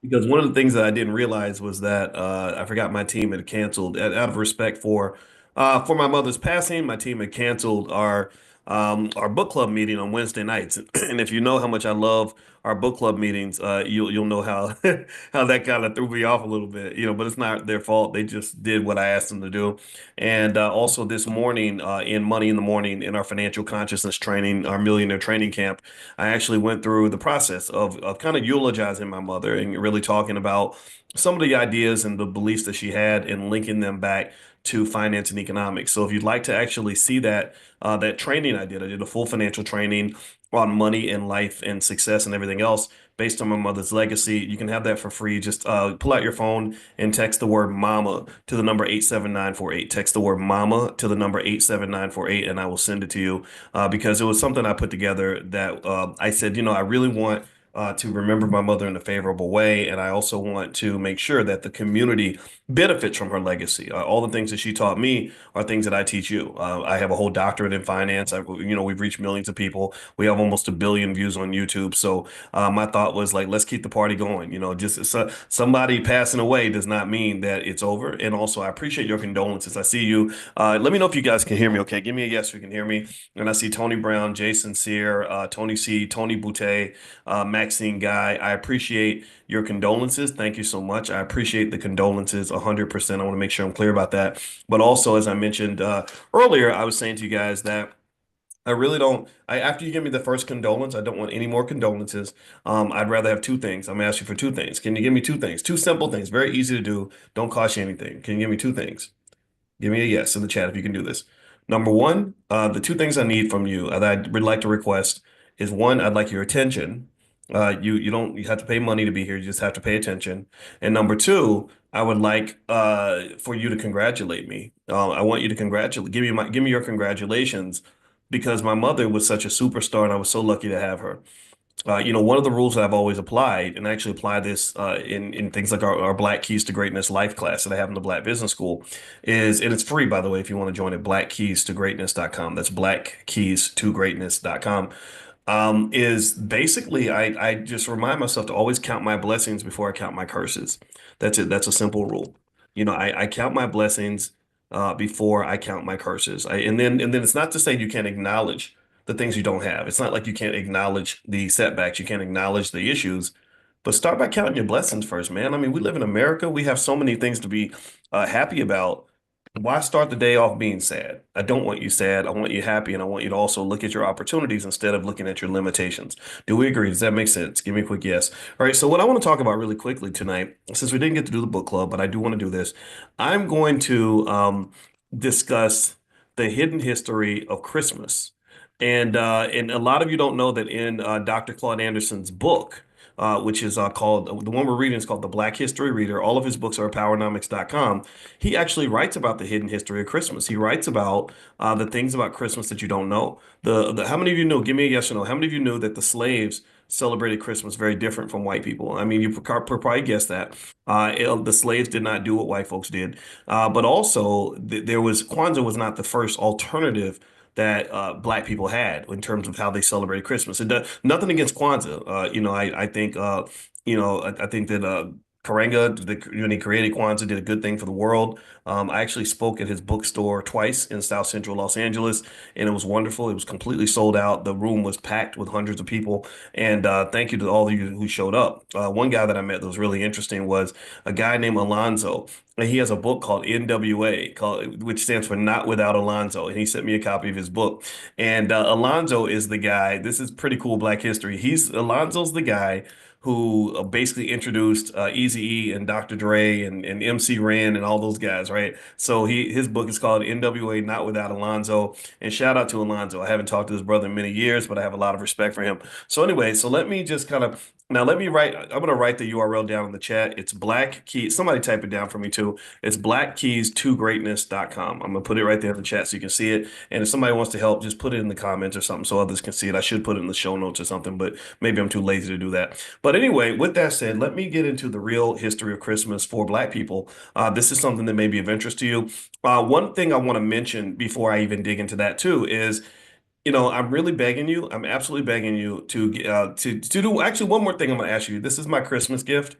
Because one of the things that I didn't realize was that I forgot my team had canceled out of respect for my mother's passing. My team had canceled our book club meeting on Wednesday nights, and if you know how much I love our book club meetings, you'll know how how that kind of threw me off a little bit, But it's not their fault; they just did what I asked them to do. And also this morning, in Money in the Morning, in our financial consciousness training, our millionaire training camp. I actually went through the process of kind of eulogizing my mother and really talking about some of the ideas and the beliefs that she had and linking them back to finance and economics. So if you'd like to actually see that training I did a full financial training on money and life and success and everything else based on my mother's legacy. You can have that for free. Just pull out your phone and text the word mama to the number 87948. Text the word mama to the number 87948, and I will send it to you because it was something I put together that I said, I really want to remember my mother in a favorable way. And I also want to make sure that the community benefits from her legacy. All the things that she taught me are things that I teach you. I have a whole doctorate in finance. We've reached millions of people. We have almost 1 billion views on YouTube. So my thought was like, let's keep the party going. Just somebody passing away does not mean that it's over. And also, I appreciate your condolences. I see you. Let me know if you guys can hear me. Okay, give me a yes if you can hear me. And I see Tony Brown, Jason Sear, Tony C, Tony Boutte, Maxine Guy. I appreciate your condolences. Thank you so much. I appreciate the condolences 100%. I want to make sure I'm clear about that. But also, as I mentioned earlier, I was saying to you guys that I really don't. After you give me the first condolence, I don't want any more condolences. I'd rather have two things. I'm gonna ask you for two things. Can you give me two things? Two simple things, very easy to do. Don't cost you anything. Can you give me two things? Give me a yes in the chat if you can do this. Number one, the two things I need from you that I would like to request is one, I'd like your attention. You don't have to pay money to be here. You just have to pay attention. And number two, I would like for you to congratulate me. I want you to congratulate. Give me your congratulations because my mother was such a superstar and I was so lucky to have her. One of the rules that I've always applied, and I actually apply this in things like our Black Keys to Greatness life class that I have in the Black Business School, and it's free, by the way, if you want to join it, blackkeystogreatness.com. That's blackkeystogreatness.com. Is basically I just remind myself to always count my blessings before I count my curses. That's it. That's a simple rule. I count my blessings before I count my curses. And then it's not to say you can't acknowledge the things you don't have. It's not like you can't acknowledge the setbacks, you can't acknowledge the issues, but start by counting your blessings first, man. I mean, we live in America. We have so many things to be happy about. Why start the day off being sad? I don't want you sad. I want you happy, and I want you to also look at your opportunities instead of looking at your limitations. Do we agree? Does that make sense? Give me a quick yes. All right. So what I want to talk about really quickly tonight, since we didn't get to do the book club, but I do want to do this, I'm going to discuss the hidden history of Christmas. And a lot of you don't know that in Dr. Claude Anderson's book, which is called the one we're reading is called The Black History Reader. All of his books are at powernomics.com. He actually writes about the hidden history of Christmas. He writes about the things about Christmas that you don't know. The how many of you know? Give me a yes or no. How many of you knew that the slaves celebrated Christmas very different from white people? I mean, you probably guessed that. The slaves did not do what white folks did, but also there was Kwanzaa was not the first alternative that black people had in terms of how they celebrated Christmas. It does nothing against Kwanzaa. I think I think that Karenga, when he created Kwanzaa, did a good thing for the world. I actually spoke at his bookstore twice in South Central Los Angeles, and it was wonderful. It was completely sold out. The room was packed with hundreds of people, and thank you to all of you who showed up. One guy that I met that was really interesting was a guy named Alonzo. And he has a book called NWA, which stands for Not Without Alonzo. And he sent me a copy of his book. And Alonzo is the guy. This is pretty cool Black history. Alonzo's the guy who basically introduced Eazy-E and Dr. Dre and MC Ren and all those guys, right? So his book is called NWA Not Without Alonzo. And shout out to Alonzo. I haven't talked to his brother in many years, but I have a lot of respect for him. So anyway, so let me just kind of now let me write. I'm gonna write the URL down in the chat. It's Black Key. Somebody type it down for me too. It's blackkeys2greatness.com. I'm gonna put it right there in the chat so you can see it. And if somebody wants to help, just put it in the comments or something so others can see it. I should put it in the show notes or something, but maybe I'm too lazy to do that. But anyway, with that said, let me get into the real history of Christmas for Black people. This is something that may be of interest to you. One thing I want to mention before I even dig into that too is I'm really begging you. I'm absolutely begging you to do actually one more thing I'm going to ask you. This is my Christmas gift.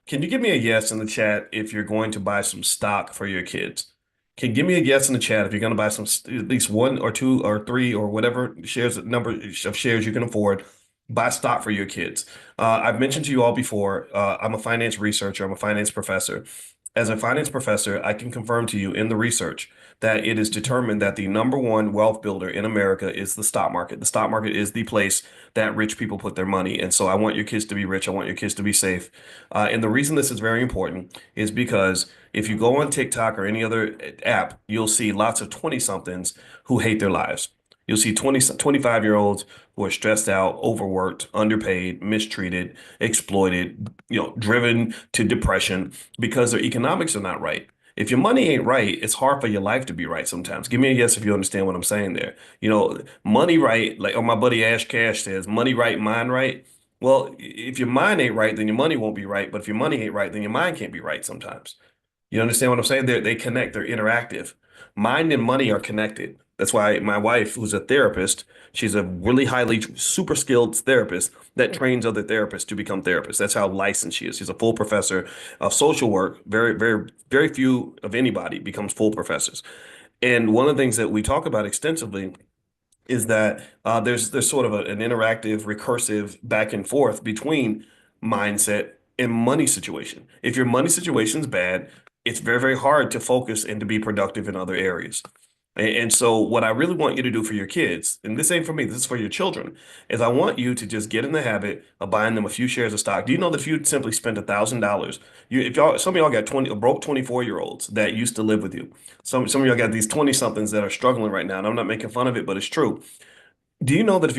Can you give me a yes in the chat if you're going to buy some stock for your kids? Can you give me a yes in the chat if you're going to buy at least one or two or three or whatever shares number of shares you can afford, buy stock for your kids. I've mentioned to you all before, I'm a finance researcher, I'm a finance professor. As a finance professor, I can confirm to you in the research that it is determined that the number one wealth builder in America is the stock market. The stock market is the place that rich people put their money. And so I want your kids to be rich. I want your kids to be safe. And the reason this is very important is because if you go on TikTok or any other app, you'll see lots of 20 somethings who hate their lives. You'll see 25-year-olds who are stressed out, overworked, underpaid, mistreated, exploited, driven to depression because their economics are not right. If your money ain't right, it's hard for your life to be right sometimes. Give me a yes if you understand what I'm saying there. Money right, like my buddy Ash Cash says, money right, mind right. Well, if your mind ain't right, then your money won't be right. But if your money ain't right, then your mind can't be right sometimes. You understand what I'm saying? They connect, they're interactive. Mind and money are connected. That's why my wife, who's a therapist, she's a really highly super skilled therapist that trains other therapists to become therapists. That's how licensed she is. She's a full professor of social work. Very, very, very few of anybody becomes full professors. And one of the things that we talk about extensively is that there's sort of an interactive, recursive back and forth between mindset and money situation. If your money situation's bad, it's very, very hard to focus and to be productive in other areas. And so what I really want you to do for your kids, and this ain't for me, this is for your children, is I want you to just get in the habit of buying them a few shares of stock. Do you know that if you simply spent $1,000, if y'all, some of y'all got 20 broke 24-year-olds that used to live with you. Some of y'all got these 20 somethings that are struggling right now, and I'm not making fun of it, but it's true. Do you know that if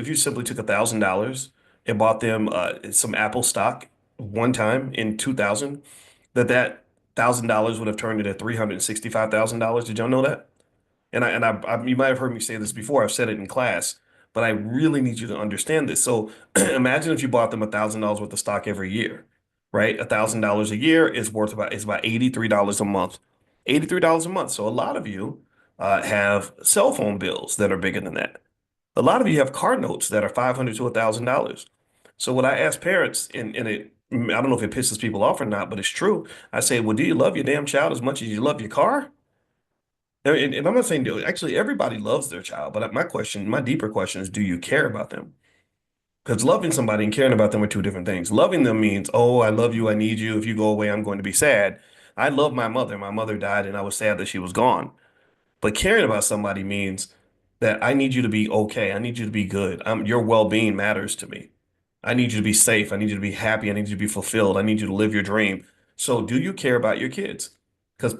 you simply took $1,000 and bought them some Apple stock one time in 2000, that $1,000 would have turned into $365,000? Did y'all know that? You might have heard me say this before. I've said it in class, but I really need you to understand this. So imagine if you bought them $1,000 worth of stock every year, right? $1,000 a year is about $83 a month. $83 a month. So a lot of you have cell phone bills that are bigger than that. A lot of you have car notes that are $500 to $1,000. So what I ask parents, and I don't know if it pisses people off or not, but it's true. I say, well, do you love your damn child as much as you love your car? And I'm not saying actually everybody loves their child, but my deeper question is, do you care about them? Because loving somebody and caring about them are two different things. Loving them means, oh, I love you, I need you. If you go away, I'm going to be sad. I love my mother. My mother died, and I was sad that she was gone. But caring about somebody means that I need you to be okay. I need you to be good. Your well-being matters to me. I need you to be safe. I need you to be happy. I need you to be fulfilled. I need you to live your dream. So, do you care about your kids? Because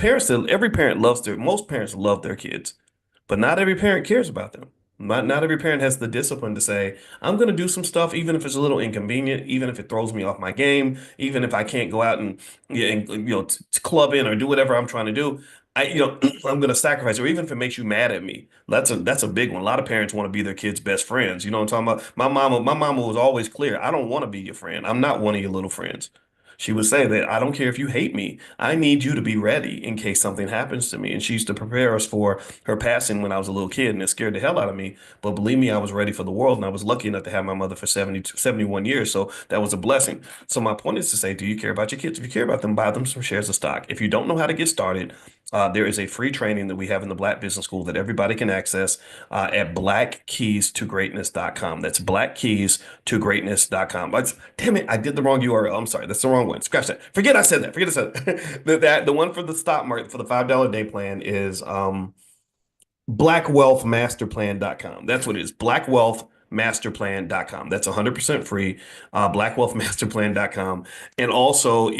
every parent most parents love their kids. But not every parent cares about them. Not every parent has the discipline to say, I'm going to do some stuff, even if it's a little inconvenient, even if it throws me off my game, even if I can't go out and, yeah, and club in or do whatever I'm trying to do. I'm going to sacrifice, or even if it makes you mad at me. That's a big one. A lot of parents want to be their kids' best friends. You know what I'm talking about? My mama was always clear. I don't want to be your friend. I'm not one of your little friends. She would say that I don't care if you hate me. I need you to be ready in case something happens to me. And she used to prepare us for her passing when I was a little kid, and it scared the hell out of me. But believe me, I was ready for the world, and I was lucky enough to have my mother for 71 years. So that was a blessing. So my point is to say, do you care about your kids? If you care about them, buy them some shares of stock. If you don't know how to get started, there is a free training that we have in the Black Business School that everybody can access at blackkeystogreatness.com. That's blackkeystogreatness.com. Damn it, I did the wrong URL. I'm sorry, that's the wrong one. Scratch that. Forget I said that. Forget I said that. The one for the stock market for the $5 day plan is blackwealthmasterplan.com. That's what it is. Blackwealthmasterplan.com. That's 100% free. Blackwealthmasterplan.com. And also,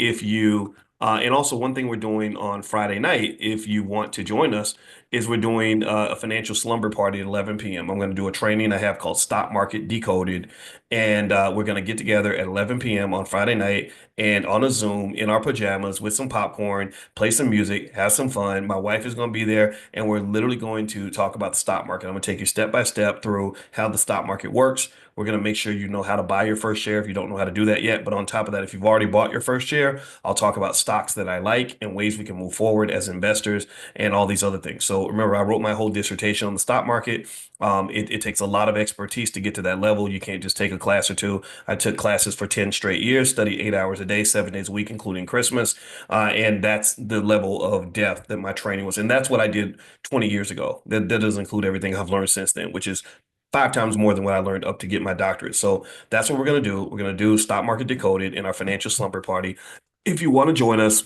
one thing we're doing on Friday night, if you want to join us, is we're doing a financial slumber party at 11 p.m. I'm going to do a training I have called Stock Market Decoded. And we're going to get together at 11 p.m. on Friday night and on a Zoom in our pajamas with some popcorn, play some music, have some fun. My wife is going to be there, and we're literally going to talk about the stock market. I'm going to take you step by step through how the stock market works. We're going to make sure you know how to buy your first share if you don't know how to do that yet. But on top of that, if you've already bought your first share, I'll talk about stocks that I like and ways we can move forward as investors and all these other things. So So remember, I wrote my whole dissertation on the stock market. It takes a lot of expertise to get to that level. You can't just take a class or two. I took classes for 10 straight years, studied 8 hours a day, 7 days a week, including Christmas. And that's the level of depth that my training was. And that's what I did 20 years ago. That doesn't include everything I've learned since then, which is 5 times more than what I learned up to get my doctorate. So that's what we're going to do. We're going to do Stock Market Decoded in our Financial Slumber Party. If you want to join us,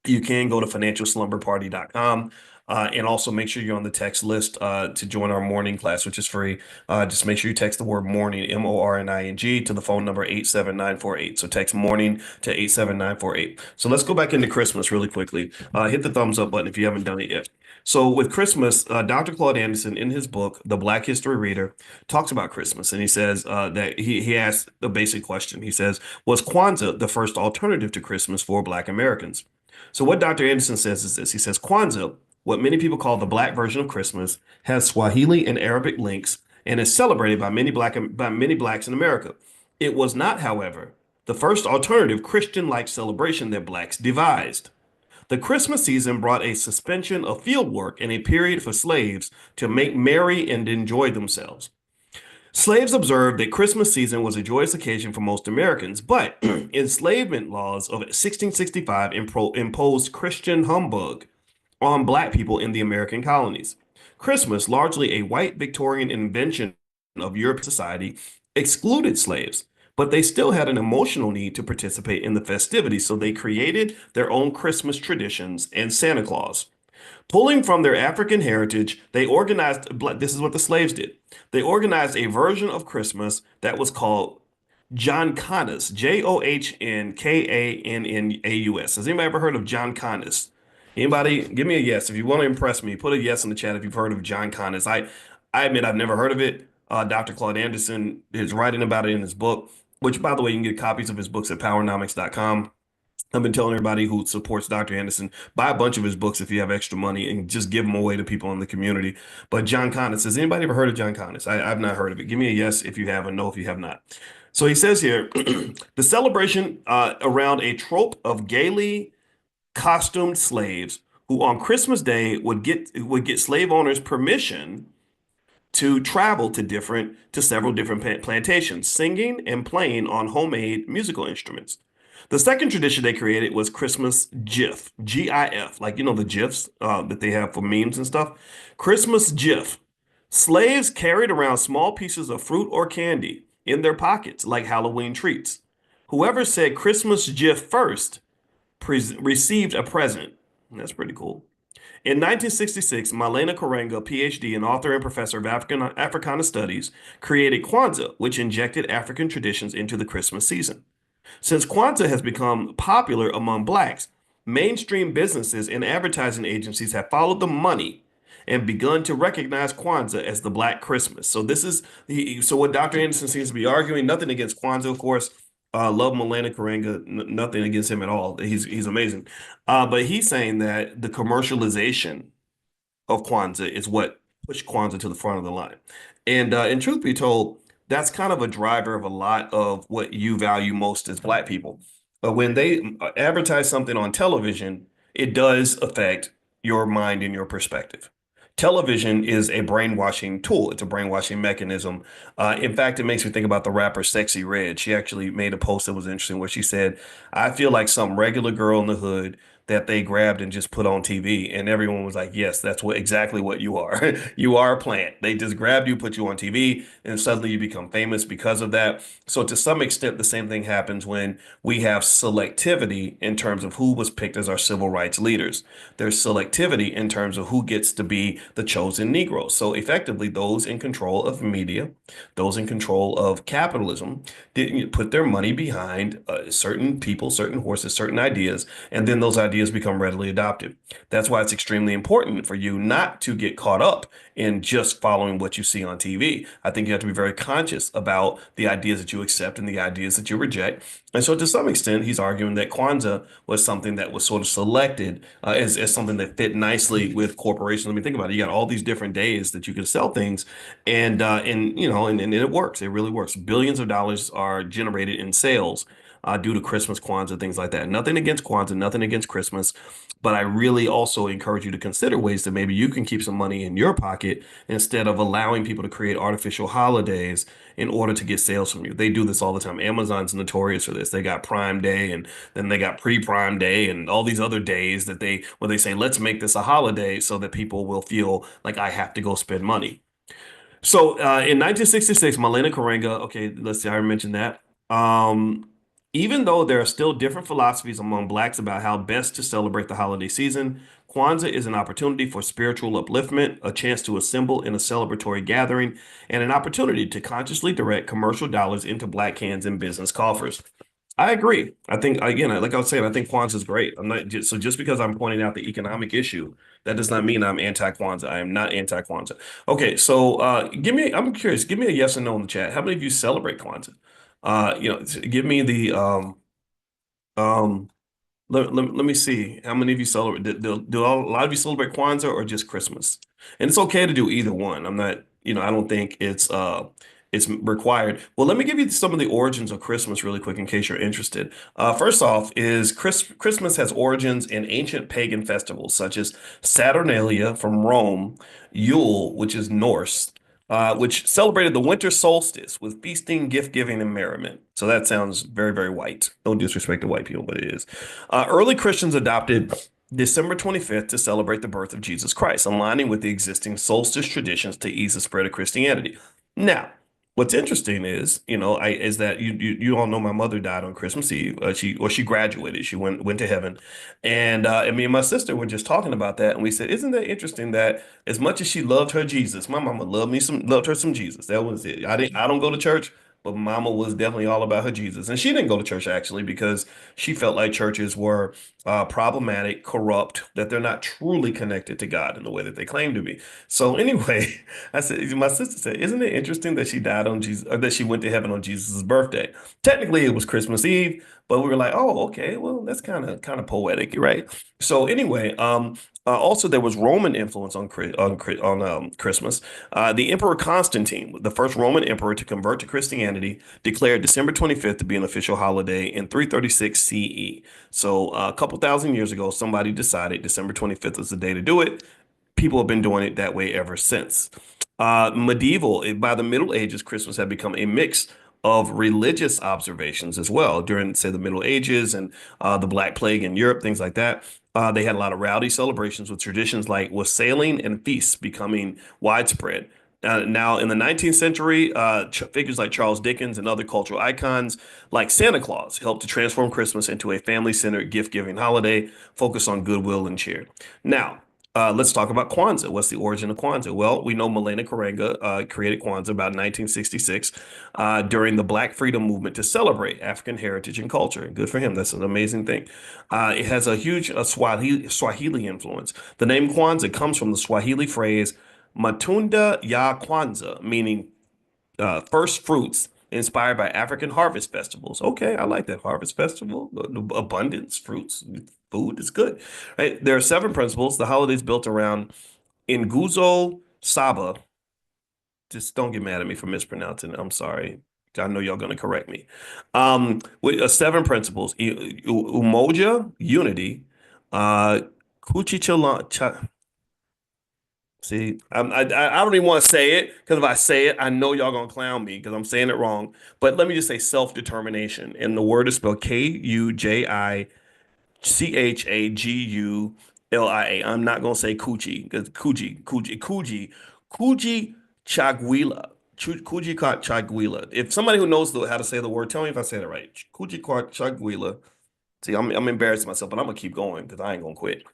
you can go to financialslumberparty.com. And also make sure you're on the text list to join our morning class, which is free. Just make sure you text the word morning, MORNING, to the phone number 87948. So text morning to 87948. So let's go back into Christmas really quickly. Hit the thumbs up button if you haven't done it yet. So with Christmas, Dr. Claude Anderson, in his book, The Black History Reader, talks about Christmas. And he says that he asked a basic question. He says, was Kwanzaa the first alternative to Christmas for Black Americans? So what Dr. Anderson says is this. He says, Kwanzaa, what many people call the Black version of Christmas, has Swahili and Arabic links and is celebrated by many Blacks in America. It was not, however, the first alternative Christian-like celebration that Blacks devised. The Christmas season brought a suspension of field work and a period for slaves to make merry and enjoy themselves. Slaves observed that Christmas season was a joyous occasion for most Americans, but enslavement laws of 1665 imposed Christian humbug on Black people in the American colonies. Christmas, largely a white Victorian invention of European society, excluded slaves, but they still had an emotional need to participate in the festivities, so they created their own Christmas traditions and Santa Claus. Pulling from their African heritage, they organized, this is what the slaves did. They organized a version of Christmas that was called Johnkannas, Johnkanaus. Has anybody ever heard of Johnkannas? Anybody? Give me a yes. If you want to impress me, put a yes in the chat if you've heard of Johnkannas. I admit I've never heard of it. Dr. Claude Anderson is writing about it in his book, which, by the way, you can get copies of his books at powernomics.com. I've been telling everybody who supports Dr. Anderson, buy a bunch of his books if you have extra money and just give them away to people in the community. But Johnkannas, has anybody ever heard of Johnkannas? I've not heard of it. Give me a yes if you have, a no if you have not. So he says here, the celebration around a trope of gaily costumed slaves who on Christmas Day would get slave owners permission to travel to several different plantations, singing and playing on homemade musical instruments. The second tradition they created was Christmas GIF, GIF, like, the GIFs that they have for memes and stuff. Christmas GIF. Slaves carried around small pieces of fruit or candy in their pockets like Halloween treats. Whoever said Christmas GIF first received a present. That's pretty cool. In 1966, Malena Karenga, PhD and author and professor of Africana Studies, created Kwanzaa, which injected African traditions into the Christmas season. Since Kwanzaa has become popular among Blacks, mainstream businesses and advertising agencies have followed the money and begun to recognize Kwanzaa as the Black Christmas. So so what Dr. Anderson seems to be arguing, nothing against Kwanzaa, of course. Love Malena Karenga, nothing against him at all. He's amazing. But he's saying that the commercialization of Kwanzaa is what pushed Kwanzaa to the front of the line. And truth be told, that's kind of a driver of a lot of what you value most as Black people. But when they advertise something on television, it does affect your mind and your perspective. Television is a brainwashing tool. It's a brainwashing mechanism. In fact, it makes me think about the rapper Sexy Red. She actually made a post that was interesting where she said, I feel like some regular girl in the hood that they grabbed and just put on TV. And everyone was like, yes, that's exactly what you are. You are a plant. They just grabbed you, put you on TV, and suddenly you become famous because of that. So to some extent, the same thing happens when we have selectivity in terms of who was picked as our civil rights leaders. There's selectivity in terms of who gets to be the chosen Negro. So effectively, those in control of media, those in control of capitalism, didn't put their money behind certain people, certain horses, certain ideas, and then those ideas become readily adopted. That's why it's extremely important for you not to get caught up in just following what you see on TV. I think you have to be very conscious about the ideas that you accept and the ideas that you reject. And so to some extent, he's arguing that Kwanzaa was something that was sort of selected as something that fit nicely with corporations. I mean, think about it. You got all these different days that you can sell things, and it works. It really works. Billions of dollars are generated in sales due to Christmas, Kwanzaa, things like that. Nothing against Kwanzaa, nothing against Christmas, but I really also encourage you to consider ways that maybe you can keep some money in your pocket instead of allowing people to create artificial holidays in order to get sales from you. They do this all the time. Amazon's notorious for this. They got Prime Day and then they got pre-Prime Day and all these other days that where they say, let's make this a holiday so that people will feel like I have to go spend money. So in 1966, Malena Karenga, okay, let's see, I already mentioned that. Um, Even though there are still different philosophies among blacks about how best to celebrate the holiday season, Kwanzaa is an opportunity for spiritual upliftment, a chance to assemble in a celebratory gathering, and an opportunity to consciously direct commercial dollars into black hands and business coffers. I agree. I think again, like I was saying, I think Kwanzaa is great. I'm not just, so just because I'm pointing out the economic issue, that does not mean I'm anti-Kwanzaa. I am not anti-Kwanzaa. Okay, so I'm curious, give me a yes or no in the chat. How many of you celebrate Kwanzaa? Give me the um let me see how many of you celebrate. Do a lot of you celebrate Kwanzaa or just Christmas? And it's okay to do either one. I'm not, I don't think it's required. Well, let me give you some of the origins of Christmas really quick in case you're interested. First off, is Christmas has origins in ancient pagan festivals such as Saturnalia from Rome, Yule, which is Norse, which celebrated the winter solstice with feasting, gift giving, and merriment. So that sounds very, very white. No disrespect to white people, but it is. Early Christians adopted December 25th to celebrate the birth of Jesus Christ, aligning with the existing solstice traditions to ease the spread of Christianity. Now, what's interesting is, is that you all know my mother died on Christmas Eve. She graduated. She went to heaven, and me and my sister were just talking about that, and we said, isn't that interesting that as much as she loved her Jesus, my mama loved her some Jesus. That was it. I don't go to church. But Mama was definitely all about her Jesus. And she didn't go to church actually because she felt like churches were problematic, corrupt, that they're not truly connected to God in the way that they claim to be. So anyway, I said, my sister said, isn't it interesting that she died on Jesus, or that she went to heaven on Jesus' birthday? Technically, it was Christmas Eve, but we were like, oh, okay, well, that's kind of poetic, right? So anyway, also there was Roman influence on Christmas. The Emperor Constantine, the first Roman emperor to convert to Christianity, declared December 25th to be an official holiday in 336 CE. So a couple thousand years ago, somebody decided December 25th was the day to do it. People have been doing it that way ever since. By the Middle Ages, Christmas had become a mix of religious observations as well during, say, the Middle Ages and the Black Plague in Europe, things like that. They had a lot of rowdy celebrations with traditions like wassailing and feasts becoming widespread. Now, in the 19th century, figures like Charles Dickens and other cultural icons like Santa Claus helped to transform Christmas into a family-centered gift-giving holiday focused on goodwill and cheer. Now, let's talk about Kwanzaa. What's the origin of Kwanzaa? Well, we know Malena Karenga created Kwanzaa about 1966 during the Black Freedom Movement to celebrate African heritage and culture. Good for him. That's an amazing thing. It has a huge Swahili influence. The name Kwanzaa comes from the Swahili phrase Matunda ya Kwanzaa, meaning first fruits inspired by African harvest festivals. Okay, I like that harvest festival. Abundance, fruits, food is good. Right? There are seven principles. The holiday's built around Nguzo Saba. Just don't get mad at me for mispronouncing it. I'm sorry. I know y'all gonna correct me. With seven principles: Umoja, unity, uh, Kuchichala. See, I don't even want to say it because if I say it, I know y'all gonna clown me because I'm saying it wrong. But let me just say self-determination. And the word is spelled Kujichagulia. I'm not gonna say coochie because Kuji Chaguila. Kuji Chaguila. If somebody who knows how to say the word, tell me if I said it right. Kuji Chaguila. See, I'm embarrassing myself, but I'm gonna keep going because I ain't gonna quit.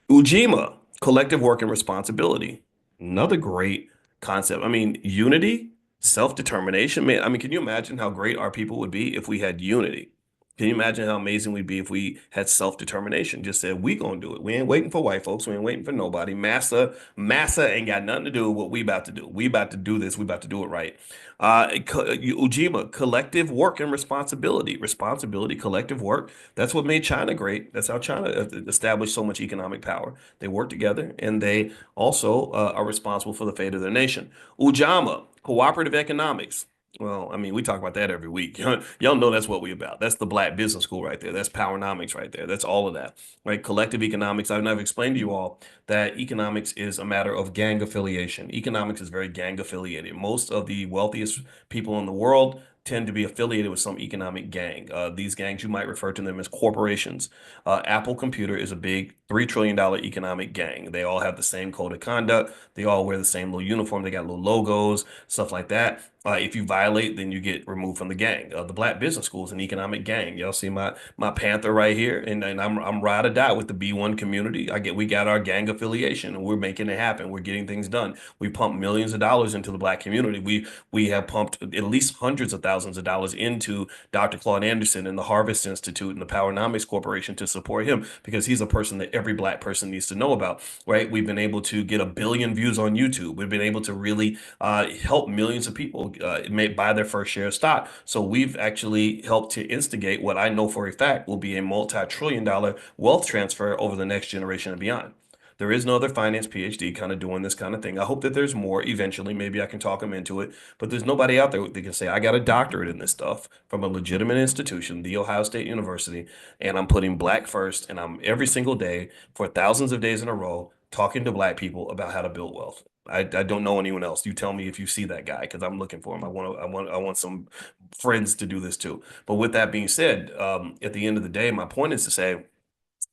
Ujima, collective work and responsibility. Another great concept. I mean, unity, self-determination. Man, I mean, can you imagine how great our people would be if we had unity? Can you imagine how amazing we'd be if we had self-determination? Just said, we gonna do it. We ain't waiting for white folks. We ain't waiting for nobody. Massa ain't got nothing to do with what we about to do. We about to do this. We about to do it right. Ujima, collective work and responsibility. Responsibility, collective work. That's what made China great. That's how China established so much economic power. They work together and they also are responsible for the fate of their nation. Ujama, cooperative economics. Well, I mean, we talk about that every week. Y'all know that's what we about. That's the Black Business School right there. That's Powernomics right there. That's all of that, right? Collective economics. I've explained to you all that economics is a matter of gang affiliation. Economics is very gang affiliated. Most of the wealthiest people in the world tend to be affiliated with some economic gang. These gangs, you might refer to them as corporations. Apple Computer is a big $3 trillion economic gang. They all have the same code of conduct. They all wear the same little uniform. They got little logos, stuff like that. If you violate, then you get removed from the gang. The Black Business School is an economic gang. Y'all see my Panther right here, and I'm ride or die with the B1 community. We got our gang affiliation, and we're making it happen. We're getting things done. We pump millions of dollars into the Black community. We have pumped at least hundreds of thousands of dollars into Dr. Claude Anderson and the Harvest Institute and the Powernomics Corporation to support him because he's a person that every Black person needs to know about, right? We've been able to get a billion views on YouTube. We've been able to really help millions of people may buy their first share of stock. So we've actually helped to instigate what I know for a fact will be a multi-trillion-dollar wealth transfer over the next generation and beyond. There is no other finance PhD kind of doing this kind of thing. I hope that there's more eventually. Maybe I can talk them into it, but there's nobody out there that can say, I got a doctorate in this stuff from a legitimate institution, the Ohio State University, and I'm putting Black first, and I'm every single day for thousands of days in a row talking to Black people about how to build wealth. I don't know anyone else. You tell me if you see that guy because I'm looking for him. I want some friends to do this too. But with that being said, at the end of the day, my point is to say,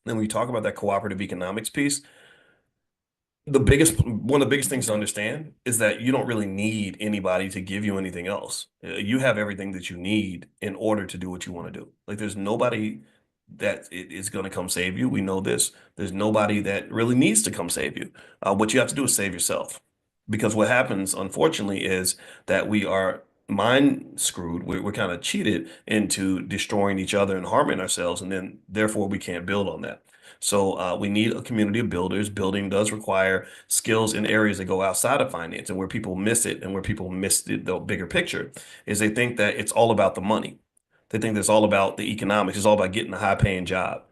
when we talk about that cooperative economics piece, one of the biggest things to understand is that you don't really need anybody to give you anything else. You have everything that you need in order to do what you want to do. Like there's nobody that is going to come save you. We know this. There's nobody that really needs to come save you. What you have to do is save yourself. Because what happens, unfortunately, is that we are mind screwed. We're kind of cheated into destroying each other and harming ourselves, and then therefore we can't build on that. So we need a community of builders. Building does require skills in areas that go outside of finance, and where people miss it, and where people miss the bigger picture, is they think that it's all about the money. They think that it's all about the economics. It's all about getting a high paying job.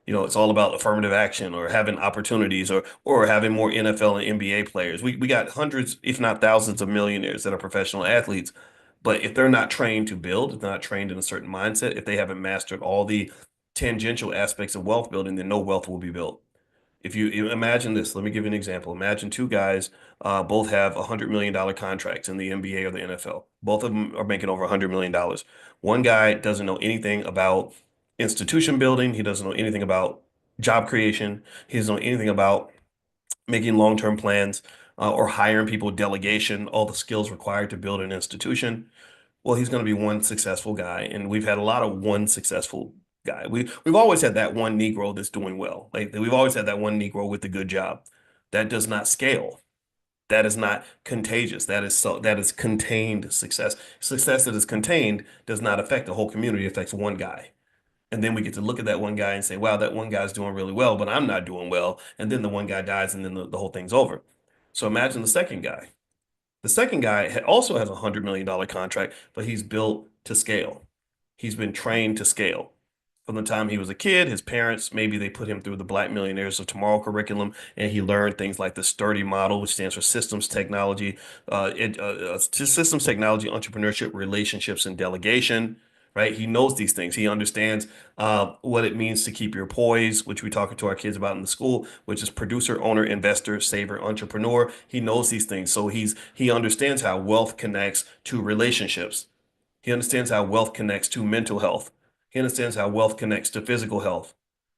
It's all about affirmative action or having opportunities or having more NFL and NBA players. We got hundreds, if not thousands of millionaires that are professional athletes. But if they're not trained to build, if they're not trained in a certain mindset, if they haven't mastered all the tangential aspects of wealth building, then no wealth will be built. If you imagine this, let me give you an example. Imagine two guys, both have $100 million contracts in the NBA or the NFL. Both of them are making over $100 million. One guy doesn't know anything about institution building. He doesn't know anything about job creation. He doesn't know anything about making long-term plans or hiring people, delegation, all the skills required to build an institution. Well, he's going to be one successful guy, and we've had a lot of one successful guy. We've always had that one Negro that's doing well. Like we've always had that one Negro with a good job. That does not scale. That is not contagious. That is contained success. Success that is contained does not affect the whole community. It affects one guy. And then we get to look at that one guy and say, wow, that one guy's doing really well, but I'm not doing well. And then the one guy dies, and then the whole thing's over. So imagine the second guy. The second guy also has a $100 million contract, but he's built to scale. He's been trained to scale. From the time he was a kid, his parents, maybe they put him through the Black Millionaires of Tomorrow curriculum, and he learned things like the STURDY model, which stands for systems technology, entrepreneurship, relationships, and delegation. Right? He knows these things. He understands what it means to keep your poise, which we talk to our kids about in the school, which is producer, owner, investor, saver, entrepreneur. He knows these things. So he understands how wealth connects to relationships. He understands how wealth connects to mental health. He understands how wealth connects to physical health.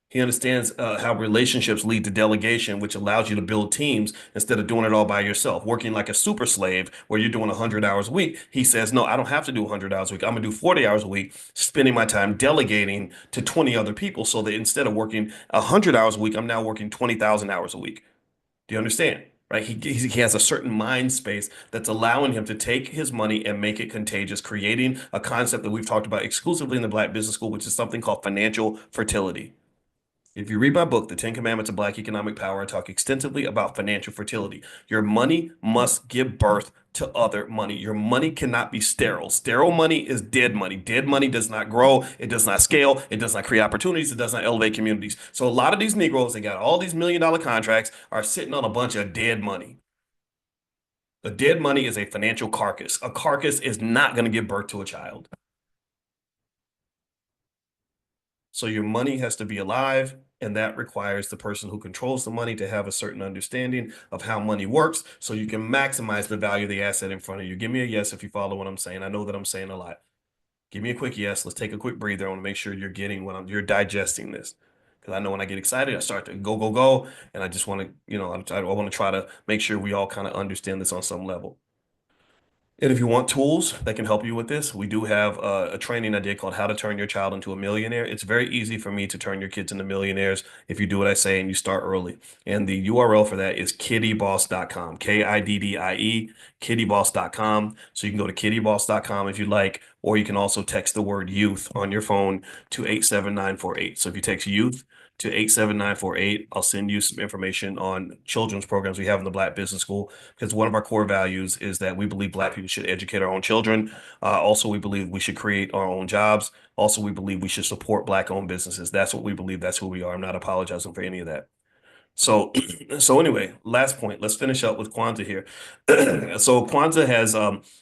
He understands how relationships lead to delegation, which allows you to build teams instead of doing it all by yourself, working like a super slave where you're doing 100 hours a week. He says, no, I don't have to do 100 hours a week. I'm going to do 40 hours a week, spending my time delegating to 20 other people so that instead of working 100 hours a week, I'm now working 20,000 hours a week. Do you understand? Right? He has a certain mind space that's allowing him to take his money and make it contagious, creating a concept that we've talked about exclusively in the Black Business School, which is something called financial fertility. If you read my book, The 10 Commandments of Black Economic Power, I talk extensively about financial fertility. Your money must give birth to other money. Your money cannot be sterile. Sterile money is dead money. Dead money does not grow. It does not scale. It does not create opportunities. It does not elevate communities. So a lot of these Negroes, they got all these million-dollar contracts, are sitting on a bunch of dead money. A dead money is a financial carcass. A carcass is not going to give birth to a child. So your money has to be alive, and that requires the person who controls the money to have a certain understanding of how money works so you can maximize the value of the asset in front of you. Give me a yes if you follow what I'm saying. I know that I'm saying a lot. Give me a quick yes. Let's take a quick breather. I want to make sure you're getting you're digesting this. Because I know when I get excited, I start to go, go, go. And I just want to, I want to try to make sure we all kind of understand this on some level. And if you want tools that can help you with this, we do have a training I did called How to Turn Your Child into a Millionaire. It's very easy for me to turn your kids into millionaires if you do what I say and you start early. And the URL for that is kiddyboss.com, KIDDIE, kiddyboss.com. So you can go to kiddyboss.com if you like, or you can also text the word youth on your phone to 87948. So if you text youth to 87948, I'll send you some information on children's programs we have in the Black Business School, because one of our core values is that we believe Black people should educate our own children. Also, we believe we should create our own jobs. Also, we believe we should support Black-owned businesses. That's what we believe. That's who we are. I'm not apologizing for any of that. So, so anyway, last point. Let's finish up with Kwanzaa here. So Kwanzaa has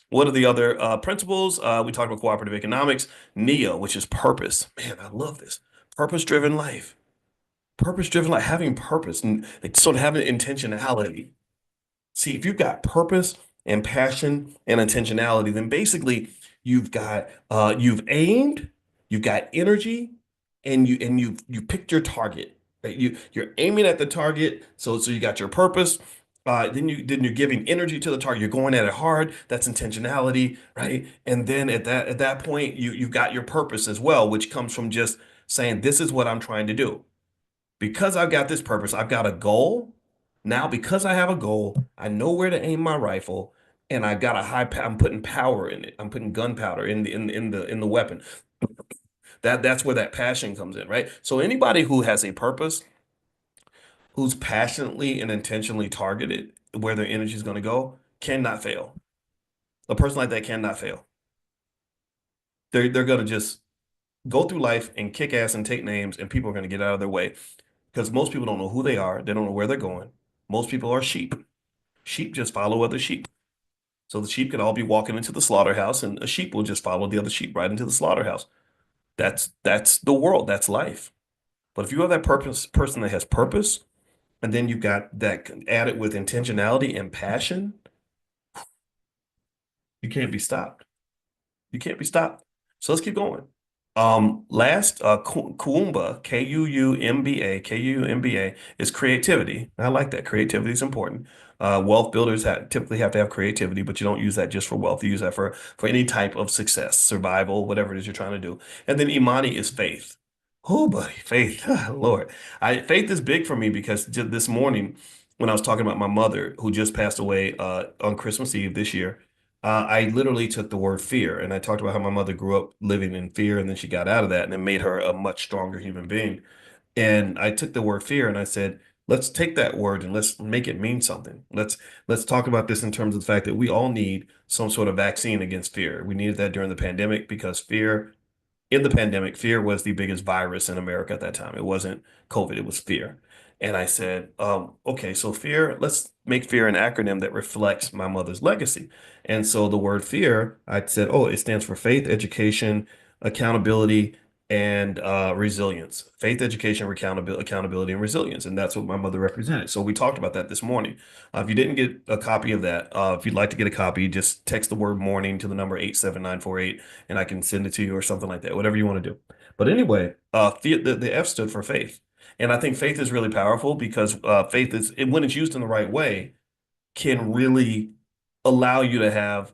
what are the other principles? We talked about cooperative economics, NEO, which is purpose. Man, I love this. Purpose-driven life. Purpose-driven life, having purpose and like, sort of having intentionality. See, if you've got purpose and passion and intentionality, then basically you've aimed, you've got energy, and you picked your target. Right? You're aiming at the target, so you got your purpose. Then you're giving energy to the target. You're going at it hard. That's intentionality, right? And then at that point, you've got your purpose as well, which comes from just saying, this is what I'm trying to do. Because I've got this purpose, I've got a goal. Now, because I have a goal, I know where to aim my rifle, and I've got I'm putting power in it. I'm putting gunpowder in the weapon. That's where that passion comes in, right? So anybody who has a purpose, who's passionately and intentionally targeted where their energy is going to go, cannot fail. A person like that cannot fail. They're going to just go through life and kick ass and take names, and people are going to get out of their way because most people don't know who they are. They don't know where they're going. Most people are sheep. Sheep just follow other sheep. So the sheep could all be walking into the slaughterhouse, and a sheep will just follow the other sheep right into the slaughterhouse. That's the world. That's life. But if you have that person that has purpose, and then you've got that added with intentionality and passion, you can't be stopped. You can't be stopped. So let's keep going. Last, Kuumba, Kuumba, is creativity. I like that. Creativity is important. Wealth builders typically have to have creativity, but you don't use that just for wealth. You use that for any type of success, survival, whatever it is you're trying to do. And then Imani is faith. Oh, buddy, faith. Lord, faith is big for me because this morning when I was talking about my mother who just passed away on Christmas Eve this year. I literally took the word fear and I talked about how my mother grew up living in fear and then she got out of that and it made her a much stronger human being. And I took the word fear and I said, let's take that word and let's make it mean something. Let's talk about this in terms of the fact that we all need some sort of vaccine against fear. We needed that during the pandemic because fear in the pandemic, fear was the biggest virus in America at that time. It wasn't COVID, it was fear. And I said, okay, so fear, let's make fear an acronym that reflects my mother's legacy. And so the word fear, I said, oh, it stands for faith, education, accountability, and resilience. Faith, education, accountability, and resilience. And that's what my mother represented. So we talked about that this morning. If you didn't get a copy of that, if you'd like to get a copy, just text the word morning to the number 87948 and I can send it to you or something like that, whatever you want to do. But anyway, the F stood for faith. And I think faith is really powerful because faith is, when it's used in the right way, can really allow you to have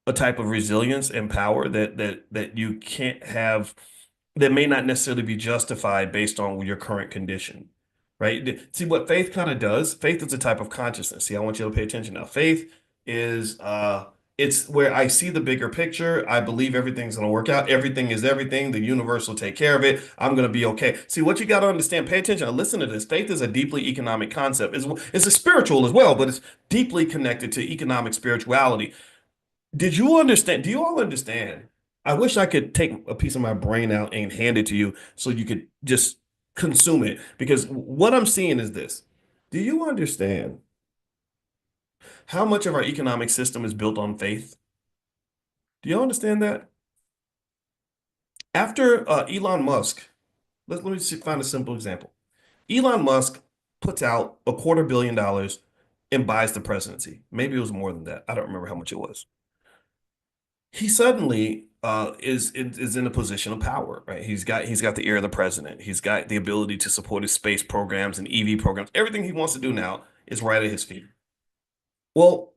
a type of resilience and power that you can't have, that may not necessarily be justified based on your current condition, right? See what faith kind of does. Faith is a type of consciousness. See, I want you to pay attention now. Faith is it's where I see the bigger picture. I believe everything's going to work out. Everything is everything. The universe will take care of it. I'm going to be okay. See, what you got to understand, pay attention. Now, listen to this. Faith is a deeply economic concept. It's a spiritual as well, but it's deeply connected to economic spirituality. Did you understand? Do you all understand? I wish I could take a piece of my brain out and hand it to you so you could just consume it. Because what I'm seeing is this. Do you understand How much of our economic system is built on faith? Do you understand that? After Elon Musk, let me see, find a simple example. Elon Musk puts out $250 million and buys the presidency. Maybe it was more than that. I don't remember how much it was. He suddenly is in a position of power, right? He's got the ear of the president. He's got the ability to support his space programs and EV programs. Everything he wants to do now is right at his feet. Well,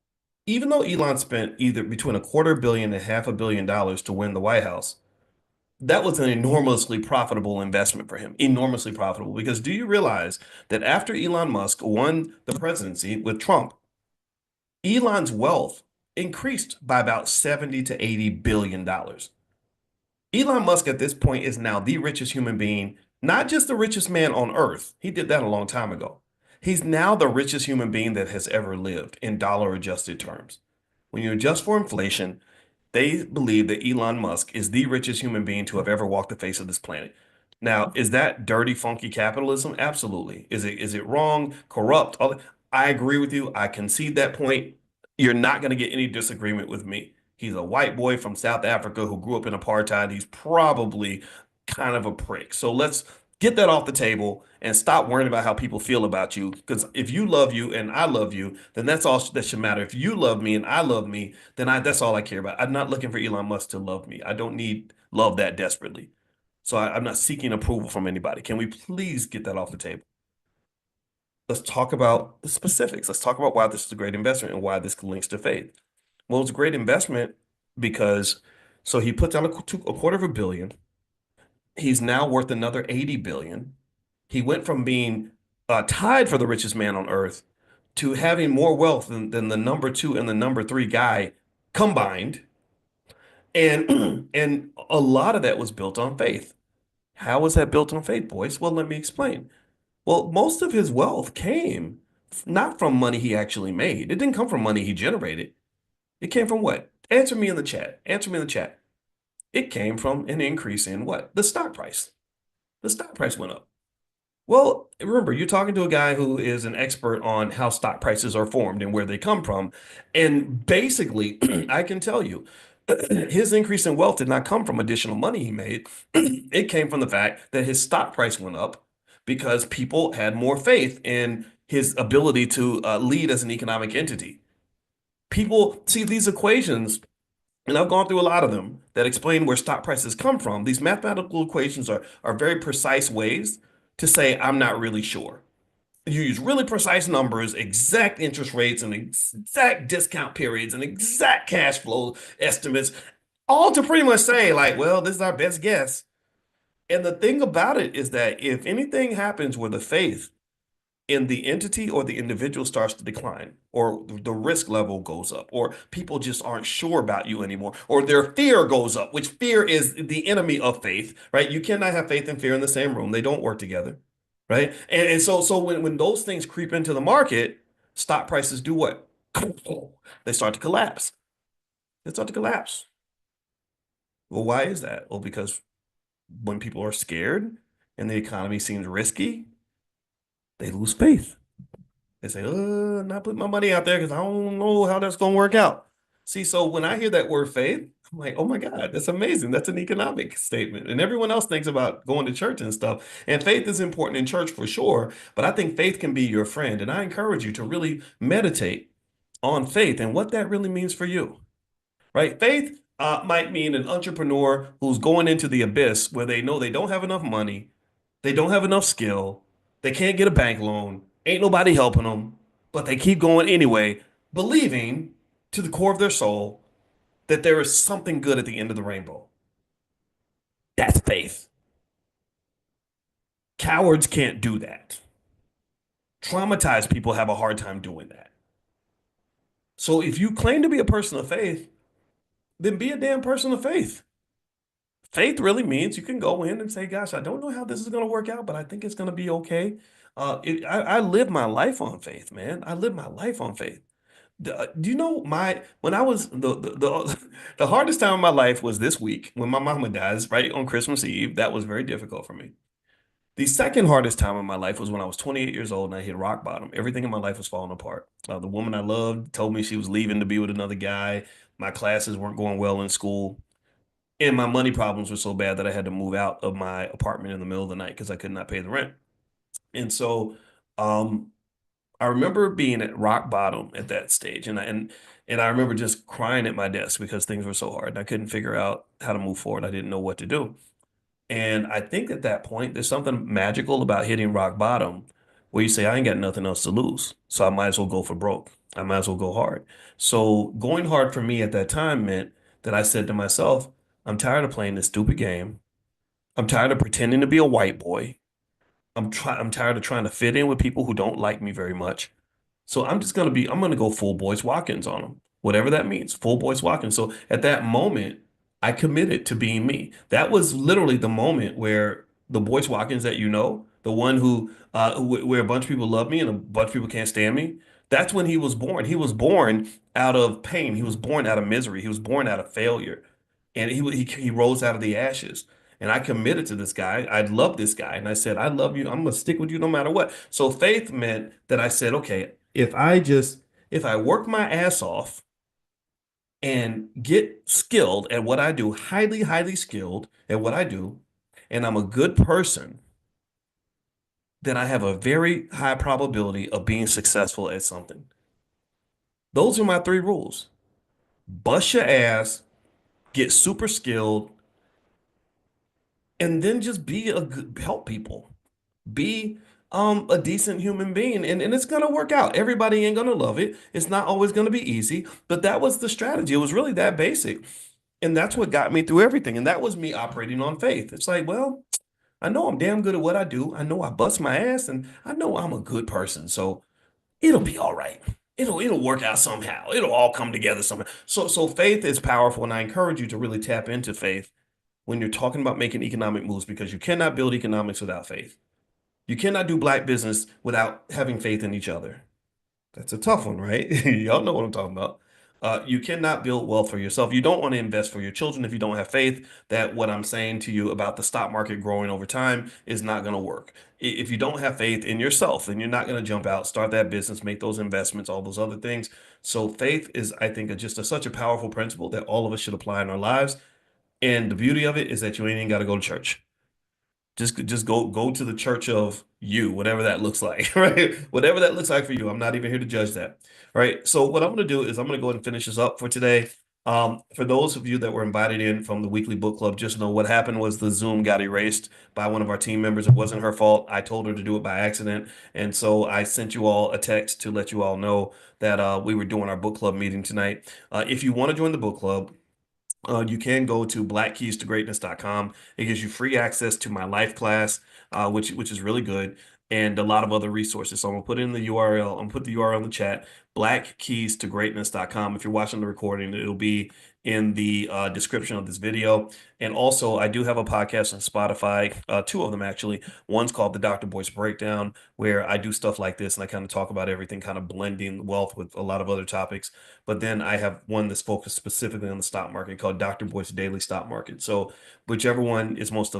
even though Elon spent either between $250 million and $500 million to win the White House, that was an enormously profitable investment for him. Enormously profitable. Because do you realize that after Elon Musk won the presidency with Trump, Elon's wealth increased by about 70 to 80 billion dollars. Elon Musk at this point is now the richest human being, not just the richest man on earth. He did that a long time ago. He's now the richest human being that has ever lived in dollar adjusted terms. When you adjust for inflation, they believe that Elon Musk is the richest human being to have ever walked the face of this planet. Now, is that dirty, funky capitalism? Absolutely. Is it wrong, corrupt? I agree with you. I concede that point. You're not going to get any disagreement with me. He's a white boy from South Africa who grew up in apartheid. He's probably kind of a prick. So let's get that off the table and stop worrying about how people feel about you. Because if you love you and I love you, then that's all that should matter. If you love me and I love me, then that's all I care about. I'm not looking for Elon Musk to love me. I don't need love that desperately. So I'm not seeking approval from anybody. Can we please get that off the table? Let's talk about the specifics. Let's talk about why this is a great investment and why this links to faith. Well, it's a great investment because so he puts out a quarter of a billion. He's now worth another 80 billion. He went from being tied for the richest man on earth to having more wealth than the number two and the number three guy combined. And and a lot of that was built on faith. How was that built on faith, boys? Well, let me explain. Well, most of his wealth came not from money he actually made. It didn't come from money he generated. It came from what? Answer me in the chat. Answer me in the chat. It came from an increase in what? The stock price. The stock price went up. Well, remember, you're talking to a guy who is an expert on how stock prices are formed and where they come from. And basically, I can tell you, his increase in wealth did not come from additional money he made. It came from the fact that his stock price went up because people had more faith in his ability to lead as an economic entity. People see these equations, and I've gone through a lot of them that explain where stock prices come from. These mathematical equations are very precise ways to say, I'm not really sure. You use really precise numbers, exact interest rates, and exact discount periods, and exact cash flow estimates, all to pretty much say, like, well, this is our best guess. And the thing about it is that if anything happens where the faith in the entity or the individual starts to decline, or the risk level goes up, or people just aren't sure about you anymore, or their fear goes up, which fear is the enemy of faith, right? You cannot have faith and fear in the same room. They don't work together, right? And so when those things creep into the market, stock prices do what? They start to collapse. They start to collapse. Well, why is that? Well, because when people are scared and the economy seems risky, they lose faith. They say, I'm not putting my money out there because I don't know how that's going to work out. See, so when I hear that word faith, I'm like, oh my God, that's amazing. That's an economic statement. And everyone else thinks about going to church and stuff. And faith is important in church for sure. But I think faith can be your friend. And I encourage you to really meditate on faith and what that really means for you, right? Faith might mean an entrepreneur who's going into the abyss where they know they don't have enough money, they don't have enough skill, they can't get a bank loan, ain't nobody helping them, but they keep going anyway, believing to the core of their soul that there is something good at the end of the rainbow. That's faith. Cowards can't do that. Traumatized people have a hard time doing that. So if you claim to be a person of faith, then be a damn person of faith. Faith really means you can go in and say, gosh, I don't know how this is going to work out, but I think it's going to be okay. I live my life on faith, man. I live my life on faith. Do you know when I was the hardest time of my life was this week when my mama dies right on Christmas Eve. That was very difficult for me. The second hardest time in my life was when I was 28 years old and I hit rock bottom. Everything in my life was falling apart. The woman I loved told me she was leaving to be with another guy. My classes weren't going well in school. And my money problems were so bad that I had to move out of my apartment in the middle of the night because I could not pay the rent. And so um, I remember being at rock bottom at that stage. And I remember just crying at my desk because things were so hard and I couldn't figure out how to move forward. I didn't know what to do. And I think at that point, there's something magical about hitting rock bottom where you say, I ain't got nothing else to lose. So I might as well go for broke. I might as well go hard. So going hard for me at that time meant that I said to myself, I'm tired of playing this stupid game. I'm tired of pretending to be a white boy. I'm tired of trying to fit in with people who don't like me very much. So I'm gonna go full Boyce Watkins on them, whatever that means, full Boyce Watkins. So at that moment, I committed to being me. That was literally the moment where the Boyce Watkins that you know, the one where a bunch of people love me and a bunch of people can't stand me, that's when he was born. He was born out of pain. He was born out of misery. He was born out of failure, and he rose out of the ashes. And I committed to this guy. I love this guy. And I said, I love you. I'm going to stick with you no matter what. So faith meant that I said, okay, if I work my ass off and get skilled at what I do, highly, highly skilled at what I do, and I'm a good person, then I have a very high probability of being successful at something. Those are my three rules. Bust your ass, get super skilled, and then just be a good, help people. Be a decent human being and it's gonna work out. Everybody ain't gonna love it. It's not always gonna be easy, but that was the strategy. It was really that basic. And that's what got me through everything. And that was me operating on faith. It's like, well, I know I'm damn good at what I do. I know I bust my ass and I know I'm a good person. So it'll be all right. It'll work out somehow. It'll all come together somehow. So faith is powerful, and I encourage you to really tap into faith when you're talking about making economic moves because you cannot build economics without faith. You cannot do black business without having faith in each other. That's a tough one, right? Y'all know what I'm talking about. You cannot build wealth for yourself. You don't want to invest for your children if you don't have faith that what I'm saying to you about the stock market growing over time is not going to work. If you don't have faith in yourself, then you're not going to jump out, start that business, make those investments, all those other things. So faith is, I think, such a powerful principle that all of us should apply in our lives. And the beauty of it is that you ain't even got to go to church. Just go to the church of you, whatever that looks like, right? Whatever that looks like for you. I'm not even here to judge that. Right. So what I'm gonna do is I'm gonna go ahead and finish this up for today. For those of you that were invited in from the weekly book club, just know what happened was the Zoom got erased by one of our team members. It wasn't her fault. I told her to do it by accident. And so I sent you all a text to let you all know that we were doing our book club meeting tonight. If you want to join the book club, you can go to blackkeystogreatness.com. It gives you free access to my life class, which is really good, and a lot of other resources. So I'm gonna put in the URL. I'm gonna put the URL in the chat, blackkeystogreatness.com. If you're watching the recording, it'll be in the description of this video. And also, I do have a podcast on Spotify, two of them actually. One's called the Dr. Boyce Breakdown, where I do stuff like this and I kind of talk about everything, kind of blending wealth with a lot of other topics. But then I have one that's focused specifically on the stock market called Dr. Boyce Daily Stock Market. So whichever one is most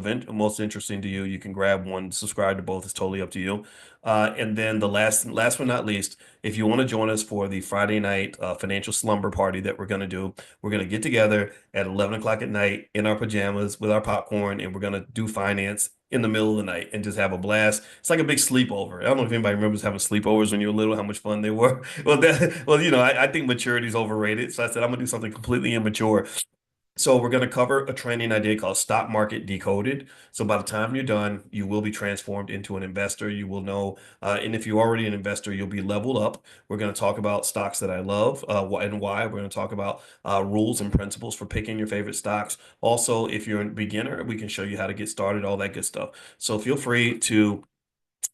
interesting to you, you can grab one, subscribe to both. It's totally up to you. And then the last but not least, if you want to join us for the Friday night financial slumber party that we're going to do, we're going to get together at 11 o'clock at night in our pajamas with our popcorn, and we're going to do finance in the middle of the night and just have a blast. It's like a big sleepover. I don't know if anybody remembers having sleepovers when you were little, how much fun they were. Well, I think maturity is overrated. So I said, I'm gonna do something completely immature. So we're going to cover a training idea called Stock Market Decoded. So by the time you're done, you will be transformed into an investor. You will know, and if you're already an investor, you'll be leveled up. We're going to talk about stocks that I love and why. We're going to talk about rules and principles for picking your favorite stocks. Also, if you're a beginner, we can show you how to get started, all that good stuff. So feel free to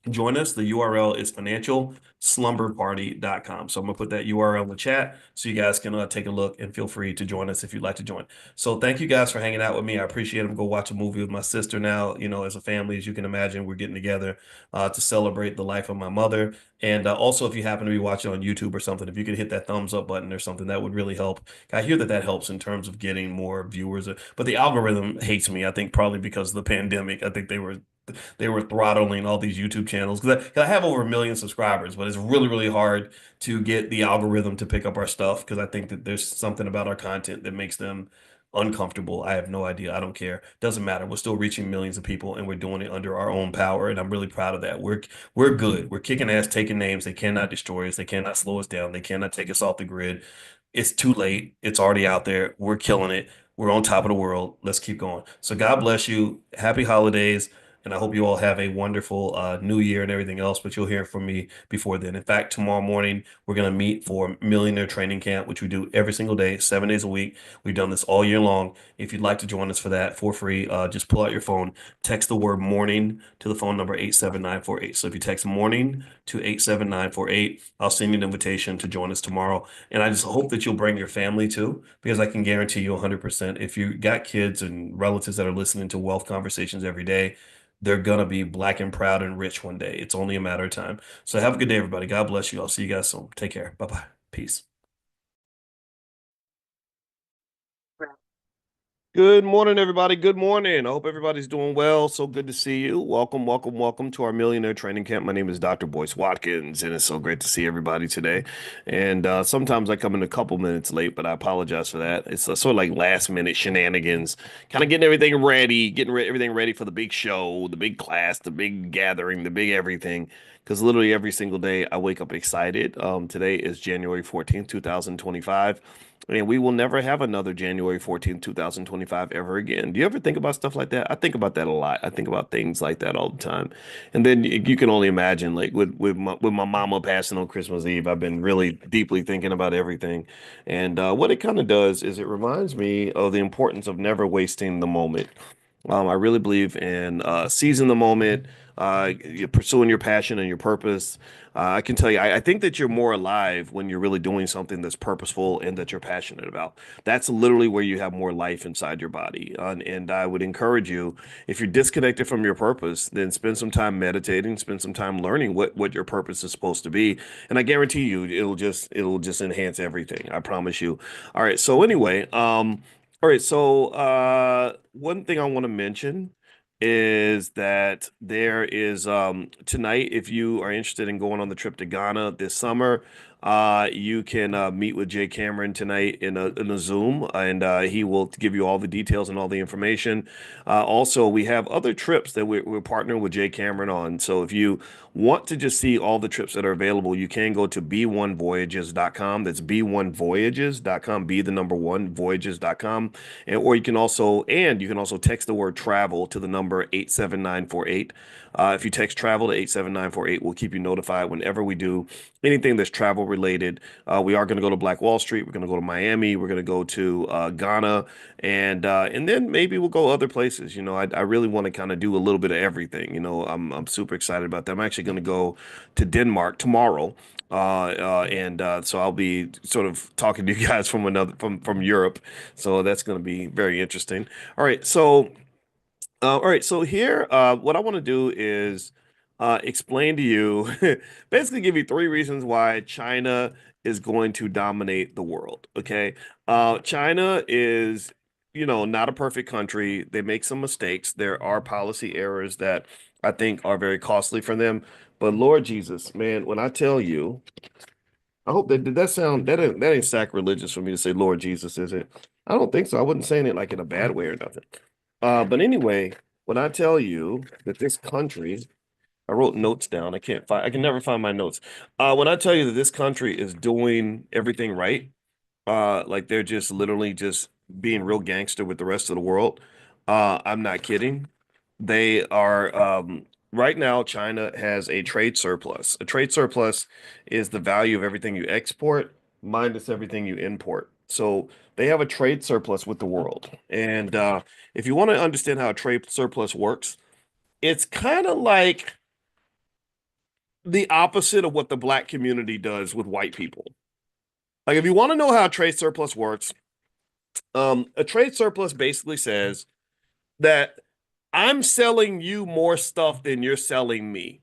join us. The URL is financialslumberparty.com. So I'm going to put that URL in the chat so you guys can take a look and feel free to join us if you'd like to join. So thank you guys for hanging out with me. I appreciate it. Go watch a movie with my sister now. As a family, as you can imagine, we're getting together to celebrate the life of my mother. And also, if you happen to be watching on YouTube or something, if you could hit that thumbs up button or something, that would really help. I hear that helps in terms of getting more viewers, but the algorithm hates me. I think probably because of the pandemic. I think they were they were throttling all these YouTube channels because 'cause I have over 1 million subscribers, but it's really, really hard to get the algorithm to pick up our stuff because I think that there's something about our content that makes them uncomfortable. I have no idea. I don't care. Doesn't matter. We're still reaching millions of people and we're doing it under our own power, and I'm really proud of that. We're good. We're kicking ass, taking names. They cannot destroy us. They cannot slow us down. They cannot take us off the grid. It's too late. It's already out there. We're killing it. We're on top of the world. Let's keep going. So God bless you. Happy holidays. And I hope you all have a wonderful new year and everything else, but you'll hear from me before then. In fact, tomorrow morning, we're going to meet for Millionaire Training Camp, which we do every single day, 7 days a week. We've done this all year long. If you'd like to join us for that for free, just pull out your phone, text the word morning to the phone number 87948. So if you text morning to 87948, I'll send you an invitation to join us tomorrow. And I just hope that you'll bring your family too, because I can guarantee you 100%, if you got kids and relatives that are listening to wealth conversations every day, they're gonna be black and proud and rich one day. It's only a matter of time. So have a good day, everybody. God bless you. I'll see you guys soon. Take care. Bye bye. Peace. Good morning, everybody. Good morning. I hope everybody's doing well. So good to see you. Welcome, welcome, welcome to our Millionaire Training Camp. My name is Dr. Boyce Watkins, and it's so great to see everybody today. And sometimes I come in a couple minutes late, but I apologize for that. It's sort of like last minute shenanigans, kind of getting everything ready, everything ready for the big show, the big class, the big gathering, the big everything. Because literally every single day I wake up excited. Today is January 14th, 2025. And we will never have another January 14th, 2025 ever again. Do you ever think about stuff like that? I think about that a lot. I think about things like that all the time. And then you can only imagine, like with my mama passing on Christmas Eve, I've been really deeply thinking about everything. And what it kind of does is it reminds me of the importance of never wasting the moment. I really believe in seizing the moment, you're pursuing your passion and your purpose. I can tell you, I think that you're more alive when you're really doing something that's purposeful and that you're passionate about. That's literally where you have more life inside your body. And I would encourage you, if you're disconnected from your purpose, then spend some time meditating, spend some time learning what your purpose is supposed to be. And I guarantee you, it'll just enhance everything. I promise you. All right. So anyway, all right, so one thing I want to mention is that there is tonight, if you are interested in going on the trip to Ghana this summer, you can meet with Jay Cameron tonight in a Zoom, and he will give you all the details and all the information. Also, we have other trips that we're partnering with Jay Cameron on. So if you want to just see all the trips that are available, you can go to b1voyages.com. That's b1voyages.com, be the number one voyages.com. And you can also text the word travel to the number 87948. If you text travel to 87948, we'll keep you notified whenever we do anything that's travel related. We are going to go to Black Wall Street. We're going to go to Miami. We're going to go to Ghana, and then maybe we'll go other places. I really want to kind of do a little bit of everything. I'm super excited about that. I'm actually going to go to Denmark tomorrow. And so I'll be sort of talking to you guys from Europe. So that's going to be very interesting. All right, so here, what I want to do is explain to you, basically give you three reasons why China is going to dominate the world. Okay, China is, not a perfect country. They make some mistakes. There are policy errors that I think are very costly for them. But Lord Jesus, man, when I tell you, I hope that did that sound that ain't sacrilegious for me to say Lord Jesus, is it? I don't think so. I wasn't saying it like in a bad way or nothing. But anyway, when I tell you that this country, I wrote notes down. I can never find my notes. When I tell you that this country is doing everything right, like they're just literally just being real gangster with the rest of the world. I'm not kidding. They are right now, China has a trade surplus. A trade surplus is the value of everything you export minus everything you import. So they have a trade surplus with the world. And if you want to understand how a trade surplus works, it's kind of like the opposite of what the black community does with white people. Like if you want to know how a trade surplus works, a trade surplus basically says that I'm selling you more stuff than you're selling me.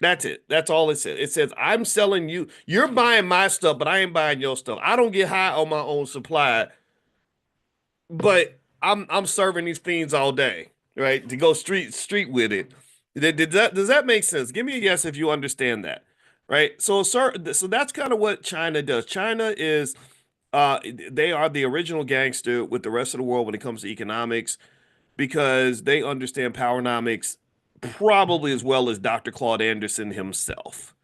That's it. That's all it says. It says I'm selling you. You're buying my stuff, but I ain't buying your stuff. I don't get high on my own supply, but I'm serving these fiends all day. right? To go street with it. Does that make sense? Give me a yes if you understand that, right? So that's kind of what China does. China is they are the original gangster with the rest of the world when it comes to economics because they understand powernomics probably as well as Dr. Claude Anderson himself.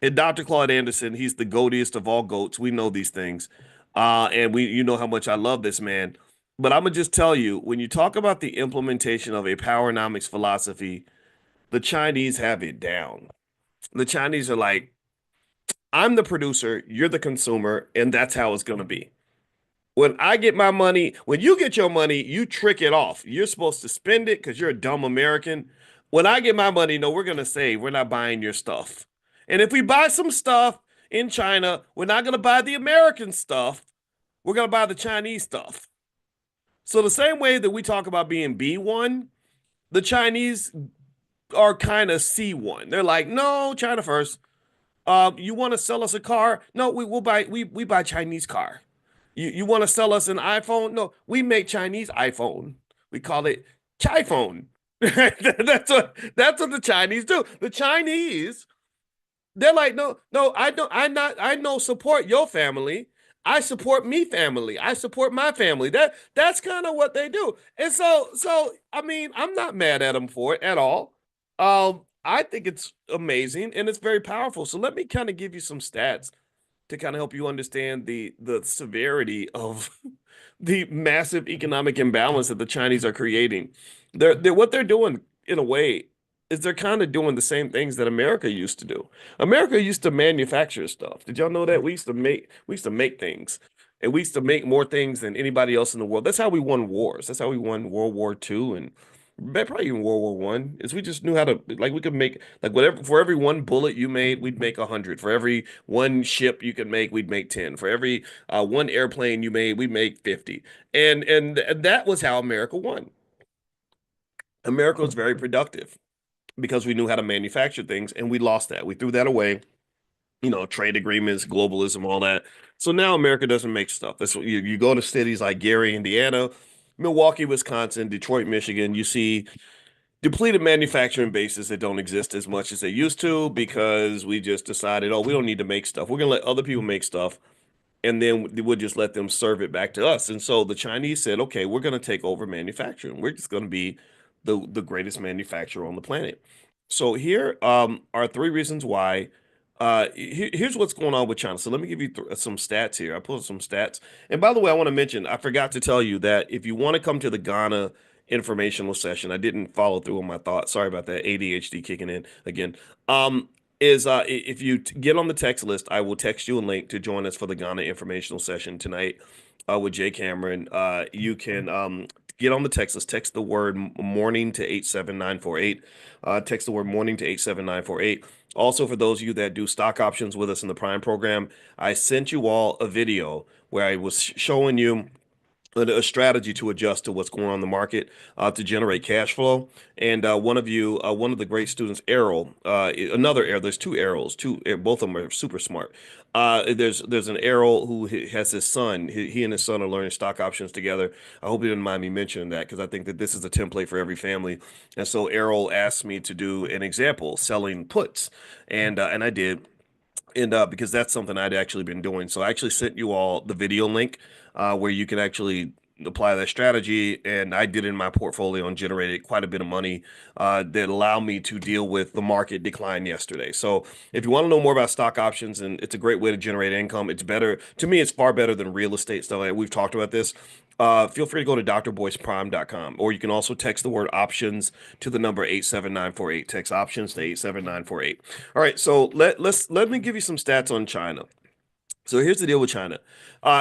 And Dr. Claude Anderson, he's the goatiest of all goats. We know these things. And you know how much I love this man. But I'm gonna just tell you, when you talk about the implementation of a powernomics philosophy, the Chinese have it down. The Chinese are like, I'm the producer, you're the consumer, and that's how it's gonna be. When I get my money, when you get your money, you trick it off. You're supposed to spend it because you're a dumb American. When I get my money, no, we're gonna say we're not buying your stuff. And if we buy some stuff in China, we're not gonna buy the American stuff. We're gonna buy the Chinese stuff. So the same way that we talk about being B1, the Chinese are kind of C1. They're like, no, China first. You want to sell us a car? No, we'll buy we buy Chinese car. You want to sell us an iPhone? No, we make Chinese iPhone. We call it Chai phone. That's what the Chinese do. The Chinese, they're like, no, no, I don't, I know support your family. I support me family. I support my family. That's kind of what they do. And so I mean, I'm not mad at them for it at all. I think it's amazing and it's very powerful. So let me kind of give you some stats to kind of help you understand the severity of the massive economic imbalance that the Chinese are creating. They're what they're doing in a way is they're kind of doing the same things that America used to do. America used to manufacture stuff. Did y'all know that? We used to make things. And we used to make more things than anybody else in the world. That's how we won wars. That's how we won World War II and probably even World War One. Is we just knew how to like we could make like whatever for every one bullet you made, we'd make 100. For every one ship you could make, we'd make 10. For every one airplane you made, we'd make 50. And that was how America won. America was very productive because we knew how to manufacture things, and we lost that. We threw that away. You know, trade agreements, globalism, all that. So now America doesn't make stuff. That's what you go to cities like Gary, Indiana, Milwaukee, Wisconsin, Detroit, Michigan. You see depleted manufacturing bases that don't exist as much as they used to because we just decided, oh, we don't need to make stuff. We're gonna let other people make stuff, and then we'll just let them serve it back to us. And so the Chinese said, okay, we're gonna take over manufacturing. We're just gonna be the greatest manufacturer on the planet. So here are three reasons why. Here's what's going on with China. So let me give you some stats here. I pulled some stats. And by the way, I want to mention, I forgot to tell you that if you want to come to the Ghana informational session, I didn't follow through on my thoughts. Sorry about that. ADHD kicking in again. Is if you get on the text list, I will text you a link to join us for the Ghana informational session tonight with Jay Cameron. You can get on the text list. Text the word morning to 87948. Text the word morning to 87948. Also, for those of you that do stock options with us in the Prime program, I sent you all a video where I was showing you a strategy to adjust to what's going on in the market to generate cash flow. And one of the great students, Errol, another Errol, there's two Errols, both of them are super smart. There's an Errol who has his son. He and his son are learning stock options together. I hope he didn't mind me mentioning that because I think that this is a template for every family. And so Errol asked me to do an example selling puts, and I did and because that's something I'd actually been doing. So I actually sent you all the video link where you can actually apply that strategy, and I did it in my portfolio and generated quite a bit of money that allowed me to deal with the market decline yesterday. So if you want to know more about stock options, and it's a great way to generate income, it's better to me. It's far better than real estate stuff. Like we've talked about this. Feel free to go to drboyceprime.com, or you can also text the word options to the number 87948. Text options to 87948. All right, so let me give you some stats on China. So here's the deal with China.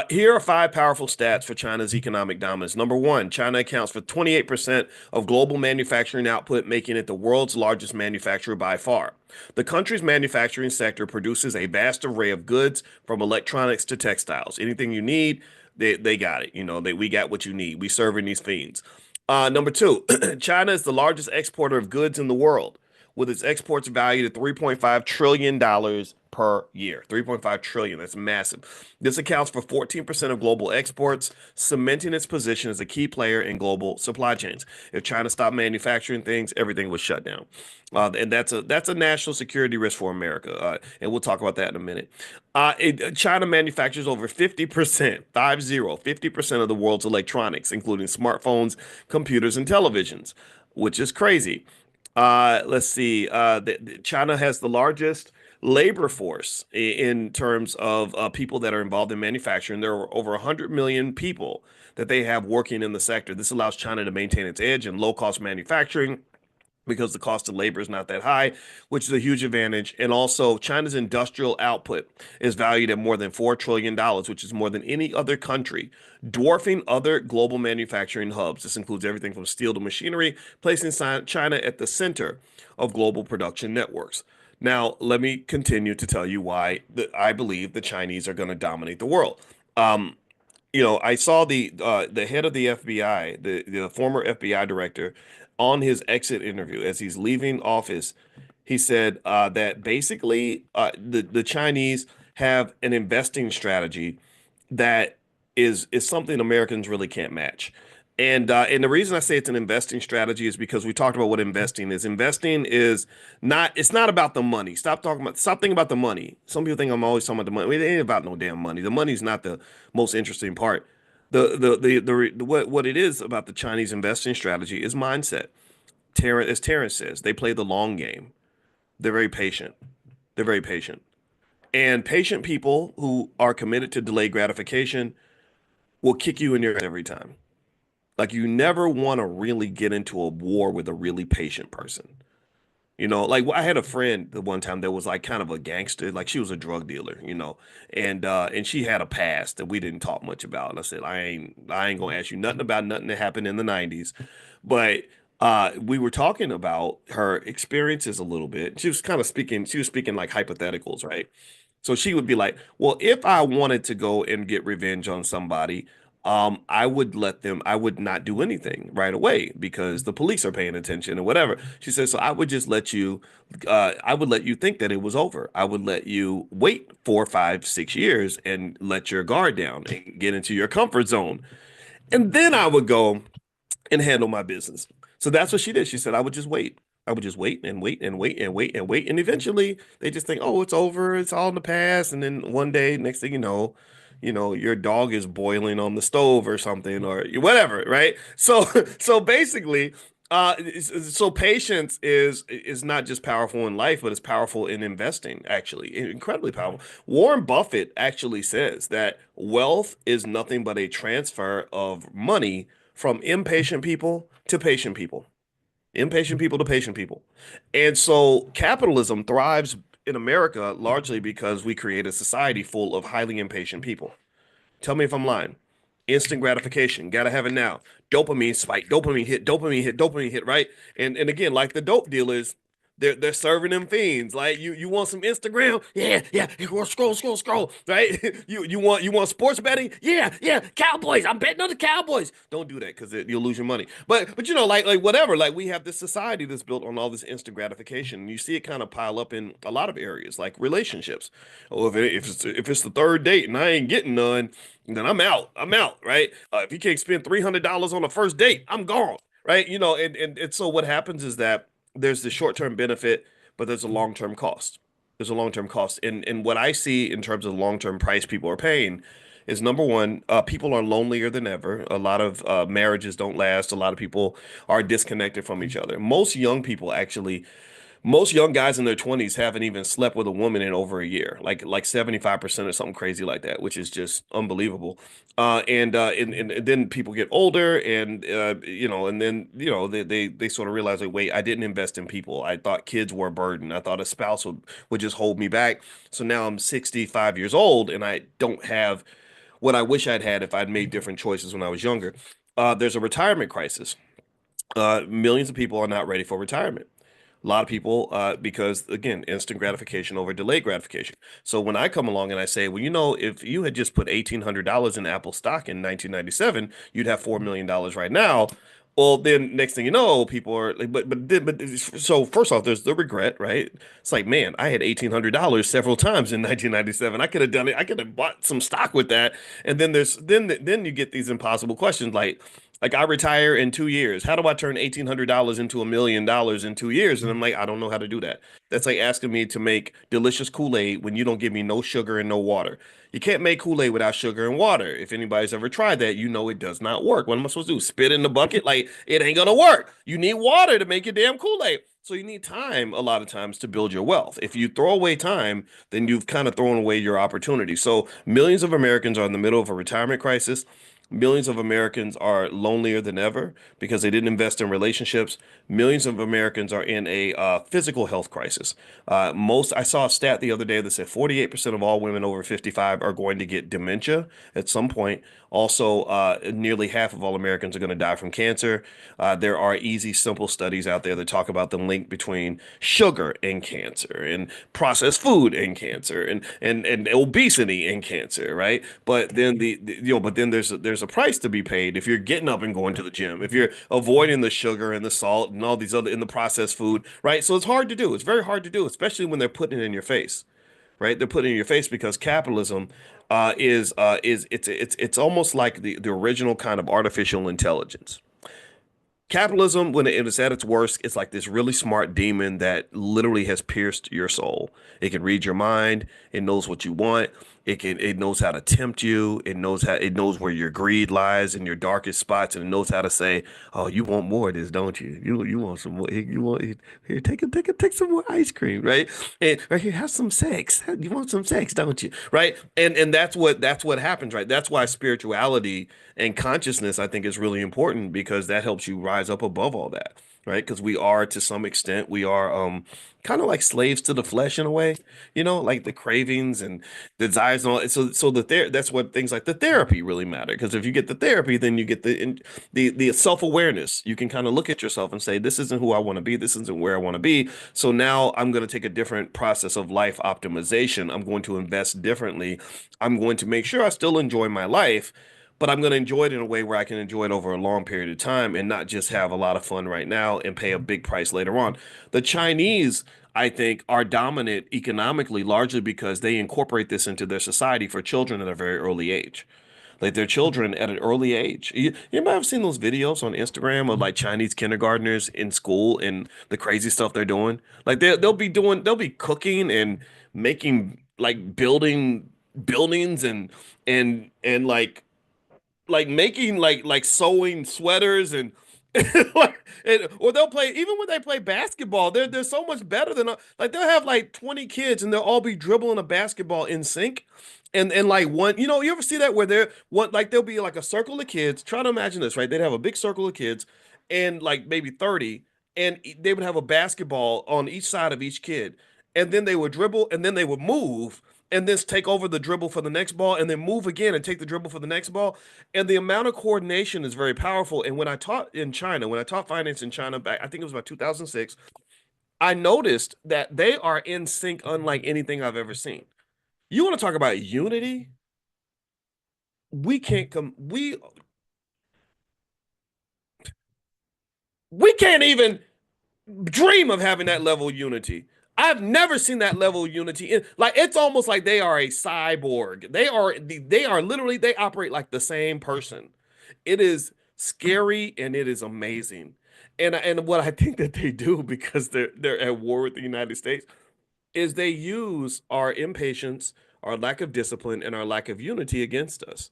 Here are five powerful stats for China's economic dominance. Number one, China accounts for 28% of global manufacturing output, making it the world's largest manufacturer by far. The country's manufacturing sector produces a vast array of goods from electronics to textiles. Anything you need, they got it. You know, we got what you need. We serving these fiends. Number two, China is the largest exporter of goods in the world. with its exports valued at $3.5 trillion per year. 3.5 trillion. That's massive. This accounts for 14% of global exports, cementing its position as a key player in global supply chains. If China stopped manufacturing things, everything was shut down. And that's a national security risk for America. And we'll talk about that in a minute. China manufactures over 50%, 50% of the world's electronics, including smartphones, computers, and televisions, which is crazy. Let's see. China has the largest labor force in terms of people that are involved in manufacturing. There are over 100 million people that they have working in the sector. This allows China to maintain its edge in low-cost manufacturing because the cost of labor is not that high, which is a huge advantage. And also, China's industrial output is valued at more than $4 trillion, which is more than any other country, dwarfing other global manufacturing hubs. This includes everything from steel to machinery, placing China at the center of global production networks. Now, let me continue to tell you why I believe the Chinese are going to dominate the world. Um, I saw the head of the FBI, the former FBI director, on his exit interview as he's leaving office. He said that basically the Chinese have an investing strategy that is something Americans really can't match. And the reason I say it's an investing strategy is because we talked about what investing is. Investing is not it's not about the money. Stop thinking about the money. Some people think I'm always talking about the money. I mean, it ain't about no damn money. The money's not the most interesting part. What it is about the Chinese investing strategy is mindset. As Terrence says, they play the long game. They're very patient. They're very patient. And patient people who are committed to delayed gratification will kick you in your ass every time. Like you never want to really get into a war with a really patient person. Like I had a friend the one time that was like kind of a gangster, like she was a drug dealer, and she had a past that we didn't talk much about. And I said, I ain't gonna ask you nothing about nothing that happened in the 90s. But we were talking about her experiences a little bit. She was speaking like hypotheticals, right? So she would be like, well, if I wanted to go and get revenge on somebody, I would not do anything right away because the police are paying attention or whatever. She says, so I would just I would let you think that it was over. I would let you wait 4, 5, 6 years and let your guard down and get into your comfort zone. And then I would go and handle my business. So that's what she did. She said, I would just wait. I would just wait and wait and wait and wait and wait. And eventually they just think, oh, it's over. It's all in the past. And then one day, next thing your dog is boiling on the stove or something or whatever, right? So, so basically, so patience is not just powerful in life, but it's powerful in investing, actually, incredibly powerful. Warren Buffett actually says that wealth is nothing but a transfer of money from impatient people to patient people, impatient people to patient people. And so capitalism thrives in America largely because we create a society full of highly impatient people. Tell me if I'm lying. Instant gratification, gotta have it now. Dopamine spike, dopamine hit, dopamine hit, right? And again, like the dope dealers, they're serving them fiends. Like you want some Instagram? Yeah, yeah. You want scroll, right? You want sports betting? Yeah, yeah. Cowboys. I'm betting on the Cowboys. Don't do that because you'll lose your money. But like whatever. Like we have this society that's built on all this instant gratification. And you see it kind of pile up in a lot of areas, like relationships. Oh, if it's the third date and I ain't getting none, then I'm out. I'm out, right? If you can't spend $300 on a first date, I'm gone, right? And so what happens is that there's the short-term benefit, but there's a long-term cost. There's a long-term cost. And what I see in terms of the long-term price people are paying is number one, people are lonelier than ever. A lot of marriages don't last. A lot of people are disconnected from each other. Most young guys in their 20s haven't even slept with a woman in over a year, like 75% or something crazy like that, which is just unbelievable. And then people get older and then they sort of realize like, wait, I didn't invest in people. I thought kids were a burden. I thought a spouse would just hold me back. So now I'm 65 years old and I don't have what I wish I'd had if I'd made different choices when I was younger. There's a retirement crisis. Millions of people are not ready for retirement. A lot of people, because again, instant gratification over delayed gratification. So when I come along and I say, well, if you had just put $1,800 in Apple stock in 1997, you'd have $4 million right now. Well, then next thing you know, people are like, so first off, there's the regret, right? It's like, man, I had $1,800 several times in 1997. I could have done it. I could have bought some stock with that. And then then you get these impossible questions like I retire in 2 years. How do I turn $1,800 into $1 million in 2 years? And I'm like, I don't know how to do that. That's like asking me to make delicious Kool-Aid when you don't give me no sugar and no water. You can't make Kool-Aid without sugar and water. If anybody's ever tried that, you know it does not work. What am I supposed to do? Spit in the bucket? Like it ain't gonna work. You need water to make your damn Kool-Aid. So you need time a lot of times to build your wealth. If you throw away time, then you've kind of thrown away your opportunity. So millions of Americans are in the middle of a retirement crisis. Millions of Americans are lonelier than ever because they didn't invest in relationships. Millions of Americans are in a physical health crisis. I saw a stat the other day that said 48% of all women over 55 are going to get dementia at some point. Also, nearly half of all Americans are going to die from cancer. There are easy, simple studies out there that talk about the link between sugar and cancer, and processed food and cancer, and obesity and cancer, right? But then but then there's a price to be paid if you're getting up and going to the gym, if you're avoiding the sugar and the salt and all these other in the processed food, right? So it's hard to do. It's very hard to do, especially when they're putting it in your face, right? They're putting it in your face because capitalism is it's almost like the original kind of artificial intelligence. Capitalism, when it is at its worst, it's like this really smart demon that literally has pierced your soul. It can read your mind. It knows what you want. It knows how to tempt you. It knows where your greed lies in your darkest spots, and it knows how to say, "Oh, you want more of this, don't you? You want some more? You want here? Take some more ice cream, right? And right here, have some sex. You want some sex, don't you? Right? And that's what happens, right? That's why spirituality and consciousness, I think, is really important because that helps you rise up above all that, right? Because we are, to some extent, we are kind of like slaves to the flesh in a way, like the cravings and desires and all. That's what things like the therapy really matter. Because if you get the therapy, then you get the self-awareness. You can kind of look at yourself and say, this isn't who I want to be. This isn't where I want to be. So now I'm going to take a different process of life optimization. I'm going to invest differently. I'm going to make sure I still enjoy my life, but I'm going to enjoy it in a way where I can enjoy it over a long period of time and not just have a lot of fun right now and pay a big price later on. The Chinese, I think, are dominant economically largely because they incorporate this into their society for children at a very early age. Like their children at an early age. You might have seen those videos on Instagram of like Chinese kindergartners in school and the crazy stuff they're doing. Like they'll be cooking and making like building buildings and like making like sewing sweaters and or they'll play even when they play basketball. They're so much better than like they'll have like 20 kids and they'll all be dribbling a basketball in sync. And like one, you ever see that where they're one like there'll be like a circle of kids. Try to imagine this, right? They'd have a big circle of kids and like maybe 30, and they would have a basketball on each side of each kid. And then they would dribble and then they would move and then take over the dribble for the next ball and then move again and take the dribble for the next ball. And the amount of coordination is very powerful. And when I taught in China, when I taught finance in China back, I think it was about 2006, I noticed that they are in sync unlike anything I've ever seen. You want to talk about unity? We can't come we can't even dream of having that level of unity. I've never seen that level of unity. Like it's almost like they are a cyborg. They are literally they operate like the same person. It is scary and it is amazing. And what I think that they do because they're at war with the United States is they use our impatience, our lack of discipline, and our lack of unity against us.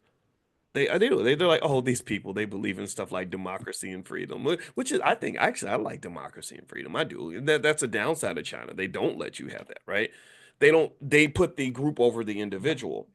They do. They're like, oh, these people, they believe in stuff like democracy and freedom, which is, I think, actually, I like democracy and freedom. I do. That's a downside of China. They don't let you have that, right? They put the group over the individual.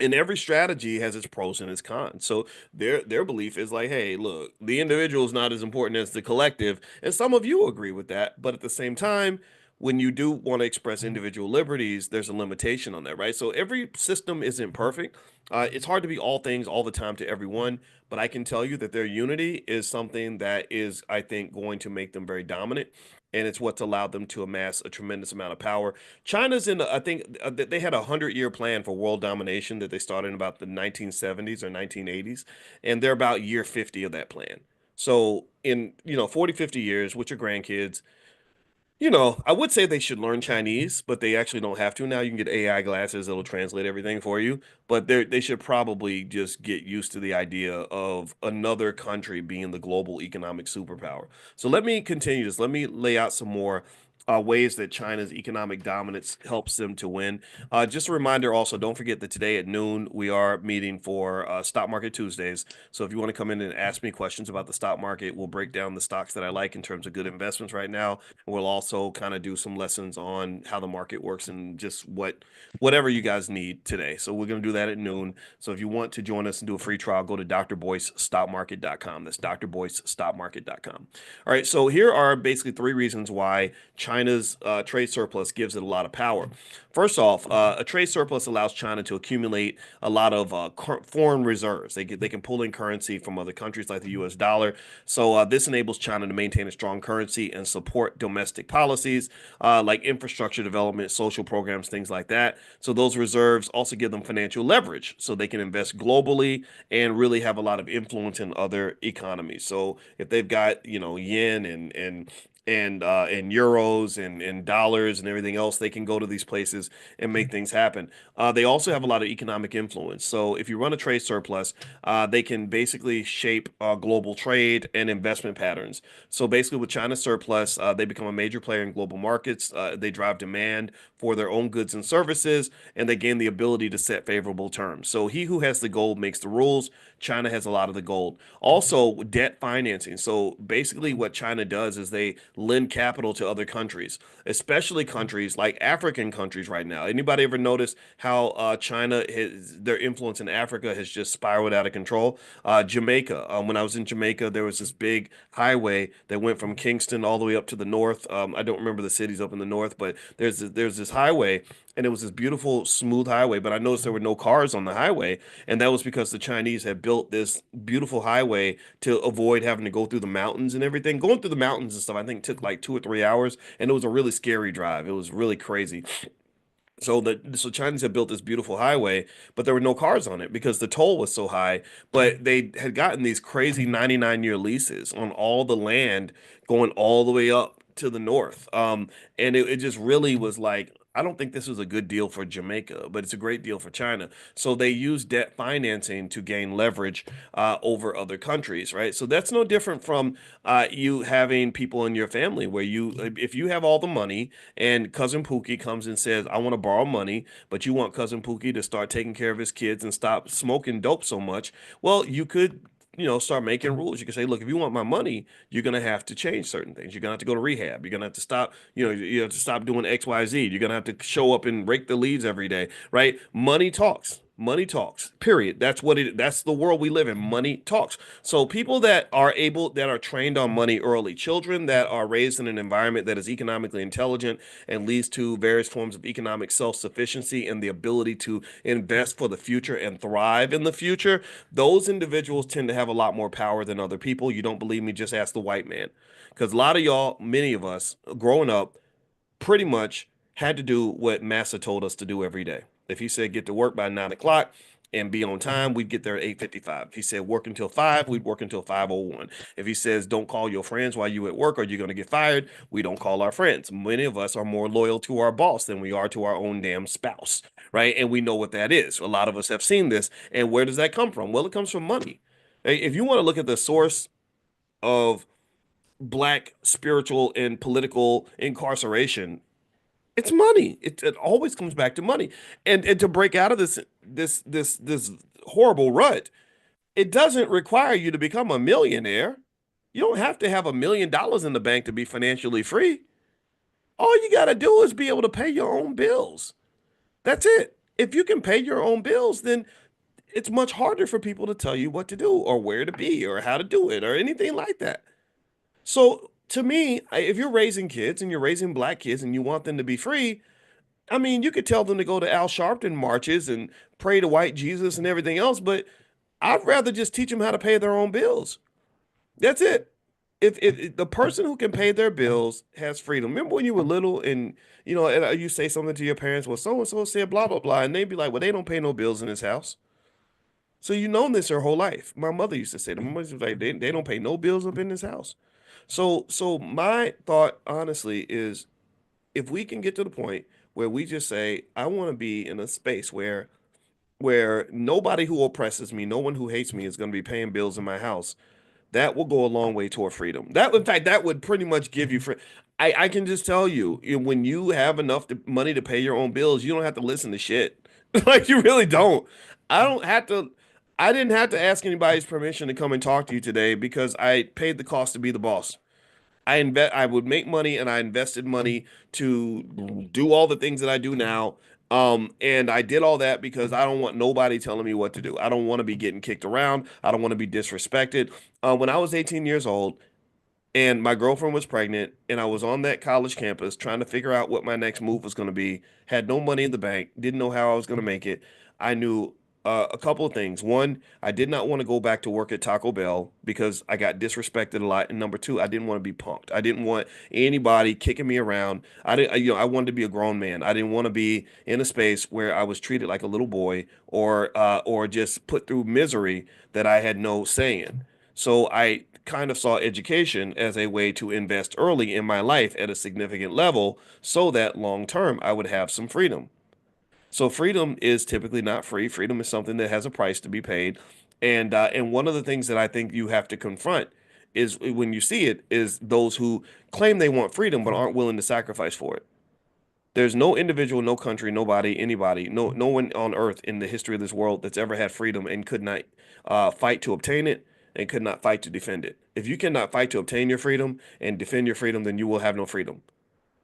And every strategy has its pros and its cons. So their belief is like, hey, look, the individual is not as important as the collective, and some of you agree with that. But at the same time, when you do want to express individual liberties, there's a limitation on that, right? So every system isn't perfect. It's hard to be all things all the time to everyone, but I can tell you that their unity is something that is, I think, going to make them very dominant. And it's what's allowed them to amass a tremendous amount of power. China's in, I think they had a 100-year plan for world domination that they started in about the 1970s or 1980s, and they're about year 50 of that plan. So in, 40, 50 years with your grandkids, I would say they should learn Chinese, but they actually don't have to now. You can get AI glasses that'll translate everything for you, but they should probably just get used to the idea of another country being the global economic superpower. So let me continue this. Let me lay out some more ways that China's economic dominance helps them to win. Just a reminder also, don't forget that today at noon, we are meeting for Stock Market Tuesdays. So if you want to come in and ask me questions about the stock market, we'll break down the stocks that I like in terms of good investments right now. We'll also kind of do some lessons on how the market works and just whatever you guys need today. So we're going to do that at noon. So if you want to join us and do a free trial, go to drboycestockmarket.com. That's drboycestockmarket.com. All right. So here are basically three reasons why China's trade surplus gives it a lot of power. First off, a trade surplus allows China to accumulate a lot of foreign reserves. They can pull in currency from other countries like the U.S. dollar. So this enables China to maintain a strong currency and support domestic policies like infrastructure development, social programs, things like that. So those reserves also give them financial leverage, so they can invest globally and really have a lot of influence in other economies. So if they've got yen and euros and dollars and everything else, they can go to these places and make things happen. They also have a lot of economic influence. So if you run a trade surplus, they can basically shape global trade and investment patterns. So basically, with China's surplus, they become a major player in global markets. They drive demand for their own goods and services, and they gain the ability to set favorable terms. So he who has the gold makes the rules. China has a lot of the gold. Also, debt financing. So basically, what China does is they lend capital to other countries, especially countries like African countries right now. Anybody ever notice how China their influence in Africa has just spiraled out of control? Jamaica. When I was in Jamaica, there was this big highway that went from Kingston all the way up to the north. I don't remember the cities up in the north, but there's this highway, and it was this beautiful, smooth highway. But I noticed there were no cars on the highway, and that was because the Chinese had built this beautiful highway to avoid having to go through the mountains and everything. Going through the mountains and stuff, I think took like 2 or 3 hours, and it was a really scary drive. It was really crazy. So Chinese had built this beautiful highway, but there were no cars on it because the toll was so high. But they had gotten these crazy 99-year leases on all the land going all the way up to the north. And it just really was like, I don't think this was a good deal for Jamaica, but it's a great deal for China. So they use debt financing to gain leverage over other countries, right? So that's no different from you having people in your family where if you have all the money and cousin Pookie comes and says, I want to borrow money, but you want cousin Pookie to start taking care of his kids and stop smoking dope so much. Well, you could, start making rules. You can say, look, if you want my money, you're going to have to change certain things. You're going to have to go to rehab. You're going to have to stop, you have to stop doing X, Y, Z. You're going to have to show up and rake the leaves every day, right? Money talks. Money talks. Period. That's the world we live in. Money talks. So people that are trained on money early, children that are raised in an environment that is economically intelligent and leads to various forms of economic self-sufficiency and the ability to invest for the future and thrive in the future, those individuals tend to have a lot more power than other people. You don't believe me? Just ask the white man. Because a lot of y'all, many of us growing up, pretty much had to do what Massa told us to do every day. If he said get to work by 9 o'clock and be on time, we'd get there at 8:55. If he said work until 5, we'd work until 5:01. If he says don't call your friends while you at work or you're going to get fired, we don't call our friends. Many of us are more loyal to our boss than we are to our own damn spouse, right? And we know what that is. A lot of us have seen this. And where does that come from? Well, it comes from money. If you want to look at the source of black spiritual and political incarceration, it's money. It always comes back to money. And to break out of this horrible rut, it doesn't require you to become a millionaire. You don't have to have $1 million in the bank to be financially free. All you got to do is be able to pay your own bills. That's it. If you can pay your own bills, then it's much harder for people to tell you what to do or where to be or how to do it or anything like that. So to me, if you're raising kids and you're raising black kids and you want them to be free, I mean, you could tell them to go to Al Sharpton marches and pray to white Jesus and everything else, but I'd rather just teach them how to pay their own bills. That's it. If the person who can pay their bills has freedom. Remember when you were little and you say something to your parents, well, so and so said blah blah blah, and they'd be like, well, they don't pay no bills in this house. So you known this your whole life. My mother used to say, my mother was like, they don't pay no bills up in this house. So my thought, honestly, is if we can get to the point where we just say, I want to be in a space where nobody who oppresses me, no one who hates me is going to be paying bills in my house, that will go a long way toward freedom. That, in fact, that would pretty much give you free. I can just tell you, when you have enough money to pay your own bills, you don't have to listen to shit. Like you really don't. I don't have to. I didn't have to ask anybody's permission to come and talk to you today because I paid the cost to be the boss. I would make money and I invested money to do all the things that I do now. And I did all that because I don't want nobody telling me what to do. I don't want to be getting kicked around. I don't want to be disrespected. When I was 18 years old, and my girlfriend was pregnant, and I was on that college campus trying to figure out what my next move was going to be. Had no money in the bank, didn't know how I was going to make it. I knew a couple of things. One, I did not want to go back to work at Taco Bell because I got disrespected a lot. And number two, I didn't want to be punked. I didn't want anybody kicking me around. I didn't, I wanted to be a grown man. I didn't want to be in a space where I was treated like a little boy or just put through misery that I had no say in. So I kind of saw education as a way to invest early in my life at a significant level so that long term I would have some freedom. So freedom is typically not free. Freedom is something that has a price to be paid. And one of the things that I think you have to confront is when you see it is those who claim they want freedom but aren't willing to sacrifice for it. There's no individual, no country, nobody, anybody, no one on earth in the history of this world that's ever had freedom and could not fight to obtain it and could not fight to defend it. If you cannot fight to obtain your freedom and defend your freedom, then you will have no freedom.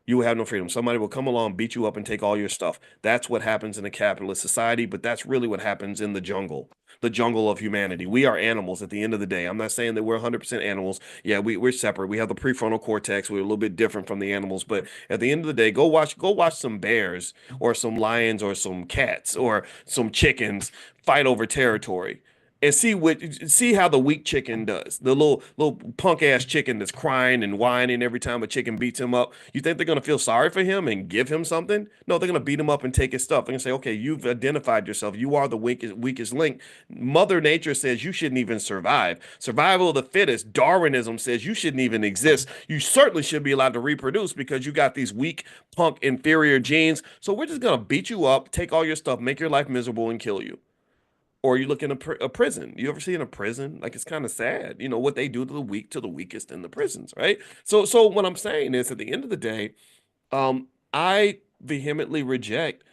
You will have no freedom. Somebody will come along, beat you up, and take all your stuff. That's what happens in a capitalist society, but that's really what happens in the jungle of humanity. We are animals at the end of the day. I'm not saying that we're 100% animals. Yeah, we're separate. We have the prefrontal cortex. We're a little bit different from the animals, but at the end of the day, go watch some bears or some lions or some cats or some chickens fight over territory and see how the weak chicken does. The little punk ass chicken that's crying and whining every time a chicken beats him up. You think they're gonna feel sorry for him and give him something? No, they're gonna beat him up and take his stuff. They're gonna say, okay, you've identified yourself. You are the weakest link. Mother Nature says you shouldn't even survive. Survival of the fittest. Darwinism says you shouldn't even exist. You certainly should be allowed to reproduce because you got these weak, punk, inferior genes. So we're just gonna beat you up, take all your stuff, make your life miserable, and kill you. Or you look in a prison. You ever see in a prison? Like it's kind of sad, what they do to the weak, to the weakest in the prisons, right? So what I'm saying is, at the end of the day, I vehemently reject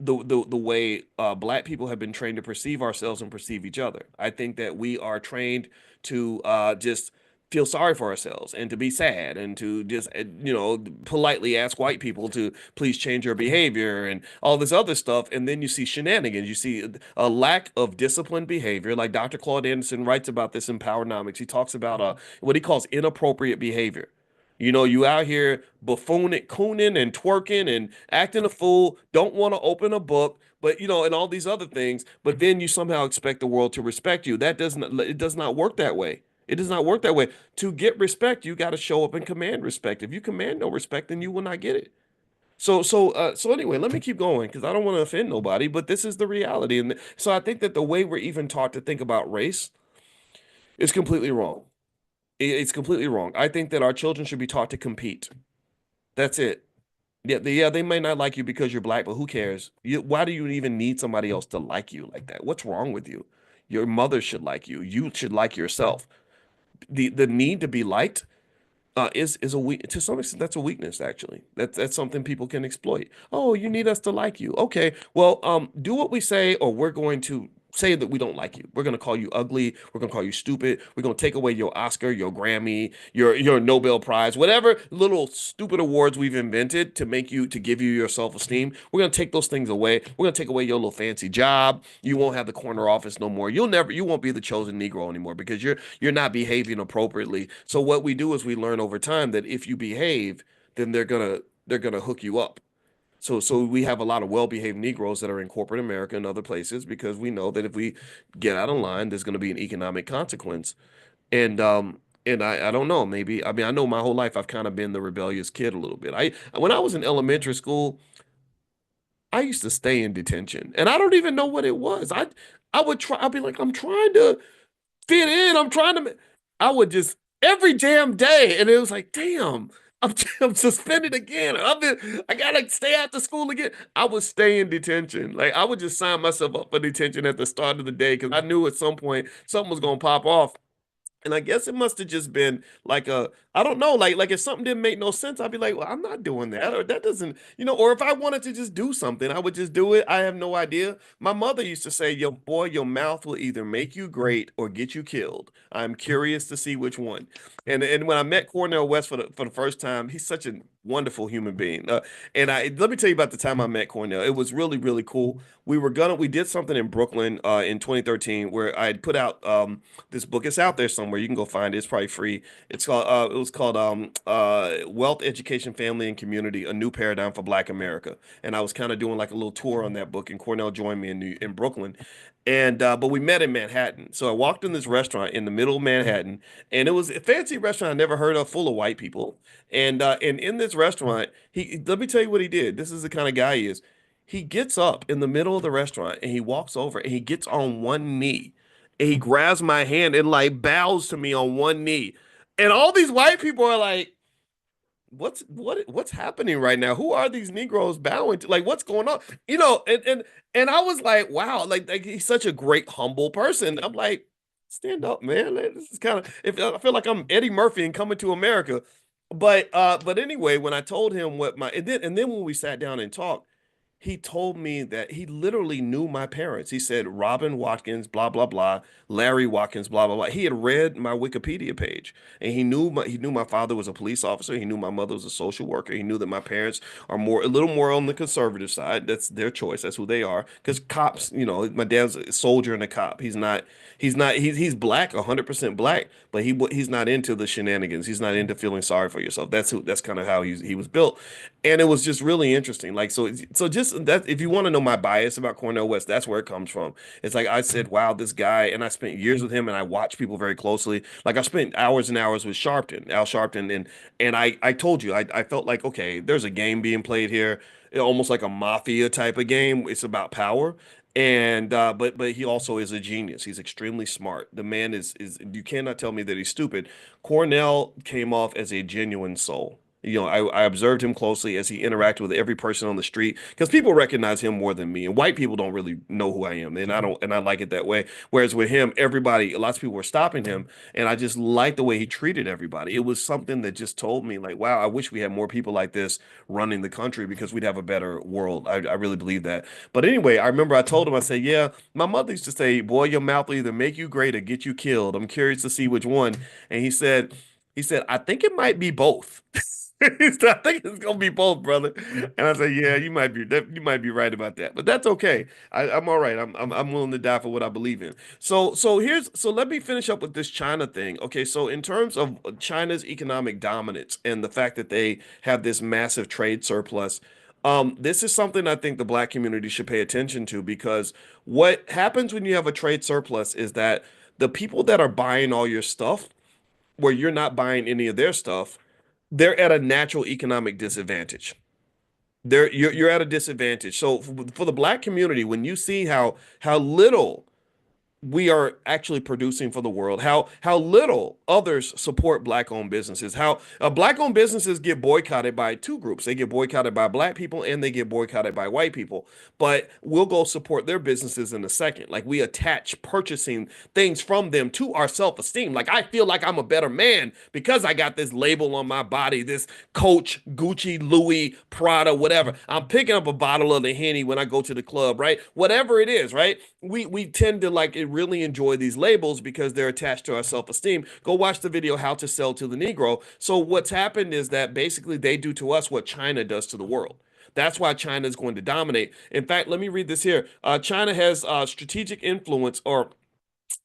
the way black people have been trained to perceive ourselves and perceive each other. I think that we are trained to just feel sorry for ourselves and to be sad and to just politely ask white people to please change your behavior and all this other stuff. And then you see shenanigans. You see a lack of disciplined behavior. Like Dr. Claude Anderson writes about this in Powernomics. He talks about what he calls inappropriate behavior. You out here buffooning, cooning, and twerking and acting a fool, don't want to open a book, but and all these other things, but then you somehow expect the world to respect you. It does not work that way. It does not work that way. To get respect, you got to show up and command respect. If you command no respect, then you will not get it. So anyway, let me keep going because I don't want to offend nobody, but this is the reality. And so I think that the way we're even taught to think about race is completely wrong. It's completely wrong. I think that our children should be taught to compete. That's it. Yeah, they may not like you because you're black, but who cares? Why do you even need somebody else to like you like that? What's wrong with you? Your mother should like you. You should like yourself. The need to be liked is a weak to some extent. That's a weakness, actually. That's something people can exploit. Oh, you need us to like you. Okay, well, do what we say, or we're going to say that we don't like you. We're going to call you ugly. We're going to call you stupid. We're going to take away your Oscar, your Grammy, your Nobel Prize, whatever little stupid awards we've invented to give you your self-esteem. We're going to take those things away. We're going to take away your little fancy job. You won't have the corner office no more. You won't be the chosen Negro anymore because you're not behaving appropriately. So what we do is we learn over time that if you behave, then they're gonna hook you up. So we have a lot of well-behaved Negroes that are in corporate America and other places because we know that if we get out of line, there's going to be an economic consequence. And I don't know, maybe, I mean, I know my whole life I've kind of been the rebellious kid a little bit. When I was in elementary school, I used to stay in detention, and I don't even know what it was. I would try. I'd be like, I'm trying to fit in. I'm trying to. I would just every damn day, and it was like, damn, I'm I'm suspended again. I gotta stay after school again. I would stay in detention. Like I would just sign myself up for detention at the start of the day because I knew at some point something was gonna pop off. And I guess it must have just been like I don't know, like if something didn't make no sense, I'd be like, well, I'm not doing that, or that doesn't, or if I wanted to just do something, I would just do it. I have no idea. My mother used to say, "Yo, boy, your mouth will either make you great or get you killed. I'm curious to see which one." And when I met Cornell West for the first time, he's such a wonderful human being. And I let me tell you about the time I met Cornell. It was really, really cool. We did something in Brooklyn in 2013 where I had put out this book. It's out there somewhere. You can go find it. It's probably free. It was called Wealth, Education, Family, and Community: A New Paradigm for Black America. And I was kind of doing like a little tour on that book, and Cornell joined me in Brooklyn. And but we met in Manhattan. So I walked in this restaurant in the middle of Manhattan, and it was a fancy restaurant I never heard of, full of white people. And in this restaurant, he let me tell you what he did. This is the kind of guy he is. He gets up in the middle of the restaurant and he walks over and he gets on one knee and he grabs my hand and like bows to me on one knee. And all these white people are like, what's happening right now? Who are these Negroes bowing to? Like, what's going on? And I was like, wow, like he's such a great, humble person. I'm like, stand up, man. Like, this is kind of if I feel like I'm Eddie Murphy and Coming to America. But anyway, when I told him what my and then when we sat down and talked, he told me that he literally knew my parents. He said Robin Watkins, blah blah blah, Larry Watkins, blah blah blah. He had read my Wikipedia page, and he knew my father was a police officer. He knew my mother was a social worker. He knew that my parents are a little more on the conservative side. That's their choice. That's who they are. Because cops, my dad's a soldier and a cop. He's black, 100% black, but he's not into the shenanigans. He's not into feeling sorry for yourself. That's kind of how he was built. And it was just really interesting. Like, so just that, if you want to know my bias about Cornel West, that's where it comes from. It's like I said, wow, this guy, and I spent years with him and I watched people very closely. Like I spent hours and hours with Al Sharpton, and I told you, I felt like, okay, there's a game being played here, almost like a mafia type of game. It's about power. And but he also is a genius. He's extremely smart. The man is you cannot tell me that he's stupid. Cornell came off as a genuine soul. I observed him closely as he interacted with every person on the street because people recognize him more than me, and white people don't really know who I am, and I don't, and I like it that way. Whereas with him, lots of people were stopping him, and I just liked the way he treated everybody. It was something that just told me, like, wow, I wish we had more people like this running the country because we'd have a better world. I really believe that. But anyway, I remember I told him, I said, yeah, my mother used to say, boy, your mouth will either make you great or get you killed. I'm curious to see which one. And he said, I think it might be both. He said, I think it's gonna be both, brother. And I said, yeah, you might be right about that, but that's okay. I'm all right. I'm willing to die for what I believe in. So let me finish up with this China thing. Okay, so in terms of China's economic dominance and the fact that they have this massive trade surplus, this is something I think the black community should pay attention to because what happens when you have a trade surplus is that the people that are buying all your stuff, where you're not buying any of their stuff, they're at a natural economic disadvantage. You're at a disadvantage. So for the black community, when you see how little we are actually producing for the world, how little others support black owned businesses, how black owned businesses get boycotted by two groups. They get boycotted by black people and they get boycotted by white people. But we'll go support their businesses in a second. Like we attach purchasing things from them to our self-esteem. Like I feel like I'm a better man because I got this label on my body, this Coach, Gucci, Louis, Prada, whatever. I'm picking up a bottle of the Henny when I go to the club, right? Whatever it is, right? We tend to like really enjoy these labels because they're attached to our self-esteem. Go watch the video How to Sell to the Negro. So what's happened is that basically they do to us what China does to the world. That's why China is going to dominate. In fact, let me read this here. China has strategic influence or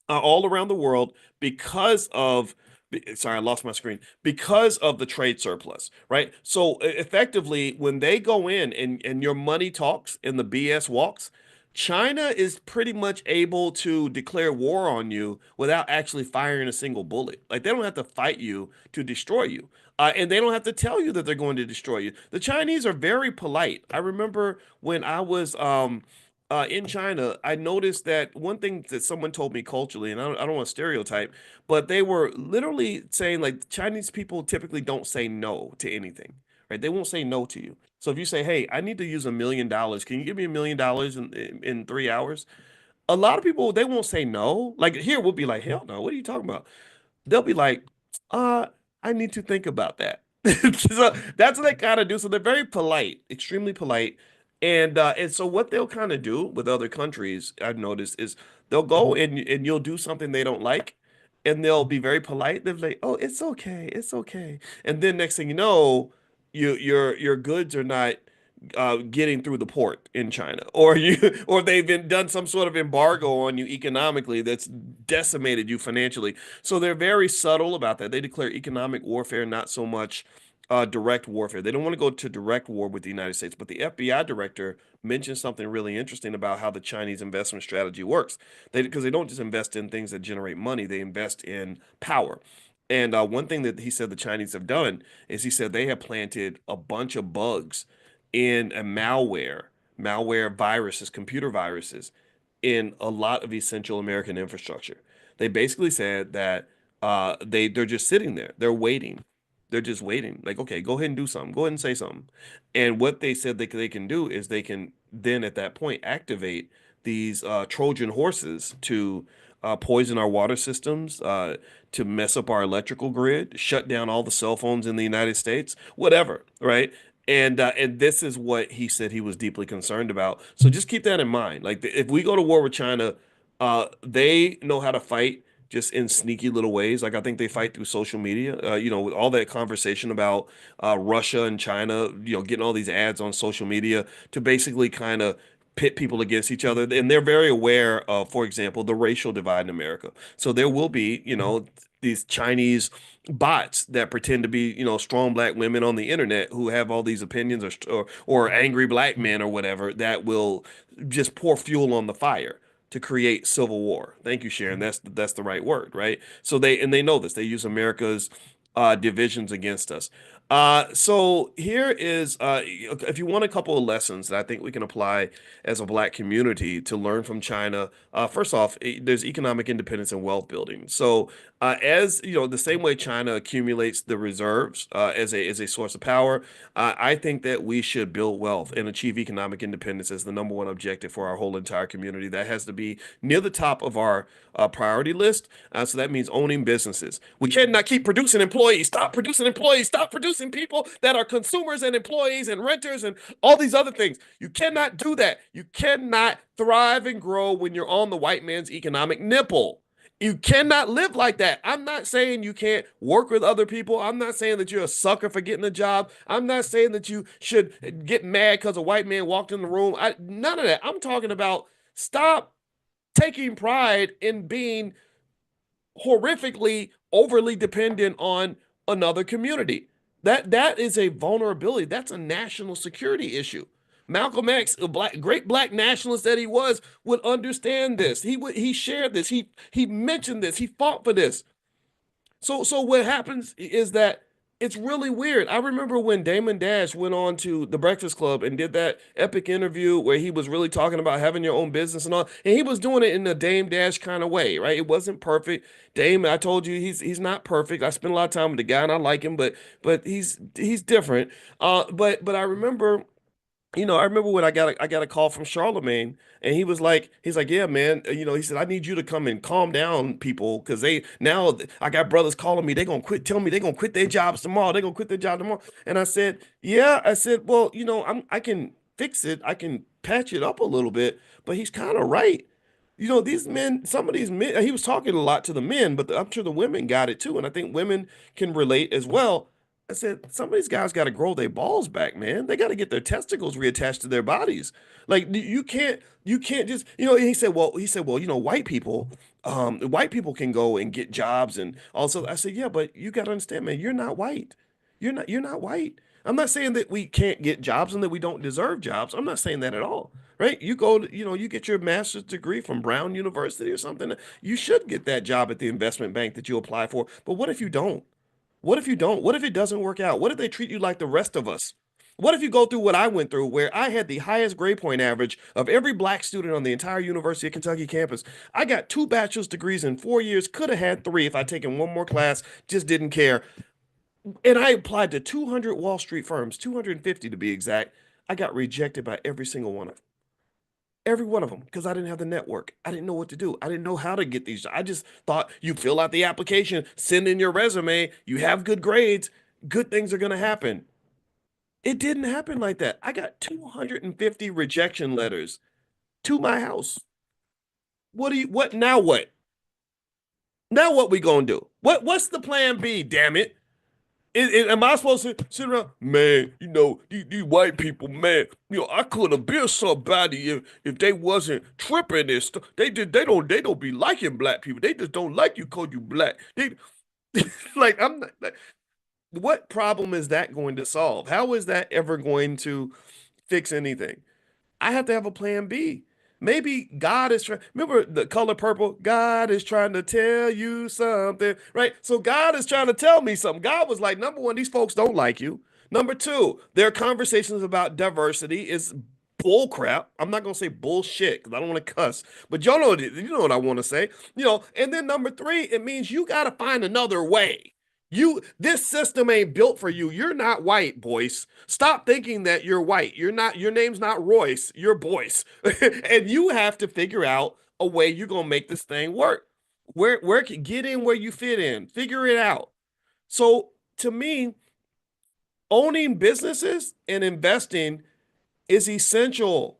all around the world because of sorry, I lost my screen. Because of the trade surplus, right? So effectively, when they go in and your money talks and the BS walks, China is pretty much able to declare war on you without actually firing a single bullet. Like they don't have to fight you to destroy you. And they don't have to tell you that they're going to destroy you. The Chinese are very polite. I remember when I was in China, I noticed that one thing that someone told me culturally, and I don't want to stereotype, but they were literally saying like Chinese people typically don't say no to anything, right? They won't say no to you. So if you say, "Hey, I need to use $1 million. Can you give me $1 million in 3 hours?" A lot of people they won't say no. Like here, we'll be like, "Hell no! What are you talking about?" They'll be like, uh, I need to think about that. So that's what they kind of do. So they're very polite, extremely polite. And so what they'll kind of do with other countries, I've noticed, is they'll go and you'll do something they don't like, and they'll be very polite. They'll be like, "Oh, it's okay, it's okay." And then next thing you know, your goods are not getting through the port in China, or or they've been done some sort of embargo on you economically that's decimated you financially. So they're very subtle about that. They declare economic warfare, not so much direct warfare. They don't want to go to direct war with the United States, but the FBI director mentioned something really interesting about how the Chinese investment strategy works. Because they don't just invest in things that generate money, they invest in power. And one thing that he said the Chinese have done is he said they have planted a bunch of bugs in a malware viruses, computer viruses in a lot of essential American infrastructure. They basically said that they're just sitting there. They're waiting. They're just waiting. Like, okay, go ahead and do something. Go ahead and say something. And what they said they can do is they can then at that point activate these Trojan horses to poison our water systems, to mess up our electrical grid, shut down all the cell phones in the United States, whatever, right? And this is what he said he was deeply concerned about. So just keep that in mind. Like if we go to war with China, they know how to fight just in sneaky little ways. Like I think they fight through social media. With all that conversation about Russia and China, getting all these ads on social media to basically kind of pit people against each other. And they're very aware of, for example, the racial divide in America. So there will be, these Chinese bots that pretend to be, strong black women on the internet who have all these opinions, or angry black men or whatever that will just pour fuel on the fire to create civil war. Thank you, Sharon. That's the right word, right? So they know this. They use America's divisions against us. So here is, if you want a couple of lessons that I think we can apply as a black community to learn from China. First off, there's economic independence and wealth building. So as you know, the same way China accumulates the reserves as a source of power, I think that we should build wealth and achieve economic independence as the number one objective for our whole entire community. That has to be near the top of our priority list. So that means owning businesses. We cannot keep producing employees. Stop producing employees. Stop producing people that are consumers and employees and renters and all these other things. You cannot do that. You cannot thrive and grow when you're on the white man's economic nipple. You cannot live like that. I'm not saying you can't work with other people. I'm not saying that you're a sucker for getting a job. I'm not saying that you should get mad because a white man walked in the room. None of that. I'm talking about stop taking pride in being horrifically overly dependent on another community. That is a vulnerability. That's a national security issue. Malcolm X, a great black nationalist that he was, would understand this. He shared this. He mentioned this. He fought for this. So what happens is that it's really weird. I remember when Damon Dash went on to The Breakfast Club and did that epic interview where he was really talking about having your own business and all, and he was doing it in a Dame Dash kind of way, right? It wasn't perfect. Dame, I told you he's not perfect. I spent a lot of time with the guy and I like him, but he's different. But I remember I remember when I got a call from Charlemagne, and he's like, yeah, man, he said, I need you to come and calm down people because I got brothers calling me, they gonna quit, tell me they gonna quit their jobs tomorrow, they gonna quit their job tomorrow, and I said, yeah, I said, well, I can fix it, I can patch it up a little bit, but he's kind of right. These men, some of these men, he was talking a lot to the men, but I'm sure the women got it too, and I think women can relate as well. I said, some of these guys got to grow their balls back, man. They got to get their testicles reattached to their bodies. Like you can't just, he said, well, white people can go and get jobs and also. I said, yeah, but you got to understand, man, you're not white. You're not white. I'm not saying that we can't get jobs and that we don't deserve jobs. I'm not saying that at all. right? You go to, you get your master's degree from Brown University or something. You should get that job at the investment bank that you apply for. But what if you don't? What if you don't? What if it doesn't work out? What if they treat you like the rest of us? What if you go through what I went through, where I had the highest grade point average of every black student on the entire University of Kentucky campus? I got two bachelor's degrees in 4 years, could have had three if I'd taken one more class, just didn't care. And I applied to 200 Wall Street firms, 250 to be exact. I got rejected by every single one of them. Every one of them, because I didn't have the network. I didn't know what to do. I didn't know how to get these. I just thought you fill out the application, send in your resume, you have good grades, good things are going to happen. It didn't happen like that. I got 250 rejection letters to my house. What now what? Now what we gonna do? What's the plan B, damn it? Am I supposed to sit around, man? These white people, man. I could have been somebody if they wasn't tripping this stuff. They don't be liking black people. They just don't like you cause you black. They like I'm not, like, what problem is that going to solve? How is that ever going to fix anything? I have to have a plan B. Maybe God is trying. Remember the color purple? God is trying to tell you something, right? So God is trying to tell me something. God was like, number one, these folks don't like you. Number two, their conversations about diversity is bull crap. I'm not gonna say bullshit because I don't want to cuss, but you know what I want to say. And then number three, it means you got to find another way. This system ain't built for you. You're not white, Boyce. Stop thinking that you're white. You're not, your name's not Royce, you're Boyce. And you have to figure out a way you're gonna make this thing work. Where can get in where you fit in, figure it out. So to me, owning businesses and investing is essential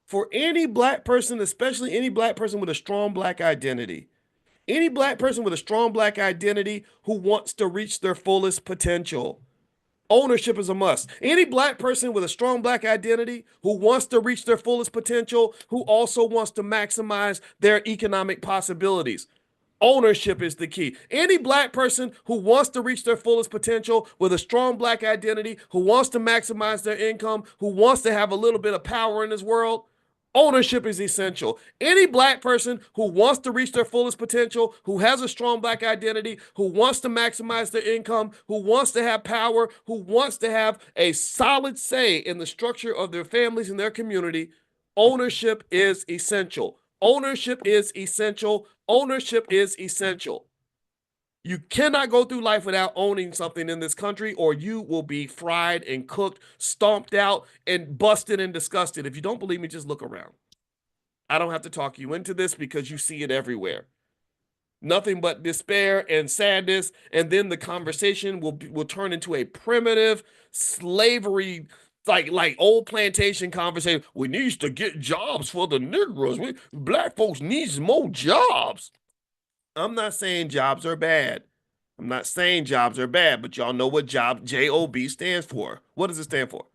for any black person, especially any black person with a strong black identity. Any black person with a strong black identity who wants to reach their fullest potential. Ownership is a must. Any black person with a strong black identity who wants to reach their fullest potential, who also wants to maximize their economic possibilities. Ownership is the key. Any black person who wants to reach their fullest potential with a strong black identity, who wants to maximize their income, who wants to have a little bit of power in this world, ownership is essential. Any black person who wants to reach their fullest potential, who has a strong black identity, who wants to maximize their income, who wants to have power, who wants to have a solid say in the structure of their families and their community, ownership is essential. Ownership is essential. Ownership is essential. You cannot go through life without owning something in this country, or you will be fried and cooked, stomped out, and busted and disgusted. If you don't believe me, just look around. I don't have to talk you into this because you see it everywhere. Nothing but despair and sadness, and then the conversation will turn into a primitive slavery, like old plantation conversation. We need to get jobs for the Negroes. Black folks needs more jobs. I'm not saying jobs are bad. I'm not saying jobs are bad, but y'all know what job stands for. What does it stand for?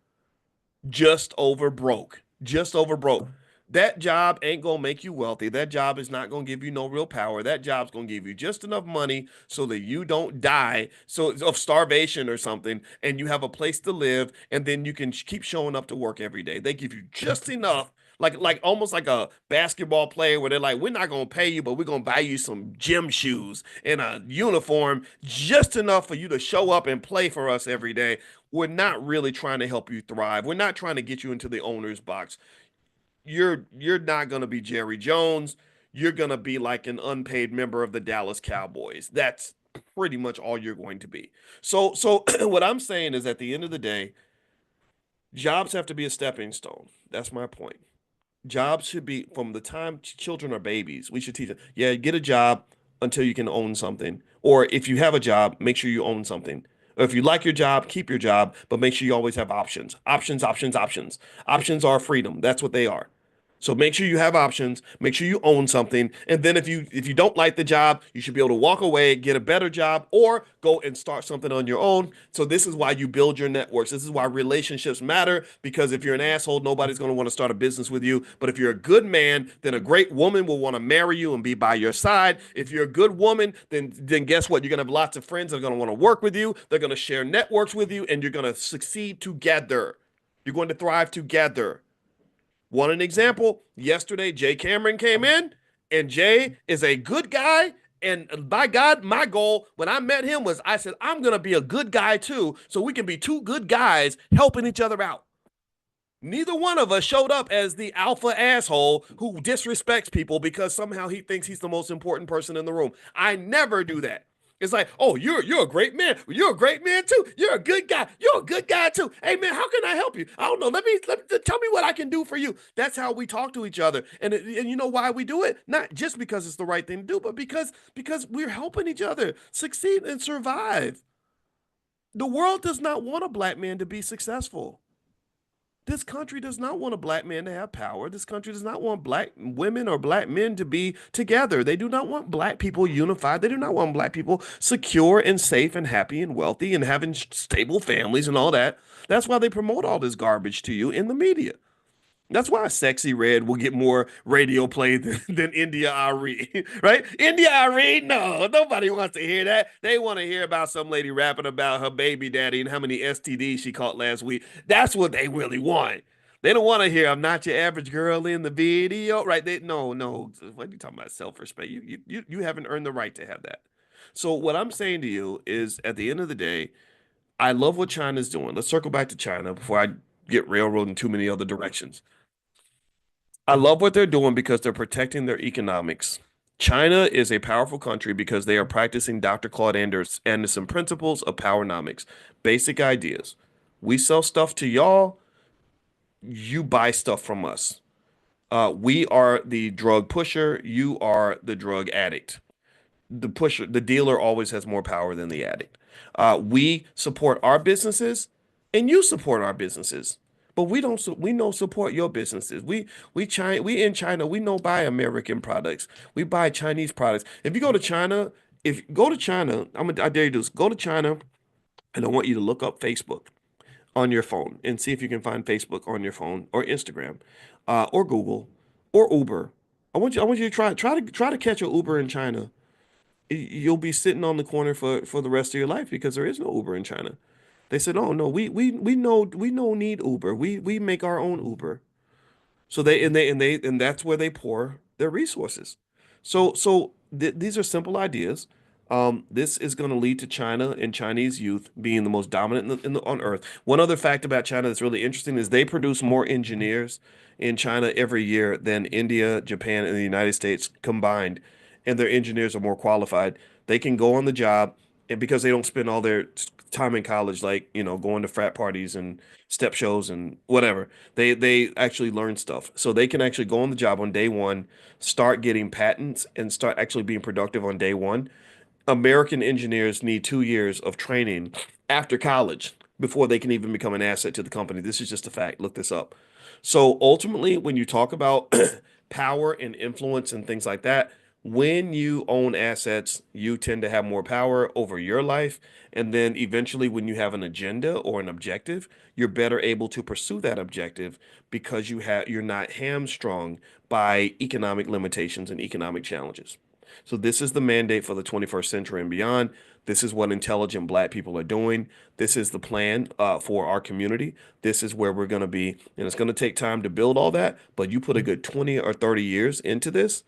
Just over broke. Just over broke. That job ain't gonna make you wealthy. That job is not gonna give you no real power. That job's gonna give you just enough money so that you don't die of starvation or something, and you have a place to live, and then you can keep showing up to work every day. They give you just enough, like almost like a basketball player where they're like, we're not gonna pay you, but we're gonna buy you some gym shoes and a uniform, just enough for you to show up and play for us every day. We're not really trying to help you thrive. We're not trying to get you into the owner's box. You're not going to be Jerry Jones. You're going to be like an unpaid member of the Dallas Cowboys. That's pretty much all you're going to be. So what I'm saying is at the end of the day, jobs have to be a stepping stone. That's my point. Jobs should be from the time children are babies. We should teach them, yeah, get a job until you can own something. Or if you have a job, make sure you own something. Or if you like your job, keep your job, but make sure you always have options. Options, options, options. Options are freedom. That's what they are. So make sure you have options, make sure you own something, and then if you don't like the job, you should be able to walk away, get a better job, or go and start something on your own. So this is why you build your networks. This is why relationships matter, because if you're an asshole, nobody's going to want to start a business with you. But if you're a good man, then a great woman will want to marry you and be by your side. If you're a good woman, then guess what? You're going to have lots of friends that are going to want to work with you. They're going to share networks with you, and you're going to succeed together. You're going to thrive together. Want an example? Yesterday, Jay Cameron came in, and Jay is a good guy. And by God, my goal when I met him was I said, I'm going to be a good guy too, so we can be two good guys helping each other out. Neither one of us showed up as the alpha asshole who disrespects people because somehow he thinks he's the most important person in the room. I never do that. It's like, oh, you're a great man. You're a great man too. You're a good guy. You're a good guy too. Hey man, how can I help you? I don't know. Let me tell me what I can do for you. That's how we talk to each other. And you know why we do it? Not just because it's the right thing to do, but because we're helping each other succeed and survive. The world does not want a black man to be successful. This country does not want a black man to have power. This country does not want black women or black men to be together. They do not want black people unified. They do not want black people secure and safe and happy and wealthy and having stable families and all that. That's why they promote all this garbage to you in the media. That's why Sexy Red will get more radio play than India Ari, right? India Ari, no, nobody wants to hear that. They want to hear about some lady rapping about her baby daddy and how many STDs she caught last week. That's what they really want. They don't want to hear I'm not your average girl in the video, right? No. What are you talking about? Self-respect. You haven't earned the right to have that. So what I'm saying to you is, at the end of the day, I love what China's doing. Let's circle back to China before I get railroaded in too many other directions. I love what they're doing because they're protecting their economics. China is a powerful country because they are practicing Dr. Claude Anderson principles of powernomics, basic ideas. We sell stuff to y'all, you buy stuff from us. We are the drug pusher, you are the drug addict. The dealer always has more power than the addict. We support our businesses and you support our businesses. But we don't support your businesses. We in China, we don't buy American products. We buy Chinese products. If you go to China, I dare you to go to China and I want you to look up Facebook on your phone and see if you can find Facebook on your phone or Instagram, or Google or Uber. I want you to try to catch an Uber in China. You'll be sitting on the corner for the rest of your life because there is no Uber in China. They said, "Oh no, we know need Uber. We make our own Uber." So and that's where they pour their resources. So these are simple ideas. This is going to lead to China and Chinese youth being the most dominant on earth. One other fact about China that's really interesting is they produce more engineers in China every year than India, Japan, and the United States combined, and their engineers are more qualified. They can go on the job, and because they don't spend all their time in college, like, going to frat parties and step shows and whatever, they actually learn stuff. So they can actually go on the job on day one, start getting patents, and start actually being productive on day one. American engineers need 2 years of training after college before they can even become an asset to the company. This is just a fact. Look this up. So ultimately, when you talk about power and influence and things like that, when you own assets, you tend to have more power over your life. And then eventually, when you have an agenda or an objective, you're better able to pursue that objective because you're not hamstrung by economic limitations and economic challenges. So this is the mandate for the 21st century and beyond. This is what intelligent black people are doing. This is the plan for our community. This is where we're going to be. And it's going to take time to build all that. But you put a good 20 or 30 years into this,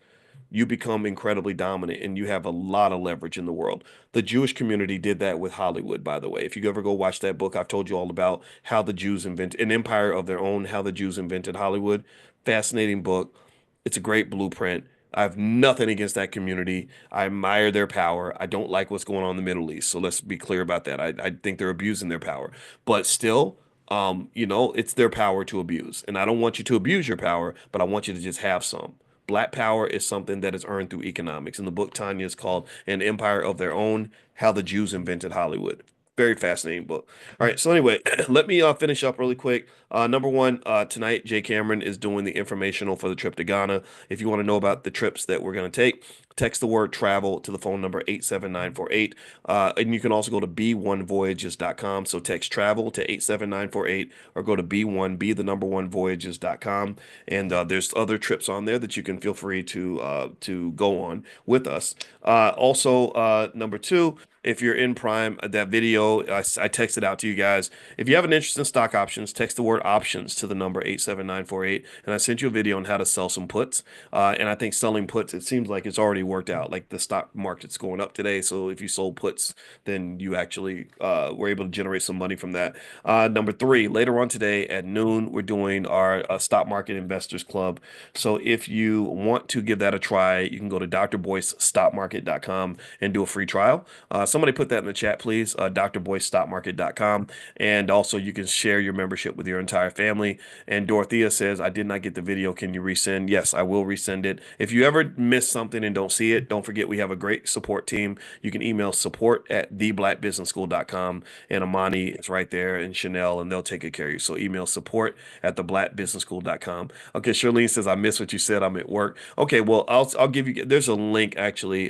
you become incredibly dominant and you have a lot of leverage in the world. The Jewish community did that with Hollywood, by the way. If you ever go watch that book, I've told you all about how the Jews invented an empire of their own, how the Jews invented Hollywood. Fascinating book. It's a great blueprint. I have nothing against that community. I admire their power. I don't like what's going on in the Middle East. So let's be clear about that. I think they're abusing their power. But still, it's their power to abuse. And I don't want you to abuse your power, but I want you to just have some. Black power is something that is earned through economics. And the book, Tanya, is called An Empire of Their Own, How the Jews Invented Hollywood. Very fascinating book. All right. So anyway, let me finish up really quick. Number one, tonight, Jay Cameron is doing the informational for the trip to Ghana. If you want to know about the trips that we're going to take, text the word travel to the phone number 87948. And you can also go to b1voyages.com. So text travel to 87948 or go to b1, the number one voyages.com. And there's other trips on there that you can feel free to go on with us. Also, number two, If you're in Prime, that video I texted out to you guys. If you have an interest in stock options, text the word options to the number 87948, and I sent you a video on how to sell some puts. And I think selling puts, it seems like it's already worked out. Like the stock market's going up today, so if you sold puts, then you actually were able to generate some money from that. Number three, later on today at noon, we're doing our stock market investors club. So if you want to give that a try, you can go to drboycestockmarket.com and do a free trial. Somebody put that in the chat, please. drboycestockmarket.com. And also, you can share your membership with your entire family. And Dorothea says, I did not get the video. Can you resend? Yes, I will resend it. If you ever miss something and don't see it, don't forget we have a great support team. You can email support@theblackbusinessschool.com, and Amani is right there, and Chanel, and they'll take good care of you. So email support@theblackbusinessschool.com. Okay, Charlene says, I missed what you said. I'm at work. Okay, well, I'll give you, there's a link actually.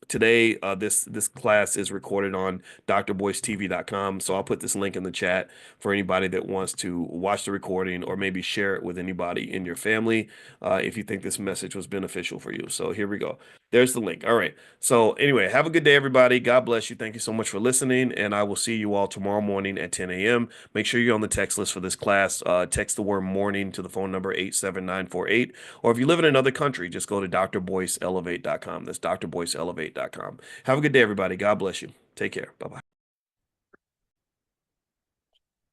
Today, this class is recorded on drboycetv.com. So I'll put this link in the chat for anybody that wants to watch the recording or maybe share it with anybody in your family if you think this message was beneficial for you. So here we go. There's the link. All right. So anyway, have a good day, everybody. God bless you. Thank you so much for listening, and I will see you all tomorrow morning at 10 a.m. Make sure you're on the text list for this class. Text the word morning to the phone number 87948. Or if you live in another country, just go to drboyceelevate.com. That's drboyceelevate.com. Have a good day, everybody. God bless you. Take care. Bye bye.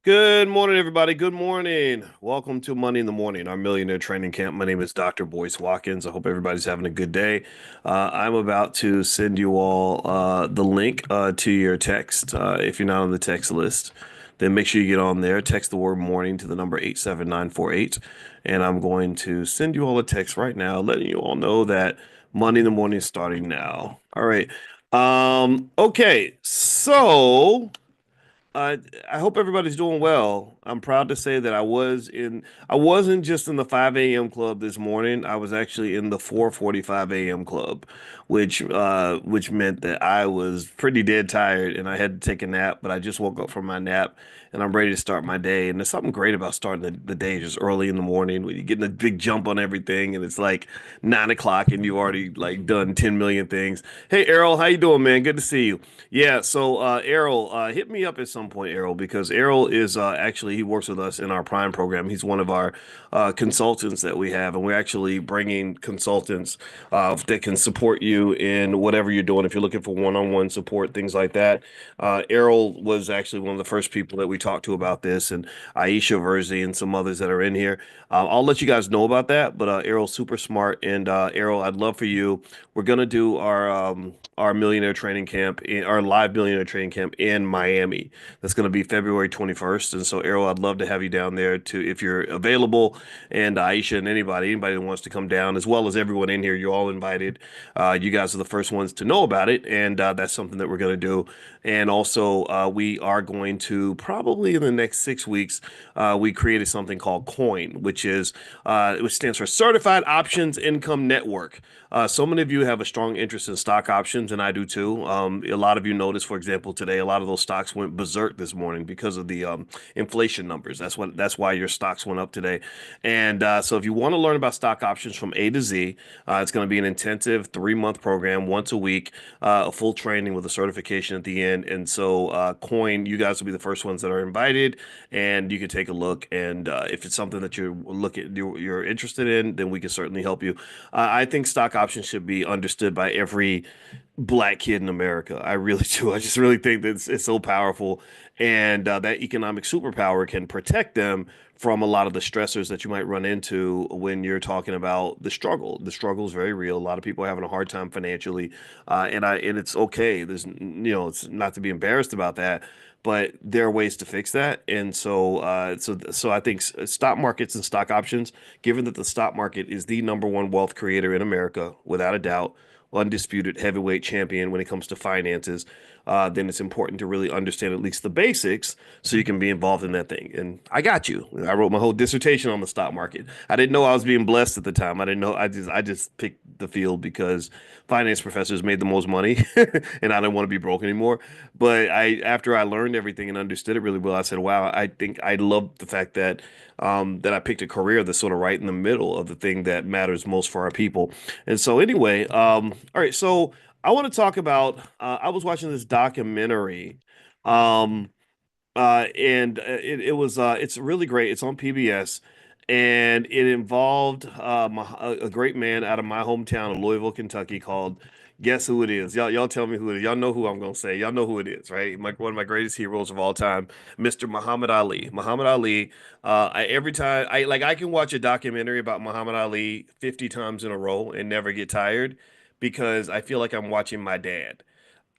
Good morning, everybody. Good morning. Welcome to Money in the Morning, our millionaire training camp. My name is Dr. Boyce Watkins. I hope everybody's having a good day. I'm about to send you all the link to your text. If you're not on the text list, then make sure you get on there. Text the word morning to the number 87948. And I'm going to send you all a text right now, letting you all know that Money in the Morning is starting now. All right. Okay. So. Uh, I hope everybody's doing well. I'm proud to say that I wasn't just in the 5 a.m. club this morning. I was actually in the 4:45 a.m. club, which meant that I was pretty dead tired and I had to take a nap, but I just woke up from my nap and I'm ready to start my day. And there's something great about starting the day just early in the morning when you're getting a big jump on everything and it's like 9 o'clock and you've already like done 10 million things. Hey Errol, how you doing, man? Good to see you. Yeah, so Errol, hit me up at some point, Errol, because Errol is actually he works with us in our Prime program. He's one of our consultants that we have, and we're actually bringing consultants that can support you in whatever you're doing. If you're looking for one-on-one support, things like that. Errol was actually one of the first people that we talked to about this, and Aisha Verzi and some others that are in here. I'll let you guys know about that, but Errol's super smart, and Errol, I'd love for you. We're gonna do our millionaire training camp, our live millionaire training camp in Miami. That's going to be February 21st. And so, Errol, I'd love to have you down there to if you're available, and Aisha and anybody that wants to come down, as well as everyone in here, you're all invited. You guys are the first ones to know about it, and that's something that we're going to do. And also, we are going to probably in the next 6 weeks, we created something called COIN, which stands for Certified Options Income Network. So many of you have a strong interest in stock options, and I do too. A lot of you noticed, for example, today a lot of those stocks went berserk this morning because of the inflation numbers. That's why your stocks went up today. And so, if you want to learn about stock options from A to Z, it's going to be an intensive 3 month program, once a week, a full training with a certification at the end. And so, Coin, you guys will be the first ones that are invited, and you can take a look. And if it's something that you're interested in, then we can certainly help you. I think stock options should be understood by every black kid in America. I really do. I just really think that it's so powerful, and that economic superpower can protect them from a lot of the stressors that you might run into when you're talking about the struggle. The struggle is very real. A lot of people are having a hard time financially, and it's okay. It's not to be embarrassed about that. But there are ways to fix that, and so I think stock markets and stock options, given that the stock market is the number one wealth creator in America, without a doubt, undisputed heavyweight champion when it comes to finances, then it's important to really understand at least the basics so you can be involved in that thing. And I got you. I wrote my whole dissertation on the stock market. I didn't know I was being blessed at the time. I didn't know. I just picked the field because finance professors made the most money, and I didn't want to be broke anymore. But after I learned everything and understood it really well, I said, "Wow, I think I love the fact that I picked a career that's sort of right in the middle of the thing that matters most for our people." And so, anyway, all right, so. I want to talk about. I was watching this documentary, um, and it was it's really great. It's on PBS, and it involved a great man out of my hometown of Louisville, Kentucky, called. Guess who it is? Y'all tell me who it is. Y'all know who I'm gonna say. Y'all know who it is, right? One of my greatest heroes of all time, Mr. Muhammad Ali. Muhammad Ali. Every time I can watch a documentary about Muhammad Ali 50 times in a row and never get tired because I feel like I'm watching my dad.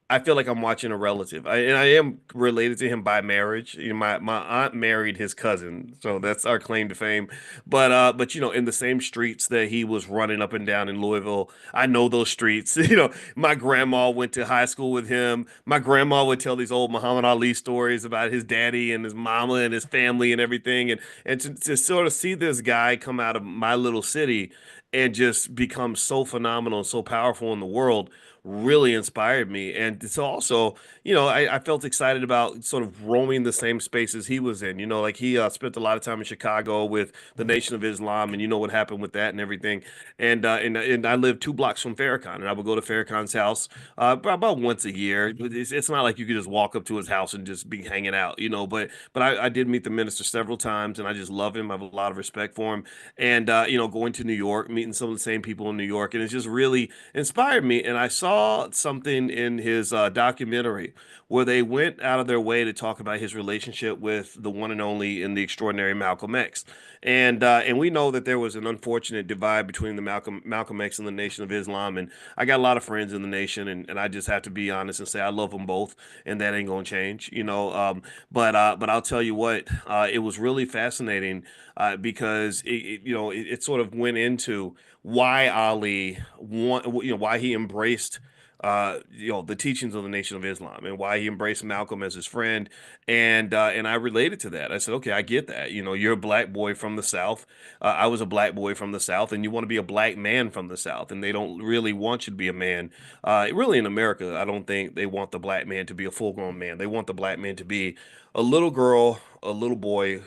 I feel like I'm watching a relative. And I am related to him by marriage. You know, my aunt married his cousin, so that's our claim to fame. But you know, in the same streets that he was running up and down in Louisville, I know those streets. You know, my grandma went to high school with him. My grandma would tell these old Muhammad Ali stories about his daddy and his mama and his family and everything. And to sort of see this guy come out of my little city and just become so phenomenal and so powerful in the world really inspired me. And so also, you know, I felt excited about sort of roaming the same spaces he was in. You know, like he spent a lot of time in Chicago with the Nation of Islam, and you know what happened with that and everything. And I lived 2 blocks from Farrakhan, and I would go to Farrakhan's house about once a year. But it's not like you could just walk up to his house and just be hanging out, you know. But I did meet the minister several times, and I just love him. I have a lot of respect for him. And you know, going to New York, meeting some of the same people in New York, and it's just really inspired me. And I saw something in his documentary where they went out of their way to talk about his relationship with the one and only and the extraordinary Malcolm X. And we know that there was an unfortunate divide between the Malcolm X and the Nation of Islam. And I got a lot of friends in the nation, and I just have to be honest and say I love them both, and that ain't gonna change, you know. But I'll tell you what, it was really fascinating because you know it sort of went into why Ali you know, why he embraced you know, the teachings of the Nation of Islam and why he embraced Malcolm as his friend. And I related to that. I said, okay, I get that. You know, you're a black boy from the South. I was a black boy from the South, and you want to be a black man from the South, and they don't really want you to be a man. Really, in America, I don't think they want the black man to be a full-grown man. They want the black man to be a little girl, a little boy,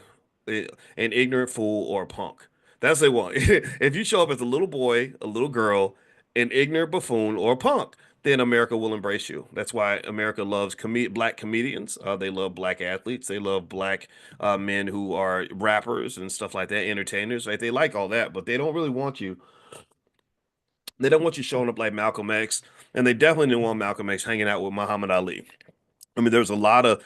an ignorant fool, or a punk. That's what they want. If you show up as a little boy, a little girl, an ignorant buffoon, or a punk, then America will embrace you. That's why America loves black comedians. They love black athletes. They love black men who are rappers and stuff like that, entertainers. Right? They like all that, but they don't really want you. They don't want you showing up like Malcolm X, and they definitely didn't want Malcolm X hanging out with Muhammad Ali. I mean, there's a lot of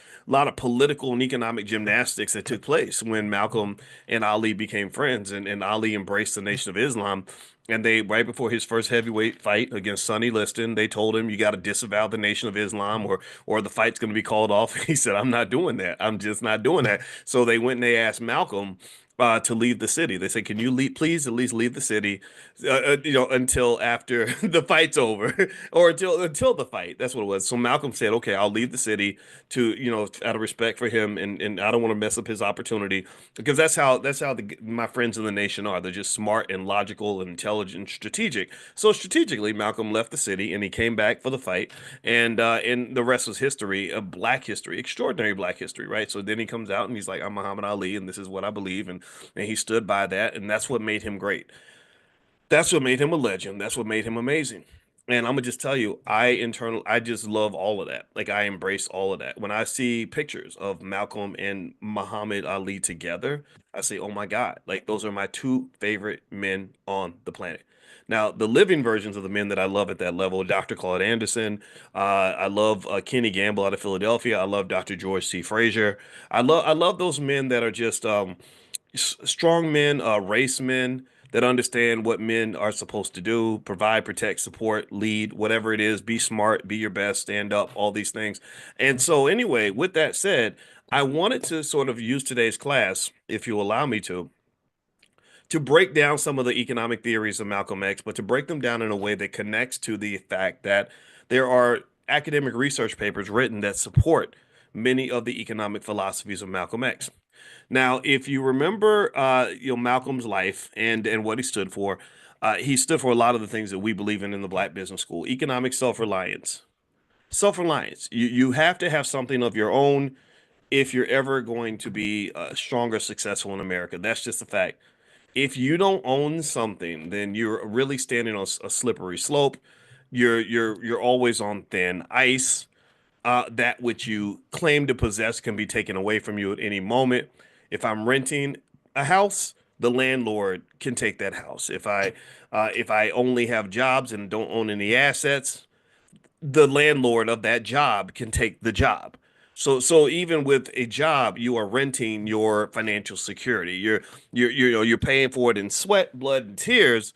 political and economic gymnastics that took place when Malcolm and Ali became friends, and Ali embraced the Nation of Islam. And they, right before his first heavyweight fight against Sonny Liston, they told him, "You got to disavow the Nation of Islam, or the fight's going to be called off." He said, "I'm not doing that. I'm just not doing that." So they went and they asked Malcolm to leave the city. They said, "Can you leave, please, at least leave the city, you know, until after the fight's over, or until the fight." That's what it was. So Malcolm said, "Okay, I'll leave the city to, you know, out of respect for him, and I don't want to mess up his opportunity because that's how my friends in the nation are. They're just smart and logical and intelligent and strategic. So strategically, Malcolm left the city and he came back for the fight, and the rest was history, a black history, extraordinary black history, right? So then he comes out and he's like, 'I'm Muhammad Ali, and this is what I believe,' and he stood by that, and that's what made him great. That's what made him a legend. That's what made him amazing. And I'm gonna just tell you, I just love all of that. Like I embrace all of that. When I see pictures of Malcolm and Muhammad Ali together, I say, "Oh my God!" Like those are my two favorite men on the planet. Now, the living versions of the men that I love at that level, Dr. Claude Anderson, I love Kenny Gamble out of Philadelphia. I love Dr. George C. Frazier. I love those men that are just strong men, race men that understand what men are supposed to do, provide, protect, support, lead, whatever it is, be smart, be your best, stand up, all these things. And so, anyway, with that said, I wanted to sort of use today's class, if you allow me to break down some of the economic theories of Malcolm X, but to break them down in a way that connects to the fact that there are academic research papers written that support many of the economic philosophies of Malcolm X. Now, if you remember, you know, Malcolm's life and what he stood for a lot of the things that we believe in the Black Business School: economic self-reliance. Self-reliance. You have to have something of your own if you're ever going to be strong or successful in America. That's just a fact. If you don't own something, then you're really standing on a slippery slope. You're always on thin ice. That which you claim to possess can be taken away from you at any moment. If I'm renting a house, the landlord can take that house. If I only have jobs and don't own any assets, the landlord of that job can take the job. So even with a job, you are renting your financial security. You're paying for it in sweat, blood, and tears,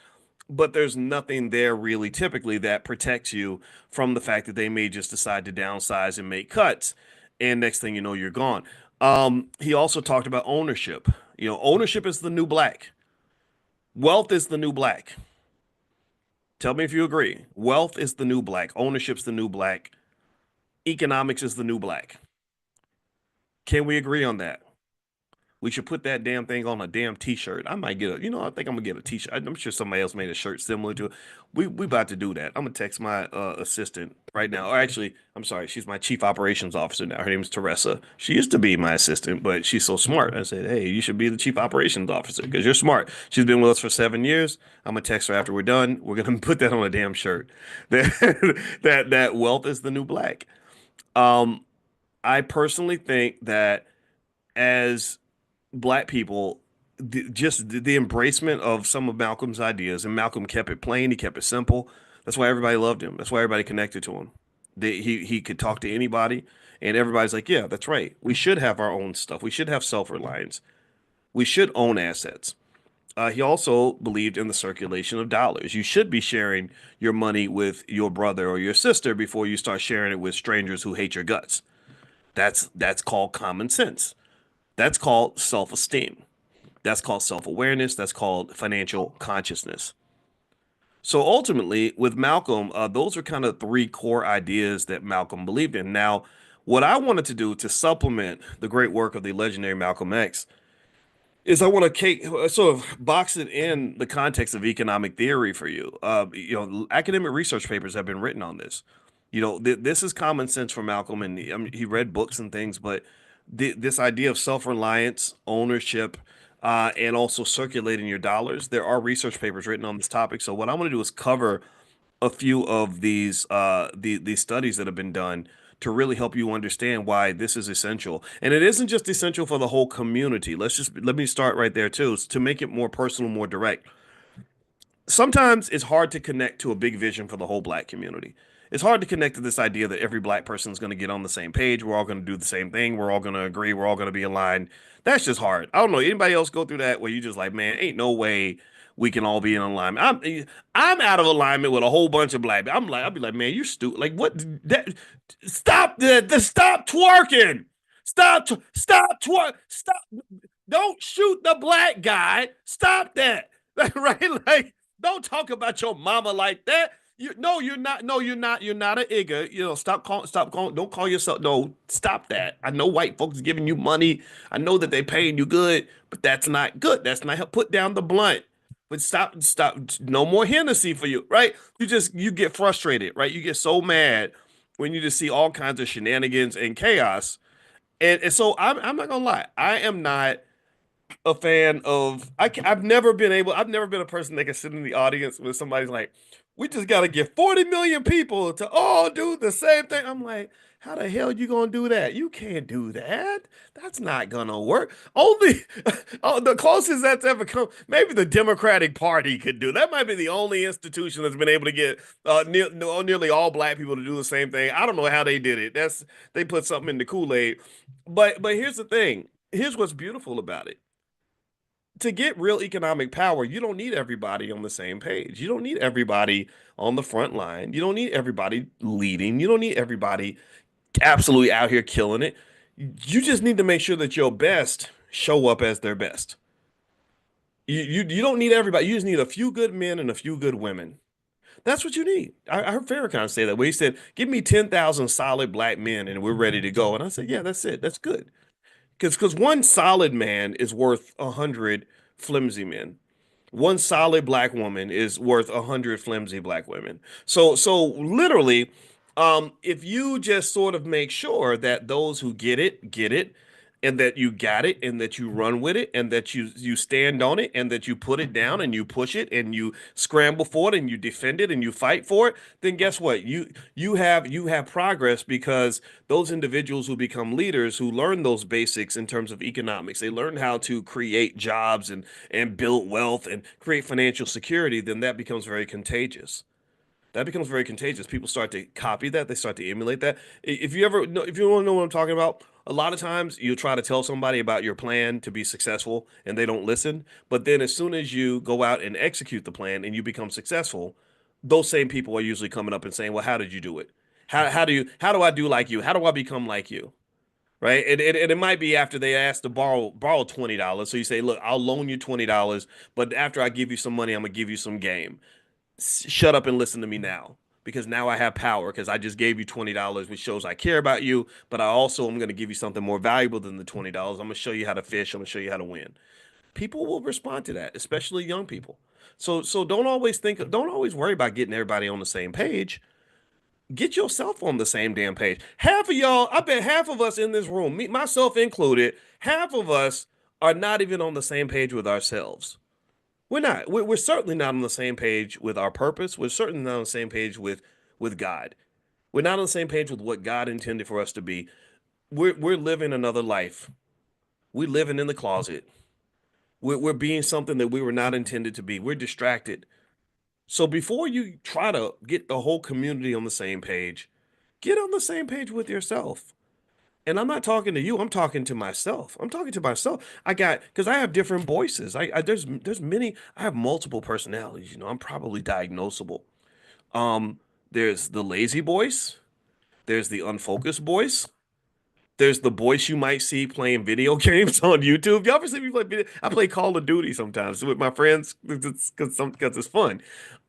but there's nothing there really typically that protects you from the fact that they may just decide to downsize and make cuts, and next thing you know, you're gone. He also talked about ownership. Ownership is the new black. Wealth is the new black. Tell me if you agree. Wealth is the new black. Ownership's the new black. Economics is the new black. Can we agree on that? We should put that damn thing on a damn t-shirt. I might get I think I'm gonna get a t-shirt. I'm sure somebody else made a shirt similar to it. We about to do that. I'm gonna text my assistant right now. Or actually, I'm sorry, she's my chief operations officer now. Her name is Teresa. She used to be my assistant, but she's so smart. I said, hey, you should be the chief operations officer because you're smart. She's been with us for 7 years. I'm gonna text her after we're done. We're gonna put that on a damn shirt. That wealth is the new black. Um, I personally think that as black people, just the embracement of some of Malcolm's ideas, and Malcolm kept it plain, he kept it simple. That's why everybody loved him. That's why everybody connected to him. He could talk to anybody, and everybody's like, yeah, that's right. We should have our own stuff. We should have self-reliance. We should own assets. He also believed in the circulation of dollars. You should be sharing your money with your brother or your sister before you start sharing it with strangers who hate your guts. That's called common sense. That's called self-esteem. That's called self-awareness. That's called financial consciousness. So ultimately, with Malcolm, those are kind of three core ideas that Malcolm believed in. Now, what I wanted to do to supplement the great work of the legendary Malcolm X is I want to sort of box it in the context of economic theory for you. Academic research papers have been written on this. This is common sense for Malcolm, and he read books and things, but this idea of self-reliance, ownership, and also circulating your dollars, there are research papers written on this topic. So what I want to do is cover a few of these studies that have been done to really help you understand why this is essential. And it isn't just essential for the whole community. Let me start right there too, to make it more personal, more direct. Sometimes it's hard to connect to a big vision for the whole black community. It's hard to connect to this idea that every black person is going to get on the same page. We're all going to do the same thing. We're all going to agree. We're all going to be aligned. That's just hard. I don't know. Anybody else go through that where you just like, man, ain't no way we can all be in alignment. I'm out of alignment with a whole bunch of black people. I'll be like, man, you're stupid. Like what? Stop stop twerking. Stop twerk. Stop. Don't shoot the black guy. Stop that. Right? Like, don't talk about your mama like that. No, you're not. No, you're not. You're not an igger. Stop calling. Don't call yourself. No, stop that. I know white folks giving you money. I know that they paying you good, but that's not good. That's not help. Put down the blunt. But stop. No more Hennessy for you, right? You get frustrated, right? You get so mad when you just see all kinds of shenanigans and chaos. And so I'm not gonna lie. I am not a fan of I've never been a person that can sit in the audience when somebody's like, we just got to get 40 million people to all do the same thing. I'm like, how the hell you gonna do that? You can't do that. That's not gonna work. Only oh, the closest that's ever come, maybe the Democratic Party could do. That might be the only institution that's been able to get nearly all black people to do the same thing. I don't know how they did it. They put something in the Kool-Aid. But here's the thing. Here's what's beautiful about it. To get real economic power, you don't need everybody on the same page. You don't need everybody on the front line. You don't need everybody leading. You don't need everybody absolutely out here killing it. You just need to make sure that your best show up as their best. You don't need everybody. You just need a few good men and a few good women. That's what you need. I heard Farrakhan say that where he said, "Give me 10,000 solid black men and we're ready to go." And I said, "Yeah, that's it. That's good." Because one solid man is worth 100 flimsy men. One solid black woman is worth 100 flimsy black women. So literally, if you just sort of make sure that those who get it, and that you got it and that you run with it and that you stand on it and that you put it down and you push it and you scramble for it and you defend it and you fight for it, then guess what? You have progress because those individuals who become leaders who learn those basics in terms of economics, they learn how to create jobs and build wealth and create financial security, then that becomes very contagious. That becomes very contagious. People start to copy that. They start to emulate that. If you ever know, if you want to know what I'm talking about, a lot of times you try to tell somebody about your plan to be successful and they don't listen. But then as soon as you go out and execute the plan and you become successful, those same people are usually coming up and saying, "Well, how did you do it? How do I do like you? How do I become like you?" Right? And it might be after they ask to borrow $20. So you say, "Look, I'll loan you $20, but after I give you some money, I'm gonna give you some game. Shut up and listen to me now because now I have power because I just gave you $20, which shows I care about you, but I also am going to give you something more valuable than the $20. I'm going to show you how to fish. I'm going to show you how to win." People will respond to that, especially young people. So don't always worry about getting everybody on the same page. Get yourself on the same damn page. Half of y'all, I bet half of us in this room, me myself included, half of us are not even on the same page with ourselves. We're not. We're certainly not on the same page with our purpose. We're certainly not on the same page with God. We're not on the same page with what God intended for us to be. We're living another life. We're living in the closet. We're being something that we were not intended to be. We're distracted. So before you try to get the whole community on the same page, get on the same page with yourself. And I'm not talking to you. I'm talking to myself. I'm talking to myself. Because I have different voices. There's many. I have multiple personalities. I'm probably diagnosable. Um, there's the lazy voice. There's the unfocused voice. There's the voice you might see playing video games on YouTube. Y'all ever see me play video? I play Call of Duty sometimes with my friends because it's fun.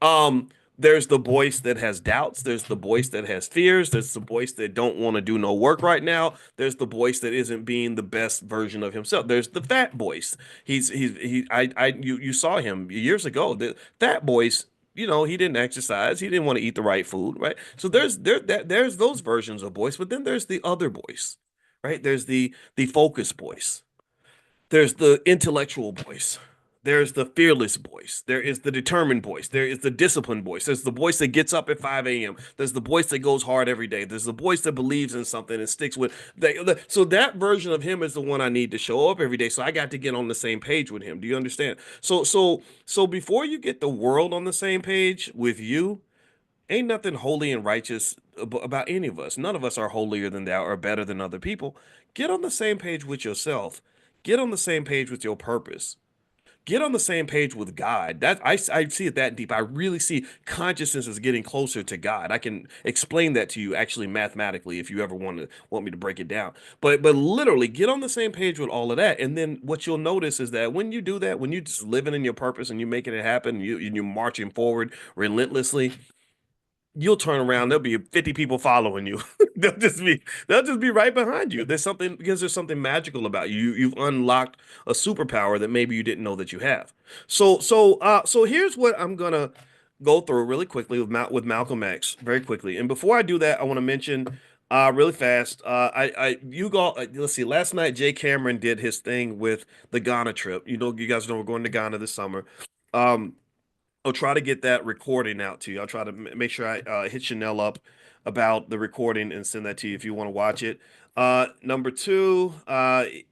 Um, there's the voice that has doubts. There's the voice that has fears. There's the voice that don't want to do no work right now. There's the voice that isn't being the best version of himself. There's the fat voice. You saw him years ago. The fat voice, he didn't exercise. He didn't want to eat the right food, right? So there's those versions of voice, but then there's the other voice, right? There's the focused voice. There's the intellectual voice. There's the fearless voice. There is the determined voice. There is the disciplined voice. There's the voice that gets up at 5 a.m. There's the voice that goes hard every day. There's the voice that believes in something and sticks with. So that version of him is the one I need to show up every day. So I got to get on the same page with him. Do you understand? So before you get the world on the same page with you, ain't nothing holy and righteous about any of us. None of us are holier than thou or better than other people. Get on the same page with yourself. Get on the same page with your purpose. Get on the same page with God. I see it that deep. I really see consciousness is getting closer to God. I can explain that to you actually mathematically if you ever want me to break it down. But literally get on the same page with all of that. And then what you'll notice is that when you do that, when you're just living in your purpose and you're making it happen, you're marching forward relentlessly, you'll turn around, there'll be 50 people following you. They'll just be right behind you. There's something magical about you. You've unlocked a superpower that maybe you didn't know that you have. So here's what I'm gonna go through really quickly with Malcolm X, very quickly. And before I do that, I want to mention really fast. Let's see. Last night, Jay Cameron did his thing with the Ghana trip. You guys know we're going to Ghana this summer. Um, I'll try to get that recording out to you. I'll try to make sure I hit Chanel up about the recording and send that to you if you want to watch it. Number two, what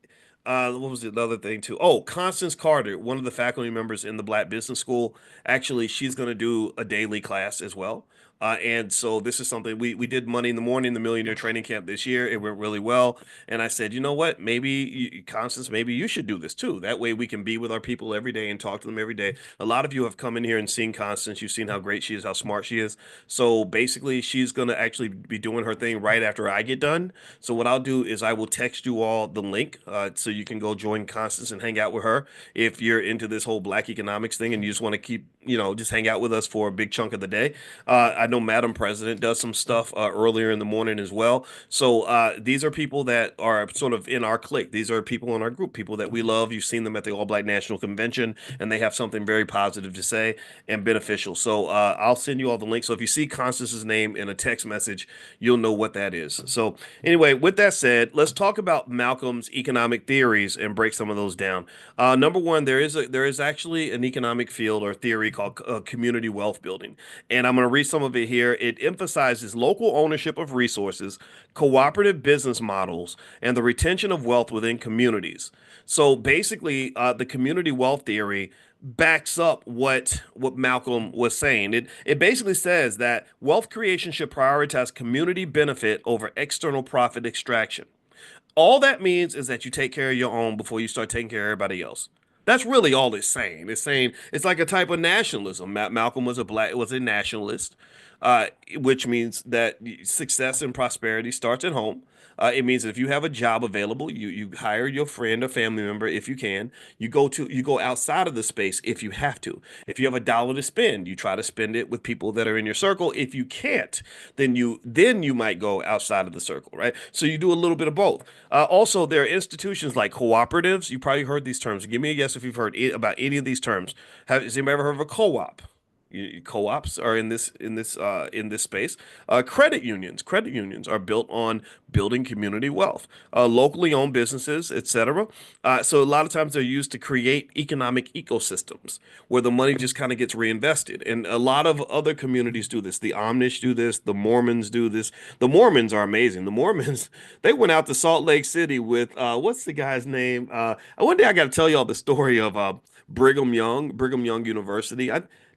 was the other thing too? Oh, Constance Carter, one of the faculty members in the Black Business School. Actually, she's going to do a daily class as well. And so this is something we did Money in the Morning, the Millionaire Training Camp this year. It went really well. And I said, you know what? Constance, maybe you should do this too. That way we can be with our people every day and talk to them every day. A lot of you have come in here and seen Constance. You've seen how great she is, how smart she is. So basically, she's going to actually be doing her thing right after I get done. So what I'll do is I will text you all the link so you can go join Constance and hang out with her. If you're into this whole Black economics thing and you just want to keep, just hang out with us for a big chunk of the day. I know Madam President does some stuff earlier in the morning as well. So these are people that are sort of in our clique. These are people in our group, people that we love. You've seen them at the All Black National Convention, and they have something very positive to say and beneficial. So I'll send you all the links. So if you see Constance's name in a text message, you'll know what that is. So anyway, with that said, let's talk about Malcolm's economic theories and break some of those down. Number one, there is actually an economic field or theory called community wealth building, and I'm going to read some of it here. It emphasizes local ownership of resources, cooperative business models, and the retention of wealth within communities. So basically, the community wealth theory backs up what Malcolm was saying. It basically says that wealth creation should prioritize community benefit over external profit extraction. All that means is that you take care of your own before you start taking care of everybody else. That's really all it's saying. It's saying it's like a type of nationalism. Malcolm was a nationalist, which means that success and prosperity starts at home. It means that if you have a job available, you hire your friend or family member if you can. You go outside of the space if you have to. If you have a dollar to spend, you try to spend it with people that are in your circle. If you can't, then you might go outside of the circle, right? So you do a little bit of both. Also, there are institutions like cooperatives. You probably heard these terms. Give me a guess if you've heard about any of these terms. Has anybody ever heard of a co-op? Co-ops are in this space. Credit unions are built on building community wealth. Locally owned businesses, etc. So a lot of times they're used to create economic ecosystems where the money just kind of gets reinvested. And a lot of other communities do this. The Amish do this. The Mormons do this. The Mormons are amazing. The Mormons, they went out to Salt Lake City with what's the guy's name? One day I got to tell y'all the story of Brigham Young University.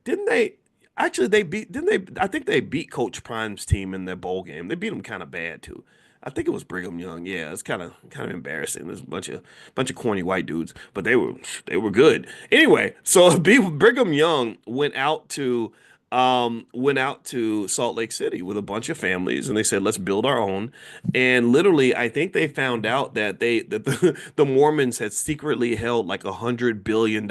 Didn't they actually they beat didn't they I think they beat Coach Prime's team in their bowl game. They beat them kind of bad too. I think it was Brigham Young. Yeah, it's kind of embarrassing. There's a bunch of corny white dudes, but they were good. Anyway, so Brigham Young went out to Salt Lake City with a bunch of families, and they said, "Let's build our own." And literally, I think they found out that the Mormons had secretly held like $100 billion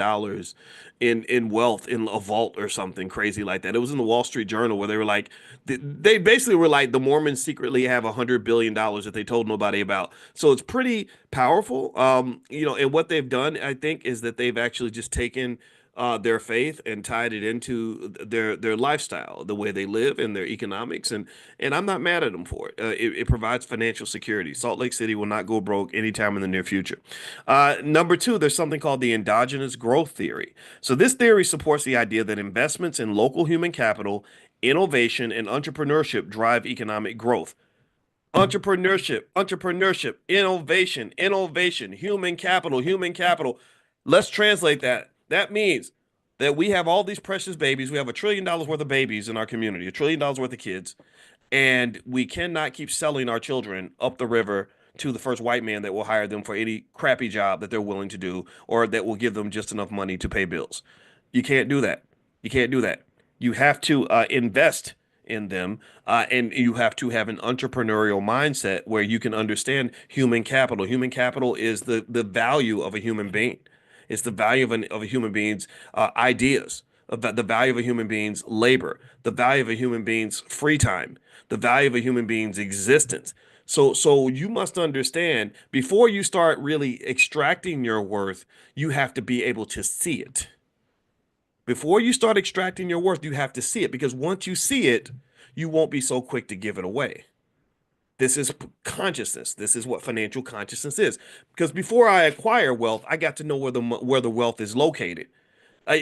in wealth in a vault or something crazy like that. It was in the Wall Street Journal where they were like, they basically were like, the Mormons secretly have $100 billion that they told nobody about. So it's pretty powerful. And what they've done, I think, is that they've actually just taken their faith and tied it into their lifestyle, the way they live and their economics, and I'm not mad at them for it. It provides financial security. Salt Lake City will not go broke anytime in the near future. Number two, there's something called the endogenous growth theory. So this theory supports the idea that investments in local human capital, innovation, and entrepreneurship drive economic growth. Entrepreneurship, innovation, human capital. Let's translate that. That means that we have all these precious babies. We have $1 trillion worth of babies in our community, $1 trillion worth of kids, and we cannot keep selling our children up the river to the first white man that will hire them for any crappy job that they're willing to do or that will give them just enough money to pay bills. You can't do that. You can't do that. You have to invest in them, and you have to have an entrepreneurial mindset where you can understand human capital. Human capital is the value of a human being. It's the value of a human being's ideas, the value of a human being's labor, the value of a human being's free time, the value of a human being's existence. So you must understand before you start really extracting your worth, you have to be able to see it. Before you start extracting your worth, you have to see it because once you see it, you won't be so quick to give it away. This is consciousness. This is what financial consciousness is. Because before I acquire wealth, I got to know where the wealth is located.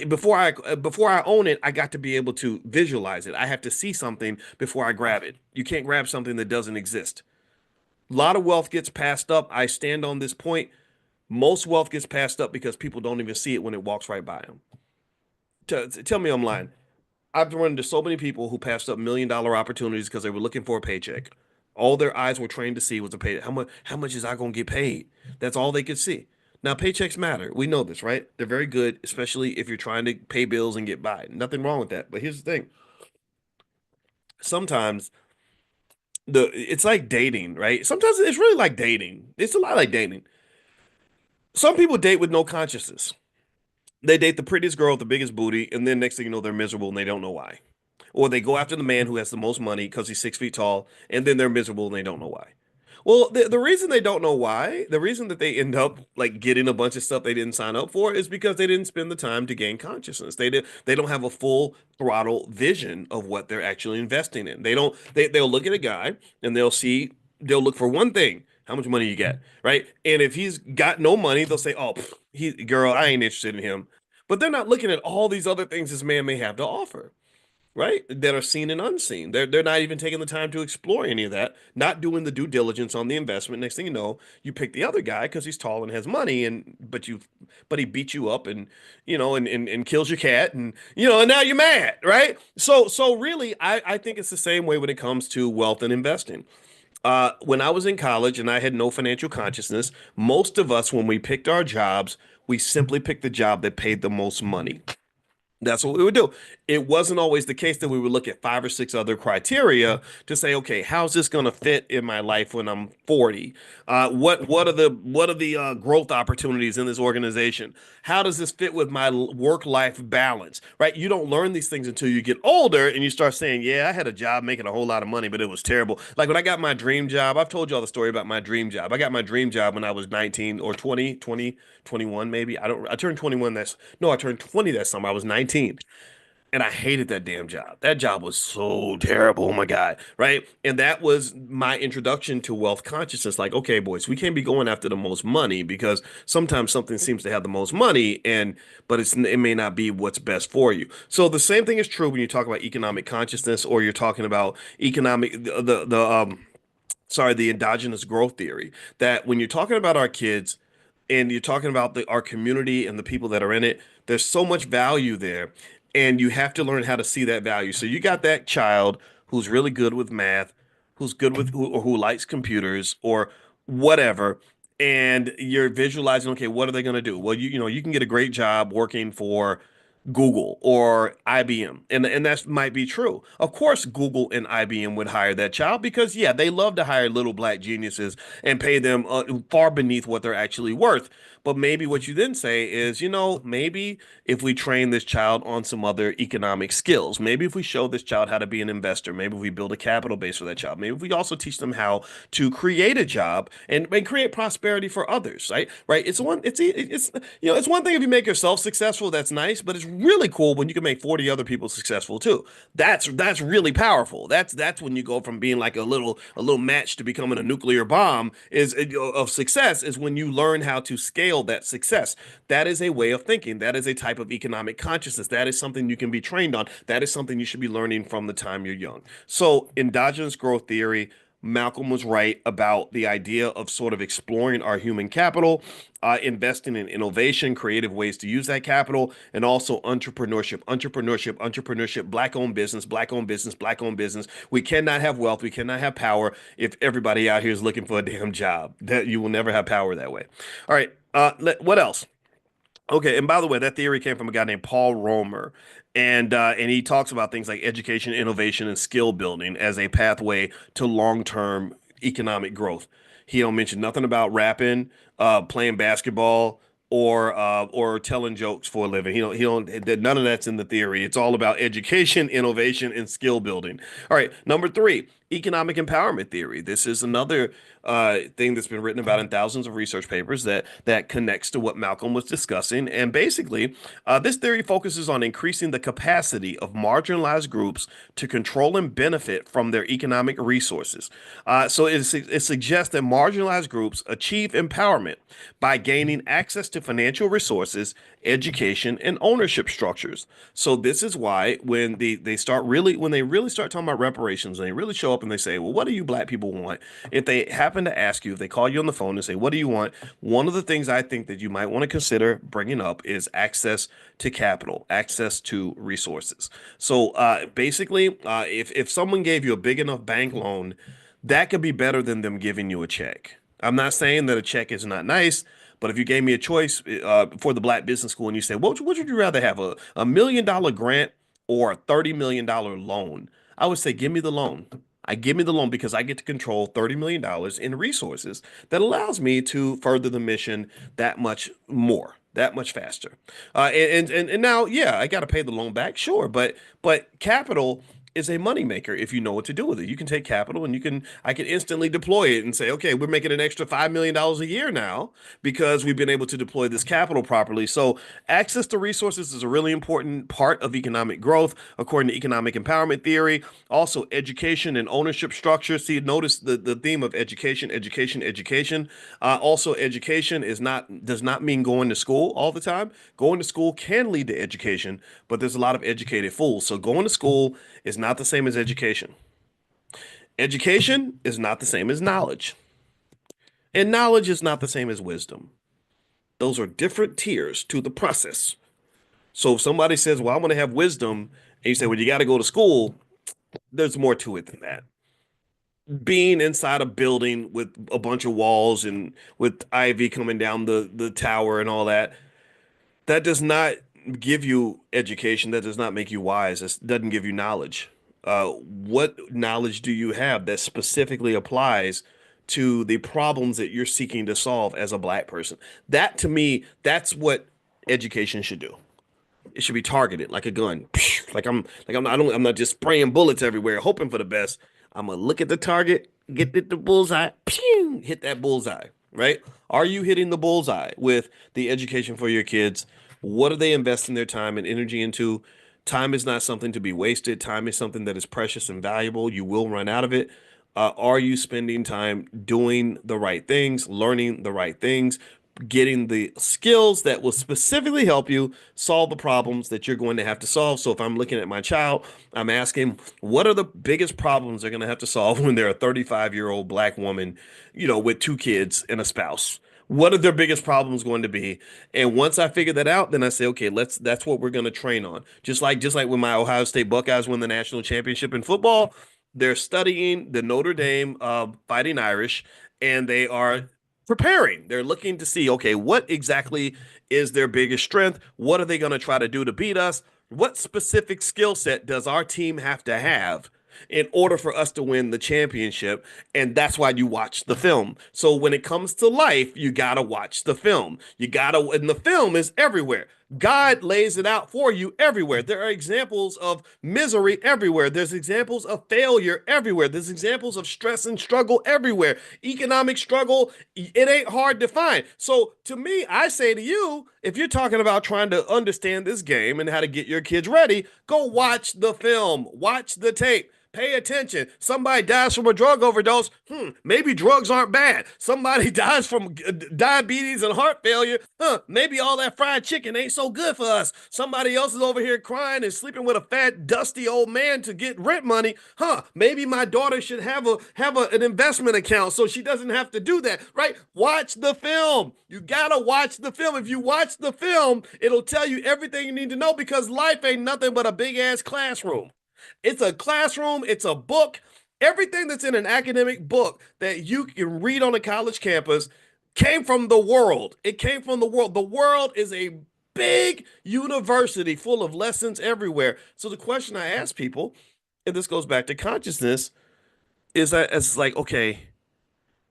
Before I own it, I got to be able to visualize it. I have to see something before I grab it. You can't grab something that doesn't exist. A lot of wealth gets passed up. I stand on this point. Most wealth gets passed up because people don't even see it when it walks right by them. Tell me I'm lying. I've run into so many people who passed up $1 million opportunities because they were looking for a paycheck. All their eyes were trained to see was a pay. How much is I gonna get paid? That's all they could see. Now paychecks matter. We know this, right? They're very good, especially if you're trying to pay bills and get by. Nothing wrong with that. But here's the thing. Sometimes it's like dating, right? Sometimes it's really like dating. It's a lot like dating. Some people date with no consciousness. They date the prettiest girl with the biggest booty, and then next thing you know, they're miserable and they don't know why. or they go after the man who has the most money because he's 6 feet tall, and then they're miserable and they don't know why. Well, the reason they don't know why, the reason that they end up like getting a bunch of stuff they didn't sign up for is because they didn't spend the time to gain consciousness. They don't have a full throttle vision of what they're actually investing in. They'll look at a guy and they'll look for one thing. How much money you got, right? And if he's got no money, they'll say, "Oh, girl, I ain't interested in him." But they're not looking at all these other things this man may have to offer, right? That are seen and unseen. They're not even taking the time to explore any of that, not doing the due diligence on the investment. Next thing you know, you pick the other guy because he's tall and has money, and but he beats you up and and kills your cat, and and now you're mad, right? So really, I think it's the same way when it comes to wealth and investing. When I was in college and I had no financial consciousness, most of us, when we picked our jobs, we simply picked the job that paid the most money. That's what we would do. It wasn't always the case that we would look at five or six other criteria to say, okay, how's this going to fit in my life when I'm 40? What are the growth opportunities in this organization? How does this fit with my work-life balance? Right? You don't learn these things until you get older and you start saying, yeah, I had a job making a whole lot of money, but it was terrible. Like when I got my dream job, I've told you all the story about my dream job. I got my dream job when I was 19 or 21 maybe. I turned 21 that's no, I turned 20 that summer. I was 19 and I hated that damn job. That job was so terrible. Oh my God. Right. And that was my introduction to wealth consciousness. Like, okay, boys, we can't be going after the most money because sometimes something seems to have the most money but it may not be what's best for you. So the same thing is true when you talk about economic consciousness or you're talking about economic, the endogenous growth theory, that when you're talking about our kids and you're talking about our community and the people that are in it, there's so much value there. And you have to learn how to see that value. So you got that child who's really good with math, who's good with who likes computers or whatever. And you're visualizing, okay, what are they going to do? Well, you can get a great job working for Google or IBM. And that might be true. Of course, Google and IBM would hire that child because, yeah, they love to hire little black geniuses and pay them far beneath what they're actually worth. But maybe what you then say is, maybe if we train this child on some other economic skills, maybe if we show this child how to be an investor, maybe if we build a capital base for that child, maybe if we also teach them how to create a job and create prosperity for others, right? Right. It's one thing if you make yourself successful, that's nice, but it's really cool when you can make 40 other people successful too. That's really powerful. That's when you go from being like a little match to becoming a nuclear bomb of success is when you learn how to scale that success. That is a way of thinking. That is a type of economic consciousness. That is something you can be trained on. That is something you should be learning from the time you're young. So endogenous growth theory, Malcolm was right about the idea of sort of exploring our human capital, investing in innovation, creative ways to use that capital, and also entrepreneurship, black-owned business, black-owned business, black-owned business. We cannot have wealth, we cannot have power if everybody out here is looking for a damn job. That you will never have power that way. All right, what else? Okay, and by the way, that theory came from a guy named Paul Romer, and he talks about things like education, innovation, and skill building as a pathway to long-term economic growth. He don't mention nothing about rapping, playing basketball, or telling jokes for a living. None of that's in the theory. It's all about education, innovation, and skill building. All right, number three, economic empowerment theory. This is another thing that's been written about in thousands of research papers that connects to what Malcolm was discussing. And basically, this theory focuses on increasing the capacity of marginalized groups to control and benefit from their economic resources. So it suggests that marginalized groups achieve empowerment by gaining access to financial resources, education, and ownership structures. So this is why when they really start talking about reparations, and they really show up and they say, well, what do you black people want? If they happen to ask you, if they call you on the phone and say, what do you want? One of the things I think that you might want to consider bringing up is access to capital, access to resources. So basically, if someone gave you a big enough bank loan, that could be better than them giving you a check. I'm not saying that a check is not nice, but if you gave me a choice for the Black Business School and you said, what would you rather have, a $1 million grant or a $30 million loan? I would say, give me the loan. I give me the loan because I get to control $30 million in resources that allows me to further the mission that much more, that much faster. And now, yeah, I got to pay the loan back, sure, but capital is a moneymaker if you know what to do with it. You can take capital and I can instantly deploy it and say, okay, we're making an extra $5 million a year now because we've been able to deploy this capital properly. So access to resources is a really important part of economic growth, according to economic empowerment theory. Also, education and ownership structure. See, notice the theme of education, education, education. Also, education does not mean going to school all the time. Going to school can lead to education, but there's a lot of educated fools. So going to school is not the same as education. Education is not the same as knowledge. And knowledge is not the same as wisdom. Those are different tiers to the process. So if somebody says, well, I want to have wisdom, and you say, well, you got to go to school, there's more to it than that. Being inside a building with a bunch of walls and with ivy coming down the tower and all that, that does not give you education. That does not make you wise. It doesn't give you knowledge. What knowledge do you have that specifically applies to the problems that you're seeking to solve as a black person? That to me, that's what education should do. It should be targeted like a gun. I'm not just spraying bullets everywhere, hoping for the best. I'm gonna look at the target, get the bullseye, pew, hit that bullseye, right? Are you hitting the bullseye with the education for your kids? What are they investing their time and energy into? Time is not something to be wasted. Time is something that is precious and valuable. You will run out of it. Are you spending time doing the right things, learning the right things, getting the skills that will specifically help you solve the problems that you're going to have to solve? So if I'm looking at my child, I'm asking, what are the biggest problems they're going to have to solve when they're a 35-year-old black woman, with two kids and a spouse? What are their biggest problems going to be? And once I figure that out, then I say, okay, that's what we're going to train on. Just like when my Ohio State Buckeyes won the national championship in football, they're studying the Notre Dame Fighting Irish, and they are preparing. They're looking to see, okay, what exactly is their biggest strength? What are they going to try to do to beat us? What specific skill set does our team have to have in order for us to win the championship? And that's why you watch the film. So when it comes to life, you got to watch the film. And the film is everywhere. God lays it out for you everywhere. There are examples of misery everywhere. There's examples of failure everywhere. There's examples of stress and struggle everywhere. Economic struggle, it ain't hard to find. So to me, I say to you, if you're talking about trying to understand this game and how to get your kids ready, go watch the film, watch the tape. Pay attention. Somebody dies from a drug overdose. Maybe drugs aren't bad. Somebody dies from diabetes and heart failure. Maybe all that fried chicken ain't so good for us. Somebody else is over here crying and sleeping with a fat, dusty old man to get rent money. Maybe my daughter should have an investment account so she doesn't have to do that, right? Watch the film. You gotta watch the film. If you watch the film, it'll tell you everything you need to know, because life ain't nothing but a big ass classroom. It's a classroom, it's a book. Everything that's in an academic book that you can read on a college campus came from the world. It came from the world. The world is a big university full of lessons everywhere. So the question I ask people, and this goes back to consciousness, is that it's like, okay,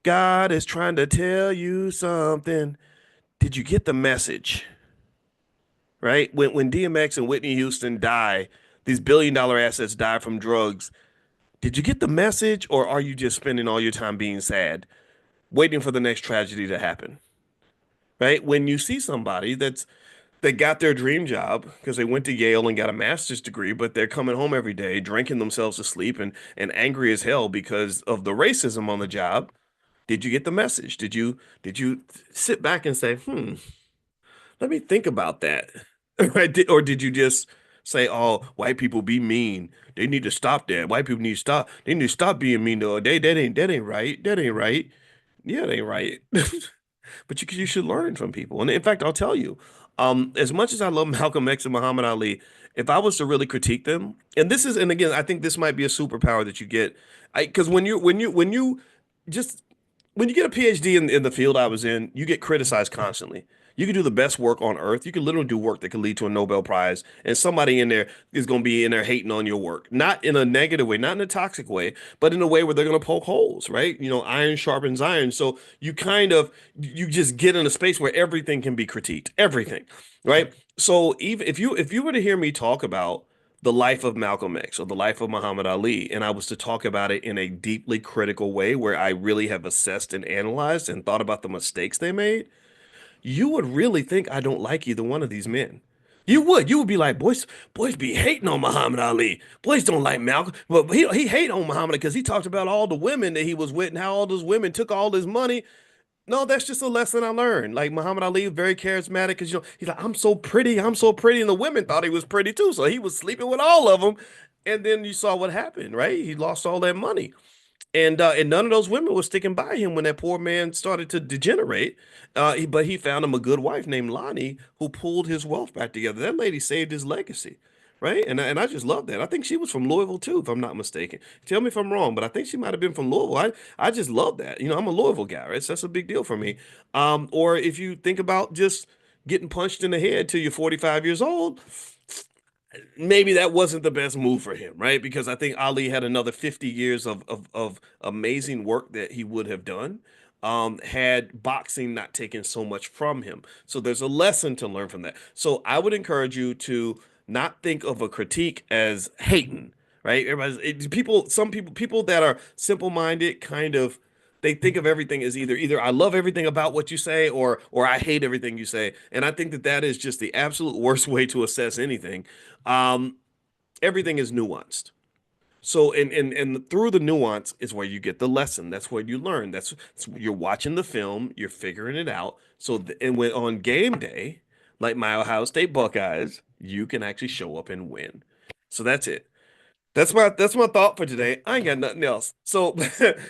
God is trying to tell you something. Did you get the message? Right? When DMX and Whitney Houston die, these billion-dollar assets die from drugs. Did you get the message, or are you just spending all your time being sad, waiting for the next tragedy to happen? Right? When you see somebody that got their dream job because they went to Yale and got a master's degree, but they're coming home every day drinking themselves to sleep and angry as hell because of the racism on the job. Did you get the message? Did you sit back and say, let me think about that? Right? Or did you just say, "Oh, white people be mean. They need to stop that. White people need to stop. They need to stop being mean to us. That ain't right. That ain't right. Yeah, it ain't right." But you should learn from people. And in fact, I'll tell you, as much as I love Malcolm X and Muhammad Ali, if I was to really critique them, and again, I think this might be a superpower that you get, because just when you get a PhD in the field I was in, you get criticized constantly. You can do the best work on earth. You can literally do work that could lead to a Nobel Prize, and somebody in there is going to be in there hating on your work, not in a negative way, not in a toxic way, but in a way where they're going to poke holes, right? Iron sharpens iron. So you just get in a space where everything can be critiqued, everything, right? So even if you were to hear me talk about the life of Malcolm X or the life of Muhammad Ali, and I was to talk about it in a deeply critical way where I really have assessed and analyzed and thought about the mistakes they made, you would really think I don't like either one of these men. You would. You would be like, boys be hating on Muhammad Ali. Boys don't like Malcolm. But he hate on Muhammad because he talked about all the women that he was with and how all those women took all his money. No, that's just a lesson I learned. Like Muhammad Ali, very charismatic because he's like, I'm so pretty, and the women thought he was pretty too, so he was sleeping with all of them. And then you saw what happened, right? He lost all that money. And none of those women were sticking by him when that poor man started to degenerate. But he found him a good wife named Lonnie who pulled his wealth back together. That lady saved his legacy, right? And I just love that. I think she was from Louisville too, if I'm not mistaken. Tell me if I'm wrong, but I think she might have been from Louisville. I just love that. I'm a Louisville guy, right? So that's a big deal for me. Or if you think about just getting punched in the head till you're 45 years old, maybe that wasn't the best move for him, right? Because I think Ali had another 50 years of amazing work that he would have done had boxing not taken so much from him. So there's a lesson to learn from that. So I would encourage you to not think of a critique as hating, right? Some people that are simple-minded kind of they think of everything as either I love everything about what you say or I hate everything you say. And I think that that is just the absolute worst way to assess anything. Um, Everything is nuanced. So and through the nuance is where you get the lesson. That's where you learn. You're watching the film, you're figuring it out. And when on game day, like my Ohio State Buckeyes, you can actually show up and win. So that's it. That's my thought for today. I ain't got nothing else. So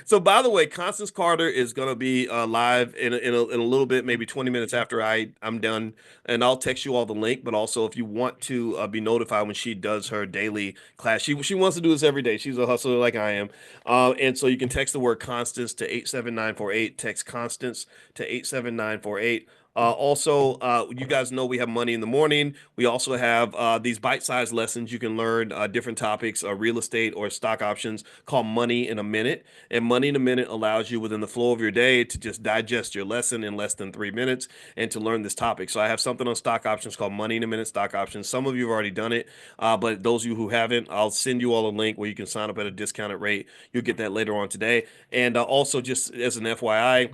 so by the way, Constance Carter is gonna be live in a little bit, maybe 20 minutes after I'm done, and I'll text you all the link. But also, if you want to be notified when she does her daily class, she wants to do this every day. She's a hustler like I am, and so you can text the word Constance to 87948. Text Constance to 87948. Also, you guys know we have Money in the Morning. We also have these bite-sized lessons you can learn different topics, real estate or stock options, called Money in a Minute. And Money in a Minute allows you within the flow of your day to just digest your lesson in less than 3 minutes and to learn this topic. So I have something on stock options called Money in a Minute stock options. Some of you have already done it, but those of you who haven't, I'll send you all a link where you can sign up at a discounted rate. You'll get that later on today. And also, just as an FYI,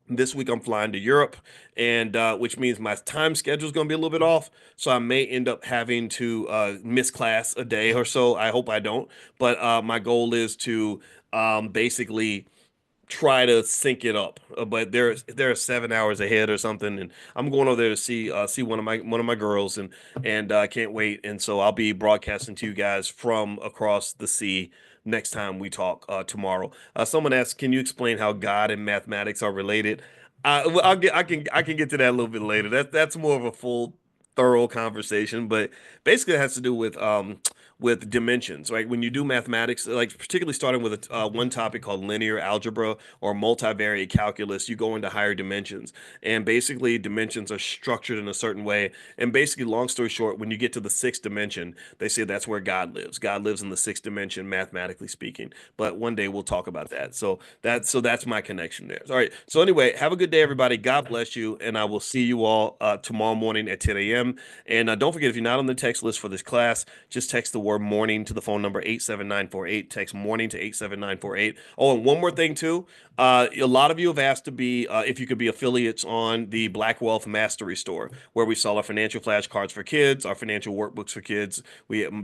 this week I'm flying to Europe, and which means my time schedule is going to be a little bit off. So I may end up having to miss class a day or so. I hope I don't. But my goal is to basically try to sync it up. But they're 7 hours ahead or something, and I'm going over there to see one of my girls, and I can't wait. And so I'll be broadcasting to you guys from across the sea next time we talk tomorrow. Someone asked, "Can you explain how God and mathematics are related?" Well, I can get to that a little bit later. That's more of a full thorough conversation, but basically it has to do with dimensions, right? When you do mathematics, like particularly starting with one topic called linear algebra or multivariate calculus, you go into higher dimensions, and basically dimensions are structured in a certain way. And basically, long story short, when you get to the sixth dimension, they say that's where God lives. God lives in the sixth dimension, mathematically speaking. But one day we'll talk about that. So that's my connection there. All right. So anyway, have a good day, everybody. God bless you, and I will see you all tomorrow morning at 10 a.m. And don't forget, if you're not on the text list for this class, just text the word morning to the phone number 87948. Text morning to 87948. Oh, and one more thing too. A lot of you have asked to be if you could be affiliates on the Black Wealth Mastery Store, where we sell our financial flashcards for kids, our financial workbooks for kids.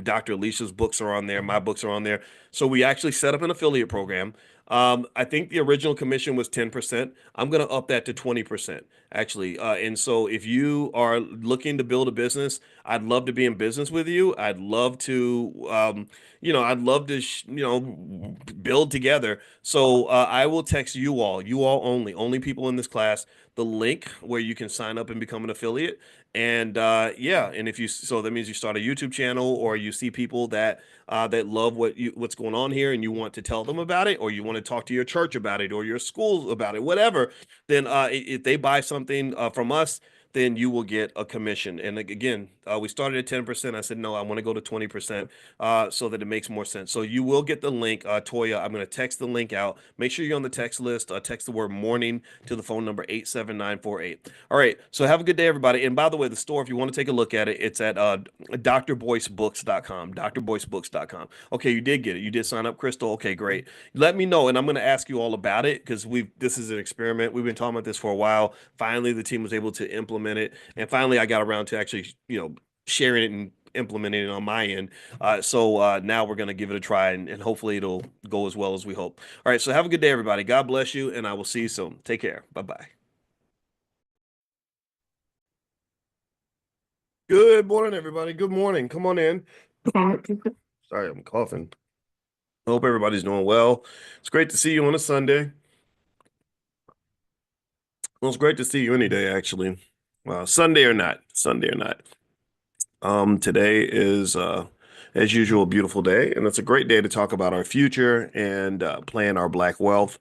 Dr. Alicia's books are on there, my books are on there. So we actually set up an affiliate program. I think the original commission was 10%. I'm going to up that to 20%, actually. And so if you are looking to build a business, I'd love to be in business with you. I'd love to, build together. So I will text you all only people in this class, the link where you can sign up and become an affiliate. And yeah, and so that means you start a YouTube channel or you see people that love what's going on here and you want to tell them about it, or you want to talk to your church about it or your school about it, whatever, then if they buy something from us, then you will get a commission. And again, we started at 10%. I said, no, I want to go to 20% so that it makes more sense. So you will get the link, Toya. I'm going to text the link out. Make sure you're on the text list. Text the word morning to the phone number 87948. All right. So have a good day, everybody. And by the way, the store, if you want to take a look at it, it's at drboycebooks.com, drboycebooks.com. Okay, you did get it. You did sign up, Crystal. Okay, great. Let me know, and I'm going to ask you all about it because this is an experiment. We've been talking about this for a while. Finally, the team was able to implement it, and finally, I got around to actually, sharing it and implementing it on my end. So now we're going to give it a try, and hopefully it'll go as well as we hope. All right, so have a good day, everybody. God bless you, and I will see you soon. Take care. Bye bye. Good morning, everybody. Good morning. Come on in. Sorry, I'm coughing. I hope everybody's doing well. It's great to see you on a Sunday. Well, it's great to see you any day, actually. Sunday or not, Sunday or not. Today is, as usual, a beautiful day, and it's a great day to talk about our future and plan our black wealth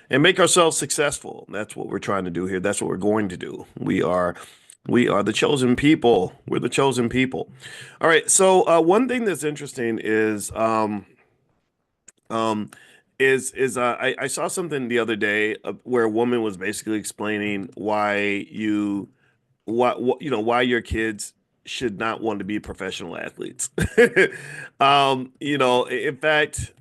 and make ourselves successful. That's what we're trying to do here. That's what we're going to do. We are the chosen people. We're the chosen people. All right. So one thing that's interesting um, I saw something the other day where a woman was basically explaining why your kids should not want to be professional athletes. In fact,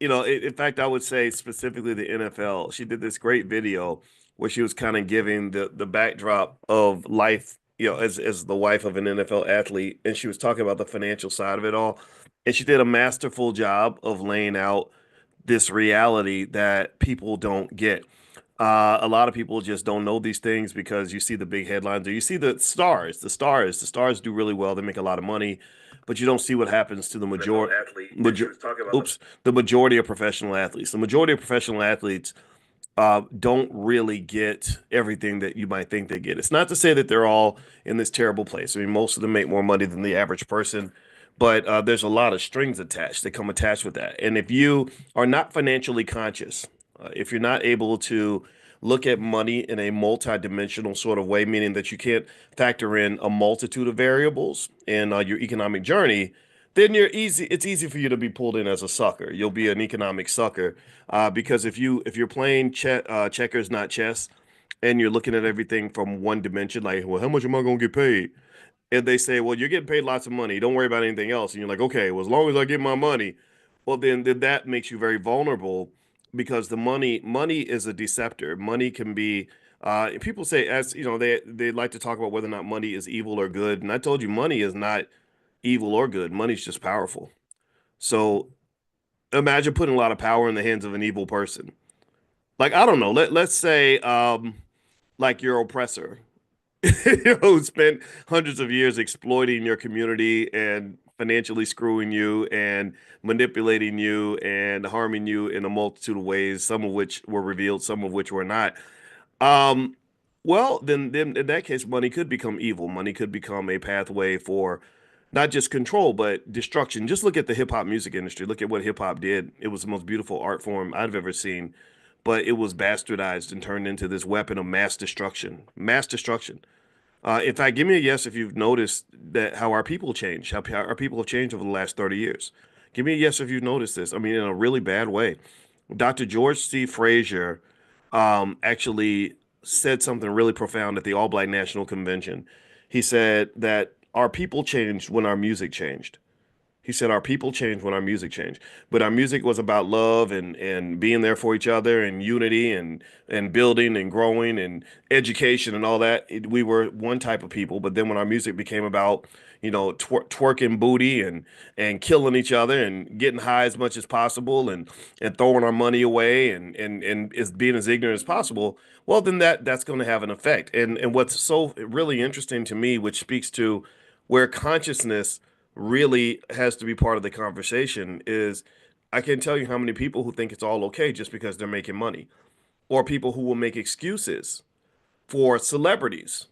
in fact, I would say specifically the NFL. She did this great video where she was kind of giving the backdrop of life, as the wife of an NFL athlete, and she was talking about the financial side of it all. And she did a masterful job of laying out this reality that people don't get. A lot of people just don't know these things because you see the big headlines or you see the stars. The stars do really well. They make a lot of money, but you don't see what happens to the the majority of professional athletes. The majority of professional athletes don't really get everything that you might think they get. It's not to say that they're all in this terrible place. I mean, most of them make more money than the average person, but there's a lot of strings attached that come attached with that. And if you are not financially conscious, if you're not able to look at money in a multi-dimensional sort of way, meaning that you can't factor in a multitude of variables in your economic journey, then it's easy for you to be pulled in as a sucker. You'll be an economic sucker because if you're playing checkers, not chess, and you're looking at everything from one dimension, like, well, how much am I going to get paid? And they say, well, you're getting paid lots of money. Don't worry about anything else. And you're like, okay, well, as long as I get my money, well, then that makes you very vulnerable because the money is a deceptor. Money can be, people say, as you know, they like to talk about whether or not money is evil or good. And I told you, money is not evil or good. Money's just powerful. So imagine putting a lot of power in the hands of an evil person. Like, I don't know, let's say like your oppressor, who spent hundreds of years exploiting your community and financially screwing you and manipulating you and harming you in a multitude of ways, some of which were revealed, some of which were not. Um, well, then in that case, money could become evil. Money could become a pathway for not just control, but destruction. Just look at the hip hop music industry. Look at what hip hop did. It was the most beautiful art form I've ever seen, but it was bastardized and turned into this weapon of mass destruction. Mass destruction. In fact, give me a yes if you've noticed that how our people change, how our people have changed over the last 30 years. Give me a yes if you've noticed this. I mean, in a really bad way. Dr. George C. Frazier actually said something really profound at the All Black National Convention. He said that our people changed when our music changed. He said our people changed when our music changed, but our music was about love and being there for each other and unity and building and growing and education and all that. We were one type of people, but then when our music became about twerking booty and killing each other and getting high as much as possible and throwing our money away and is being as ignorant as possible, well then that's going to have an effect. And what's so really interesting to me, which speaks to where consciousness really has to be part of the conversation is I can tell you how many people who think it's all okay just because they're making money, or people who will make excuses for celebrities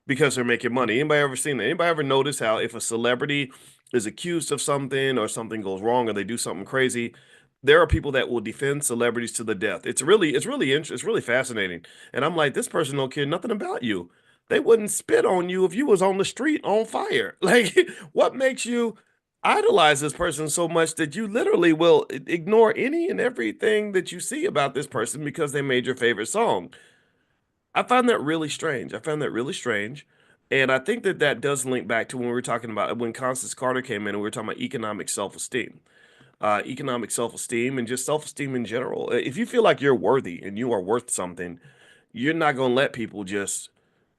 because they're making money. Anybody ever seen that? Anybody ever notice how if a celebrity is accused of something or something goes wrong or they do something crazy, There are people that will defend celebrities to the death. It's really fascinating. And I'm like, this person don't care nothing about you. They wouldn't spit on you if you was on the street on fire. Like, what makes you idolize this person so much that you literally will ignore any and everything that you see about this person because they made your favorite song? I find that really strange. I found that really strange. And I think that that does link back to when we were talking about when Constance Carter came in and we were talking about economic self-esteem and just self-esteem in general. If you feel like you're worthy and you are worth something, you're not going to let people just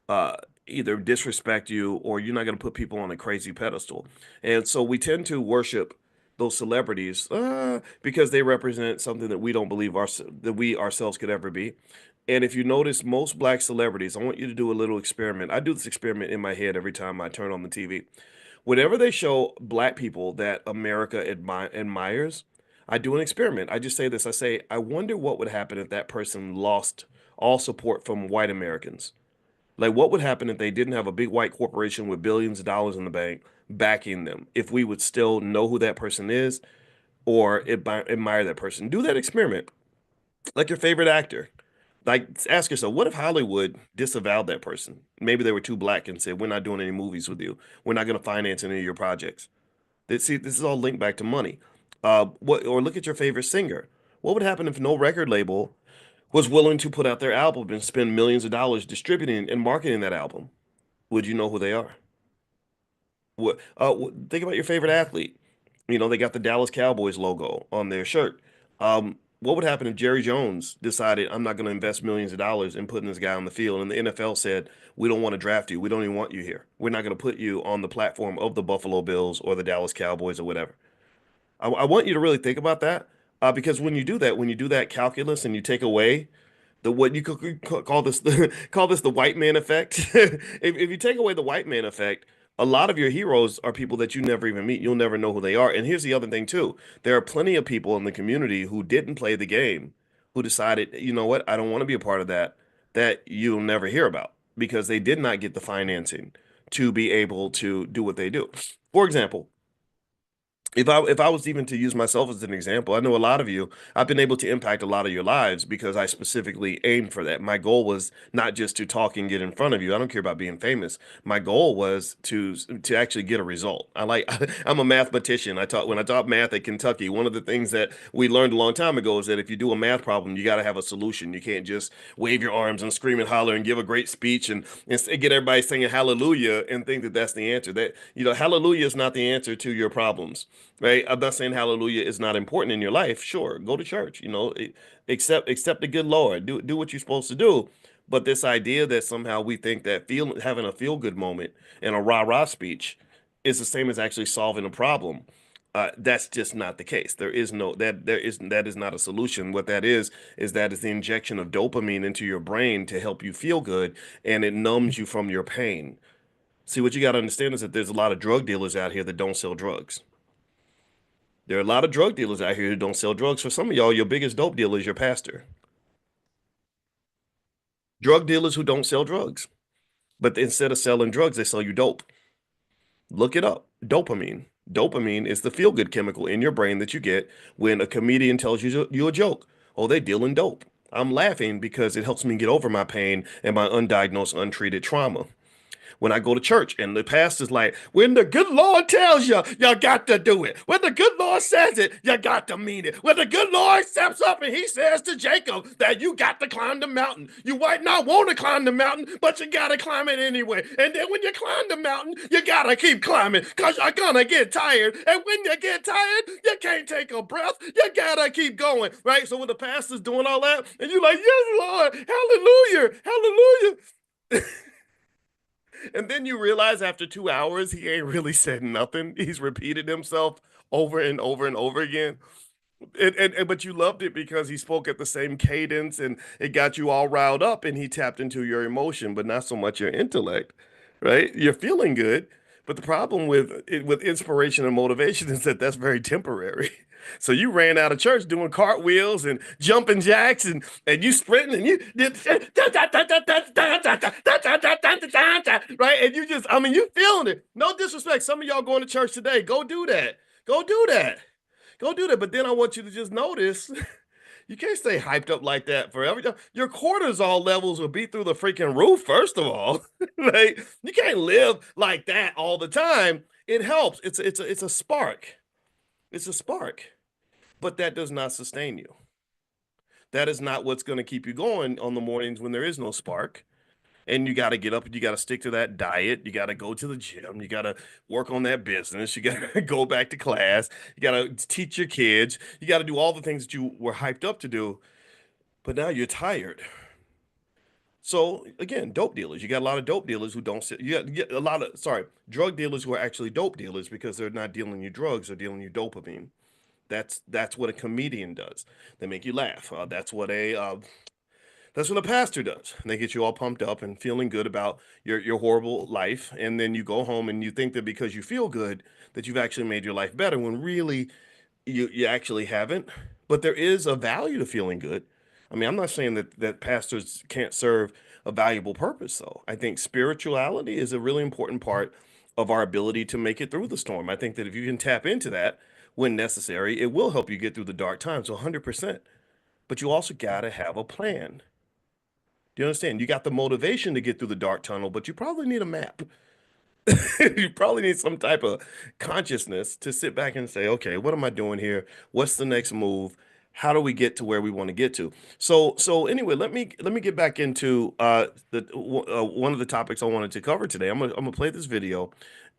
uh, either disrespect you or you're not going to put people on a crazy pedestal. And so we tend to worship those celebrities because they represent something that we don't believe that we ourselves could ever be. And if you notice, most black celebrities, I want you to do a little experiment. I do this experiment in my head every time I turn on the TV. Whenever they show black people that America admires, I do an experiment. I just say this. I say, I wonder what would happen if that person lost all support from white Americans. Like, what would happen if they didn't have a big white corporation with billions of dollars in the bank backing them? If we would still know who that person is or admire that person? Do that experiment. Like your favorite actor. Like, ask yourself, what if Hollywood disavowed that person? Maybe they were too black and said, we're not doing any movies with you. We're not going to finance any of your projects. See, this is all linked back to money. Or look at your favorite singer. What would happen if no record label was willing to put out their album and spend millions of dollars distributing and marketing that album? Would you know who they are? Think about your favorite athlete. You know, they got the Dallas Cowboys logo on their shirt. What would happen if Jerry Jones decided, I'm not going to invest millions of dollars in putting this guy on the field, and the NFL said, we don't want to draft you. We don't even want you here. We're not going to put you on the platform of the Buffalo Bills or the Dallas Cowboys or whatever. I want you to really think about that because when you do that calculus and you take away the what you could call this call this the white man effect. If you take away the white man effect, a lot of your heroes are people that you never even meet. You'll never know who they are. And here's the other thing too. There are plenty of people in the community who didn't play the game, who decided, you know what, I don't want to be a part of that, that you'll never hear about because they did not get the financing to be able to do what they do. For example, if I was even to use myself as an example, I know a lot of you, I've been able to impact a lot of your lives because I specifically aimed for that. My goal was not just to talk and get in front of you. I don't care about being famous. My goal was to actually get a result. I'm a mathematician. When I taught math at Kentucky, one of the things that we learned a long time ago is that if you do a math problem, you got to have a solution. You can't just wave your arms and scream and holler and give a great speech and get everybody singing hallelujah and think that that's the answer. That, hallelujah is not the answer to your problems. Right? I'm not saying hallelujah is not important in your life. Sure, go to church, accept the good Lord. Do what you're supposed to do. But this idea that somehow we think that having a feel good moment and a rah-rah speech is the same as actually solving a problem. That's just not the case. That is not a solution. What that is the injection of dopamine into your brain to help you feel good, and it numbs you from your pain. See, what you got to understand is that there's a lot of drug dealers out here that don't sell drugs. There are a lot of drug dealers out here who don't sell drugs. For some of y'all, your biggest dope dealer is your pastor. Drug dealers who don't sell drugs, but instead of selling drugs, they sell you dope. Look it up. Dopamine. Dopamine is the feel-good chemical in your brain that you get when a comedian tells you a joke. Oh, they dealing dope. I'm laughing because it helps me get over my pain and my undiagnosed, untreated trauma. When I go to church and the pastor's like, when the good Lord tells you, you got to do it. When the good Lord says it, you got to mean it. When the good Lord steps up and he says to Jacob that you got to climb the mountain. You might not want to climb the mountain, but you got to climb it anyway. And then when you climb the mountain, you got to keep climbing because you're going to get tired. And when you get tired, you can't take a breath. You got to keep going, right? So when the pastor's doing all that and you're like, yes, Lord, hallelujah, hallelujah. And then you realize after 2 hours, he ain't really said nothing. He's repeated himself over and over and over again. But you loved it because he spoke at the same cadence and it got you all riled up and he tapped into your emotion, but not so much your intellect, right? You're feeling good. But the problem with inspiration and motivation is that that's very temporary. So you ran out of church doing cartwheels and jumping jacks and you sprinting and you did right and you just you feeling it. No disrespect. Some of y'all going to church today. Go do that. Go do that. Go do that. But then I want you to just notice you can't stay hyped up like that forever. Your cortisol levels will be through the freaking roof, first of all. Like, you can't live like that all the time. It helps. It's a spark. It's a spark. But that does not sustain you. That is not what's going to keep you going on the mornings when there is no spark. And you got to get up and you got to stick to that diet. You got to go to the gym. You got to work on that business. You got to go back to class. You got to teach your kids. You got to do all the things that you were hyped up to do. But now you're tired. So again, dope dealers. You got a lot of dope dealers who don't sit. You get a lot of, sorry, drug dealers who are actually dope dealers because they're not dealing you drugs, they're dealing you dopamine. That's what a comedian does. They make you laugh. That's what a pastor does. They get you all pumped up and feeling good about your horrible life, and then you go home and you think that because you feel good that you've actually made your life better when really you actually haven't. But there is a value to feeling good. I mean, I'm not saying that pastors can't serve a valuable purpose, though. I think spirituality is a really important part of our ability to make it through the storm. I think that if you can tap into that when necessary, it will help you get through the dark times 100%. But you also got to have a plan. Do you understand? You got the motivation to get through the dark tunnel, but you probably need a map. You probably need some type of consciousness to sit back and say, okay, what am I doing here? What's the next move? How do we get to where we want to get to? So anyway, let me get back into one of the topics I wanted to cover today. I'm gonna play this video,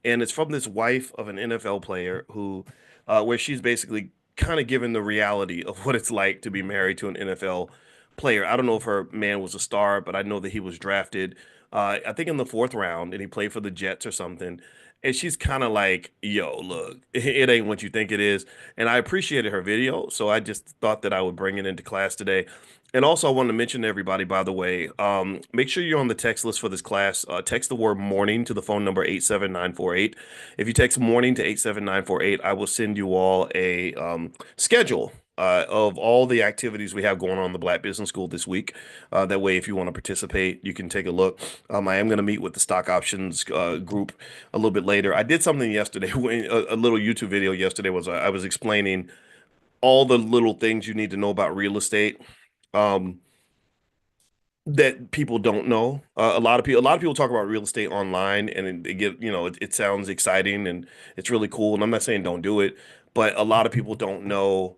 and it's from this wife of an NFL player who, where she's basically kind of given the reality of what it's like to be married to an NFL player. I don't know if her man was a star, but I know that he was drafted, I think in the fourth round, and he played for the Jets or something. And she's kind of like, yo, look, it ain't what you think it is. And I appreciated her video, so I just thought that I would bring it into class today. And also, I wanted to mention to everybody, by the way, make sure you're on the text list for this class. Text the word morning to the phone number 87948. If you text morning to 87948, I will send you all a schedule of all the activities we have going on in the Black Business School this week. That way, if you want to participate, you can take a look. I am going to meet with the stock options group a little bit later. I did something yesterday, a little YouTube video yesterday was I was explaining all the little things you need to know about real estate. Um, that people don't know. A lot of people talk about real estate online, and they get, it sounds exciting and it's really cool. And I'm not saying don't do it, but a lot of people don't know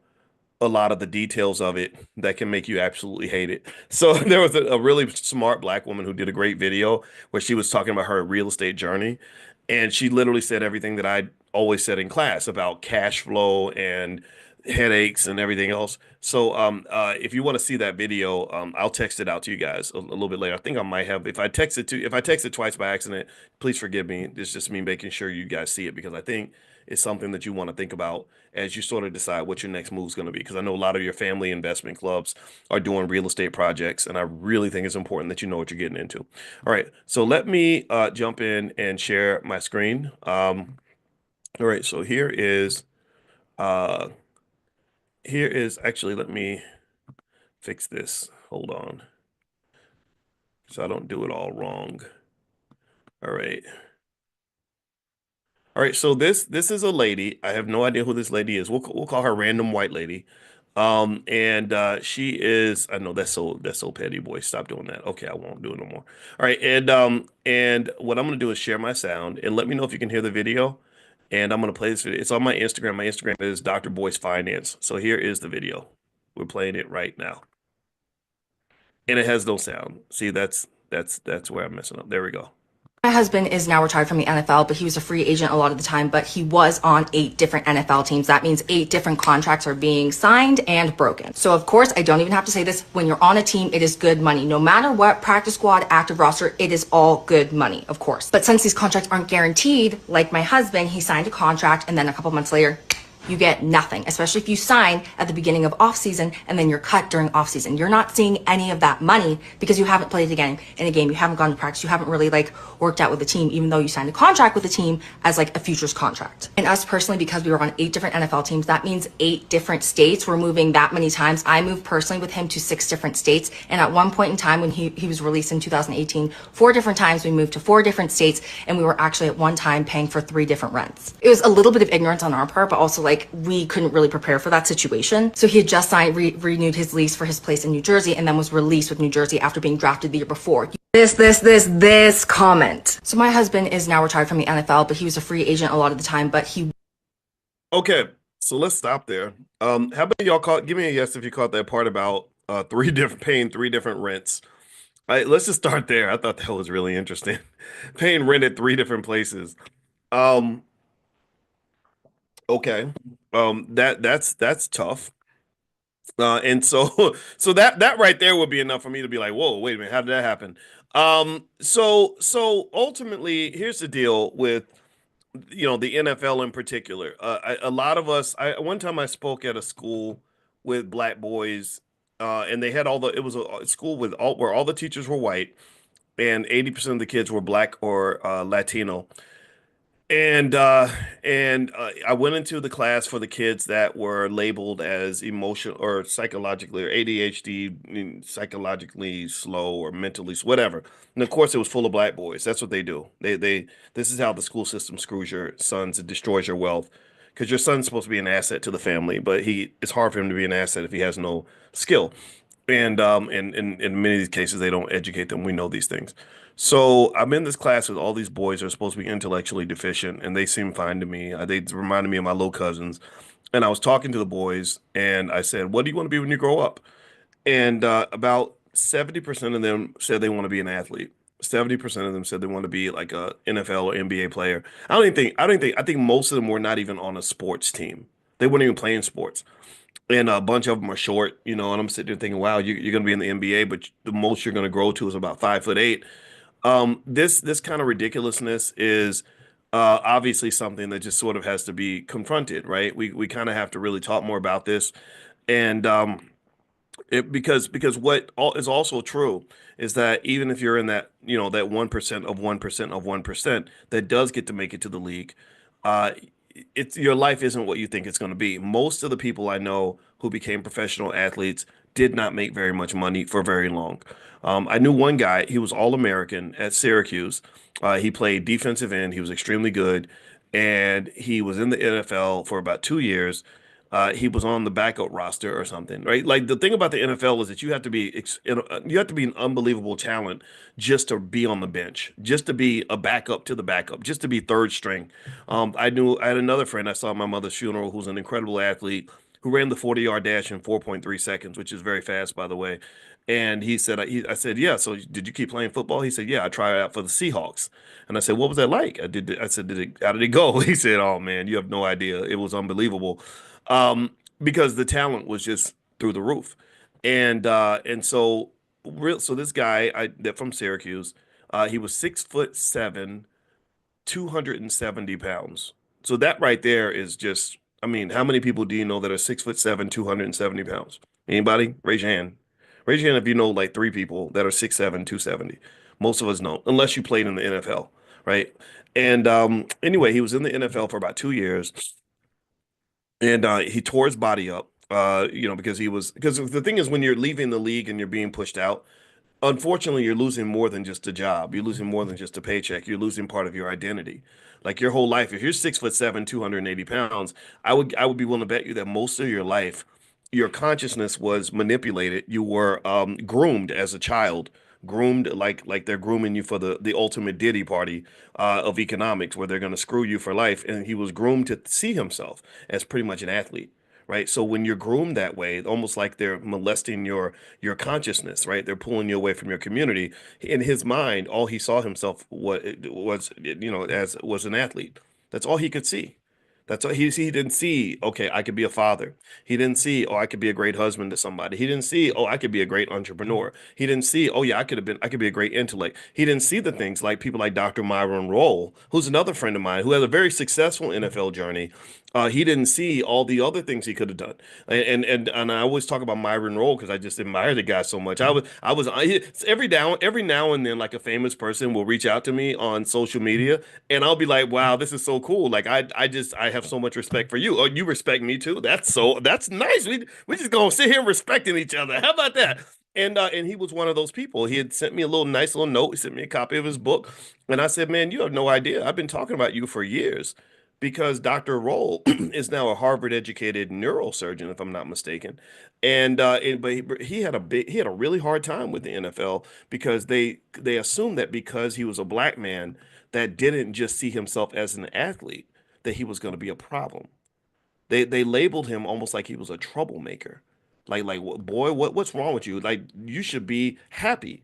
a lot of the details of it that can make you absolutely hate it. So there was a really smart Black woman who did a great video where she was talking about her real estate journey. And she literally said everything that I always said in class about cash flow and headaches and everything else. So if you want to see that video, I'll text it out to you guys a little bit later. I think I might have, if I text it twice by accident, please forgive me. It's just me making sure you guys see it, because I think it's something that you want to think about as you sort of decide what your next move is going to be. Because I know a lot of your family investment clubs are doing real estate projects, and I really think it's important that you know what you're getting into. All right, so let me jump in and share my screen. All right, so uh, here is actually, let me fix this. Hold on, so I don't do it all wrong. All right. All right, so this is a lady. I have no idea who this lady is. We'll call her random white lady. And she is, I know that's so petty, boy. Stop doing that. Okay, I won't do it no more. All right, and what I'm gonna do is share my sound and let me know if you can hear the video. And I'm gonna play this video. It's on my Instagram. My Instagram is Dr. Boyce Finance. So here is the video. We're playing it right now. And it has no sound. See, that's where I'm messing up. There we go. My husband is now retired from the NFL, but he was a free agent a lot of the time, but he was on 8 different NFL teams. That means 8 different contracts are being signed and broken. So of course, I don't even have to say this, when you're on a team, it is good money. No matter what, practice squad, active roster, it is all good money, of course. But since these contracts aren't guaranteed, like my husband, he signed a contract and then a couple months later, you get nothing, especially if you sign at the beginning of off season and then you're cut during off season. You're not seeing any of that money because you haven't played again in a game. You haven't gone to practice. You haven't really worked out with the team, even though you signed a contract with the team as a futures contract. And us personally, because we were on 8 different NFL teams, that means 8 different states. We're moving that many times. I moved personally with him to 6 different states. And at one point in time when he was released in 2018, 4 different times we moved to 4 different states. And we were actually at one time paying for 3 different rents. It was a little bit of ignorance on our part, but also like we couldn't really prepare for that situation. So he had just signed, renewed his lease for his place in New Jersey and then was released with New Jersey after being drafted the year before. This comment. So my husband is now retired from the NFL, but he was a free agent a lot of the time, but he Okay, so let's stop there. How about y'all call? Give me a yes if you caught that part about three different paying three different rents. Let's just start there. I thought that was really interesting. Paying rent at three different places. Um, okay. That's tough. And so so that right there would be enough for me to be like, whoa, wait a minute, how did that happen? So ultimately, here's the deal with the NFL in particular. A lot of us. One time I spoke at a school with black boys, and they had it was a school with all where all the teachers were white, and 80% of the kids were black or Latino. And I went into the class for the kids that were labeled as emotional or psychologically or ADHD, psychologically slow or mentally whatever. And of course, it was full of black boys. That's what they do. They this is how the school system screws your sons and destroys your wealth because your son's supposed to be an asset to the family, but it's hard for him to be an asset if he has no skill. And in many of these cases, they don't educate them. We know these things. So I'm in this class with all these boys that are supposed to be intellectually deficient, and they seem fine to me. They reminded me of my little cousins. And I was talking to the boys, and I said, "What do you want to be when you grow up?" And about 70% of them said they want to be an athlete. 70% of them said they want to be like a NFL or NBA player. I think most of them were not even on a sports team. They weren't even playing sports. And a bunch of them are short, and I'm sitting there thinking, wow, you're going to be in the NBA, but the most you're going to grow to is about 5'8". This kind of ridiculousness is obviously something that just sort of has to be confronted, right? We kind of have to really talk more about this, and because what all is also true is that even if you're in that that 1% of 1% of 1% that does get to make it to the league, uh, it's your life isn't what you think it's going to be. Most of the people I know who became professional athletes did not make very much money for very long. I knew one guy, he was All-American at Syracuse. He played defensive end, he was extremely good, and he was in the NFL for about 2 years. He was on the backup roster or something, right? Like the thing about the NFL is that you have to be an unbelievable talent just to be on the bench, just to be a backup to the backup, just to be third string. I had another friend I saw at my mother's funeral who's an incredible athlete who ran the 40-yard dash in 4.3 seconds, which is very fast, by the way. And he said, I said, yeah. So did you keep playing football? He said, yeah, I tried out for the Seahawks. And I said, what was that like? I said, how did it go? He said, oh man, you have no idea. It was unbelievable. Because the talent was just through the roof. And so this guy that from Syracuse, he was 6'7", 270 pounds. So that right there is just, I mean, how many people do you know that are 6'7", 270 pounds? Anybody? Raise your hand. Raise your hand if you know like three people that are 6'7", 270. Most of us don't, unless you played in the NFL, right? And anyway, he was in the NFL for about 2 years, and he tore his body up. Because the thing is, when you're leaving the league and you're being pushed out, unfortunately, you're losing more than just a job. You're losing more than just a paycheck. You're losing part of your identity. Like your whole life. If you're 6'7", 280 pounds, I would be willing to bet you that most of your life, your consciousness was manipulated. You were groomed as a child, groomed like they're grooming you for the ultimate Diddy party of economics, where they're going to screw you for life. And he was groomed to see himself as pretty much an athlete. Right. So when you're groomed that way, almost like they're molesting your consciousness, right? They're pulling you away from your community. In his mind, all he saw himself as was an athlete. That's all he could see. That's all he didn't see. Okay, I could be a father. He didn't see, oh, I could be a great husband to somebody. He didn't see, oh, I could be a great entrepreneur. He didn't see, oh yeah, I could be a great intellect. He didn't see the things like people like Dr. Myron Rolle, who's another friend of mine who has a very successful NFL journey. He didn't see all the other things he could have done, and I always talk about Myron Rolle because I just admire the guy so much. Every now and then, like a famous person will reach out to me on social media, and I'll be like, wow, this is so cool. Like I have so much respect for you. Oh, you respect me too. That's nice. We just gonna sit here respecting each other. How about that? And he was one of those people. He had sent me a nice little note. He sent me a copy of his book, and I said, man, you have no idea. I've been talking about you for years. because Dr. Roll is now a Harvard-educated neurosurgeon, if I'm not mistaken, and he had a really hard time with the NFL because they assumed that because he was a black man that didn't just see himself as an athlete, that he was going to be a problem. They labeled him almost like he was a troublemaker. Boy, what's wrong with you? Like you should be happy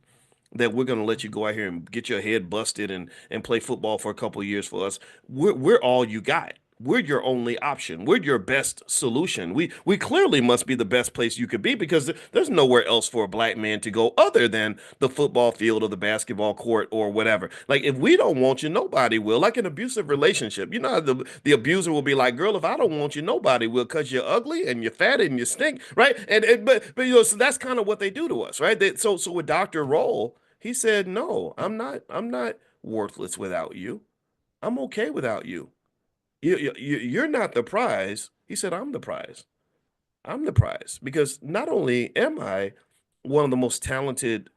that we're going to let you go out here and get your head busted and play football for a couple of years for us. We're all you got. We're your only option. We're your best solution. We clearly must be the best place you could be because there's nowhere else for a black man to go other than the football field or the basketball court or whatever. Like if we don't want you, nobody will. Like an abusive relationship, you know how the abuser will be like, "Girl, if I don't want you, nobody will because you're ugly and you're fat and you stink," right? But you know, so that's kind of what they do to us, right? So with Dr. Roll, he said, "No, I'm not worthless without you. I'm okay without you. You're not the prize." He said, "I'm the prize. I'm the prize because not only am I one of the most talented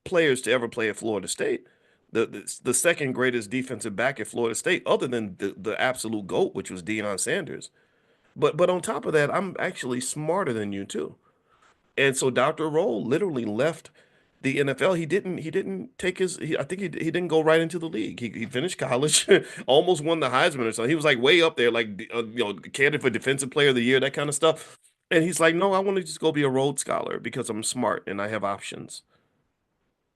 players to ever play at Florida State, the second greatest defensive back at Florida State, other than the absolute GOAT, which was Deion Sanders. But on top of that, I'm actually smarter than you too." And so Dr. Roll literally left the NFL. He didn't take I think he didn't go right into the league. He finished college, almost won the Heisman or something. He was like way up there, like candidate for Defensive Player of the Year, that kind of stuff. And he's like, "No, I want to just go be a Rhodes Scholar because I'm smart and I have options."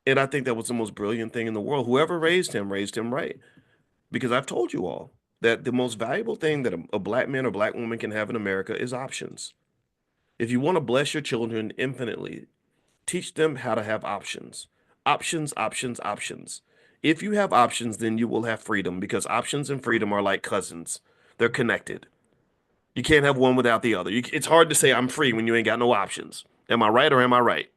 And I think that was the most brilliant thing in the world. Whoever raised him right. Because I've told you all that the most valuable thing that a black man or black woman can have in America is options. If you want to bless your children infinitely, teach them how to have options. Options, options, options. If you have options, then you will have freedom because options and freedom are like cousins. They're connected. You can't have one without the other. It's hard to say I'm free when you ain't got no options. Am I right or am I right?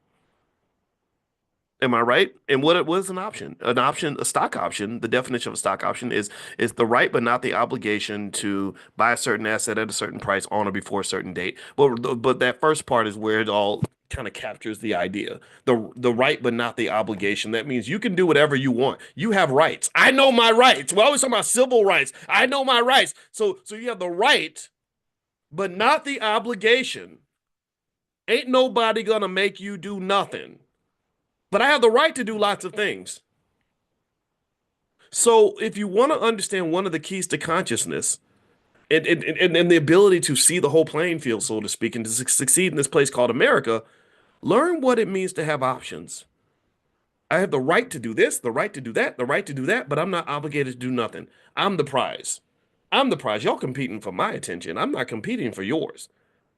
Am I right? And what is an option? An option, a stock option, the definition of a stock option is the right but not the obligation to buy a certain asset at a certain price on or before a certain date. But that first part is where it all kind of captures the idea. The right but not the obligation. That means you can do whatever you want. You have rights. I know my rights. We're always talking about civil rights. I know my rights. So you have the right but not the obligation. Ain't nobody gonna make you do nothing. But I have the right to do lots of things. So if you want to understand one of the keys to consciousness and the ability to see the whole playing field, so to speak, and to succeed in this place called America, learn what it means to have options. I have the right to do this, the right to do that, the right to do that, but I'm not obligated to do nothing. I'm the prize. I'm the prize. Y'all competing for my attention. I'm not competing for yours.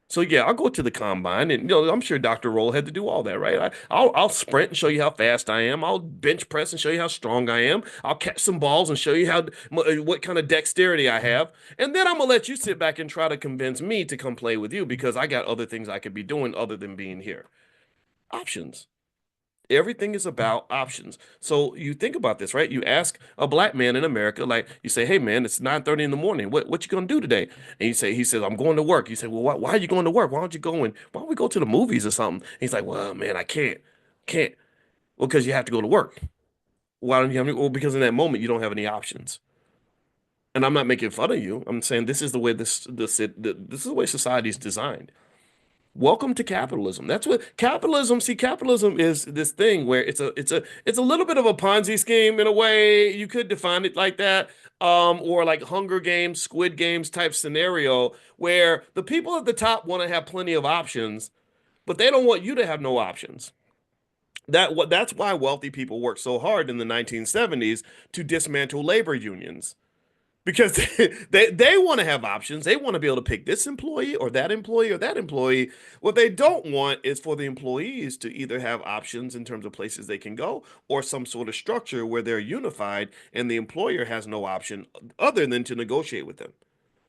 So yeah, I'll go to the combine, and I'm sure Dr. Roll had to do all that, right? I'll sprint and show you how fast I am. I'll bench press and show you how strong I am. I'll catch some balls and show you how what kind of dexterity I have, and then I'm gonna let you sit back and try to convince me to come play with you because I got other things I could be doing other than being here. Options. Everything is about options. So you think about this, right? You ask a black man in America, like you say, "Hey man, it's 9:30 in the morning. What you gonna do today?" And he says, "I'm going to work." You say, "Well, why are you going to work? Why don't you go and why don't we go to the movies or something?" And he's like, "Well, man, I can't." Well, because you have to go to work. Why don't you have any? Well, because in that moment you don't have any options. And I'm not making fun of you. I'm saying this is the way this is the way society is designed. Welcome to capitalism. That's what capitalism, see, capitalism is this thing where it's a little bit of a Ponzi scheme in a way. You could define it like that. Or like Hunger Games, Squid Games type scenario where the people at the top want to have plenty of options, but they don't want you to have no options. That's why wealthy people worked so hard in the 1970s to dismantle labor unions because they want to have options. They want to be able to pick this employee or that employee or that employee. What they don't want is for the employees to either have options in terms of places they can go or some sort of structure where they're unified and the employer has no option other than to negotiate with them.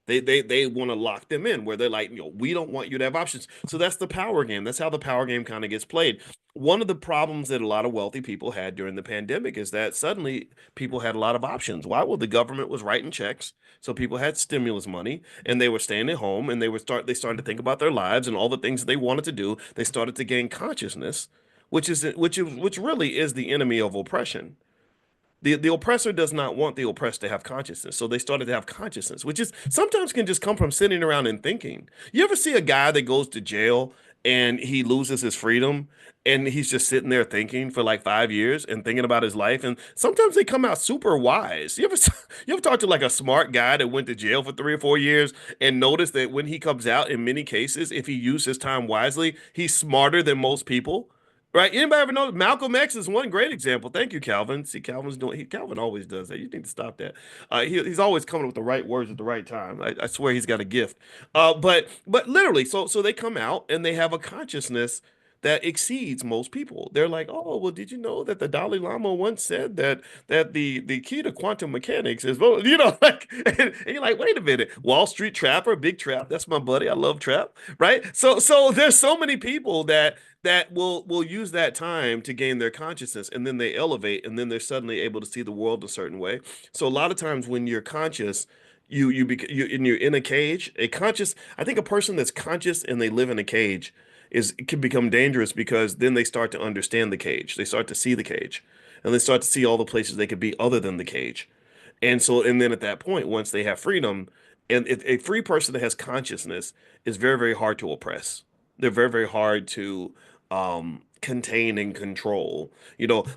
They want to lock them in where they're like, we don't want you to have options. So that's the power game. That's how the power game kind of gets played. One of the problems that a lot of wealthy people had during the pandemic is that suddenly people had a lot of options. Why? Well, the government was writing checks, so people had stimulus money, and they were staying at home, and they started to think about their lives and all the things that they wanted to do. They started to gain consciousness, which really is the enemy of oppression The oppressor does not want the oppressed to have consciousness. So they started to have consciousness, which is sometimes can just come from sitting around and thinking. You ever see a guy that goes to jail and he loses his freedom and he's just sitting there thinking for like 5 years and thinking about his life? And sometimes they come out super wise. You ever talk to like a smart guy that went to jail for 3 or 4 years and notice that when he comes out, in many cases, if he used his time wisely, he's smarter than most people? Right? Anybody ever know Malcolm X is one great example. Thank you, Calvin. See, Calvin always does that. You need to stop that. He's always coming with the right words at the right time. I swear he's got a gift. But literally, so they come out and they have a consciousness that exceeds most people. They're like, oh, well, did you know that the Dalai Lama once said that the key to quantum mechanics is, well, like, and you're like, wait a minute, Wall Street Trapper, Big Trap, that's my buddy. I love Trap, right? So there's so many people that will use that time to gain their consciousness, and then they elevate, and then they're suddenly able to see the world a certain way. So a lot of times when you're conscious, you're in a cage. I think a person that's conscious and they live in a cage is it can become dangerous because then they start to understand the cage. They start to see the cage, and they start to see all the places they could be other than the cage. And then at that point, once they have freedom, and a free person that has consciousness is very, very hard to oppress. They're very, very hard to contain and control.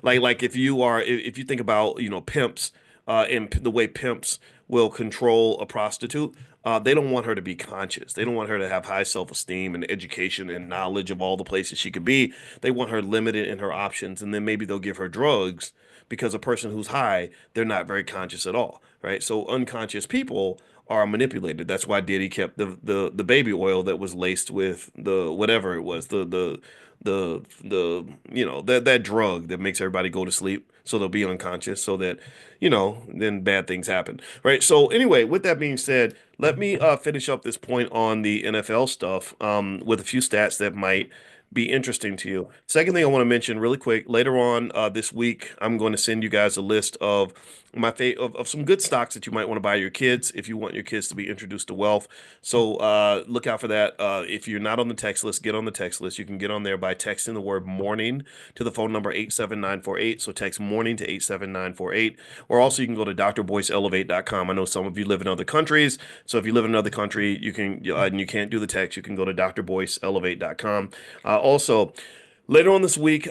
Like if you think about, pimps, and the way pimps will control a prostitute, they don't want her to be conscious. They don't want her to have high self-esteem and education and knowledge of all the places she could be. They want her limited in her options, and then maybe they'll give her drugs because a person who's high, they're not very conscious at all, right? So unconscious people are manipulated. That's why Diddy kept the baby oil that was laced with the whatever it was, the that drug that makes everybody go to sleep so they'll be unconscious so that then bad things happen, right? So anyway, with that being said, let me finish up this point on the NFL stuff with a few stats that might be interesting to you. Second thing I want to mention really quick, later on this week, I'm going to send you guys a list of of some good stocks that you might want to buy your kids if you want your kids to be introduced to wealth. So look out for that. If you're not on the text list, get on the text list. You can get on there by texting the word morning to the phone number 87948. So text morning to 87948. Or also you can go to drboyceelevate.com. I know some of you live in other countries. So if you live in another country, you can and you can't do the text, you can go to drboyceelevate.com. Also, later on this week,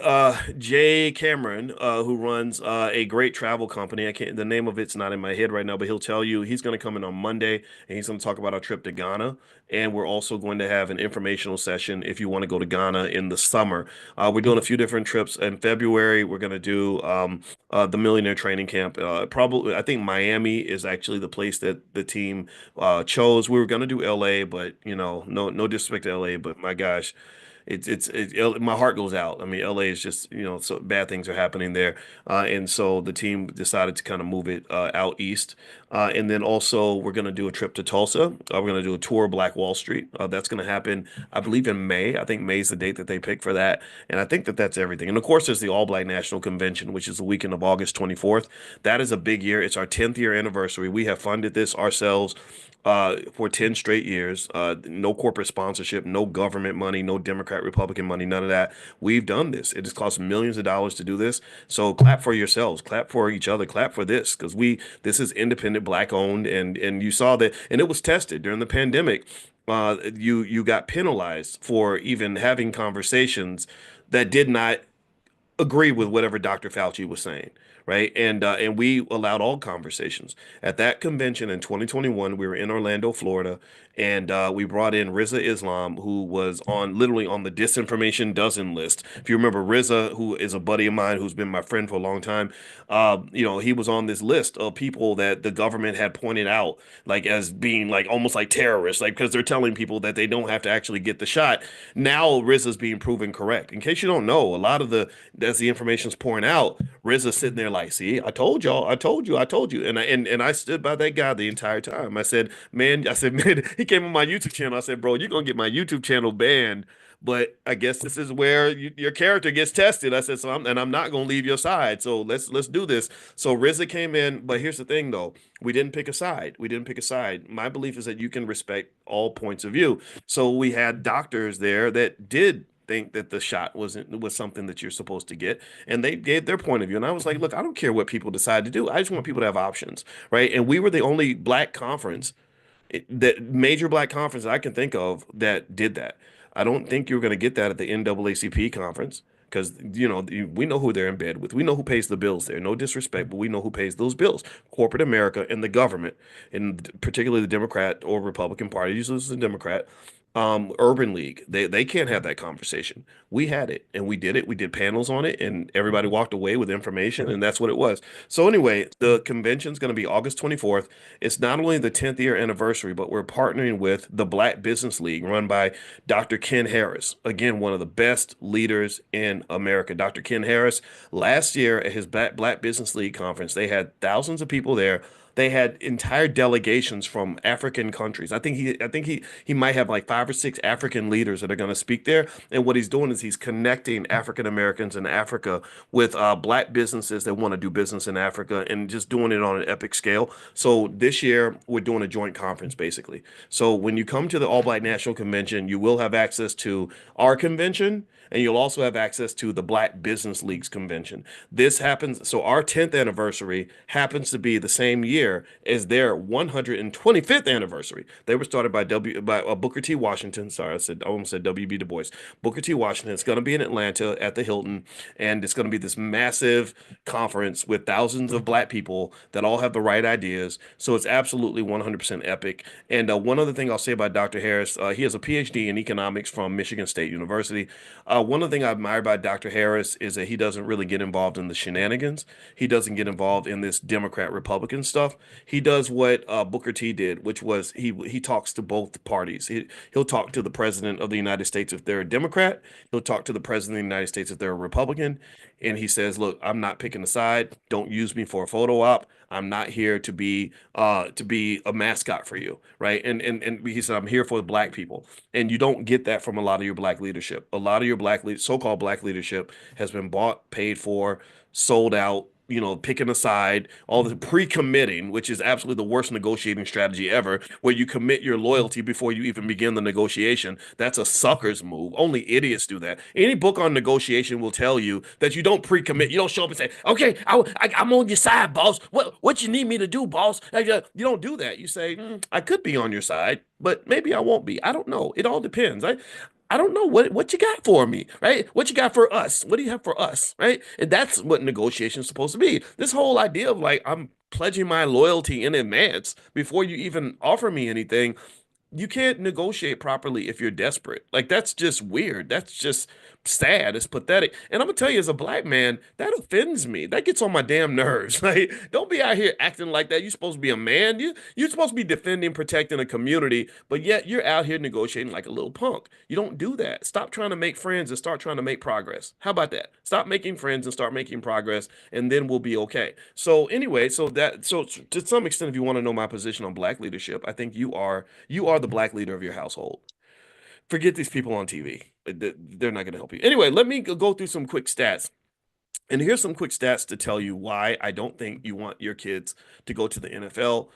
Jay Cameron, who runs a great travel company, the name of it's not in my head right now, but he'll tell you he's going to come in on Monday and he's going to talk about our trip to Ghana. And we're also going to have an informational session if you want to go to Ghana in the summer. We're doing a few different trips in February. We're going to do the Millionaire Training Camp. Probably, I think Miami is actually the place that the team chose. We were going to do LA, but no disrespect to LA, but my gosh, my heart goes out. I mean, LA is just, so bad things are happening there. And so the team decided to kind of move it out east. And then also we're going to do a trip to Tulsa. We're going to do a tour of Black Wall Street. That's going to happen, I believe, in May. I think May is the date that they picked for that. And I think that that's everything. And of course, there's the All Black National Convention, which is the weekend of August 24th. That is a big year. It's our 10th year anniversary. We have funded this ourselves for 10 straight years. No corporate sponsorship, no government money, no Democrat, Republican money, none of that. We've done this. It has cost millions of dollars to do this. So clap for yourselves, clap for each other, clap for this, because this is independent, black owned, and you saw that, and it was tested during the pandemic. You got penalized for even having conversations that did not agree with whatever Dr. Fauci was saying, right? And we allowed all conversations. At that convention in 2021, we were in Orlando, Florida, and we brought in Riza Islam, who was literally on the disinformation dozen list. If you remember Riza, who is a buddy of mine, who's been my friend for a long time, he was on this list of people that the government had pointed out, like as being like almost like terrorists, like because they're telling people that they don't have to actually get the shot. Now Riza's being proven correct. In case you don't know, a lot of as the information's pouring out, Riza's sitting there like, see, I told y'all, I told you, I told you. And I stood by that guy the entire time. Man, he came on my YouTube channel. I said, bro, you're gonna get my YouTube channel banned. But I guess this is where your character gets tested. I said, I'm not gonna leave your side. So let's do this. So Riza came in, but here's the thing though. We didn't pick a side. We didn't pick a side. My belief is that you can respect all points of view. So we had doctors there that did think that the shot was something that you're supposed to get. And they gave their point of view. And I was like, look, I don't care what people decide to do. I just want people to have options, right? And we were the only black conference that major black conference I can think of that did that. I don't think you're going to get that at the NAACP conference because we know who they're in bed with. We know who pays the bills there. No disrespect, but we know who pays those bills. Corporate America and the government, and particularly the Democrat or Republican Party. Usually it's the Democrat. Urban League. They can't have that conversation. We had it and we did it. We did panels on it and everybody walked away with information and that's what it was. So anyway, the convention's going to be August 24th. It's not only the 10th year anniversary, but we're partnering with the Black Business League run by Dr. Ken Harris. Again, one of the best leaders in America. Dr. Ken Harris, last year at his Black Business League conference, they had thousands of people there. They had entire delegations from African countries. I think he might have like 5 or 6 African leaders that are going to speak there. And what he's doing is he's connecting African Americans in Africa with black businesses that want to do business in Africa and just doing it on an epic scale. So this year we're doing a joint conference basically. So when you come to the All Black National Convention, you will have access to our convention and you'll also have access to the Black Business League's convention. This happens, so our 10th anniversary happens to be the same year as their 125th anniversary. They were started by Booker T. Washington. Sorry, I almost said W.B. Du Bois. Booker T. Washington. It's going to be in Atlanta at the Hilton, and it's going to be this massive conference with thousands of black people that all have the right ideas. So it's absolutely 100% epic. And one other thing I'll say about Dr. Harris, he has a PhD in economics from Michigan State University. One of the things I admire about Dr. Harris is that he doesn't really get involved in the shenanigans. He doesn't get involved in this Democrat Republican stuff. He does what Booker T did, which was he talks to both parties. He'll talk to the president of the United States if they're a Democrat. He'll talk to the president of the United States if they're a Republican. And he says, "Look, I'm not picking a side. Don't use me for a photo op. I'm not here to be a mascot for you, right?" And he said, "I'm here for the black people." And you don't get that from a lot of your black leadership. A lot of your so-called black leadership has been bought, paid for, sold out, picking a side, all the pre-committing, which is absolutely the worst negotiating strategy ever, where you commit your loyalty before you even begin the negotiation. That's a sucker's move. Only idiots do that. Any book on negotiation will tell you that you don't pre-commit. You don't show up and say, "Okay, I'm on your side, boss. What you need me to do, boss?" You don't do that. You say, "I could be on your side, but maybe I won't be. I don't know. It all depends." I don't know what you got for me, right? What you got for us? What do you have for us, right? And that's what negotiation is supposed to be. This whole idea of like I'm pledging my loyalty in advance before you even offer me anything, you can't negotiate properly if you're desperate. Like that's just weird. That's just sad. It's pathetic. And I'm gonna tell you, as a black man, that offends me. That gets on my damn nerves. Like, don't be out here acting like that. You're supposed to be a man. You're supposed to be defending, protecting a community, but yet you're out here negotiating like a little punk. You don't do that. Stop trying to make friends and start trying to make progress. How about that? Stop making friends and start making progress, and then we'll be okay. So anyway, so to some extent, if you want to know my position on black leadership, I think you are the black leader of your household. Forget these people on TV. They're not going to help you. Anyway, let me go through some quick stats. And here's some quick stats to tell you why I don't think you want your kids to go to the NFL.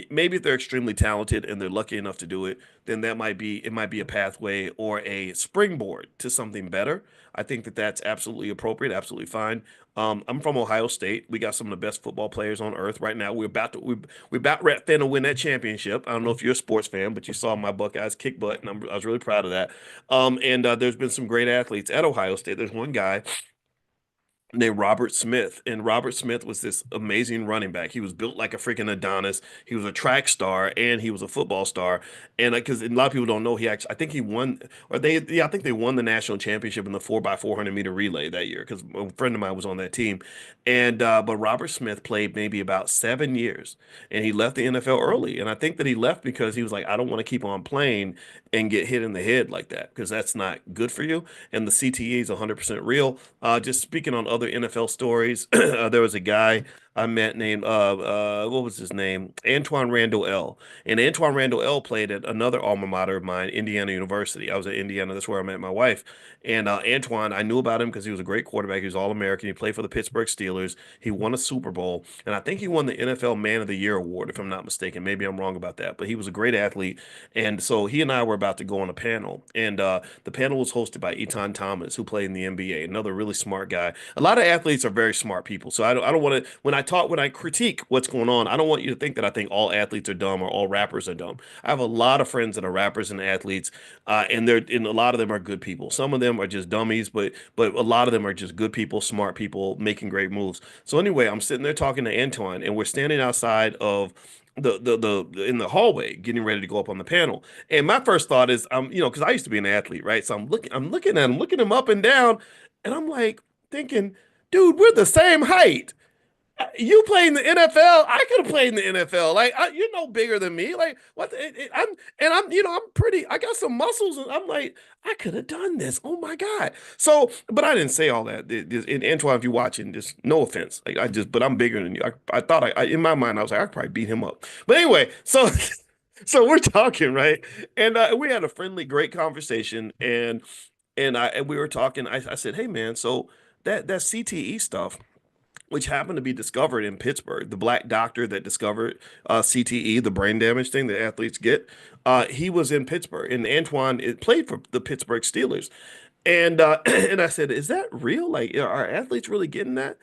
Maybe if they're extremely talented and they're lucky enough to do it, then it might be a pathway or a springboard to something better. I think that that's absolutely appropriate, absolutely fine. I'm from Ohio State. We got some of the best football players on earth right now. We're about right to win that championship. I don't know if you're a sports fan, but you saw my Buckeyes kick butt, and I was really proud of that. And there's been some great athletes at Ohio State. There's one guy named Robert Smith. And Robert Smith was this amazing running back. He was built like a freaking Adonis. He was a track star and he was a football star. And because a lot of people don't know, I think he won, I think they won the national championship in the 4x400 meter relay that year because a friend of mine was on that team. And, but Robert Smith played maybe about 7 years and he left the NFL early. And I think that he left because he was like, I don't want to keep on playing and get hit in the head like that because that's not good for you. And the CTE is 100% real. Just speaking on other NFL stories, there was a guy. I met named what was his name? Antoine Randall L. And Antoine Randall L played at another alma mater of mine, Indiana University. I was at Indiana. That's where I met my wife. And Antoine, I knew about him because he was a great quarterback. He was All-American. He played for the Pittsburgh Steelers. He won a Super Bowl, and I think he won the NFL Man of the Year award, if I'm not mistaken. Maybe I'm wrong about that, but he was a great athlete. And so he and I were about to go on a panel, and the panel was hosted by Etan Thomas, who played in the NBA, another really smart guy. A lot of athletes are very smart people, so I don't want to when I critique what's going on, I don't want you to think that I think all athletes are dumb or all rappers are dumb. I have a lot of friends that are rappers and athletes, and a lot of them are good people. Some of them are just dummies, but a lot of them are just good people, smart people, making great moves. So anyway, I'm sitting there talking to Antoine, and we're standing outside of the in the hallway getting ready to go up on the panel. And my first thought is, because I used to be an athlete, right? So I'm looking at him, looking him up and down, and I'm like thinking, dude, we're the same height. You play in the NFL. I could have played in the NFL. Like you're no bigger than me. Like what? I'm pretty. I got some muscles, and I'm like, I could have done this. Oh my god. So, but I didn't say all that. And Antoine, if you're watching, just no offense. Like but I'm bigger than you. I thought in my mind, I was like, I could probably beat him up. But anyway, so so we're talking, right? And we had a friendly, great conversation, and we were talking. I said, hey man, so that CTE stuff, which happened to be discovered in Pittsburgh. The black doctor that discovered CTE, the brain damage thing that athletes get, he was in Pittsburgh, and Antoine it played for the Pittsburgh Steelers. And and I said, "Is that real? Like, are athletes really getting that?"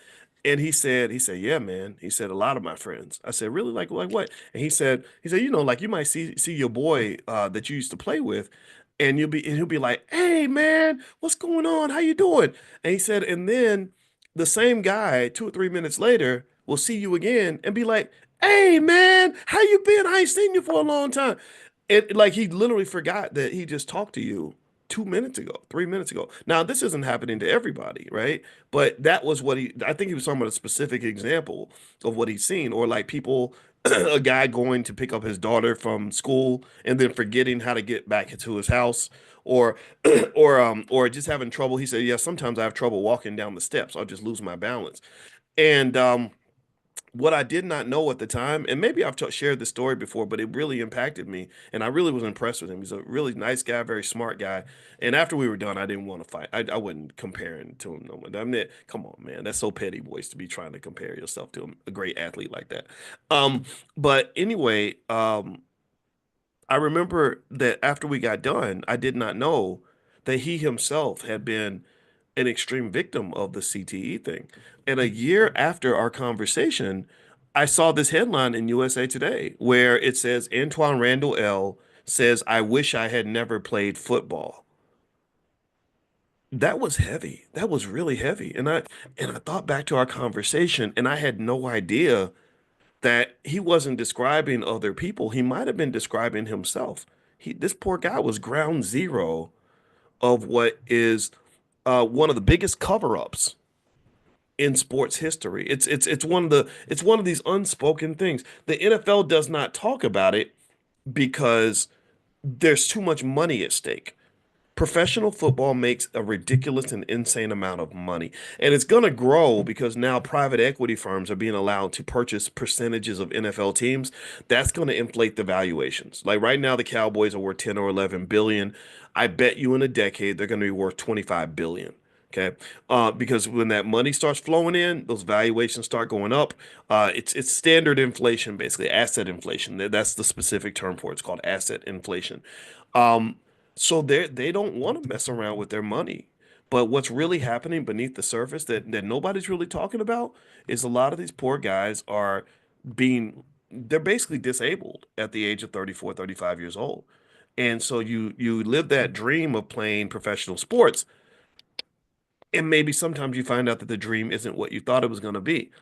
And he said, "Yeah, man." He said, "A lot of my friends." I said, "Really? Like what?" And he said, like you might see your boy that you used to play with, and he'll be like, "Hey, man, what's going on? How you doing?" And he said, and then the same guy 2 or 3 minutes later will see you again and be like, "Hey, man, how you been? I ain't seen you for a long time." It like he literally forgot that he just talked to you 2 minutes ago, 3 minutes ago. Now, this isn't happening to everybody, right? But that was I think he was talking about a specific example of what he's seen, or like people, a guy going to pick up his daughter from school and then forgetting how to get back into his house, or, or just having trouble. He said, "Yeah, sometimes I have trouble walking down the steps. I'll just lose my balance." And what I did not know at the time, and maybe I've shared this story before, but it really impacted me, and I really was impressed with him. He's a really nice guy, very smart guy. And after we were done, I didn't want to fight. I wasn't comparing to him no more. I mean, come on, man, that's so petty, boys, to be trying to compare yourself to a great athlete like that. But anyway, I remember that after we got done, I did not know that he himself had been an extreme victim of the CTE thing. And a year after our conversation, I saw this headline in USA Today where it says Antoine Randall L. says, "I wish I had never played football." That was heavy. That was really heavy. And I thought back to our conversation, and I had no idea that he wasn't describing other people. He might have been describing himself. This poor guy was ground zero of what is one of the biggest cover-ups in sports history. It's one of these unspoken things. The NFL does not talk about it because there's too much money at stake. Professional football makes a ridiculous and insane amount of money. And it's going to grow because now private equity firms are being allowed to purchase percentages of NFL teams. That's going to inflate the valuations. Like right now, the Cowboys are worth 10 or 11 billion. I bet you in a decade, they're going to be worth 25 billion. Okay. Because when that money starts flowing in, those valuations start going up. It's standard inflation, basically asset inflation. That's the specific term for it. It's called asset inflation. Um, so they don't want to mess around with their money. But what's really happening beneath the surface that nobody's really talking about is a lot of these poor guys are they're basically disabled at the age of 34, 35 years old. And so you live that dream of playing professional sports, and maybe sometimes you find out that the dream isn't what you thought it was going to be.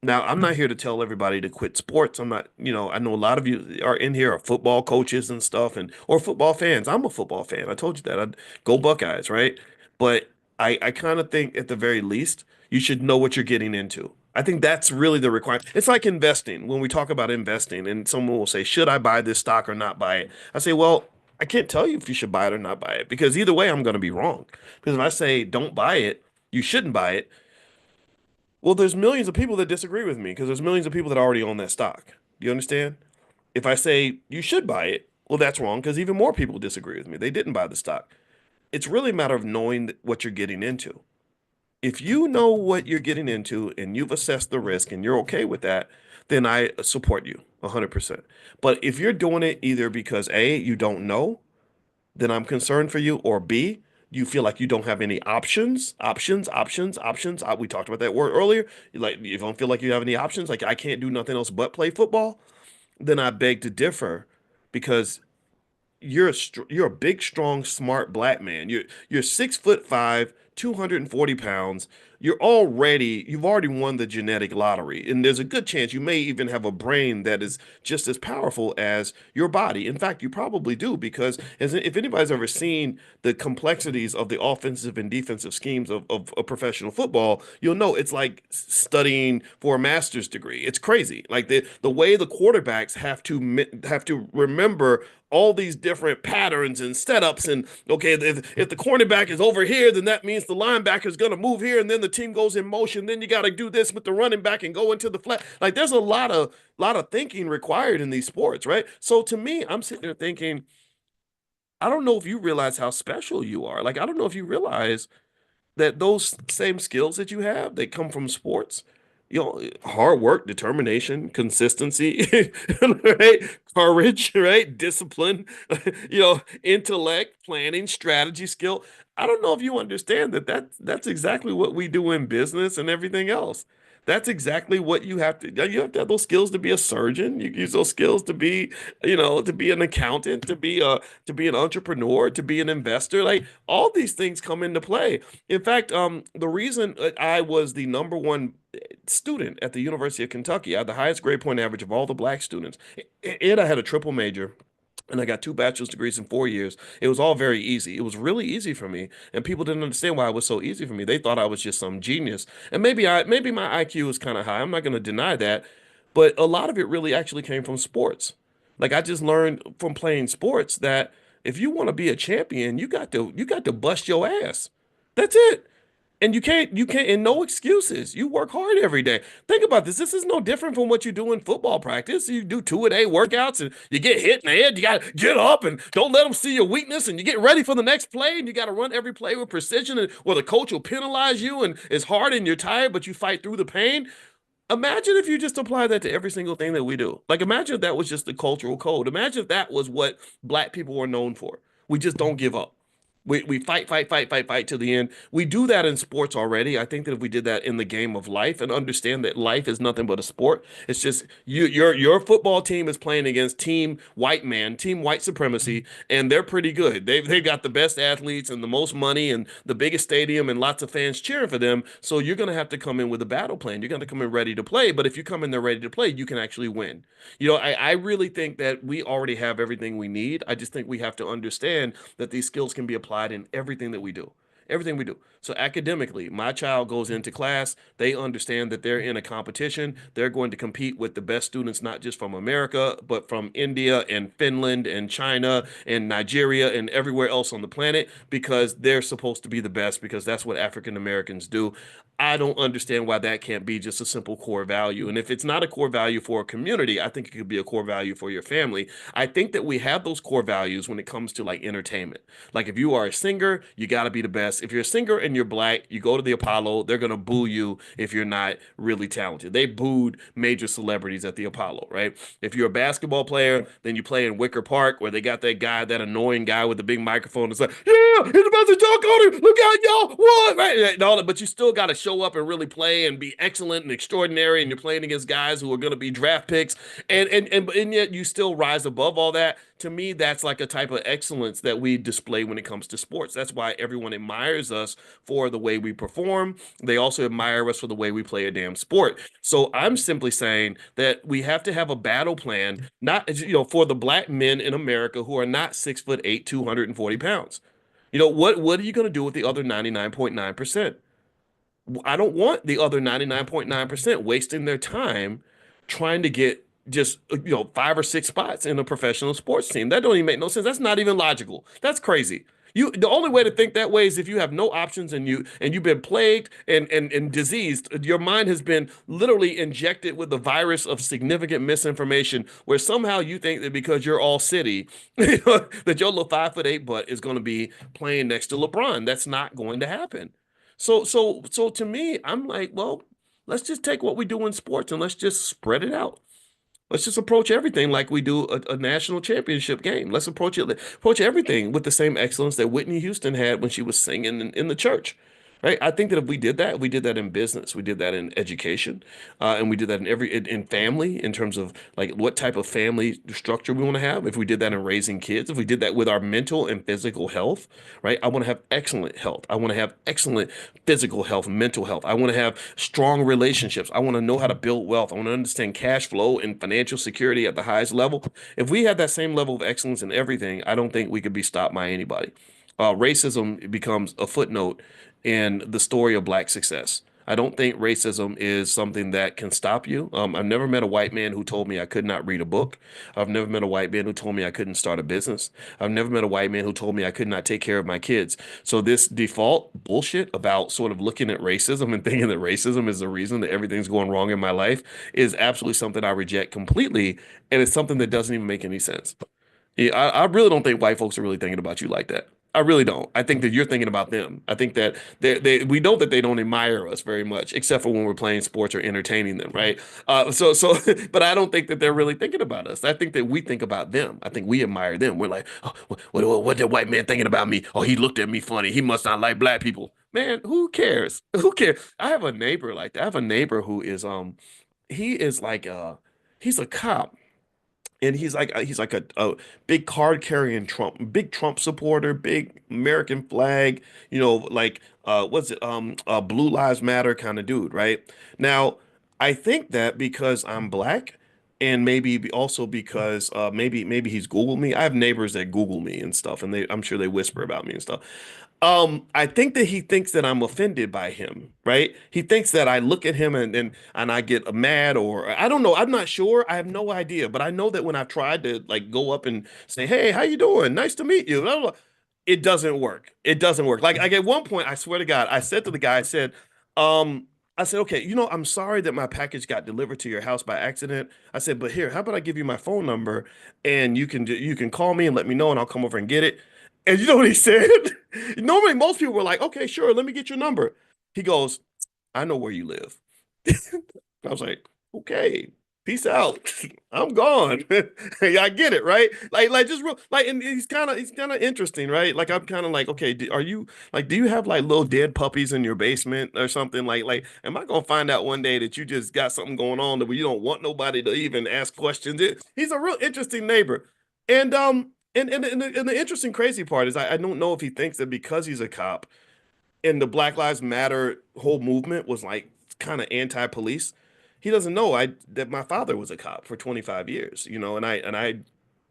Now, I'm not here to tell everybody to quit sports. I'm not, I know a lot of you are in here are football coaches and stuff and or football fans. I'm a football fan. I told you that. I'd go Buckeyes, right? But I kind of think at the very least, you should know what you're getting into. I think that's really the requirement. It's like investing. When we talk about investing and someone will say, "Should I buy this stock or not buy it?" I say, "Well, I can't tell you if you should buy it or not buy it because either way, I'm going to be wrong. Because if I say don't buy it, you shouldn't buy it, Well, there's millions of people that disagree with me because there's millions of people that already own that stock. Do you understand? If I say you should buy it, well, that's wrong because even more people disagree with me. They didn't buy the stock. It's really a matter of knowing what you're getting into. If you know what you're getting into and you've assessed the risk and you're okay with that, then I support you 100%. But if you're doing it either because A, you don't know, then I'm concerned for you, or B, you feel like you don't have any options. We talked about that word earlier. Like, you don't feel like you have any options, like I can't do nothing else but play football, then I beg to differ because you're a big, strong, smart black man. You're 6'5", 240 pounds. You've already won the genetic lottery, and there's a good chance you may even have a brain that is just as powerful as your body. In fact, you probably do because if anybody's ever seen the complexities of the offensive and defensive schemes of professional football, you'll know it's like studying for a master's degree. It's crazy. Like the way the quarterbacks have to remember all these different patterns and setups. And okay, if the cornerback is over here, then that means the linebacker is going to move here, and then the team goes in motion. Then you got to do this with the running back and go into the flat. Like there's a lot of thinking required in these sports, right? So to me, I'm sitting there thinking, I don't know if you realize how special you are. Like I don't know if you realize that those same skills that you have, they come from sports. You know, hard work, determination, consistency, right? Courage, right? Discipline, intellect, planning, strategy, skill. I don't know if you understand that's exactly what we do in business and everything else. That's exactly what you have to have those skills to be a surgeon. You use those skills to be, to be an accountant, to be an entrepreneur, to be an investor. Like all these things come into play. In fact, the reason I was the number one student at the University of Kentucky, I had the highest grade point average of all the black students, and I had a triple major. And I got two bachelor's degrees in 4 years. It was all very easy. It was really easy for me, and people didn't understand why it was so easy for me. They thought I was just some genius, and maybe my IQ was kind of high. I'm not going to deny that, but a lot of it really actually came from sports. Like I just learned from playing sports that if you want to be a champion, you got to bust your ass. That's it. And and no excuses. You work hard every day. Think about this. This is no different from what you do in football practice. You do two-a-day workouts and you get hit in the head. You got to get up and don't let them see your weakness and you get ready for the next play and you got to run every play with precision and where the coach will penalize you and it's hard and you're tired, but you fight through the pain. Imagine if you just apply that to every single thing that we do. Like, imagine if that was just the cultural code. Imagine if that was what black people were known for. We just don't give up. We fight to the end. We do that in sports already. I think that if we did that in the game of life and understand that life is nothing but a sport, it's just your football team is playing against team white supremacy, and they're pretty good. They've got the best athletes and the most money and the biggest stadium and lots of fans cheering for them. So you're gonna have to come in with a battle plan. You're gonna come in ready to play. But if you come in there ready to play, you can actually win. I really think that we already have everything we need. I just think we have to understand that these skills can be applied in everything that we do. Everything we do. So academically, my child goes into class, they understand that they're in a competition. They're going to compete with the best students, not just from America, but from India and Finland and China and Nigeria and everywhere else on the planet because they're supposed to be the best because that's what African Americans do. I don't understand why that can't be just a simple core value. And if it's not a core value for a community, I think it could be a core value for your family. I think that we have those core values when it comes to like entertainment. Like if you are a singer, you got to be the best. If you're a singer and you're black, you go to the Apollo, they're going to boo you if you're not really talented. They booed major celebrities at the Apollo, right? If you're a basketball player, then you play in Wicker Park where they got that guy, that annoying guy with the big microphone. It's like, yeah, he's about to dunk on him. Look out, y'all. What? Right? And all that, but you still got to show up and really play and be excellent and extraordinary. And you're playing against guys who are going to be draft picks. And yet you still rise above all that. To me, that's like a type of excellence that we display when it comes to sports. That's why everyone admires us for the way we perform. They also admire us for the way we play a damn sport. So I'm simply saying that we have to have a battle plan, not for the black men in America who are not 6'8", 240 pounds. What are you going to do with the other 99.9%? I don't want the other 99.9% wasting their time trying to get just 5 or 6 spots in a professional sports team. That don't even make no sense. That's not even logical. That's crazy. The only way to think that way is if you have no options and you've been plagued and diseased. Your mind has been literally injected with the virus of significant misinformation, where somehow you think that because you're all city, that your little 5'8" butt is going to be playing next to LeBron. That's not going to happen. So to me, I'm like, well, let's just take what we do in sports and let's just spread it out. Let's just approach everything like we do a national championship game. Let's approach everything with the same excellence that Whitney Houston had when she was singing in the church. Right? I think that if we did that, we did that in business, we did that in education, and we did that in family in terms of like what type of family structure we want to have. If we did that in raising kids, if we did that with our mental and physical health, right? I want to have excellent health. I want to have excellent physical health, mental health. I want to have strong relationships. I want to know how to build wealth. I want to understand cash flow and financial security at the highest level. If we had that same level of excellence in everything, I don't think we could be stopped by anybody. Racism becomes a footnote in the story of black success. I don't think racism is something that can stop you. I've never met a white man who told me I could not read a book. I've never met a white man who told me I couldn't start a business. I've never met a white man who told me I could not take care of my kids. So this default bullshit about sort of looking at racism and thinking that racism is the reason that everything's going wrong in my life is absolutely something I reject completely, and it's something that doesn't even make any sense. Yeah, I really don't think white folks are really thinking about you like that. I really don't. I think that you're thinking about them. I think that we know that they don't admire us very much, except for when we're playing sports or entertaining them, right? But I don't think that they're really thinking about us. I think that we think about them. I think we admire them. We're like, oh, what that white man thinking about me? Oh, he looked at me funny. He must not like black people. Man, who cares? Who cares? I have a neighbor like that. I have a neighbor who is he is like he's a cop, and he's like a big card carrying big Trump supporter, big American flag, like what's it Blue Lives Matter kind of dude, right? Now, I think that because I'm black, and also because maybe he's Googled me. I have neighbors that Google me and stuff, and I'm sure they whisper about me and stuff. I think that he thinks that I'm offended by him, right? He thinks that I look at him and I get mad, or I don't know. I'm not sure. I have no idea, but I know that when I've tried to like go up and say, "Hey, how you doing? Nice to meet you," blah, blah, blah, it doesn't work. It doesn't work. Like at one point, I swear to God, I said to the guy, um, I said, okay, I'm sorry that my package got delivered to your house by accident. I said, but here, how about I give you my phone number and you can call me and let me know and I'll come over and get it. And you know what he said? Normally, most people were like, okay, sure, let me get your number. He goes, I know where you live. I was like, okay, peace out. I'm gone. Yeah, I get it, right? Like just real, like, and he's kind of interesting, right? Like I'm kind of like, okay, are you like, do you have like little dead puppies in your basement or something? Like, am I gonna find out one day that you just got something going on that you don't want nobody to even ask questions? He's a real interesting neighbor, and the interesting crazy part is I don't know if he thinks that because he's a cop and the Black Lives Matter whole movement was like kind of anti-police. He doesn't know I that my father was a cop for 25 years, and I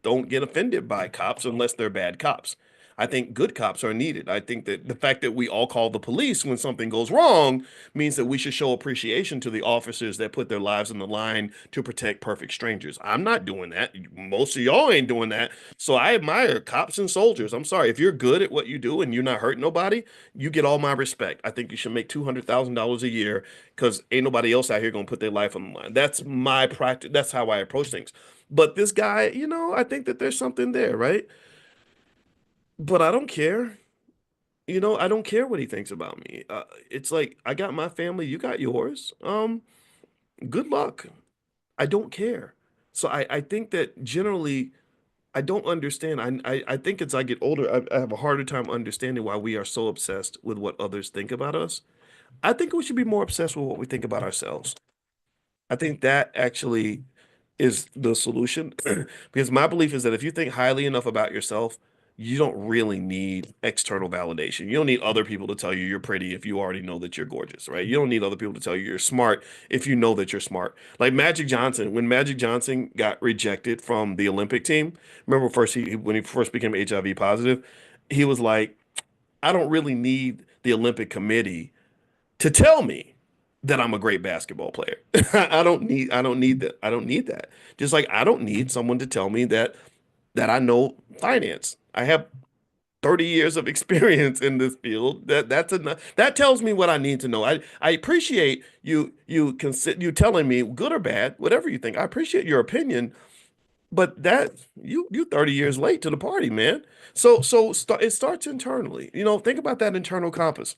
don't get offended by cops unless they're bad cops. I think good cops are needed. I think that the fact that we all call the police when something goes wrong means that we should show appreciation to the officers that put their lives on the line to protect perfect strangers. I'm not doing that. Most of y'all ain't doing that. So I admire cops and soldiers. I'm sorry. If you're good at what you do and you're not hurting nobody, you get all my respect. I think you should make $200,000 a year because ain't nobody else out here gonna put their life on the line. That's my practice. That's how I approach things. But this guy, I think that there's something there, right? But I don't care. I don't care what he thinks about me. It's like I got my family, you got yours. Good luck. I don't care. So I think that generally I don't understand. I think as I get older, I have a harder time understanding why we are so obsessed with what others think about us. I think we should be more obsessed with what we think about ourselves. I think that actually is the solution because my belief is that if you think highly enough about yourself, you don't really need external validation. You don't need other people to tell you you're pretty if you already know that you're gorgeous, right? You don't need other people to tell you you're smart if you know that you're smart. Like Magic Johnson, when Magic Johnson got rejected from the Olympic team, remember first when he first became HIV positive, he was like, I don't really need the Olympic committee to tell me that I'm a great basketball player. I don't need that. I don't need that. Just like I don't need someone to tell me that I know finance. I have 30 years of experience in this field. That's enough. That tells me what I need to know. I appreciate you telling me good or bad, whatever you think. I appreciate your opinion, but that you 30 years late to the party, man. It starts internally. Think about that internal compass.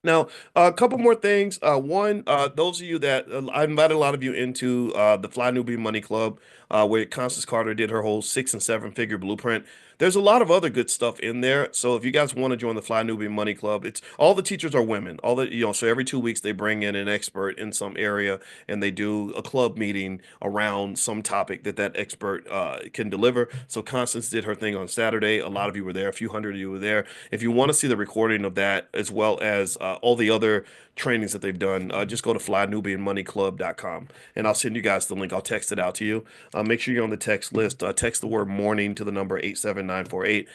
Now, a couple more things. One, those of you that I invited a lot of you into the Fly Newbie Money Club, where Constance Carter did her whole 6 and 7 figure blueprint. There's a lot of other good stuff in there. So if you guys want to join the Fly Newbie Money Club, it's all the teachers are women. So every 2 weeks they bring in an expert in some area and they do a club meeting around some topic that expert can deliver. So Constance did her thing on Saturday. A lot of you were there. A few hundred of you were there. If you want to see the recording of that, as well as all the other trainings that they've done, just go to flynubianmoneyclub.com and I'll send you guys the link. I'll text it out to you. Make sure you're on the text list. Text the word morning to the number 87948.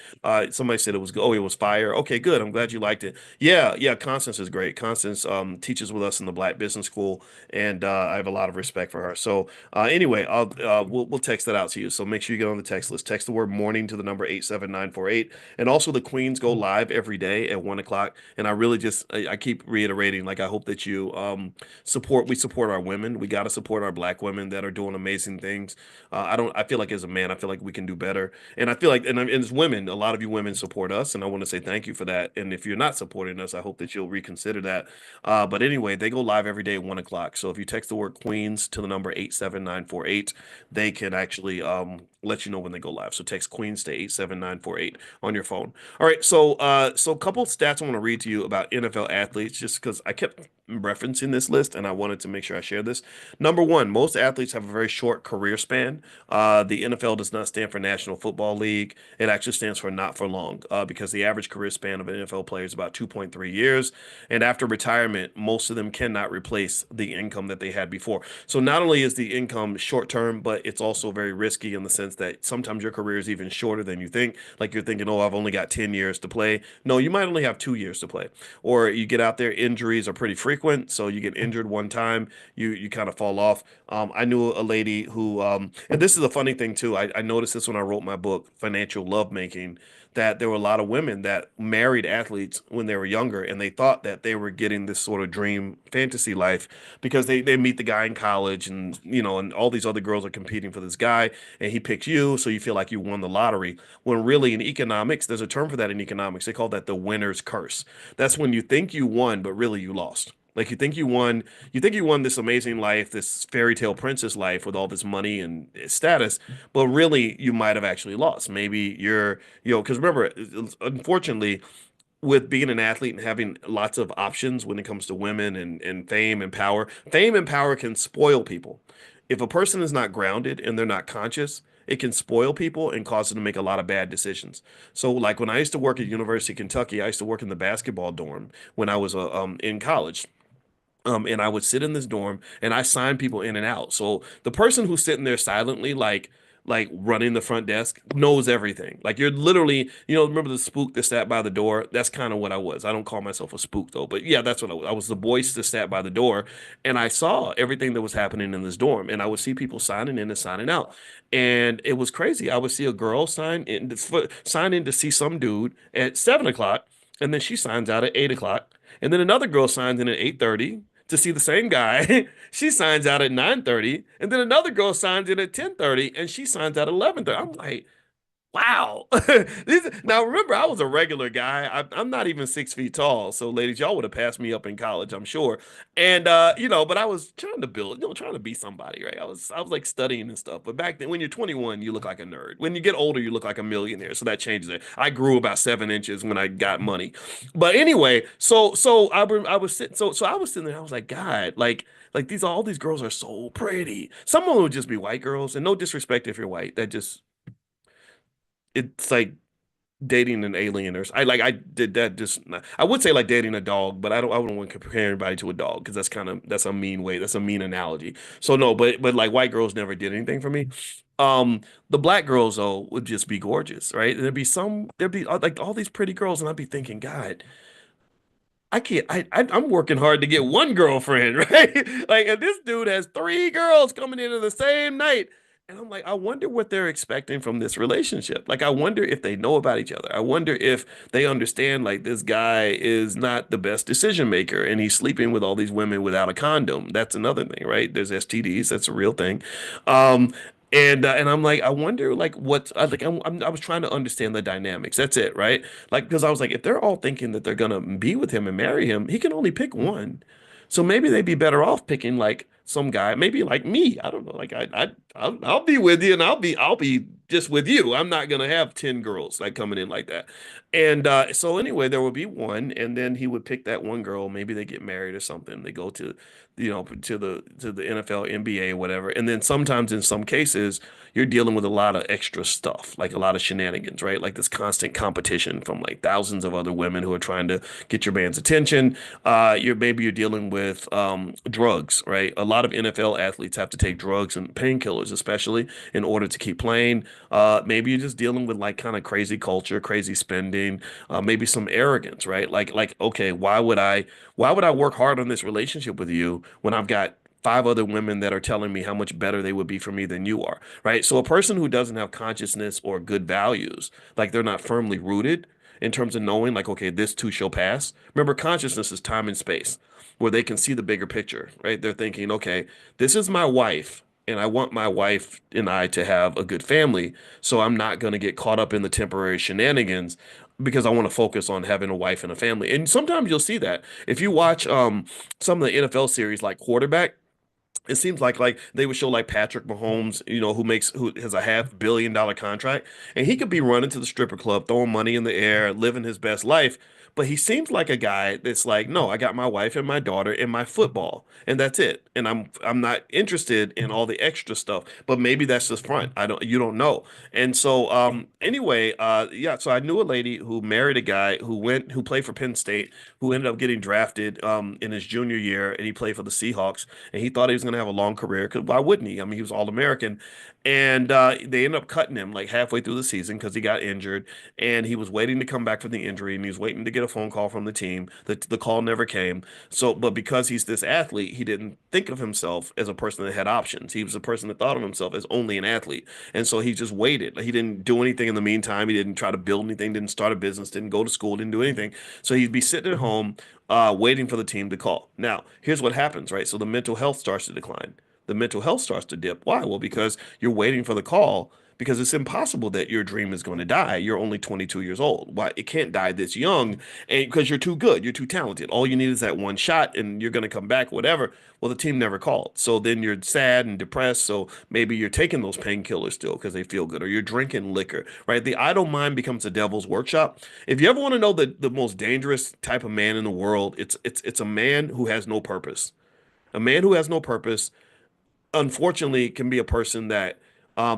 Somebody said it was fire. Okay, good. I'm glad you liked it. Yeah, yeah. Constance is great. Constance teaches with us in the Black Business School, and I have a lot of respect for her. So anyway, we'll text that out to you. So make sure you get on the text list. Text the word morning to the number 87948. And also the Queens go live every day at 1 o'clock. And I really I keep reiterating, like I hope that you we support our women. We got to support our Black women that are doing amazing things. I feel like as a man, I feel like we can do better. And I feel like, and as women, a lot of you women support us, and I want to say thank you for that. And if you're not supporting us, I hope that you'll reconsider that. But anyway, they go live every day at 1 o'clock. So if you text the word Queens to the number 87948, they can actually let you know when they go live. So text Queens to 87948 on your phone. All right, so a couple stats I want to read to you about NFL athletes, just because I kept referencing this list and I wanted to make sure I share this. Number one, most athletes have a very short career span. The NFL does not stand for National Football League. It actually stands for not for long, because the average career span of an NFL player is about 2.3 years. And after retirement, most of them cannot replace the income that they had before. So not only is the income short term, but it's also very risky in the sense that sometimes your career is even shorter than you think. Like you're thinking, oh, I've only got 10 years to play. No, you might only have 2 years to play. Or you get out there, injuries are pretty frequent. So you get injured one time, you kind of fall off. I knew a lady who, and this is a funny thing too. I noticed this when I wrote my book, Financial Lovemaking, that there were a lot of women that married athletes when they were younger and they thought that they were getting this sort of dream fantasy life because they meet the guy in college and and all these other girls are competing for this guy and he picks you, so you feel like you won the lottery, when really in economics there's a term for that. In economics they call that the winner's curse. That's when you think you won but really you lost. Like you think you won this amazing life, this fairy tale princess life with all this money and status, but really you might have actually lost. Maybe because remember, unfortunately, with being an athlete and having lots of options when it comes to women and fame and power can spoil people. If a person is not grounded and they're not conscious, it can spoil people and cause them to make a lot of bad decisions. So, like when I used to work at University of Kentucky, I used to work in the basketball dorm when I was in college. And I would sit in this dorm and I sign people in and out. So the person who's sitting there silently, like running the front desk, knows everything. Like you're literally, remember the spook that sat by the door? That's kind of what I was. I don't call myself a spook though, but yeah, that's what I was. I was the Boyce that sat by the door, and I saw everything that was happening in this dorm, and I would see people signing in and signing out, and it was crazy. I would see a girl sign in to see some dude at 7 o'clock, and then she signs out at 8 o'clock, and then another girl signs in at 8:30 to see the same guy. She signs out at 9:30, and then another girl signs in at 10:30, and she signs out at 11:30. I'm like, wow. Now remember, I was a regular guy. I'm not even 6 feet tall. So ladies, y'all would have passed me up in college, I'm sure. And but I was trying to build, trying to be somebody, right? I was like studying and stuff. But back then, when you're 21, you look like a nerd. When you get older, you look like a millionaire. So that changes it. I grew about 7 inches when I got money. But anyway, I was sitting so I was sitting there, I was like, God, like all these girls are so pretty. Some of them would just be white girls, and no disrespect if you're white. That just it's like dating an alien or I did that just I would say like dating a dog, but I wouldn't want to compare anybody to a dog because that's a mean way. That's a mean analogy. So no, but like white girls never did anything for me. The black girls though would just be gorgeous, right? There'd be like all these pretty girls, and I'd be thinking, God, I can't. I'm working hard to get one girlfriend, right? Like, and this dude has three girls coming in the same night. And I'm like, I wonder what they're expecting from this relationship. Like, I wonder if they know about each other. I wonder if they understand, like, this guy is not the best decision maker and he's sleeping with all these women without a condom. That's another thing, right? There's STDs. That's a real thing. Um, and I'm like, I wonder, like, what, I was trying to understand the dynamics. That's it, right? Like, because I was like, if they're all thinking that they're gonna be with him and marry him, he can only pick one. So maybe they'd be better off picking like some guy, maybe like me. I don't know. Like I'll be with you, and I'll be just with you. I'm not gonna have 10 girls like coming in like that. And so anyway, there would be one, and then he would pick that one girl. Maybe they get married or something. They go to, to the NFL, NBA, whatever. And then sometimes in some cases, you're dealing with a lot of extra stuff, like a lot of shenanigans, right? Like this constant competition from like thousands of other women who are trying to get your man's attention. You're dealing with drugs, right? A lot of NFL athletes have to take drugs and painkillers, especially in order to keep playing. Maybe you're just dealing with like kind of crazy culture, crazy spending, maybe some arrogance, right? Okay, why would I work hard on this relationship with you when I've got five other women that are telling me how much better they would be for me than you are, right? So a person who doesn't have consciousness or good values, like they're not firmly rooted in terms of knowing, like, okay, this too shall pass. Remember, consciousness is time and space, where they can see the bigger picture, right? They're thinking, okay, this is my wife, and I want my wife and I to have a good family. So I'm not going to get caught up in the temporary shenanigans because I want to focus on having a wife and a family. And sometimes you'll see that if you watch some of the NFL series like Quarterback, it seems like they would show like Patrick Mahomes, who has a $500 million contract, and he could be running to the stripper club, throwing money in the air, living his best life. But he seems like a guy that's like, no, I got my wife and my daughter and my football, and that's it. And I'm not interested in all the extra stuff. But maybe that's just front. You don't know. And so anyway, yeah. So I knew a lady who married a guy who played for Penn State, who ended up getting drafted in his junior year, and he played for the Seahawks, and he thought he was going to have a long career. Because why wouldn't he? I mean, he was All-American, and they ended up cutting him like halfway through the season because he got injured, and he was waiting to come back from the injury, and he was waiting to get a phone call from the team. The call never came. So, but because he's this athlete, he didn't think of himself as a person that had options. He was a person that thought of himself as only an athlete, and so he just waited. He didn't do anything in the meantime. He didn't try to build anything. Didn't start a business. Didn't go to school. Didn't do anything. So he'd be sitting at home waiting for the team to call. Now, here's what happens, right? So the mental health starts to decline. The mental health starts to dip. Why? Well, because you're waiting for the call because it's impossible that your dream is going to die. You're only 22 years old. Why? It can't die this young, and because you're too good, you're too talented. All you need is that one shot, and you're going to come back, whatever. Well, the team never called. So then you're sad and depressed. So maybe you're taking those painkillers still because they feel good, or you're drinking liquor, right? The idle mind becomes a devil's workshop. If you ever want to know the most dangerous type of man in the world, it's a man who has no purpose. A man who has no purpose, unfortunately, can be a person that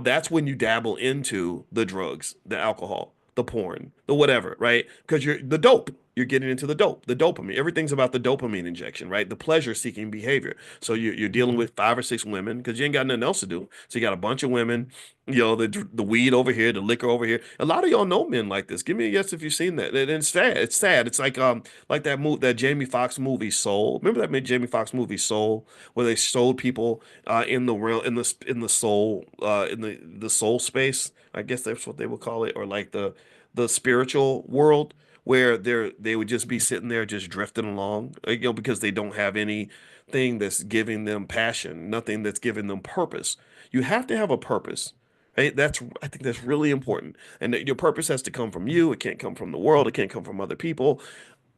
that's when you dabble into the drugs, the alcohol, the porn, the whatever, right? Because you're the dope. You're getting into the dope, the dopamine. Everything's about the dopamine injection, right? The pleasure-seeking behavior. So you're dealing with five or six women because you ain't got nothing else to do. So you got a bunch of women, the weed over here, the liquor over here. A lot of y'all know men like this. Give me a yes if you've seen that. And it's sad. It's sad. It's like that Jamie Foxx movie Soul. Remember that Jamie Foxx movie Soul, where they showed people in the real in the soul in the soul space. I guess that's what they would call it, or like the spiritual world, where they would just be sitting there just drifting along, because they don't have anything that's giving them passion, nothing that's giving them purpose. You have to have a purpose. Right? I think that's really important. And that your purpose has to come from you. It can't come from the world. It can't come from other people.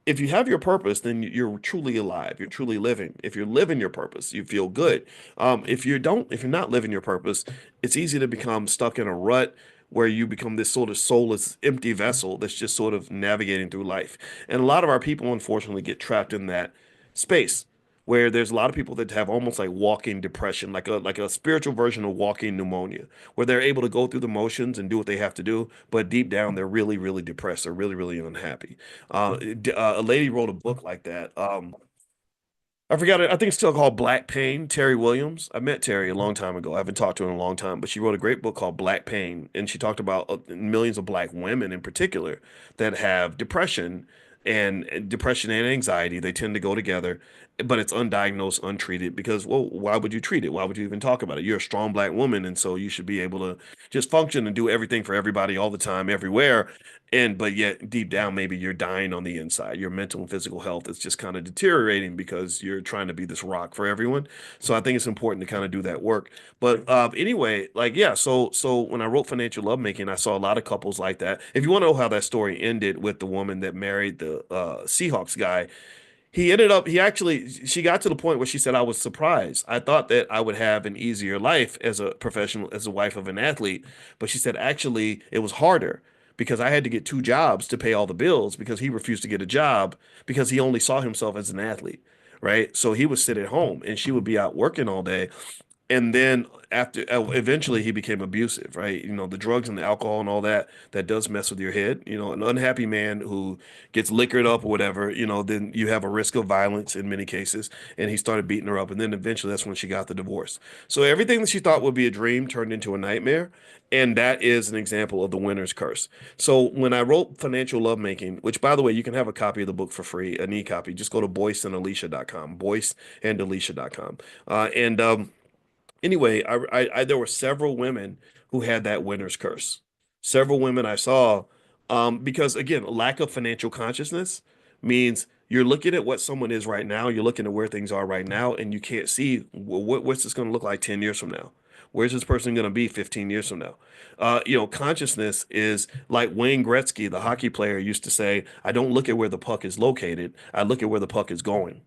If you have your purpose, then you're truly alive. You're truly living. If you're living your purpose, you feel good. If you're not living your purpose, it's easy to become stuck in a rut where you become this sort of soulless, empty vessel that's just sort of navigating through life. And a lot of our people, unfortunately, get trapped in that space where there's a lot of people that have almost like walking depression, like a spiritual version of walking pneumonia, where they're able to go through the motions and do what they have to do, but deep down they're really, really depressed. They're really, really unhappy. A lady wrote a book like that. I forgot it. I think it's still called Black Pain, Terry Williams. I met Terry a long time ago. I haven't talked to her in a long time, but she wrote a great book called Black Pain, and she talked about millions of black women in particular that have depression and anxiety. They tend to go together, but it's undiagnosed, untreated because, well, why would you treat it? Why would you even talk about it? You're a strong black woman, and so you should be able to just function and do everything for everybody all the time, everywhere. And but yet deep down, maybe you're dying on the inside. Your mental and physical health is just kind of deteriorating because you're trying to be this rock for everyone. So I think it's important to kind of do that work. But anyway, like yeah, so when I wrote Financial Lovemaking, I saw a lot of couples like that. If you want to know how that story ended with the woman that married the Seahawks guy, she got to the point where she said, I was surprised. I thought that I would have an easier life as a professional, as a wife of an athlete. But she said, actually, it was harder because I had to get two jobs to pay all the bills because he refused to get a job because he only saw himself as an athlete. Right. So he would sit at home and she would be out working all day. And then after eventually he became abusive, right? The drugs and the alcohol and all that does mess with your head. An unhappy man who gets liquored up or whatever, then you have a risk of violence in many cases. And he started beating her up, and then eventually that's when she got the divorce. So everything that she thought would be a dream turned into a nightmare, and that is an example of the winner's curse. So when I wrote Financial Lovemaking, which by the way, you can have a copy of the book for free, an e-copy, just go to boyceandalicia.com, boyceandalicia.com. And Anyway, there were several women who had that winner's curse. Several women I saw, because again, lack of financial consciousness means you're looking at what someone is right now, you're looking at where things are right now, and you can't see what's this going to look like 10 years from now. Where's this person going to be 15 years from now? Consciousness is like Wayne Gretzky, the hockey player, used to say, I don't look at where the puck is located, I look at where the puck is going.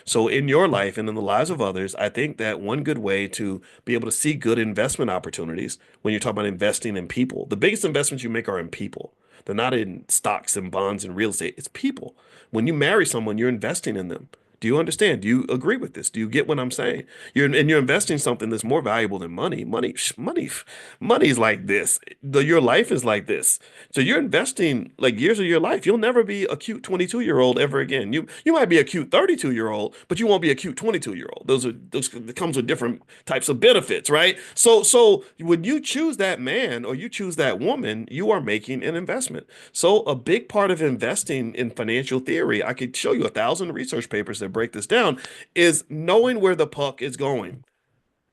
So in your life and in the lives of others, I think that one good way to be able to see good investment opportunities when you're talking about investing in people, the biggest investments you make are in people. They're not in stocks and bonds and real estate. It's people. When you marry someone, you're investing in them. Do you understand? Do you agree with this? Do you get what I'm saying? You're investing something that's more valuable than money. Money is like this. Your life is like this. So you're investing like years of your life. You'll never be a cute 22-year-old ever again. You might be a cute 32-year-old, but you won't be a cute 22-year-old. Those comes with different types of benefits, right? So when you choose that man or you choose that woman, you are making an investment. So a big part of investing in financial theory, I could show you 1,000 research papers that break this down, is knowing where the puck is going.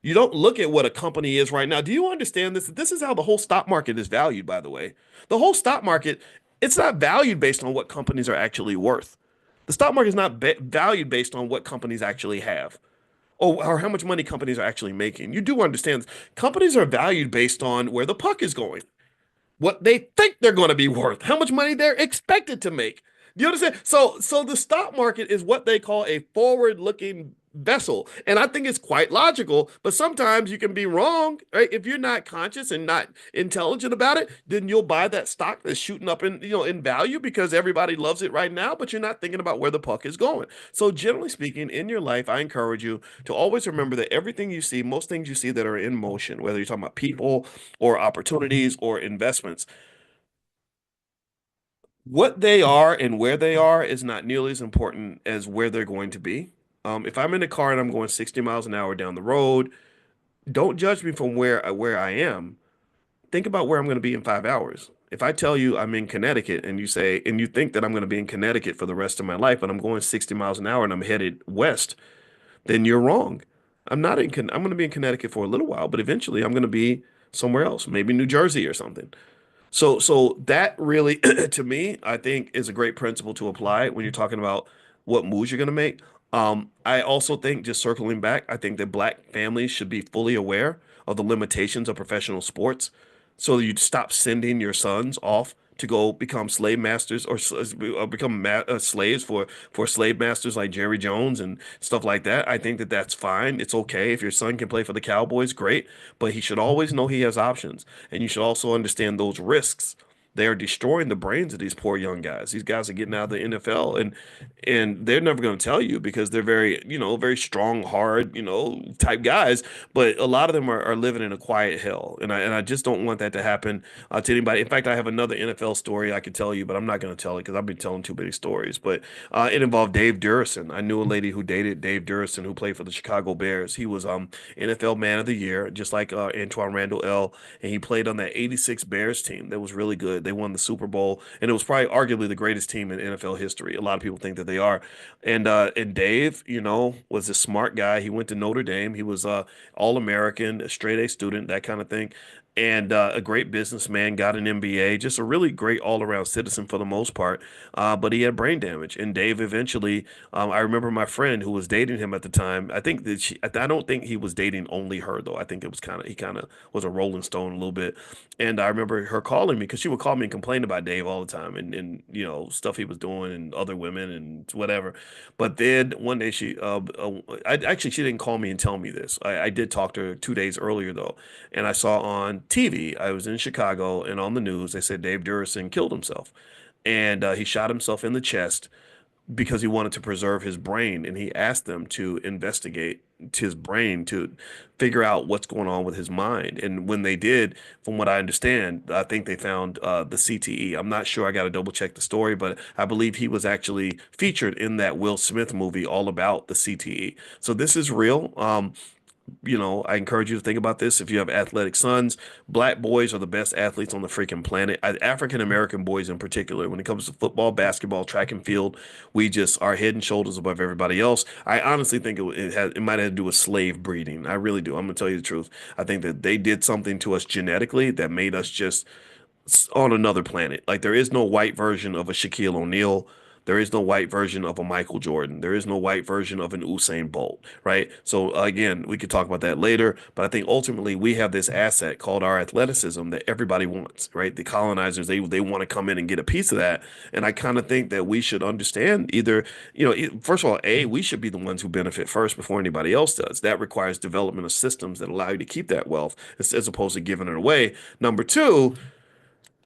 You don't look at what a company is right now. Do you understand this? This is how the whole stock market is valued, by the way. The whole stock market, it's not valued based on what companies are actually worth. The stock market is not valued based on what companies actually have or how much money companies are actually making. You do understand this. Companies are valued based on where the puck is going, what they think they're going to be worth, how much money they're expected to make. Do you understand? So the stock market is what they call a forward-looking vessel. And I think it's quite logical, but sometimes you can be wrong, right? If you're not conscious and not intelligent about it, then you'll buy that stock that's shooting up in value because everybody loves it right now, but you're not thinking about where the puck is going. So generally speaking, in your life, I encourage you to always remember that everything you see, most things you see that are in motion, whether you're talking about people or opportunities or investments, what they are and where they are is not nearly as important as where they're going to be. If I'm in a car and I'm going 60 miles an hour down the road, don't judge me from where I am. Think about where I'm going to be in 5 hours. If I tell you I'm in Connecticut and you think that I'm going to be in Connecticut for the rest of my life, but I'm going 60 miles an hour and I'm headed west, then you're wrong. I'm going to be in Connecticut for a little while, but eventually I'm going to be somewhere else, maybe New Jersey or something. So that really, to me, I think is a great principle to apply when you're talking about what moves you're going to make. I also think, just circling back, I think that black families should be fully aware of the limitations of professional sports. So you'd stop sending your sons off to go become slave masters or become slaves for slave masters like Jerry Jones and stuff like that. I think that that's fine. It's okay if your son can play for the Cowboys, great, but he should always know he has options, and you should also understand those risks. They are destroying the brains of these poor young guys. These guys are getting out of the NFL, and they're never going to tell you because they're very strong, hard, type guys. But a lot of them are living in a quiet hell, and I just don't want that to happen to anybody. In fact, I have another NFL story I could tell you, but I'm not going to tell it because I've been telling too many stories. But it involved Dave Durrison. I knew a lady who dated Dave Durrison who played for the Chicago Bears. He was NFL Man of the Year, just like Antoine Randall L. And he played on that '86 Bears team that was really good. They won the Super Bowl, and it was probably arguably the greatest team in NFL history. A lot of people think that they are. And Dave, was a smart guy. He went to Notre Dame. He was All-American, a straight A student, that kind of thing. And a great businessman, got an MBA, just a really great all-around citizen for the most part. But he had brain damage, and Dave eventually. I remember my friend who was dating him at the time. I think that I don't think he was dating only her though. I think it was he kind of was a Rolling Stone a little bit. And I remember her calling me because she would call me and complain about Dave all the time, and stuff he was doing and other women and whatever. But then one day she didn't call me and tell me this. I did talk to her 2 days earlier though, and I saw on TV. I was in Chicago, and on the news they said Dave Durison killed himself, and he shot himself in the chest because he wanted to preserve his brain, and he asked them to investigate his brain to figure out what's going on with his mind. And when they did, from what I understand, I think they found the CTE. I'm not sure. I got to double check the story, but I believe he was actually featured in that Will Smith movie all about the CTE. So this is real. I encourage you to think about this. If you have athletic sons, black boys are the best athletes on the freaking planet. African American boys in particular, when it comes to football, basketball, track and field, we just are head and shoulders above everybody else. I honestly think it might have to do with slave breeding. I really do. I'm gonna tell you the truth. I think that they did something to us genetically that made us just on another planet. Like there is no white version of a Shaquille O'Neal. There is no white version of a Michael Jordan. There is no white version of an Usain Bolt, right? So again, we could talk about that later, but I think ultimately we have this asset called our athleticism that everybody wants, right? The colonizers, they want to come in and get a piece of that. And I kind of think that we should understand either, first of all, we should be the ones who benefit first before anybody else does. That requires development of systems that allow you to keep that wealth as opposed to giving it away. Number two,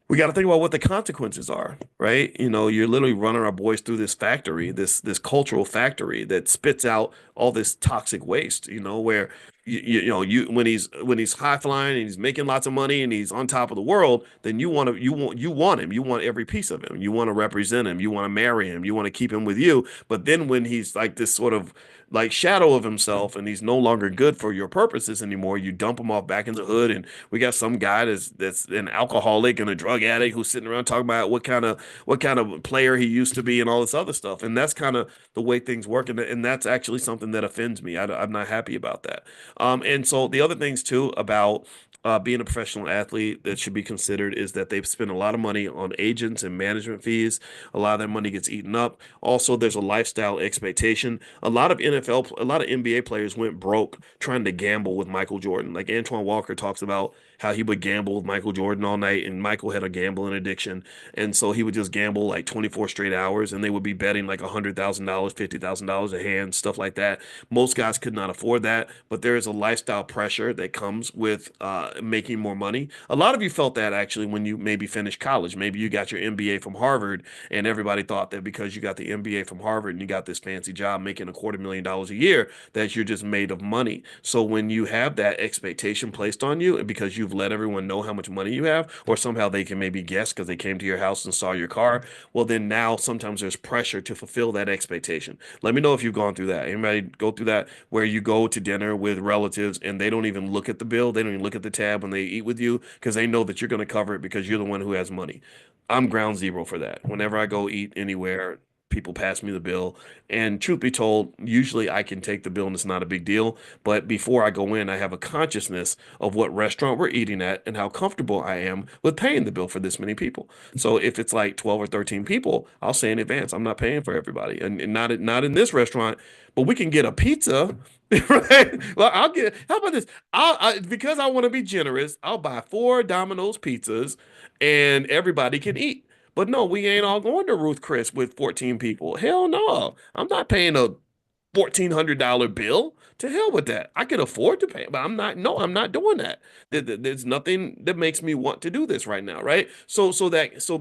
we got to think about what the consequences are, right? You're literally running our boys through this factory, this cultural factory that spits out all this toxic waste. Where you when he's high flying and he's making lots of money and he's on top of the world, then you want him, you want every piece of him, you want to represent him, you want to marry him, you want to keep him with you. But then when he's like this sort of like shadow of himself and he's no longer good for your purposes anymore, you dump him off back in the hood. And we got some guy that's an alcoholic and a drug addict who's sitting around talking about what kind of player he used to be and all this other stuff. And that's kind of the way things work, and that's actually something that offends me. I'm not happy about that. And so the other things too about being a professional athlete that should be considered is that they've spent a lot of money on agents and management fees. A lot of that money gets eaten up. Also, there's a lifestyle expectation. A lot of NBA players went broke trying to gamble with Michael Jordan. Like Antoine Walker talks about how he would gamble with Michael Jordan all night, and Michael had a gambling addiction. And so he would just gamble like 24 straight hours, and they would be betting like $100,000, $50,000 a hand, stuff like that. Most guys could not afford that, but there is a lifestyle pressure that comes with making more money. A lot of you felt that actually when you maybe finished college. Maybe you got your MBA from Harvard, and everybody thought that because you got the MBA from Harvard and you got this fancy job making $250,000 a year, that you're just made of money. So when you have that expectation placed on you, because you've let everyone know how much money you have, or somehow they can maybe guess because they came to your house and saw your car, well, then now sometimes there's pressure to fulfill that expectation. Let me know if you've gone through that. Anybody go through that where you go to dinner with relatives and they don't even look at the bill, they don't even look at the tab when they eat with you because they know that you're going to cover it because you're the one who has money. I'm ground zero for that. Whenever I go eat anywhere, people pass me the bill. And truth be told, usually I can take the bill and it's not a big deal. But before I go in, I have a consciousness of what restaurant we're eating at and how comfortable I am with paying the bill for this many people. So if it's like 12 or 13 people, I'll say in advance, I'm not paying for everybody. And not in this restaurant, but we can get a pizza. Right? Well, how about this? Because I want to be generous, I'll buy 4 Domino's pizzas and everybody can eat. But no, we ain't all going to Ruth Chris with 14 people. Hell no. I'm not paying a $1,400 bill. To hell with that. I can afford to pay, but I'm not doing that. There's nothing that makes me want to do this right now, right? So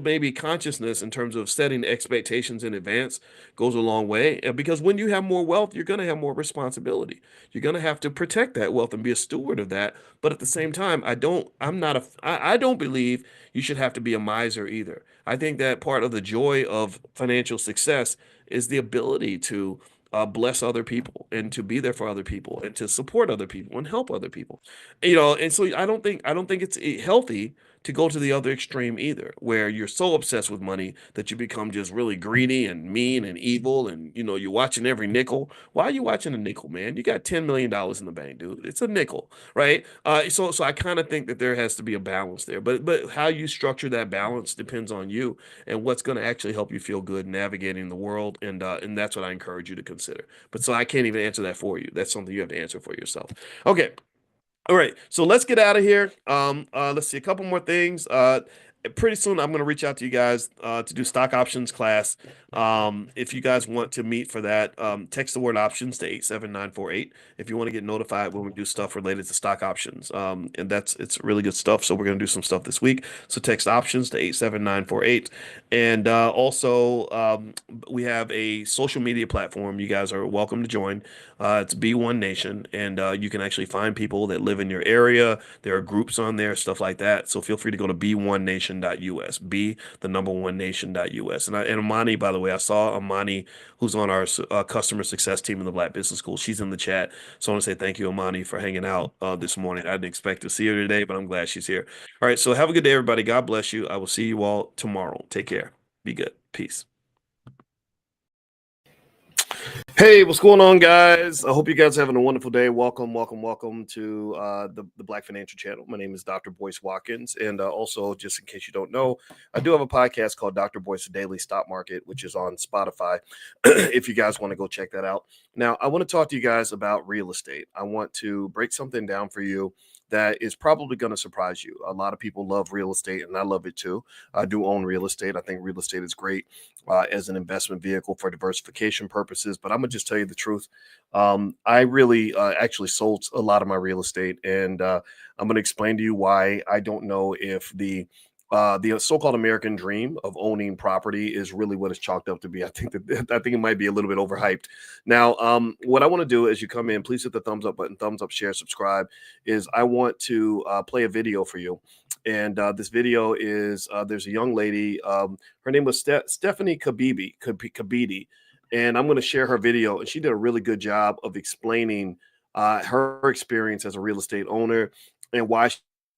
maybe consciousness in terms of setting expectations in advance goes a long way. And because when you have more wealth, you're going to have more responsibility. You're going to have to protect that wealth and be a steward of that. But at the same time, I don't believe you should have to be a miser either. I think that part of the joy of financial success is the ability to bless other people and to be there for other people and to support other people and help other people. And so I don't think it's healthy to go to the other extreme either, where you're so obsessed with money that you become just really greedy and mean and evil, and you're watching every nickel. Why are you watching a nickel, man? You got $10 million in the bank, dude. It's a nickel, right? So I kind of think that there has to be a balance there, but how you structure that balance depends on you and what's going to actually help you feel good navigating the world, and that's what I encourage you to consider. But so I can't even answer that for you. That's something you have to answer for yourself. Okay. All right, so let's get out of here. Let's see a couple more things. Pretty soon I'm going to reach out to you guys to do stock options class. If you guys want to meet for that, text the word options to 87948 if you want to get notified when we do stuff related to stock options. And it's really good stuff. So we're going to do some stuff this week. So text options to 87948. And also, we have a social media platform you guys are welcome to join. It's B1 Nation, and you can actually find people that live in your area. There are groups on there, stuff like that. So feel free to go to b1nation.us, b the number one nation.us. And Amani, by the way, I saw Amani, who's on our customer success team in the Black Business School. She's in the chat. So I want to say thank you, Amani, for hanging out this morning. I didn't expect to see her today, but I'm glad she's here. All right, so have a good day, everybody. God bless you. I will see you all tomorrow. Take care. Be good. Peace. Hey, what's going on, guys? I hope you guys are having a wonderful day. Welcome to the Black Financial Channel. My name is Dr. Boyce Watkins, and also, just in case you don't know, I do have a podcast called Dr. Boyce Daily Stock Market, which is on Spotify. If you guys want to go check that out. Now, I want to talk to you guys about real estate. I want to break something down for you that is probably going to surprise you. A lot of people love real estate, and I love it too. I do own real estate. I think real estate is great as an investment vehicle for diversification purposes. But I'm going to just tell you the truth. I really actually sold a lot of my real estate, and I'm going to explain to you why I don't know if the so-called American dream of owning property is really what it's chalked up to be. I think it might be a little bit overhyped. Now, what I want to do as you come in, please hit the thumbs up button, thumbs up, share, subscribe. Is I want to play a video for you, and this video is there's a young lady. Her name was Stephanie Kabidi, and I'm going to share her video, and she did a really good job of explaining her experience as a real estate owner and why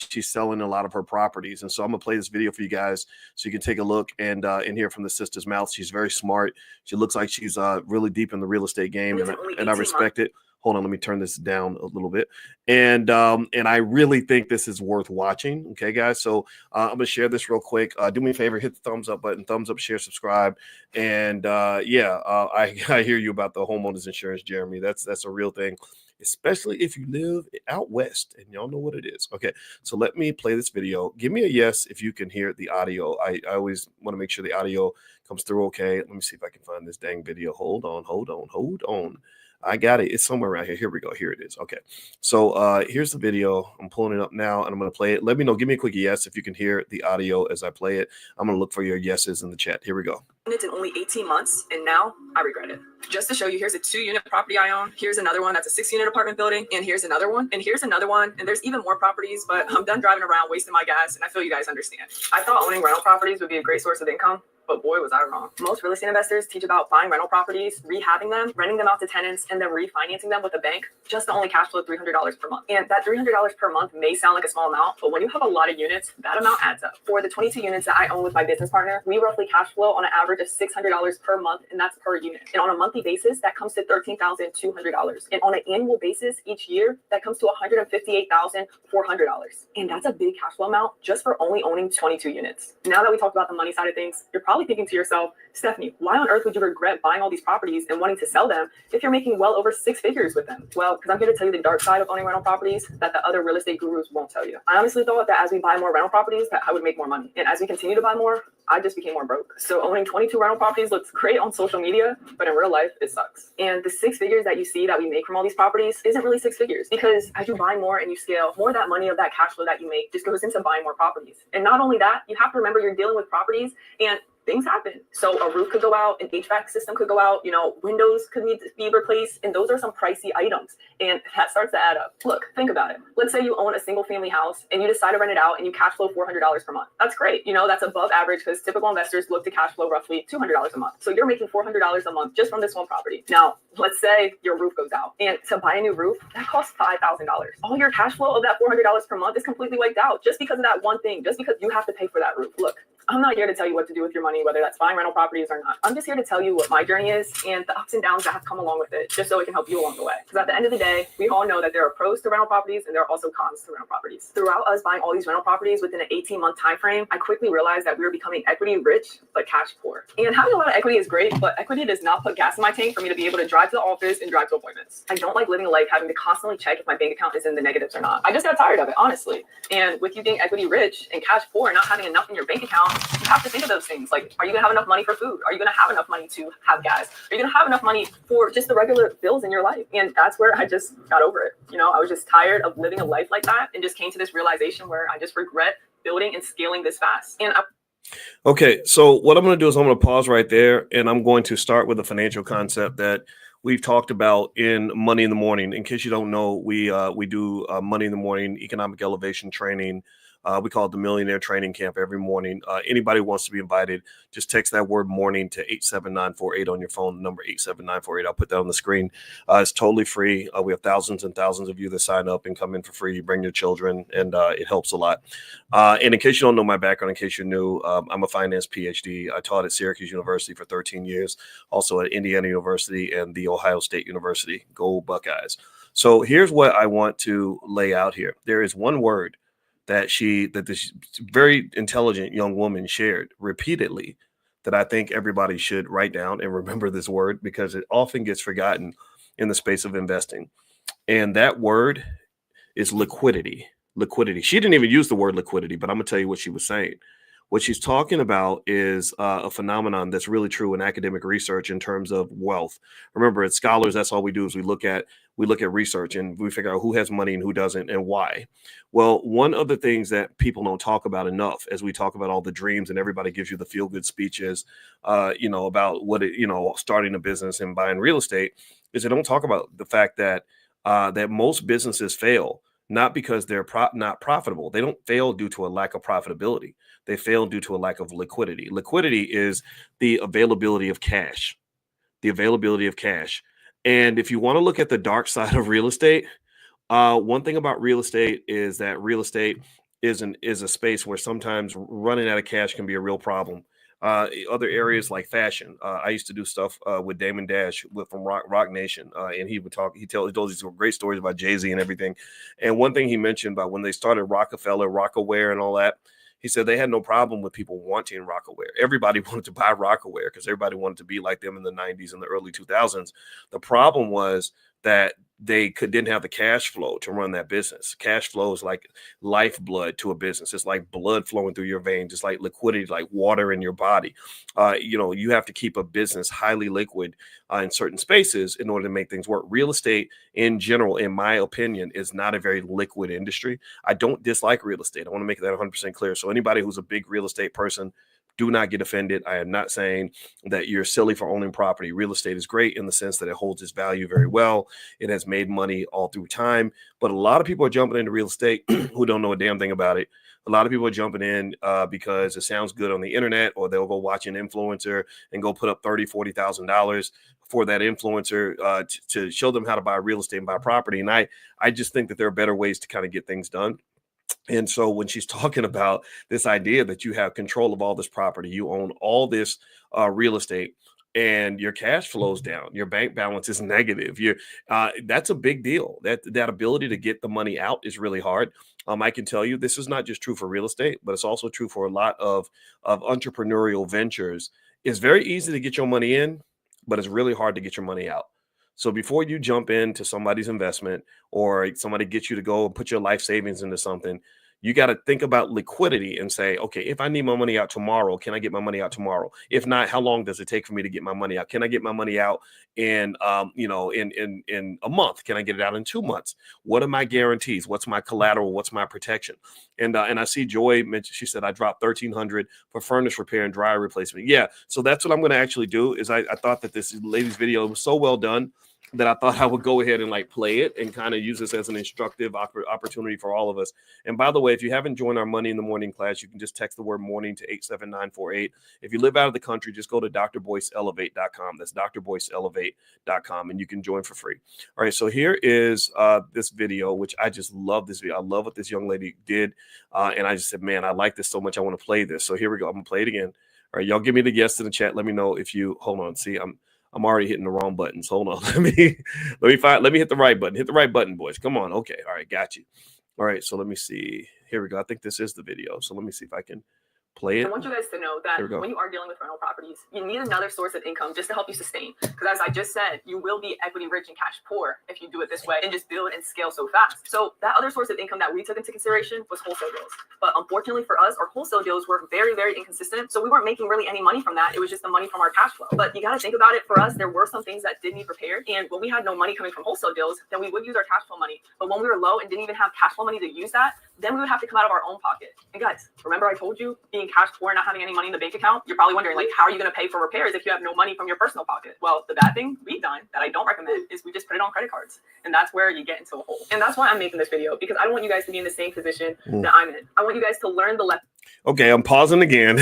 she's selling a lot of her properties. And so I'm gonna play this video for you guys so you can take a look and hear from the sister's mouth. She's very smart. She looks like she's really deep in the real estate game, and I respect it. Hold on, let me turn this down a little bit. And I really think this is worth watching. Okay, guys. So I'm gonna share this real quick. Do me a favor, hit the thumbs up button, thumbs up, share, subscribe. And I hear you about the homeowners insurance, Jeremy. That's a real thing, especially if you live out west, and y'all know what it is. Okay, so let me play this video. Give me a yes if you can hear the audio. I always want to make sure the audio comes through okay. Let me see if I can find this dang video. Hold on. I got it. It's somewhere around here. Here we go. Here it is. Okay. So here's the video. I'm pulling it up now, and I'm going to play it. Let me know. Give me a quick yes if you can hear the audio as I play it. I'm going to look for your yeses in the chat. Here we go. It's in only 18 months, and now I regret it. Just to show you, here's a 2-unit property I own. Here's another one that's a 6-unit apartment building, and here's another one, and here's another one, and there's even more properties, but I'm done driving around wasting my gas, and I feel you guys understand. I thought owning rental properties would be a great source of income, but boy, was I wrong. Most real estate investors teach about buying rental properties, rehabbing them, renting them out to tenants, and then refinancing them with a bank, just to only cash flow $300 per month. And that $300 per month may sound like a small amount, but when you have a lot of units, that amount adds up. For the 22 units that I own with my business partner, we roughly cash flow on an average of $600 per month, and that's per unit. And on a monthly basis, that comes to $13,200. And on an annual basis, each year, that comes to $158,400. And that's a big cash flow amount just for only owning 22 units. Now that we talked about the money side of things, you're probably thinking to yourself, Stephanie, why on earth would you regret buying all these properties and wanting to sell them if you're making well over 6 figures with them? Well, because I'm here to tell you the dark side of owning rental properties that the other real estate gurus won't tell you. I honestly thought that as we buy more rental properties, that I would make more money. And as we continue to buy more, I just became more broke. So owning 22 rental properties looks great on social media, but in real life, it sucks. And the 6 figures that you see that we make from all these properties isn't really 6 figures, because as you buy more and you scale, more of that money of that cash flow that you make just goes into buying more properties. And not only that, you have to remember you're dealing with properties and things happen. So a roof could go out, an HVAC system could go out, windows could need to be replaced. And those are some pricey items. And that starts to add up. Look, think about it. Let's say you own a single family house and you decide to rent it out and you cash flow $400 per month. That's great. That's above average because because typical investors look to cash flow roughly $200 a month. So you're making $400 a month just from this one property. Now, let's say your roof goes out, and to buy a new roof, that costs $5,000. All your cash flow of that $400 per month is completely wiped out just because of that one thing, just because you have to pay for that roof. Look, I'm not here to tell you what to do with your money, whether that's buying rental properties or not. I'm just here to tell you what my journey is and the ups and downs that have come along with it, just so it can help you along the way. Because at the end of the day, we all know that there are pros to rental properties and there are also cons to rental properties. Throughout us buying all these rental properties within an 18-month time frame, I quickly realized that we were becoming equity rich, but cash poor. And having a lot of equity is great, but equity does not put gas in my tank for me to be able to drive to the office and drive to appointments. I don't like living a life having to constantly check if my bank account is in the negatives or not. I just got tired of it, honestly. And with you being equity rich and cash poor and not having enough in your bank account, you have to think of those things. Like, are you going to have enough money for food? Are you going to have enough money to have gas? Are you going to have enough money for just the regular bills in your life? And that's where I just got over it. You know, I was just tired of living a life like that and just came to this realization where I just regret building and scaling this fast. Okay, so what I'm going to do is I'm going to pause right there, and I'm going to start with a financial concept that we've talked about in Money in the Morning. In case you don't know, we do Money in the Morning economic elevation training. We call it the Millionaire Training Camp every morning. Anybody who wants to be invited, just text that word morning to 87948 on your phone, number 87948. I'll put that on the screen. It's totally free. We have thousands and thousands of you that sign up and come in for free. You bring your children, and it helps a lot. And in case you don't know my background, in case you're new, I'm a finance PhD. I taught at Syracuse University for 13 years, also at Indiana University and the Ohio State University. Go Buckeyes. So here's what I want to lay out here. There is one word that this very intelligent young woman shared repeatedly that I think everybody should write down and remember this word, because it often gets forgotten in the space of investing. And that word is liquidity. Liquidity. She didn't even use the word liquidity, but I'm going to tell you what she was saying. What she's talking about is a phenomenon that's really true in academic research in terms of wealth. Remember, as scholars, that's all we do is we look at research and we figure out who has money and who doesn't and why. Well, one of the things that people don't talk about enough, as we talk about all the dreams and everybody gives you the feel-good speeches, about starting a business and buying real estate, is they don't talk about the fact that that most businesses fail not because they're not profitable. They don't fail due to a lack of profitability. They fail due to a lack of liquidity. Liquidity is the availability of cash. The availability of cash. And if you want to look at the dark side of real estate, one thing about real estate is that real estate is a space where sometimes running out of cash can be a real problem. Other areas like fashion. I used to do stuff with Damon Dash from Rock Nation, and he told these great stories about Jay-Z and everything. And one thing he mentioned about when they started Rockefeller, Rockaware, and all that, he said they had no problem with people wanting Rockaware. Everybody wanted to buy Rockaware because everybody wanted to be like them in the 90s and the early 2000s. The problem was that they didn't have the cash flow to run that business. Cash flow is like lifeblood to a business. It's like blood flowing through your veins. It's like liquidity, like water in your body. You have to keep a business highly liquid in certain spaces in order to make things work. Real estate in general, in my opinion, is not a very liquid industry. I don't dislike real estate. I want to make that 100% clear. So anybody who's a big real estate person, do not get offended. I am not saying that you're silly for owning property. Real estate is great in the sense that it holds its value very well. It has made money all through time. But a lot of people are jumping into real estate who don't know a damn thing about it. A lot of people are jumping in because it sounds good on the internet, or they'll go watch an influencer and go put up $30,000, $40,000 for that influencer to show them how to buy real estate and buy property. And I just think that there are better ways to kind of get things done. And so when she's talking about this idea that you have control of all this property, you own all this real estate, and your cash flows down, your bank balance is negative. That's a big deal. That ability to get the money out is really hard. I can tell you this is not just true for real estate, but it's also true for a lot of entrepreneurial ventures. It's very easy to get your money in, but it's really hard to get your money out. So before you jump into somebody's investment or somebody gets you to go and put your life savings into something, you got to think about liquidity and say, okay, if I need my money out tomorrow, can I get my money out tomorrow? If not, how long does it take for me to get my money out? Can I get my money out in a month? Can I get it out in 2 months? What are my guarantees? What's my collateral? What's my protection? And I see Joy mentioned, she said, I dropped $1,300 for furnace repair and dryer replacement. Yeah. So that's what I'm going to actually do is I thought that this lady's video was so well done that I thought I would go ahead and like play it and kind of use this as an instructive opportunity for all of us. And by the way, if you haven't joined our Money in the Morning class, you can just text the word morning to 87948. If you live out of the country, just go to drboyceelevate.com. That's drboyceelevate.com, and you can join for free. All right, so here is this video, which I just love this video. I love what this young lady did. And I just said, man, I like this so much. I want to play this. So here we go. I'm going to play it again. All right, y'all give me the yes in the chat. Let me know if you, hold on. See, I'm already hitting the wrong buttons. Hold on. Let me hit the right button. Hit the right button, boys. Come on. Okay. All right. Got you. All right. So let me see. Here we go. I think this is the video. So let me see if I can play it. I want you guys to know that when you are dealing with rental properties, you need another source of income just to help you sustain. Because as I just said, you will be equity rich and cash poor if you do it this way and just build and scale so fast. So that other source of income that we took into consideration was wholesale deals. But unfortunately for us, our wholesale deals were very, very inconsistent. So we weren't making really any money from that. It was just the money from our cash flow. But you got to think about it. For us, there were some things that did need repaired. And when we had no money coming from wholesale deals, then we would use our cash flow money. But when we were low and didn't even have cash flow money to use that, then we would have to come out of our own pocket. And guys, remember I told you being cash poor and not having any money in the bank account? You're probably wondering, like, how are you going to pay for repairs if you have no money from your personal pocket? Well, the bad thing we've done that I don't recommend is we just put it on credit cards. And that's where you get into a hole. And that's why I'm making this video, because I don't want you guys to be in the same position that I'm in. I want you guys to learn the lesson. Okay, I'm pausing again.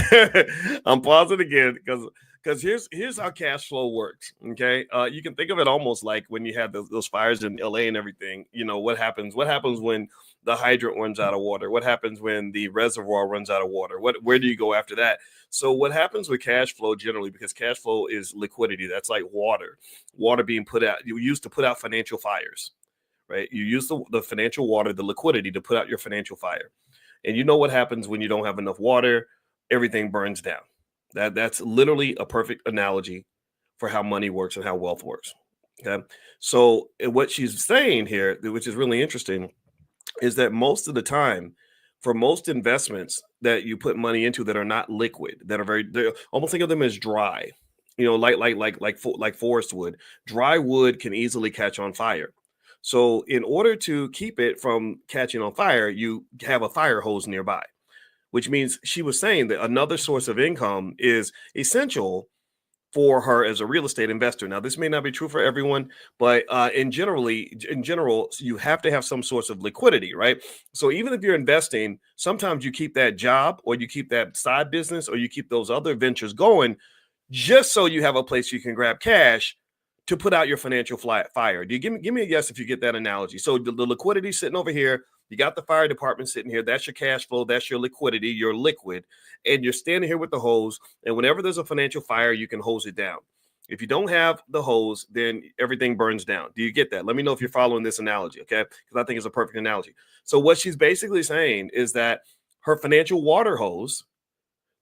I'm pausing again because here's how cash flow works. Okay, you can think of it almost like when you had those fires in LA and everything. You know what happens when the hydrant runs out of water? What happens when the reservoir runs out of water? Where do you go after that? So what happens with cash flow generally, because cash flow is liquidity, that's like water being put out. You used to put out financial fires, right? You use the financial water, the liquidity, to put out your financial fire. And you know what happens when you don't have enough water? Everything burns down. That's literally a perfect analogy for how money works and how wealth works. Okay. So what she's saying here, which is really interesting, is that most of the time, for most investments that you put money into that are not liquid, that are they almost think of them as dry, you know, like forest wood. Dry wood can easily catch on fire. So in order to keep it from catching on fire, you have a fire hose nearby, which means she was saying that another source of income is essential for her as a real estate investor. Now, this may not be true for everyone, but in general, you have to have some source of liquidity, right? So even if you're investing, sometimes you keep that job or you keep that side business or you keep those other ventures going just so you have a place you can grab cash to put out your financial fire. Do you give me a yes if you get that analogy? So the liquidity sitting over here, you got the fire department sitting here. That's your cash flow. That's your liquidity. You're liquid. And you're standing here with the hose. And whenever there's a financial fire, you can hose it down. If you don't have the hose, then everything burns down. Do you get that? Let me know if you're following this analogy, okay? Because I think it's a perfect analogy. So what she's basically saying is that her financial water hose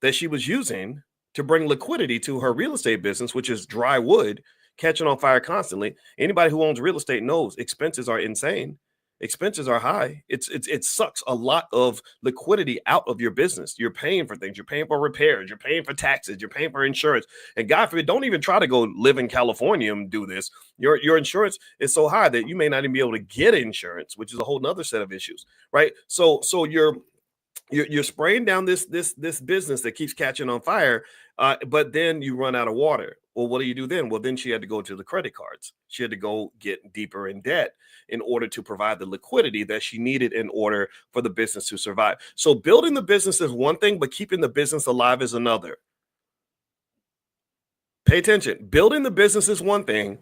that she was using to bring liquidity to her real estate business, which is dry wood, catching on fire constantly. Anybody who owns real estate knows expenses are insane. Expenses are high. It sucks a lot of liquidity out of your business. You're paying for things. You're paying for repairs. You're paying for taxes. You're paying for insurance. And God forbid, don't even try to go live in California and do this. Your insurance is so high that you may not even be able to get insurance, which is a whole nother set of issues, right? So you're spraying down this business that keeps catching on fire, but then you run out of water. Well, what do you do then? Well, then she had to go to the credit cards. She had to go get deeper in debt in order to provide the liquidity that she needed in order for the business to survive. So building the business is one thing, but keeping the business alive is another. Pay attention. Building the business is one thing,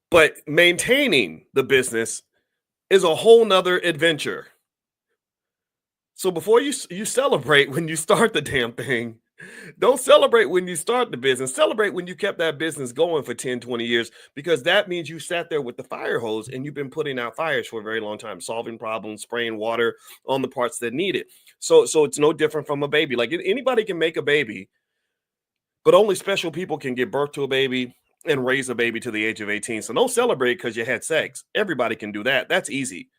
but maintaining the business is a whole nother adventure. So before you celebrate when you start the damn thing, don't celebrate when you start the business. Celebrate when you kept that business going for 10, 20 years, because that means you sat there with the fire hose and you've been putting out fires for a very long time, solving problems, spraying water on the parts that need it. So it's no different from a baby. Like anybody can make a baby, but only special people can give birth to a baby and raise a baby to the age of 18. So don't celebrate because you had sex. Everybody can do that. That's easy.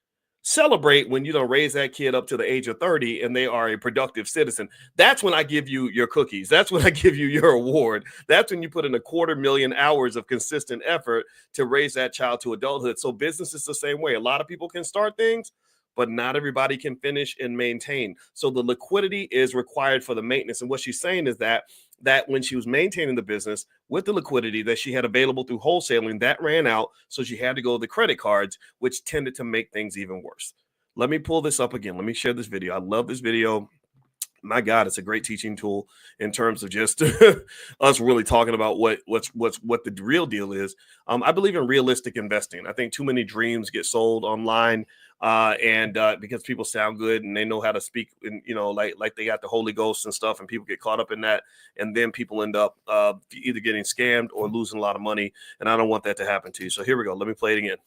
Celebrate when you don't raise that kid up to the age of 30 and they are a productive citizen. That's when I give you your cookies. That's when I give you your award. That's when you put in 250,000 hours of consistent effort to raise that child to adulthood. So business is the same way. A lot of people can start things, but not everybody can finish and maintain. So the liquidity is required for the maintenance. And what she's saying is that that when she was maintaining the business with the liquidity that she had available through wholesaling, that ran out. So she had to go to the credit cards, which tended to make things even worse. Let me pull this up again. Let me share this video. I love this video. My God, it's a great teaching tool in terms of just us really talking about what the real deal is. I believe in realistic investing. I think too many dreams get sold online, and because people sound good and they know how to speak, and like they got the Holy Ghost and stuff, and people get caught up in that, and then people end up either getting scammed or losing a lot of money. And I don't want that to happen to you. So here we go. Let me play it again.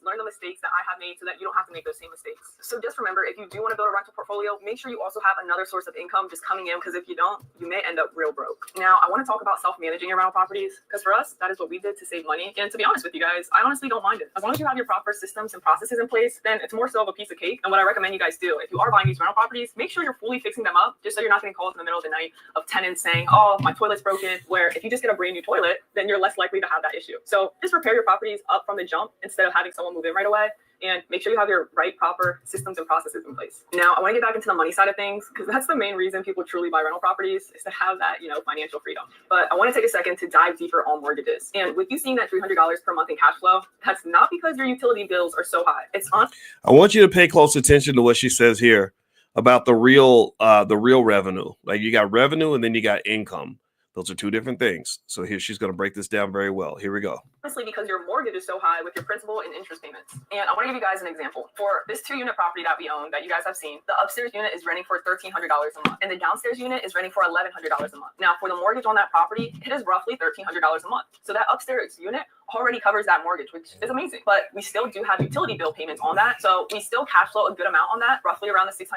Learn the mistakes that I have made so that you don't have to make those same mistakes. So just remember, if you do want to build a rental portfolio, make sure you also have another source of income just coming in, because if you don't, you may end up real broke. Now, I want to talk about self-managing your rental properties, because for us, that is what we did to save money. And to be honest with you guys, I honestly don't mind it. As long as you have your proper systems and processes in place, then it's more so of a piece of cake. And what I recommend you guys do, if you are buying these rental properties, make sure you're fully fixing them up, just so you're not getting calls in the middle of the night of tenants saying, oh, my toilet's broken, where if you just get a brand new toilet, then you're less likely to have that issue. So just repair your properties up from the jump instead of having someone move in right away. And make sure you have your right proper systems and processes in place. Now, I want to get back into the money side of things, because that's the main reason people truly buy rental properties, is to have that, financial freedom. But I want to take a second to dive deeper on mortgages. And with you seeing that $300 per month in cash flow, that's not because your utility bills are so high. It's on. I want you to pay close attention to what she says here about the real revenue. Like, you got revenue and then you got income. Those are two different things. So here she's going to break this down very well. Here we go. Honestly, because your mortgage is so high with your principal and interest payments. And I want to give you guys an example. For this 2-unit property that we own, that you guys have seen, the upstairs unit is renting for $1,300 a month, and the downstairs unit is renting for $1,100 a month. Now, for the mortgage on that property, it is roughly $1,300 a month. So that upstairs unit already covers that mortgage, which is amazing. But we still do have utility bill payments on that. So we still cash flow a good amount on that, roughly around the $600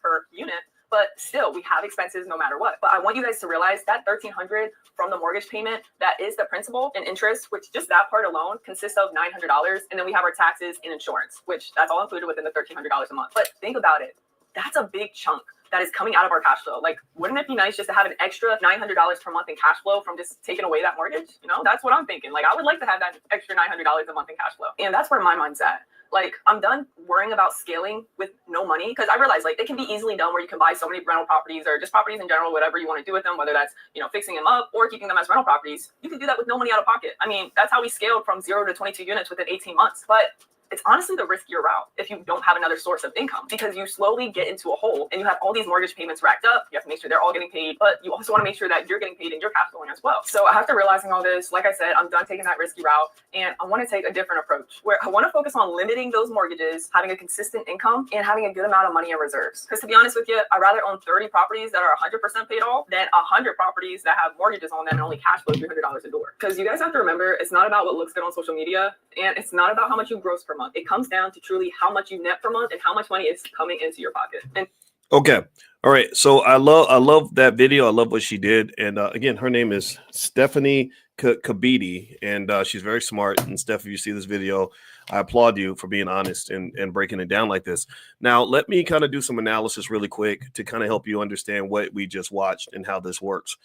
per unit. But still, we have expenses no matter what. But I want you guys to realize that $1,300 from the mortgage payment, that is the principal and interest, which just that part alone consists of $900. And then we have our taxes and insurance, which that's all included within the $1,300 a month. But think about it. That's a big chunk that is coming out of our cash flow. Like, wouldn't it be nice just to have an extra $900 per month in cash flow from just taking away that mortgage? That's what I'm thinking. Like, I would like to have that extra $900 a month in cash flow. And that's where my mind's at. Like, I'm done worrying about scaling with no money, because I realize, like, it can be easily done where you can buy so many rental properties, or just properties in general, whatever you want to do with them, whether that's, fixing them up or keeping them as rental properties. You can do that with no money out of pocket. I mean, that's how we scaled from 0 to 22 units within 18 months. But it's honestly the riskier route if you don't have another source of income, because you slowly get into a hole and you have all these mortgage payments racked up. You have to make sure they're all getting paid, but you also want to make sure that you're getting paid and you're cash flowing as well. So after realizing all this, like I said, I'm done taking that risky route, and I want to take a different approach where I want to focus on limiting those mortgages, having a consistent income, and having a good amount of money in reserves. Because to be honest with you, I'd rather own 30 properties that are 100% paid off than 100 properties that have mortgages on them and only cash flow $300 a door. Because you guys have to remember, it's not about what looks good on social media, and it's not about how much you gross per month. It comes down to truly how much you net per month and how much money is coming into your pocket. And okay. All right. So I love that video. I love what she did. And again, her name is Stephanie Kabidi, and she's very smart. And Steph, if you see this video, I applaud you for being honest and breaking it down like this. Now, let me kind of do some analysis really quick to kind of help you understand what we just watched and how this works.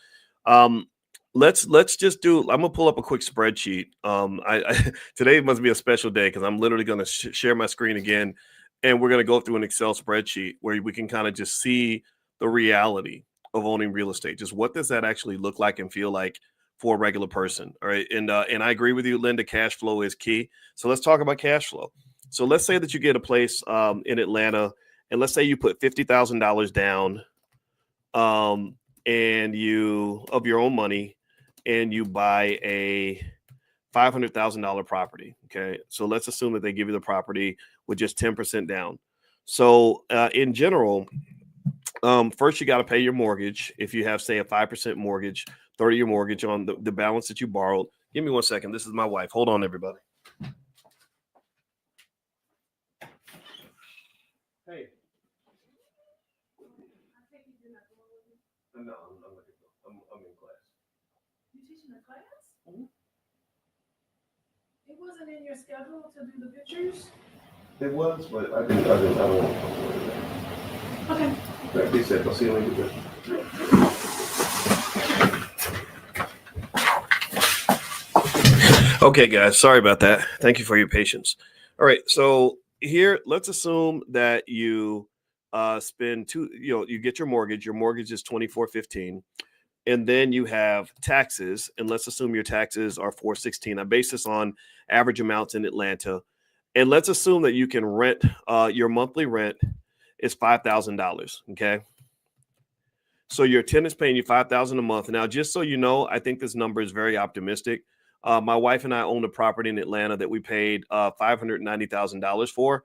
Let's just do. I'm gonna pull up a quick spreadsheet. Today must be a special day because I'm literally gonna share my screen again, and we're gonna go through an Excel spreadsheet where we can kind of just see the reality of owning real estate. Just what does that actually look like and feel like for a regular person? All right, and I agree with you, Linda. Cash flow is key. So let's talk about cash flow. So let's say that you get a place in Atlanta, and let's say you put $50,000 down, and you of your own money, and you buy a $500,000 property. Okay. So let's assume that they give you the property with just 10% down. So in general, first you got to pay your mortgage. If you have, say, a 5% mortgage, 30-year mortgage on the balance that you borrowed. Give me 1 second. This is my wife. Hold on, everybody. Hey. No, I'm in class. You teaching a class? Mm-hmm. It wasn't in your schedule to do the pictures? It was, but I don't want to. Okay. Like they said, I'll see you later. Okay, guys, sorry about that. Thank you for your patience. All right, so here, let's assume that you spend you get your mortgage. Your mortgage is $2,415. and then you have taxes. And let's assume your taxes are $416. I base this on average amounts in Atlanta. And let's assume that you can rent, your monthly rent is $5,000. Okay. So your tenant's paying you $5,000 a month. Now, just so you know, I think this number is very optimistic. My wife and I own a property in Atlanta that we paid $590,000 for.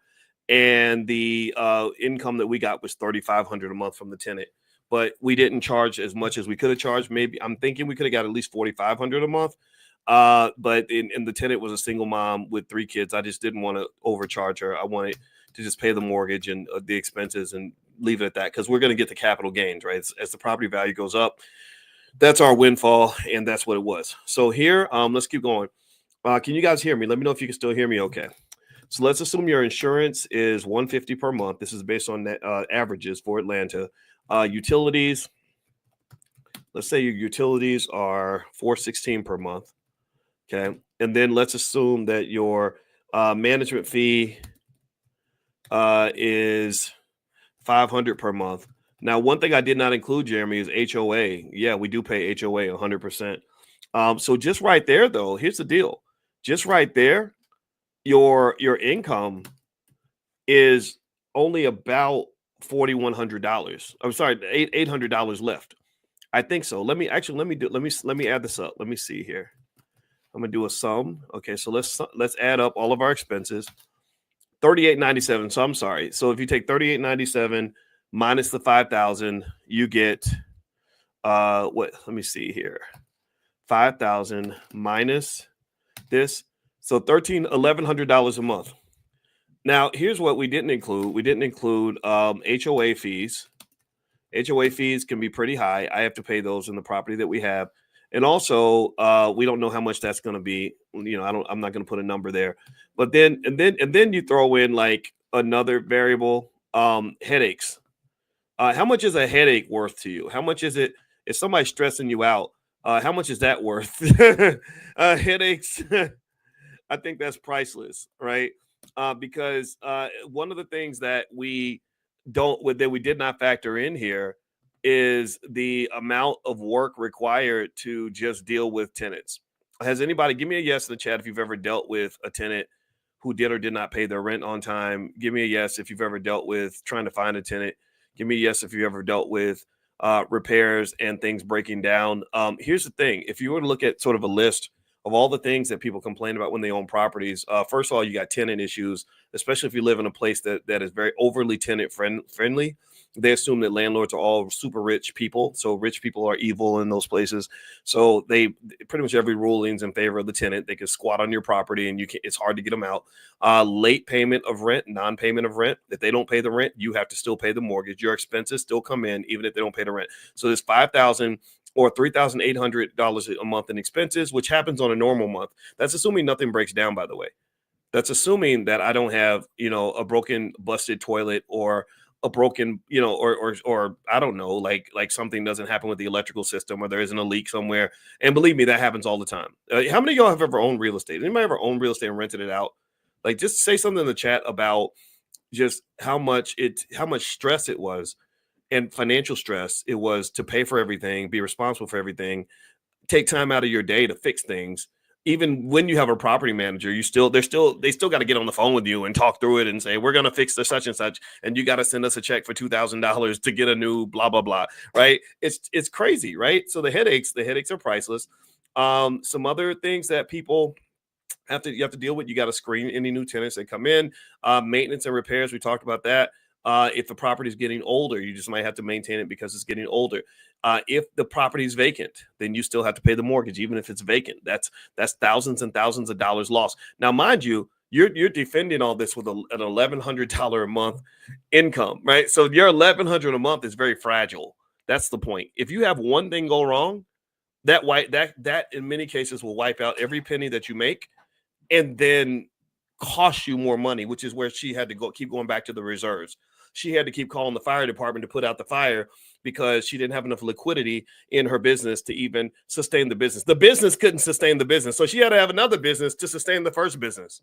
And the income that we got was $3,500 a month from the tenant. But we didn't charge as much as we could have charged. Maybe I'm thinking we could have got at least $4,500 a month. But the tenant was a single mom with 3 kids. I just didn't want to overcharge her. I wanted to just pay the mortgage and the expenses and leave it at that, because we're going to get the capital gains, right? As the property value goes up, that's our windfall, and that's what it was. So here, let's keep going. Can you guys hear me? Let me know if you can still hear me okay. So let's assume your insurance is $150 per month. This is based on averages for Atlanta. Utilities, let's say your utilities are $416 per month. Okay. And then let's assume that your management fee is $500 per month. Now, one thing I did not include, Jeremy, is HOA. Yeah, we do pay HOA 100%. So just right there, though, here's the deal. Just right there, your income is only about $4,100. I'm sorry, $800 left. I think so. Let me add this up. Let me see here. I'm gonna do a sum. Okay, so let's add up all of our expenses. $3,897. So I'm sorry. So if you take $3,897 minus the 5,000, you get what? Let me see here. 5,000 minus this. So $1,100 a month. Now, here's what we didn't include. We didn't include HOA fees. HOA fees can be pretty high. I have to pay those in the property that we have. And also, we don't know how much that's going to be. You know, I'm not going to put a number there. But then you throw in like another variable, headaches. How much is a headache worth to you? How much is it if somebody's stressing you out? How much is that worth? Headaches. I think that's priceless, right? Because one of the things that we did not factor in here is the amount of work required to just deal with tenants. Has anybody, give me a yes in the chat if you've ever dealt with a tenant who did or did not pay their rent on time. Give me a yes if you've ever dealt with trying to find a tenant. Give me a yes if you ever dealt with repairs and things breaking down. Here's the thing. If you were to look at sort of a list of all the things that people complain about when they own properties, first of all, you got tenant issues, especially if you live in a place that is very overly tenant friendly. They assume that landlords are all super rich people. So rich people are evil in those places. So they pretty much every ruling's in favor of the tenant. They can squat on your property and it's hard to get them out. Late payment of rent, non-payment of rent. If they don't pay the rent, you have to still pay the mortgage. Your expenses still come in even if they don't pay the rent. So there's $5,000 or $3,800 a month in expenses, which happens on a normal month. That's assuming nothing breaks down, by the way. That's assuming that I don't have, a broken, busted toilet or a broken, or I don't know, like something doesn't happen with the electrical system or there isn't a leak somewhere. And believe me, that happens all the time. How many of y'all have ever owned real estate? Anybody ever owned real estate and rented it out? Like, just say something in the chat about just how much stress it was and financial stress it was to pay for everything, be responsible for everything, take time out of your day to fix things. Even when you have a property manager, they still got to get on the phone with you and talk through it and say, we're going to fix the such and such. And you got to send us a check for $2,000 to get a new blah, blah, blah. Right. It's crazy. Right. So the headaches are priceless. Some other things that people you have to deal with. You got to screen any new tenants that come in, maintenance and repairs. We talked about that. If the property is getting older, you just might have to maintain it because it's getting older. If the property is vacant, then you still have to pay the mortgage, even if it's vacant. That's thousands and thousands of dollars lost. Now, mind you, you're defending all this with an $1,100 a month income, right? So your $1,100 a month is very fragile. That's the point. If you have one thing go wrong, that in many cases will wipe out every penny that you make, and then cost you more money, which is where she had to keep going back to the reserves. She had to keep calling the fire department to put out the fire because she didn't have enough liquidity in her business to even sustain the business. The business couldn't sustain the business. So she had to have another business to sustain the first business.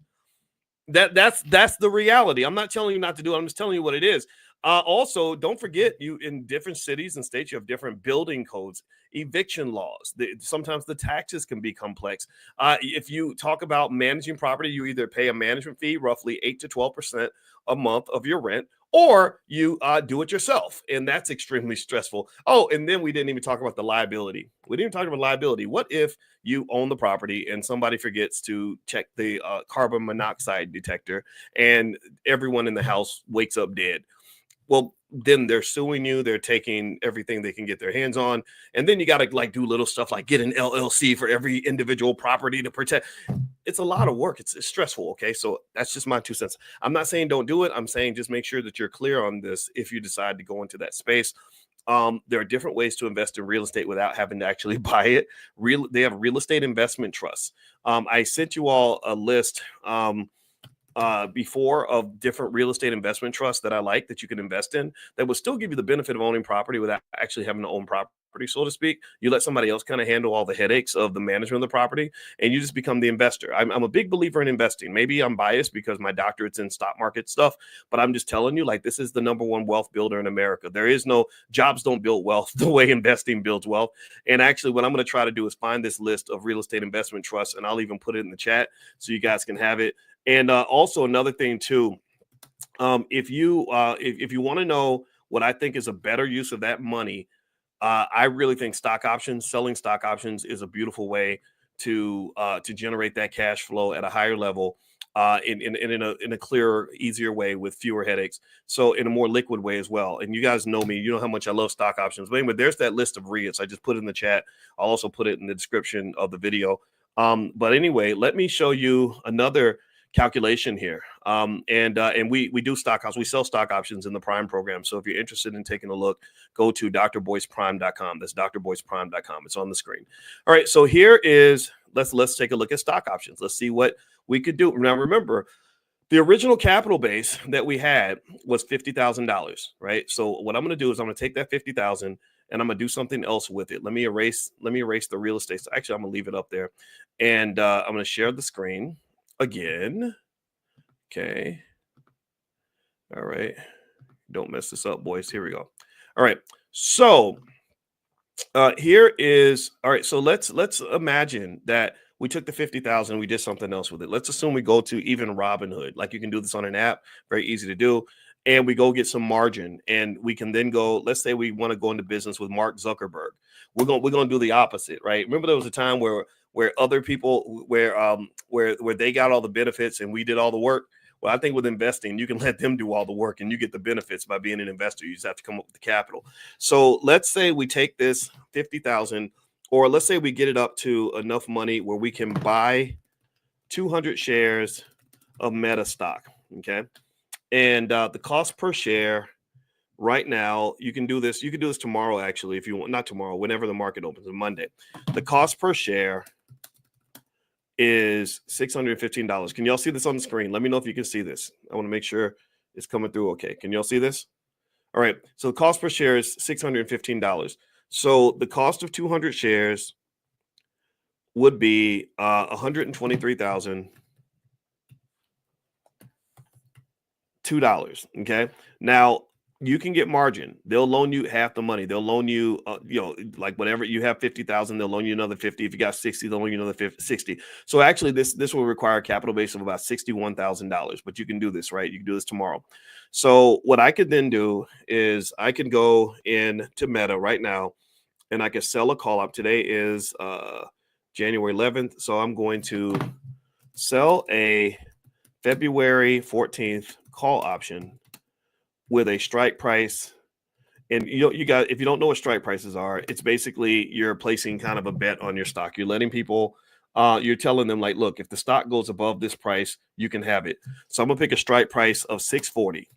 That's the reality. I'm not telling you not to do it. I'm just telling you what it is. Also, don't forget, you in different cities and states, you have different building codes. eviction laws. Sometimes the taxes can be complex. If you talk about managing property, you either pay a management fee, roughly 8 to 12% a month of your rent, or you do it yourself. And that's extremely stressful. Oh, and then we didn't even talk about the liability. We didn't talk about liability. What if you own the property and somebody forgets to check the carbon monoxide detector and everyone in the house wakes up dead? Well, then they're suing you. They're taking everything they can get their hands on. And then you got to like do little stuff like get an LLC for every individual property to protect. It's a lot of work. It's stressful. Okay. So that's just my 2 cents. I'm not saying don't do it. I'm saying just make sure that you're clear on this if you decide to go into that space. There are different ways to invest in real estate without having to actually buy it. They have real estate investment trusts. I sent you all a list before of different real estate investment trusts that I like that you can invest in that will still give you the benefit of owning property without actually having to own property, so to speak. You let somebody else kind of handle all the headaches of the management of the property and you just become the investor. I'm a big believer in investing. Maybe I'm biased because my doctorate's in stock market stuff, but I'm just telling you, like, this is the number one wealth builder in America. There is no jobs don't build wealth the way investing builds wealth. And actually what I'm going to try to do is find this list of real estate investment trusts, and I'll even put it in the chat so you guys can have it. And also another thing too, if you want to know what I think is a better use of that money, I really think selling stock options is a beautiful way to generate that cash flow at a higher level, in a clearer, easier way with fewer headaches. So in a more liquid way as well. And you guys know me, you know how much I love stock options. But anyway, there's that list of REITs. I just put it in the chat. I'll also put it in the description of the video. But anyway, let me show you another calculation here. And we do stock options. We sell stock options in the Prime program. So if you're interested in taking a look, go to drboyceprime.com. That's drboyceprime.com. It's on the screen. All right. So here is, let's take a look at stock options. Let's see what we could do. Now, remember, the original capital base that we had was $50,000, right? So what I'm going to do is I'm going to take that $50,000 and I'm going to do something else with it. Let me erase the real estate. So actually, I'm going to leave it up there, and I'm going to share the screen again. Okay. All right. Don't mess this up, boys. Here we go. All right. So here is, all right. So let's imagine that we took the 50,000, we did something else with it. Let's assume we go to even Robinhood. Like, you can do this on an app, very easy to do. And we go get some margin, and we can then go, let's say we want to go into business with Mark Zuckerberg. We're going to do the opposite, right? Remember there was a time where other people, where they got all the benefits and we did all the work. Well, I think with investing, you can let them do all the work and you get the benefits by being an investor. You just have to come up with the capital. So let's say we take this 50,000, or let's say we get it up to enough money where we can buy 200 shares of Meta stock. Okay. And the cost per share right now, you can do this tomorrow, actually, if you want. Not tomorrow, whenever the market opens on Monday. The cost per share is $615. Can y'all see this on the screen? Let me know if you can see this. I want to make sure it's coming through okay. Can y'all see this? All right. So the cost per share is $615. So the cost of 200 shares would be $123,002. Okay. Now, you can get margin. They'll loan you half the money. They'll loan you, like whatever you have 50,000, they'll loan you another 50. If you got 60, they'll loan you another 60. So actually, this will require a capital base of about $61,000. But you can do this, right? You can do this tomorrow. So what I could then do is I can go in to Meta right now, and I can sell a call up. Today is January 11th, so I'm going to sell a February 14th call option with a strike price. And you guys, if you don't know what strike prices are, it's basically you're placing kind of a bet on your stock. You're letting people, you're telling them, like, look, if the stock goes above this price, you can have it. So I'm gonna pick a strike price of 640.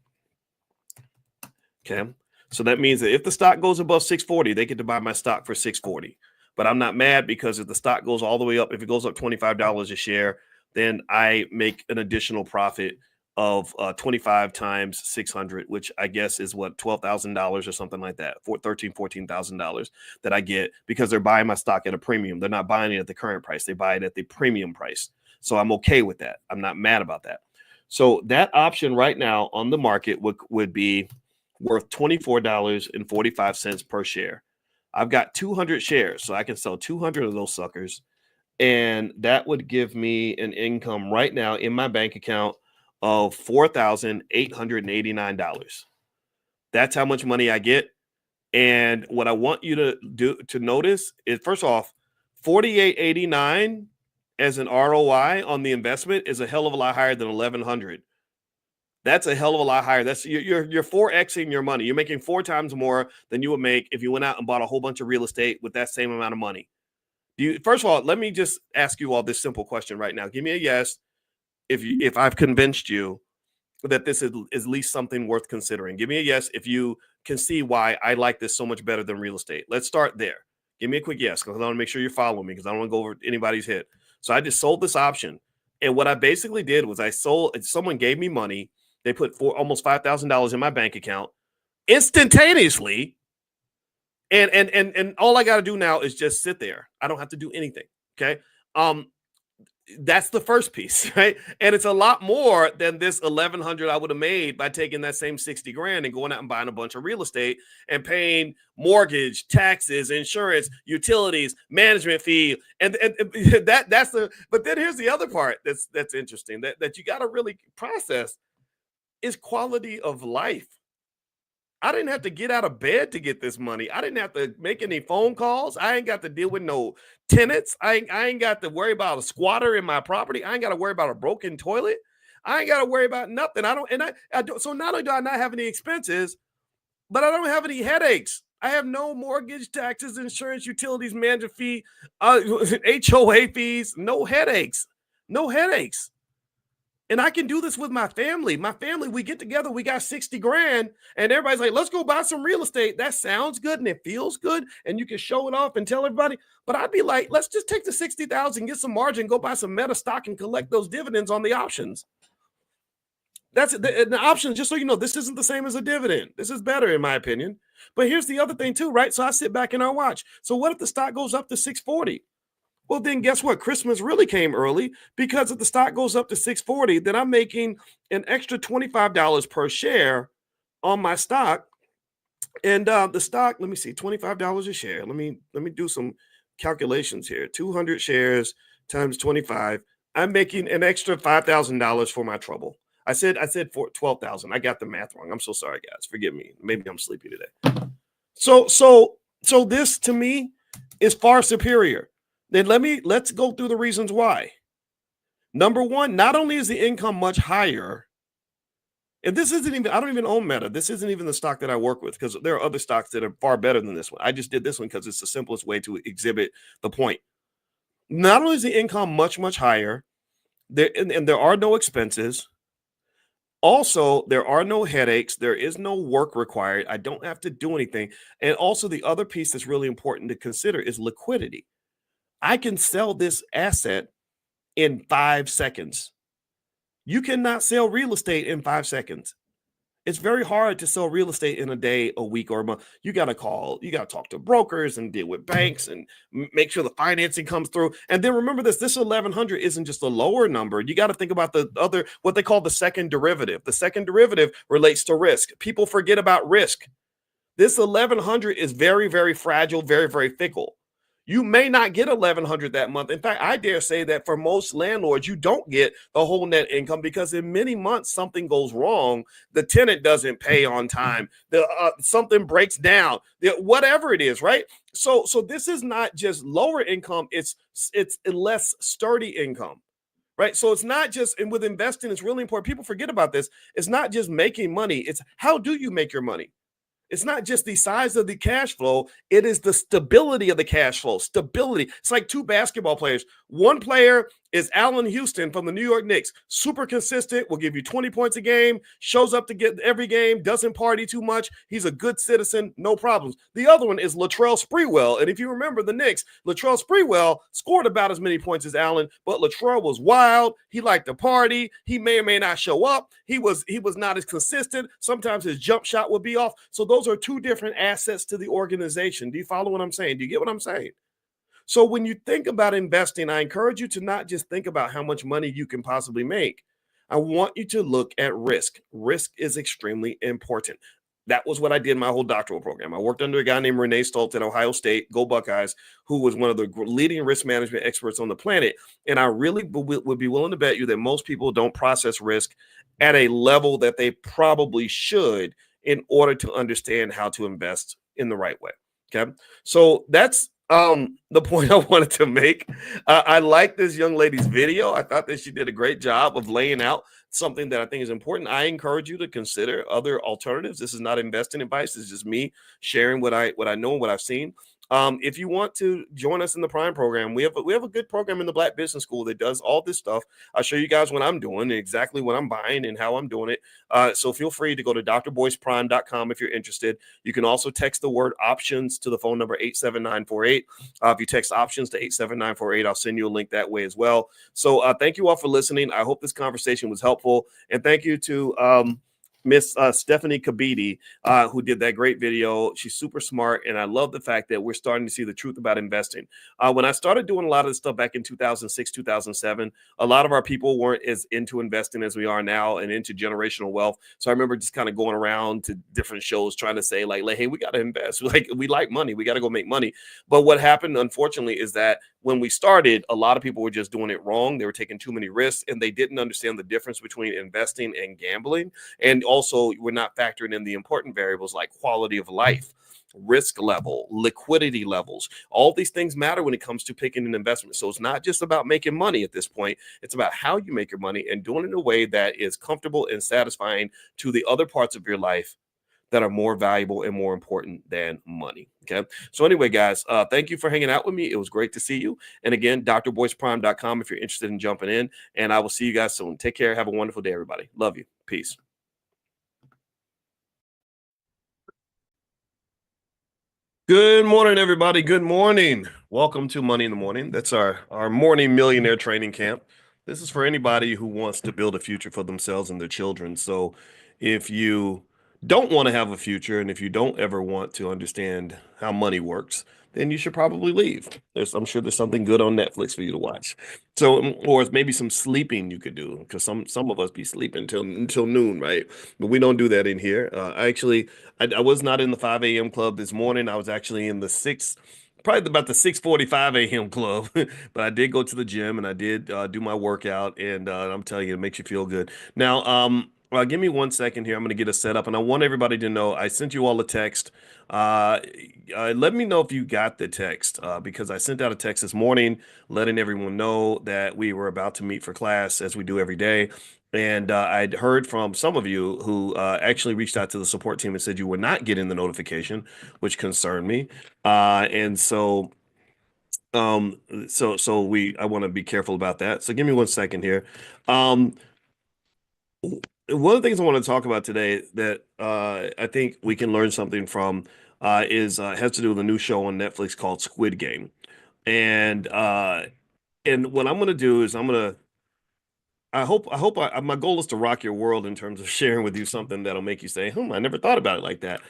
Okay. So that means that if the stock goes above 640, they get to buy my stock for 640. But I'm not mad, because if the stock goes all the way up, if it goes up $25 a share, then I make an additional profit of 25 times 600, which I guess is what, $12,000 or something like that, for $14,000 that I get, because they're buying my stock at a premium. They're not buying it at the current price. They buy it at the premium price. So I'm okay with that. I'm not mad about that. So that option right now on the market would be worth $24.45 per share. I've got 200 shares, so I can sell 200 of those suckers. And that would give me an income right now in my bank account of $4,889. That's how much money I get. And what I want you to notice is, first off, 4889 as an ROI on the investment is a hell of a lot higher than 1100. That's a hell of a lot higher. That's you're 4xing your money. You're making 4 times more than you would make if you went out and bought a whole bunch of real estate with that same amount of money. First of all, let me just ask you all this simple question right now. Give me a yes if I've convinced you that this is at least something worth considering. Give me a yes if you can see why I like this so much better than real estate. Let's start there. Give me a quick yes, because I want to make sure you're following me, because I don't want to go over anybody's head. So I just sold this option. And what I basically did was someone gave me money. They put almost $5,000 in my bank account instantaneously. And all I got to do now is just sit there. I don't have to do anything. Okay. That's the first piece, right? And it's a lot more than this 1,100 I would have made by taking that same 60 grand and going out and buying a bunch of real estate and paying mortgage, taxes, insurance, utilities, management fee. And but then here's the other part that's interesting that you got to really process is quality of life. I didn't have to get out of bed to get this money. I didn't have to make any phone calls. I ain't got to deal with no tenants. I ain't got to worry about a squatter in my property. I ain't got to worry about a broken toilet. I ain't got to worry about nothing. I don't. So not only do I not have any expenses, but I don't have any headaches. I have no mortgage, taxes, insurance, utilities, management fee, HOA fees, no headaches. No headaches. And I can do this with my family. My family, we get together, we got 60 grand, and everybody's like, let's go buy some real estate. That sounds good and it feels good, and you can show it off and tell everybody. But I'd be like, let's just take the 60,000, get some margin, go buy some meta stock and collect those dividends on the options. That's the options, just so you know, this isn't the same as a dividend. This is better, in my opinion. But here's the other thing too, right? So I sit back and I watch. So what if the stock goes up to 640? Well, then guess what? Christmas really came early, because if the stock goes up to 640, then I'm making an extra $25 per share on my stock. And the stock, let me see, $25 a share. Let me do some calculations here. 200 shares times 25. I'm making an extra $5,000 for my trouble. I said for 12,000. I got the math wrong. I'm so sorry, guys. Forgive me. Maybe I'm sleepy today. So this to me is far superior. Then let's go through the reasons why. Number one, not only is the income much higher, and this isn't even, I don't even own Meta. This isn't even the stock that I work with, because there are other stocks that are far better than this one. I just did this one because it's the simplest way to exhibit the point. Not only is the income much, much higher, and there are no expenses. Also, there are no headaches. There is no work required. I don't have to do anything. And also, the other piece that's really important to consider is liquidity. I can sell this asset in 5 seconds. You cannot sell real estate in 5 seconds. It's very hard to sell real estate in a day, a week, or a month. You got to talk to brokers and deal with banks and make sure the financing comes through. And then remember this 1,100 isn't just a lower number. You got to think about the other, what they call the second derivative. The second derivative relates to risk. People forget about risk. This 1,100 is very, very fragile, very, very fickle. You may not get 1,100 that month. In fact, I dare say that for most landlords, you don't get the whole net income, because in many months something goes wrong. The tenant doesn't pay on time. Something breaks down. Whatever it is, right? So this is not just lower income. It's less sturdy income, right? So it's not just, and with investing, it's really important. People forget about this. It's not just making money. It's how do you make your money? It's not just the size of the cash flow. It is the stability of the cash flow. Stability. It's like 2 basketball players. One player is Allen Houston from the New York Knicks. Super consistent, will give you 20 points a game, shows up to get every game, doesn't party too much. He's a good citizen, no problems. The other one is Latrell Sprewell. And if you remember the Knicks, Latrell Sprewell scored about as many points as Allen, but Latrell was wild. He liked to party. He may or may not show up. He was not as consistent. Sometimes his jump shot would be off. So those are 2 different assets to the organization. Do you follow what I'm saying? Do you get what I'm saying? So when you think about investing, I encourage you to not just think about how much money you can possibly make. I want you to look at risk. Risk is extremely important. That was what I did my whole doctoral program. I worked under a guy named Renee Stoltz at Ohio State, go Buckeyes, who was one of the leading risk management experts on the planet. And I really would be willing to bet you that most people don't process risk at a level that they probably should in order to understand how to invest in the right way. Okay. So that's the point I wanted to make. I like this young lady's video. I thought that she did a great job of laying out something that I think is important. I encourage you to consider other alternatives. This is not investing advice. This is just me sharing what I know and what I've seen. If you want to join us in the Prime program, we have a good program in the Black Business School that does all this stuff. I'll show you guys what I'm doing and exactly what I'm buying and how I'm doing it. So feel free to go to drboyceprime.com if you're interested. You can also text the word options to the phone number 87948. If you text options to 87948, I'll send you a link that way as well. So thank you all for listening. I hope this conversation was helpful. And thank you to Miss Stephanie Kabiti, who did that great video. She's super smart, and I love the fact that we're starting to see the truth about investing. When I started doing a lot of this stuff back in 2006, 2007, a lot of our people weren't as into investing as we are now and into generational wealth. So I remember just kind of going around to different shows trying to say, like hey, we got to invest. Like, we like money. We got to go make money. But what happened, unfortunately, is that when we started, a lot of people were just doing it wrong. They were taking too many risks, and they didn't understand the difference between investing and gambling. And also, we're not factoring in the important variables like quality of life, risk level, liquidity levels. All these things matter when it comes to picking an investment. So it's not just about making money at this point. It's about how you make your money and doing it in a way that is comfortable and satisfying to the other parts of your life that are more valuable and more important than money. Okay. So anyway, guys, thank you for hanging out with me. It was great to see you. And again, drboyceprime.com if you're interested in jumping in. And I will see you guys soon. Take care. Have a wonderful day, everybody. Love you. Peace. Good morning, everybody. Good morning. Welcome to Money in the Morning. That's our morning millionaire training camp. This is for anybody who wants to build a future for themselves and their children. So if you don't want to have a future, and if you don't ever want to understand how money works, then you should probably leave. I'm sure there's something good on Netflix for you to watch. So, or it's maybe some sleeping you could do, because some of us be sleeping until noon, right? But we don't do that in here. I was not in the 5 a.m. club this morning. I was actually in the probably about the 6:45 a.m. club, but I did go to the gym and I did do my workout, and I'm telling you, it makes you feel good. Now, give me 1 second here. I'm going to get a setup, and I want everybody to know I sent you all a text. Let me know if you got the text, because I sent out a text this morning letting everyone know that we were about to meet for class as we do every day. And I'd heard from some of you who actually reached out to the support team and said you were not getting the notification, which concerned me. And so I want to be careful about that. So give me 1 second here. Um, one of the things I want to talk about today that I think we can learn something from is has to do with a new show on Netflix called Squid Game. And what I'm going to do is my goal is to rock your world in terms of sharing with you something that'll make you say, I never thought about it like that.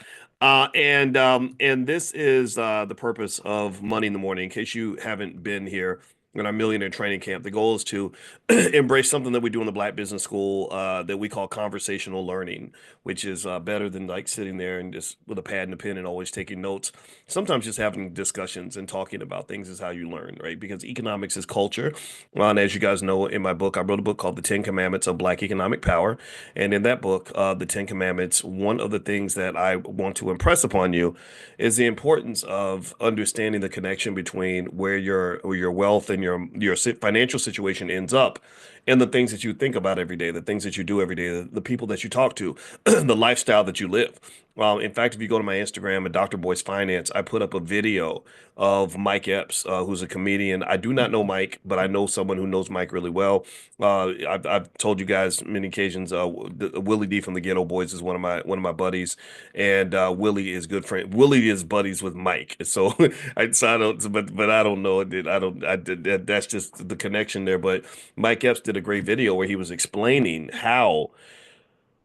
And this is the purpose of Money in the Morning. In case you haven't been here in our millionaire training camp, the goal is to embrace something that we do in the Black Business School that we call conversational learning, which is better than like sitting there and just with a pad and a pen and always taking notes. Sometimes just having discussions and talking about things is how you learn, right? Because economics is culture. And as you guys know, in my book, I wrote a book called The 10 Commandments of Black Economic Power. And in that book, The 10 Commandments, one of the things that I want to impress upon you is the importance of understanding the connection between where your wealth and your financial situation ends up and the things that you think about every day, the things that you do every day, the people that you talk to, the lifestyle that you live. In fact, if you go to my Instagram at Dr. Boyce Finance, I put up a video of Mike Epps, who's a comedian. I do not know Mike, but I know someone who knows Mike really well. I've told you guys many occasions. Willie D from the Ghetto Boys is one of my buddies, and Willie is good friend. Willie is buddies with Mike, so I don't, but I don't know. That's just the connection there. But Mike Epps did a great video where he was explaining how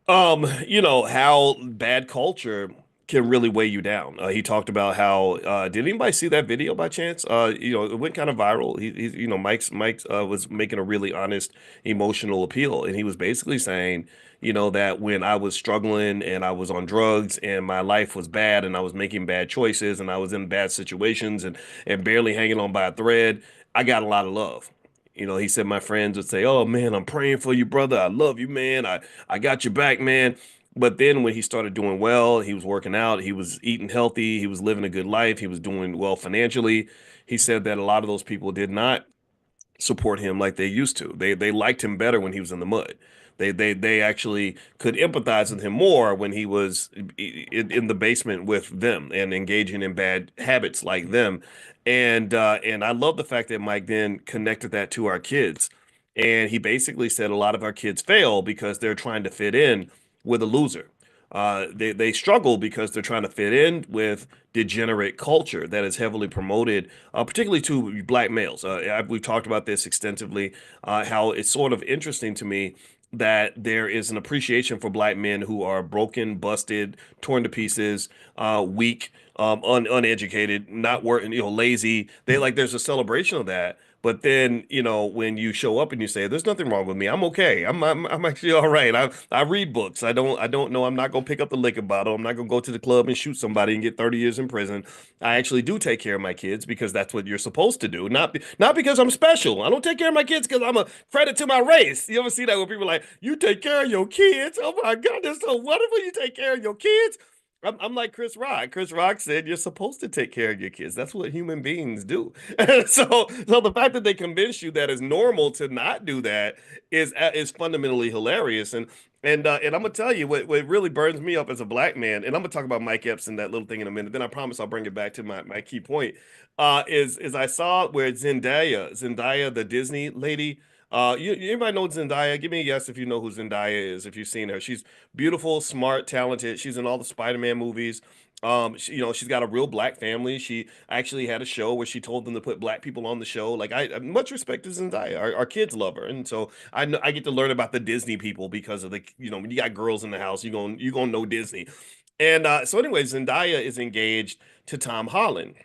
how bad culture can really weigh you down. He talked about how did anybody see that video by chance? It went kind of viral. Mike's was making a really honest emotional appeal, and he was basically saying, that when I was struggling and I was on drugs and my life was bad and I was making bad choices and I was in bad situations and barely hanging on by a thread, I got a lot of love. He said my friends would say, "Oh man, I'm praying for you, brother. I love you, man. I got your back, man." But then when he started doing well, he was working out, he was eating healthy, he was living a good life, he was doing well financially. He said that a lot of those people did not support him like they used to. They liked him better when he was in the mud. They actually could empathize with him more when he was in the basement with them and engaging in bad habits like them. And I love the fact that Mike then connected that to our kids. And he basically said a lot of our kids fail because they're trying to fit in with a loser. They struggle because they're trying to fit in with degenerate culture that is heavily promoted, particularly to black males. We've talked about this extensively, how it's sort of interesting to me that there is an appreciation for black men who are broken, busted, torn to pieces, weak, uneducated, not working, lazy. There's a celebration of that. But then, when you show up and you say, "There's nothing wrong with me. I'm okay. I'm actually all right. I read books. I don't know. I'm not gonna pick up the liquor bottle. I'm not gonna go to the club and shoot somebody and get 30 years in prison. I actually do take care of my kids because that's what you're supposed to do. Not because I'm special. I don't take care of my kids because I'm a credit to my race." You ever see that where people are like, "You take care of your kids? Oh my God, that's so wonderful. You take care of your kids." I'm like Chris Rock. Chris Rock said you're supposed to take care of your kids. That's what human beings do. So the fact that they convince you that it's normal to not do that is fundamentally hilarious. And I'm gonna tell you what really burns me up as a black man. And I'm gonna talk about Mike Epps and that little thing in a minute. Then I promise I'll bring it back to my key point. Is I saw where Zendaya, the Disney lady. Anybody know Zendaya? Give me a yes if you know who Zendaya is, if you've seen her. She's beautiful, smart, talented. She's in all the Spider-Man movies. She's got a real black family. She actually had a show where she told them to put black people on the show. Like I much respect to Zendaya. Our kids love her, and so I get to learn about the Disney people because of when you got girls in the house, you gonna know Disney. And so anyway, Zendaya is engaged to Tom Holland,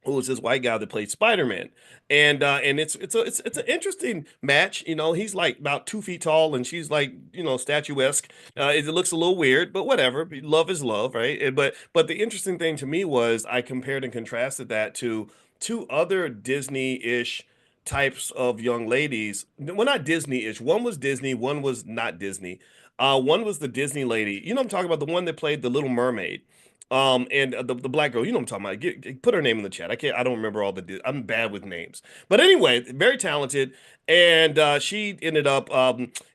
who was this white guy that played Spider-Man. And it's an interesting match. He's like about 2 feet tall and she's like, statuesque. It looks a little weird, but whatever. Love is love, right? But the interesting thing to me was I compared and contrasted that to two other Disney-ish types of young ladies. Well, not Disney-ish. One was Disney, one was not Disney. One was the Disney lady. You know I'm talking about, the one that played the Little Mermaid. And the black girl, you know what I'm talking about. Put her name in the chat. I don't remember all I'm bad with names. But anyway, very talented. And she ended up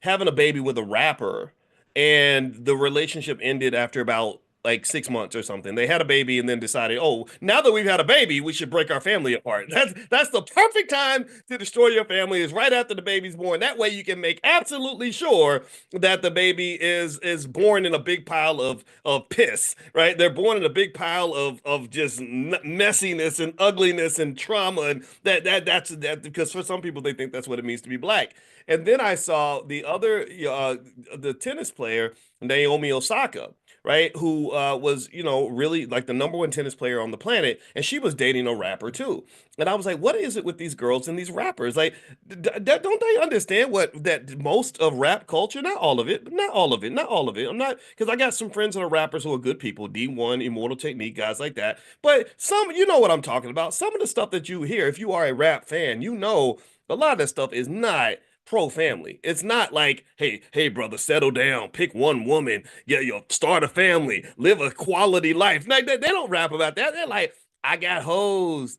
having a baby with a rapper. And the relationship ended after about like 6 months or something. They had a baby and then decided, oh, now that we've had a baby, we should break our family apart. That's the perfect time to destroy your family, is right after the baby's born. That way you can make absolutely sure that the baby is born in a big pile of piss, right? They're born in a big pile of just messiness and ugliness and trauma, and that's that because for some people they think that's what it means to be black. And then I saw the tennis player Naomi Osaka, right? Who was, really like the number one tennis player on the planet, and she was dating a rapper too. And I was like, what is it with these girls and these rappers? Like, don't they understand what that most of rap culture, not all of it, but not all of it, not all of it. I'm not, because I got some friends that are rappers who are good people, D1, Immortal Technique, guys like that. But some, you know what I'm talking about. Some of the stuff that you hear, if you are a rap fan, a lot of that stuff is not pro family. It's not like, hey, brother, settle down, pick one woman, start a family, live a quality life. Like they don't rap about that. They're like, I got hoes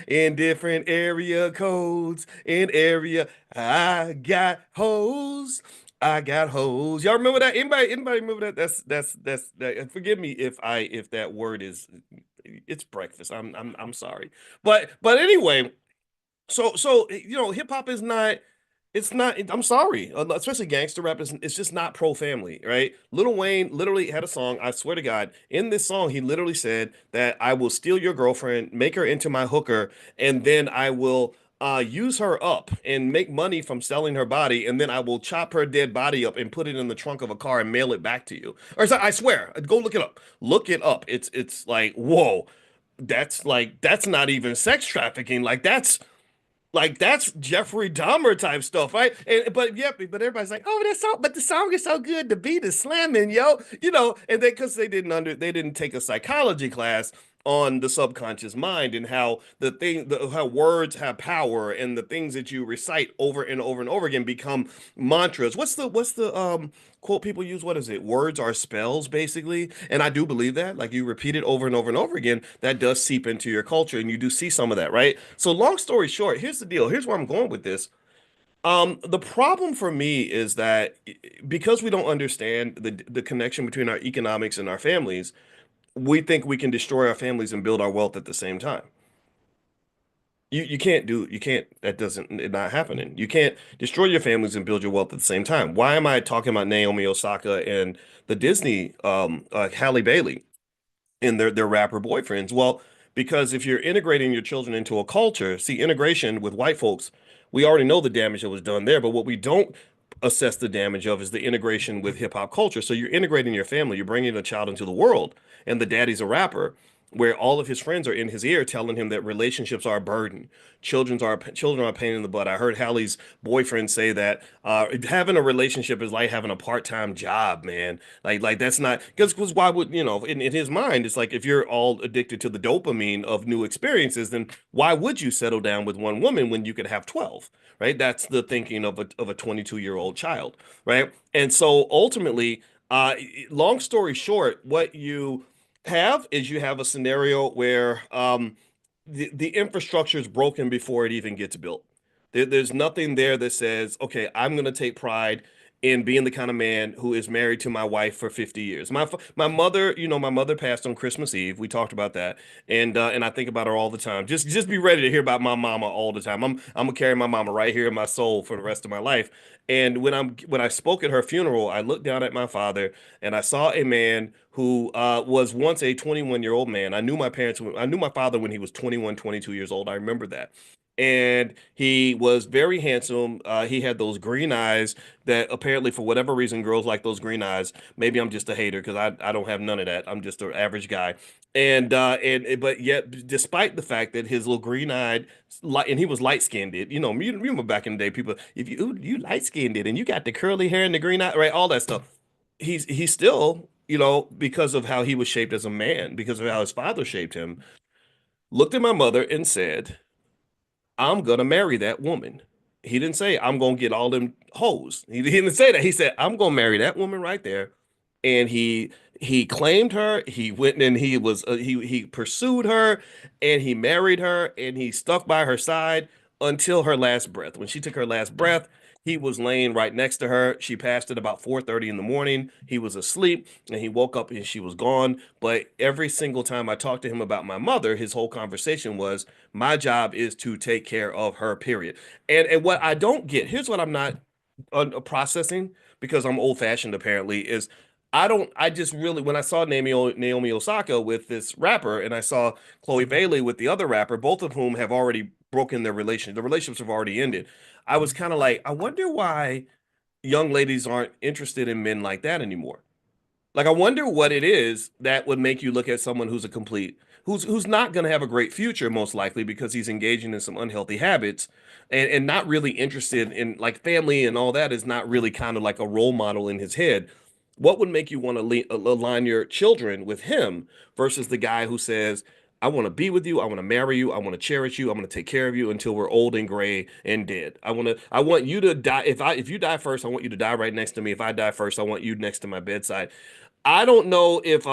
in different area codes, in area. I got hoes. I got hoes. Y'all remember that? Anybody remember that? That's that. Forgive me if that word is, it's breakfast. I'm sorry. But anyway, so hip hop is not. It's not. I'm sorry, especially gangster rap. It's just not pro family, right? Lil Wayne literally had a song. I swear to God, in this song, he literally said that I will steal your girlfriend, make her into my hooker, and then I will use her up and make money from selling her body, and then I will chop her dead body up and put it in the trunk of a car and mail it back to you. Or I swear, go look it up. Look it up. It's like, whoa, that's not even sex trafficking. Like that's Jeffrey Dahmer type stuff, right? And but yeah, but everybody's like, oh, that's so, but the song is so good, the beat is slamming, yo, and they because they didn't take a psychology class on the subconscious mind and how how words have power and the things that you recite over and over and over again become mantras. What's the quote people use? What is it? Words are spells, basically. And I do believe that. Like you repeat it over and over and over again, that does seep into your culture, and you do see some of that, right? So long story short, here's the deal. Here's where I'm going with this. The problem for me is that because we don't understand the connection between our economics and our families, we think we can destroy our families and build our wealth at the same time. You can't, that doesn't, it's not happening. You can't destroy your families and build your wealth at the same time. Why am I talking about Naomi Osaka and the Disney Halle Bailey and their rapper boyfriends? Well, because if you're integrating your children into a culture, see, integration with white folks, we already know the damage that was done there, but what we don't assess the damage of is the integration with hip hop culture. So you're integrating your family, you're bringing a child into the world, and the daddy's a rapper, where all of his friends are in his ear telling him that relationships are a burden. Children are a pain in the butt. I heard Hallie's boyfriend say that having a relationship is like having a part-time job, man. Like that's not because why would in his mind it's like if you're all addicted to the dopamine of new experiences, then why would you settle down with one woman when you could have 12? Right? That's the thinking of a 22-year-old child, right? And so ultimately, long story short, what you have is you have a scenario where the infrastructure is broken before it even gets built. There's nothing there that says, okay, I'm going to take pride in being the kind of man who is married to my wife for 50 years. My mother, my mother passed on Christmas Eve. We talked about that, and I think about her all the time. Just be ready to hear about my mama all the time. I'm gonna carry my mama right here in my soul for the rest of my life. And when I spoke at her funeral, I looked down at my father and I saw a man who was once a 21-year-old man. I knew my father when he was 21, 22 years old. I remember that. And he was very handsome. He had those green eyes that apparently, for whatever reason, girls like those green eyes. Maybe I'm just a hater because I don't have none of that. I'm just an average guy. And but yet, despite the fact that his little green-eyed, light, and he was light-skinned, you remember back in the day, people, if you light-skinned and you got the curly hair and the green eye, right, all that stuff. He's still, because of how he was shaped as a man, because of how his father shaped him, looked at my mother and said, I'm gonna marry that woman. He didn't say I'm gonna get all them hoes. He didn't say that. He said I'm gonna marry that woman right there. And he claimed her. He went and he pursued her, and he married her, and he stuck by her side until her last breath. When she took her last breath, he was laying right next to her. She passed at about 4:30 in the morning. He was asleep, and he woke up and she was gone. But every single time I talked to him about my mother, his whole conversation was, my job is to take care of her, period. And what I don't get, here's what I'm not processing, because I'm old fashioned apparently, is I just really, when I saw Naomi Osaka with this rapper and I saw Chloe Bailey with the other rapper, both of whom have already broken the relationships have already ended. I was kind of like, I wonder why young ladies aren't interested in men like that anymore. Like, I wonder what it is that would make you look at someone who's a complete, who's not going to have a great future, most likely because he's engaging in some unhealthy habits, and not really interested in like family and all that, is not really kind of like a role model in his head. What would make you want to align your children with him versus the guy who says, I want to be with you, I want to marry you, I want to cherish you, I'm going to take care of you until we're old and gray and dead. I want you to die. If you die first, I want you to die right next to me. If I die first, I want you next to my bedside. I don't know if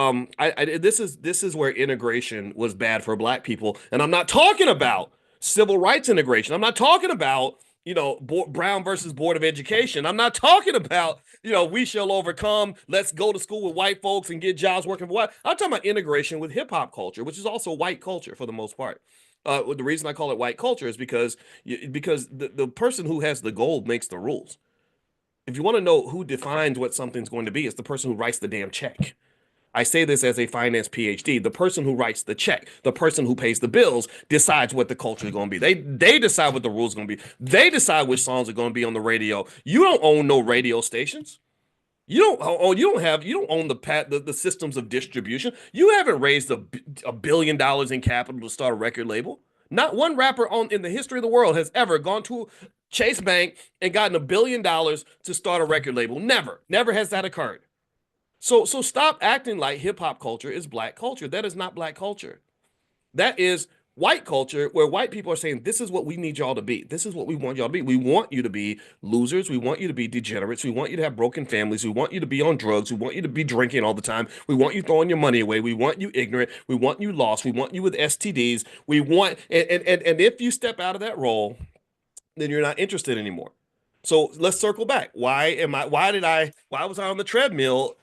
this is where integration was bad for black people, and I'm not talking about civil rights integration. I'm not talking about Brown versus Board of Education. I'm not talking about we shall overcome. Let's go to school with white folks and get jobs working for white. I'm talking about integration with hip hop culture, which is also white culture for the most part. The reason I call it white culture is because the person who has the gold makes the rules. If you want to know who defines what something's going to be, it's the person who writes the damn check. I say this as a finance PhD. The person who writes the check, the person who pays the bills, decides what the culture is going to be. They decide what the rules are going to be. They decide which songs are going to be on the radio. You don't own no radio stations. You don't own the systems of distribution. You haven't raised $1 billion in capital to start a record label. Not one rapper on in the history of the world has ever gone to Chase Bank and gotten $1 billion to start a record label. Never has that occurred. So stop acting like hip hop culture is black culture. That is not black culture. That is white culture where white people are saying, this is what we need y'all to be. This is what we want y'all to be. We want you to be losers. We want you to be degenerates. We want you to have broken families. We want you to be on drugs. We want you to be drinking all the time. We want you throwing your money away. We want you ignorant. We want you lost. We want you with STDs. We want, and if you step out of that role, then you're not interested anymore. So let's circle back. Why was I on the treadmill,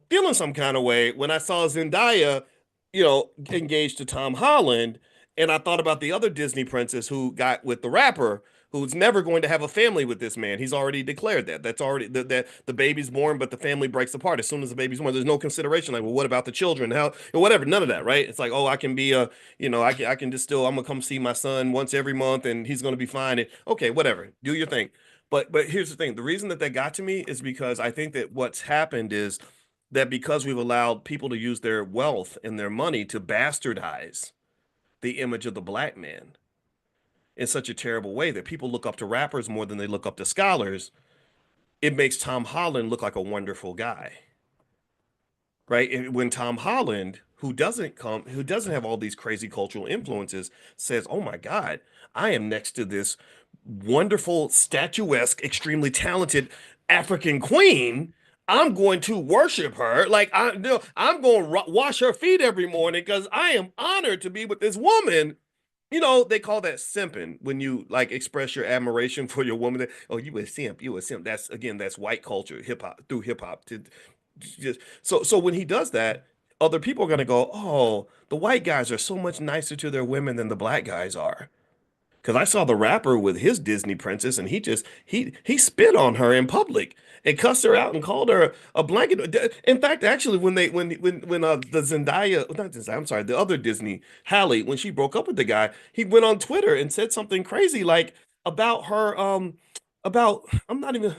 feeling some kind of way when I saw Zendaya, engaged to Tom Holland, and I thought about the other Disney princess who got with the rapper, who's never going to have a family with this man. He's already declared that. That's already that the baby's born, but the family breaks apart as soon as the baby's born. There's no consideration like, well, what about the children? How whatever, none of that, right? It's like, oh, I can be I can just still I'm gonna come see my son once every month and he's gonna be fine. And okay, whatever, do your thing. But here's the thing: the reason that got to me is because I think that what's happened is that because we've allowed people to use their wealth and their money to bastardize the image of the black man in such a terrible way that people look up to rappers more than they look up to scholars, it makes Tom Holland look like a wonderful guy. Right? And when Tom Holland, who doesn't have all these crazy cultural influences, says, "Oh my God, I am next to this wonderful, statuesque, extremely talented African queen. I'm going to worship her. Like I'm going to wash her feet every morning because I am honored to be with this woman." They call that simping when you like express your admiration for your woman. Oh, you a simp, you a simp. That's white culture, hip hop through hip hop. To just so when he does that, other people are gonna go, oh, the white guys are so much nicer to their women than the black guys are. Because I saw the rapper with his Disney princess, and he spit on her in public and cussed her out and called her a blanket. In fact, actually, when the Zendaya, not Zendaya, I'm sorry, the other Disney Halle, when she broke up with the guy, he went on Twitter and said something crazy like about her, about I'm not even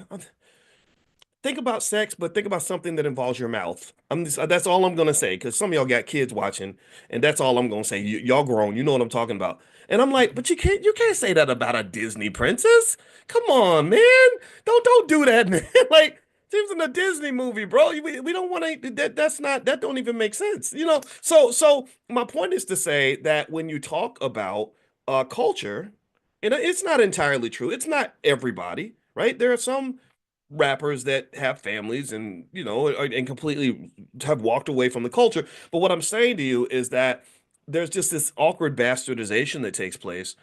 think about sex, but think about something that involves your mouth. That's all I'm gonna say because some of y'all got kids watching, and that's all I'm gonna say. Y'all grown, you know what I'm talking about. And I'm like, but you can't say that about a Disney princess. Come on, man, don't do that, man. Like, seems in a Disney movie, bro. We don't want to. That don't even make sense, So my point is to say that when you talk about culture, and it's not entirely true. It's not everybody, right? There are some rappers that have families and and completely have walked away from the culture. But what I'm saying to you is that there's just this awkward bastardization that takes place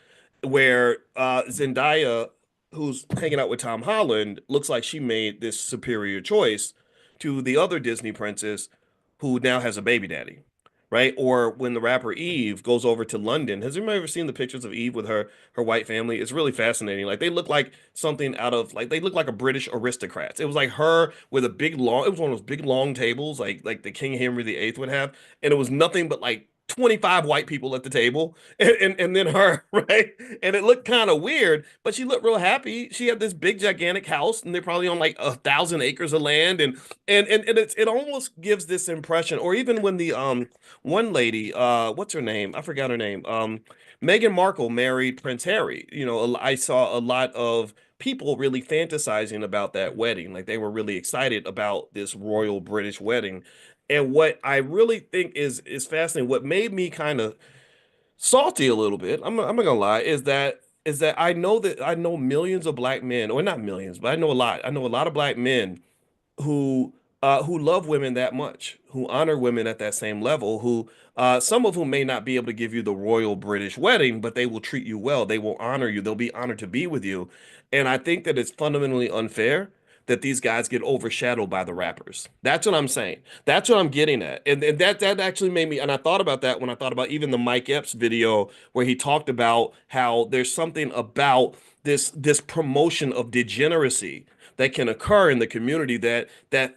where Zendaya, who's hanging out with Tom Holland, looks like she made this superior choice to the other Disney princess who now has a baby daddy, right? Or when the rapper Eve goes over to London. Has anyone ever seen the pictures of Eve with her white family? It's really fascinating. Like they look like something out of like they look like a British aristocrats. It was like her with a big long. It was one of those big long tables like the King Henry VIII would have, and it was nothing but like 25 white people at the table and then her, right? And it looked kind of weird, but she looked real happy. She had this big gigantic house and they're probably on like 1,000 acres of land and it almost gives this impression. Or even when the one lady, what's her name? I forgot her name. Meghan Markle married Prince Harry. I saw a lot of people really fantasizing about that wedding. Like they were really excited about this royal British wedding. And what I really think is fascinating, what made me kind of salty a little bit, I'm not gonna lie, is that I know millions of black men, or not millions, but I know a lot. I know a lot of black men who love women that much, who honor women at that same level, who some of whom may not be able to give you the royal British wedding, but they will treat you well. They will honor you. They'll be honored to be with you. And I think that it's fundamentally unfair that these guys get overshadowed by the rappers. That's what I'm saying. That's what I'm getting at. And that actually made me, and I thought about that when I thought about even the Mike Epps video where he talked about how there's something about this promotion of degeneracy that can occur in the community that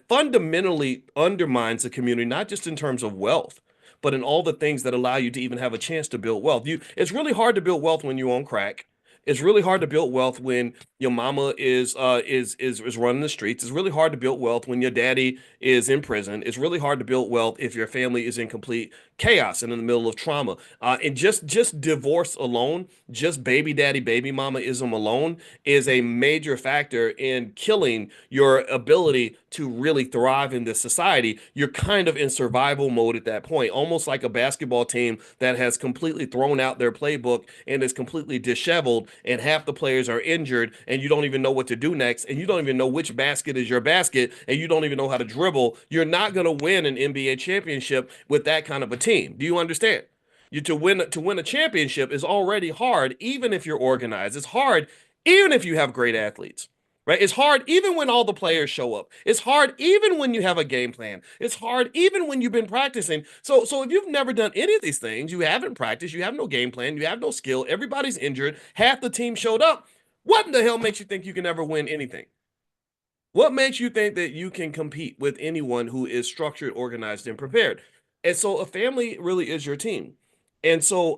fundamentally undermines the community, not just in terms of wealth, but in all the things that allow you to even have a chance to build wealth. It's really hard to build wealth when you own crack. It's really hard to build wealth when your mama is running the streets. It's really hard to build wealth when your daddy is in prison. It's really hard to build wealth if your family is in complete chaos and in the middle of trauma. And just divorce alone, just baby daddy, baby mama-ism alone is a major factor in killing your ability to really thrive in this society. You're kind of in survival mode at that point, almost like a basketball team that has completely thrown out their playbook and is completely disheveled, and half the players are injured, and you don't even know what to do next, and you don't even know which basket is your basket, and you don't even know how to dribble. You're not going to win an NBA championship with that kind of a team. Do you understand? You to win a championship is already hard, even if you're organized. It's hard, even if you have great athletes. Right? It's hard even when all the players show up. It's hard even when you have a game plan. It's hard even when you've been practicing. So if you've never done any of these things, you haven't practiced, you have no game plan, you have no skill, everybody's injured, half the team showed up. What in the hell makes you think you can ever win anything? What makes you think that you can compete with anyone who is structured, organized, and prepared? And so a family really is your team. And so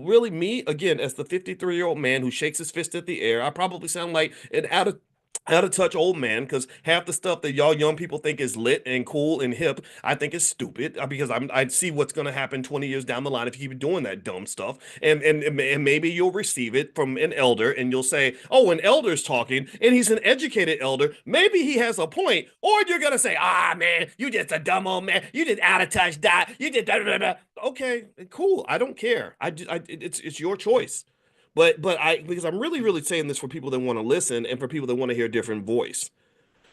really me, again, as the 53-year-old man who shakes his fist at the air, I probably sound like an out of touch old man because half the stuff that y'all young people think is lit and cool and hip, I think is stupid because I see what's going to happen 20 years down the line if you keep doing that dumb stuff. And maybe you'll receive it from an elder and you'll say, "Oh, an elder's talking and he's an educated elder. Maybe he has a point." Or you're going to say, "Ah, man, you just a dumb old man. You just out of touch, dot. You just blah, blah, blah." Okay, cool. I don't care. It's your choice. But I because I'm really saying this for people that want to listen and for people that want to hear a different voice.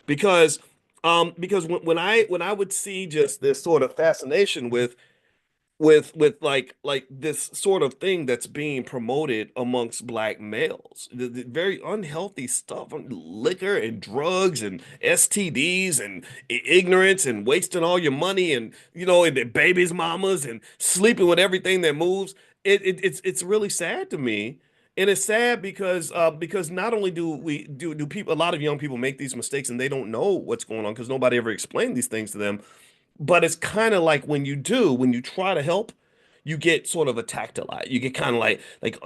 Because because when I would see just this sort of fascination with like this sort of thing that's being promoted amongst black males, the very unhealthy stuff, liquor and drugs and STDs and ignorance and wasting all your money and and the babies mamas and sleeping with everything that moves. It's really sad to me. And it's sad because not only do people, a lot of young people make these mistakes and they don't know what's going on because nobody ever explained these things to them, but it's kind of like when you try to help, you get sort of attacked a lot. You get kind of like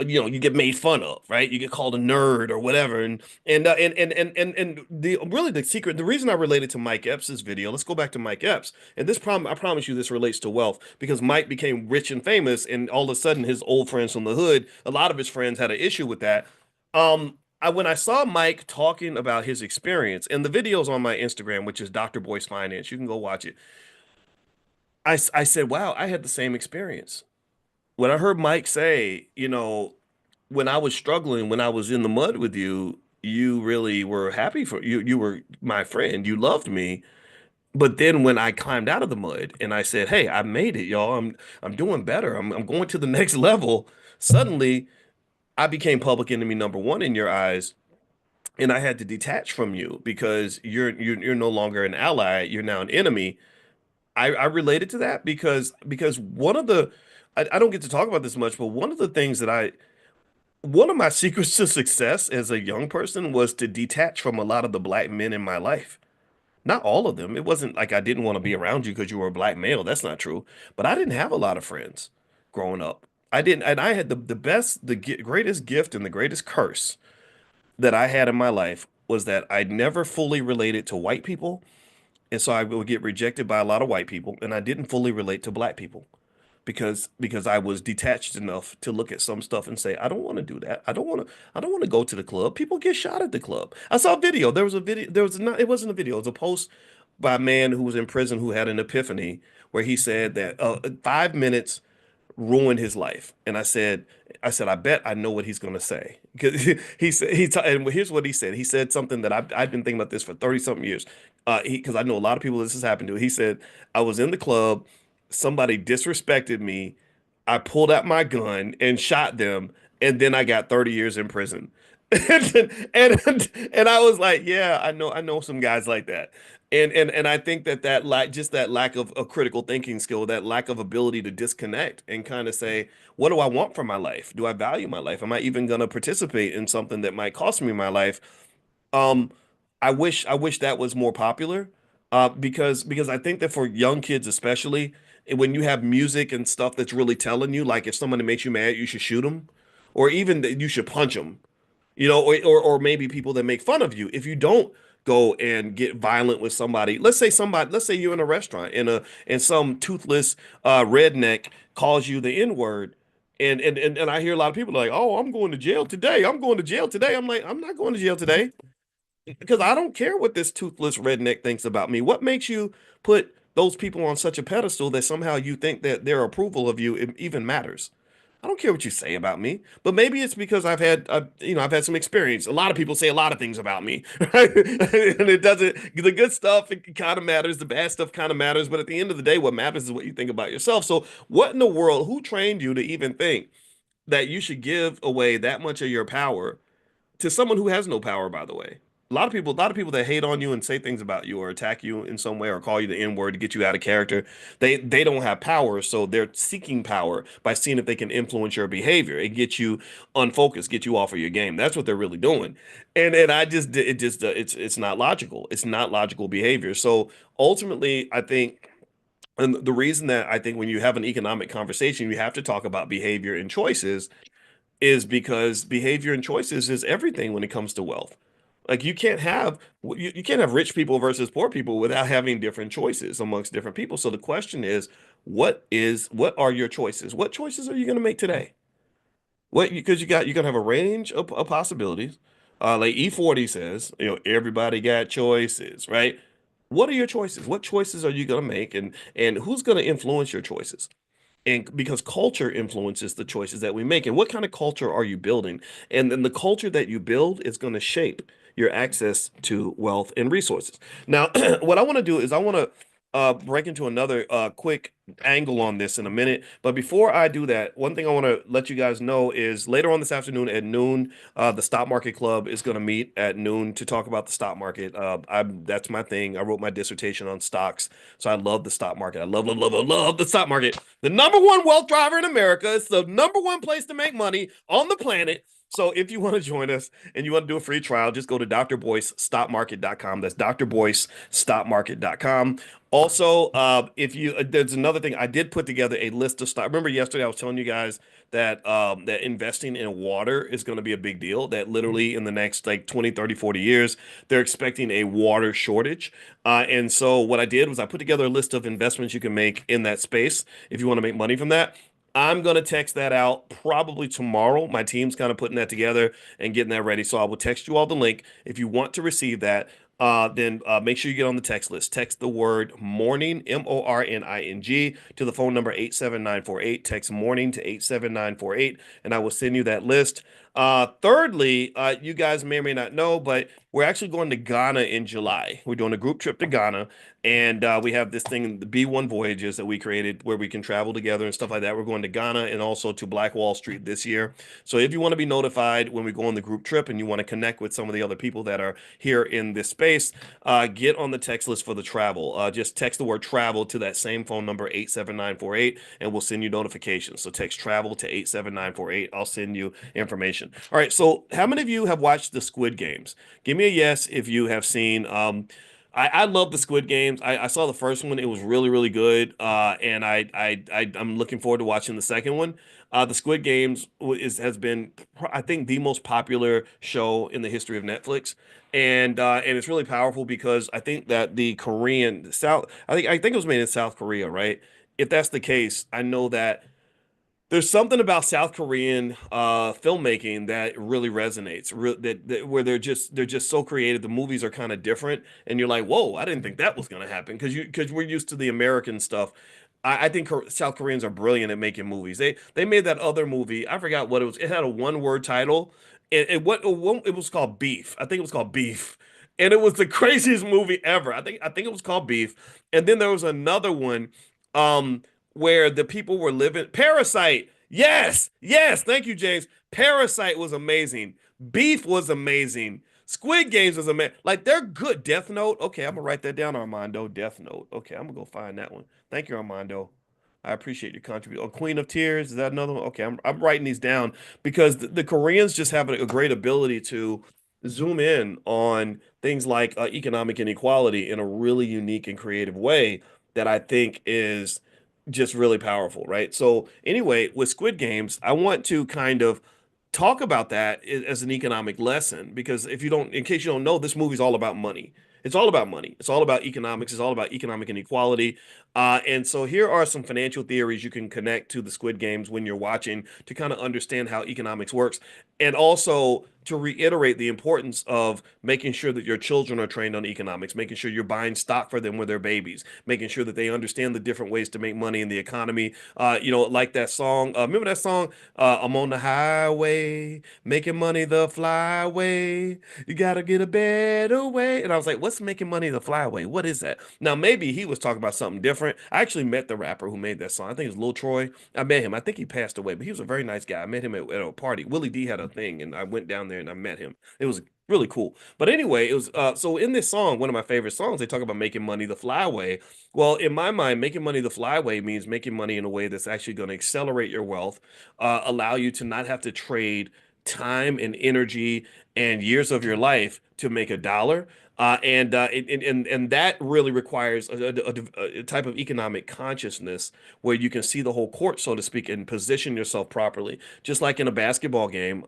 you get made fun of, right? You get called a nerd or whatever. And the really the secret, the reason I related to Mike Epps' video, let's go back to Mike Epps. And this problem, I promise you, this relates to wealth because Mike became rich and famous, and all of a sudden his old friends from the hood, a lot of his friends had an issue with that. When I saw Mike talking about his experience, and the video's on my Instagram, which is Dr. Boyce Finance, you can go watch it. I said, wow, I had the same experience. When I heard Mike say, when I was struggling, when I was in the mud with you, you really were happy for you. You were my friend. You loved me. But then when I climbed out of the mud and I said, hey, I made it, y'all. I'm doing better. I'm going to the next level. Suddenly, I became public enemy number one in your eyes. And I had to detach from you because you're no longer an ally. You're now an enemy. I related to that because one of the I don't get to talk about this much, but one of the things that one of my secrets to success as a young person was to detach from a lot of the black men in my life. Not all of them. It wasn't like I didn't want to be around you because you were a black male. That's not true. But I didn't have a lot of friends growing up. I didn't, and I had the best, greatest gift and the greatest curse that I had in my life was that I never fully related to white people, and so I would get rejected by a lot of white people, and I didn't fully relate to black people because I was detached enough to look at some stuff and say, I don't want to do that. I don't want to go to the club. People get shot at the club. I saw a video. There was a video. There was not. It wasn't a video. It was a post by a man who was in prison who had an epiphany where he said that 5 minutes ruined his life. And I said, I bet I know what he's going to say. Because he said, and here's what he said. He said something that I've been thinking about this for 30 something years. Because I know a lot of people this has happened to. He said, I was in the club, somebody disrespected me. I pulled out my gun and shot them, and then I got 30 years in prison. And I was like, yeah, I know some guys like that. And I think that just that lack of a critical thinking skill, that lack of ability to disconnect and kind of say, what do I want from my life? Do I value my life? Am I even going to participate in something that might cost me my life? Um, I wish that was more popular, because I think that for young kids especially, when you have music and stuff that's really telling you, like if somebody makes you mad, you should shoot them, or even that you should punch them, or maybe people that make fun of you. If you don't go and get violent with somebody, let's say you're in a restaurant and some toothless redneck calls you the N-word. And I hear a lot of people like, oh, I'm going to jail today. I'm going to jail today. I'm like, I'm not going to jail today because I don't care what this toothless redneck thinks about me. What makes you put those people on such a pedestal that somehow you think that their approval of you even matters? I don't care what you say about me, but maybe it's because I've had some experience. A lot of people say a lot of things about me, right? And it doesn't. The good stuff it kind of matters. The bad stuff kind of matters. But at the end of the day, what matters is what you think about yourself. So, what in the world? Who trained you to even think that you should give away that much of your power to someone who has no power, by the way? A lot of people that hate on you and say things about you or attack you in some way or call you the N-word to get you out of character, they don't have power, so they're seeking power by seeing if they can influence your behavior and get you unfocused, get you off of your game. That's what they're really doing. And I just it just it's not logical. It's not logical behavior. So ultimately, I think, and the reason that I think when you have an economic conversation, you have to talk about behavior and choices is because behavior and choices is everything when it comes to wealth. Like you can't have rich people versus poor people without having different choices amongst different people. So the question is, what are your choices? What choices are you going to make today? Because you're gonna have a range of possibilities. Like E40 says, everybody got choices, right? What are your choices? What choices are you gonna make, and who's gonna influence your choices? And because culture influences the choices that we make, and what kind of culture are you building? And then the culture that you build is going to shape your access to wealth and resources. Now, what I want to do is I want to break into another quick angle on this in a minute. But before I do that, one thing I want to let you guys know is later on this afternoon at noon, the Stock Market Club is going to meet at noon to talk about the stock market. That's my thing. I wrote my dissertation on stocks, so I love the stock market. I love, love, love, love, love the stock market. The number one wealth driver in America. It's the number one place to make money on the planet. So if you want to join us and you want to do a free trial, just go to drboycestockmarket.com. That's drboycestockmarket.com. Also, if you there's another thing. I did put together a list of stock. Remember yesterday I was telling you guys that investing in water is going to be a big deal. That literally in the next like 20, 30, 40 years, they're expecting a water shortage. And so what I did was I put together a list of investments you can make in that space if you want to make money from that. I'm going to text that out probably tomorrow. My team's kind of putting that together and getting that ready. So I will text you all the link. If you want to receive that, then make sure you get on the text list. Text the word morning, MORNING, to the phone number 87948. Text morning to 87948, and I will send you that list. Thirdly, you guys may or may not know, but we're actually going to Ghana in July. We're doing a group trip to Ghana, and we have this thing, the B1 Voyages that we created where we can travel together and stuff like that. We're going to Ghana and also to Black Wall Street this year. So if you want to be notified when we go on the group trip and you want to connect with some of the other people that are here in this space, get on the text list for the travel. Just text the word travel to that same phone number, 87948, and we'll send you notifications. So text travel to 87948. I'll send you information. All right. So how many of you have watched the Squid Games? Give me a yes if you have seen. I love the Squid Games. I saw the first one; it was really, really good. And I'm looking forward to watching the second one. The Squid Games has been, I think, the most popular show in the history of Netflix, and it's really powerful because I think that the Korean South, I think it was made in South Korea, right? If that's the case, I know that there's something about South Korean filmmaking that really resonates. Where they're just so creative. The movies are kind of different, and you're like, "Whoa, I didn't think that was going to happen." Because we're used to the American stuff. I think South Koreans are brilliant at making movies. They made that other movie. I forgot what it was. It had a one word title. It was called Beef. I think it was called Beef, and it was the craziest movie ever. I think it was called Beef. And then there was another one. Um, where the people were living. Parasite. Yes, yes. Thank you, James. Parasite was amazing. Beef was amazing. Squid Games was amazing. Like they're good. Death Note. Okay, I'm gonna write that down, Armando. Death Note. Okay, I'm gonna go find that one. Thank you, Armando. I appreciate your contribution. Oh, Queen of Tears, is that another one? Okay, I'm writing these down because the Koreans just have a great ability to zoom in on things like economic inequality in a really unique and creative way that I think is just really powerful, right? So anyway, with Squid Games, I want to kind of talk about that as an economic lesson because if you don't, in case you don't know, this movie's all about money. It's all about money. It's all about economics. It's all about economic inequality. And so here are some financial theories you can connect to the Squid Games when you're watching to kind of understand how economics works, and also to reiterate the importance of making sure that your children are trained on economics, making sure you're buying stock for them when they're babies, making sure that they understand the different ways to make money in the economy. Like that song. Remember that song? I'm on the highway, making money the flyway. You gotta get a better way. And I was like, what's making money the flyway? What is that? Now, maybe he was talking about something different. I actually met the rapper who made that song. I think it's Lil Troy. I met him. I think he passed away, but he was a very nice guy. I met him at a party. Willie D had a thing, and I went down there and I met him. It was really cool. But anyway, it was so in this song, one of my favorite songs, they talk about making money the flyway. Well, in my mind, making money the flyway means making money in a way that's actually going to accelerate your wealth, allow you to not have to trade time and energy and years of your life to make a dollar. And that really requires a type of economic consciousness where you can see the whole court, so to speak, and position yourself properly. Just like in a basketball game,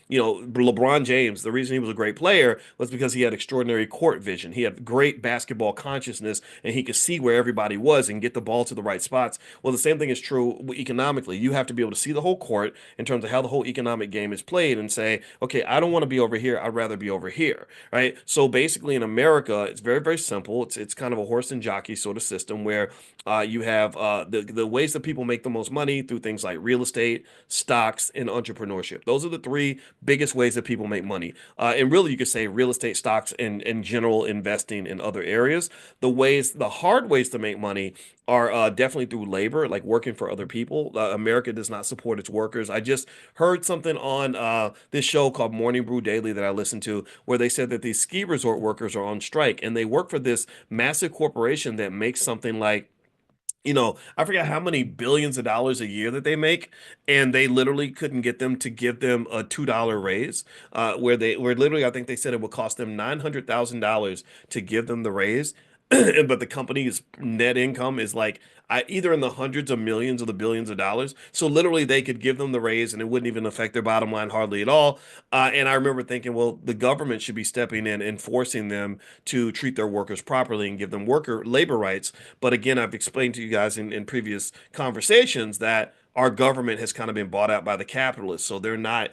LeBron James, the reason he was a great player was because he had extraordinary court vision. He had great basketball consciousness, and he could see where everybody was and get the ball to the right spots. Well, the same thing is true economically. You have to be able to see the whole court in terms of how the whole economic game is played and say, okay, I don't want to be over here. I'd rather be over here, right? So basically, in America, it's very, very simple. It's kind of a horse and jockey sort of system where you have the ways that people make the most money through things like real estate, stocks, and entrepreneurship. Those are the three biggest ways that people make money. And really, you could say real estate, stocks, and general investing in other areas. The hard ways to make money are definitely through labor, like working for other people. America does not support its workers. I just heard something on this show called Morning Brew Daily that I listened to, where they said that these ski resort workers are on strike and they work for this massive corporation that makes something like I forgot how many billions of dollars a year that they make, and they literally couldn't get them to give them a $2 raise. Where literally I think they said it would cost them $900,000 to give them the raise, but the company's net income is like either in the hundreds of millions or the billions of dollars. So literally they could give them the raise and it wouldn't even affect their bottom line hardly at all. And I remember thinking, well, the government should be stepping in and forcing them to treat their workers properly and give them worker labor rights. But again, I've explained to you guys in previous conversations that our government has kind of been bought out by the capitalists. So they're not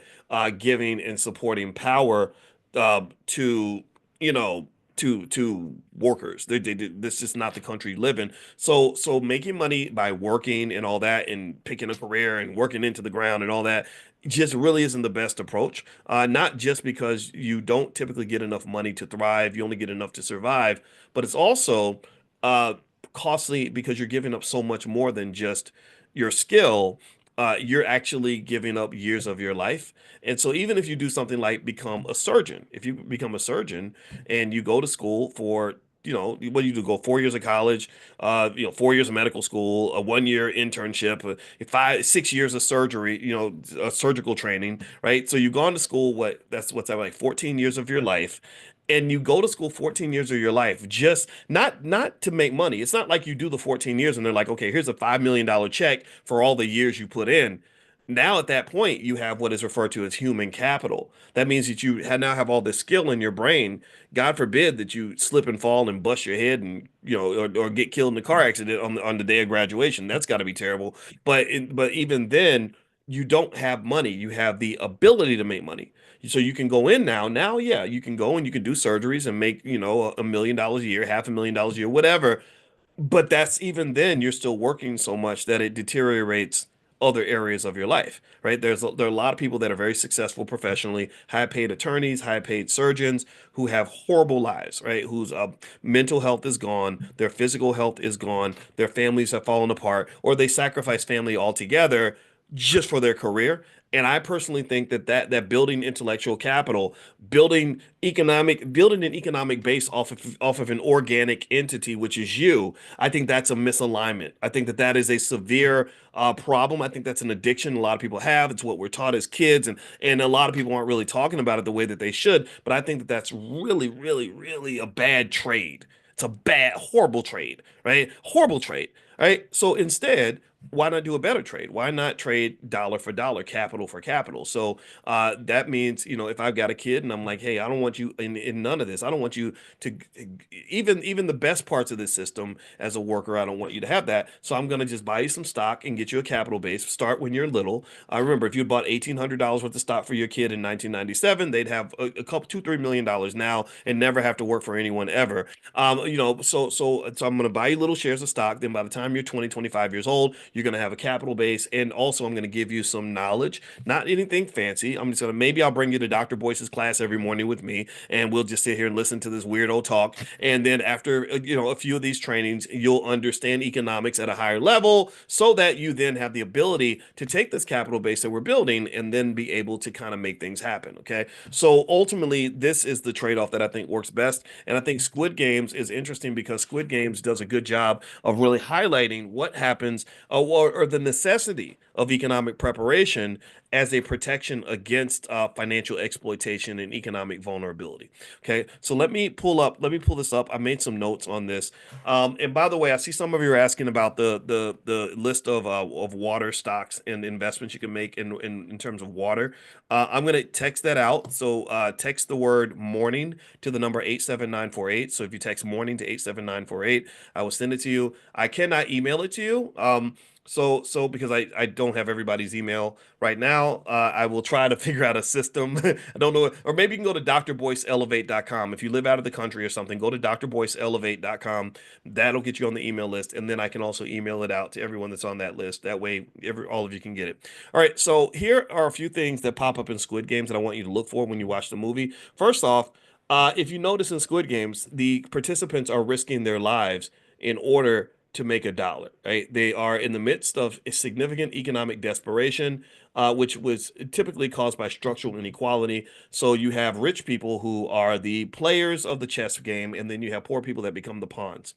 giving and supporting power to, you know, to workers. This is just not the country you live in. So making money by working and all that and picking a career and working into the ground and all that just really isn't the best approach. Not just because you don't typically get enough money to thrive, you only get enough to survive, but it's also uh, costly because you're giving up so much more than just your skill. You're actually giving up years of your life. And so even if you do something like become a surgeon, if you become a surgeon and you go to school for, what do you do? Go 4 years of college, 4 years of medical school, a 1 year internship, 6 years of surgery, surgical training, right? So you've gone to school, what's that, like 14 years of your life. And you go to school 14 years of your life, just not to make money. It's not like you do the 14 years and they're like, okay, here's a $5 million check for all the years you put in. Now, at that point, you have what is referred to as human capital. That means that now have all this skill in your brain. God forbid that you slip and fall and bust your head and or get killed in a car accident on the day of graduation. That's got to be terrible. But even then, you don't have money. You have the ability to make money. So you can go in now. Now, yeah, you can go and you can do surgeries and make $1 million a year, $500,000 a year, whatever. But that's even then, you're still working so much that it deteriorates other areas of your life, right? There are a lot of people that are very successful professionally, high paid attorneys, high paid surgeons who have horrible lives, right? Whose mental health is gone, their physical health is gone, their families have fallen apart, or they sacrifice family altogether just for their career. And I personally think that building intellectual capital, building an economic base off of an organic entity, which is you, I think that's a misalignment. I think that that is a severe problem. I think that's an addiction a lot of people have. It's what we're taught as kids, and a lot of people aren't really talking about it the way that they should. But I think that that's really, really, really a bad trade. It's a bad, horrible trade, right? Horrible trade, right? So instead, why not do a better trade? Why not trade dollar for dollar, capital for capital? So that means, if I've got a kid and I'm like, hey, I don't want you in none of this. I don't want you to even the best parts of this system as a worker. I don't want you to have that. So I'm going to just buy you some stock and get you a capital base. Start when you're little. I remember if you bought $1,800 worth of stock for your kid in 1997, they'd have a couple, $2, $3 million now and never have to work for anyone ever. So I'm going to buy you little shares of stock. Then by the time you're 20, 25 years old, you're going to have a capital base. And also I'm going to give you some knowledge, not anything fancy. I'm just going to, maybe I'll bring you to Dr. Boyce's class every morning with me, and we'll just sit here and listen to this weirdo talk. And then after, a few of these trainings, you'll understand economics at a higher level so that you then have the ability to take this capital base that we're building and then be able to kind of make things happen. Okay. So ultimately, this is the trade-off that I think works best. And I think Squid Games is interesting because Squid Games does a good job of really highlighting what happens, or the necessity of economic preparation as a protection against financial exploitation and economic vulnerability. Okay, so let me pull this up. I made some notes on this. And by the way, I see some of you are asking about the list of water stocks and investments you can make in terms of water. I'm gonna text that out. So text the word morning to the number 87948. So if you text morning to 87948, I will send it to you. I cannot email it to you. So because I don't have everybody's email right now, I will try to figure out a system. I don't know, or maybe you can go to drboyceelevate.com. If you live out of the country or something, go to drboyceelevate.com. That'll get you on the email list, and then I can also email it out to everyone that's on that list. That way, all of you can get it. All right, so here are a few things that pop up in Squid Games that I want you to look for when you watch the movie. First off, if you notice in Squid Games, the participants are risking their lives in order to make a dollar, right? They are in the midst of a significant economic desperation, which was typically caused by structural inequality. So you have rich people who are the players of the chess game, and then you have poor people that become the pawns.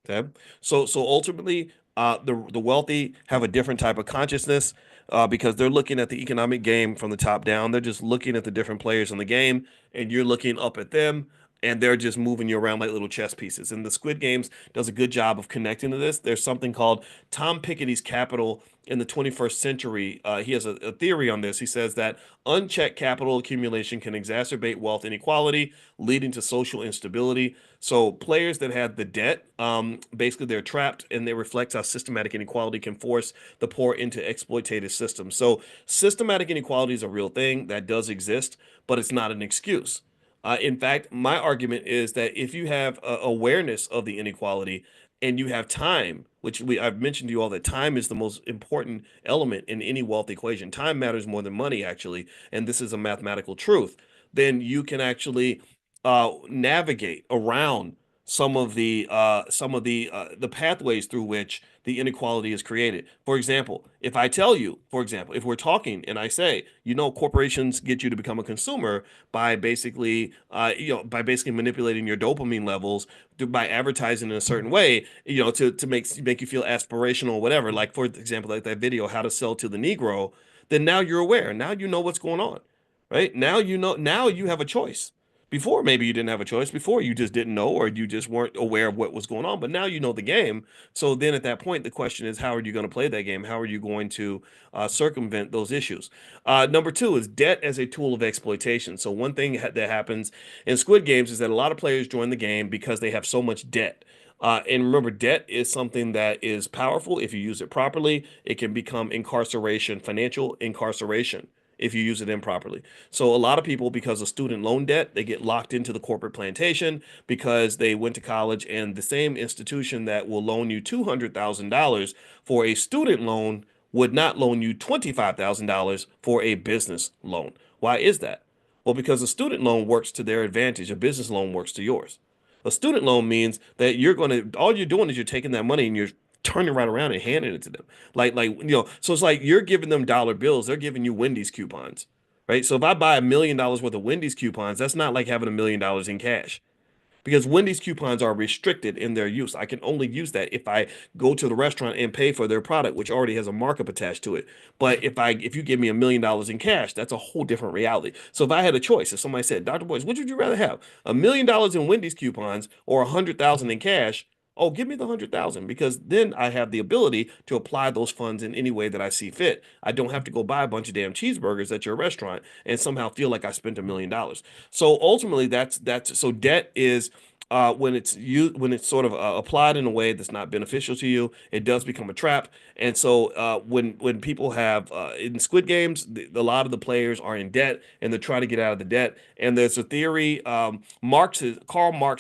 Okay, so ultimately, the wealthy have a different type of consciousness because they're looking at the economic game from the top down. They're just looking at the different players in the game, and you're looking up at them, and they're just moving you around like little chess pieces. And the Squid Games does a good job of connecting to this. There's something called Tom Piketty's Capital in the 21st century. He has a theory on this. He says that unchecked capital accumulation can exacerbate wealth inequality, leading to social instability. So players that have the debt, basically they're trapped, and they reflect how systematic inequality can force the poor into exploitative systems. So systematic inequality is a real thing that does exist, but it's not an excuse. In fact, my argument is that if you have awareness of the inequality and you have time, which I've mentioned to you all that time is the most important element in any wealth equation. Time matters more than money, actually, and this is a mathematical truth. Then you can actually navigate around some of the pathways through which the inequality is created. For example, if I tell you, for example, if we're talking and I say, corporations get you to become a consumer by basically manipulating your dopamine levels by advertising in a certain way, to make you feel aspirational or whatever. Like for example, like that video, how to sell to the Negro. Then now you're aware. Now you know what's going on, right? Now you know. Now you have a choice. Before, maybe you didn't have a choice. Before, you just didn't know, or you just weren't aware of what was going on. But now you know the game. So then at that point, the question is, how are you going to play that game? How are you going to circumvent those issues? Number two is debt as a tool of exploitation. So one thing that happens in Squid Games is that a lot of players join the game because they have so much debt. And remember, debt is something that is powerful if you use it properly. It can become incarceration, financial incarceration, if you use it improperly. So a lot of people, because of student loan debt, they get locked into the corporate plantation because they went to college, and the same institution that will loan you $200,000 for a student loan would not loan you $25,000 for a business loan. Why is that? Well, because a student loan works to their advantage. A business loan works to yours. A student loan means that all you're doing is you're taking that money and you're turning right around and handing it to them. So it's like you're giving them dollar bills, they're giving you Wendy's coupons, right? So if I buy $1 million worth of Wendy's coupons, that's not like having $1 million in cash because Wendy's coupons are restricted in their use. I can only use that if I go to the restaurant and pay for their product, which already has a markup attached to it. But if you give me $1 million in cash, that's a whole different reality. So if I had a choice, if somebody said, Dr. Boyce, which would you rather have? $1 million in Wendy's coupons or 100,000 in cash? Oh, give me the 100,000 because then I have the ability to apply those funds in any way that I see fit. I don't have to go buy a bunch of damn cheeseburgers at your restaurant and somehow feel like I spent $1 million. So ultimately, that's so debt is when it's sort of applied in a way that's not beneficial to you, it does become a trap. And so when people have in Squid Games, a lot of the players are in debt and they're trying to get out of the debt. And there's a theory. Karl Marx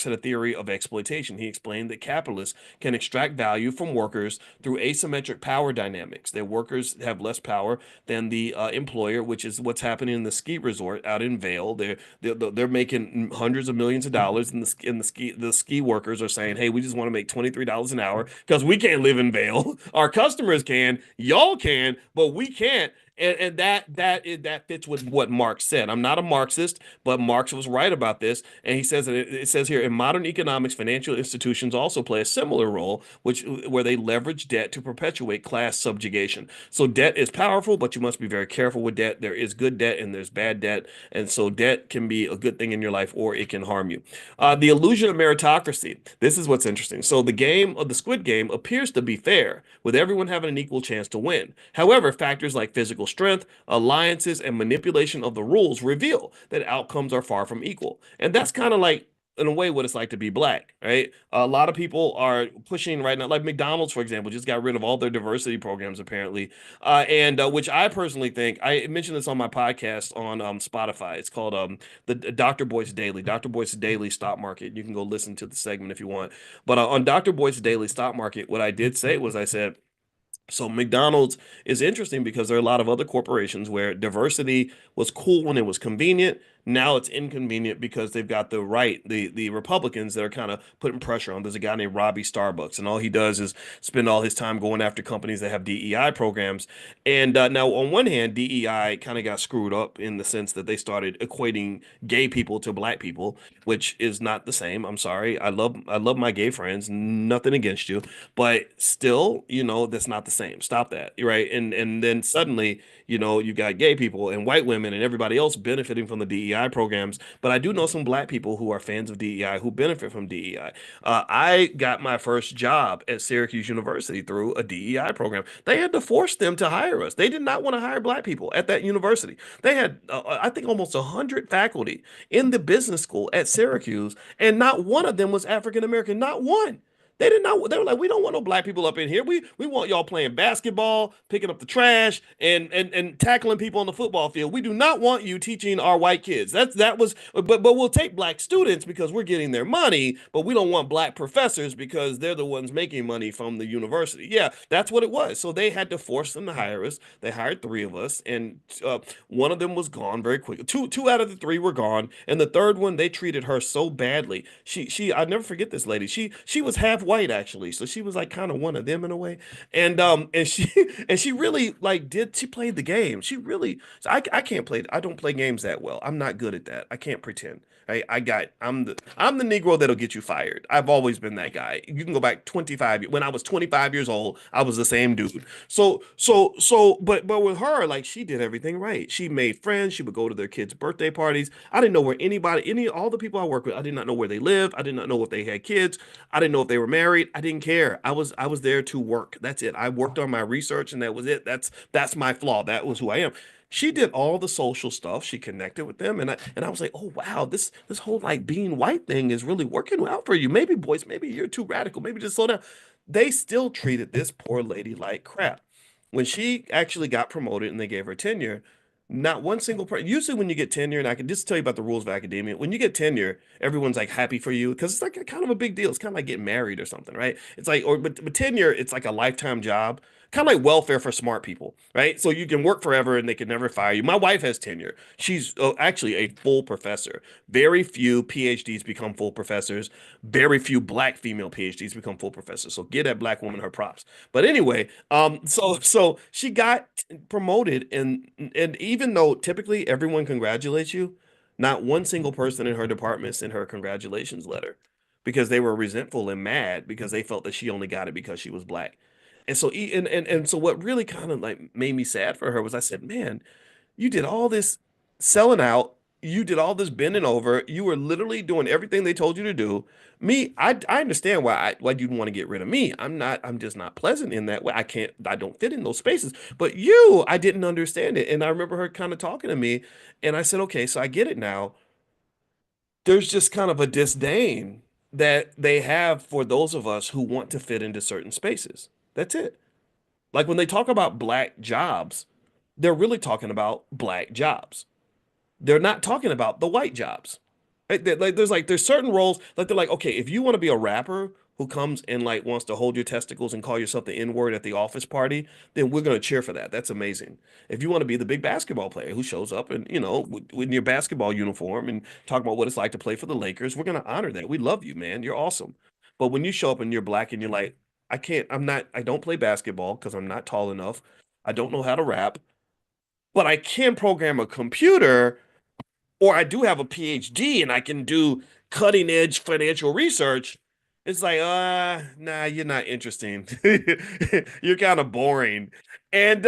had a theory of exploitation. He explained that capitalists can extract value from workers through asymmetric power dynamics. Their workers have less power than the employer, which is what's happening in the ski resort out in Vail. They're making hundreds of millions of dollars, and the ski workers are saying, "Hey, we just want to make $23 an hour because we can't live in Vail. Our customers can, y'all can, but we can't." And that fits with what Marx said. I'm not a Marxist, but Marx was right about this, and he says that it says here in modern economics, financial institutions also play a similar role, which where they leverage debt to perpetuate class subjugation. So debt is powerful, but you must be very careful with debt. There is good debt and there's bad debt, and so debt can be a good thing in your life or it can harm you. The illusion of meritocracy. This is what's interesting. So the game of the Squid Game appears to be fair, with everyone having an equal chance to win. However, factors like physical strength, alliances, and manipulation of the rules reveal that outcomes are far from equal. And that's kind of like in a way what it's like to be black, right? A lot of people are pushing right now, like McDonald's, for example, just got rid of all their diversity programs apparently, and which I personally think I mentioned this on my podcast on Spotify. It's called the Dr. Boyce Daily, Dr. Boyce Daily Stock Market. You can go listen to the segment if you want. But on Dr. Boyce Daily Stock Market, what I did say was I said so McDonald's is interesting because there are a lot of other corporations where diversity was cool when it was convenient. Now it's inconvenient because they've got the Republicans that are kind of putting pressure on. There's a guy named Robbie Starbucks, and all he does is spend all his time going after companies that have DEI programs. And now, on one hand, DEI kind of got screwed up in the sense that they started equating gay people to black people, which is not the same. I'm sorry. I love my gay friends. Nothing against you, but still, that's not the same. Stop that, right? And then suddenly, you got gay people and white women and everybody else benefiting from the DEI programs. But I do know some black people who are fans of DEI who benefit from DEI. I got my first job at Syracuse University through a DEI program. They had to force them to hire us. They did not want to hire black people at that university. They had, I think, almost 100 faculty in the business school at Syracuse, and not one of them was African American. Not one. They did not. They were like, we don't want no black people up in here. We want y'all playing basketball, picking up the trash, and tackling people on the football field. We do not want you teaching our white kids. That was. But we'll take black students because we're getting their money. But we don't want black professors because they're the ones making money from the university. Yeah, that's what it was. So they had to force them to hire us. They hired three of us, and one of them was gone very quickly. Two out of the three were gone, and the third one they treated her so badly. I'll never forget this lady. She was half white actually, so she was like kind of one of them in a way. And she and she really she played the game. She really I can't play. I don't play games that well. I'm not good at that. I can't pretend. I'm the Negro that'll get you fired. I've always been that guy. You can go back 25 years. When I was 25 years old, I was the same dude. But with her, like she did everything right. She made friends. She would go to their kids' birthday parties. I didn't know where all the people I work with, I did not know where they lived. I did not know if they had kids. I didn't know if they were married. I didn't care. I was there to work. That's it. I worked on my research and that was it. That's my flaw. That was who I am. She did all the social stuff. She connected with them, and I was like, oh wow, this whole like being white thing is really working out for you. Maybe boys, maybe you're too radical. Maybe just slow down. They still treated this poor lady like crap. When she actually got promoted and they gave her tenure, not one single person. Usually, when you get tenure, and I can just tell you about the rules of academia, when you get tenure, everyone's like happy for you because it's like a kind of a big deal. It's kind of like getting married or something, right? It's like, but tenure, it's like a lifetime job. kind of like welfare for smart people, right? So you can work forever and they can never fire you. My wife has tenure. She's actually a full professor. Very few PhDs become full professors. Very few black female PhDs become full professors. So give that black woman her props. But anyway, so she got promoted, and even though typically everyone congratulates you, not one single person in her department sent her a congratulations letter because they were resentful and mad because they felt that she only got it because she was black. And so and so what really kind of like made me sad for her was I said, "Man, you did all this selling out. You did all this bending over. You were literally doing everything they told you to do. Me, I understand why you'd want to get rid of me. I'm just not pleasant in that way. I don't fit in those spaces. But you, I didn't understand it. And I remember her kind of talking to me, and I said, okay, so I get it now. There's just kind of a disdain that they have for those of us who want to fit into certain spaces. That's it. Like when they talk about black jobs, they're really talking about black jobs. They're not talking about the white jobs. Right? There's certain roles like they're like, okay, if you want to be a rapper who comes and like wants to hold your testicles and call yourself the N-word at the office party, then we're gonna cheer for that. That's amazing. If you want to be the big basketball player who shows up and with your basketball uniform and talk about what it's like to play for the Lakers, we're gonna honor that. We love you, man. You're awesome. But when you show up and you're black and you're like, I don't play basketball because I'm not tall enough. I don't know how to rap, but I can program a computer, or I do have a PhD and I can do cutting edge financial research. It's like, nah, you're not interesting. You're kind of boring. And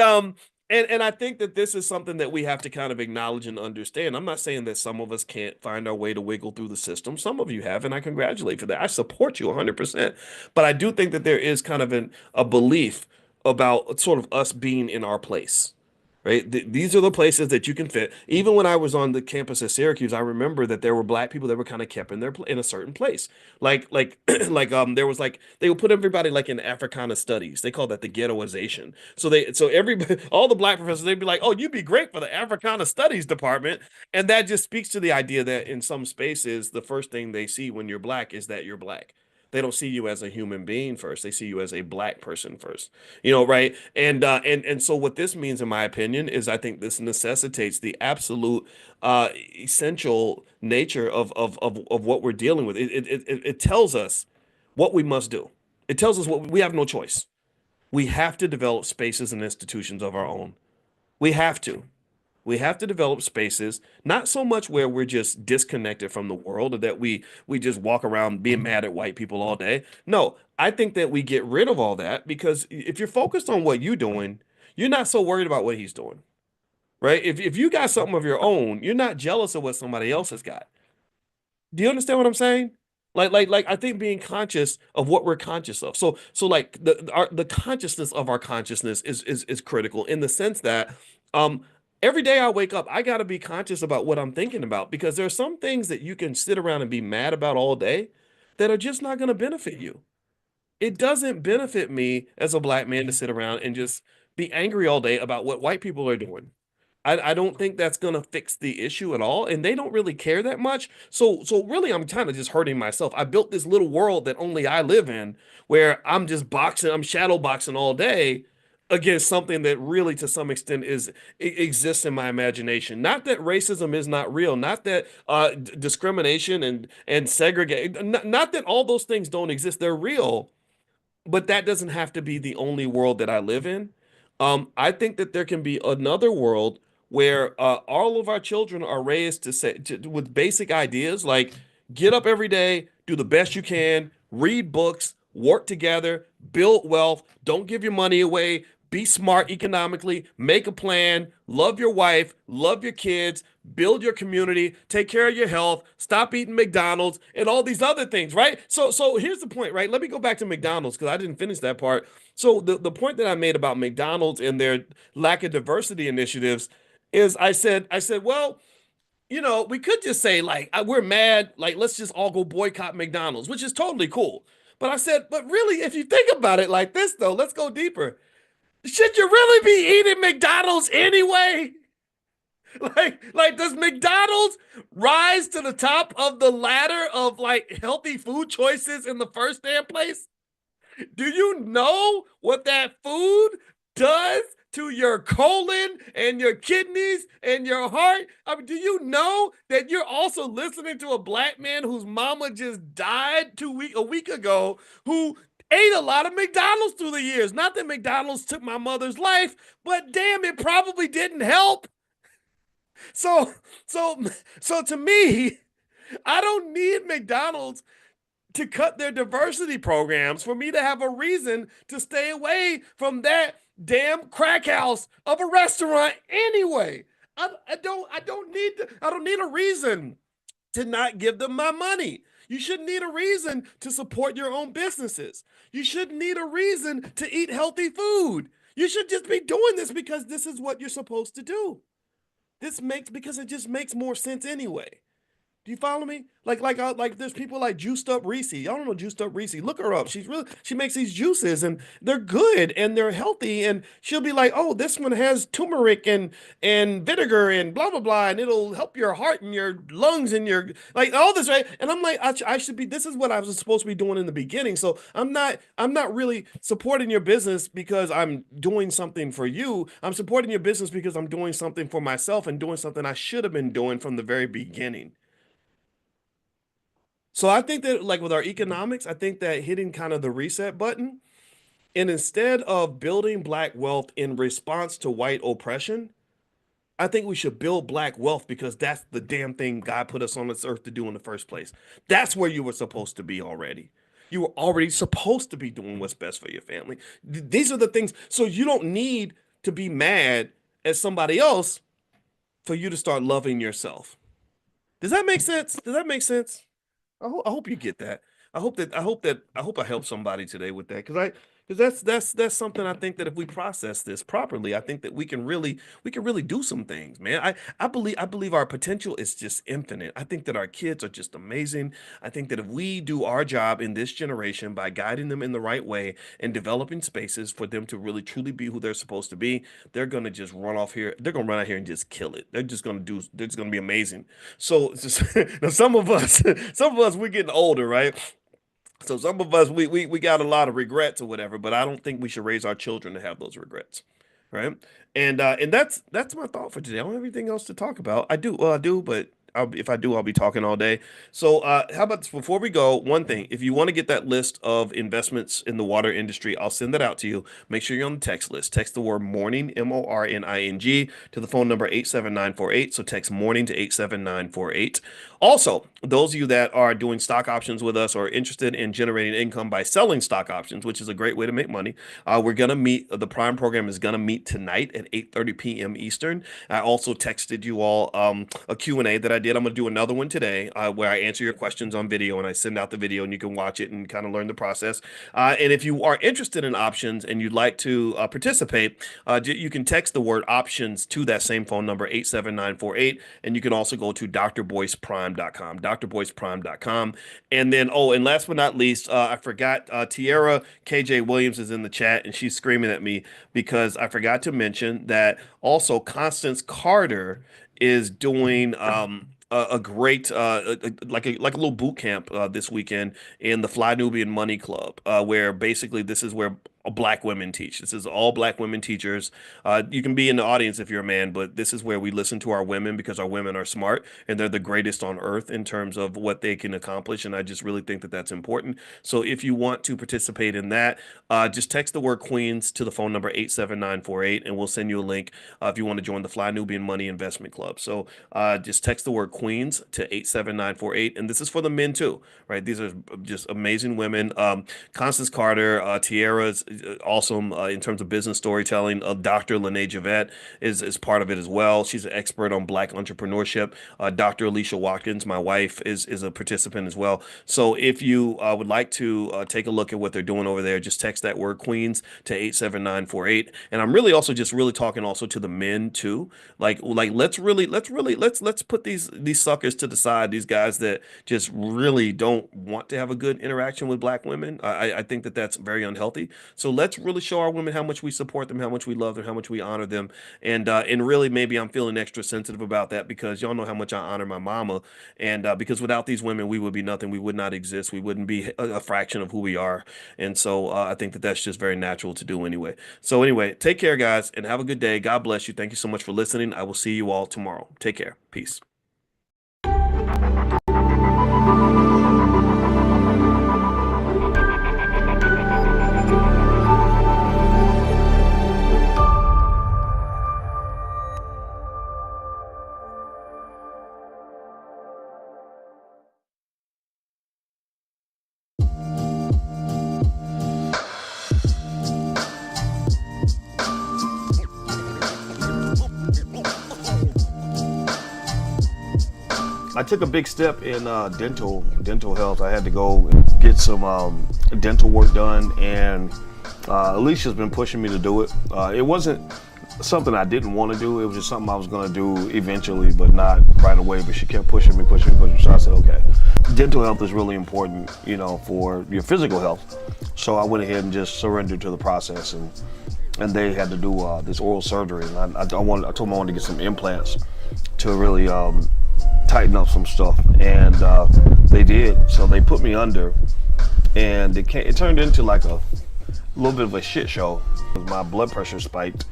and I think that this is something that we have to kind of acknowledge and understand. I'm not saying that some of us can't find our way to wiggle through the system. Some of you have, and I congratulate for that. I support you 100%. But I do think that there is kind of a belief about sort of us being in our place, right? These are the places that you can fit. Even when I was on the campus at Syracuse, I remember that there were black people that were kind of kept in in a certain place. There was like they would put everybody like in Africana studies. They call that the ghettoization. So everybody all the black professors they'd be like, "Oh, you'd be great for the Africana studies department." And that just speaks to the idea that in some spaces the first thing they see when you're black is that you're black. They don't see you as a human being first. They see you as a black person first. Right? And so what this means, in my opinion, is I think this necessitates the absolute essential nature of what we're dealing with. It tells us what we must do. It tells us what we have no choice. We have to develop spaces and institutions of our own. We have to. We have to develop spaces, not so much where we're just disconnected from the world or that we just walk around being mad at white people all day. No, I think that we get rid of all that because if you're focused on what you're doing, you're not so worried about what he's doing, right? If you got something of your own, you're not jealous of what somebody else has got. Do you understand what I'm saying? Like I think being conscious of what we're conscious of. So like the consciousness of our consciousness is critical in the sense that um every day I wake up, I got to be conscious about what I'm thinking about because there are some things that you can sit around and be mad about all day that are just not going to benefit you. It doesn't benefit me as a black man to sit around and just be angry all day about what white people are doing. I don't think that's gonna fix the issue at all, and they don't really care that much. So really, I'm kind of just hurting myself. I built this little world that only I live in, where I'm just boxing, I'm shadow boxing all day against something that really, to some extent, exists in my imagination. Not that racism is not real, not that discrimination and segregate, not that all those things don't exist. They're real, but that doesn't have to be the only world that I live in. I think that there can be another world where all of our children are raised with basic ideas like get up every day, do the best you can, read books, work together, build wealth, don't give your money away, be smart economically, make a plan, love your wife, love your kids, build your community, take care of your health, stop eating McDonald's, and all these other things, right? So here's the point, right? Let me go back to McDonald's because I didn't finish that part. So the point that I made about McDonald's and their lack of diversity initiatives is I said, well, we could just say like we're mad, like let's just all go boycott McDonald's, which is totally cool. But I said, but really, if you think about it like this, though, let's go deeper. Should you really be eating McDonald's anyway? Like, does McDonald's rise to the top of the ladder of like healthy food choices in the first damn place? Do you know what that food does to your colon and your kidneys and your heart. I mean, do you know that you're also listening to a black man whose mama just died a week ago, who ate a lot of McDonald's through the years? Not that McDonald's took my mother's life, but damn, it probably didn't help. So, so, so to me, I don't need McDonald's to cut their diversity programs for me to have a reason to stay away from that damn crack house of a restaurant anyway. I don't need a reason to not give them my money. You shouldn't need a reason to support your own businesses. You shouldn't need a reason to eat healthy food. You should just be doing this because this is what you're supposed to do. Because it just makes more sense anyway. Do you follow me? Like there's people like Juiced Up Reese. Y'all don't know Juiced Up Reese. Look her up. She makes these juices and they're good and they're healthy. And she'll be like, oh, this one has turmeric and vinegar and blah blah blah, and it'll help your heart and your lungs and your like all this, right? And I'm like, I should be. This is what I was supposed to be doing in the beginning. So I'm not really supporting your business because I'm doing something for you. I'm supporting your business because I'm doing something for myself and doing something I should have been doing from the very beginning. So I think that like with our economics, I think that hitting kind of the reset button and instead of building black wealth in response to white oppression, I think we should build black wealth because that's the damn thing God put us on this earth to do in the first place. That's where you were supposed to be already. You were already supposed to be doing what's best for your family. These are the things. So you don't need to be mad at somebody else for you to start loving yourself. Does that make sense? Does that make sense? I hope you get that. I hope I help somebody today with that because that's something I think that if we process this properly, I think that we can really do some things, man. I believe our potential is just infinite. I think that our kids are just amazing. I think that if we do our job in this generation by guiding them in the right way and developing spaces for them to really truly be who they're supposed to be, they're gonna just run off here. They're gonna run out here and just kill it. They're just gonna be amazing. So now some of us we're getting older, right? So some of us we got a lot of regrets or whatever, but I don't think we should raise our children to have those regrets, right? And that's my thought for today. I don't have anything else to talk about. I do, but if I do, I'll be talking all day. So how about this? Before we go, one thing: if you want to get that list of investments in the water industry, I'll send that out to you. Make sure you're on the text list. Text the word morning, MORNING, to the phone number 87948. So text morning to 87948. Also, those of you that are doing stock options with us or interested in generating income by selling stock options, which is a great way to make money, we're gonna meet. The Prime program is gonna meet tonight at 8:30 p.m. Eastern. I also texted you all a Q&A that I did. I'm gonna do another one today where I answer your questions on video and I send out the video and you can watch it and kind of learn the process. And if you are interested in options and you'd like to participate, you can text the word options to that same phone number 87948, and you can also go to drboyceprime.com. And then, oh, and last but not least, I forgot Tierra KJ Williams is in the chat and she's screaming at me because I forgot to mention that also Constance Carter is doing a great like a little boot camp this weekend in the Fly Nubian Money Club, where basically this is where black women teach. This is all black women teachers. You can be in the audience if you're a man, but this is where we listen to our women because our women are smart and they're the greatest on earth in terms of what they can accomplish. And I just really think that that's important. So if you want to participate in that, just text the word Queens to the phone number 87948 and we'll send you a link if you want to join the Fly Nubian Money Investment Club. So just text the word Queens to 87948. And this is for the men too, right? These are just amazing women. Constance Carter, Tierra's awesome in terms of business storytelling. Dr. Lene Javette is part of it as well. She's an expert on black entrepreneurship. Dr. Alicia Watkins, my wife, is a participant as well. So if you would like to take a look at what they're doing over there, just text that word Queens to 87948. And I'm really also just really talking also to the men too. Like let's put these suckers to the side. These guys that just really don't want to have a good interaction with black women. I think that that's very unhealthy. So let's really show our women how much we support them, how much we love them, how much we honor them. And really maybe I'm feeling extra sensitive about that because y'all know how much I honor my mama. And because without these women, we would be nothing. We would not exist. We wouldn't be a fraction of who we are. And so I think that that's just very natural to do anyway. So anyway, take care, guys, and have a good day. God bless you. Thank you so much for listening. I will see you all tomorrow. Take care. Peace. I took a big step in dental health. I had to go and get some dental work done, and Alicia's been pushing me to do it. It wasn't something I didn't want to do. It was just something I was going to do eventually, but not right away. But she kept pushing me. So I said, okay. Dental health is really important, you know, for your physical health. So I went ahead and just surrendered to the process, and they had to do this oral surgery. And I told them I wanted to get some implants to really tighten up some stuff, and they did. So they put me under, and it turned into like a little bit of a shit show. My blood pressure spiked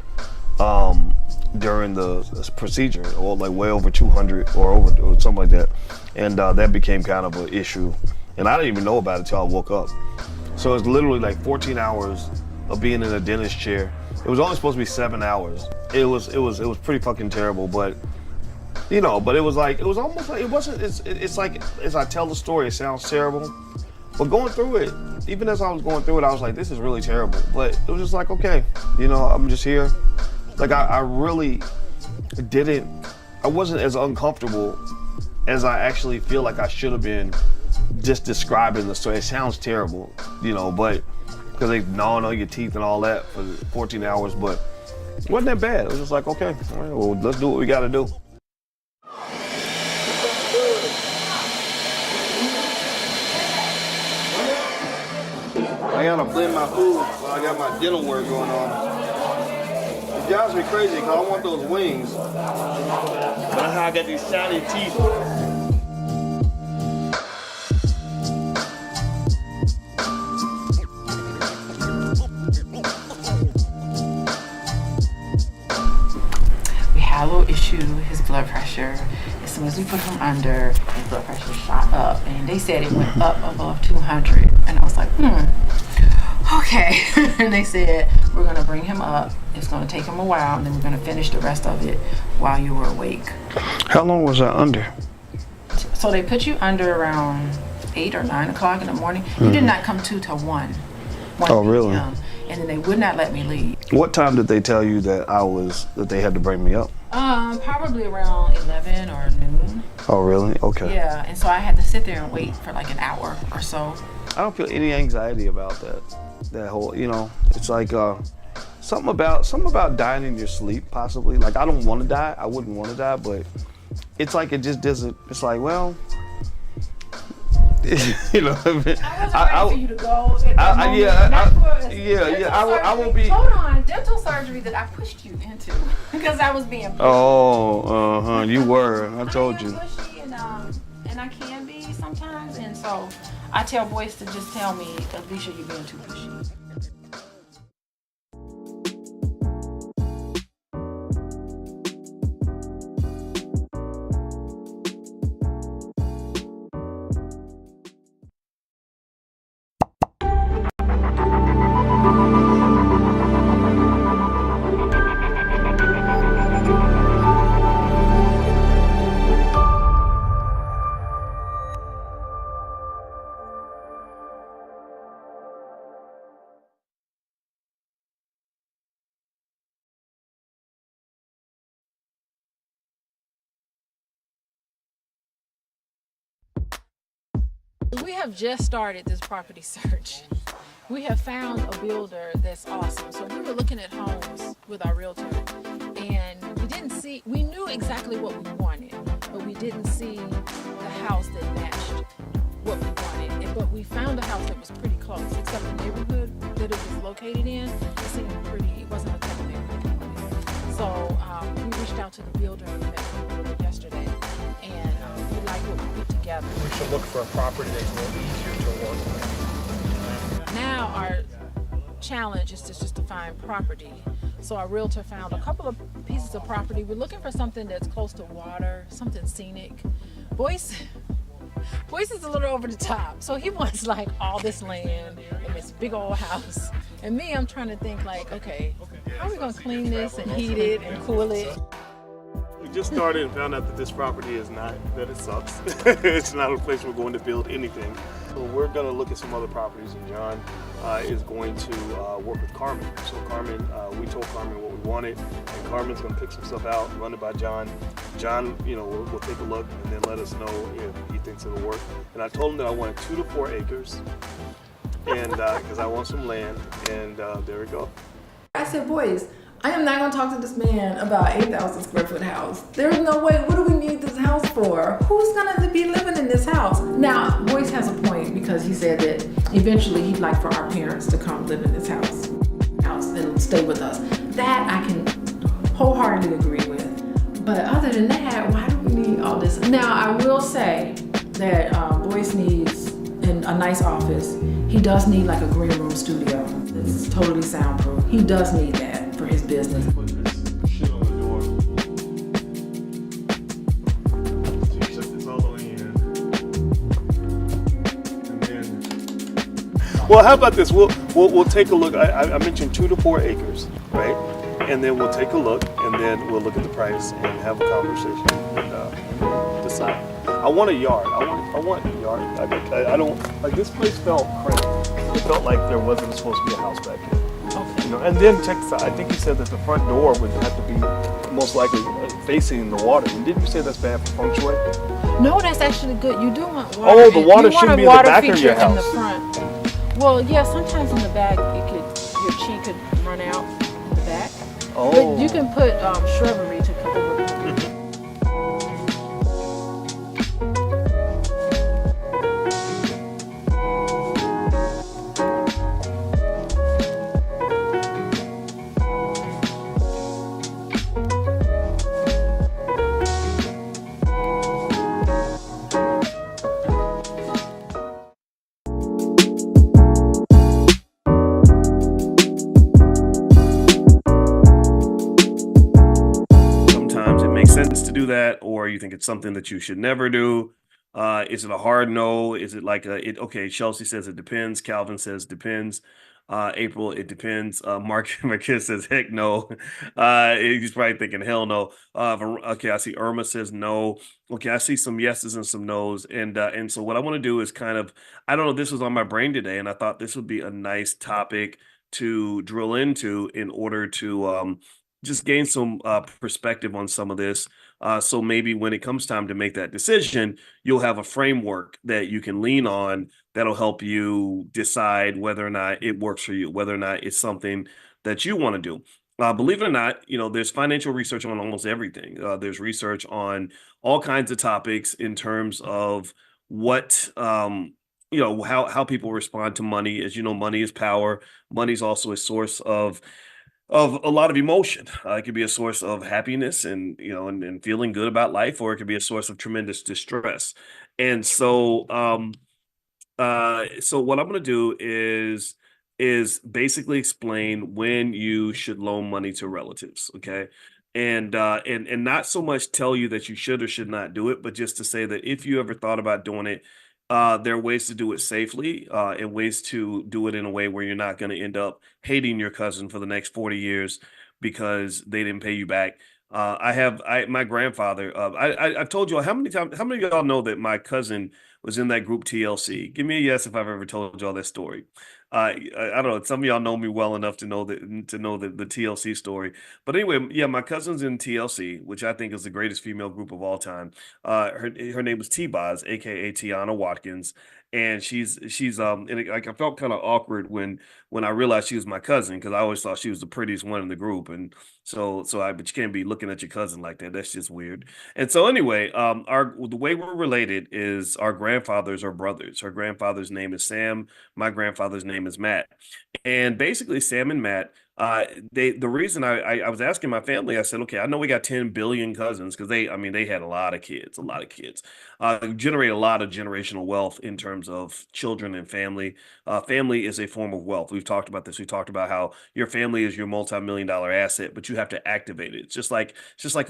during the procedure, or like way over 200 or something like that, and that became kind of an issue, and I didn't even know about it till I woke up. So it's literally like 14 hours of being in a dentist chair. It was only supposed to be 7 hours. It was pretty fucking terrible, but you know, but it was almost like, it wasn't, it's like, as I tell the story, it sounds terrible, but going through it, even as I was going through it, I was like, this is really terrible. But it was just like, okay, you know, I'm just here. Like, I really I wasn't as uncomfortable as I actually feel like I should have been just describing the story. It sounds terrible, you know, but because they gnawing on your teeth and all that for 14 hours, but it wasn't that bad. It was just like, okay, all right, well, let's do what we got to do. I gotta blend my food while I got my dental work going on. It drives me crazy because I want those wings. But that's how I got these shiny teeth. We had a little issue, his blood pressure. As soon as we put him under, his blood pressure shot up, and they said it went up above 200. And I was like, okay. And they said, we're gonna bring him up. It's gonna take him a while, and then we're gonna finish the rest of it while you were awake. How long was I under? So they put you under around 8 or 9 o'clock in the morning. You did not come to till 1 Oh, really? p.m. And then they would not let me leave. What time did they tell you that they had to bring me up? Probably around 11 or noon. Oh, really? Okay. Yeah, and so I had to sit there and wait for like an hour or so. I don't feel any anxiety about that whole, you know, it's like something about dying in your sleep, possibly. Like, I don't want to die. I wouldn't want to die, but it's like it just doesn't. It's like, well, you know. I wasn't ready for you to go. I will be. Hold on, dental surgery that I pushed you into because I was being pushy. Oh, you were. I told you. Pushy and I can be sometimes, and so I tell Boyce to just tell me, Alicia, you're being too pushy. We have just started this property search. We have found a builder that's awesome. So we were looking at homes with our realtor, and we knew exactly what we wanted, but we didn't see the house that matched what we wanted. But we found a house that was pretty close, except the neighborhood that it was located located in, it seemed pretty, it wasn't a tough neighborhood. So we reached out to the builder and we met with the builder yesterday, and we like what we put together. We should look for a property that's a little easier to work with. Now our challenge is just to find property. So our realtor found a couple of pieces of property. We're looking for something that's close to water, something scenic. Boyce is a little over the top. So he wants like all this land and this big old house. And me, I'm trying to think like, okay, how are we gonna clean this and heat it and cool it? We just started and found out that this property is not, that it sucks. It's not a place we're going to build anything. So we're going to look at some other properties, and John is going to work with Carmen. So Carmen, we told Carmen what we wanted, and Carmen's going to pick some stuff out, run it by John. John, we'll take a look and then let us know if he thinks it'll work. And I told him that I wanted 2 to 4 acres, and because I want some land, and there we go. I said, boys, I am not going to talk to this man about 8,000 square foot house. There is no way. What do we need this house for? Who's going to be living in this house? Now, Boyce has a point because he said that eventually he'd like for our parents to come live in this house and stay with us. That I can wholeheartedly agree with. But other than that, why do we need all this? Now, I will say that Boyce needs a nice office. He does need like a green room studio. It's totally soundproof. He does need that for his business. Put this shit on the door. So you shut this all the way in. And then, well, how about this? We'll take a look. I mentioned 2 to 4 acres, right? And then we'll take a look, and then we'll look at the price and have a conversation and decide. I want a yard. I want a yard. I don't like this place felt cramped. It felt like there wasn't supposed to be a house back here. Okay. And then check this out. I think you said that the front door would have to be most likely facing the water. And didn't you say that's bad for feng shui? No, that's actually good. You do want water. Oh, the water shouldn't be in the back of your house. In the front. Well, yeah, sometimes in the back your chi could run out in the back. Oh. But you can put shrubbery to cover it. To do that, or you think it's something that you should never do? Is it a hard no? Is it like okay, Chelsea says it depends. Calvin says depends. April, it depends. Marcus says heck no. He's probably thinking hell no. Okay, I see Irma says no. Okay, I see some yeses and some nos. And so what I want to do is kind of, I don't know, this was on my brain today, and I thought this would be a nice topic to drill into in order to just gain some perspective on some of this. So maybe when it comes time to make that decision, you'll have a framework that you can lean on that'll help you decide whether or not it works for you, whether or not it's something that you want to do. Believe it or not, there's financial research on almost everything. There's research on all kinds of topics in terms of what, how people respond to money. As you know, money is power. Money is also a source of a lot of emotion. It could be a source of happiness and and feeling good about life, or it could be a source of tremendous distress. And so so what I'm going to do is basically explain when you should loan money to relatives, okay? And not so much tell you that you should or should not do it, but just to say that if you ever thought about doing it, there are ways to do it safely, and ways to do it in a way where you're not going to end up hating your cousin for the next 40 years because they didn't pay you back. My grandfather, I've told you all, how many of y'all know that my cousin was in that group TLC? Give me a yes if I've ever told y'all that story. I don't know. Some of y'all know me well enough to know the TLC story. But anyway, yeah, my cousin's in TLC, which I think is the greatest female group of all time. Her name was T-Boz, aka Tiana Watkins, and she's and I felt kind of awkward when I realized she was my cousin, because I always thought she was the prettiest one in the group, and but you can't be looking at your cousin like that. That's just weird. And so anyway, the way we're related is our grandfathers are brothers. Her grandfather's name is Sam. My grandfather's name name is Matt. And basically, Sam and Matt, the reason I was asking my family, I said, okay, I know we got 10 billion cousins because I mean, they had a lot of kids, generate a lot of generational wealth in terms of children and family. Family is a form of wealth. We've talked about this. We talked about how your family is your multi-million dollar asset, but you have to activate it. It's just like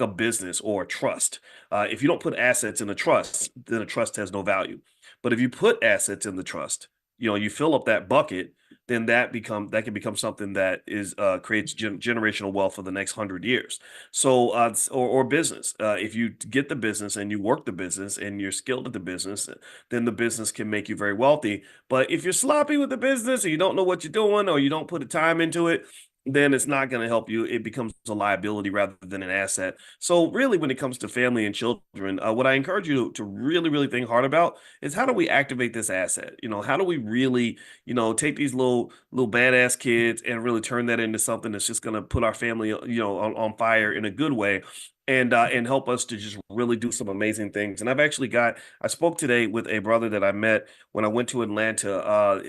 a business or a trust. If you don't put assets in a trust, then a trust has no value. But if you put assets in the trust, you fill up that bucket, then that can become something that is creates generational wealth for the next 100 years. So or business. If you get the business and you work the business and you're skilled at the business, then the business can make you very wealthy. But if you're sloppy with the business or you don't know what you're doing or you don't put the time into it, then it's not going to help you. It becomes a liability rather than an asset. So really, when it comes to family and children, what I encourage you to really, really think hard about is how do we activate this asset? How do we really, take these little badass kids and really turn that into something that's just going to put our family, on fire in a good way. And help us to just really do some amazing things. And I spoke today with a brother that I met when I went to Atlanta.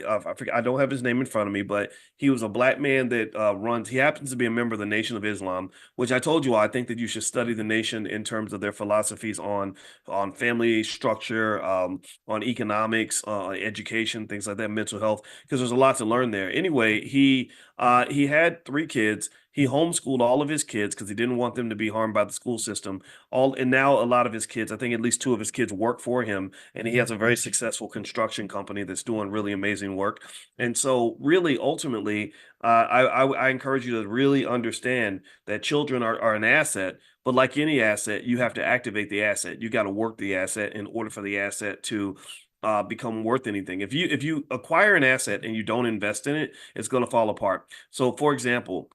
I forget, I don't have his name in front of me, but he was a black man that he happens to be a member of the Nation of Islam, which I told you all, I think that you should study the nation in terms of their philosophies on family structure, on economics, education, things like that, mental health, because there's a lot to learn there. Anyway, he had 3 kids. He homeschooled all of his kids because he didn't want them to be harmed by the school system. And now a lot of his kids, I think at least 2 of his kids work for him, and he has a very successful construction company that's doing really amazing work. And so, really, ultimately, I encourage you to really understand that children are an asset, but like any asset, you have to activate the asset. You got to work the asset in order for the asset to become worth anything. If you acquire an asset and you don't invest in it, it's going to fall apart. So, for example,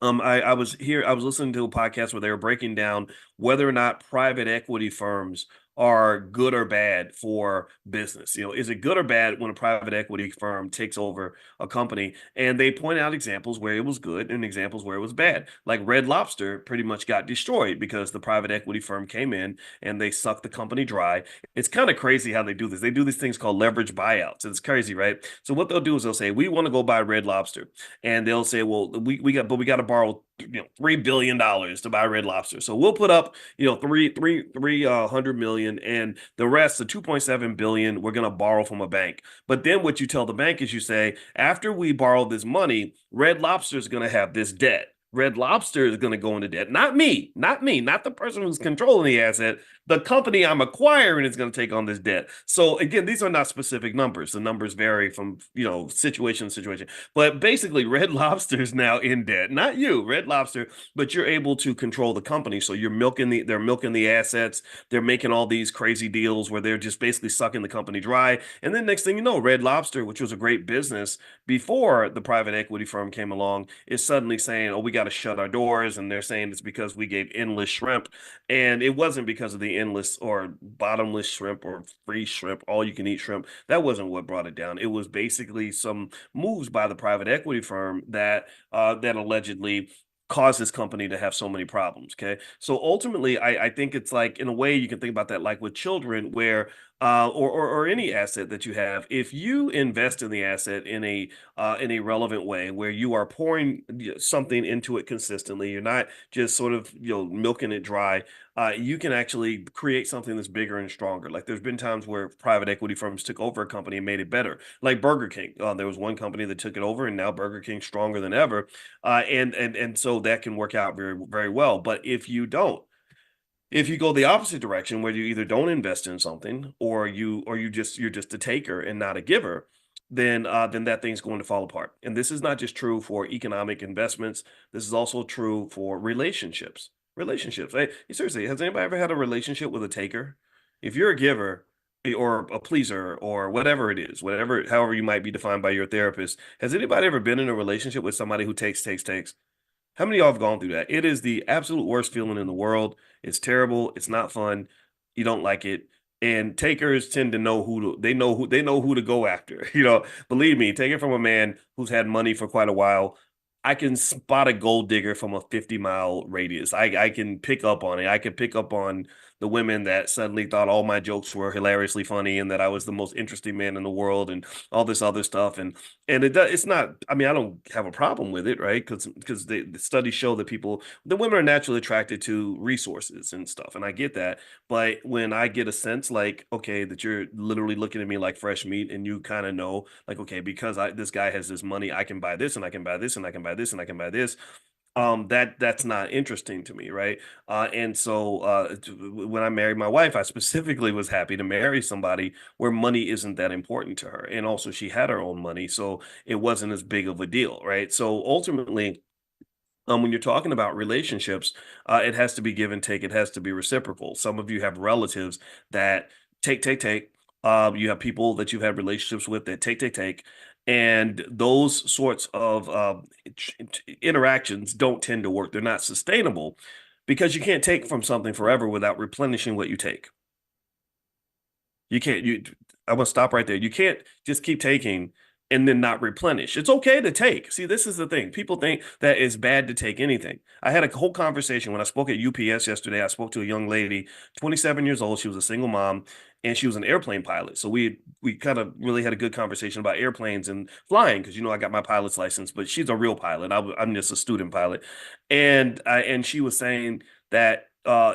I was listening to a podcast where they were breaking down whether or not private equity firms are good or bad for business. Is it good or bad when a private equity firm takes over a company? And they point out examples where it was good and examples where it was bad. Like Red Lobster pretty much got destroyed because the private equity firm came in and they sucked the company dry. It's kind of crazy how they do this. They do these things called leverage buyouts. It's crazy, right? So what they'll do is they'll say, we want to go buy Red Lobster. And they'll say, well, we got to borrow $3 billion to buy Red Lobster. So we'll put up, 300 million, and the rest, the 2.7 billion, we're gonna borrow from a bank. But then what you tell the bank is you say, after we borrow this money, Red Lobster is gonna have this debt. Red Lobster is going to go into debt. Not me, not the person who's controlling the asset. The company I'm acquiring is going to take on this debt. So again, these are not specific numbers. The numbers vary from, situation to situation. But basically, Red Lobster is now in debt. Not you, Red Lobster, but you're able to control the company. So they're milking the assets. They're making all these crazy deals where they're just basically sucking the company dry. And then next thing you know, Red Lobster, which was a great business before the private equity firm came along, is suddenly saying, oh, we got to shut our doors. And they're saying it's because we gave endless shrimp. And it wasn't because of the endless or bottomless shrimp or free shrimp, all you can eat shrimp. That wasn't what brought it down. It was basically some moves by the private equity firm that allegedly caused this company to have so many problems. Okay. So ultimately, I think it's like, in a way, you can think about that like with children, where or any asset that you have, if you invest in the asset in a relevant way, where you are pouring something into it consistently, you're not just sort of milking it dry. You can actually create something that's bigger and stronger. Like there's been times where private equity firms took over a company and made it better. Like Burger King, there was one company that took it over, and now Burger King's stronger than ever. And so that can work out very, very well. But if you go the opposite direction, where you either don't invest in something or you're just a taker and not a giver, then that thing's going to fall apart. And this is not just true for economic investments. This is also true for relationships. Relationships. Hey, seriously, has anybody ever had a relationship with a taker? If you're a giver or a pleaser or whatever it is, however you might be defined by your therapist, has anybody ever been in a relationship with somebody who takes? How many of y'all have gone through that? It is the absolute worst feeling in the world. It's terrible. It's not fun. You don't like it. And takers tend to know they know who to go after. Believe me, take it from a man who's had money for quite a while. I can spot a gold digger from a 50-mile radius. I can pick up on it. I can pick up on the women that suddenly thought all my jokes were hilariously funny and that I was the most interesting man in the world and all this other stuff. And it's not, I mean, I don't have a problem with it, right? Because the studies show that the women are naturally attracted to resources and stuff. And I get that. But when I get a sense like, okay, that you're literally looking at me like fresh meat and you kind of know, like, okay, because this guy has this money, I can buy this and I can buy this and I can buy this and I can buy this. That's not interesting to me, right? And so when I married my wife, I specifically was happy to marry somebody where money isn't that important to her. And also she had her own money, so it wasn't as big of a deal, right? So ultimately, when you're talking about relationships, it has to be give and take. It has to be reciprocal. Some of you have relatives that take. You have people that you've had relationships with that take. And those sorts of interactions don't tend to work. They're not sustainable because you can't take from something forever without replenishing what you take. You can't, you, I'm gonna stop right there. You can't just keep taking and then not replenish. It's okay to take. See, this is the thing. People think that it's bad to take anything. I had a whole conversation when I spoke at UPS yesterday. I spoke to a young lady, 27 years old. She was a single mom and she was an airplane pilot. So we kind of really had a good conversation about airplanes and flying because I got my pilot's license, but she's a real pilot. I'm just a student pilot. And she was saying that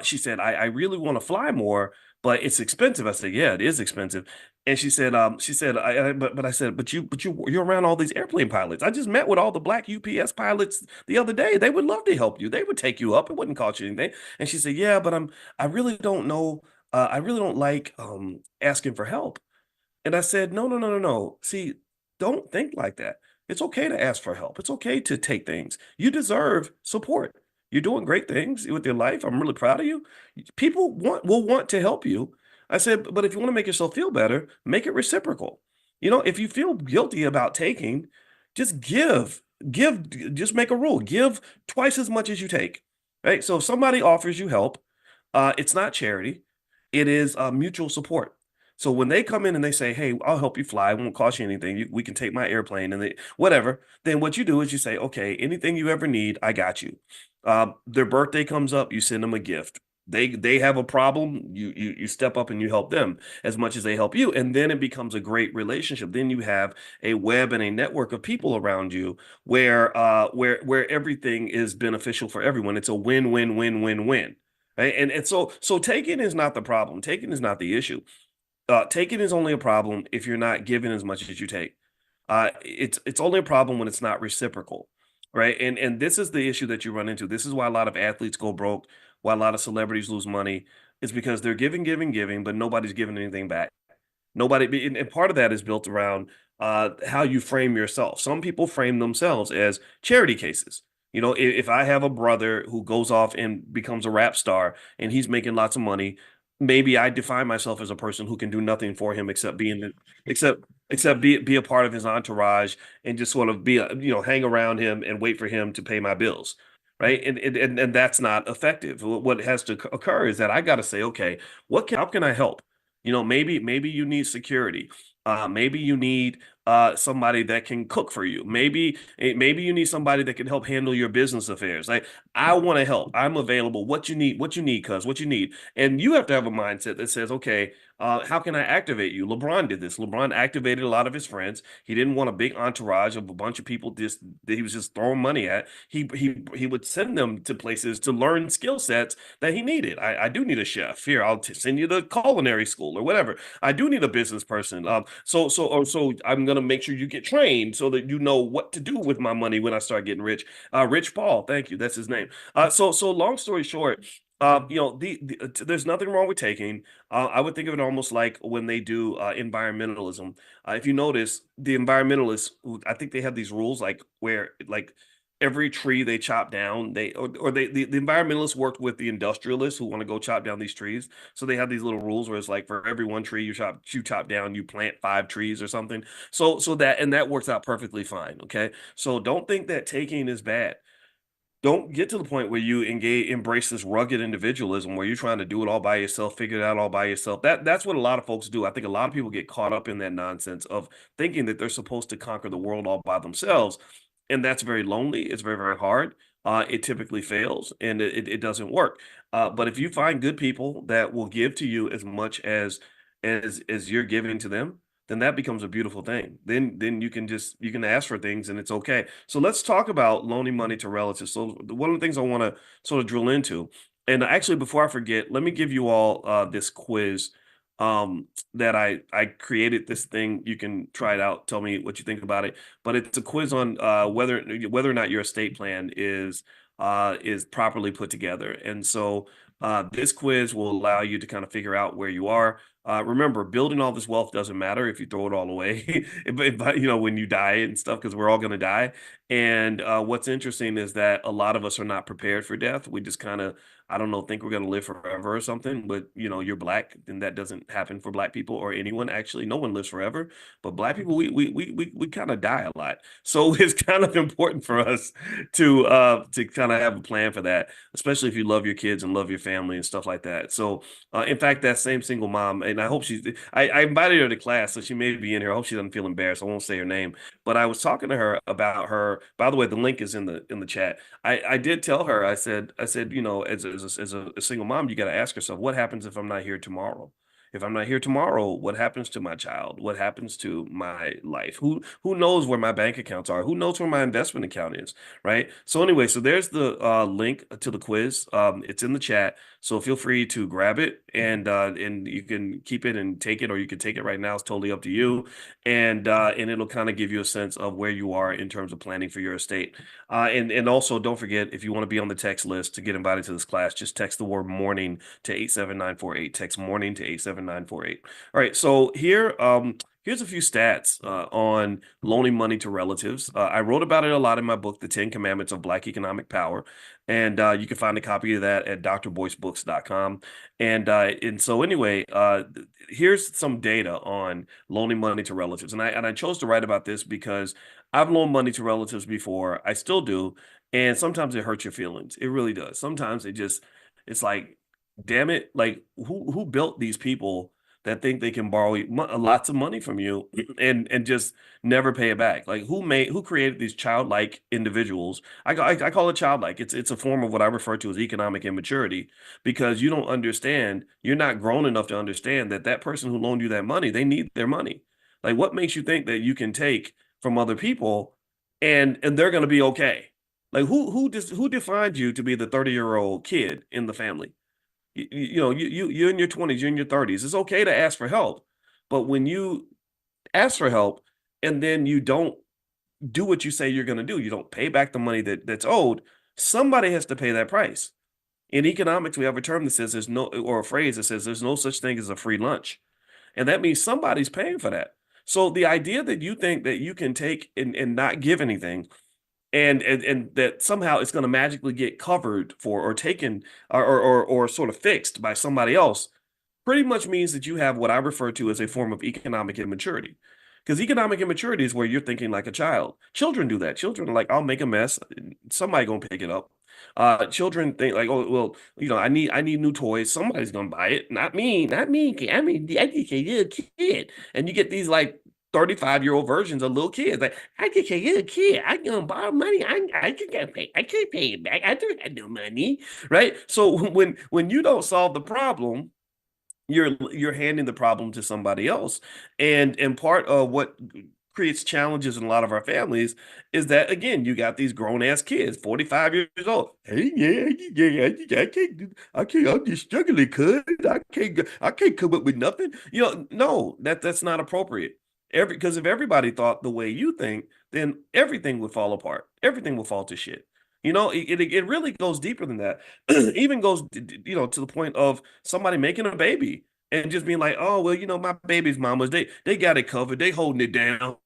she said, I really want to fly more, but it's expensive. I said, yeah, it is expensive. And but I said, you're around all these airplane pilots. I just met with all the black UPS pilots the other day. They would love to help you. They would take you up. It wouldn't cost you anything. And she said, yeah, but I really don't know. I really don't like asking for help. And I said, no, no, no, no, no. See, don't think like that. It's okay to ask for help. It's okay to take things. You deserve support. You're doing great things with your life. I'm really proud of you. People will want to help you. I said, but if you want to make yourself feel better, make it reciprocal. If you feel guilty about taking, just give. Just make a rule. Give twice as much as you take. Right? So if somebody offers you help, it's not charity. It is mutual support. So when they come in and they say, "Hey, I'll help you fly. It won't cost you anything. We can take my airplane and whatever." Then what you do is you say, "Okay, anything you ever need, I got you." Their birthday comes up, you send them a gift. They have a problem, you step up and you help them as much as they help you, and then it becomes a great relationship. Then you have a web and a network of people around you where everything is beneficial for everyone. It's a win-win-win-win-win. Right? And so taking is not the problem. Taking is not the issue. Taking is only a problem if you're not giving as much as you take. It's only a problem when it's not reciprocal, right? And this is the issue that you run into. This is why a lot of athletes go broke, why a lot of celebrities lose money, is because they're giving, but nobody's giving anything back. Nobody, and part of that is built around how you frame yourself. Some people frame themselves as charity cases. If I have a brother who goes off and becomes a rap star and he's making lots of money, maybe I define myself as a person who can do nothing for him except be a part of his entourage and just sort of hang around him and wait for him to pay my bills. Right. And that's not effective. What has to occur is that I got to say, okay, how can I help? Maybe you need security. Maybe you need somebody that can cook for you. Maybe you need somebody that can help handle your business affairs. Like, I want to help. I'm available. What you need, cuz what you need. And you have to have a mindset that says, okay, how can I activate you? LeBron did this. LeBron activated a lot of his friends. He didn't want a big entourage of a bunch of people that he was just throwing money at. He would send them to places to learn skill sets that he needed. I do need a chef. Here, I'll send you to culinary school or whatever. I do need a business person. So I'm gonna make sure you get trained so that you know what to do with my money when I start getting rich. Rich Paul, thank you. That's his name. So long story short, there's nothing wrong with taking. I would think of it almost like when they do environmentalism. If you notice, the environmentalists, I think they have these rules like where like every tree they chop down, the environmentalists worked with the industrialists who want to go chop down these trees. So they have these little rules where it's like for every one tree you chop down, you plant 5 trees or something. So that works out perfectly fine. Okay. So don't think that taking is bad. Don't get to the point where you embrace this rugged individualism where you're trying to do it all by yourself, figure it out all by yourself. That's what a lot of folks do. I think a lot of people get caught up in that nonsense of thinking that they're supposed to conquer the world all by themselves. And that's very lonely. It's very, very hard. it typically fails and it doesn't work. But if you find good people that will give to you as much as you're giving to them, then that becomes a beautiful thing. Then you can ask for things and it's okay. So let's talk about loaning money to relatives. So one of the things I want to sort of drill into, and actually before I forget, let me give you all this quiz that I created this thing. You can try it out. Tell me what you think about it. But it's a quiz on whether or not your estate plan is properly put together. And so this quiz will allow you to kind of figure out where you are. Remember, building all this wealth doesn't matter if you throw it all away, but when you die and stuff, because we're all going to die. And what's interesting is that a lot of us are not prepared for death. We just kind of, I don't know, think we're going to live forever or something. But you're black, and that doesn't happen for black people or anyone. Actually, no one lives forever. But black people, we kind of die a lot. So it's kind of important for us to kind of have a plan for that, especially if you love your kids and love your family and stuff like that. So in fact, that same single mom, and I hope I invited her to class, so she may be in here. I hope she doesn't feel embarrassed. I won't say her name, but I was talking to her about her. By the way, the link is in the chat. I did tell her. I said, as a single mom, you got to ask yourself, what happens if I'm not here tomorrow? If I'm not here tomorrow, what happens to my child? What happens to my life? Who knows where my bank accounts are? Who knows where my investment account is? Right. So anyway, so there's the link to the quiz. It's in the chat. So feel free to grab it and you can keep it and take it, or you can take it right now. It's totally up to you. And it'll kind of give you a sense of where you are in terms of planning for your estate. And also don't forget, if you want to be on the text list to get invited to this class, just text the word morning to 87948. Text morning to 87948. All right. So here's a few stats on loaning money to relatives. I wrote about it a lot in my book, The 10 Commandments of Black Economic Power. And you can find a copy of that at drboycebooks.com. And so anyway, here's some data on loaning money to relatives. And I chose to write about this because I've loaned money to relatives before. I still do. And sometimes it hurts your feelings. It really does. Sometimes it's like, damn it, like who built these people that think they can borrow lots of money from you and just never pay it back? Like who created these childlike individuals? I call it childlike. It's a form of what I refer to as economic immaturity, because you don't understand, you're not grown enough to understand that that person who loaned you that money, they need their money. Like, what makes you think that you can take from other people and they're going to be okay? Like who defined you to be the 30-year-old kid in the family? You're in your 20s, you're in your 30s. It's okay to ask for help. But when you ask for help and then you don't do what you say you're going to do, you don't pay back the money that's owed, somebody has to pay that price. In economics, we have a term that says or a phrase that says there's no such thing as a free lunch. And that means somebody's paying for that. So the idea that you think that you can take and not give anything, and that somehow it's going to magically get covered for or taken or sort of fixed by somebody else pretty much means that you have what I refer to as a form of economic immaturity. Because economic immaturity is where you're thinking like a child. Children do that. Children are like, I'll make a mess. Somebody gonna pick it up. Children think like, oh well, I need new toys. Somebody's gonna buy it. Not me. Not me. I mean, I just a little kid. And you get these like 35-year-old versions of little kids. Like, I just a little kid. I gonna borrow money. I just gotta pay. I can't pay it back. I don't have no money. Right. So when you don't solve the problem, you're handing the problem to somebody else. And part of what creates challenges in a lot of our families is that, again, you got these grown ass kids, 45 years old. Hey, yeah, I can't, I'm just struggling, cuz I can't come up with nothing. No, that's not appropriate. Because if everybody thought the way you think, then everything would fall apart. Everything will fall to shit. It really goes deeper than that. Even goes, to the point of somebody making a baby and just being like, oh, well, my baby's mamas, they got it covered. They holding it down.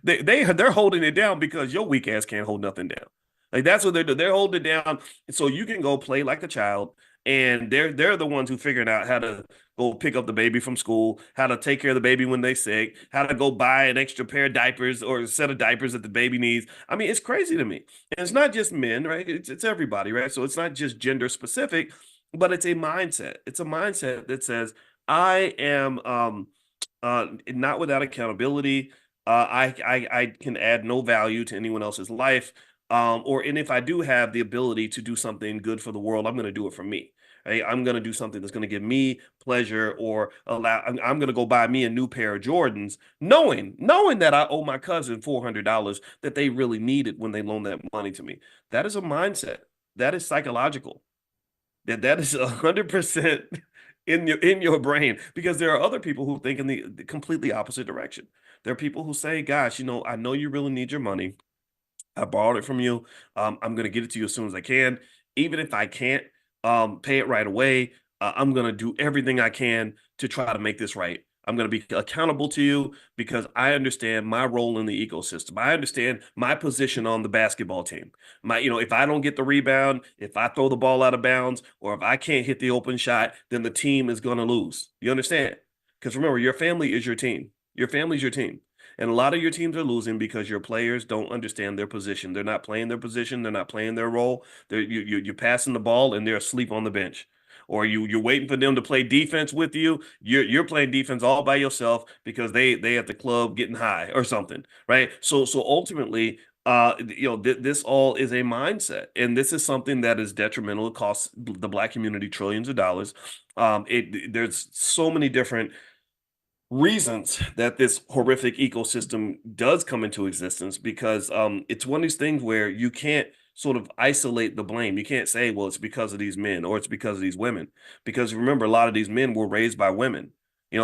They're holding it down because your weak ass can't hold nothing down. Like, that's what they're doing. They're holding it down so you can go play like a child. And they're the ones who figured out how to go pick up the baby from school, how to take care of the baby when they sick, how to go buy an extra pair of diapers or a set of diapers that the baby needs. I mean, it's crazy to me. And it's not just men, right? It's everybody, right? So it's not just gender specific, but it's a mindset. It's a mindset that says, I am not without accountability. I can add no value to anyone else's life. And if I do have the ability to do something good for the world, I'm going to do it for me. Right? I'm going to do something that's going to give me pleasure or allow. I'm going to go buy me a new pair of Jordans, knowing that I owe my cousin $400 that they really needed when they loaned that money to me. That is a mindset. That is psychological. That is 100% in your brain, because there are other people who think in the completely opposite direction. There are people who say, "Gosh, I know you really need your money. I borrowed it from you. I'm going to get it to you as soon as I can. Even if I can't pay it right away, I'm going to do everything I can to try to make this right. I'm going to be accountable to you because I understand my role in the ecosystem. I understand my position on the basketball team. If I don't get the rebound, if I throw the ball out of bounds, or if I can't hit the open shot, then the team is going to lose. You understand? Because remember, your family is your team. Your family's your team. And a lot of your teams are losing because your players don't understand their position. They're not playing their position. They're not playing their role. You're passing the ball and they're asleep on the bench. Or you're waiting for them to play defense with you. You're playing defense all by yourself because they at the club getting high or something, right? So ultimately, this all is a mindset, and this is something that is detrimental. It costs the Black community trillions of dollars. There's so many different reasons that this horrific ecosystem does come into existence, because it's one of these things where you can't sort of isolate the blame. You can't say, well, it's because of these men or it's because of these women, because remember, a lot of these men were raised by women.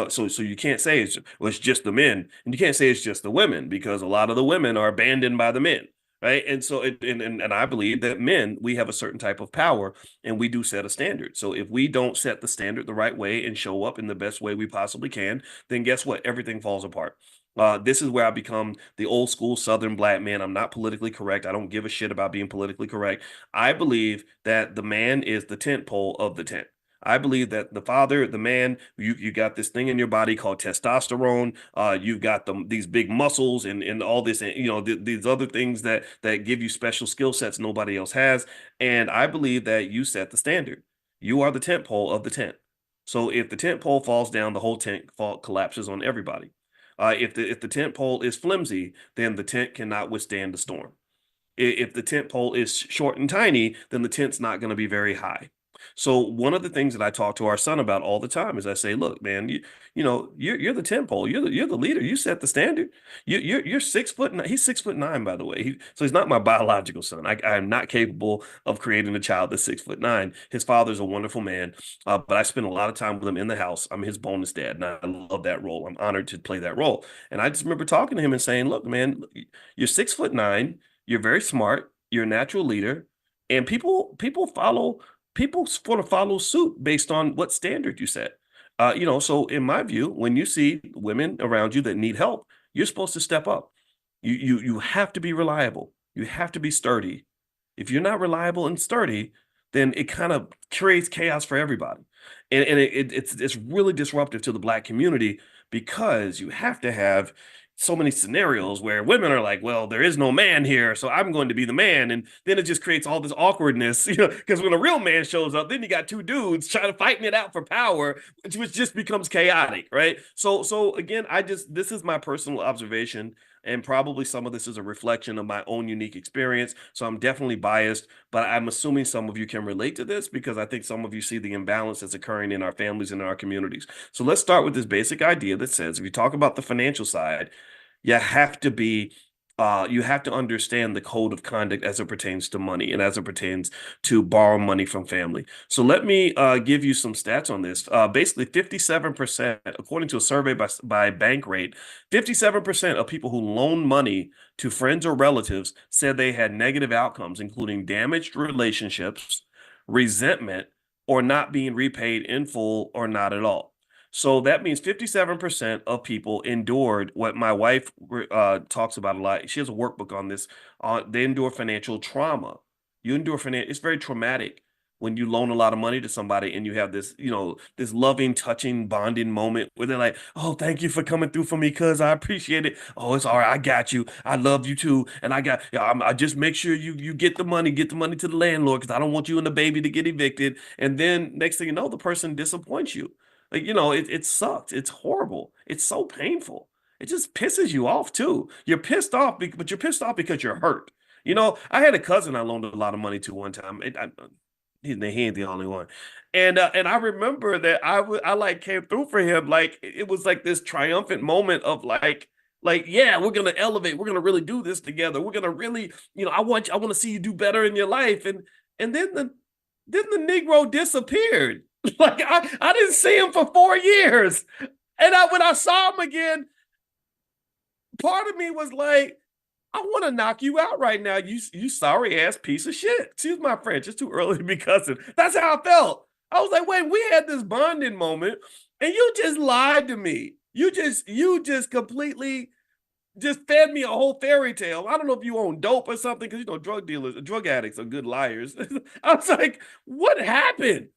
So you can't say it's just the men, and you can't say it's just the women, because a lot of the women are abandoned by the men, right? And so and I believe that men, we have a certain type of power, and we do set a standard. So if we don't set the standard the right way and show up in the best way we possibly can, then guess what? Everything falls apart. This is where I become the old school Southern black man. I'm not politically correct. I don't give a shit about being politically correct. I believe that the man is the tent pole of the tent. I believe that the father, the man, you got this thing in your body called testosterone. You've got these big muscles and all this, and these other things that give you special skill sets nobody else has. And I believe that you set the standard. You are the tent pole of the tent. So if the tent pole falls down, the whole collapses on everybody. If the tent pole is flimsy, then the tent cannot withstand the storm. If the tent pole is short and tiny, then the tent's not going to be very high. So one of the things that I talk to our son about all the time is I say, look, man, you're the tent pole. You're the leader. You set the standard. You're 6 foot. He's 6'9", by the way. So he's not my biological son. I am not capable of creating a child that's 6'9". His father's a wonderful man, but I spend a lot of time with him in the house. I'm his bonus dad, and I love that role. I'm honored to play that role. And I just remember talking to him and saying, look, man, you're 6'9". You're very smart. You're a natural leader, and people sort of follow suit based on what standard you set. So in my view, when you see women around you that need help, you're supposed to step up. You have to be reliable. You have to be sturdy. If you're not reliable and sturdy, then it kind of creates chaos for everybody. And it's really disruptive to the Black community, because you have to have so many scenarios where women are like, well, there is no man here, so I'm going to be the man. And then it just creates all this awkwardness, because when a real man shows up, then you got two dudes trying to fighting it out for power, which just becomes chaotic, right? So again, this is my personal observation, and probably some of this is a reflection of my own unique experience. So I'm definitely biased, but I'm assuming some of you can relate to this, because I think some of you see the imbalance that's occurring in our families and in our communities. So let's start with this basic idea that says, if you talk about the financial side, you have to be you have to understand the code of conduct as it pertains to money and as it pertains to borrow money from family. So let me give you some stats on this. Basically, 57%, according to a survey by Bankrate, 57% of people who loan money to friends or relatives said they had negative outcomes, including damaged relationships, resentment, or not being repaid in full or not at all. So that means 57% of people endured what my wife talks about a lot. She has a workbook on this. They endure financial trauma. You endure financial. It's very traumatic when you loan a lot of money to somebody and you have this, this loving, touching, bonding moment where they're like, "Oh, thank you for coming through for me, cuz I appreciate it. Oh, it's all right. I got you. I love you too. And I just make sure you get the money to the landlord, because I don't want you and the baby to get evicted." And then next thing you know, the person disappoints you. Like, it sucks. It's horrible. It's so painful. It just pisses you off too. You're pissed off, but you're pissed off because you're hurt. I had a cousin I loaned a lot of money to one time. He ain't the only one. And I remember that I like came through for him. Like it was like this triumphant moment of like, yeah, we're gonna elevate, we're gonna really do this together. We're gonna really, I want to see you do better in your life. And then the Negro disappeared. Like I didn't see him for 4 years. And when I saw him again, part of me was like, I want to knock you out right now. You sorry ass piece of shit. Excuse my French. It's too early to be cussing. That's how I felt. I was like, wait, we had this bonding moment, and you just lied to me. You just completely just fed me a whole fairy tale. I don't know if you own dope or something, because drug addicts are good liars. I was like, what happened?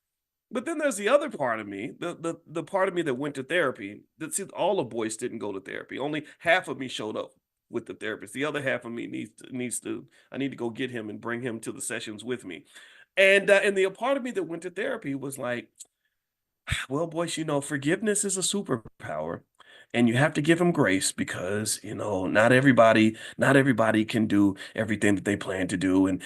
But then there's the other part of me, the part of me that went to therapy. That see, all of Boyce didn't go to therapy. Only half of me showed up with the therapist. The other half of me needs to. I need to go get him and bring him to the sessions with me. And the part of me that went to therapy was like, well, Boyce, forgiveness is a superpower. And you have to give them grace, because not everybody can do everything that they plan to do, and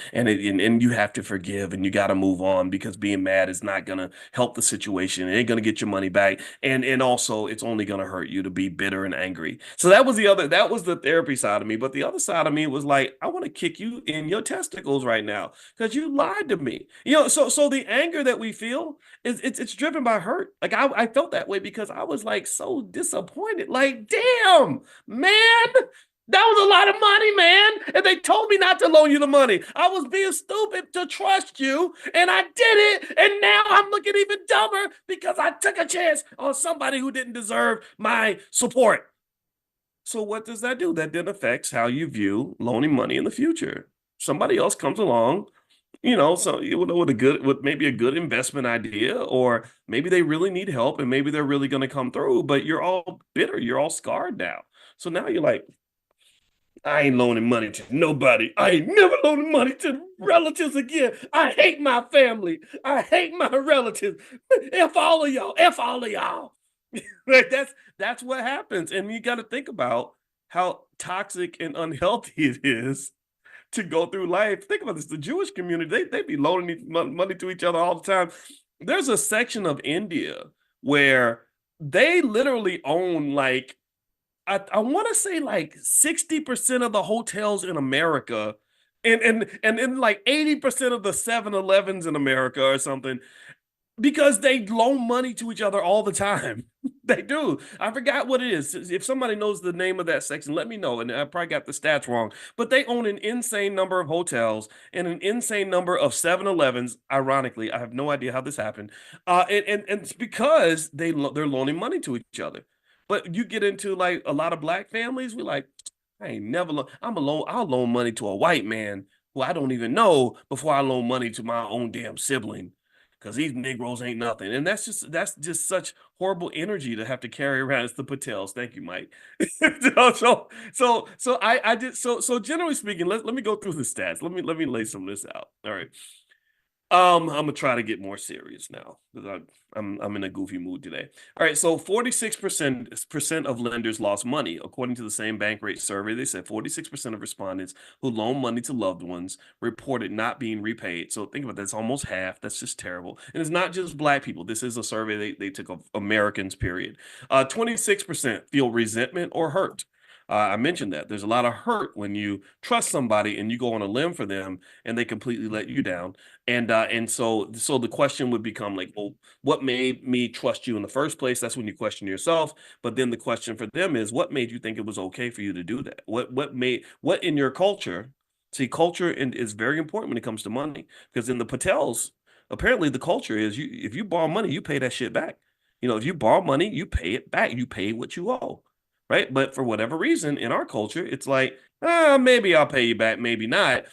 you have to forgive, and you got to move on, because being mad is not gonna help the situation. It ain't gonna get your money back, and also it's only gonna hurt you to be bitter and angry. So that was the therapy side of me. But the other side of me was like, I want to kick you in your testicles right now, because you lied to me. So the anger that we feel it's driven by hurt. Like I felt that way because I was like so disappointed. Like, damn, man, that was a lot of money, man. And they told me not to loan you the money. I was being stupid to trust you, and I did it. And now I'm looking even dumber because I took a chance on somebody who didn't deserve my support. So what does that do? That then affects how you view loaning money in the future. Somebody else comes along, so with maybe a good investment idea, or maybe they really need help and maybe they're really going to come through, but you're all bitter, you're all scarred now. So now you're like, I ain't loaning money to nobody. I ain't never loaning money to relatives again. I hate my family. I hate my relatives. F all of y'all. F all of y'all. Like that's what happens. And you got to think about how toxic and unhealthy it is to go through life. Think about this. The Jewish community, they be loaning money to each other all the time. There's a section of India where they literally own, like, I want to say like 60% of the hotels in America, and like 80% of the 7-Elevens in America or something, because they loan money to each other all the time. They do. I forgot what it is. If somebody knows the name of that section, let me know. And I probably got the stats wrong. But they own an insane number of hotels and an insane number of 7-Elevens. Ironically, I have no idea how this happened. And it's because they're loaning money to each other. But you get into like a lot of black families, we're like, I ain't never I'll loan money to a white man who I don't even know before I loan money to my own damn sibling, because these Negroes ain't nothing. And that's just such horrible energy to have to carry around. It's the Patels. Thank you, Mike. I did so generally speaking, let me go through the stats. Let me lay some of this out. All right. I'm gonna try to get more serious now because I'm in a goofy mood today. All right, so 46% of lenders lost money, according to the same bank rate survey. They said 46% of respondents who loan money to loved ones reported not being repaid. So think about that; it's almost half. That's just terrible. And it's not just black people. This is a survey they took of Americans. Period. 26% feel resentment or hurt. I mentioned that there's a lot of hurt when you trust somebody and you go on a limb for them and they completely let you down. And so the question would become like, well, what made me trust you in the first place? That's when you question yourself. But then the question for them is, what made you think it was okay for you to do that? What in your culture? See, culture is very important when it comes to money, because in the Patels, apparently the culture is, if you borrow money, you pay that shit back. If you borrow money, you pay it back. You pay what you owe, right? But for whatever reason, in our culture, it's like, maybe I'll pay you back, maybe not.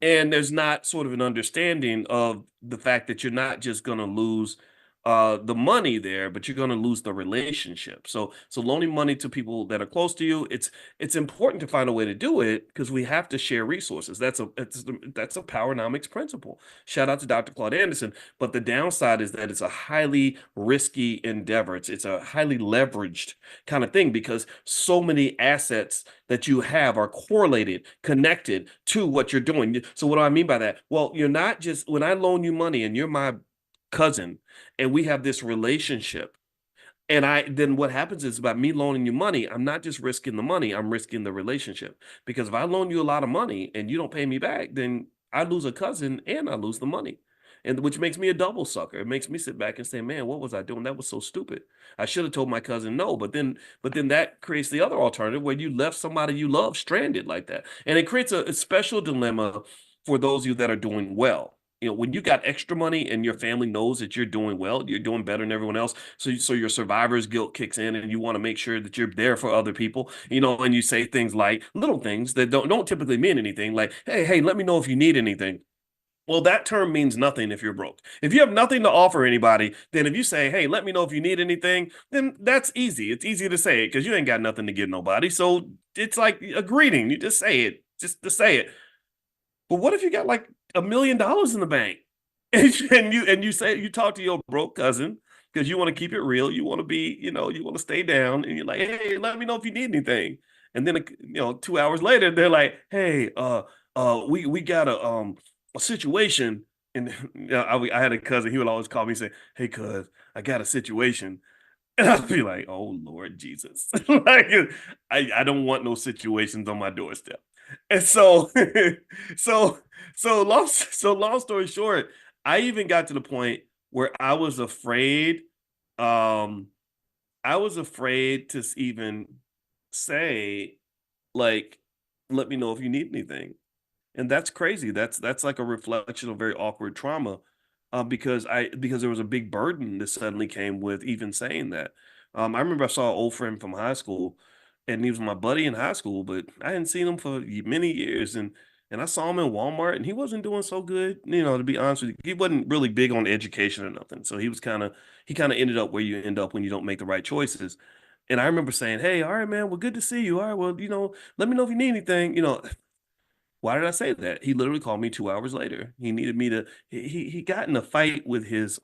And there's not sort of an understanding of the fact that you're not just going to lose the money there, but you're going to lose the relationship. So loaning money to people that are close to you, it's important to find a way to do it because we have to share resources. That's a powernomics principle. Shout out to Dr. Claude Anderson. But the downside is that it's a highly risky endeavor. It's a highly leveraged kind of thing because so many assets that you have are correlated, connected to what you're doing. So what do I mean by that? Well, you're not just when I loan you money and you're my cousin and we have this relationship. And then what happens is by me loaning you money, I'm not just risking the money, I'm risking the relationship. Because if I loan you a lot of money and you don't pay me back, then I lose a cousin and I lose the money. And which makes me a double sucker. It makes me sit back and say, man, what was I doing? That was so stupid. I should have told my cousin no. But then that creates the other alternative where you left somebody you love stranded like that. And it creates a special dilemma for those of you that are doing well. When you got extra money and your family knows that you're doing well, you're doing better than everyone else. So your survivor's guilt kicks in and you want to make sure that you're there for other people, and you say things like little things that don't typically mean anything like, hey, let me know if you need anything. Well, that term means nothing if you're broke. If you have nothing to offer anybody, then if you say, hey, let me know if you need anything, then that's easy. It's easy to say it because you ain't got nothing to give nobody. So it's like a greeting. You just say it, just to say it. But what if you got like $1 million in the bank and you say you talk to your broke cousin because you want to keep it real, you want to be, you want to stay down, and you're like, hey, let me know if you need anything. And then 2 hours later, they're like, hey, we got a situation, and I had a cousin. He would always call me and say, hey, cuz, I got a situation. And I'd be like, oh Lord Jesus. Like I don't want no situations on my doorstep. And so so long story short, I even got to the point where um I was afraid to even say, like, let me know if you need anything. And that's crazy. That's like a reflection of very awkward trauma, because there was a big burden that suddenly came with even saying that. I remember I saw an old friend from high school, and he was my buddy in high school, but I hadn't seen him for many years, and I saw him in Walmart, and he wasn't doing so good. To be honest with you, he wasn't really big on education or nothing. So he kind of ended up where you end up when you don't make the right choices. And I remember saying, "Hey, all right, man, well, good to see you. All right, well, let me know if you need anything." Why did I say that? He literally called me 2 hours later. He needed me to. He got in a fight with his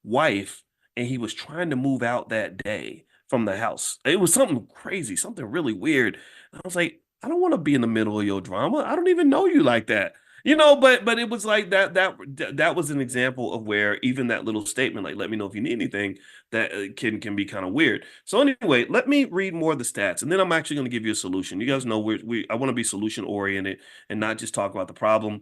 wife, and he was trying to move out that day from the house. It was something crazy, something really weird. I was like, I don't want to be in the middle of your drama. I don't even know you like that. But it was like that was an example of where even that little statement, like, let me know if you need anything, that can be kind of weird. So anyway, let me read more of the stats, and then I'm actually going to give you a solution. You guys know I want to be solution oriented and not just talk about the problem.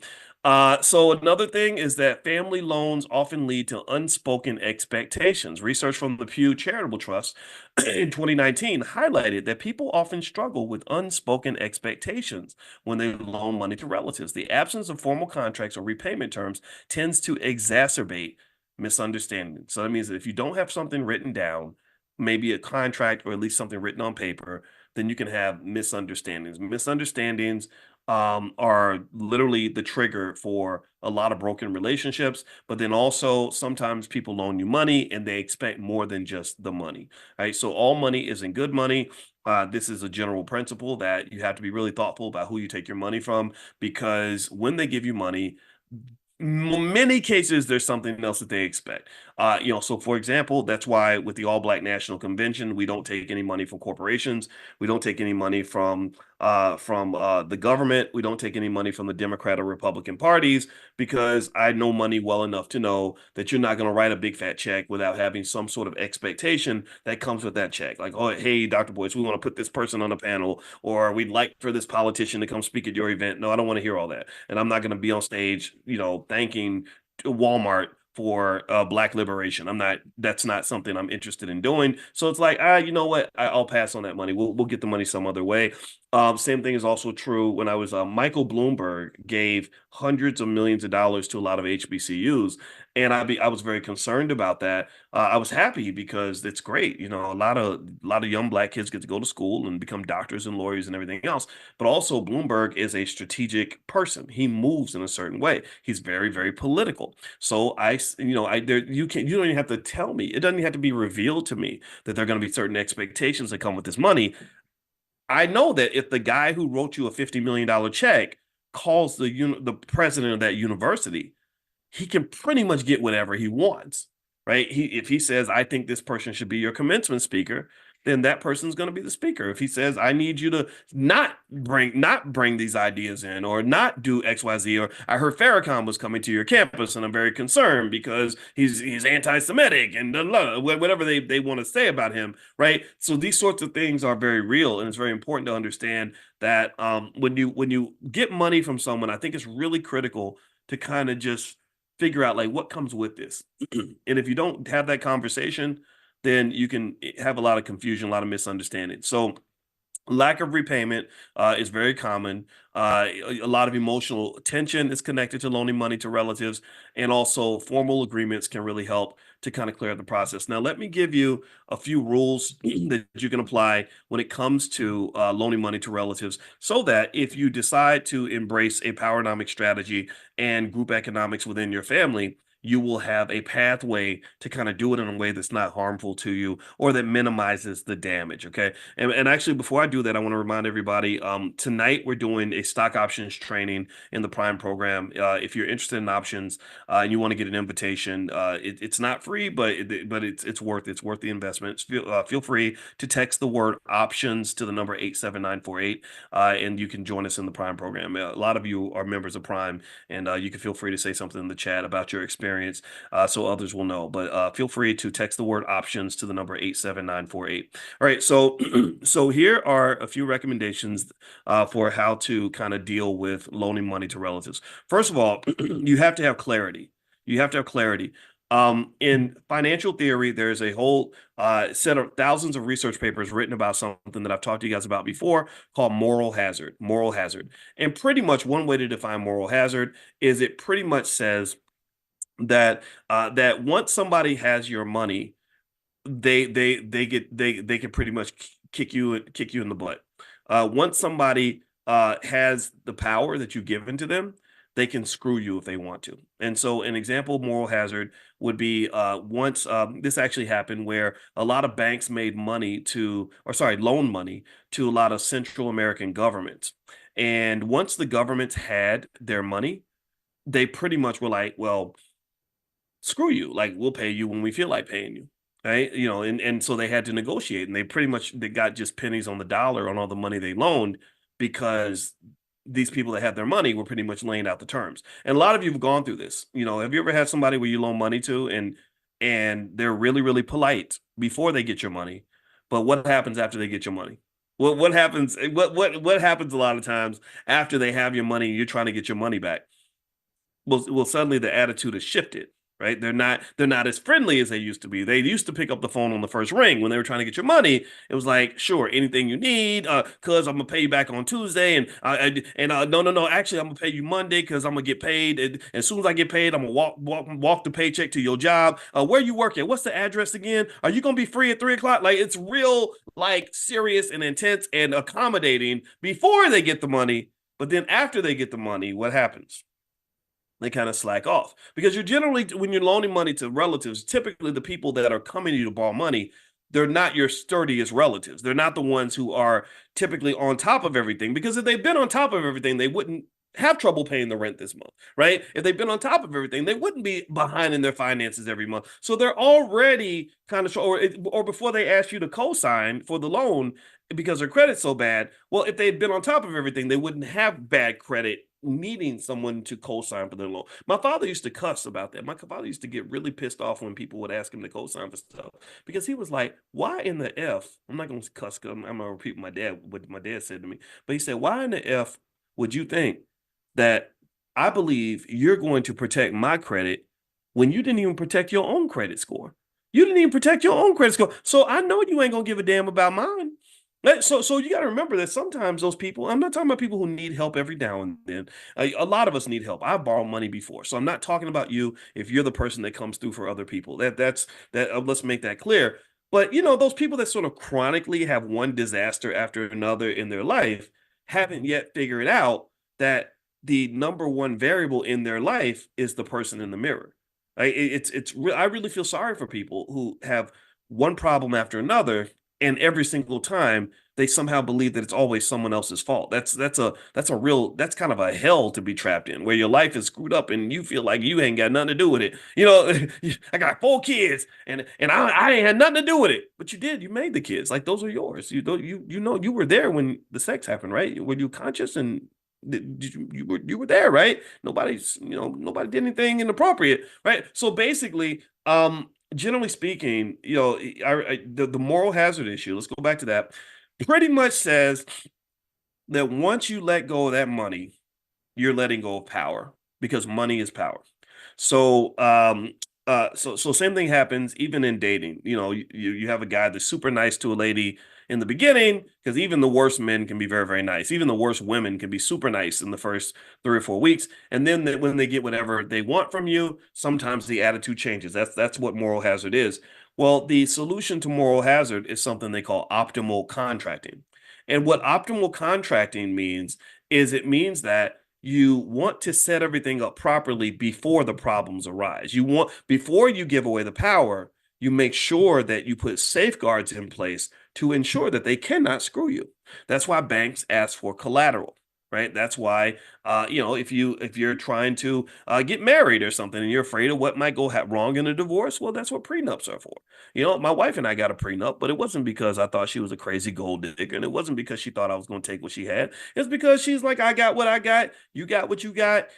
So another thing is that family loans often lead to unspoken expectations. Research from the Pew Charitable Trust in 2019 highlighted that people often struggle with unspoken expectations when they loan money to relatives. The absence of formal contracts or repayment terms tends to exacerbate misunderstanding. So that means that if you don't have something written down, maybe a contract or at least something written on paper, then you can have misunderstandings. Misunderstandings are literally the trigger for a lot of broken relationships. But then also sometimes people loan you money and they expect more than just the money. Right. So all money isn't good money. This is a general principle that you have to be really thoughtful about who you take your money from, because when they give you money, many cases there's something else that they expect. So for example, that's why with the All Black National Convention, we don't take any money from corporations. We don't take any money from the government. We don't take any money from the Democrat or Republican parties, because I know money well enough to know that you're not going to write a big fat check without having some sort of expectation that comes with that check. Like, oh, hey, Dr. Boyce, we want to put this person on a panel, or we'd like for this politician to come speak at your event. No, I don't want to hear all that. And I'm not going to be on stage, thanking Walmart for Black liberation. That's not something I'm interested in doing. So it's like, you know what? I'll pass on that money. We'll get the money some other way. Same thing is also true when I was Michael Bloomberg gave hundreds of millions of dollars to a lot of HBCUs. And I was very concerned about that. I was happy because it's great. You know, a lot of young black kids get to go to school and become doctors and lawyers and everything else. But also Bloomberg is a strategic person. He moves in a certain way. He's very, very political. So you don't even have to tell me. It doesn't have to be revealed to me that there are going to be certain expectations that come with this money. I know that if the guy who wrote you a $50 million check calls the president of that university, he can pretty much get whatever he wants, right? If he says, I think this person should be your commencement speaker, then that person's going to be the speaker. If he says, I need you to not bring these ideas in or not do XYZ, or I heard Farrakhan was coming to your campus and I'm very concerned because he's anti-Semitic and whatever they want to say about him, right? So these sorts of things are very real, and it's very important to understand that when you get money from someone, I think it's really critical to kind of just figure out like what comes with this. And if you don't have that conversation, then you can have a lot of confusion, a lot of misunderstanding. So lack of repayment is very common. A lot of emotional tension is connected to loaning money to relatives, and also formal agreements can really help to kind of clear the process. Now, let me give you a few rules that you can apply when it comes to loaning money to relatives, so that if you decide to embrace a poweronomic strategy and group economics within your family, you will have a pathway to kind of do it in a way that's not harmful to you or that minimizes the damage. Okay. And actually, before I do that, I want to remind everybody tonight we're doing a stock options training in the Prime program. If you're interested in options and you want to get an invitation, it's not free, but it's worth the investment. Feel free to text the word options to the number 87948, and you can join us in the Prime program. A lot of you are members of Prime, and you can feel free to say something in the chat about your experience, so others will know. But feel free to text the word options to the number 87948. All right, so so here are a few recommendations for how to kind of deal with loaning money to relatives. First of all, you have to have clarity. You have to have clarity. In financial theory, there's a whole set of thousands of research papers written about something that I've talked to you guys about before called moral hazard. Moral hazard. And pretty much one way to define moral hazard is it pretty much says that once somebody has your money, they can pretty much kick you in the butt. Once somebody has the power that you've given to them, they can screw you if they want to. And so an example of moral hazard would be once this actually happened where a lot of banks made loan money to a lot of Central American governments. And once the governments had their money, they pretty much were like, well, screw you. Like, we'll pay you when we feel like paying you. Right. And so they had to negotiate, and they got just pennies on the dollar on all the money they loaned, because these people that had their money were pretty much laying out the terms. And a lot of you have gone through this. Have you ever had somebody where you loan money to and they're really, really polite before they get your money, but what happens after they get your money? What happens? What happens a lot of times after they have your money and you're trying to get your money back? Well, suddenly the attitude has shifted, right? They're not as friendly as they used to be. They used to pick up the phone on the first ring when they were trying to get your money. It was like, sure, anything you need, cuz I'm gonna pay you back on Tuesday, no, actually I'm gonna pay you Monday because I'm gonna get paid. And as soon as I get paid, I'm gonna walk the paycheck to your job. Where you work at? What's the address again? Are you gonna be free at 3 o'clock? Like, it's real, like, serious and intense and accommodating before they get the money. But then after they get the money, what happens? They kind of slack off, because when you're loaning money to relatives, typically the people that are coming to you to borrow money, they're not your sturdiest relatives. They're not the ones who are typically on top of everything, because if they've been on top of everything, they wouldn't have trouble paying the rent this month, right? If they've been on top of everything, they wouldn't be behind in their finances every month. So they're already kind of, or before they ask you to co-sign for the loan because their credit's so bad, well, if they'd been on top of everything, they wouldn't have bad credit needing someone to co-sign for their loan. My father used to cuss about that. My father used to get really pissed off when people would ask him to co-sign for stuff, because he was like, why in the F, I'm not going to cuss, because I'm going to repeat what my dad said to me, but he said, why in the F would you think that I believe you're going to protect my credit when you didn't even protect your own credit score? You didn't even protect your own credit score. So I know you ain't going to give a damn about mine. So you got to remember that sometimes those people, I'm not talking about people who need help every now and then. A lot of us need help. I've borrowed money before. So I'm not talking about you if you're the person that comes through for other people. That's that let's make that clear. But those people that sort of chronically have one disaster after another in their life haven't yet figured out that the number one variable in their life is the person in the mirror. I really feel sorry for people who have one problem after another, and every single time they somehow believe that it's always someone else's fault. That's kind of a hell to be trapped in, where your life is screwed up and you feel like you ain't got nothing to do with it. I got 4 kids and I ain't had nothing to do with it, but you did. You made the kids. Like, those are yours. You were there when the sex happened, right? Were you conscious and you were there, right? Nobody did anything inappropriate, right? So basically, generally speaking, the moral hazard issue, let's go back to that, pretty much says that once you let go of that money, you're letting go of power, because money is power. So same thing happens even in dating. You have a guy that's super nice to a lady in the beginning, because even the worst men can be very, very nice. Even the worst women can be super nice in the first 3 or 4 weeks, and then when they get whatever they want from you, sometimes the attitude changes. That's what moral hazard is. Well, the solution to moral hazard is something they call optimal contracting. And what optimal contracting means is, it means that you want to set everything up properly before the problems arise. Before you give away the power, you make sure that you put safeguards in place to ensure that they cannot screw you. That's why banks ask for collateral, right? That's why, if you're trying to get married or something and you're afraid of what might go wrong in a divorce, well, that's what prenups are for. My wife and I got a prenup, but it wasn't because I thought she was a crazy gold digger, and it wasn't because she thought I was going to take what she had. It's because she's like, I got what I got, you got what you got.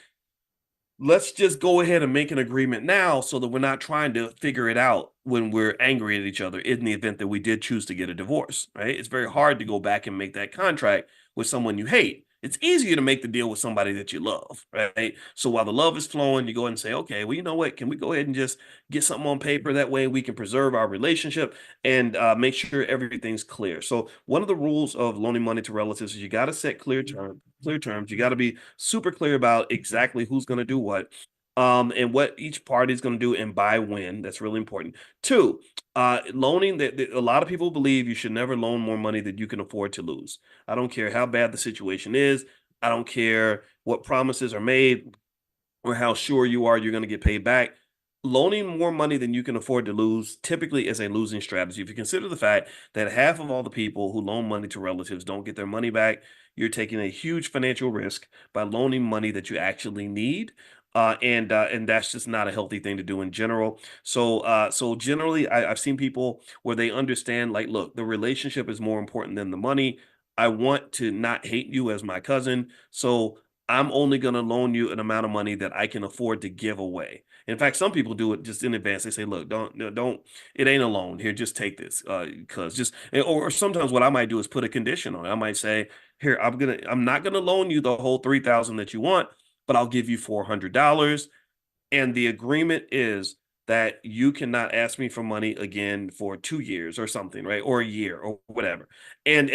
Let's just go ahead and make an agreement now, so that we're not trying to figure it out when we're angry at each other in the event that we did choose to get a divorce, right? It's very hard to go back and make that contract with someone you hate. It's easier to make the deal with somebody that you love, right? So while the love is flowing, you go ahead and say, okay, well, you know what? Can we go ahead and just get something on paper? That way we can preserve our relationship and make sure everything's clear. So one of the rules of loaning money to relatives is you got to set clear terms. You got to be super clear about exactly who's going to do what, and what each party is going to do and by when. That's really important. Two, loaning, that a lot of people believe you should never loan more money than you can afford to lose. I don't care how bad the situation is. I don't care what promises are made or how sure you are you're going to get paid back. Loaning more money than you can afford to lose typically is a losing strategy. If you consider the fact that half of all the people who loan money to relatives don't get their money back, you're taking a huge financial risk by loaning money that you actually need. And that's just not a healthy thing to do in general. So generally, I've seen people where they understand, like, look, the relationship is more important than the money. I want to not hate you as my cousin, so I'm only going to loan you an amount of money that I can afford to give away. In fact, some people do it just in advance. They say, look, don't, it ain't a loan here. Just take this. Cause just, or sometimes what I might do is put a condition on it. I might say, here, I'm not going to loan you the whole 3,000 that you want, but I'll give you $400. And the agreement is that you cannot ask me for money again for 2 years or something, right? Or a year or whatever. And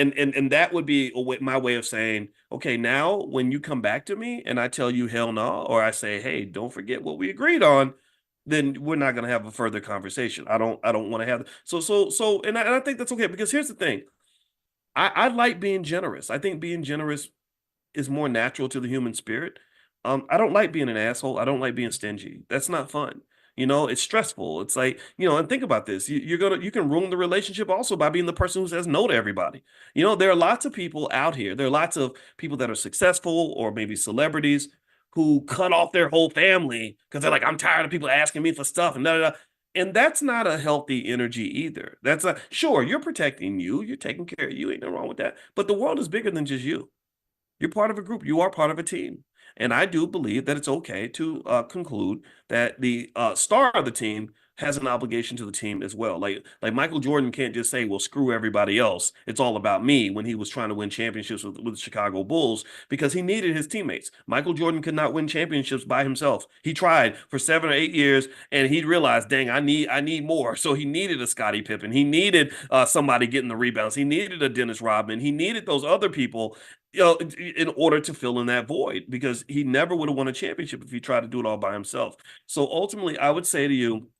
that would be my way of saying, okay, now when you come back to me and I tell you hell no, or I say, hey, don't forget what we agreed on, then we're not going to have a further conversation. I don't want to have and I think that's okay, because here's the thing. I like being generous. I think being generous is more natural to the human spirit. I don't like being an asshole. I don't like being stingy. That's not fun. It's stressful. It's like, and think about this. You can ruin the relationship also by being the person who says no to everybody. There are lots of people out here. There are lots of people that are successful or maybe celebrities who cut off their whole family because they're like, I'm tired of people asking me for stuff and da da da. And that's not a healthy energy either. That's sure, you're protecting you, you're taking care of you, ain't nothing wrong with that. But the world is bigger than just you. You're part of a group. You are part of a team. And I do believe that it's okay to conclude that the star of the team has an obligation to the team as well. Like Michael Jordan can't just say, "Well, screw everybody else. It's all about me," when he was trying to win championships with the Chicago Bulls, because he needed his teammates. Michael Jordan could not win championships by himself. He tried for 7 or 8 years, and he realized, "Dang, I need more." So he needed a Scottie Pippen. He needed somebody getting the rebounds. He needed a Dennis Rodman. He needed those other people, in order to fill in that void, because he never would have won a championship if he tried to do it all by himself. So ultimately, I would say to you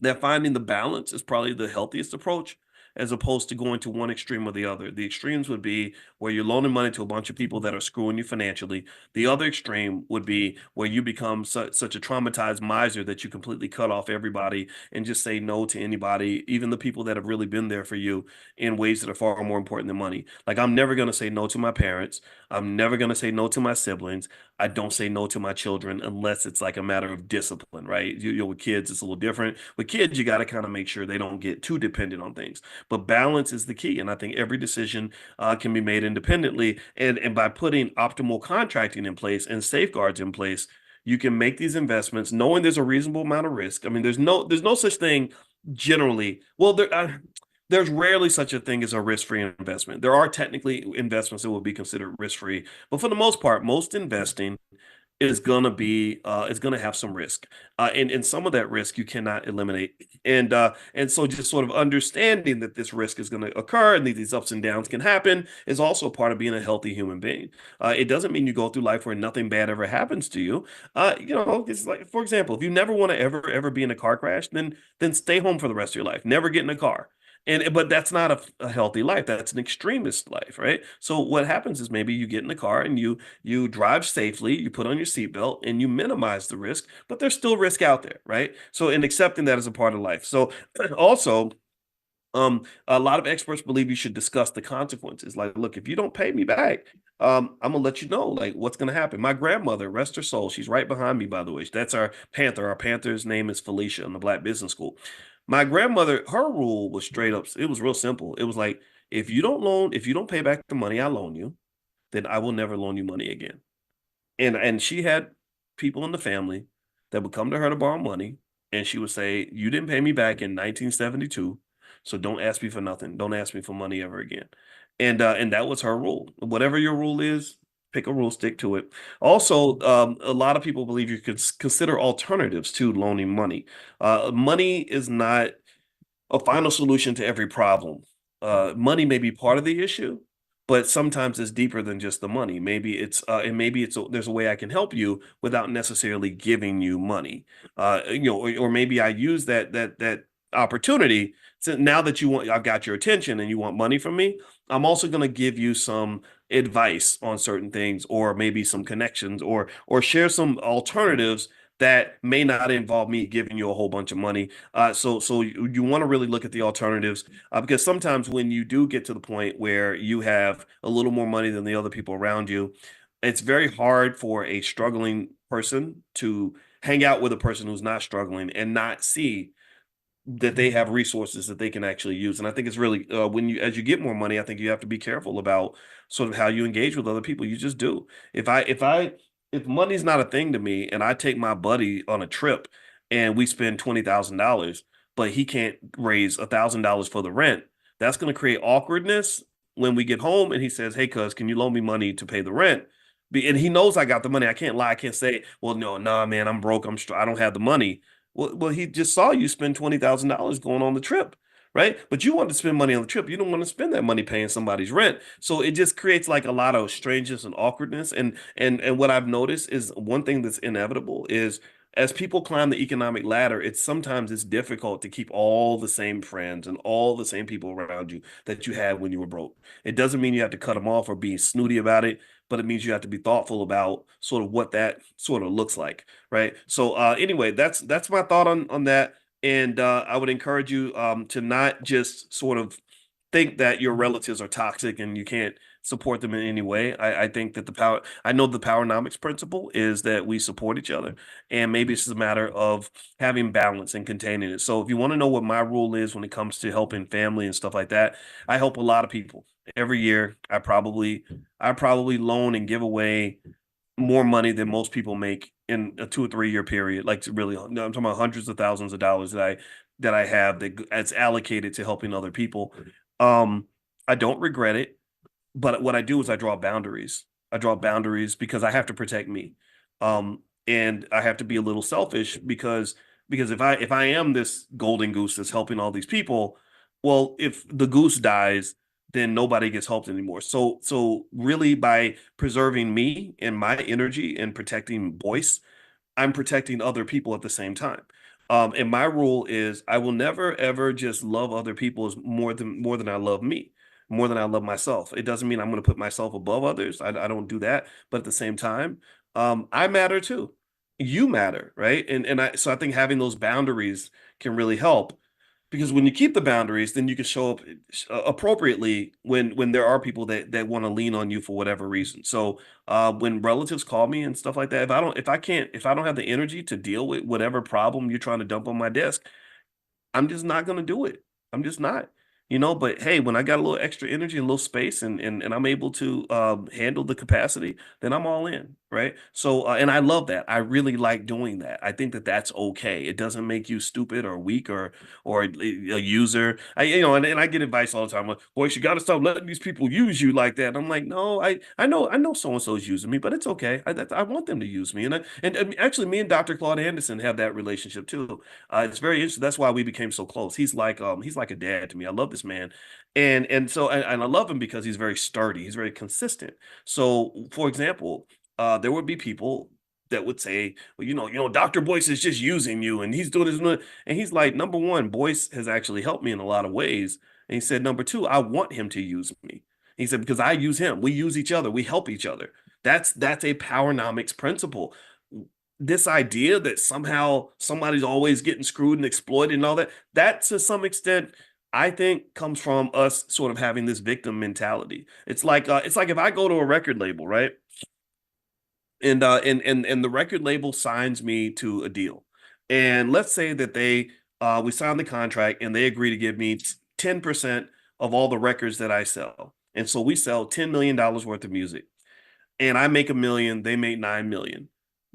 that finding the balance is probably the healthiest approach, as opposed to going to one extreme or the other. The extremes would be where you're loaning money to a bunch of people that are screwing you financially. The other extreme would be where you become such a traumatized miser that you completely cut off everybody and just say no to anybody, even the people that have really been there for you, in ways that are far more important than money. Like, I'm never going to say no to my parents. I'm never going to say no to my siblings. I don't say no to my children unless it's like a matter of discipline, right? With kids, it's a little different. With kids, you got to kind of make sure they don't get too dependent on things. But balance is the key, and I think every decision can be made independently. And by putting optimal contracting in place and safeguards in place, you can make these investments knowing there's a reasonable amount of risk. I mean, there's no such thing generally. Well, there's rarely such a thing as a risk-free investment. There are technically investments that will be considered risk-free, but for the most part, most investing is gonna have some risk, and some of that risk you cannot eliminate, and so just sort of understanding that this risk is going to occur and these ups and downs can happen is also part of being a healthy human being. It doesn't mean you go through life where nothing bad ever happens to you. It's like, for example, if you never want to ever be in a car crash, then stay home for the rest of your life. Never get in a car. But that's not a healthy life. That's an extremist life, right? So what happens is maybe you get in the car and you drive safely, you put on your seatbelt, and you minimize the risk, but there's still risk out there, right? So in accepting that as a part of life. So also, a lot of experts believe you should discuss the consequences. Like, look, if you don't pay me back, I'm gonna let you know like what's gonna happen. My grandmother, rest her soul, she's right behind me, by the way. That's our Panther. Our Panther's name is Felicia in the Black Business School. My grandmother, her rule was straight up. It was real simple. It was like, if you don't pay back the money I loan you, then I will never loan you money again. And she had people in the family that would come to her to borrow money, and she would say, "You didn't pay me back in 1972, so don't ask me for nothing. Don't ask me for money ever again." And that was her rule. Whatever your rule is, pick a rule, stick to it. Also, a lot of people believe you could consider alternatives to loaning money. Money is not a final solution to every problem. Money may be part of the issue, but sometimes it's deeper than just the money. There's a way I can help you without necessarily giving you money. Or maybe I use that opportunity. So now that I've got your attention and you want money from me, I'm also going to give you some advice on certain things, or maybe some connections, or share some alternatives that may not involve me giving you a whole bunch of money. So you want to really look at the alternatives, because sometimes when you do get to the point where you have a little more money than the other people around you, it's very hard for a struggling person to hang out with a person who's not struggling and not see that they have resources that they can actually use. And I think it's really, as you get more money, I think you have to be careful about sort of how you engage with other people. You just do. If money's not a thing to me and I take my buddy on a trip and we spend $20,000, but he can't raise $1,000 for the rent, that's going to create awkwardness when we get home and he says, "Hey, cuz, can you loan me money to pay the rent?" And he knows I got the money. I can't lie. I can't say, "Well, no, nah, man, I'm broke. I don't have the money." Well, he just saw you spend $20,000 going on the trip, right? But you want to spend money on the trip. You don't want to spend that money paying somebody's rent. So it just creates like a lot of strangeness and awkwardness. And what I've noticed is one thing that's inevitable is, as people climb the economic ladder, it's difficult to keep all the same friends and all the same people around you that you had when you were broke. It doesn't mean you have to cut them off or be snooty about it, but it means you have to be thoughtful about sort of what that sort of looks like, right? So anyway, that's my thought on that. And I would encourage you to not just sort of think that your relatives are toxic and you can't support them in any way. I think that I know the powernomics principle is that we support each other, and maybe it's just a matter of having balance and containing it. So if you want to know what my rule is when it comes to helping family and stuff like that, I help a lot of people every year. I probably loan and give away more money than most people make in a 2 or 3 year period. Like really, no, I'm talking about hundreds of thousands of dollars that I have that's allocated to helping other people. Um, I don't regret it, but what I do is I draw boundaries. I draw boundaries because I have to protect me. And I have to be a little selfish because if I am this golden goose that's helping all these people, well, if the goose dies, then nobody gets helped anymore. So really by preserving me and my energy and protecting Boyce, I'm protecting other people at the same time. And my rule is I will never ever just love other people as more than I love me, more than I love myself. It doesn't mean I'm going to put myself above others. I don't do that. But at the same time, I matter too. You matter, right? And I think having those boundaries can really help because when you keep the boundaries, then you can show up appropriately when there are people that want to lean on you for whatever reason. So when relatives call me and stuff like that, if I don't have the energy to deal with whatever problem you're trying to dump on my desk, I'm just not gonna do it. I'm just not, but hey, when I got a little extra energy and a little space and I'm able to handle the capacity, then I'm all in, right? So and I love that. I really like doing that. I think that that's okay. It doesn't make you stupid or weak or a user. And I get advice all the time. Like, boy, you got to stop letting these people use you like that. And I'm like, no, I know so and so is using me, but it's okay. I want them to use me. And actually, me and Dr. Claude Anderson have that relationship too. It's very interesting. That's why we became so close. He's like a dad to me. I love this man, and I love him because he's very sturdy. He's very consistent. So, for example, there would be people that would say, well, Dr. Boyce is just using you, and he's doing this, and he's like, number one, Boyce has actually helped me in a lot of ways, and he said, number two, I want him to use me. He said because I use him, we use each other, we help each other. That's a powernomics principle. This idea that somehow somebody's always getting screwed and exploited and all that to some extent I think comes from us sort of having this victim mentality. It's like if I go to a record label, right? And the record label signs me to a deal. And let's say that we sign the contract and they agree to give me 10% of all the records that I sell. And so we sell $10 million worth of music and I make 1 million, they make 9 million.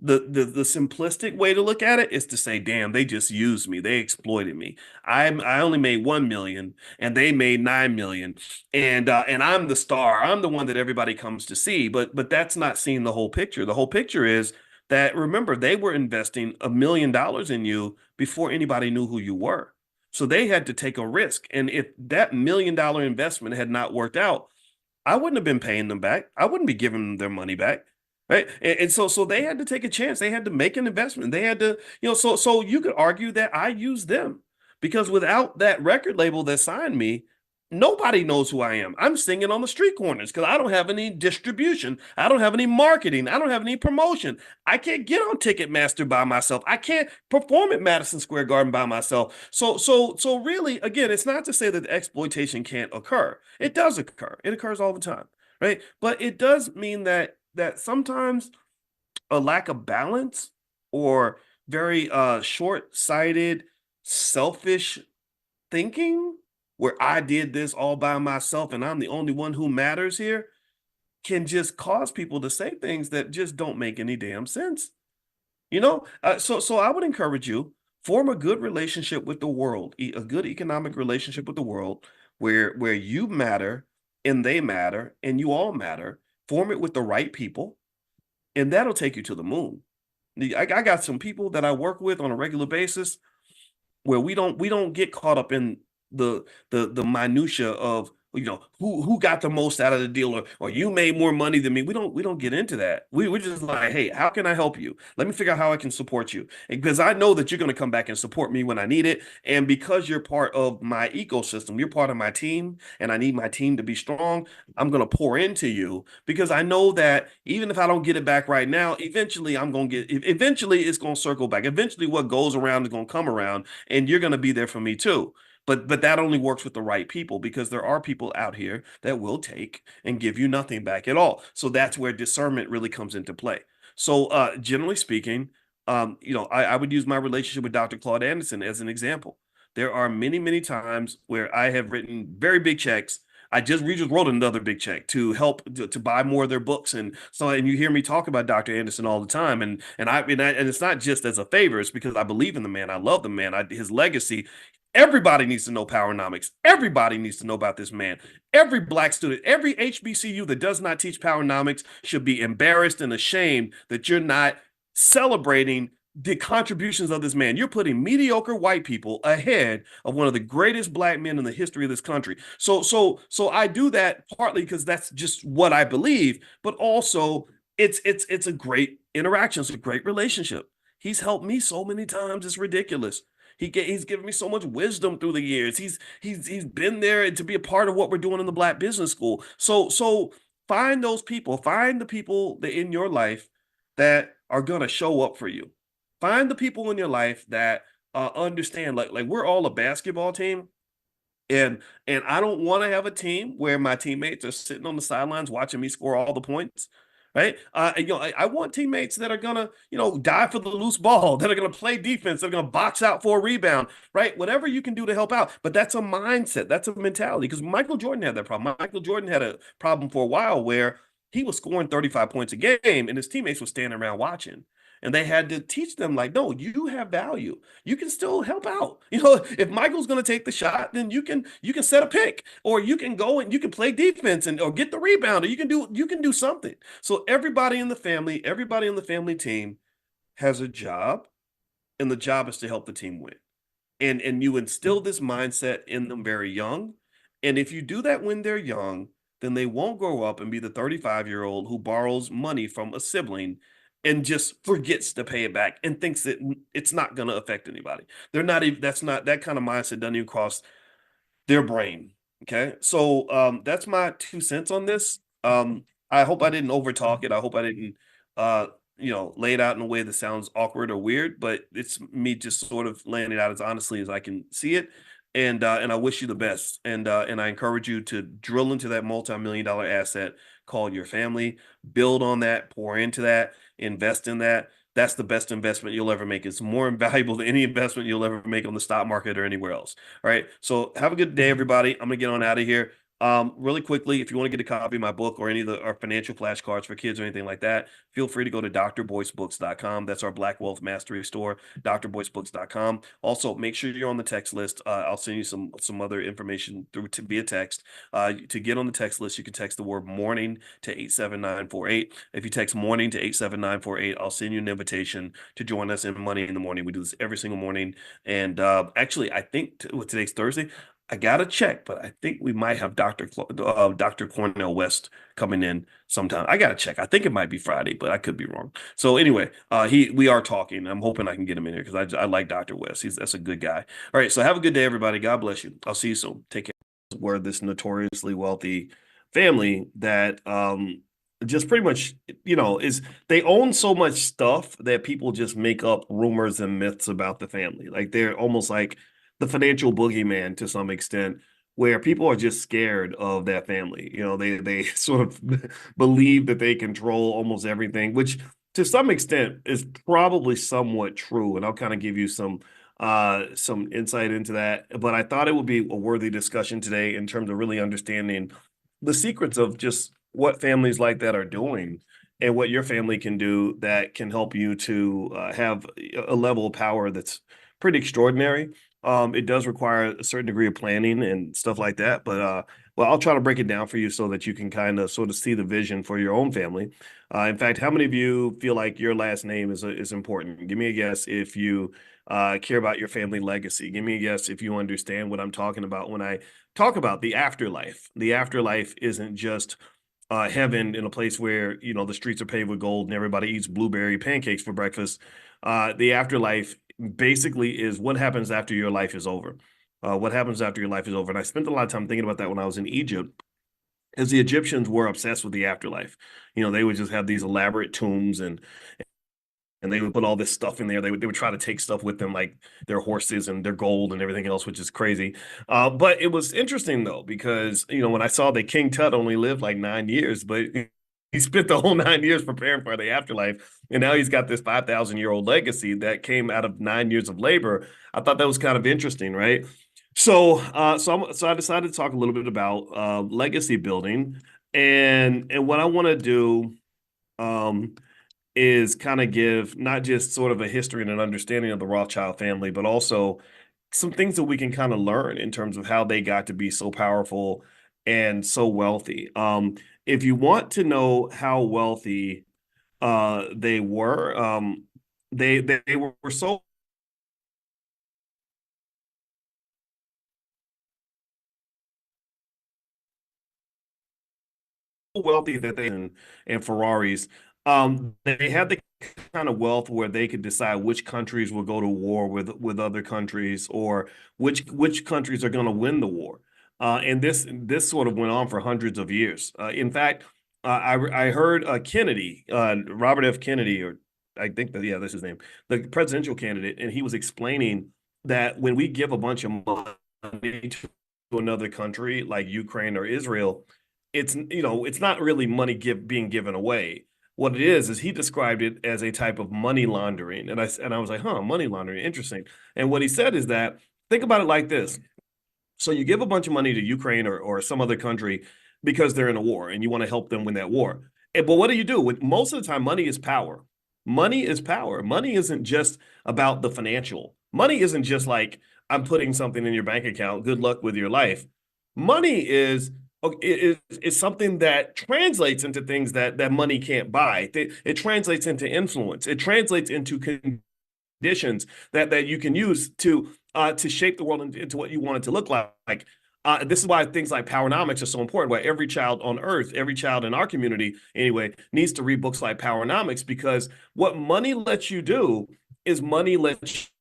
The simplistic way to look at it is to say, damn, they just used me, they exploited me. I only made 1 million and they made 9 million, and I'm the star. I'm the one that everybody comes to see. But that's not seeing the whole picture. The whole picture is that remember they were investing $1 million in you before anybody knew who you were. So they had to take a risk. And if that $1 million investment had not worked out, I wouldn't have been paying them back. I wouldn't be giving them their money back. Right. And so they had to take a chance. They had to make an investment. They had to, so you could argue that I used them because without that record label that signed me, nobody knows who I am. I'm singing on the street corners because I don't have any distribution. I don't have any marketing. I don't have any promotion. I can't get on Ticketmaster by myself. I can't perform at Madison Square Garden by myself. So really, again, it's not to say that the exploitation can't occur. It does occur. It occurs all the time, right? But it does mean that sometimes a lack of balance or very short-sighted, selfish thinking where I did this all by myself and I'm the only one who matters here can just cause people to say things that just don't make any damn sense. So I would encourage you form a good relationship with the world, a good economic relationship with the world where you matter and they matter and you all matter. Form it with the right people, and that'll take you to the moon. I got some people that I work with on a regular basis where we don't get caught up in the minutia of who got the most out of the deal or you made more money than me. We don't get into that. We're just like, hey, how can I help you? Let me figure out how I can support you. Because I know that you're going to come back and support me when I need it. And because you're part of my ecosystem, you're part of my team, and I need my team to be strong, I'm going to pour into you because I know that even if I don't get it back right now, eventually eventually it's going to circle back. Eventually what goes around is going to come around and you're going to be there for me too. But that only works with the right people because there are people out here that will take and give you nothing back at all. So that's where discernment really comes into play. So generally speaking, I would use my relationship with Dr. Claude Anderson as an example. There are many, many times where I have written very big checks. we just wrote another big check to help to buy more of their books. And so, and you hear me talk about Dr. Anderson all the time. And it's not just as a favor, it's because I believe in the man. I love the man. His legacy. Everybody needs to know Powernomics. Everybody needs to know about this man. Every black student, every HBCU that does not teach Powernomics should be embarrassed and ashamed that you're not celebrating the contributions of this man. You're putting mediocre white people ahead of one of the greatest black men in the history of this country. So I do that partly because that's just what I believe, but also it's a great interaction. It's a great relationship. He's helped me so many times. It's ridiculous. He's given me so much wisdom through the years. He's been there to be a part of what we're doing in the Black Business School. So find those people. Find the people that in your life that are gonna show up for you. Find the people in your life that understand. Like we're all a basketball team, and I don't want to have a team where my teammates are sitting on the sidelines watching me score all the points. Right. I want teammates that are gonna, die for the loose ball, that are gonna play defense, that are gonna box out for a rebound, right? Whatever you can do to help out. But that's a mindset, that's a mentality. Because Michael Jordan had that problem. Michael Jordan had a problem for a while where he was scoring 35 points a game and his teammates were standing around watching. And they had to teach them, like, no, you have value. You can still help out. If Michael's going to take the shot, then you can set a pick, or you can go and you can play defense or get the rebound, or you can do something. So everybody in the family team has a job, and the job is to help the team win. And you instill this mindset in them very young. And if you do that when they're young, then they won't grow up and be the 35-year-old who borrows money from a sibling and just forgets to pay it back and thinks that it's not going to affect anybody. They're not even, that's not, that kind of mindset doesn't even cross their brain. Okay. So that's my 2 cents on this. I hope I didn't overtalk it. I hope I didn't lay it out in a way that sounds awkward or weird, but it's me just sort of laying it out as honestly as I can see it. And I wish you the best. And I encourage you to drill into that multi-million-dollar asset called your family, build on that, pour into that, invest in that. That's the best investment you'll ever make. It's more valuable than any investment you'll ever make on the stock market or anywhere else. All right. So have a good day, everybody. I'm gonna get on out of here. Really quickly, if you want to get a copy of my book or any of our financial flashcards for kids or anything like that, feel free to go to drboycebooks.com. That's our Black Wealth Mastery store, drboycebooks.com. Also, make sure you're on the text list. I'll send you some other information through to via text. To get on the text list, you can text the word morning to 87948. If you text morning to 87948, I'll send you an invitation to join us in Money in the Morning. We do this every single morning. And actually, I think today's Thursday. I gotta check, but I think we might have Dr. Cornell West coming in sometime. I gotta check. I think it might be Friday, but I could be wrong. So anyway, we are talking. I'm hoping I can get him in here because I like Dr. West. That's a good guy. All right, so have a good day, everybody. God bless you. I'll see you soon. Take care. We're this notoriously wealthy family that just pretty much, is they own so much stuff that people just make up rumors and myths about the family. Like they're almost like the financial boogeyman to some extent, where people are just scared of that family. They sort of believe that they control almost everything, which to some extent is probably somewhat true. And I'll kind of give you some insight into that. But I thought it would be a worthy discussion today in terms of really understanding the secrets of just what families like that are doing and what your family can do that can help you to have a level of power that's pretty extraordinary. It does require a certain degree of planning and stuff like that, but well, I'll try to break it down for you so that you can kind of sort of see the vision for your own family. In fact, how many of you feel like your last name is important? Give me a guess if you care about your family legacy. Give me a guess if you understand what I'm talking about when I talk about the afterlife. The afterlife isn't just heaven in a place where the streets are paved with gold and everybody eats blueberry pancakes for breakfast. The afterlife basically is what happens after your life is over. What happens after your life is over. And I spent a lot of time thinking about that when I was in Egypt, as the Egyptians were obsessed with the afterlife. They would just have these elaborate tombs and they would put all this stuff in there. They would try to take stuff with them, like their horses and their gold and everything else, which is crazy. But it was interesting though, because when I saw that King Tut only lived like 9 years, but he spent the whole 9 years preparing for the afterlife, and now he's got this 5,000-year-old legacy that came out of 9 years of labor. I thought that was kind of interesting, right? So I decided to talk a little bit about legacy building, and what I want to do um, is kind of give not just sort of a history and an understanding of the Rothschild family, but also some things that we can kind of learn in terms of how they got to be so powerful and so wealthy. If you want to know how wealthy they were, they were so wealthy that and Ferraris. They had the kind of wealth where they could decide which countries will go to war with other countries, or which countries are going to win the war. And this sort of went on for hundreds of years. In fact, I heard Kennedy, Robert F. Kennedy, or I think that yeah, that's his name, the presidential candidate, and he was explaining that when we give a bunch of money to another country like Ukraine or Israel, it's not really money being given away. What it is he described it as a type of money laundering, and I was like, huh, money laundering, interesting. And what he said is that think about it like this: so you give a bunch of money to Ukraine or some other country because they're in a war and you want to help them win that war. But what do you do? With most of the time, money is power. Money is power. Money isn't just about the financial. Money isn't just like I'm putting something in your bank account. Good luck with your life. Money is something that translates into things that money can't buy. It translates into influence. It translates into conditions that you can use to shape the world into what you want it to look like. This is why things like Powernomics are so important. Why every child on Earth, every child in our community, anyway, needs to read books like Powernomics, because what money lets you do is money lets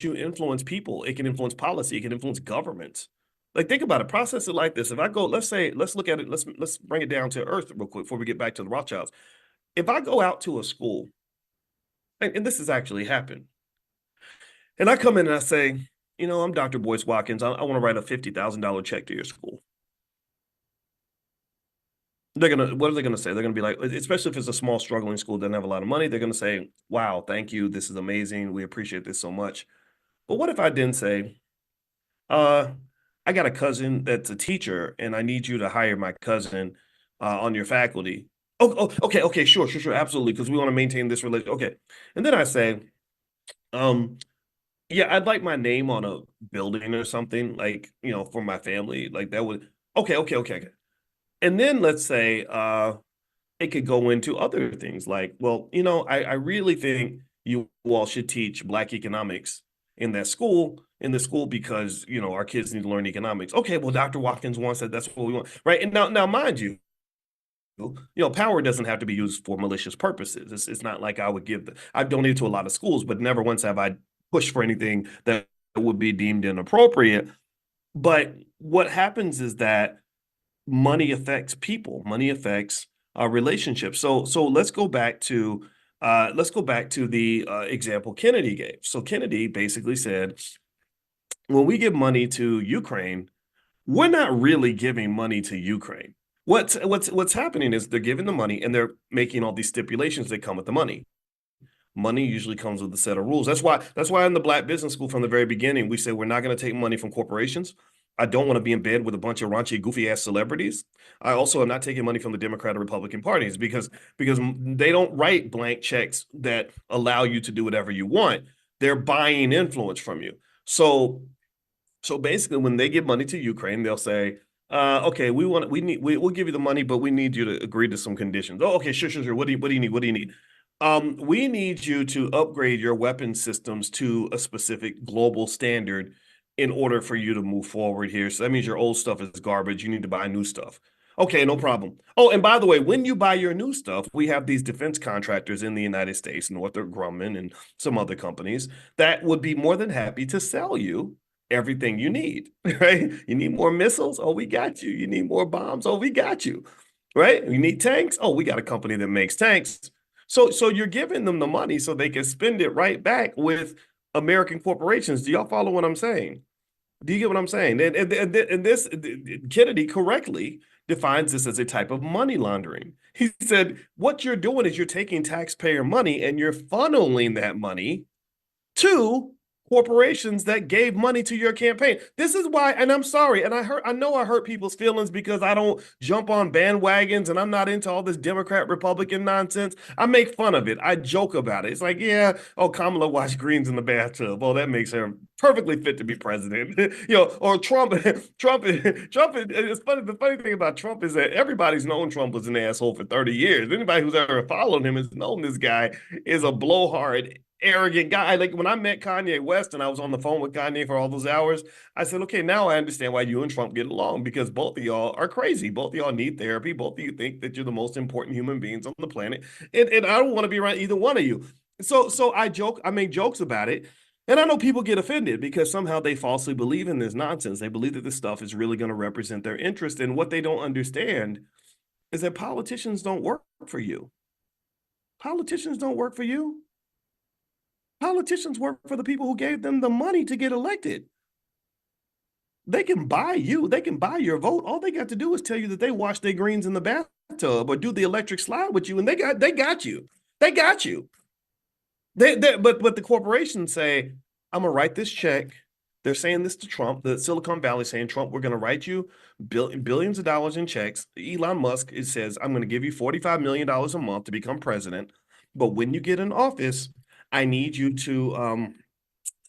you influence people. It can influence policy. It can influence governments. Like think about it. Process it like this. If I go, let's look at it. Let's bring it down to Earth real quick before we get back to the Rothschilds. If I go out to a school, and this has actually happened, and I come in and I say, I'm Dr. Boyce Watkins. I want to write a $50,000 check to your school. What are they gonna say? They're gonna be like, especially if it's a small, struggling school that doesn't have a lot of money, they're gonna say, "Wow, thank you. This is amazing. We appreciate this so much." But what if I didn't say, uh, I got a cousin that's a teacher, and I need you to hire my cousin on your faculty. Okay, sure, absolutely, because we want to maintain this relationship. Okay, and then I say, um, yeah, I'd like my name on a building or something, like, for my family. Like that would okay. And then let's say it could go into other things like, well, I really think you all should teach Black economics in the school because, our kids need to learn economics. Okay, well, Dr. Watkins wants that. That's what we want. Right. And now mind you, power doesn't have to be used for malicious purposes. It's not like I've donated to a lot of schools, but never once have I pushed for anything that would be deemed inappropriate. But what happens is that money affects people. Money affects relationships. So let's go back to the example Kennedy gave. So Kennedy basically said, when we give money to Ukraine, we're not really giving money to Ukraine. What's happening is they're giving the money and they're making all these stipulations that come with the money. Money usually comes with a set of rules. That's why in the Black Business School from the very beginning we said we're not going to take money from corporations. I don't want to be in bed with a bunch of raunchy, goofy ass celebrities. I also am not taking money from the Democrat or Republican parties because they don't write blank checks that allow you to do whatever you want. They're buying influence from you. So basically, when they give money to Ukraine, they'll say, "Okay, we'll give you the money, but we need you to agree to some conditions." Oh, okay, sure. What do you need? What do you need? We need you to upgrade your weapon systems to a specific global standard in order for you to move forward here. So that means your old stuff is garbage. You need to buy new stuff. Okay, no problem. Oh, and by the way, when you buy your new stuff, we have these defense contractors in the United States, Northrop Grumman and some other companies that would be more than happy to sell you everything you need, right? You need more missiles? Oh, we got you. You need more bombs? Oh, we got you, right? You need tanks? Oh, we got a company that makes tanks. So you're giving them the money so they can spend it right back with American corporations. Do y'all follow what I'm saying? Do you get what I'm saying? And this Kennedy correctly defines this as a type of money laundering. He said, what you're doing is you're taking taxpayer money and you're funneling that money to corporations that gave money to your campaign. This is why, and I'm sorry, and I know I hurt people's feelings because I don't jump on bandwagons and I'm not into all this Democrat Republican nonsense. I make fun of it. I joke about it. It's like, yeah, oh, Kamala washed greens in the bathtub. Oh, that makes her perfectly fit to be president. Or Trump. Trump. It's funny. The funny thing about Trump is that everybody's known Trump was an asshole for 30 years. Anybody who's ever followed him has known this guy is a blowhard, arrogant guy. Like when I met Kanye West and I was on the phone with Kanye for all those hours, I said, okay, now I understand why you and Trump get along, because both of y'all are crazy. Both of y'all need therapy. Both of you think that you're the most important human beings on the planet. And I don't want to be around either one of you. So I make jokes about it. And I know people get offended because somehow they falsely believe in this nonsense. They believe that this stuff is really going to represent their interest. And what they don't understand is that politicians don't work for you. Politicians don't work for you. Politicians work for the people who gave them the money to get elected. They can buy you. They can buy your vote. All they got to do is tell you that they washed their greens in the bathtub or do the electric slide with you, and they got you. They got you. But the corporations say, I'm gonna write this check. They're saying this to Trump. The Silicon Valley saying, Trump, we're gonna write you billions of dollars in checks. Elon Musk says, I'm gonna give you $45 million a month to become president. But when you get in office, I need you to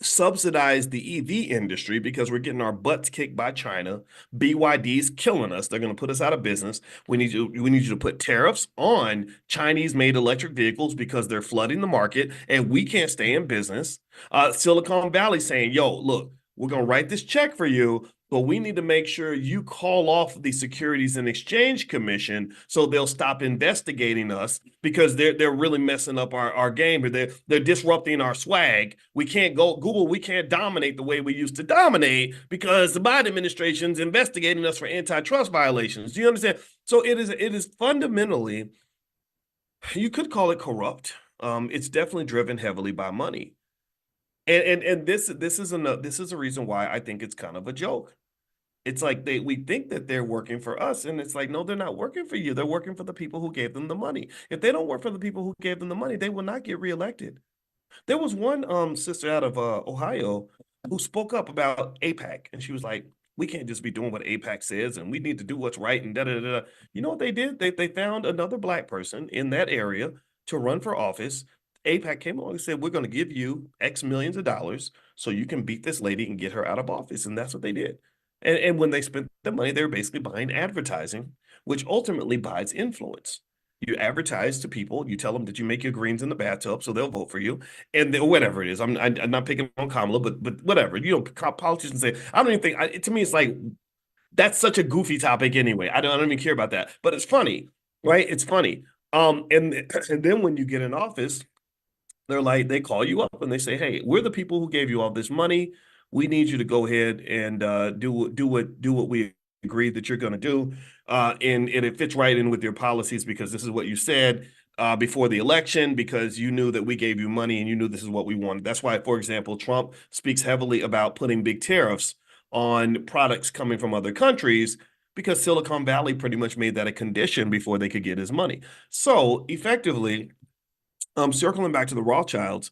subsidize the EV industry because we're getting our butts kicked by China. BYD's killing us. They're going to put us out of business. We need you to put tariffs on Chinese-made electric vehicles because they're flooding the market and we can't stay in business. Silicon Valley saying, yo, look, we're going to write this check for you, but we need to make sure you call off the Securities and Exchange Commission so they'll stop investigating us because they're really messing up our game. They're disrupting our swag. We can't go Google. We can't dominate the way we used to dominate because the Biden administration's investigating us for antitrust violations. Do you understand? So it is fundamentally, you could call it corrupt. It's definitely driven heavily by money. And this is a reason why I think it's kind of a joke. It's like we think that they're working for us, and it's like, no, they're not working for you. They're working for the people who gave them the money. If they don't work for the people who gave them the money, they will not get reelected. There was one sister out of Ohio who spoke up about AIPAC, and she was like, we can't just be doing what AIPAC says, and we need to do what's right, and da-da-da-da. You know what they did? They found another Black person in that area to run for office. AIPAC came along and said, we're going to give you X millions of dollars so you can beat this lady and get her out of office. And that's what they did. And when they spent the money, they were basically buying advertising, which ultimately buys influence. You advertise to people, you tell them that you make your greens in the bathtub so they'll vote for you, and whatever it is. I'm not picking on Kamala, but whatever. Politicians say, I don't even think, to me, it's like, that's such a goofy topic anyway. I don't even care about that. But it's funny, right? It's funny. And then when you get in office, they're like, they call you up and they say, hey, we're the people who gave you all this money. We need you to go ahead and do what we agreed that you're going to do. And it fits right in with your policies because this is what you said before the election, because you knew that we gave you money and you knew this is what we wanted. That's why, for example, Trump speaks heavily about putting big tariffs on products coming from other countries because Silicon Valley pretty much made that a condition before they could get his money. So effectively, circling back to the Rothschilds,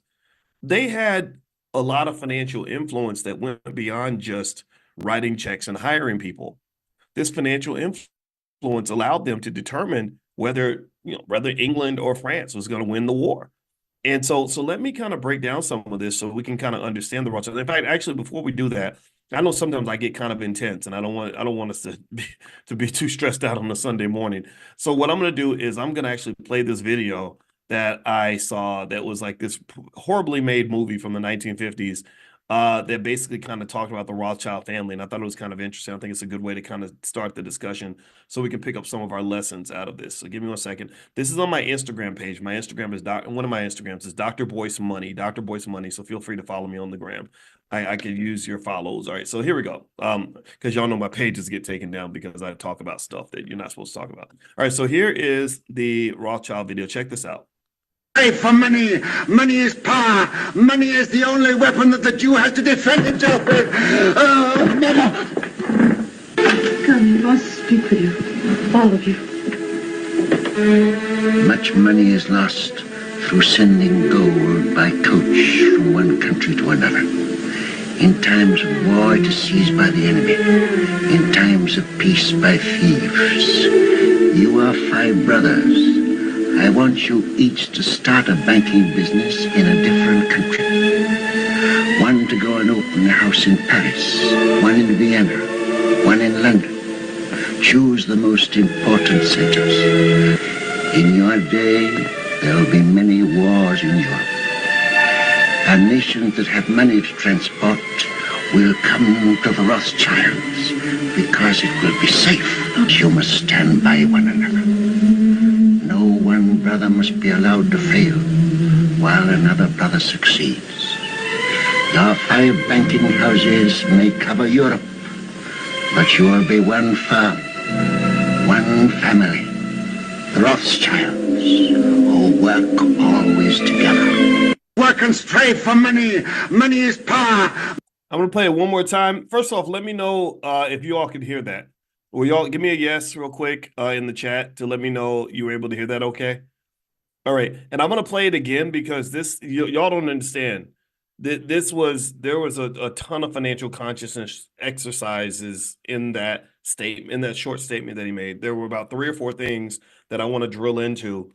they had a lot of financial influence that went beyond just writing checks and hiring people. This financial influence allowed them to determine whether England or France was going to win the war. And so let me kind of break down some of this so we can kind of understand the Rothschilds. In fact, actually, before we do that, I know sometimes I get kind of intense, and I don't want us to be too stressed out on a Sunday morning. So what I'm going to do is I'm going to actually play this video that I saw that was like this horribly made movie from the 1950s that basically kind of talked about the Rothschild family. And I thought it was kind of interesting. I think it's a good way to kind of start the discussion so we can pick up some of our lessons out of this. So give me 1 second. This is on my Instagram page. My Instagram is one of my Instagrams is Dr. Boyce Money, Dr. Boyce Money. So feel free to follow me on the gram. I could use your follows. All right. So here we go. Because y'all know my pages get taken down because I talk about stuff that you're not supposed to talk about. All right. So here is the Rothschild video. Check this out. For money. Money is power. Money is the only weapon that the Jew has to defend himself with. Oh, never. Come, you must speak with you. All of you. Much money is lost through sending gold by coach from one country to another. In times of war, it is seized by the enemy. In times of peace, by thieves. You are 5 brothers. I want you each to start a banking business in a different country. One to go and open a house in Paris, one in Vienna, one in London. Choose the most important centers. In your day, there will be many wars in Europe. And nations that have money to transport will come to the Rothschilds because it will be safe. You must stand by one another. No one brother must be allowed to fail while another brother succeeds. Your 5 banking houses may cover Europe, but you will be one firm, one family, the Rothschilds, who work always together. Work and strive for money. Money is power. I'm going to play it one more time. First off, let me know if you all can hear that. Will y'all give me a yes real quick in the chat to let me know you were able to hear that okay? All right. And I'm going to play it again because this y'all don't understand. There was a ton of financial consciousness exercises in that statement, in that short statement that he made. There were about 3 or 4 things that I want to drill into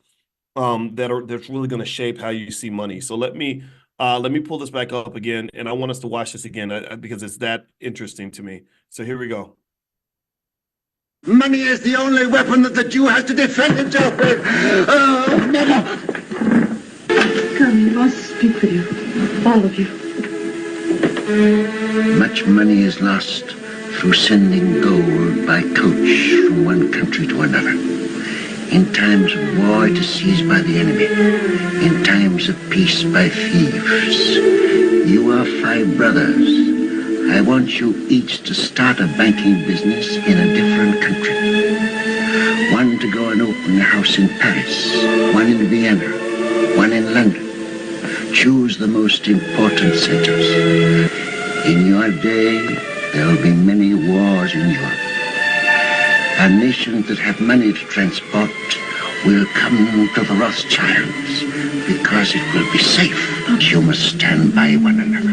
that's really going to shape how you see money. So let me pull this back up again, and I want us to watch this again because it's that interesting to me. So here we go. Money is the only weapon that the Jew has to defend himself with. Oh, never. Come, you must speak with you. All of you. Much money is lost through sending gold by coach from one country to another. In times of war, it is seized by the enemy. In times of peace, by thieves. You are 5 brothers. I want you each to start a banking business in a different country. One to go and open a house in Paris, one in Vienna, one in London. Choose the most important centers. In your day, there will be many wars in Europe. And nations that have money to transport will come to the Rothschilds because it will be safe. You must stand by one another.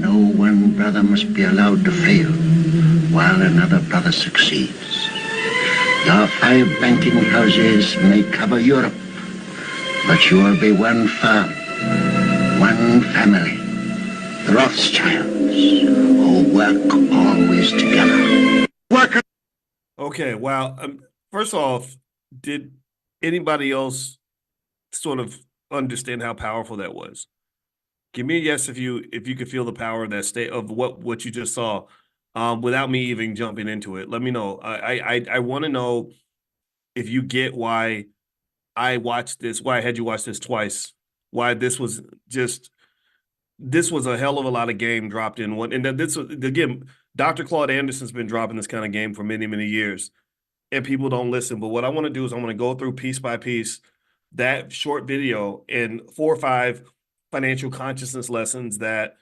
No one brother must be allowed to fail while another brother succeeds. Your 5 banking houses may cover Europe, but you will be one firm, one family, the Rothschilds, who work always together. Work. Okay, wow. First off, did anybody else sort of understand how powerful that was? Give me a yes if you could feel the power of that state of what you just saw, without me even jumping into it. Let me know. I want to know if you get why I watched this, why I had you watch this twice, why this was a hell of a lot of game dropped in one. And then this was, again, Dr. Claude Anderson's been dropping this kind of game for many, many years, and people don't listen. But what I want to do is I want to go through piece by piece that short video and 4 or 5 financial consciousness lessons that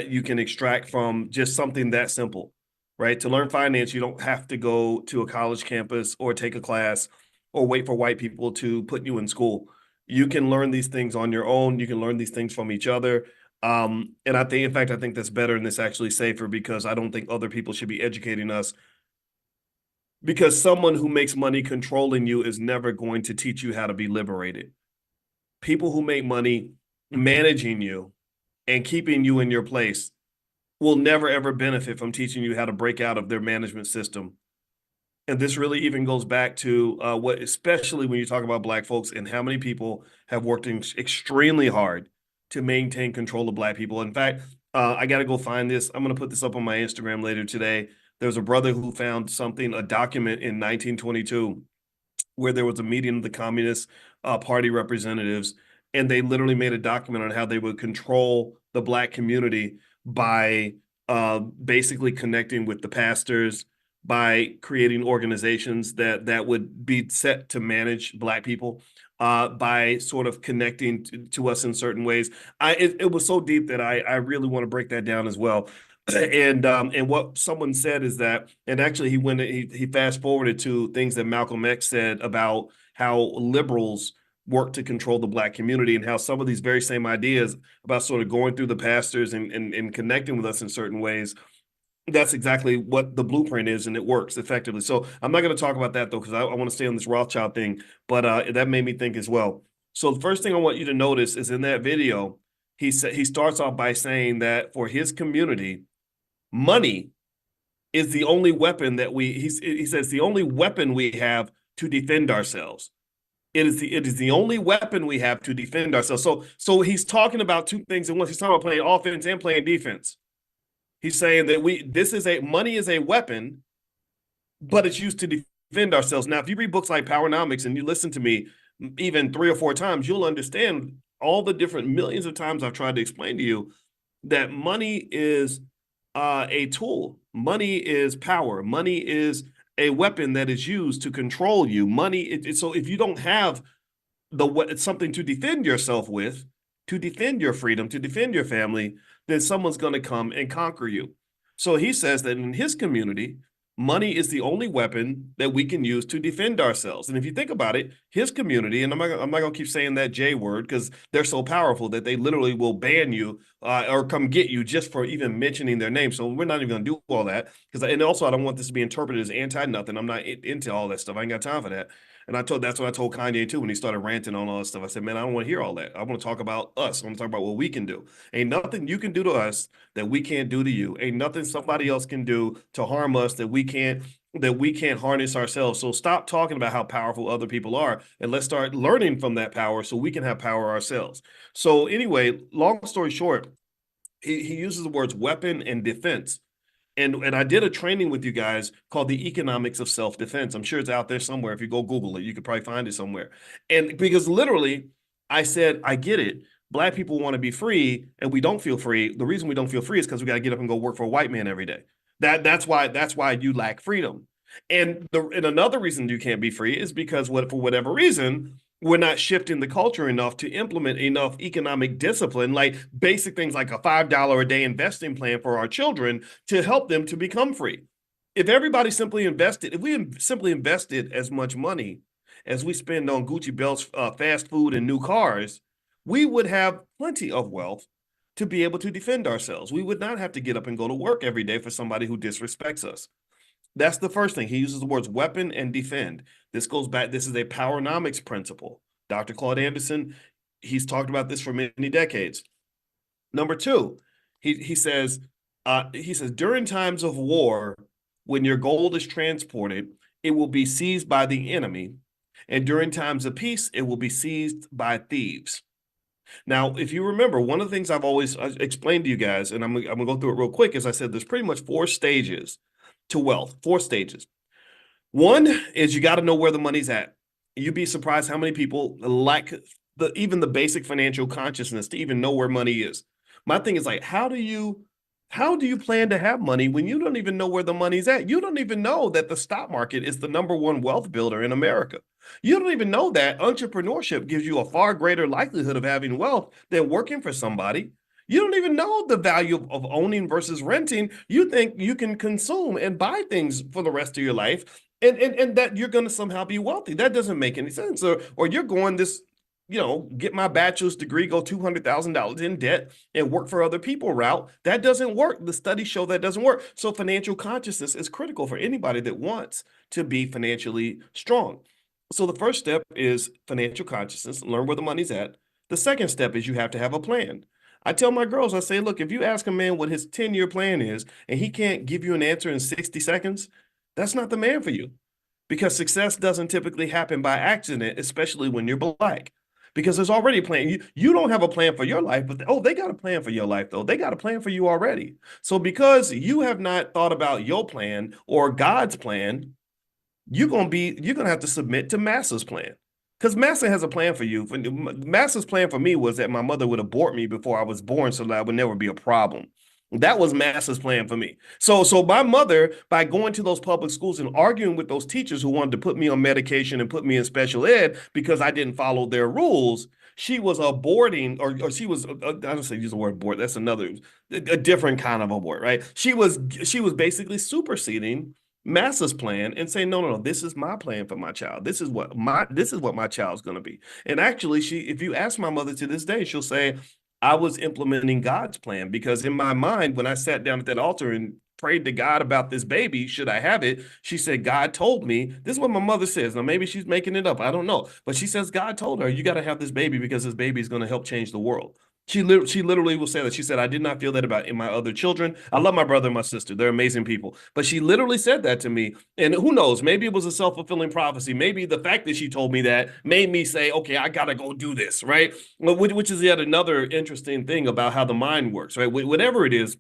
you can extract from just something that simple, right? To learn finance, you don't have to go to a college campus or take a class or wait for white people to put you in school. You can learn these things on your own. You can learn these things from each other. And I think that's better and it's actually safer because I don't think other people should be educating us, because someone who makes money controlling you is never going to teach you how to be liberated. People who make money managing you and keeping you in your place will never, ever benefit from teaching you how to break out of their management system. And this really even goes back to especially when you talk about Black folks and how many people have worked extremely hard to maintain control of Black people. In fact, I got to go find this. I'm going to put this up on my Instagram later today. There's a brother who found a document in 1922, where there was a meeting of the Communist Party representatives, and they literally made a document on how they would control the Black community by basically connecting with the pastors, by creating organizations that would be set to manage Black people, by sort of connecting to us in certain ways. It was so deep that I really want to break that down as well. And what someone said is that, and actually he fast forwarded to things that Malcolm X said about how liberals work to control the Black community, and how some of these very same ideas about sort of going through the pastors and connecting with us in certain ways, that's exactly what the blueprint is, and it works effectively. So I'm not going to talk about that though, because I want to stay on this Rothschild thing, but that made me think as well. So the first thing I want you to notice is in that video, he starts off by saying that for his community, money is the only weapon that he says the only weapon we have to defend ourselves. It is the only weapon we have to defend ourselves. So he's talking about two things at once. He's talking about playing offense and playing defense. He's saying that money is a weapon, but it's used to defend ourselves. Now, if you read books like Powernomics and you listen to me even 3 or 4 times, you'll understand all the different millions of times I've tried to explain to you that money is a tool. Money is power. Money is a weapon that is used to control you. Money. So if you don't have something to defend yourself with, to defend your freedom, to defend your family, then someone's going to come and conquer you. So he says that in his community, money is the only weapon that we can use to defend ourselves. And if you think about it, his community, and I'm not going to keep saying that J word because they're so powerful that they literally will ban you or come get you just for even mentioning their name. So we're not even going to do all that, and also I don't want this to be interpreted as anti-nothing. I'm not into all that stuff. I ain't got time for that. And that's what I told Kanye too when he started ranting on all that stuff. I said, man, I don't want to hear all that. I want to talk about us. I want to talk about what we can do. Ain't nothing you can do to us that we can't do to you. Ain't nothing somebody else can do to harm us that we can't harness ourselves. So stop talking about how powerful other people are and let's start learning from that power so we can have power ourselves. So anyway, long story short, he uses the words weapon and defense. And I did a training with you guys called the economics of self-defense. I'm sure it's out there somewhere. If you go Google it, you could probably find it somewhere. And because literally I said, I get it. Black people want to be free and we don't feel free. The reason we don't feel free is because we got to get up and go work for a white man every day. That's why you lack freedom. And another reason you can't be free is because for whatever reason, we're not shifting the culture enough to implement enough economic discipline, like basic things like a $5 a day investing plan for our children to help them to become free. If we simply invested as much money as we spend on Gucci belts, fast food, and new cars, we would have plenty of wealth to be able to defend ourselves. We would not have to get up and go to work every day for somebody who disrespects us. That's the first thing. He uses the words weapon and defend. This goes back. This is a powernomics principle. Dr. Claude Anderson, he's talked about this for many decades. Number 2, he says, during times of war, when your gold is transported, it will be seized by the enemy. And during times of peace, it will be seized by thieves. Now, if you remember, one of the things I've always explained to you guys, and I'm going to go through it real quick, is I said there's pretty much 4 stages to wealth, 4 stages. One is you got to know where the money's at. You'd be surprised how many people lack even the basic financial consciousness to even know where money is. My thing is like, how do you plan to have money when you don't even know where the money's at? You don't even know that the stock market is the #1 wealth builder in America. You don't even know that entrepreneurship gives you a far greater likelihood of having wealth than working for somebody. You don't even know the value of owning versus renting. You think you can consume and buy things for the rest of your life and that you're going to somehow be wealthy. That doesn't make any sense. Or you're going this, get my bachelor's degree, go $200,000 in debt and work for other people route. That doesn't work. The studies show that doesn't work. So financial consciousness is critical for anybody that wants to be financially strong. So the first step is financial consciousness, learn where the money's at. The second step is you have to have a plan. I tell my girls, I say, look, if you ask a man what his 10-year plan is and he can't give you an answer in 60 seconds, that's not the man for you. Because success doesn't typically happen by accident, especially when you're Black. Because there's already a plan. You don't have a plan for your life, but they got a plan for your life, though. They got a plan for you already. So because you have not thought about your plan or God's plan, you're gonna have to submit to Massa's plan. Because Massa has a plan for you. Massa's plan for me was that my mother would abort me before I was born so that I would never be a problem. That was Massa's plan for me. So my mother, by going to those public schools and arguing with those teachers who wanted to put me on medication and put me in special ed because I didn't follow their rules, she was aborting, or she was, I don't say use the word abort, that's a different kind of abort, right? She was basically superseding Massa's plan and say, no, no, no, this is my plan for my child. This is what my child's going to be. And actually, if you ask my mother to this day, she'll say, I was implementing God's plan, because in my mind, when I sat down at that altar and prayed to God about this baby, should I have it? She said, God told me. This is what my mother says. Now, maybe she's making it up. I don't know. But she says, God told her, you got to have this baby because this baby is going to help change the world. She literally will say that. She said, I did not feel that about in my other children. I love my brother and my sister. They're amazing people. But she literally said that to me. And who knows, maybe it was a self-fulfilling prophecy. Maybe the fact that she told me that made me say, okay, I got to go do this, right? Which is yet another interesting thing about how the mind works, right? Whatever it is,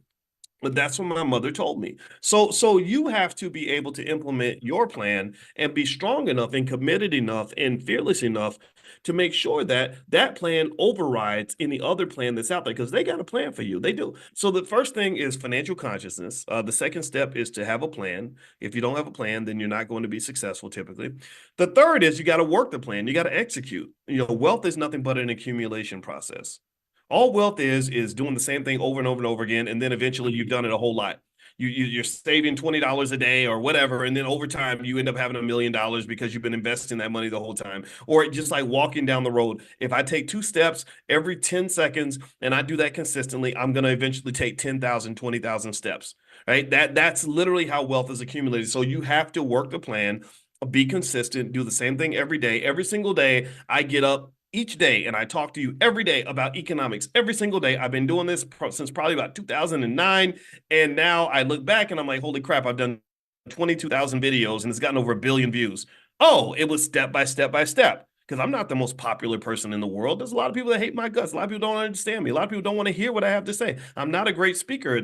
but that's what my mother told me. So you have to be able to implement your plan and be strong enough and committed enough and fearless enough to make sure that that plan overrides any other plan that's out there, because they got a plan for you. They do. So the first thing is financial consciousness. The second step is to have a plan. If you don't have a plan, then you're not going to be successful typically. The third is you got to work the plan. You got to execute. Wealth is nothing but an accumulation process. All wealth is doing the same thing over and over and over again, and then eventually you've done it a whole lot. You're saving $20 a day or whatever, and then over time you end up having $1 million because you've been investing that money the whole time. Or just like walking down the road, if I take 2 steps every 10 seconds and I do that consistently, I'm going to eventually take 10,000, 20,000 steps. Right? That's literally how wealth is accumulated. So you have to work the plan, be consistent, do the same thing every day. Every single day I get up each day and I talk to you every day about economics. Every single day. I've been doing this since probably about 2009. And now I look back and I'm like, holy crap, I've done 22,000 videos and it's gotten over 1 billion views. Oh, it was step by step by step. Because I'm not the most popular person in the world. There's a lot of people that hate my guts. A lot of people don't understand me. A lot of people don't want to hear what I have to say. I'm not a great speaker.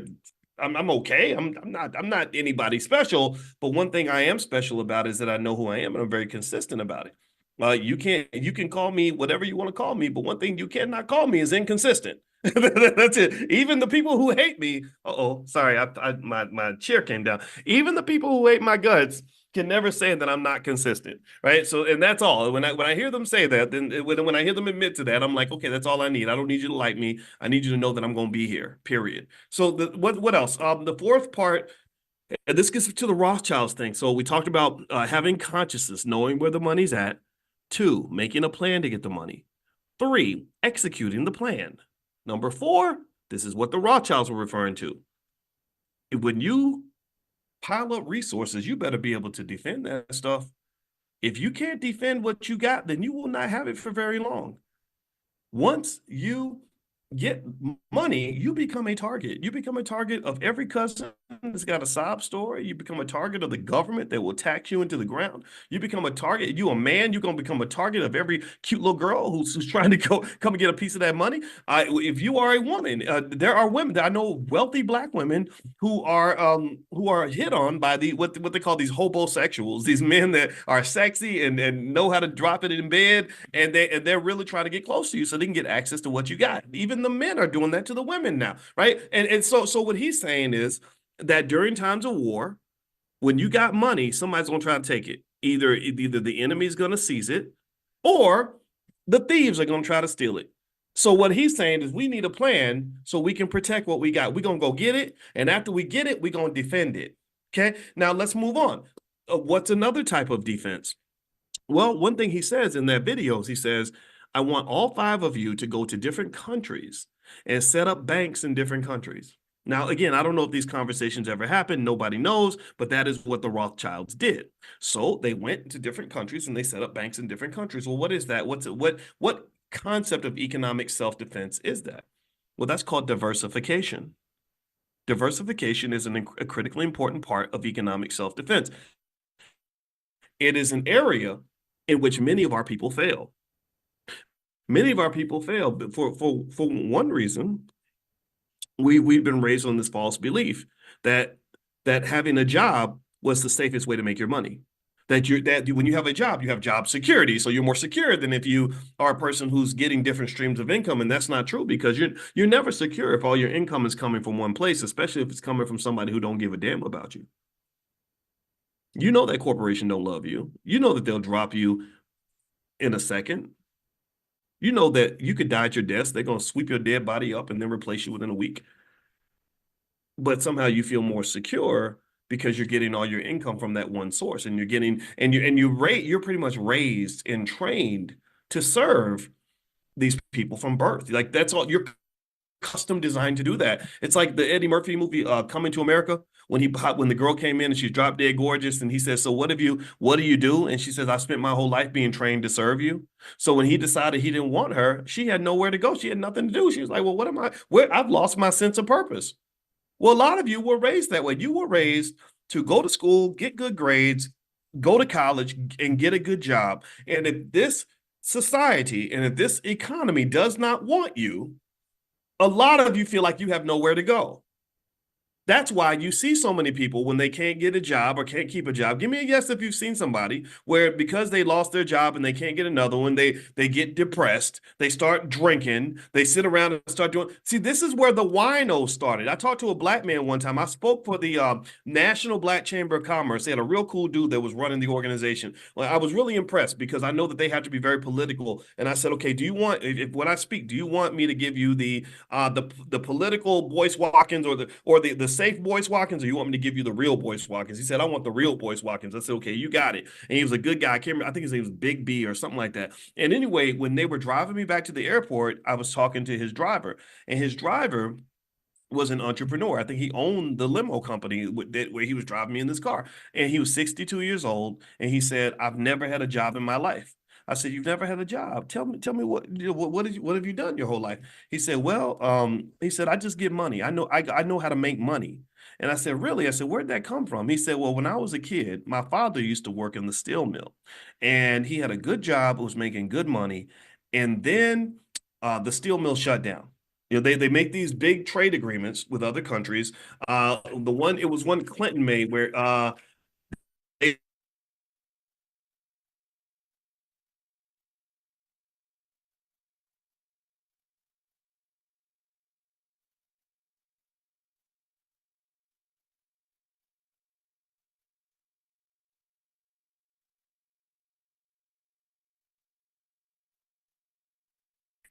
I'm okay. I'm not anybody special. But one thing I am special about is that I know who I am and I'm very consistent about it. You can call me whatever you want to call me, but one thing you cannot call me is inconsistent. That's it. Even the people who hate me, sorry, my chair came down. Even the people who hate my guts can never say that I'm not consistent, right? So, and that's all. When I hear them say that, then when I hear them admit to that, I'm like, okay, that's all I need. I don't need you to like me. I need you to know that I'm going to be here. Period. So, what else? The fourth part. And this gets to the Rothschilds thing. So we talked about having consciousness, knowing where the money's at. 2, making a plan to get the money. 3, executing the plan. Number 4, this is what the Rothschilds were referring to. When you pile up resources, you better be able to defend that stuff. If you can't defend what you got, then you will not have it for very long. Once you get money, you become a target. You become a target of every cousin that's got a sob story. You become a target of the government that will tax you into the ground. You become a target. You a man, you're going to become a target of every cute little girl who's trying to come and get a piece of that money. If you are a woman, there are women that I know, wealthy Black women who are hit on by what they call these hobosexuals, these men that are sexy and know how to drop it in bed, and they're really trying to get close to you so they can get access to what you got. Even the men are doing that to the women now, right? And so what he's saying is that during times of war, when you got money, somebody's going to try to take it. Either the enemy's going to seize it, or the thieves are going to try to steal it. So what he's saying is we need a plan so we can protect what we got. We're going to go get it, and after we get it, we're going to defend it. Okay, now let's move on. What's another type of defense? Well, one thing he says in that videos, he says, I want all 5 of you to go to different countries and set up banks in different countries. Now, again, I don't know if these conversations ever happened. Nobody knows, but that is what the Rothschilds did. So they went to different countries and they set up banks in different countries. Well, what is that? What concept of economic self-defense is that? Well, that's called diversification. Diversification is a critically important part of economic self-defense. It is an area in which many of our people fail. Many of our people fail for one reason. We've been raised on this false belief that having a job was the safest way to make your money. That when you have a job, you have job security, so you're more secure than if you are a person who's getting different streams of income, and that's not true, because you're never secure if all your income is coming from one place, especially if it's coming from somebody who don't give a damn about you. You know that corporation don't love you. You know that they'll drop you in a second. You know that you could die at your desk. They're going to sweep your dead body up and then replace you within a week. But somehow you feel more secure because you're getting all your income from that one source, and you're getting you're pretty much raised and trained to serve these people from birth. Like that's all you're custom designed to do that. It's like the Eddie Murphy movie Coming to America when the girl came in and she's drop dead gorgeous and he says, "So what do you do?" And she says, "I spent my whole life being trained to serve you." So when he decided he didn't want her, she had nowhere to go. She had nothing to do. She was like, "Well, what am I? Where I've lost my sense of purpose." Well, a lot of you were raised that way. You were raised to go to school, get good grades, go to college, and get a good job. And if this society and if this economy does not want you, a lot of you feel like you have nowhere to go. That's why you see so many people when they can't get a job or can't keep a job. Give me a yes if you've seen somebody where because they lost their job and they can't get another one, they get depressed, they start drinking, they sit around and start doing. See, this is where the wino started. I talked to a black man one time. I spoke for the National Black Chamber of Commerce. They had a real cool dude that was running the organization. Well, I was really impressed because I know that they have to be very political. And I said, okay, do you want if when I speak, do you want me to give you the political Boyce Watkins or the safe Boyce Watkins, or you want me to give you the real Boyce Watkins? He said, I want the real Boyce Watkins. I said, okay, you got it. And he was a good guy. I can't remember, I think his name was Big B or something like that. And anyway, when they were driving me back to the airport, I was talking to his driver, and his driver was an entrepreneur. I think he owned the limo company where he was driving me in this car. And he was 62 years old. And he said, I've never had a job in my life. I said, you've never had a job. Tell me what have you done your whole life? He said, well, he said, I just get money. I know how to make money. And I said, really? I said, where'd that come from? He said, well, when I was a kid, my father used to work in the steel mill, and he had a good job, was making good money. And then the steel mill shut down. You know, they make these big trade agreements with other countries. It was one Clinton made where they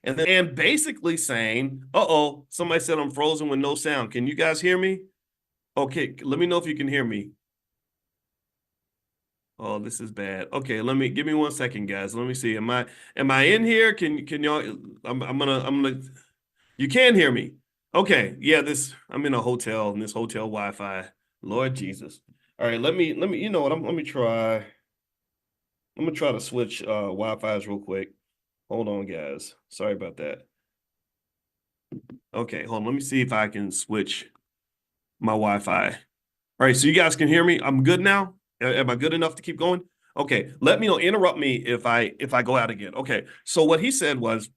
and basically saying, "Uh-oh, somebody said I'm frozen with no sound. Can you guys hear me? Okay, let me know if you can hear me. Oh, this is bad. Okay, give me 1 second, guys. Let me see. Am I in here? Can y'all I'm gonna you can hear me. Okay, yeah, I'm in a hotel and this hotel Wi-Fi. Lord Jesus. All right, let me you know what? I'm gonna try to switch Wi-Fi's real quick. Hold on, guys. Sorry about that. Okay, hold on. Let me see if I can switch my Wi-Fi. All right, so you guys can hear me. I'm good now. Am I good enough to keep going? Okay, let me know. Interrupt me if I go out again. Okay, so what he said was,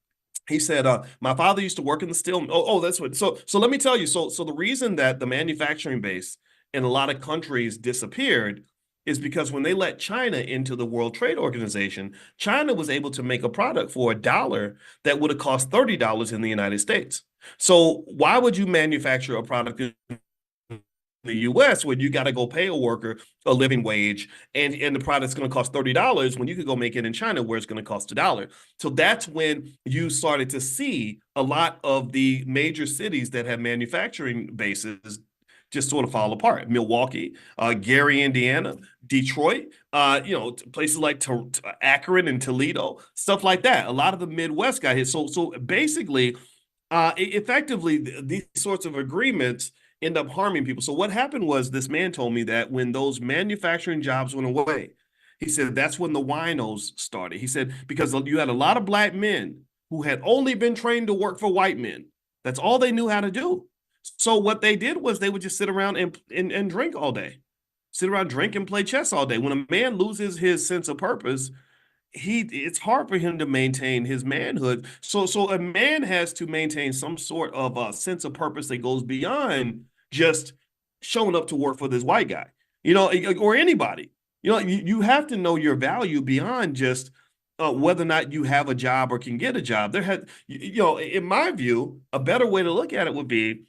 he said, my father used to work in the steel. That's what. So let me tell you. So the reason that the manufacturing base in a lot of countries disappeared is because when they let China into the World Trade Organization, China was able to make a product for $1 that would have cost $30 in the United States. So why would you manufacture a product in the US when you got to go pay a worker a living wage and the product's going to cost $30 when you could go make it in China where it's going to cost $1? So that's when you started to see a lot of the major cities that have manufacturing bases just sort of fall apart. Milwaukee, Gary, Indiana, Detroit, places like Akron and Toledo, stuff like that. A lot of the Midwest got hit. So basically, effectively, these sorts of agreements end up harming people. So what happened was this man told me that when those manufacturing jobs went away, he said that's when the winos started. He said because you had a lot of black men who had only been trained to work for white men. That's all they knew how to do. So what they did was they would just sit around and drink all day, sit around, drink and play chess all day. When a man loses his sense of purpose, it's hard for him to maintain his manhood. So a man has to maintain some sort of a sense of purpose that goes beyond just showing up to work for this white guy, or anybody. You have to know your value beyond just whether or not you have a job or can get a job. In my view, a better way to look at it would be,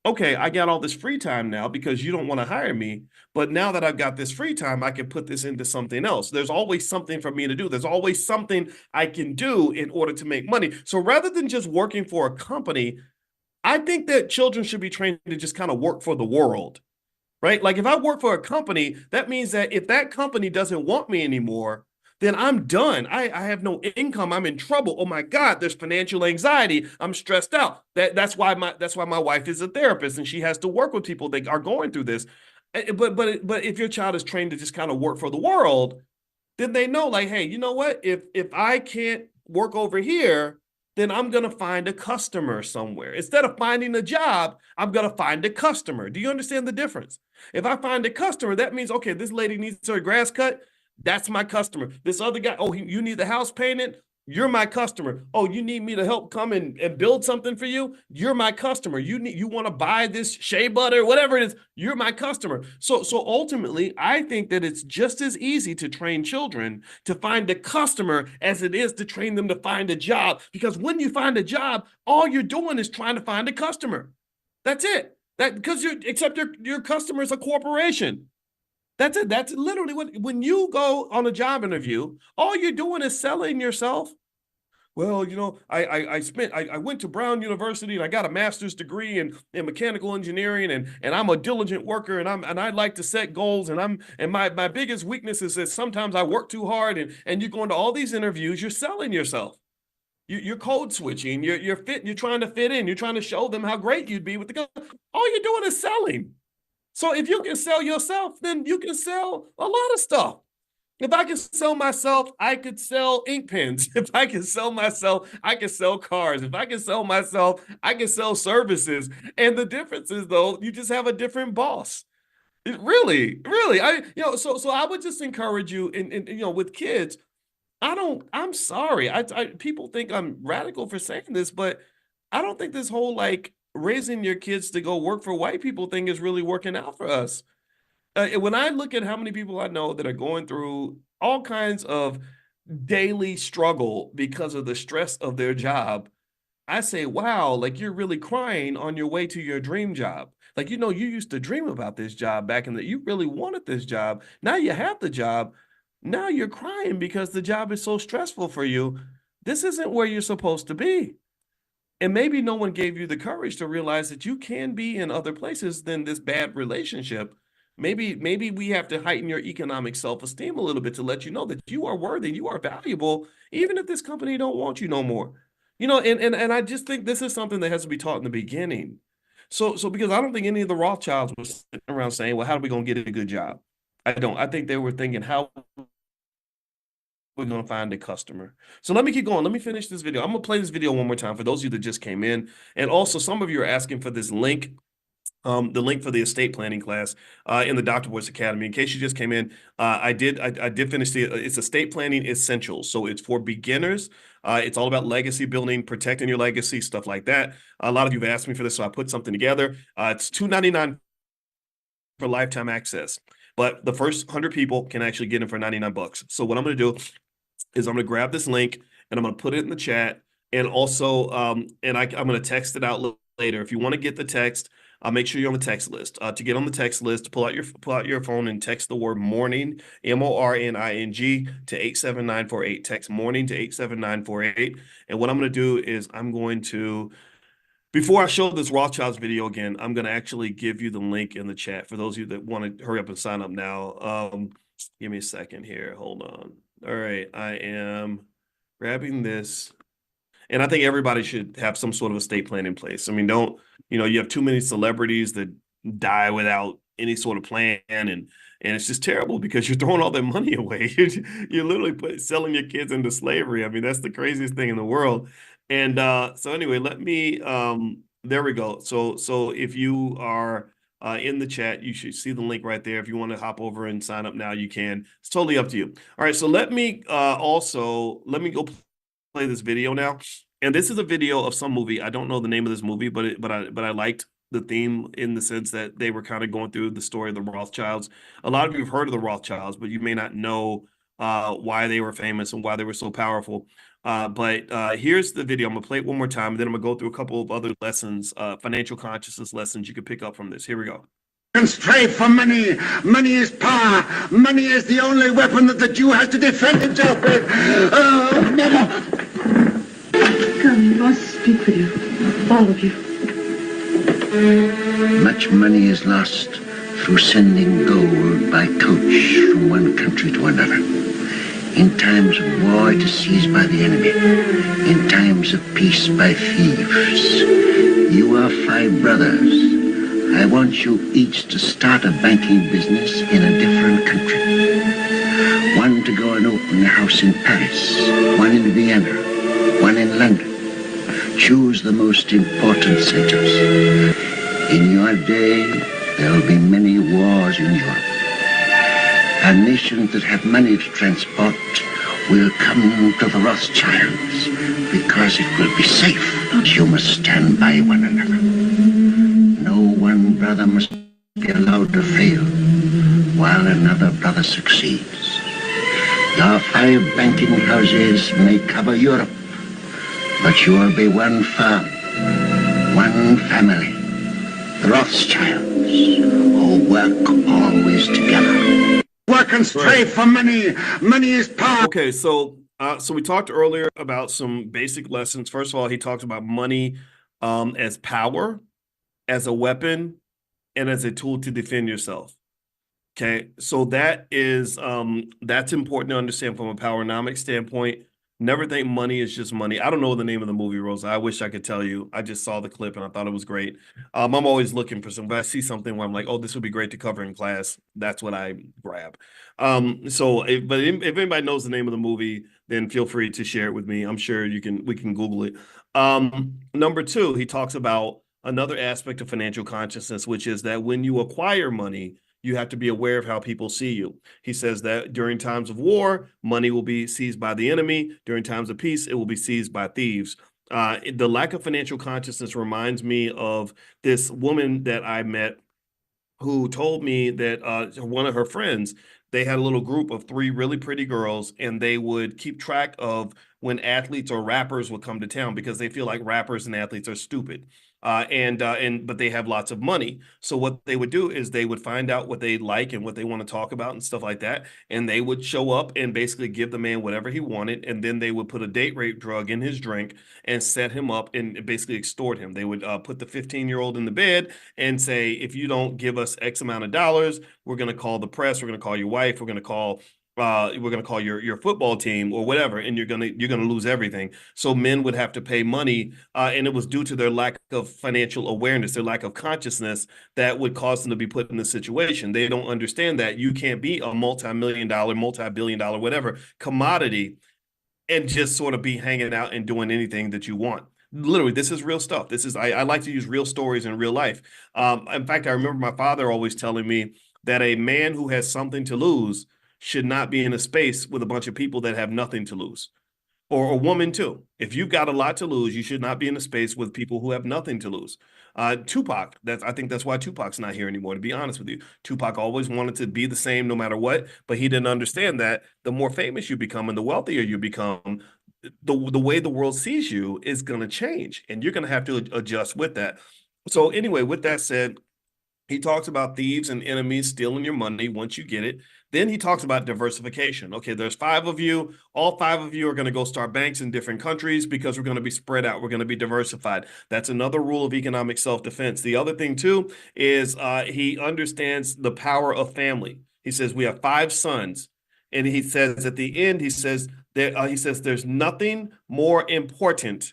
okay, I got all this free time now because you don't want to hire me. But now that I've got this free time, I can put this into something else. There's always something for me to do. There's always something I can do in order to make money. So rather than just working for a company, I think that children should be trained to just kind of work for the world. right? Like if I work for a company, that means that if that company doesn't want me anymore, then I'm done. I have no income. I'm in trouble. Oh my God, there's financial anxiety. I'm stressed out. That's why my wife is a therapist and she has to work with people that are going through this. But if your child is trained to just kind of work for the world, then they know like, hey, you know what? If I can't work over here, then I'm going to find a customer somewhere. Instead of finding a job, I'm going to find a customer. Do you understand the difference? If I find a customer, that means, okay, this lady needs her grass cut. That's my customer. This other guy, oh, you need the house painted. You're my customer. Oh, you need me to help come and build something for you? You're my customer. You want to buy this shea butter, whatever it is, you're my customer. So ultimately, I think that it's just as easy to train children to find a customer as it is to train them to find a job. Because when you find a job, all you're doing is trying to find a customer. That's it. Because except your customer is a corporation. That's it. That's literally when you go on a job interview, all you're doing is selling yourself. Well, I went to Brown University and I got a master's degree in mechanical engineering and I'm a diligent worker and I like to set goals and my biggest weakness is that sometimes I work too hard and you're going to all these interviews, you're selling yourself. You're code switching, you're trying to fit in, you're trying to show them how great you'd be with the company. All you're doing is selling. So if you can sell yourself, then you can sell a lot of stuff. If I can sell myself, I could sell ink pens. If I can sell myself, I can sell cars. If I can sell myself, I can sell services. And the difference is, though, you just have a different boss. Really, so I would just encourage you, with kids. I'm sorry. People think I'm radical for saying this, but I don't think this whole like raising your kids to go work for white people thing is really working out for us. When I look at how many people I know that are going through all kinds of daily struggle because of the stress of their job, I say, wow, like you're really crying on your way to your dream job. Like, you used to dream about this job back you really wanted this job. Now you have the job. Now you're crying because the job is so stressful for you. This isn't where you're supposed to be. And maybe no one gave you the courage to realize that you can be in other places than this bad relationship. Maybe we have to heighten your economic self-esteem a little bit to let you know that you are worthy, you are valuable, even if this company don't want you no more. And I just think this is something that has to be taught in the beginning. So because I don't think any of the Rothschilds were sitting around saying, well, how are we going to get a good job? I don't. I think they were thinking, how we're going to find a customer. So let me keep going. Let me finish this video. I'm going to play this video one more time for those of you that just came in. And also some of you are asking for this link. The link for the estate planning class in the Dr. Boyce Academy. In case you just came in, I did finish it's estate planning essentials. So it's for beginners. It's all about legacy building, protecting your legacy, stuff like that. A lot of you have asked me for this, so I put something together. It's $299 for lifetime access, but the first 100 people can actually get it for $99. So what I'm going to do is I'm going to grab this link and I'm going to put it in the chat, and also I'm going to text it out later. If you want to get the text, make sure you're on the text list. To get on the text list, pull out your phone and text the word morning, MORNING, to 87948. Text morning to 87948. And what I'm going to do is before I show this Rothschilds video again, I'm going to actually give you the link in the chat for those of you that want to hurry up and sign up now. Give me a second here. Hold on. All right. I am grabbing this. And I think everybody should have some sort of estate plan in place. I mean, you have too many celebrities that die without any sort of plan, and it's just terrible because you're throwing all their money away. You're literally selling your kids into slavery. I mean, that's the craziest thing in the world. And so anyway, there we go. So if you are in the chat, you should see the link right there. If you want to hop over and sign up now, you can. It's totally up to you. All right, so let me go play this video now. And this is a video of some movie. I don't know the name of this movie, but I liked the theme in the sense that they were kind of going through the story of the Rothschilds. A lot of you have heard of the Rothschilds, but you may not know why they were famous and why they were so powerful. But here's the video. I'm going to play it one more time, and then I'm going to go through a couple of other lessons, financial consciousness lessons you could pick up from this. Here we go. And strive for money. Money is power. Money is the only weapon that the Jew has to defend himself with. Oh, never. Come, you must speak with you. All of you. Much money is lost through sending gold by coach from one country to another. In times of war, it is seized by the enemy. In times of peace, by thieves. You are 5 brothers. I want you each to start a banking business in a different country. One to go and open a house in Paris, one in Vienna, one in London. Choose the most important centers. In your day, there will be many wars in Europe. And nations that have money to transport will come to the Rothschilds because it will be safe. You must stand by one another. No one brother must be allowed to fail while another brother succeeds. Your 5 banking houses may cover Europe, but you will be one firm, one family, the Rothschilds, who work always together. Work and strive for money. Money is power. Okay, so we talked earlier about some basic lessons. First of all, he talked about money as power, as a weapon, and as a tool to defend yourself. Okay, so that is that's important to understand from a powernomic standpoint. Never think money is just money. I don't know the name of the movie, Rosa. I wish I could tell you. I just saw the clip and I thought it was great. I'm always looking for something. But I see something where I'm like, oh, this would be great to cover in class. That's what I grab. But if anybody knows the name of the movie, then feel free to share it with me. I'm sure we can Google it. Number 2, he talks about another aspect of financial consciousness, which is that when you acquire money, you have to be aware of how people see you. He says that during times of war, money will be seized by the enemy. During times of peace, it will be seized by thieves. The lack of financial consciousness reminds me of this woman that I met who told me that one of her friends, they had a little group of 3 really pretty girls, and they would keep track of when athletes or rappers would come to town because they feel like rappers and athletes are stupid. But they have lots of money. So what they would do is they would find out what they like and what they want to talk about and stuff like that. And they would show up and basically give the man whatever he wanted. And then they would put a date rape drug in his drink and set him up and basically extort him. They would put the 15-year-old in the bed and say, if you don't give us X amount of dollars, we're going to call the press. We're going to call your wife. We're going to call your football team or whatever, and you're gonna lose everything. So men would have to pay money, and it was due to their lack of financial awareness, their lack of consciousness that would cause them to be put in this situation. They don't understand that you can't be a multi-million-dollar, multi-billion-dollar, whatever commodity and just sort of be hanging out and doing anything that you want. Literally, this is real stuff. This is I like to use real stories in real life. In fact, I remember my father always telling me that a man who has something to lose should not be in a space with a bunch of people that have nothing to lose. Or a woman too. If you've got a lot to lose, you should not be in a space with people who have nothing to lose. Tupac, I think that's why Tupac's not here anymore, to be honest with you. Tupac always wanted to be the same no matter what, but he didn't understand that the more famous you become and the wealthier you become, the way the world sees you is going to change, and you're going to have to adjust with that. So anyway, with that said, he talks about thieves and enemies stealing your money once you get it. Then he talks about diversification. Okay, there's 5 of you. All 5 of you are going to go start banks in different countries because we're going to be spread out. We're going to be diversified. That's another rule of economic self-defense. The other thing, too, is he understands the power of family. He says we have 5 sons. And he says at the end, he says there's nothing more important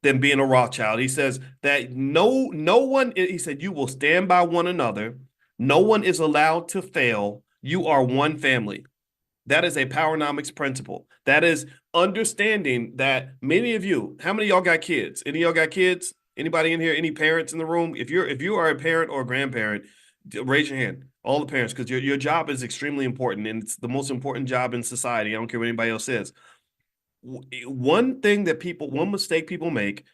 than being a Rothschild. He says that no one, he said, you will stand by one another. No one is allowed to fail. You are one family. That is a powernomics principle. That is understanding that many of you, how many of y'all got kids? Any of y'all got kids? Anybody in here? Any parents in the room? If you are a parent or a grandparent, raise your hand. All the parents, because your job is extremely important, and it's the most important job in society. I don't care what anybody else says. One mistake people make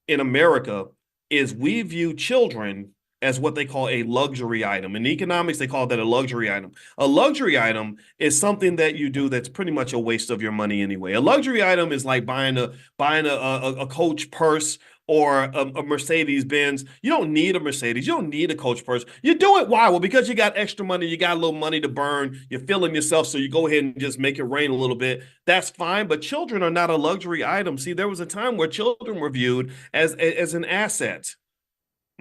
in America is we view children as what they call a luxury item. In economics, they call that a luxury item. A luxury item is something that you do that's pretty much a waste of your money anyway. A luxury item is like buying a Coach purse or a Mercedes Benz. You don't need a Mercedes. You don't need a Coach purse. You do it. Why? Well, because you got extra money. You got a little money to burn. You're feeling yourself. So you go ahead and just make it rain a little bit. That's fine. But children are not a luxury item. See, there was a time where children were viewed as an asset.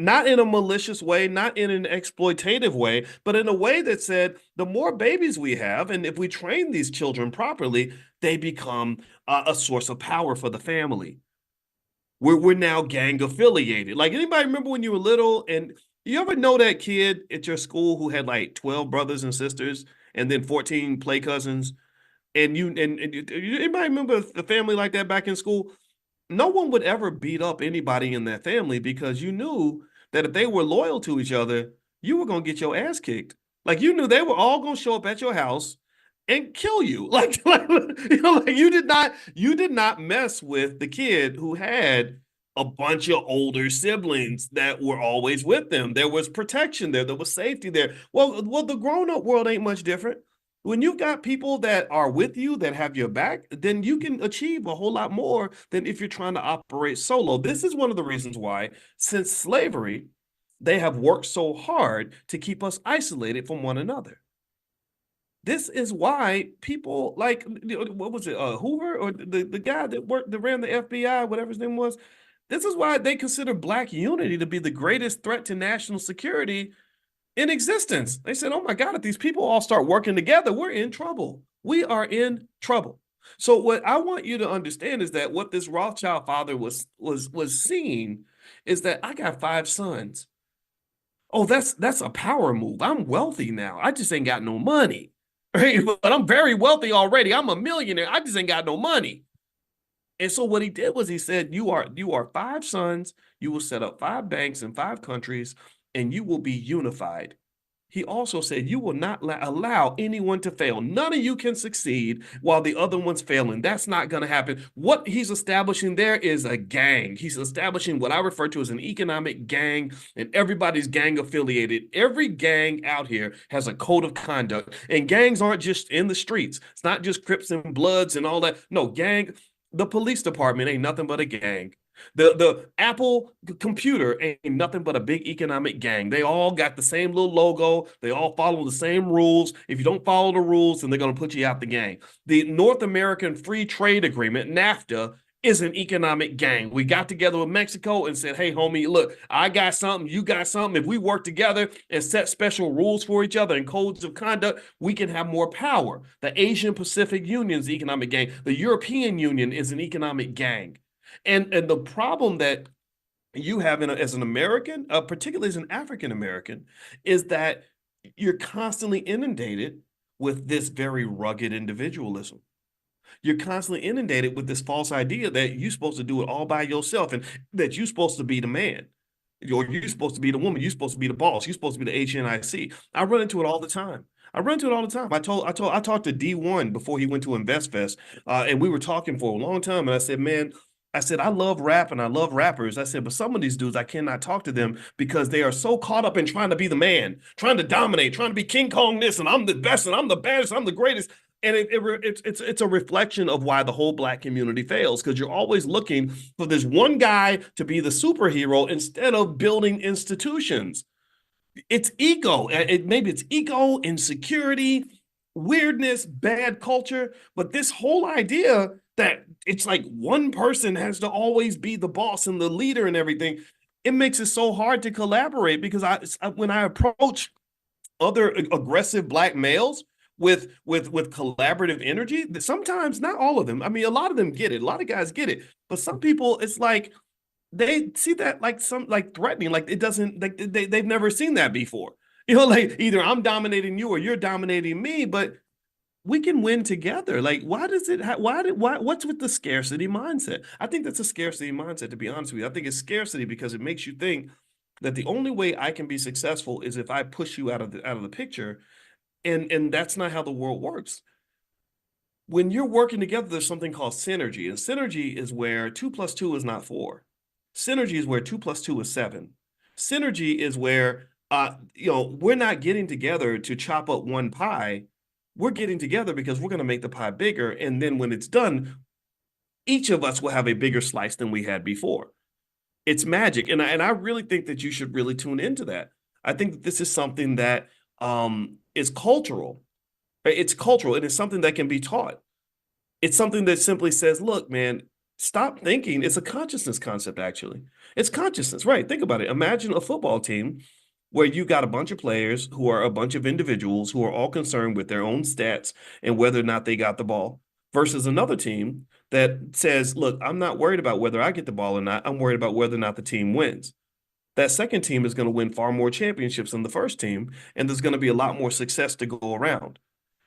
not in a malicious way, not in an exploitative way, but in a way that said the more babies we have, and if we train these children properly, they become a source of power for the family. We're now gang affiliated. Like anybody remember when you were little and you ever know that kid at your school who had like 12 brothers and sisters and then 14 play cousins? Anybody remember a family like that back in school? No one would ever beat up anybody in that family because you knew that if they were loyal to each other, you were gonna get your ass kicked. Like you knew they were all gonna show up at your house and kill you. Like you did not mess with the kid who had a bunch of older siblings that were always with them. There was protection there, there was safety there. Well, the grown-up world ain't much different. When you've got people that are with you that have your back, then you can achieve a whole lot more than if you're trying to operate solo. This is one of the reasons why, since slavery, they have worked so hard to keep us isolated from one another. This is why people like, what was it, Hoover, or the guy that ran the FBI, whatever his name was. This is why they consider Black unity to be the greatest threat to national security in existence. They said, oh my God, if these people all start working together, we're in trouble. We are in trouble. So what I want you to understand is that what this Rothschild father was seeing is that I got 5 sons. Oh, that's a power move. I'm wealthy now. I just ain't got no money. Right? But I'm very wealthy already. I'm a millionaire. I just ain't got no money. And so what he did was he said, you are 5 sons, you will set up 5 banks in 5 countries, and you will be unified. He also said, you will not allow anyone to fail. None of you can succeed while the other one's failing. That's not going to happen. What he's establishing there is a gang. He's establishing what I refer to as an economic gang, and everybody's gang affiliated. Every gang out here has a code of conduct, and gangs aren't just in the streets. It's not just Crips and Bloods and all that. No, gang, the police department ain't nothing but a gang. The Apple computer ain't nothing but a big economic gang. They all got the same little logo. They all follow the same rules. If you don't follow the rules, then they're going to put you out the gang. The North American Free Trade Agreement, NAFTA, is an economic gang. We got together with Mexico and said, hey, homie, look, I got something, you got something. If we work together and set special rules for each other and codes of conduct, we can have more power. The Asian Pacific Union is an economic gang. The European Union is an economic gang. And the problem that you have as an American, particularly as an African American, is that you're constantly inundated with this very rugged individualism. You're constantly inundated with this false idea that you're supposed to do it all by yourself and that you're supposed to be the man. Or you're supposed to be the woman. You're supposed to be the boss. You're supposed to be the HNIC. I run into it all the time. I talked to D1 before he went to InvestFest, and we were talking for a long time. And I said, man, I love rap and I love rappers. I said, but some of these dudes, I cannot talk to them because they are so caught up in trying to be the man, trying to dominate, trying to be King Kong this, and I'm the best, and I'm the baddest, I'm the greatest. And it's a reflection of why the whole Black community fails, because you're always looking for this one guy to be the superhero instead of building institutions. It's ego. Maybe it's ego, insecurity, weirdness, bad culture, but this whole idea that it's like one person has to always be the boss and the leader and everything, it makes it so hard to collaborate because when I approach other aggressive Black males with collaborative energy, sometimes, not all of them, I mean, a lot of them get it, a lot of guys get it, but some people, it's like they see that like threatening, like it doesn't, like they've never seen that before. Like either I'm dominating you or you're dominating me, but we can win together. Like, what's with the scarcity mindset? I think that's a scarcity mindset, to be honest with you. I think it's scarcity because it makes you think that the only way I can be successful is if I push you out of the picture. And that's not how the world works. When you're working together, there's something called synergy. And synergy is where 2 + 2 is not 4. Synergy is where 2 + 2 is 7. Synergy is where we're not getting together to chop up one pie. We're getting together because we're going to make the pie bigger. And then when it's done, each of us will have a bigger slice than we had before. It's magic. And I really think that you should really tune into that. I think that this is something that is cultural. Right? It's cultural. And it's something that can be taught. It's something that simply says, look, man, Stop thinking. It's a consciousness concept, actually. It's consciousness, right? Think about it. Imagine a football team where you got a bunch of players who are a bunch of individuals who are all concerned with their own stats and whether or not they got the ball versus another team that says, look, I'm not worried about whether I get the ball or not. I'm worried about whether or not the team wins. That second team is going to win far more championships than the first team, and there's going to be a lot more success to go around.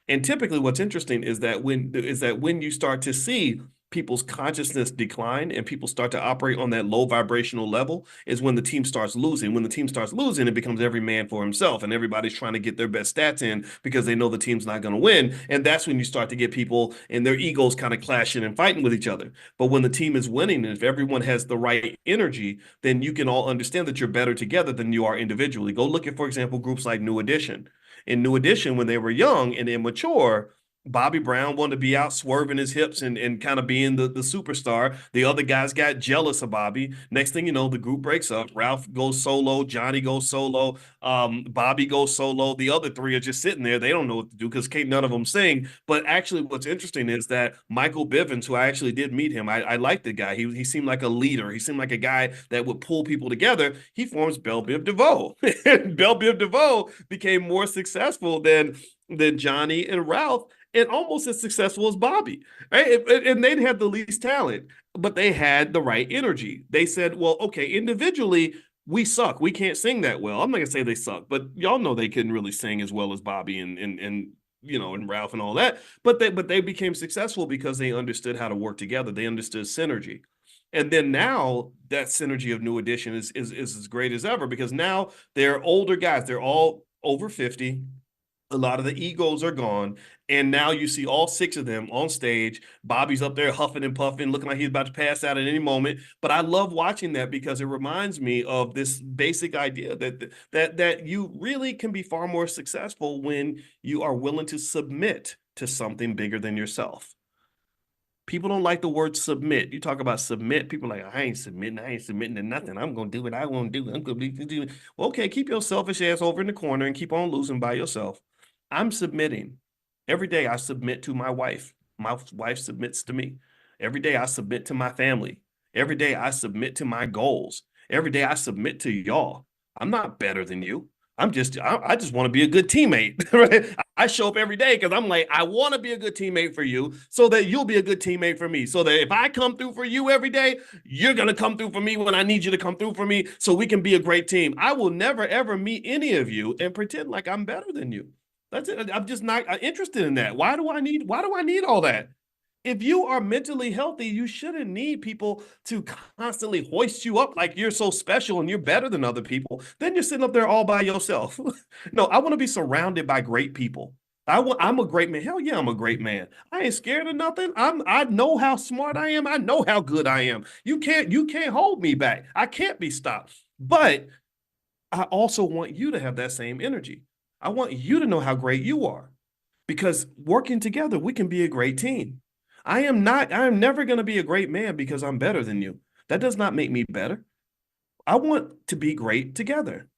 And typically what's interesting is that when you start to see people's consciousness decline and people start to operate on that low vibrational level is when the team starts losing. When the team starts losing, it becomes every man for himself and everybody's trying to get their best stats in because they know the team's not going to win. And that's when you start to get people and their egos kind of clashing and fighting with each other. But when the team is winning and if everyone has the right energy, then you can all understand that you're better together than you are individually. Go look at, for example, groups like New Edition. In New Edition, when they were young and immature, Bobby Brown wanted to be out swerving his hips and kind of being the superstar. The other guys got jealous of Bobby. Next thing you know, the group breaks up. Ralph goes solo. Johnny goes solo. Bobby goes solo. The other three are just sitting there. They don't know what to do because none of them sing. But actually, what's interesting is that Michael Bivins, who I actually did meet him, I liked the guy. He seemed like a leader. He seemed like a guy that would pull people together. He forms Belle Biv DeVoe. And Belle Biv DeVoe became more successful than Johnny and Ralph and almost as successful as Bobby, right? And they'd have the least talent, but they had the right energy. They said, well, okay, individually, we suck. We can't sing that well. I'm not gonna say they suck, but y'all know they couldn't really sing as well as Bobby and Ralph and all that. But they became successful because they understood how to work together. They understood synergy. And then now that synergy of New Edition is as great as ever because now they're older guys. They're all over 50. A lot of the egos are gone. And now you see all six of them on stage. Bobby's up there huffing and puffing, looking like he's about to pass out at any moment. But I love watching that because it reminds me of this basic idea that you really can be far more successful when you are willing to submit to something bigger than yourself. People don't like the word submit. You talk about submit, people are like, I ain't submitting to nothing. I'm gonna do what I want to do. I'm gonna do. Well, okay, keep your selfish ass over in the corner and keep on losing by yourself. I'm submitting. Every day I submit to my wife. My wife submits to me. Every day I submit to my family. Every day I submit to my goals. Every day I submit to y'all. I'm not better than you. I just want to be a good teammate. Right? I show up every day because I'm like, I want to be a good teammate for you so that you'll be a good teammate for me. So that if I come through for you every day, you're going to come through for me when I need you to come through for me so we can be a great team. I will never, ever meet any of you and pretend like I'm better than you. That's it. I'm just not interested in that. Why do I need all that? If you are mentally healthy, you shouldn't need people to constantly hoist you up like you're so special and you're better than other people. Then you're sitting up there all by yourself. No, I want to be surrounded by great people. I'm a great man. Hell yeah, I'm a great man. I ain't scared of nothing. I know how smart I am. I know how good I am. You can't hold me back. I can't be stopped. But I also want you to have that same energy. I want you to know how great you are because working together, we can be a great team. I am never going to be a great man because I'm better than you. That does not make me better. I want to be great together.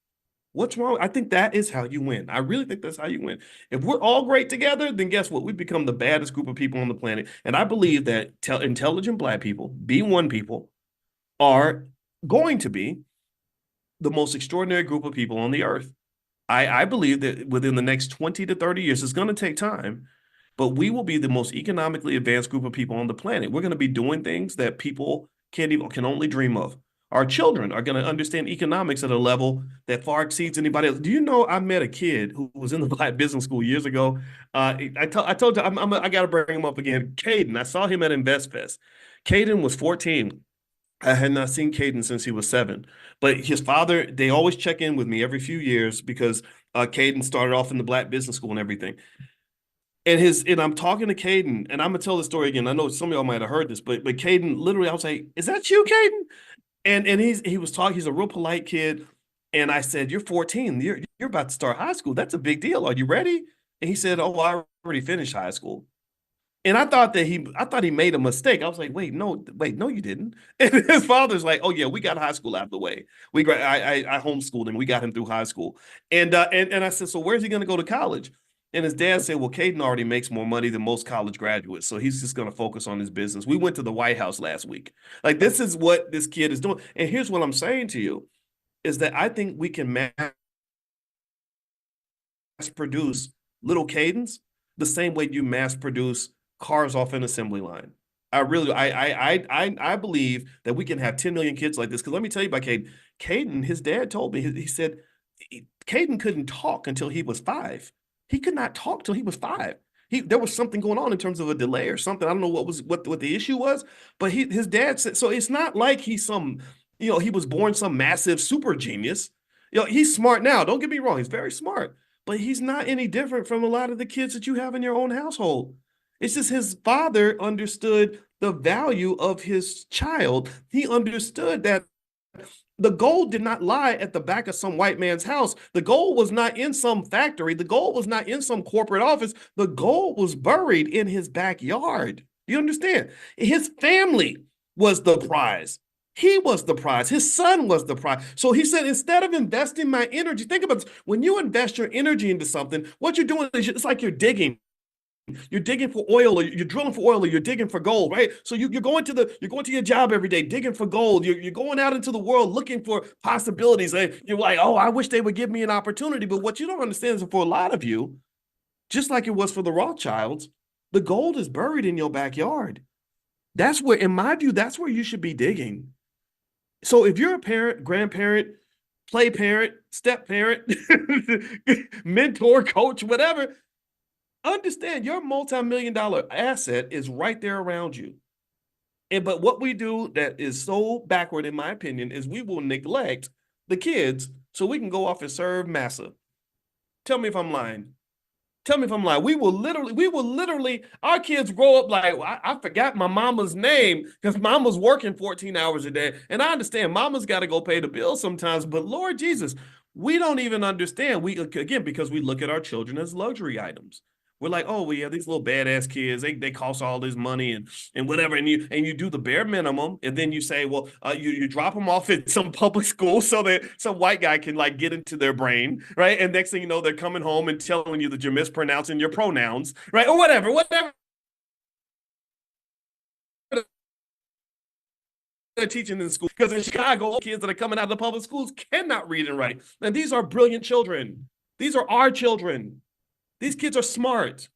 What's wrong? I think that is how you win. I really think that's how you win. If we're all great together, then guess what? We become the baddest group of people on the planet. And I believe that intelligent Black people, B1 people, are going to be the most extraordinary group of people on the earth. I believe that within the next 20 to 30 years, it's going to take time, but we will be the most economically advanced group of people on the planet. We're going to be doing things that people can only dream of. Our children are going to understand economics at a level that far exceeds anybody else. Do you know I met a kid who was in the Black Business School years ago? I told you I got to bring him up again. Caden, I saw him at InvestFest. Caden was 14. I had not seen Caden since he was 7, but his father, they always check in with me every few years because Caden started off in the Black Business School and everything. And I'm talking to Caden, and I'm gonna tell the story again. I know some of y'all might have heard this, but Caden, literally, I was like, "Is that you, Caden?" And he was talking. He's a real polite kid, and I said, "You're 14. You're about to start high school. That's a big deal. Are you ready?" And he said, "Oh, well, I already finished high school." And I thought he made a mistake. I was like, wait, no, you didn't. And his father's like, oh yeah, we got high school out of the way. I homeschooled him. We got him through high school. And I said, so where's he going to go to college? And his dad said, well, Caden already makes more money than most college graduates, so he's just going to focus on his business. We went to the White House last week. Like, this is what this kid is doing. And here's what I'm saying to you is that I think we can mass produce little Cadens the same way you mass produce cars off an assembly line. I believe that we can have 10 million kids like this. Because let me tell you about Caden. Caden, his dad told me, he said Caden couldn't talk until he was 5. He could not talk till he was 5. There was something going on in terms of a delay or something. I don't know what the issue was, but his dad said so. It's not like he's some, he was born some massive super genius. He's smart now. Don't get me wrong, he's very smart, but he's not any different from a lot of the kids that you have in your own household. It's just his father understood the value of his child. He understood that the gold did not lie at the back of some white man's house. The gold was not in some factory. The gold was not in some corporate office. The gold was buried in his backyard. You understand? His family was the prize. He was the prize. His son was the prize. So he said, instead of investing my energy, think about this. When you invest your energy into something, what you're doing is it's like you're digging. You're digging for oil, or you're drilling for oil, or you're digging for gold, right? So you're going to your job every day, digging for gold. You're going out into the world looking for possibilities. You're like, oh, I wish they would give me an opportunity. But what you don't understand is for a lot of you, just like it was for the Rothschilds, the gold is buried in your backyard. That's where, in my view, that's where you should be digging. So if you're a parent, grandparent, play parent, step parent, mentor, coach, whatever, understand your multi-million-dollar asset is right there around you. But what we do that is so backward, in my opinion, is we will neglect the kids so we can go off and serve massa. Tell me if I'm lying. Tell me if I'm lying. We will literally, our kids grow up like, I forgot my mama's name because mama's working 14 hours a day. And I understand mama's got to go pay the bills sometimes, but Lord Jesus, we don't even understand. Again, because we look at our children as luxury items. We're like, oh, we have these little badass kids. They cost all this money and whatever. And you do the bare minimum. And then you say, well, you drop them off at some public school so that some white guy can like get into their brain, right? And next thing you know, they're coming home and telling you that you're mispronouncing your pronouns, right? Or whatever. They're teaching in school. Because in Chicago, kids that are coming out of the public schools cannot read and write. And these are brilliant children. These are our children. These kids are smart.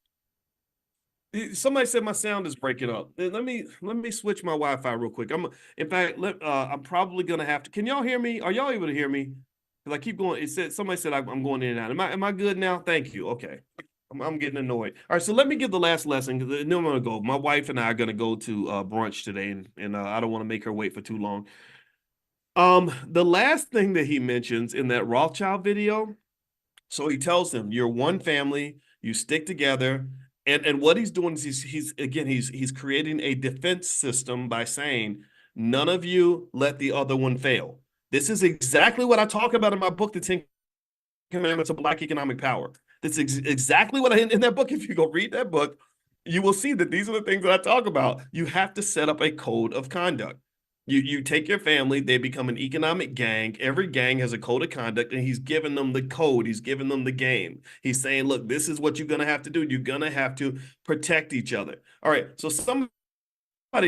Somebody said my sound is breaking up. Let me switch my Wi-Fi real quick. I'm probably gonna have to. Can y'all hear me? Are y'all able to hear me? Because I keep going. Somebody said I'm going in and out. Am I good now? Thank you. Okay. I'm getting annoyed. All right, so let me give the last lesson because then I'm gonna go. My wife and I are gonna go to brunch today, and I don't want to make her wait for too long. The last thing that he mentions in that Rothschild video. So he tells them, you're one family, you stick together. And what he's doing is he's creating a defense system by saying, none of you let the other one fail. This is exactly what I talk about in my book, The 10 Commandments of Black Economic Power. That's exactly what in that book. If you go read that book, you will see that these are the things that I talk about. You have to set up a code of conduct. You take your family, they become an economic gang. Every gang has a code of conduct, and he's giving them the code. He's giving them the game. He's saying, look, this is what you're going to have to do. You're going to have to protect each other. All right. So somebody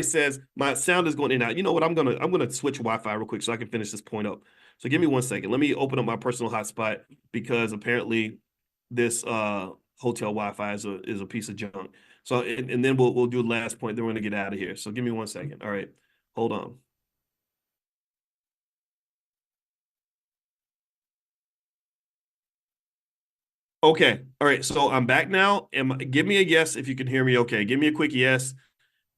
says my sound is going in and out. You know what? I'm going to switch Wi-Fi real quick so I can finish this point up. So give me 1 second. Let me open up my personal hotspot because apparently this hotel Wi-Fi is a piece of junk. So, and then we'll do the last point. Then we're going to get out of here. So give me 1 second. All right. Hold on. Okay. All right. So I'm back now. Give me a yes if you can hear me okay. Give me a quick yes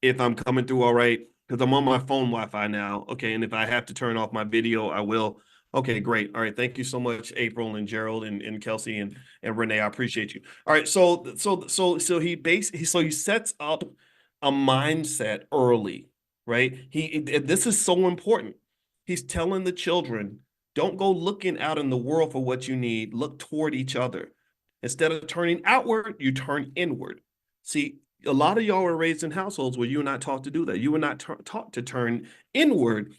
if I'm coming through all right, because I'm on my phone Wi-Fi now. Okay. And if I have to turn off my video, I will. Okay, great. All right. Thank you so much, April and Gerald and Kelsey and Renee. I appreciate you. All right. So he sets up a mindset early, right? This is so important. He's telling the children, don't go looking out in the world for what you need. Look toward each other. Instead of turning outward, you turn inward. See, a lot of y'all were raised in households where you were not taught to do that. You were not taught to turn inward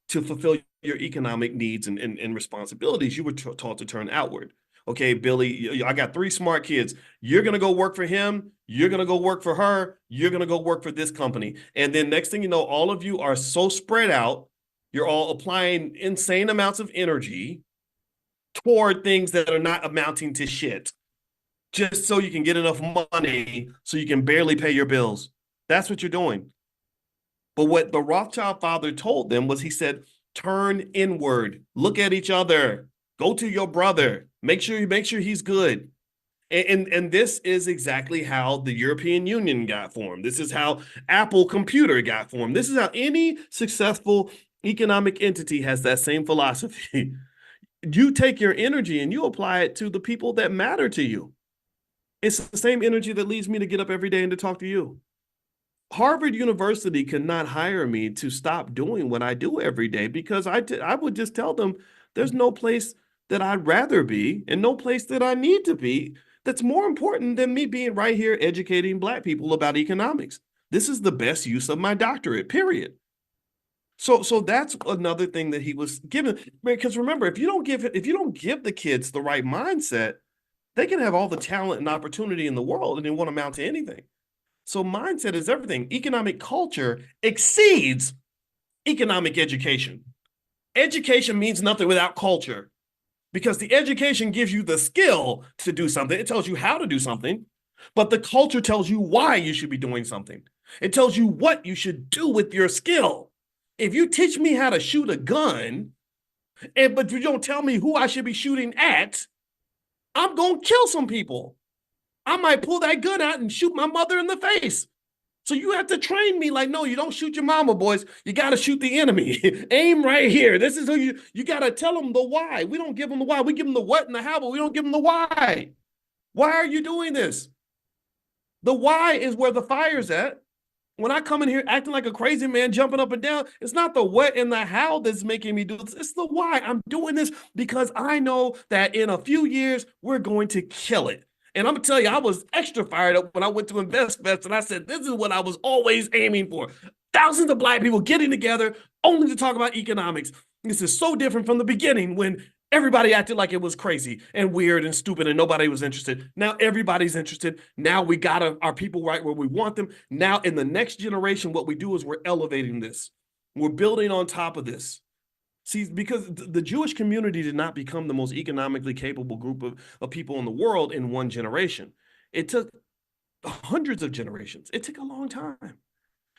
to fulfill your economic needs and responsibilities. You were taught to turn outward. Okay, Billy, I got 3 smart kids. You're going to go work for him. You're going to go work for her. You're going to go work for this company. And then next thing you know, all of you are so spread out. You're all applying insane amounts of energy toward things that are not amounting to shit, just so you can get enough money so you can barely pay your bills. That's what you're doing. But what the Rothschild father told them was, he said, turn inward, look at each other, go to your brother, make sure he's good. And this is exactly how the European Union got formed. This is how Apple Computer got formed. This is how any successful economic entity has that same philosophy. You take your energy and you apply it to the people that matter to you. It's the same energy that leads me to get up every day and to talk to you. Harvard University could not hire me to stop doing what I do every day, because I would just tell them there's no place that I'd rather be and no place that I need to be that's more important than me being right here educating Black people about economics. This is the best use of my doctorate, period. So that's another thing that he was given. Because remember, if you don't give the kids the right mindset, they can have all the talent and opportunity in the world and it won't amount to anything. So mindset is everything. Economic culture exceeds economic education. Education means nothing without culture, because the education gives you the skill to do something. It tells you how to do something, but the culture tells you why you should be doing something. It tells you what you should do with your skill. If you teach me how to shoot a gun, but you don't tell me who I should be shooting at, I'm going to kill some people. I might pull that gun out and shoot my mother in the face. So you have to train me like, no, you don't shoot your mama, boys. You got to shoot the enemy. Aim right here. This is who you got to tell them the why. We don't give them the why. We give them the what and the how, but we don't give them the why. Why are you doing this? The why is where the fire's at. When I come in here acting like a crazy man, jumping up and down, it's not the what and the how that's making me do this. It's the why. I'm doing this because I know that in a few years, we're going to kill it. And I'm going to tell you, I was extra fired up when I went to InvestFest, and I said, this is what I was always aiming for. Thousands of Black people getting together only to talk about economics. This is so different from the beginning, when everybody acted like it was crazy and weird and stupid and nobody was interested. Now everybody's interested. Now we got our people right where we want them. Now in the next generation, what we do is we're elevating this. We're building on top of this. See, because the Jewish community did not become the most economically capable group of people in the world in one generation. It took hundreds of generations. It took a long time.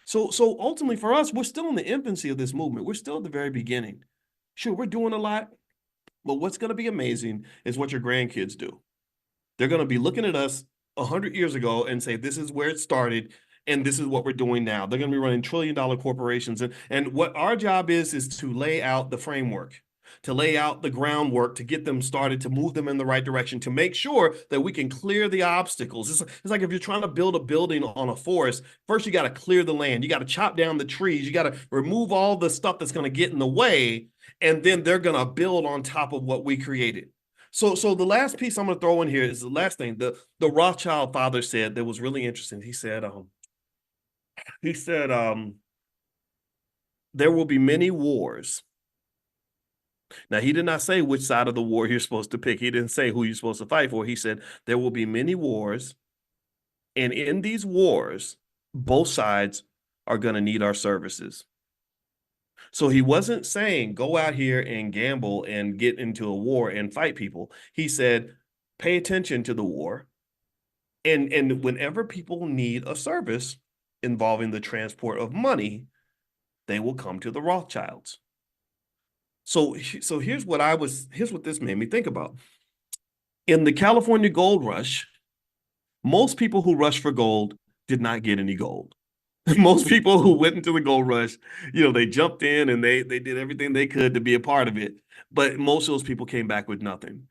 So ultimately for us, we're still in the infancy of this movement. We're still at the very beginning. Sure, we're doing a lot, but what's going to be amazing is what your grandkids do. They're going to be looking at us 100 years ago and say, this is where it started, and this is what we're doing now. They're going to be running trillion-dollar corporations. And what our job is to lay out the framework, to lay out the groundwork, to get them started, to move them in the right direction, to make sure that we can clear the obstacles. It's like if you're trying to build a building on a forest, first you got to clear the land. You got to chop down the trees. You got to remove all the stuff that's going to get in the way, and then they're going to build on top of what we created. So the last piece I'm going to throw in here is the last thing. The Rothschild father said that was really interesting. He said, there will be many wars. Now, he did not say which side of the war you're supposed to pick. He didn't say who you're supposed to fight for. He said there will be many wars, and in these wars, both sides are going to need our services. So he wasn't saying go out here and gamble and get into a war and fight people. He said pay attention to the war, and whenever people need a service involving the transport of money, they will come to the Rothschilds. So here's what this made me think about. In the California gold rush, most people who rushed for gold did not get any gold. Most people who went into the gold rush, they jumped in and they did everything they could to be a part of it. But most of those people came back with nothing.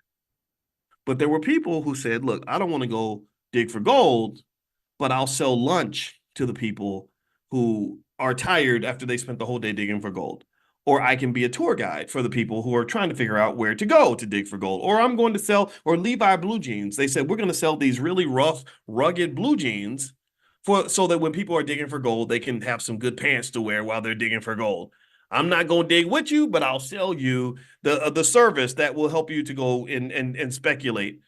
But there were people who said, look, I don't want to go dig for gold, but I'll sell lunch to the people who are tired after they spent the whole day digging for gold. Or I can be a tour guide for the people who are trying to figure out where to go to dig for gold. Or I'm going to sell, or Levi blue jeans. They said, we're going to sell these really rough, rugged blue jeans so that when people are digging for gold, they can have some good pants to wear while they're digging for gold. I'm not going to dig with you, but I'll sell you the service that will help you to go and speculate.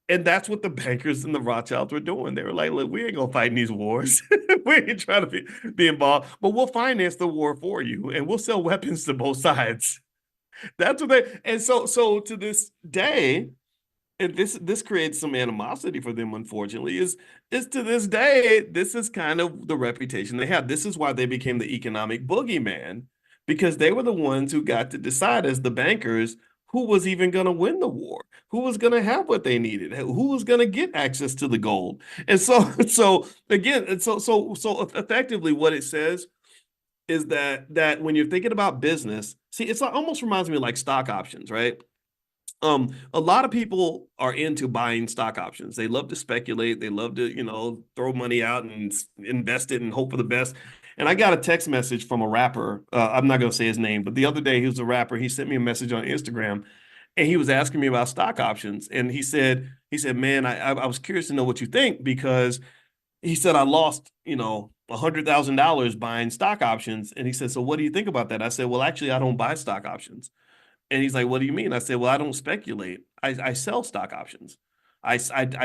And that's what the bankers and the Rothschilds were doing. They were like, look, we ain't gonna fight in these wars. We ain't trying to be involved, but we'll finance the war for you and we'll sell weapons to both sides. That's what they and so to this day, and this creates some animosity for them, unfortunately, is to this day, this is kind of the reputation they have. This is why they became the economic boogeyman, because they were the ones who got to decide as the bankers who was even going to win the war, who was going to have what they needed, who was going to get access to the gold. And so so again, so effectively what it says is that when you're thinking about business, see, it's like almost reminds me of like stock options, right? A lot of people are into buying stock options. They love to speculate. They love to, throw money out and invest it and hope for the best. And I got a text message from a rapper. I'm not going to say his name, but the other day he was a rapper. He sent me a message on Instagram, and he was asking me about stock options. And he said, man, I was curious to know what you think, because he said I lost, $100,000 buying stock options. And he said, so what do you think about that? I said, well, actually, I don't buy stock options. And he's like, what do you mean? I said, well, I don't speculate. I sell stock options. I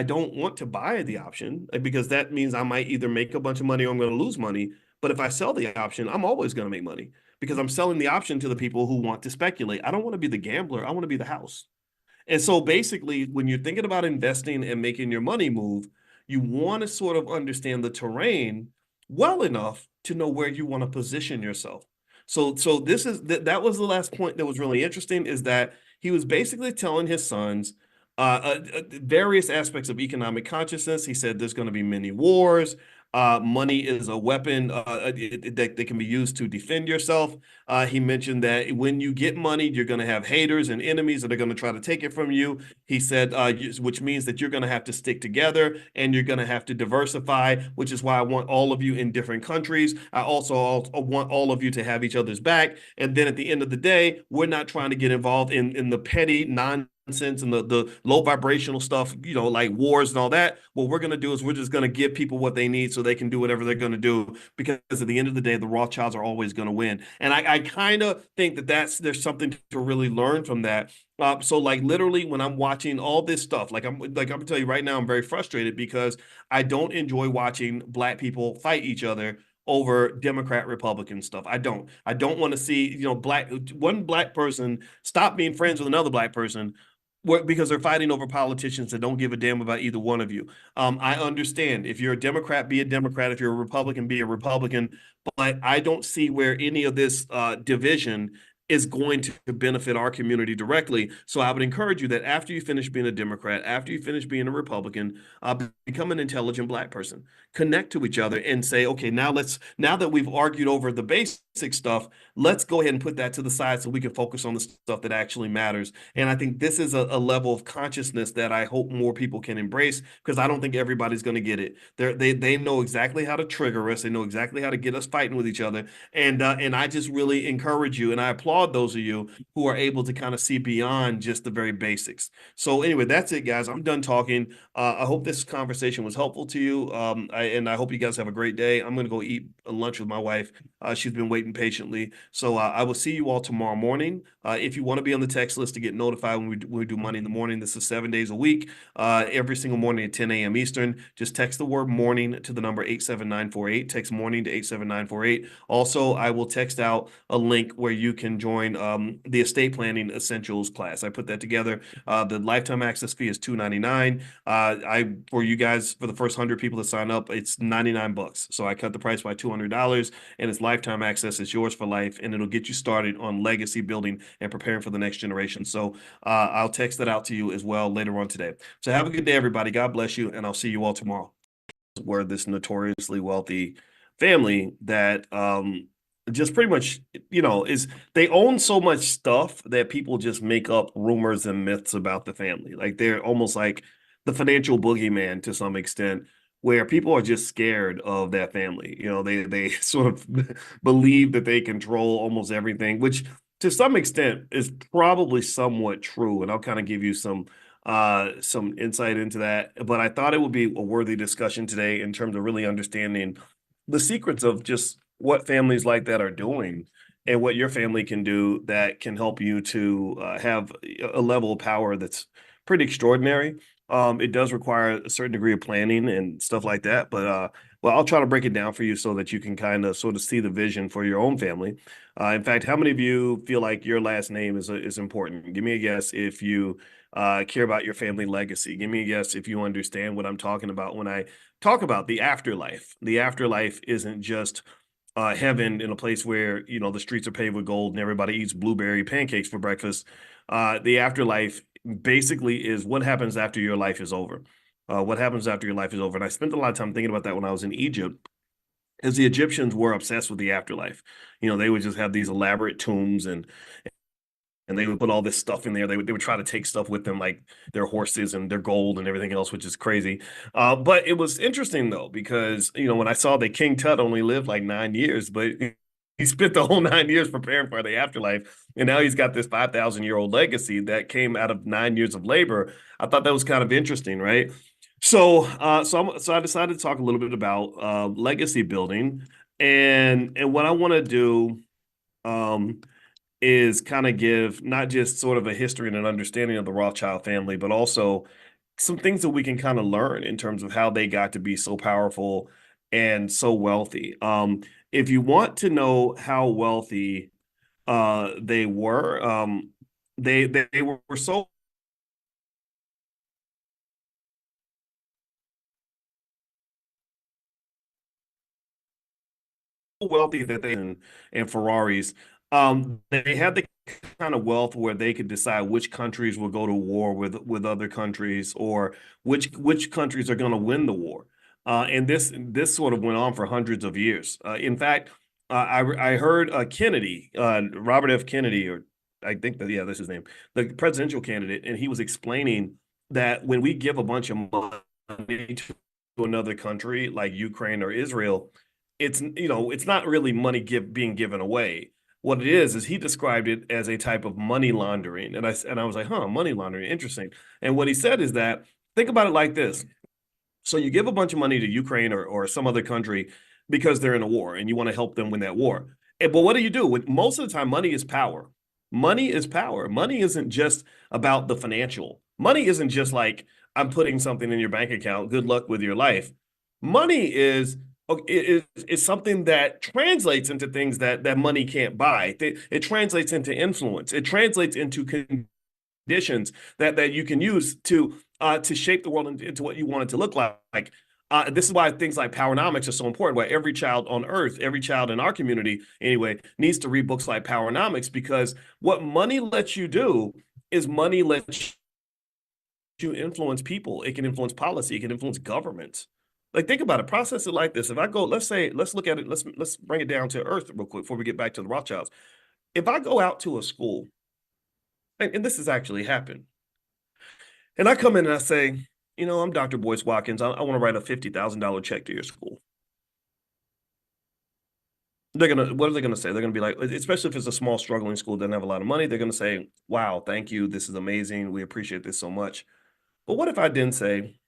don't want to buy the option because that means I might either make a bunch of money or I'm going to lose money. But if I sell the option, I'm always going to make money because I'm selling the option to the people who want to speculate. I don't want to be the gambler. I want to be the house. And so basically, when you're thinking about investing and making your money move, you want to sort of understand the terrain well enough to know where you want to position yourself. So this is that was the last point that was really interesting, is that he was basically telling his sons various aspects of economic consciousness. He said there's going to be many wars. Money is a weapon that can be used to defend yourself. He mentioned that when you get money, you're going to have haters and enemies that are going to try to take it from you. He said, which means that you're going to have to stick together and you're going to have to diversify, which is why I want all of you in different countries. I also want all of you to have each other's back. And then at the end of the day, we're not trying to get involved in the petty nonsense and the low vibrational stuff, like wars and all that. What we're going to do is we're just going to give people what they need so they can do whatever they're going to do, because at the end of the day, the Rothschilds are always going to win. And I kind of think there's something to really learn from that. So like literally when I'm watching all this stuff, I'm gonna tell you right now, I'm very frustrated because I don't enjoy watching Black people fight each other over Democrat Republican stuff. I don't want to see, one Black person stop being friends with another Black person because they're fighting over politicians that don't give a damn about either one of you. I understand if you're a Democrat, be a Democrat. If you're a Republican, be a Republican. But I don't see where any of this division is going to benefit our community directly. So I would encourage you that after you finish being a Democrat, after you finish being a Republican, become an intelligent Black person. Connect to each other and say, okay, now that we've argued over the basic stuff, let's go ahead and put that to the side so we can focus on the stuff that actually matters. And I think this is a level of consciousness that I hope more people can embrace, because I don't think everybody's going to get it. They know exactly how to trigger us. They know exactly how to get us fighting with each other. And I just really encourage you, and I applaud those of you who are able to kind of see beyond just the very basics. So anyway, that's it, guys. I'm done talking. I hope this conversation was helpful to you. I hope you guys have a great day. I'm going to go eat lunch with my wife. She's been waiting patiently. So I will see you all tomorrow morning. If you want to be on the text list to get notified when we do Money in the Morning, this is 7 days a week, every single morning at 10 a.m. Eastern. Just text the word morning to the number 87948. Text morning to 87948. Also, I will text out a link where you can join the estate planning essentials class. I put that together. The lifetime access fee is $299. For you guys, for the first 100 people to sign up, it's $99. So I cut the price by $200, and it's lifetime access. It's yours for life, and it'll get you started on legacy building and preparing for the next generation. So I'll text that out to you as well later on today. So have a good day, everybody. God bless you, and I'll see you all tomorrow. Where this notoriously wealthy family that just pretty much, is they own so much stuff that people just make up rumors and myths about the family. Like they're almost like the financial boogeyman to some extent, where people are just scared of that family. They sort of believe that they control almost everything, which to some extent is probably somewhat true. And I'll kind of give you some insight into that. But I thought it would be a worthy discussion today in terms of really understanding the secrets of just what families like that are doing and what your family can do that can help you to have a level of power that's pretty extraordinary. It does require a certain degree of planning and stuff like that, but well, I'll try to break it down for you so that you can kind of sort of see the vision for your own family. In fact, how many of you feel like your last name is important? Give me a guess if you care about your family legacy. Give me a guess if you understand what I'm talking about when I talk about the afterlife. The afterlife isn't just heaven in a place where the streets are paved with gold and everybody eats blueberry pancakes for breakfast. The afterlife basically is what happens after your life is over. What happens after your life is over. And I spent a lot of time thinking about that when I was in Egypt, as the Egyptians were obsessed with the afterlife. They would just have these elaborate tombs and they would put all this stuff in there. They would try to take stuff with them, like their horses and their gold and everything else, which is crazy. But it was interesting though, because when I saw that King Tut only lived like 9 years, but he spent the whole 9 years preparing for the afterlife, and now he's got this 5,000-year-old legacy that came out of 9 years of labor. I thought that was kind of interesting, right? So I decided to talk a little bit about legacy building, and what I want to do. Is kind of give not just sort of a history and an understanding of the Rothschild family, but also some things that we can kind of learn in terms of how they got to be so powerful and so wealthy. If you want to know how wealthy they were, they were so wealthy that and Ferraris. They had the kind of wealth where they could decide which countries will go to war with other countries, or which countries are going to win the war. And this sort of went on for hundreds of years. In fact, I heard Kennedy, Robert F. Kennedy, or I think that, yeah, that's his name, the presidential candidate, and he was explaining that when we give a bunch of money to another country like Ukraine or Israel, it's not really money being given away. What it is he described it as a type of money laundering, and I was like, huh, money laundering, interesting. And what he said is that, think about it like this: so you give a bunch of money to Ukraine or some other country because they're in a war and you want to help them win that war. But what do you do? Most of the time, money is power. Money is power. Money isn't just about the financial. Money isn't just like, I'm putting something in your bank account. Good luck with your life. Money is something that translates into things that money can't buy. It translates into influence. It translates into conditions that you can use to shape the world into what you want it to look like. This is why things like Powernomics are so important, where every child on earth, every child in our community anyway, needs to read books like Powernomics, because what money lets you do is money lets you influence people. It can influence policy. It can influence governments. Like, think about it. Process it like this. If I go, let's look at it. Let's bring it down to earth real quick before we get back to the Rothschilds. If I go out to a school, and this has actually happened, and I come in and I say, I'm Dr. Boyce Watkins. I want to write a $50,000 check to your school. What are they gonna say? They're gonna be like, especially if it's a small, struggling school, doesn't have a lot of money, they're gonna say, wow, thank you. This is amazing. We appreciate this so much. But what if I didn't say,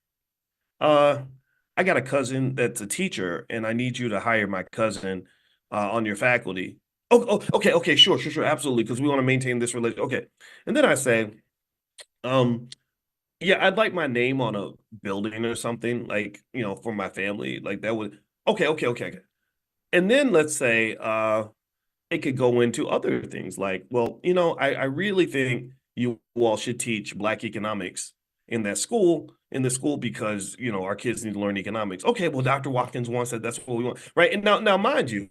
I got a cousin that's a teacher and I need you to hire my cousin on your faculty? Okay, sure, absolutely, because we want to maintain this relationship. Okay. And then I say, yeah, I'd like my name on a building or something, like, for my family. Like, that would, okay. And then let's say it could go into other things like, well, I really think you all should teach Black economics in the school because, our kids need to learn economics. Okay, well, Dr. Watkins wants that. That's what we want. Right. And now mind you,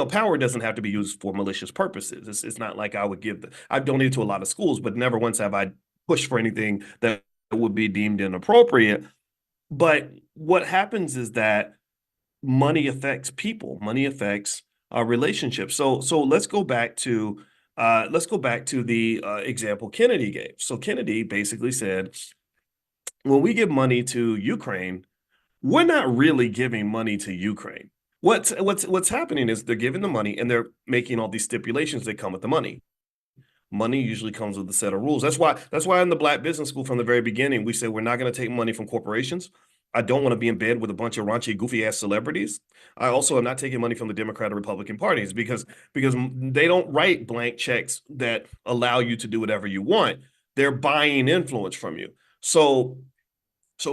power doesn't have to be used for malicious purposes. It's not like I've donated to a lot of schools, but never once have I pushed for anything that would be deemed inappropriate. But what happens is that money affects people. Money affects relationships. So let's go back to the example Kennedy gave. So Kennedy basically said, when we give money to Ukraine, we're not really giving money to Ukraine. What's happening is they're giving the money and they're making all these stipulations that come with the money. Money usually comes with a set of rules. That's why in the Black Business School from the very beginning, we said we're not going to take money from corporations. I don't want to be in bed with a bunch of raunchy, goofy ass celebrities. I also am not taking money from the Democrat or Republican parties because they don't write blank checks that allow you to do whatever you want. They're buying influence from you. So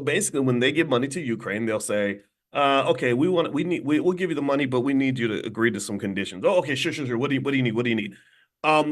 basically, when they give money to Ukraine, they'll say, "Okay, we'll give you the money, but we need you to agree to some conditions." Oh, okay, sure. What do you need? What do you need?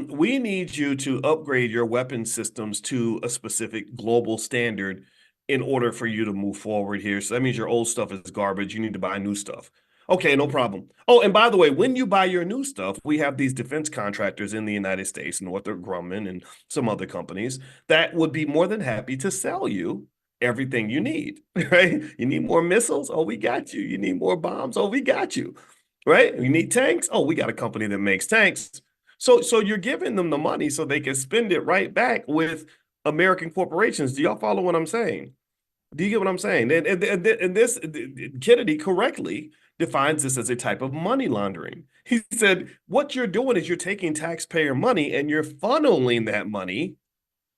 We need you to upgrade your weapon systems to a specific global standard in order for you to move forward here. So that means your old stuff is garbage. You need to buy new stuff. Okay, no problem. Oh, and by the way, when you buy your new stuff, we have these defense contractors in the United States, Northrop Grumman and some other companies that would be more than happy to sell you everything you need, right? You need more missiles? Oh, we got you. You need more bombs? Oh, we got you, right? You need tanks? Oh, we got a company that makes tanks. So you're giving them the money so they can spend it right back with American corporations. Do y'all follow what I'm saying? Do you get what I'm saying? And this Kennedy correctly defines this as a type of money laundering. He said, what you're doing is you're taking taxpayer money and you're funneling that money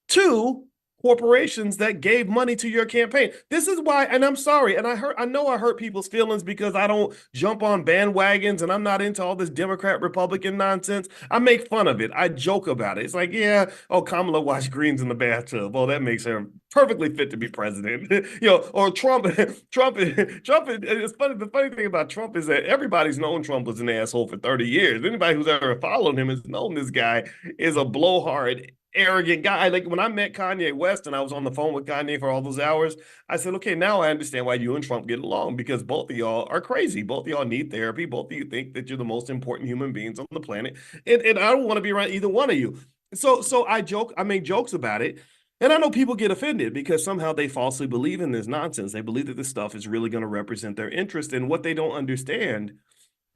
to corporations that gave money to your campaign. This is why, and I'm sorry, and I know I hurt people's feelings because I don't jump on bandwagons and I'm not into all this Democrat Republican nonsense. I make fun of it. I joke about it. It's like, yeah, oh, Kamala washed greens in the bathtub. Oh, that makes her perfectly fit to be president. Or Trump. It's funny. The funny thing about Trump is that everybody's known Trump was an asshole for 30 years. Anybody who's ever followed him has known this guy is a blowhard, arrogant guy. Like when I met Kanye West and I was on the phone with Kanye for all those hours, I said, okay, now I understand why you and Trump get along, because both of y'all are crazy. Both of y'all need therapy. Both of you think that you're the most important human beings on the planet. And I don't want to be around either one of you. So I make jokes about it. And I know people get offended because somehow they falsely believe in this nonsense. They believe that this stuff is really going to represent their interest. And what they don't understand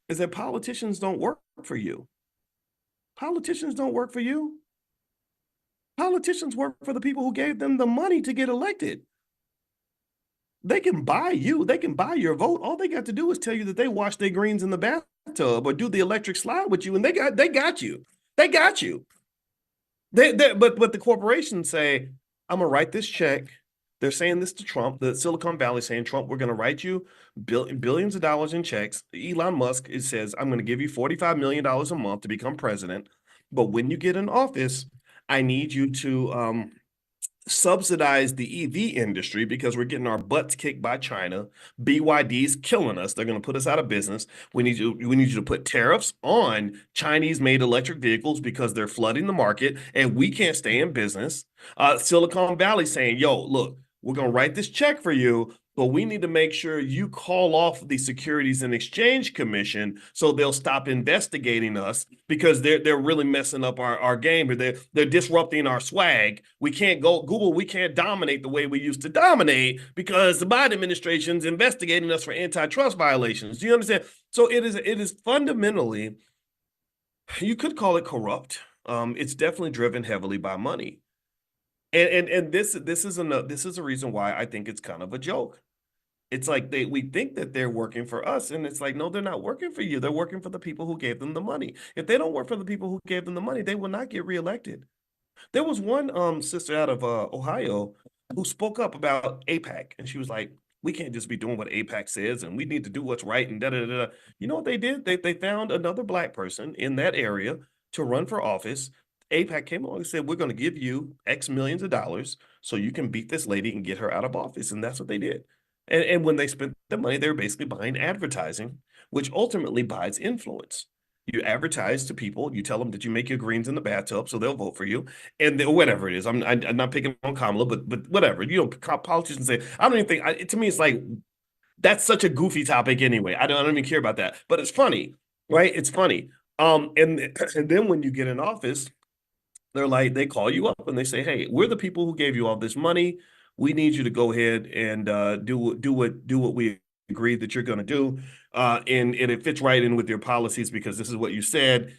is that politicians don't work for you. Politicians don't work for you. Politicians work for the people who gave them the money to get elected. They can buy you. They can buy your vote. All they got to do is tell you that they washed their greens in the bathtub or do the electric slide with you, and they got you. They got you. But the corporations say, I'm gonna write this check. They're saying this to Trump. The Silicon Valley saying, Trump, we're gonna write you billions of dollars in checks. Elon Musk says, I'm gonna give you $45 million a month to become president. But when you get in office, I need you to subsidize the EV industry because we're getting our butts kicked by China. BYD's killing us. They're going to put us out of business. We need you to put tariffs on Chinese-made electric vehicles because they're flooding the market and we can't stay in business. Silicon Valley saying, yo, look, we're going to write this check for you, but we need to make sure you call off the Securities and Exchange Commission so they'll stop investigating us because they're really messing up our game. They're disrupting our swag. We can't go Google. We can't dominate the way we used to dominate because the Biden administration's investigating us for antitrust violations. Do you understand? So it is fundamentally, you could call it corrupt. It's definitely driven heavily by money. And this is a reason why I think it's kind of a joke. It's like we think that they're working for us, and it's like, no, they're not working for you. They're working for the people who gave them the money. If they don't work for the people who gave them the money, they will not get reelected. There was one sister out of Ohio who spoke up about AIPAC, and she was like, we can't just be doing what AIPAC says, and we need to do what's right, and da-da-da-da. You know what they did? They found another Black person in that area to run for office. AIPAC came along and said, we're going to give you X millions of dollars so you can beat this lady and get her out of office. And that's what they did. And when they spent the money, they were basically buying advertising, which ultimately buys influence. You advertise to people, you tell them that you make your greens in the bathtub so they'll vote for you, and whatever it is. I'm not picking on Kamala, but whatever. You know, politicians say, I don't even think, to me, it's like, that's such a goofy topic anyway. I don't even care about that. But it's funny, right? It's funny. And then when you get in office, they're like, they call you up and they say, hey, we're the people who gave you all this money. We need you to go ahead and do what we agreed that you're going to do. And it fits right in with your policies because this is what you said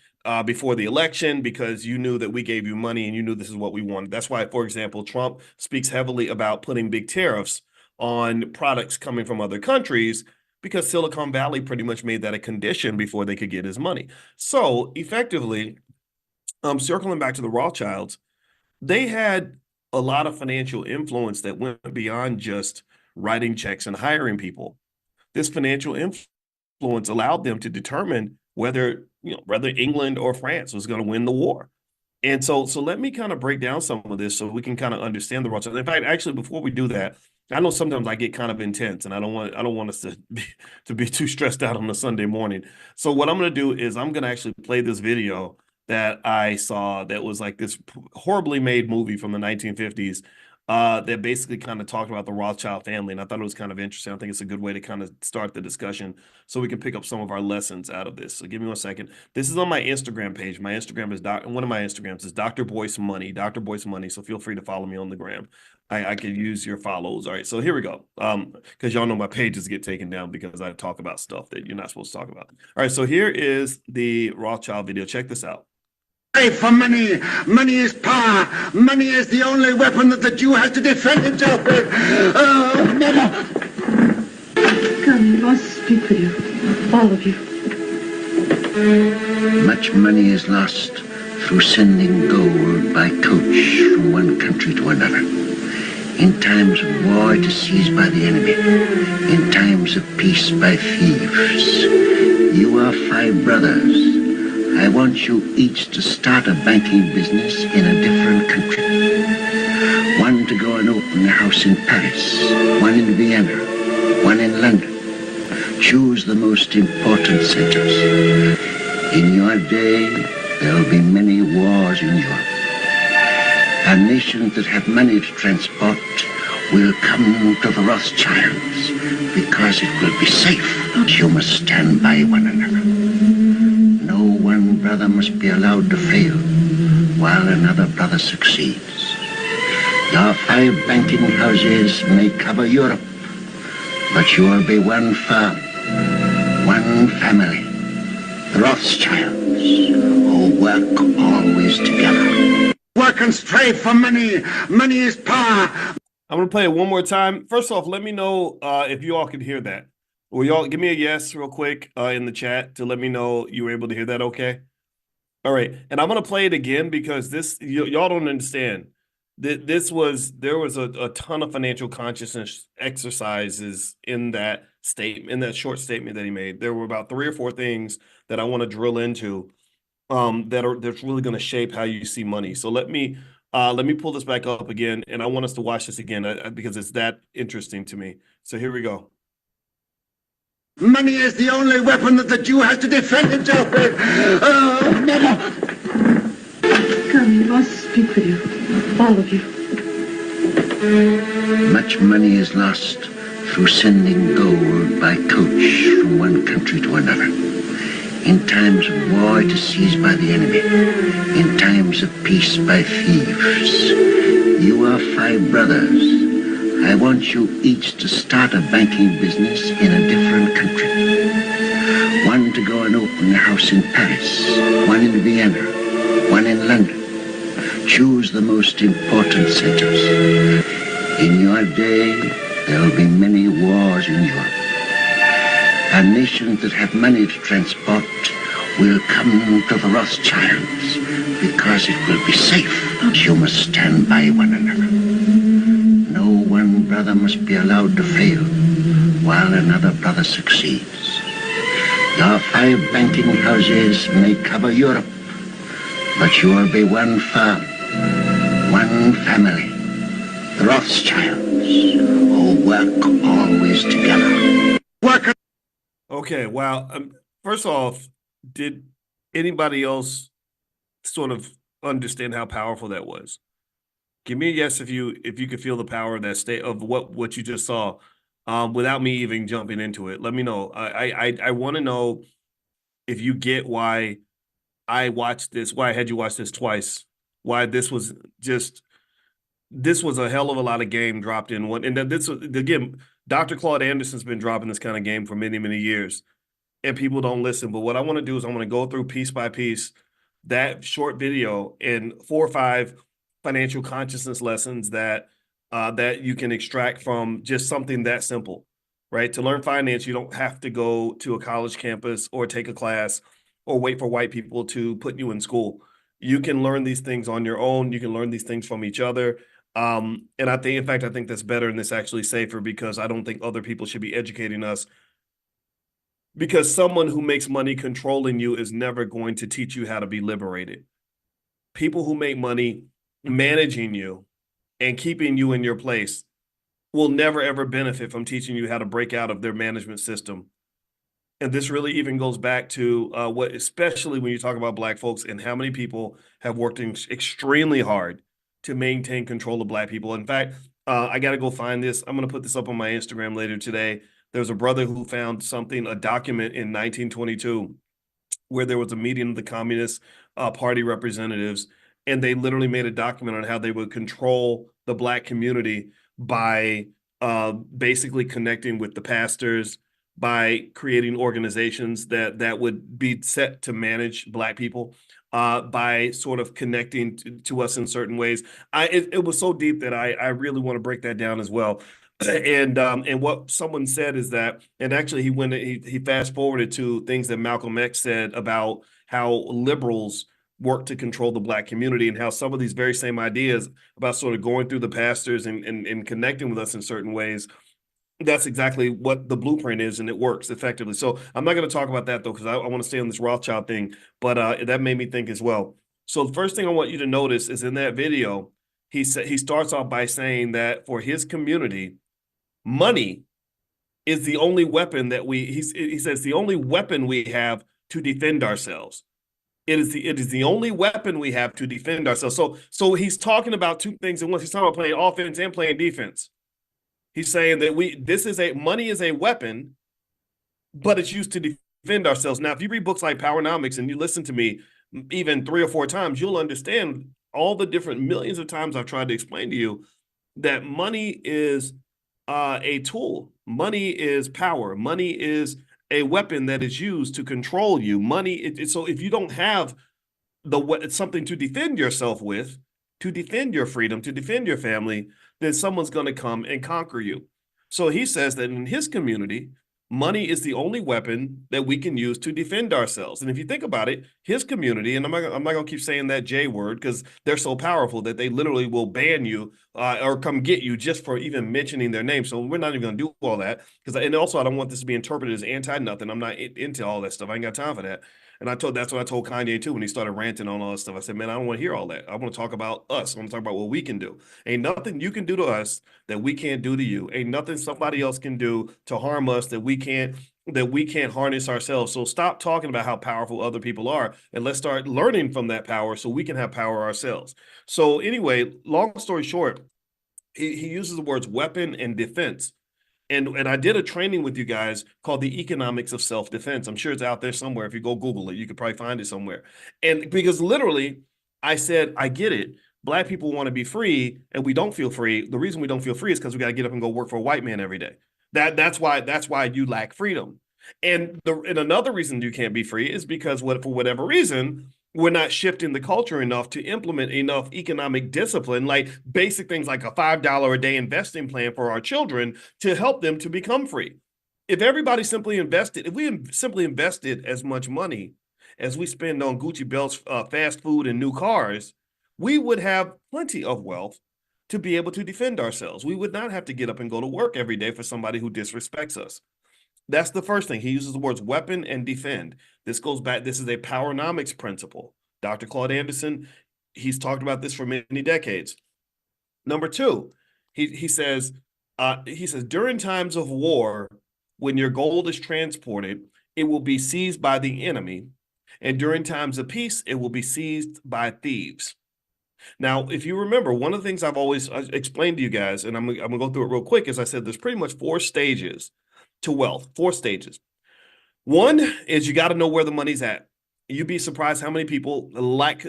before the election, because you knew that we gave you money and you knew this is what we wanted. That's why, for example, Trump speaks heavily about putting big tariffs on products coming from other countries because Silicon Valley pretty much made that a condition before they could get his money. So effectively, circling back to the Rothschilds, they had a lot of financial influence that went beyond just writing checks and hiring people. This financial influence allowed them to determine whether England or France was going to win the war. And so let me kind of break down some of this so we can kind of understand the Rothschilds. In fact, actually, before we do that, I know sometimes I get kind of intense, and I don't want us to be too stressed out on a Sunday morning. So what I'm going to do is I'm going to actually play this video that I saw that was like this horribly made movie from the 1950s that basically kind of talked about the Rothschild family. And I thought it was kind of interesting. I think it's a good way to kind of start the discussion so we can pick up some of our lessons out of this. So give me 1 second. This is on my Instagram page. My Instagram is one of my Instagrams is Dr. Boyce Money, Dr. Boyce Money. So feel free to follow me on the gram. I could use your follows. All right. So here we go. Because y'all know my pages get taken down because I talk about stuff that you're not supposed to talk about. All right. So here is the Rothschild video. Check this out. For money. Money is power. Money is the only weapon that the Jew has to defend himself with. Oh, never. Come, you must speak for you. All of you. Much money is lost through sending gold by coach from one country to another. In times of war, it is seized by the enemy. In times of peace, by thieves. You are 5 brothers. I want you each to start a banking business in a different country. One to go and open a house in Paris, one in Vienna, one in London. Choose the most important centers. In your day, there will be many wars in Europe. And nations that have money to transport will come to the Rothschilds because it will be safe. You must stand by one another. No one brother must be allowed to fail while another brother succeeds. Your 5 banking houses may cover Europe, but you will be one firm, one family, the Rothschilds, who work always together. Work and strive for money. Money is power. I'm going to play it one more time. First off, let me know if you all can hear that. Will y'all give me a yes real quick in the chat to let me know you were able to hear that okay? All right. And I'm going to play it again because this, y'all don't understand. There was a ton of financial consciousness exercises in that statement, in that short statement that he made. There were about 3 or 4 things that I want to drill into that's really going to shape how you see money. So let me pull this back up again, and I want us to watch this again because it's that interesting to me. So here we go. Money is the only weapon that the Jew has to defend himself with. Oh, never. Come, you must speak for you. All of you. Much money is lost through sending gold by coach from one country to another. In times of war, it is seized by the enemy. In times of peace, by thieves. You are 5 brothers. I want you each to start a banking business in a different country. One to go and open a house in Paris, one in Vienna, one in London. Choose the most important centers. In your day, there will be many wars in Europe. And nations that have money to transport will come to the Rothschilds because it will be safe. You must stand by one another. No one brother must be allowed to fail while another brother succeeds. Your 5 banking houses may cover Europe, but you will be one firm, one family, the Rothschilds, who work always together. Okay, wow. First off, did anybody else sort of understand how powerful that was? Give me a yes if you could feel the power of that state of what you just saw, without me even jumping into it. Let me know. I want to know if you get why I watched this, why I had you watch this twice, why this was a hell of a lot of game dropped in one. And this again, Dr. Claude Anderson's been dropping this kind of game for many, many years, and people don't listen. But what I want to do is I want to go through piece by piece that short video in 4 or 5 financial consciousness lessons that you can extract from just something that simple, right? To learn finance, you don't have to go to a college campus or take a class or wait for white people to put you in school. You can learn these things on your own. You can learn these things from each other. And I think, in fact, I think that's better and it's actually safer because I don't think other people should be educating us because someone who makes money controlling you is never going to teach you how to be liberated. People who make money managing you and keeping you in your place will never ever benefit from teaching you how to break out of their management system. And this really even goes back to what, especially when you talk about Black folks and how many people have worked extremely hard to maintain control of Black people. In fact, I got to go find this. I'm going to put this up on my Instagram later today. There's a brother who found something, a document in 1922, where there was a meeting of the Communist Party representatives, and they literally made a document on how they would control the Black community by basically connecting with the pastors, by creating organizations that would be set to manage Black people, by sort of connecting to us in certain ways. It was so deep that I really want to break that down as well. And what someone said is that, and actually he fast forwarded to things that Malcolm X said about how liberals work to control the Black community and how some of these very same ideas about sort of going through the pastors and connecting with us in certain ways, that's exactly what the blueprint is, and it works effectively. So I'm not going to talk about that though, because I want to stay on this Rothschild thing, but that made me think as well. So the first thing I want you to notice is in that video, he starts off by saying that for his community, money is the only weapon that he says the only weapon we have to defend ourselves. It is the only weapon we have to defend ourselves. So he's talking about two things at once. He's talking about playing offense and playing defense. He's saying that money is a weapon, but it's used to defend ourselves. Now, if you read books like Powernomics and you listen to me even 3 or 4 times, you'll understand all the different millions of times I've tried to explain to you that money is a tool. Money is power. Money is a weapon that is used to control you. Money. So if you don't have something to defend yourself with, to defend your freedom, to defend your family, then someone's going to come and conquer you. So he says that in his community, money is the only weapon that we can use to defend ourselves. And if you think about it, his community, and I'm not going to keep saying that J word because they're so powerful that they literally will ban you or come get you just for even mentioning their name. So we're not even going to do all that and also I don't want this to be interpreted as anti-nothing. I'm not into all that stuff. I ain't got time for that. And that's what I told Kanye too when he started ranting on all this stuff. I said, man, I don't want to hear all that. I want to talk about us. I want to talk about what we can do. Ain't nothing you can do to us that we can't do to you. Ain't nothing somebody else can do to harm us that we can't harness ourselves. So stop talking about how powerful other people are and let's start learning from that power so we can have power ourselves. So anyway, long story short, he uses the words weapon and defense. And I did a training with you guys called the economics of self-defense. I'm sure it's out there somewhere. If you go Google it, you could probably find it somewhere. And because literally I said, I get it. Black people want to be free and we don't feel free. The reason we don't feel free is because we got to get up and go work for a white man every day. That's why you lack freedom. And another reason you can't be free is because for whatever reason, we're not shifting the culture enough to implement enough economic discipline, like basic things like a $5 a day investing plan for our children to help them to become free. If we simply invested as much money as we spend on Gucci belts, fast food, and new cars, we would have plenty of wealth to be able to defend ourselves. We would not have to get up and go to work every day for somebody who disrespects us. That's the first thing. He uses the words weapon and defend. This goes back. This is a powernomics principle. Dr. Claude Anderson, he's talked about this for many decades. Number two, he says during times of war, when your gold is transported, it will be seized by the enemy. And during times of peace, it will be seized by thieves. Now, if you remember, one of the things I've always explained to you guys, and I'm going to go through it real quick, is I said there's pretty much 4 stages to wealth, 4 stages. One is you got to know where the money's at. You'd be surprised how many people lack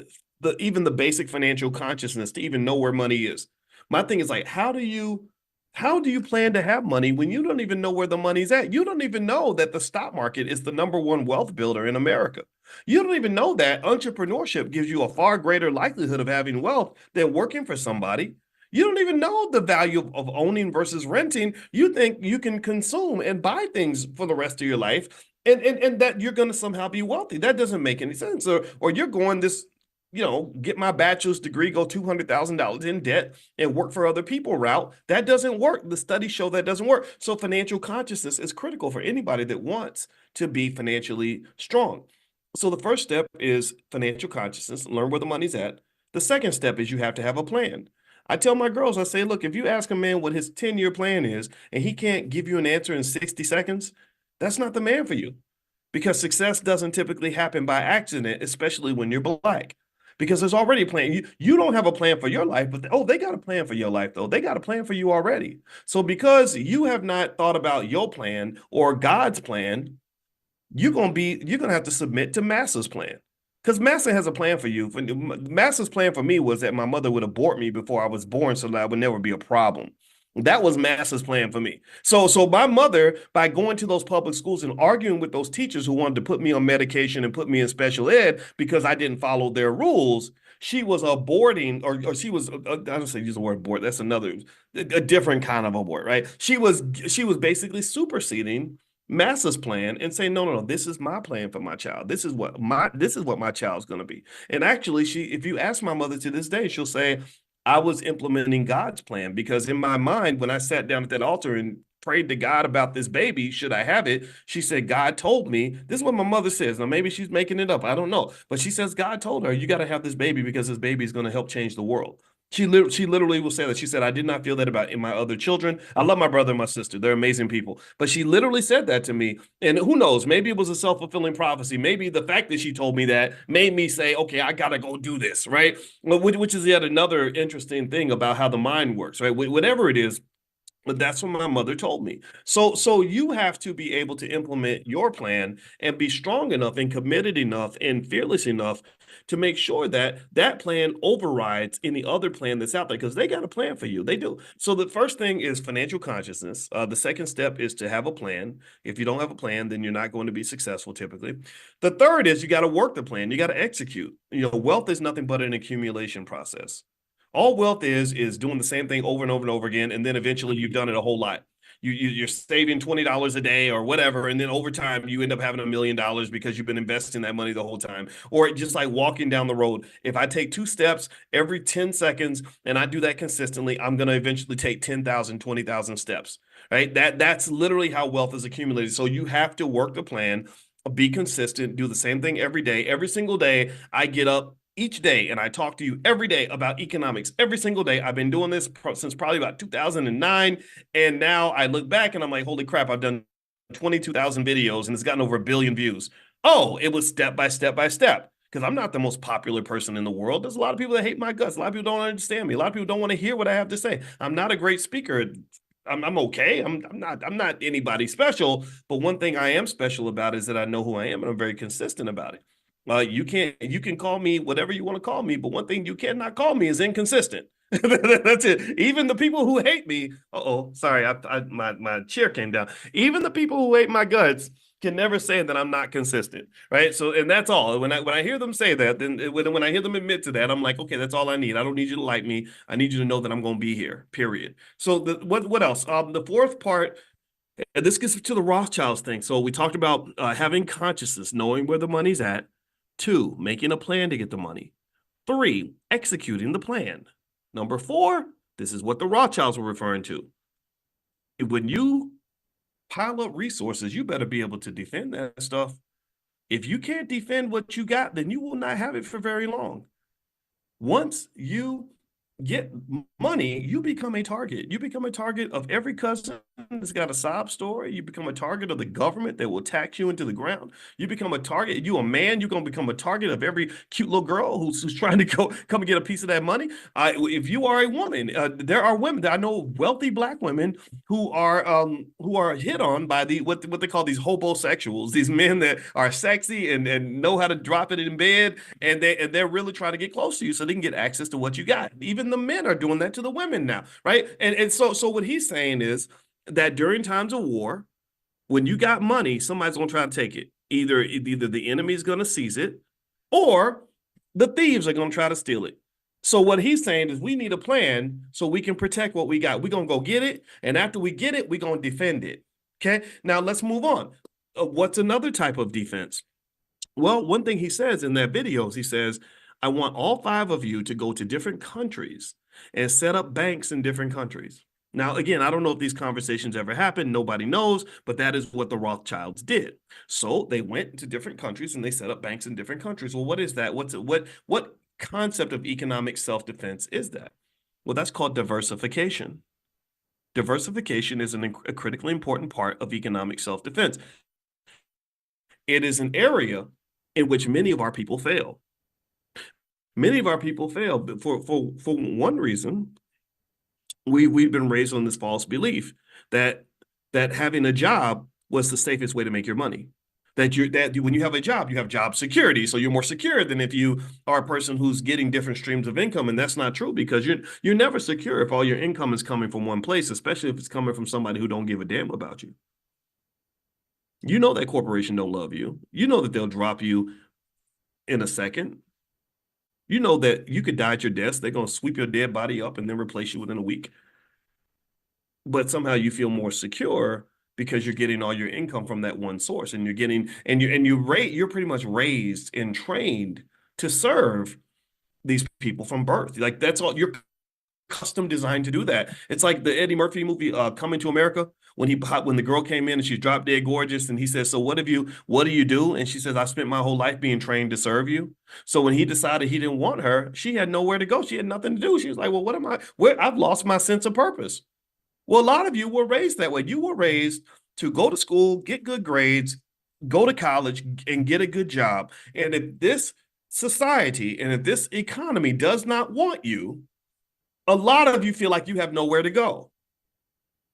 even the basic financial consciousness to even know where money is. My thing is like, how do you plan to have money when you don't even know where the money's at? You don't even know that the stock market is the #1 wealth builder in America. You don't even know that entrepreneurship gives you a far greater likelihood of having wealth than working for somebody. You don't even know the value of owning versus renting. You think you can consume and buy things for the rest of your life and that you're going to somehow be wealthy. That doesn't make any sense. Or you're going this get my bachelor's degree, go $200,000 in debt and work for other people route. That doesn't work. The studies show that doesn't work. So financial consciousness is critical for anybody that wants to be financially strong. So the first step is financial consciousness, learn where the money's at. The second step is you have to have a plan. I tell my girls, I say, look, if you ask a man what his 10-year plan is and he can't give you an answer in 60 seconds, that's not the man for you. Because success doesn't typically happen by accident, especially when you're black. Because there's already a plan. You don't have a plan for your life, but they got a plan for your life, though. They got a plan for you already. So because you have not thought about your plan or God's plan, you're gonna have to submit to Massa's plan. Because Massa has a plan for you. Massa's plan for me was that my mother would abort me before I was born so that I would never be a problem. That was Massa's plan for me. So my mother, by going to those public schools and arguing with those teachers who wanted to put me on medication and put me in special ed because I didn't follow their rules, she was aborting, or she was, I don't say use the word abort, that's a different kind of abort, right? She was basically superseding Massa's plan and saying, no, this is my plan for my child. This is what my child's going to be. And actually, if you ask my mother to this day, she'll say, I was implementing God's plan, because in my mind, when I sat down at that altar and prayed to God about this baby, should I have it? She said, God told me, this is what my mother says. Now, maybe she's making it up. I don't know. But she says, God told her, you got to have this baby because this baby is going to help change the world. She literally will say that. She said, I did not feel that about in my other children. I love my brother and my sister. They're amazing people. But she literally said that to me. And who knows, maybe it was a self-fulfilling prophecy. Maybe the fact that she told me that made me say, okay, I got to go do this, right? Which is yet another interesting thing about how the mind works, right? Whatever it is, but that's what my mother told me. So you have to be able to implement your plan and be strong enough and committed enough and fearless enough to make sure that that plan overrides any other plan that's out there, because they got a plan for you. They do. So the first thing is financial consciousness. The second step is to have a plan. If you don't have a plan, then you're not going to be successful typically. The third is you got to work the plan. You got to execute. Wealth is nothing but an accumulation process. All wealth is doing the same thing over and over and over again, and then eventually you've done it a whole lot. You're saving $20 a day or whatever, and then over time you end up having $1 million because you've been investing that money the whole time. Or just like walking down the road, if I take 2 steps every 10 seconds and I do that consistently, I'm going to eventually take 10,000, 20,000 steps, right? That's literally how wealth is accumulated. So you have to work the plan, be consistent, do the same thing every day. Every single day I get up each day, and I talk to you every day about economics. Every single day. I've been doing this since probably about 2009. And now I look back and I'm like, holy crap, I've done 22,000 videos and it's gotten over 1 billion views. Oh, it was step by step by step. Because I'm not the most popular person in the world. There's a lot of people that hate my guts. A lot of people don't understand me. A lot of people don't want to hear what I have to say. I'm not a great speaker. I'm okay. I'm not anybody special. But one thing I am special about is that I know who I am and I'm very consistent about it. You can call me whatever you want to call me, but one thing you cannot call me is inconsistent. That's it. Even the people who hate me, sorry, my chair came down. Even the people who hate my guts can never say that I'm not consistent, right? So, and that's all. When I hear them say that, then when I hear them admit to that, I'm like, okay, that's all I need. I don't need you to like me. I need you to know that I'm going to be here. Period. So, what else? The fourth part. And this gets to the Rothschilds thing. So we talked about having consciousness, knowing where the money's at. 2, making a plan to get the money. 3, executing the plan. Number 4, this is what the Rothschilds were referring to. When you pile up resources, you better be able to defend that stuff. If you can't defend what you got, then you will not have it for very long. Once you get money, you become a target. You become a target of every cousin that's got a sob story. You become a target of the government that will tax you into the ground. You become a target. You a man, you're going to become a target of every cute little girl who's trying to come and get a piece of that money. If you are a woman, there are women that I know, wealthy Black women who are hit on by what they call these hobosexuals, these men that are sexy and know how to drop it in bed, and they're really trying to get close to you so they can get access to what you got. Even the men are doing that to the women now, right? And so what he's saying is that during times of war, when you got money, somebody's going to try to take it. Either the enemy is going to seize it, or the thieves are going to try to steal it. So what he's saying is we need a plan so we can protect what we got. We're going to go get it, and after we get it, we're going to defend it. Okay, now let's move on. What's another type of defense? Well, one thing he says in that videos, he says, I want all 5 of you to go to different countries and set up banks in different countries. Now, again, I don't know if these conversations ever happened. Nobody knows, but that is what the Rothschilds did. So they went to different countries and they set up banks in different countries. Well, what is that? What concept of economic self-defense is that? Well, that's called diversification. Diversification is a critically important part of economic self-defense. It is an area in which many of our people fail. Many of our people fail for one reason. We've been raised on this false belief that having a job was the safest way to make your money. That when you have a job, you have job security, so you're more secure than if you are a person who's getting different streams of income, and that's not true because you're never secure if all your income is coming from one place, especially if it's coming from somebody who don't give a damn about you. You know that corporation don't love you. You know that they'll drop you in a second. You know that you could die at your desk. They're going to sweep your dead body up and then replace you within a week. But somehow you feel more secure because you're getting all your income from that one source, and you're pretty much raised and trained to serve these people from birth. Like that's all you're custom designed to do that. It's like the Eddie Murphy movie, Coming to America, when the girl came in and she's drop dead gorgeous, and he says, "So what do you do?" And she says, "I spent my whole life being trained to serve you." So when he decided he didn't want her, she had nowhere to go. She had nothing to do. She was like, "Well, I've lost my sense of purpose." Well, a lot of you were raised that way. You were raised to go to school, get good grades, go to college, and get a good job. And if this society and if this economy does not want you, a lot of you feel like you have nowhere to go.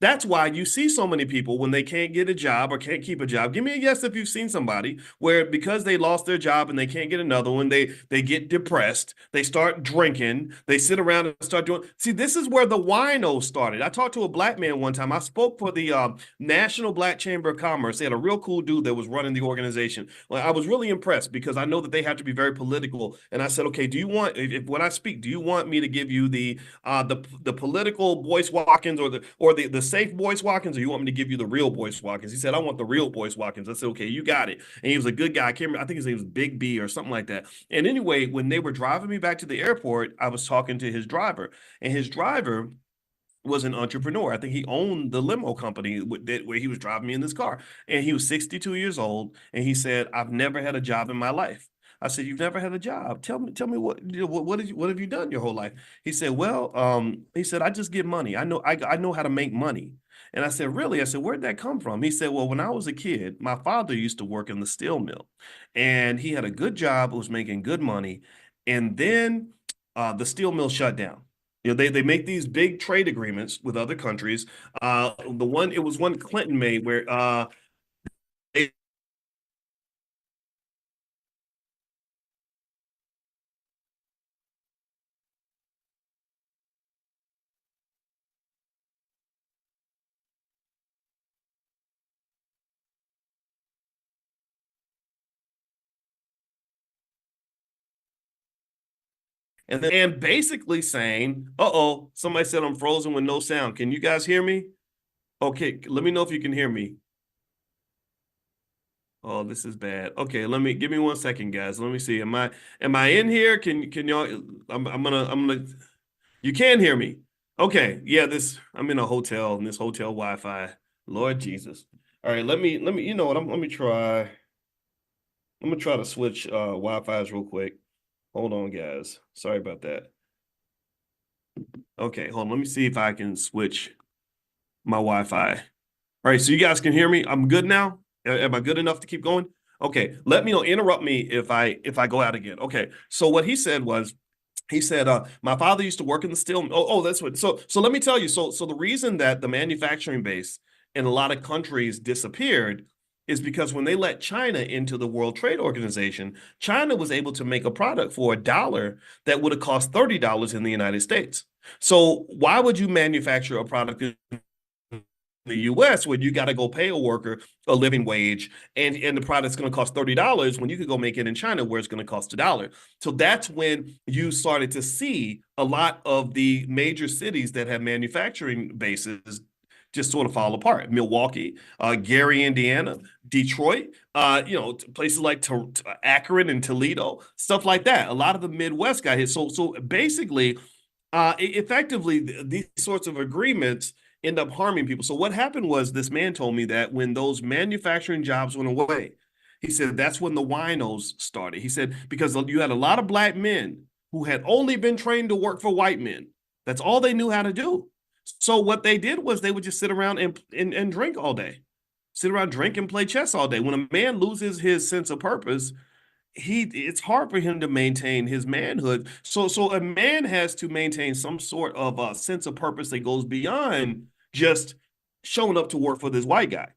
That's why you see so many people when they can't get a job or can't keep a job. Give me a yes if you've seen somebody where because they lost their job and they can't get another one, they get depressed, they start drinking, they sit around and start doing. See, this is where the wino started. I talked to a black man one time. I spoke for the National Black Chamber of Commerce. They had a real cool dude that was running the organization. Well, I was really impressed because I know that they have to be very political. And I said, okay, do you want, if when I speak, do you want me to give you the political Boyce Watkins or the safe Boyce Watkins, or you want me to give you the real Boyce Watkins? He said, I want the real Boyce Watkins. I said, okay, you got it. And he was a good guy. I can't remember, I think his name was Big B or something like that. And anyway, when they were driving me back to the airport, I was talking to his driver, and his driver was an entrepreneur. I think he owned the limo company where he was driving me in this car. And he was 62 years old. And he said, I've never had a job in my life. I said, you've never had a job. Tell me what have you done your whole life? He said, well, he said, I just get money. I know how to make money. And I said, really? I said, where'd that come from? He said, well, when I was a kid, my father used to work in the steel mill, and he had a good job, was making good money. And then the steel mill shut down. You know, they make these big trade agreements with other countries. It was one Clinton made where and basically saying, uh-oh, somebody said I'm frozen with no sound. Can you guys hear me? Okay, let me know if you can hear me. Oh, this is bad. Okay, give me 1 second, guys. Let me see. Am I in here? Can y'all I'm gonna you can hear me. Okay, yeah, I'm in a hotel and this hotel Wi-Fi. Lord Jesus. All right, let me you know what? I'm gonna try to switch Wi-Fi's real quick. Hold on, guys. Sorry about that. Okay, hold on. Let me see if I can switch my Wi-Fi. All right, so you guys can hear me. I'm good now. Am I good enough to keep going? Okay, let me know. Interrupt me if I go out again. Okay, so what he said was, he said, my father used to work in the steel. That's what. So let me tell you. So the reason that the manufacturing base in a lot of countries disappeared is because when they let China into the World Trade Organization, China was able to make a product for $1 that would have cost $30 in the United States. So why would you manufacture a product in the US when you got to go pay a worker a living wage and the product's going to cost $30 when you could go make it in China where it's going to cost $1? So that's when you started to see a lot of the major cities that have manufacturing bases just sort of fall apart. Milwaukee, Gary, Indiana, Detroit, places like Akron and Toledo, stuff like that. A lot of the Midwest got hit. So basically, effectively, these sorts of agreements end up harming people. So what happened was this man told me that when those manufacturing jobs went away, he said that's when the winos started. He said because you had a lot of black men who had only been trained to work for white men. That's all they knew how to do. So what they did was they would just sit around and drink all day, sit around, drink and play chess all day. When a man loses his sense of purpose, it's hard for him to maintain his manhood. So a man has to maintain some sort of a sense of purpose that goes beyond just showing up to work for this white guy,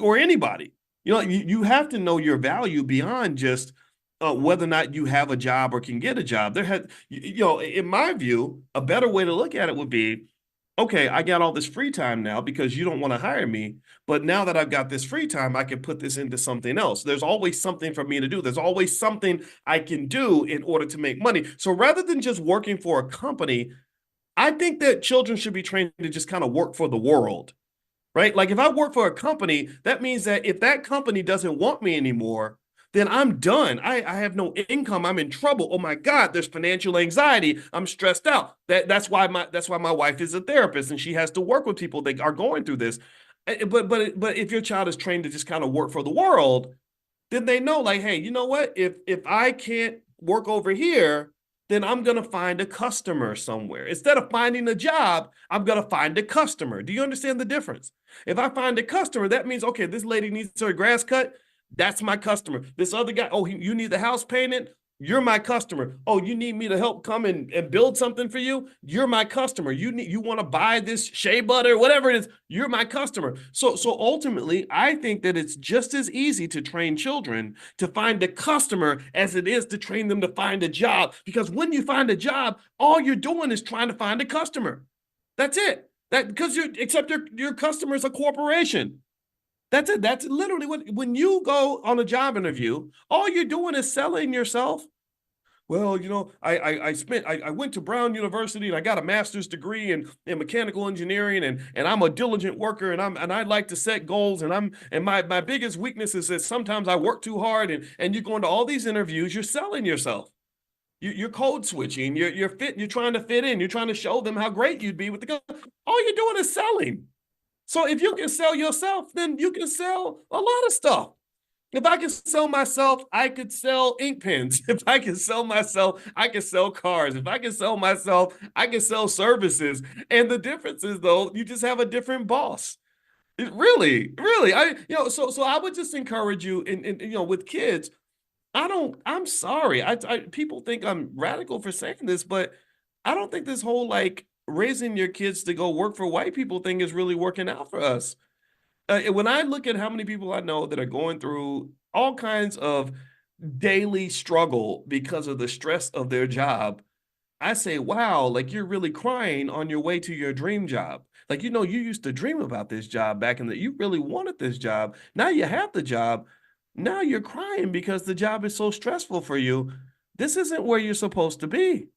or anybody. You have to know your value beyond just whether or not you have a job or can get a job. In my view, a better way to look at it would be, okay, I got all this free time now because you don't want to hire me. But now that I've got this free time, I can put this into something else. There's always something for me to do. There's always something I can do in order to make money. So rather than just working for a company, I think that children should be trained to just kind of work for the world, right? Like if I work for a company, that means that if that company doesn't want me anymore, then I'm done. I have no income. I'm in trouble. Oh my God, there's financial anxiety. I'm stressed out. That's why my wife is a therapist and she has to work with people that are going through this. But if your child is trained to just kind of work for the world, then they know like, hey, you know what? If I can't work over here, then I'm going to find a customer somewhere. Instead of finding a job, I'm going to find a customer. Do you understand the difference? If I find a customer, that means, okay, this lady needs her grass cut. That's my customer. This other guy, you need the house painted? You're my customer. Oh, you need me to help come and build something for you? You're my customer. You want to buy this shea butter, whatever it is, you're my customer. So ultimately, I think that it's just as easy to train children to find a customer as it is to train them to find a job. Because when you find a job, all you're doing is trying to find a customer. That's it. Because your customer is a corporation. That's it. That's literally when you go on a job interview, all you're doing is selling yourself. Well, I went to Brown University and I got a master's degree in mechanical engineering and I'm a diligent worker and I like to set goals and my biggest weakness is that sometimes I work too hard and you're going to all these interviews, you're selling yourself. You're code switching, you're trying to fit in, you're trying to show them how great you'd be with the all you're doing is selling. So if you can sell yourself, then you can sell a lot of stuff. If I can sell myself, I could sell ink pens. If I can sell myself, I can sell cars. If I can sell myself, I can sell services. And the difference is, though, you just have a different boss. Really. So I would just encourage you, with kids. I'm sorry. People think I'm radical for saying this, but I don't think this whole like raising your kids to go work for white people thing is really working out for us. When I look at how many people I know that are going through all kinds of daily struggle because of the stress of their job, I say, wow, like you're really crying on your way to your dream job. Like, you used to dream about this job you really wanted this job. Now you have the job. Now you're crying because the job is so stressful for you. This isn't where you're supposed to be.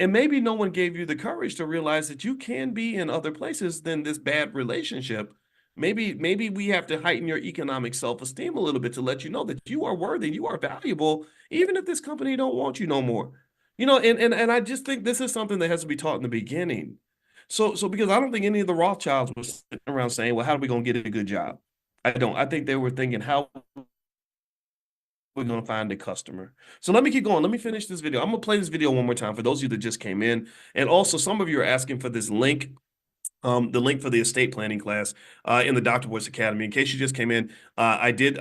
And maybe no one gave you the courage to realize that you can be in other places than this bad relationship. Maybe we have to heighten your economic self-esteem a little bit to let you know that you are worthy, you are valuable, even if this company don't want you no more. And I just think this is something that has to be taught in the beginning. So because I don't think any of the Rothschilds were sitting around saying, well, how are we going to get a good job? I don't. I think they were thinking, how we're going to find a customer. So let me keep going. Let me finish this video. I'm going to play this video one more time for those of you that just came in. And also some of you are asking for this link, the link for the estate planning class in the Dr. Boyce Academy. In case you just came in, I did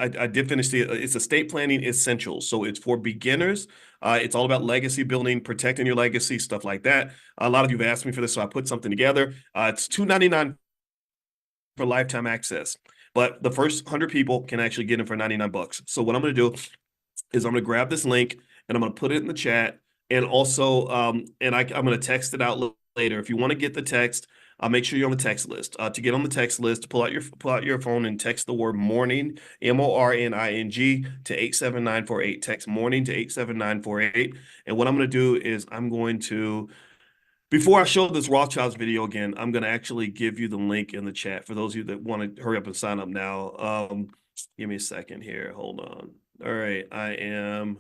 finish it's estate planning essentials. So it's for beginners. It's all about legacy building, protecting your legacy, stuff like that. A lot of you have asked me for this, so I put something together. It's $299 for lifetime access. But the first 100 people can actually get it for 99 bucks. So what I'm going to do is I'm going to grab this link and I'm going to put it in the chat. And also, I'm going to text it out later. If you want to get the text, make sure you're on the text list. To get on the text list, pull out your phone and text the word morning, MORNING, to 87948. Text morning to 87948. And what I'm going to do is I'm going to Before I show this Rothschilds video again, I'm going to actually give you the link in the chat for those of you that want to hurry up and sign up now. Give me a second here. Hold on. All right. I am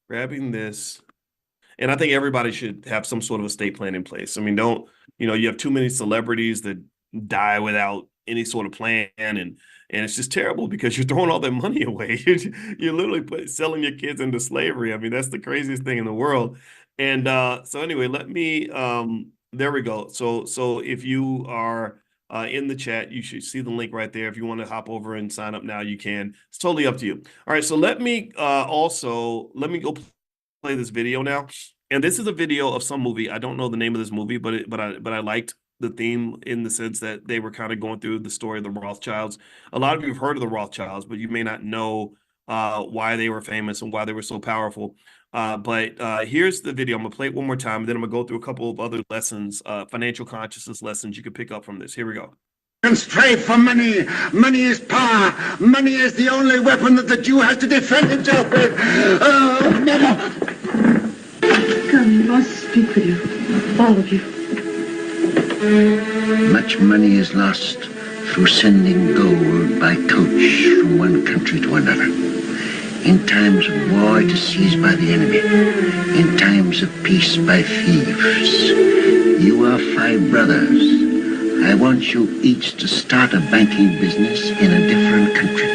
grabbing this. And I think everybody should have some sort of estate plan in place. I mean, you have too many celebrities that die without any sort of plan, and it's just terrible because you're throwing all that money away. You're literally selling your kids into slavery. I mean, that's the craziest thing in the world. And so anyway, let me there we go. So if you are in the chat, you should see the link right there. If you want to hop over and sign up now, you can. It's totally up to you. All right, so let me go play this video now. And this is a video of some movie. I don't know the name of this movie, but I liked the theme in the sense that they were kind of going through the story of the Rothschilds. A lot of you have heard of the Rothschilds, but you may not know why they were famous and why they were so powerful. But here's the video. I'm gonna play it one more time, and then I'm gonna go through a couple of other lessons, financial consciousness lessons you could pick up from this. Here we go. And strive for money. Money is power. Money is the only weapon that the Jew has to defend himself with. Oh, never. Come, you must speak for you. All of you. Much money is lost through sending gold by coach from one country to another. In times of war, it is seized by the enemy. In times of peace, by thieves. You are 5 brothers. I want you each to start a banking business in a different country.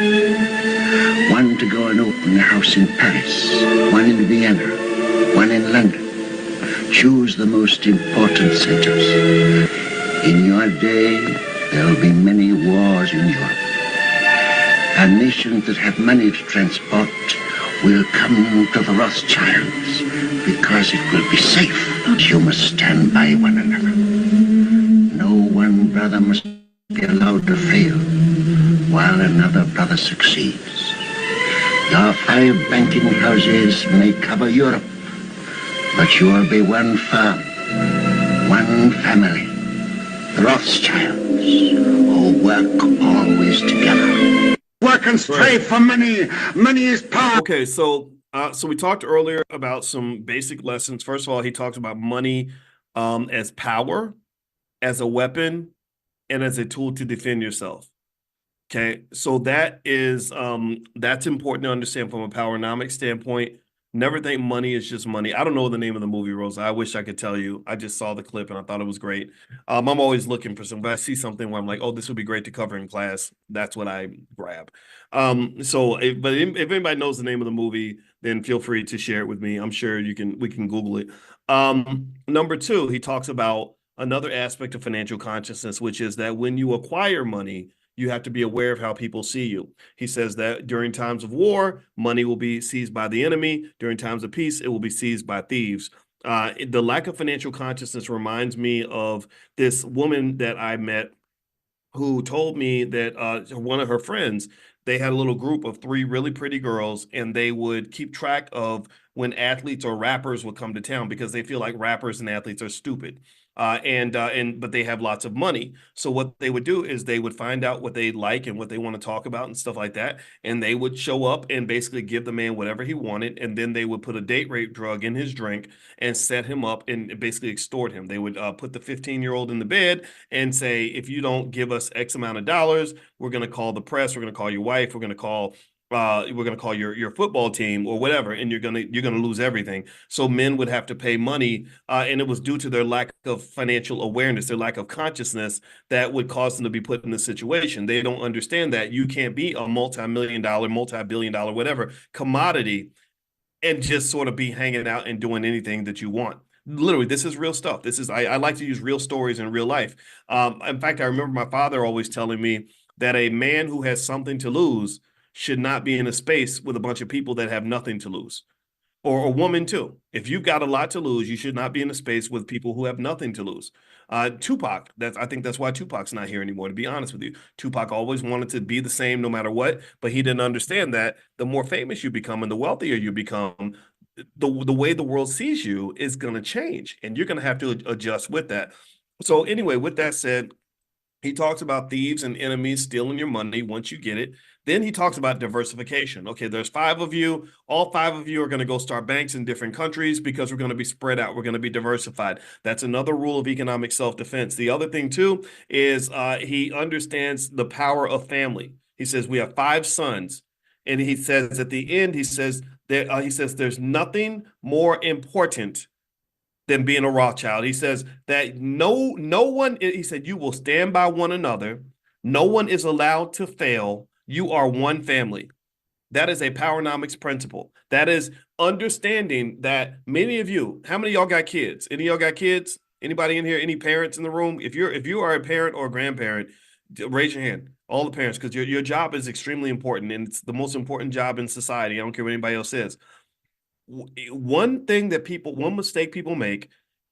One to go and open a house in Paris, one in Vienna, one in London. Choose the most important centers. In your day, there will be many wars in Europe. And nations that have money to transport will come to the Rothschilds because it will be safe. You must stand by one another. No one brother must be allowed to fail while another brother succeeds. Your 5 banking houses may cover Europe, but you will be one firm, one family, the Rothschilds, who work always together. Work and strive for money. Money is power. Okay, so we talked earlier about some basic lessons. First of all, he talked about money as power, as a weapon, and as a tool to defend yourself. Okay, so that is that's important to understand from a powernomic standpoint. Never think money is just money. I don't know the name of the movie, Rosa. I wish I could tell you. I just saw the clip and I thought it was great. I'm always looking for something. But I see something where I'm like, oh, this would be great to cover in class. That's what I grab. But if anybody knows the name of the movie, then feel free to share it with me. I'm sure we can Google it. Number 2, he talks about another aspect of financial consciousness, which is that when you acquire money, you have to be aware of how people see you. He says that during times of war, money will be seized by the enemy. During times of peace, it will be seized by thieves. The lack of financial consciousness reminds me of this woman that I met who told me that one of her friends, they had a little group of 3 really pretty girls, and they would keep track of when athletes or rappers would come to town because they feel like rappers and athletes are stupid. But they have lots of money. So what they would do is they would find out what they like and what they want to talk about and stuff like that. And they would show up and basically give the man whatever he wanted. And then they would put a date rape drug in his drink and set him up and basically extort him. They would put the 15-year-old in the bed and say, if you don't give us X amount of dollars, we're going to call the press. We're going to call your wife. We're going to call your football team or whatever, and you're gonna lose everything. So men would have to pay money, and it was due to their lack of financial awareness, their lack of consciousness that would cause them to be put in this situation. They don't understand that you can't be a multi-million-dollar, multi-billion-dollar, whatever commodity and just sort of be hanging out and doing anything that you want. Literally, this is real stuff. I like to use real stories in real life. In fact, I remember my father always telling me that a man who has something to lose should not be in a space with a bunch of people that have nothing to lose. Or a woman too. If you've got a lot to lose, you should not be in a space with people who have nothing to lose. Tupac, I think that's why Tupac's not here anymore, to be honest with you. Tupac always wanted to be the same no matter what, but he didn't understand that the more famous you become and the wealthier you become, the way the world sees you is going to change, and you're going to have to adjust with that. So anyway, with that said, he talks about thieves and enemies stealing your money once you get it. Then he talks about diversification. Okay, there's 5 of you. All 5 of you are going to go start banks in different countries because we're going to be spread out. We're going to be diversified. That's another rule of economic self-defense. The other thing, too, is he understands the power of family. He says, we have 5 sons. And he says at the end, he says there's nothing more important than being a Rothschild. He says that no one, he said, you will stand by one another. No one is allowed to fail. You are one family. That is a powernomics principle. That is understanding that many of you, how many of y'all got kids? Any of y'all got kids? Anybody in here? Any parents in the room? If you are a parent or a grandparent, raise your hand. All the parents, because your job is extremely important, and it's the most important job in society. I don't care what anybody else says. One mistake people make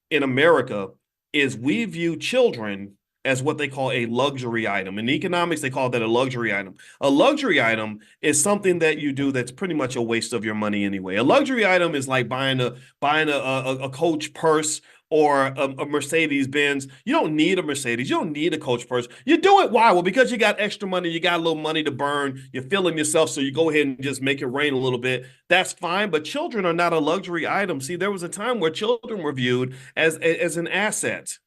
in America is we view children as what they call a luxury item. In economics, they call that a luxury item. A luxury item is something that you do that's pretty much a waste of your money anyway. A luxury item is like buying a Coach purse or a Mercedes Benz. You don't need a Mercedes. You don't need a Coach purse. You do it. Why? Well, because you got extra money. You got a little money to burn. You're feeling yourself. So you go ahead and just make it rain a little bit. That's fine. But children are not a luxury item. See, there was a time where children were viewed as an asset.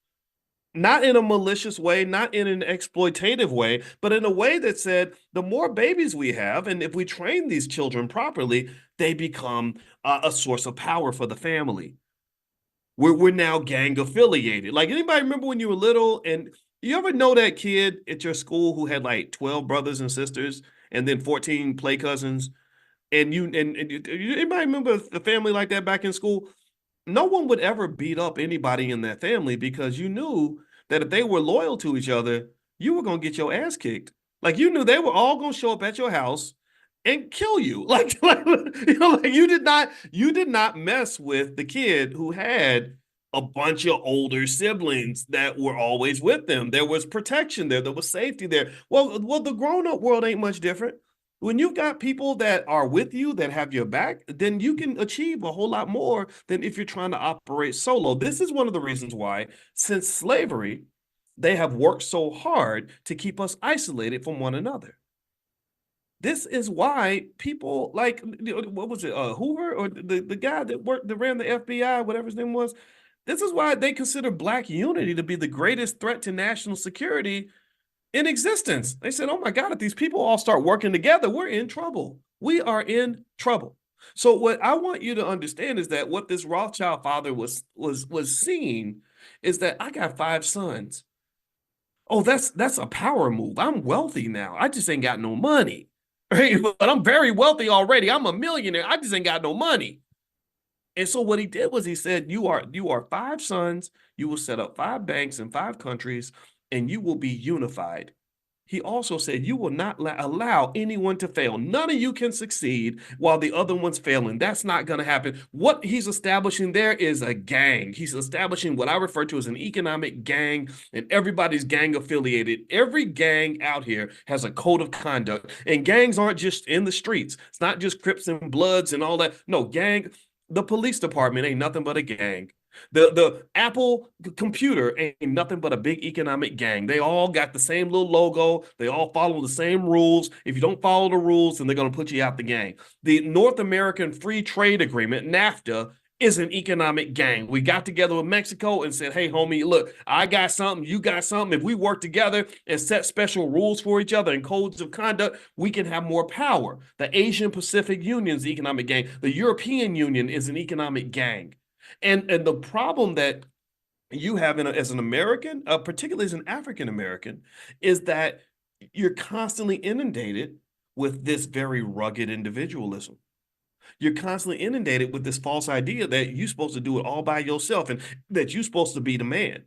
Not in a malicious way, not in an exploitative way, but in a way that said the more babies we have, and if we train these children properly, they become a source of power for the family. We're now gang affiliated. Like, anybody remember when you were little and you ever know that kid at your school who had like 12 brothers and sisters and then 14 play cousins? And anybody remember the family like that back in school? No one would ever beat up anybody in that family because you knew that if they were loyal to each other, you were going to get your ass kicked. Like, you knew they were all going to show up at your house and kill you. Like you did not mess with the kid who had a bunch of older siblings that were always with them. There was protection there. There was safety there. Well, the grown-up world ain't much different. When you've got people that are with you, that have your back, then you can achieve a whole lot more than if you're trying to operate solo. This is one of the reasons why, since slavery, they have worked so hard to keep us isolated from one another. This is why people like, what was it, Hoover, or the guy that ran the FBI, whatever his name was. This is why they consider Black unity to be the greatest threat to national security in existence. They said, oh my God, if these people all start working together, we're in trouble. We are in trouble. So what I want you to understand is that what this Rothschild father was seeing is that I got 5 sons. Oh, that's a power move. I'm wealthy now. I just ain't got no money. Right? But I'm very wealthy already. I'm a millionaire. I just ain't got no money. And so what he did was he said, you are 5 sons. You will set up 5 banks in 5 countries, and you will be unified. He also said, you will not allow anyone to fail. None of you can succeed while the other one's failing. That's not going to happen. What he's establishing there is a gang. He's establishing what I refer to as an economic gang, and everybody's gang affiliated. Every gang out here has a code of conduct, and gangs aren't just in the streets. It's not just Crips and Bloods and all that. No, the police department ain't nothing but a gang. The Apple computer ain't nothing but a big economic gang. They all got the same little logo. They all follow the same rules. If you don't follow the rules, then they're going to put you out the gang. The North American Free Trade Agreement, NAFTA, is an economic gang. We got together with Mexico and said, hey, homie, look, I got something, you got something. If we work together and set special rules for each other and codes of conduct, we can have more power. The Asian Pacific Union is an economic gang. The European Union is an economic gang. And the problem that you have as an American, particularly as an African American, is that you're constantly inundated with this very rugged individualism. You're constantly inundated with this false idea that you're supposed to do it all by yourself and that you're supposed to be the man.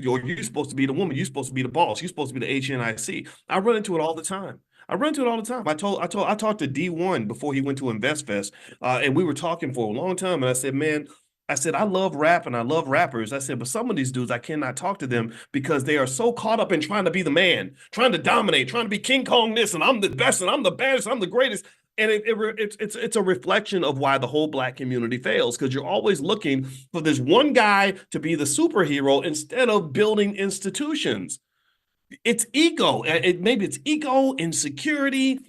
Or you're supposed to be the woman. You're supposed to be the boss. You're supposed to be the HNIC. I run into it all the time. I talked to D1 before he went to InvestFest, and we were talking for a long time. And I said, man, I love rap and I love rappers. I said, but some of these dudes, I cannot talk to them because they are so caught up in trying to be the man, trying to dominate, trying to be King Kong this, and I'm the best, and I'm the baddest, I'm the greatest. And it's a reflection of why the whole Black community fails, because you're always looking for this one guy to be the superhero instead of building institutions. It's ego. Maybe it's ego, insecurity,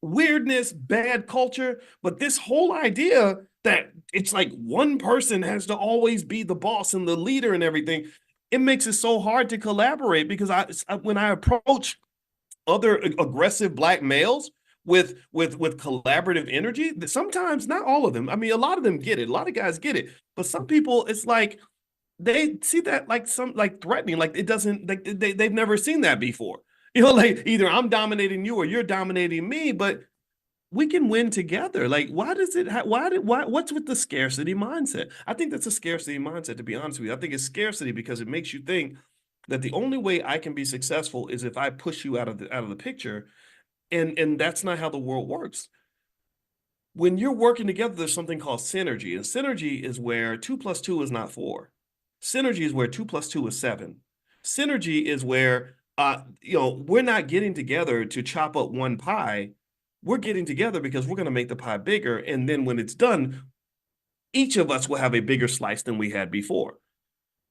weirdness, bad culture, but this whole idea that it's like one person has to always be the boss and the leader and everything, it makes it so hard to collaborate because when I approach other aggressive black males with collaborative energy, sometimes not all of them. I mean, a lot of them get it. A lot of guys get it, but some people, it's like they see that like some like threatening, like it doesn't like they've never seen that before. You know, like either I'm dominating you or you're dominating me, but we can win together. Like, why does it? What's with the scarcity mindset? I think that's a scarcity mindset. To be honest with you, I think it's scarcity because it makes you think that the only way I can be successful is if I push you out of the picture, and that's not how the world works. When you're working together, there's something called synergy, and synergy is where 2 plus 2 is not 4. Synergy is where 2 plus 2 is 7. Synergy is where we're not getting together to chop up one pie. We're getting together because we're going to make the pie bigger, and then when it's done, each of us will have a bigger slice than we had before.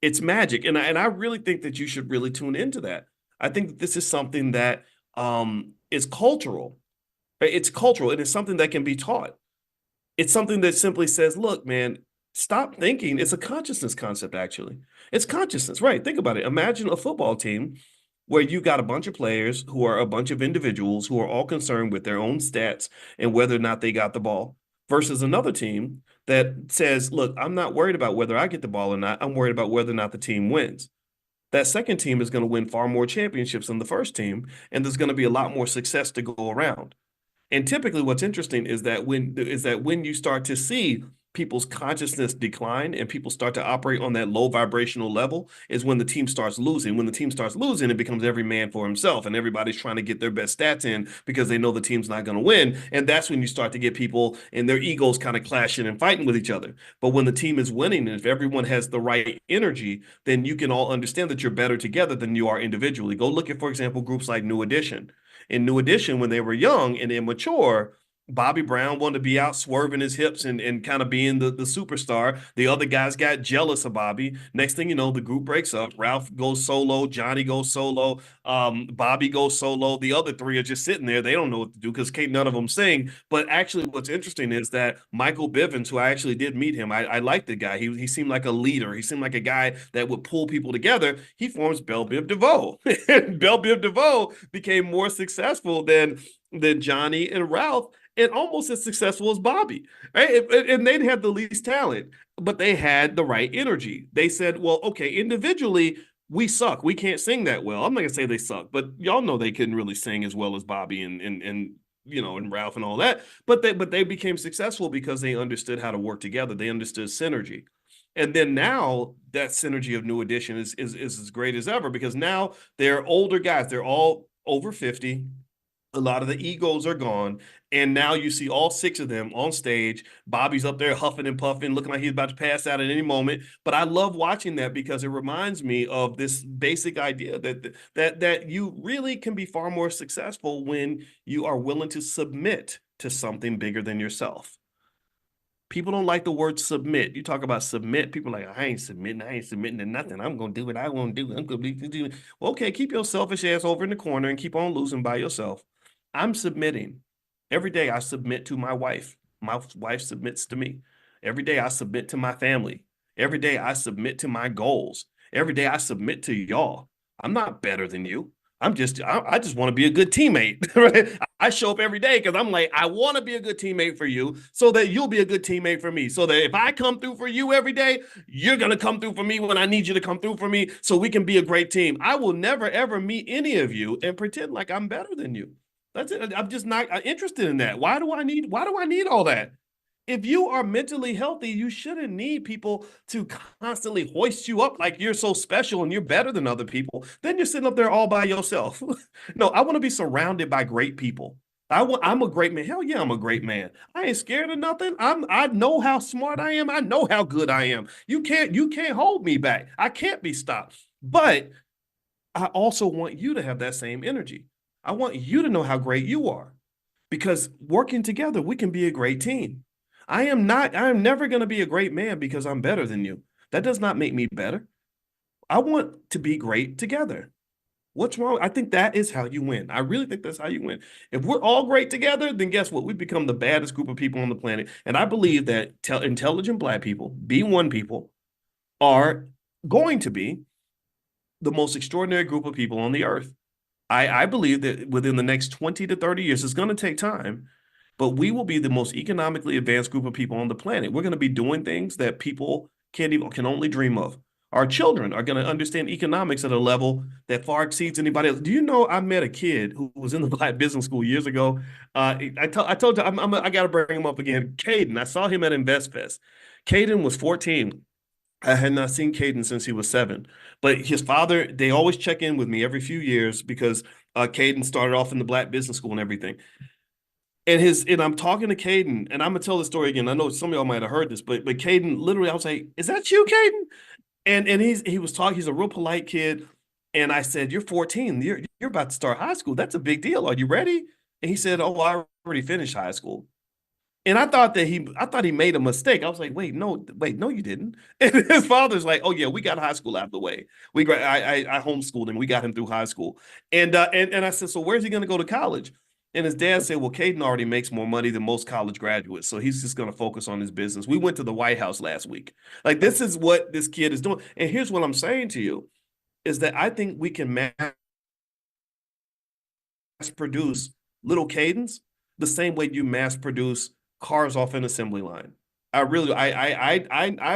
It's magic, and I really think that you should really tune into that. I think that this is something that is cultural. Right? It's cultural. It is something that can be taught. It's something that simply says, look, man, stop thinking. It's a consciousness concept, actually. It's consciousness, right? Think about it. Imagine a football team where you got a bunch of players who are a bunch of individuals who are all concerned with their own stats and whether or not they got the ball versus another team that says, look, I'm not worried about whether I get the ball or not. I'm worried about whether or not the team wins. That second team is going to win far more championships than the first team, and there's going to be a lot more success to go around. And typically what's interesting is that when you start to see people's consciousness decline and people start to operate on that low vibrational level is when the team starts losing. When the team starts losing, it becomes every man for himself and everybody's trying to get their best stats in because they know the team's not going to win. And that's when you start to get people and their egos kind of clashing and fighting with each other. But when the team is winning and if everyone has the right energy, then you can all understand that you're better together than you are individually. Go look at, for example, groups like New Edition. In New Edition, when they were young and immature, Bobby Brown wanted to be out swerving his hips and kind of being the superstar. The other guys got jealous of Bobby. Next thing you know, the group breaks up. Ralph goes solo. Johnny goes solo. Bobby goes solo. The other three are just sitting there. They don't know what to do because none of them sing. But actually, what's interesting is that Michael Bivins, who I actually did meet him, I liked the guy. He seemed like a leader. He seemed like a guy that would pull people together. He forms Belle Biv DeVoe. Belle Biv DeVoe became more successful than Johnny and Ralph and almost as successful as Bobby, right? And they had the least talent, but they had the right energy. They said, well, okay, individually, we suck. We can't sing that well. I'm not gonna say they suck, but y'all know they couldn't really sing as well as Bobby and Ralph and all that. But they became successful because they understood how to work together. They understood synergy. And then now that synergy of New Edition is as great as ever because now they're older guys. They're all over 50. A lot of the egos are gone. And now you see all 6 of them on stage. Bobby's up there huffing and puffing, looking like he's about to pass out at any moment. But I love watching that because it reminds me of this basic idea that you really can be far more successful when you are willing to submit to something bigger than yourself. People don't like the word submit. You talk about submit, people are like, I ain't submitting to nothing. I'm gonna do what I want to do. I'm gonna do it. Well, okay, keep your selfish ass over in the corner and keep on losing by yourself. I'm submitting. Every day I submit to my wife. My wife submits to me. Every day I submit to my family. Every day I submit to my goals. Every day I submit to y'all. I'm not better than you. I just want to be a good teammate. Right? I show up every day because I'm like, I want to be a good teammate for you so that you'll be a good teammate for me. So that if I come through for you every day, you're going to come through for me when I need you to come through for me so we can be a great team. I will never, ever meet any of you and pretend like I'm better than you. That's it. I'm just not interested in that. Why do I need all that? If you are mentally healthy, you shouldn't need people to constantly hoist you up like you're so special and you're better than other people. Then you're sitting up there all by yourself. No, I want to be surrounded by great people. I'm a great man. Hell yeah, I'm a great man. I ain't scared of nothing. I know how smart I am. I know how good I am. You can't hold me back. I can't be stopped. But I also want you to have that same energy. I want you to know how great you are because working together, we can be a great team. I am never going to be a great man because I'm better than you. That does not make me better. I want to be great together. What's wrong? I think that is how you win. I really think that's how you win. If we're all great together, then guess what? We become the baddest group of people on the planet. And I believe that intelligent Black people, B1 people, are going to be the most extraordinary group of people on the earth. I believe that within the next 20 to 30 years, it's going to take time, but we will be the most economically advanced group of people on the planet. We're going to be doing things that people can only dream of. Our children are going to understand economics at a level that far exceeds anybody else. Do you know I met a kid who was in the Black Business School years ago? I told you I got to bring him up again. Caden, I saw him at InvestFest. Caden was 14. I had not seen Caden since he was 7. But his father, they always check in with me every few years because Caden started off in the Black Business School and everything. And I'm talking to Caden, and I'm gonna tell the story again. I know some of y'all might have heard this, but Caden, literally, I was like, "Is that you, Caden?" And he was talking. He's a real polite kid, and I said, "You're 14. You're about to start high school. That's a big deal. Are you ready?" And he said, "Oh, I already finished high school." And I thought he made a mistake. I was like, wait, no, you didn't. And his father's like, oh yeah, we got high school out of the way. I homeschooled him. We got him through high school. And I said, so where's he going to go to college? And his dad said, well, Caden already makes more money than most college graduates, so he's just going to focus on his business. We went to the White House last week. Like, this is what this kid is doing. And here's what I'm saying to you is that I think we can mass produce little Cadens the same way you mass produce cars off an assembly line. I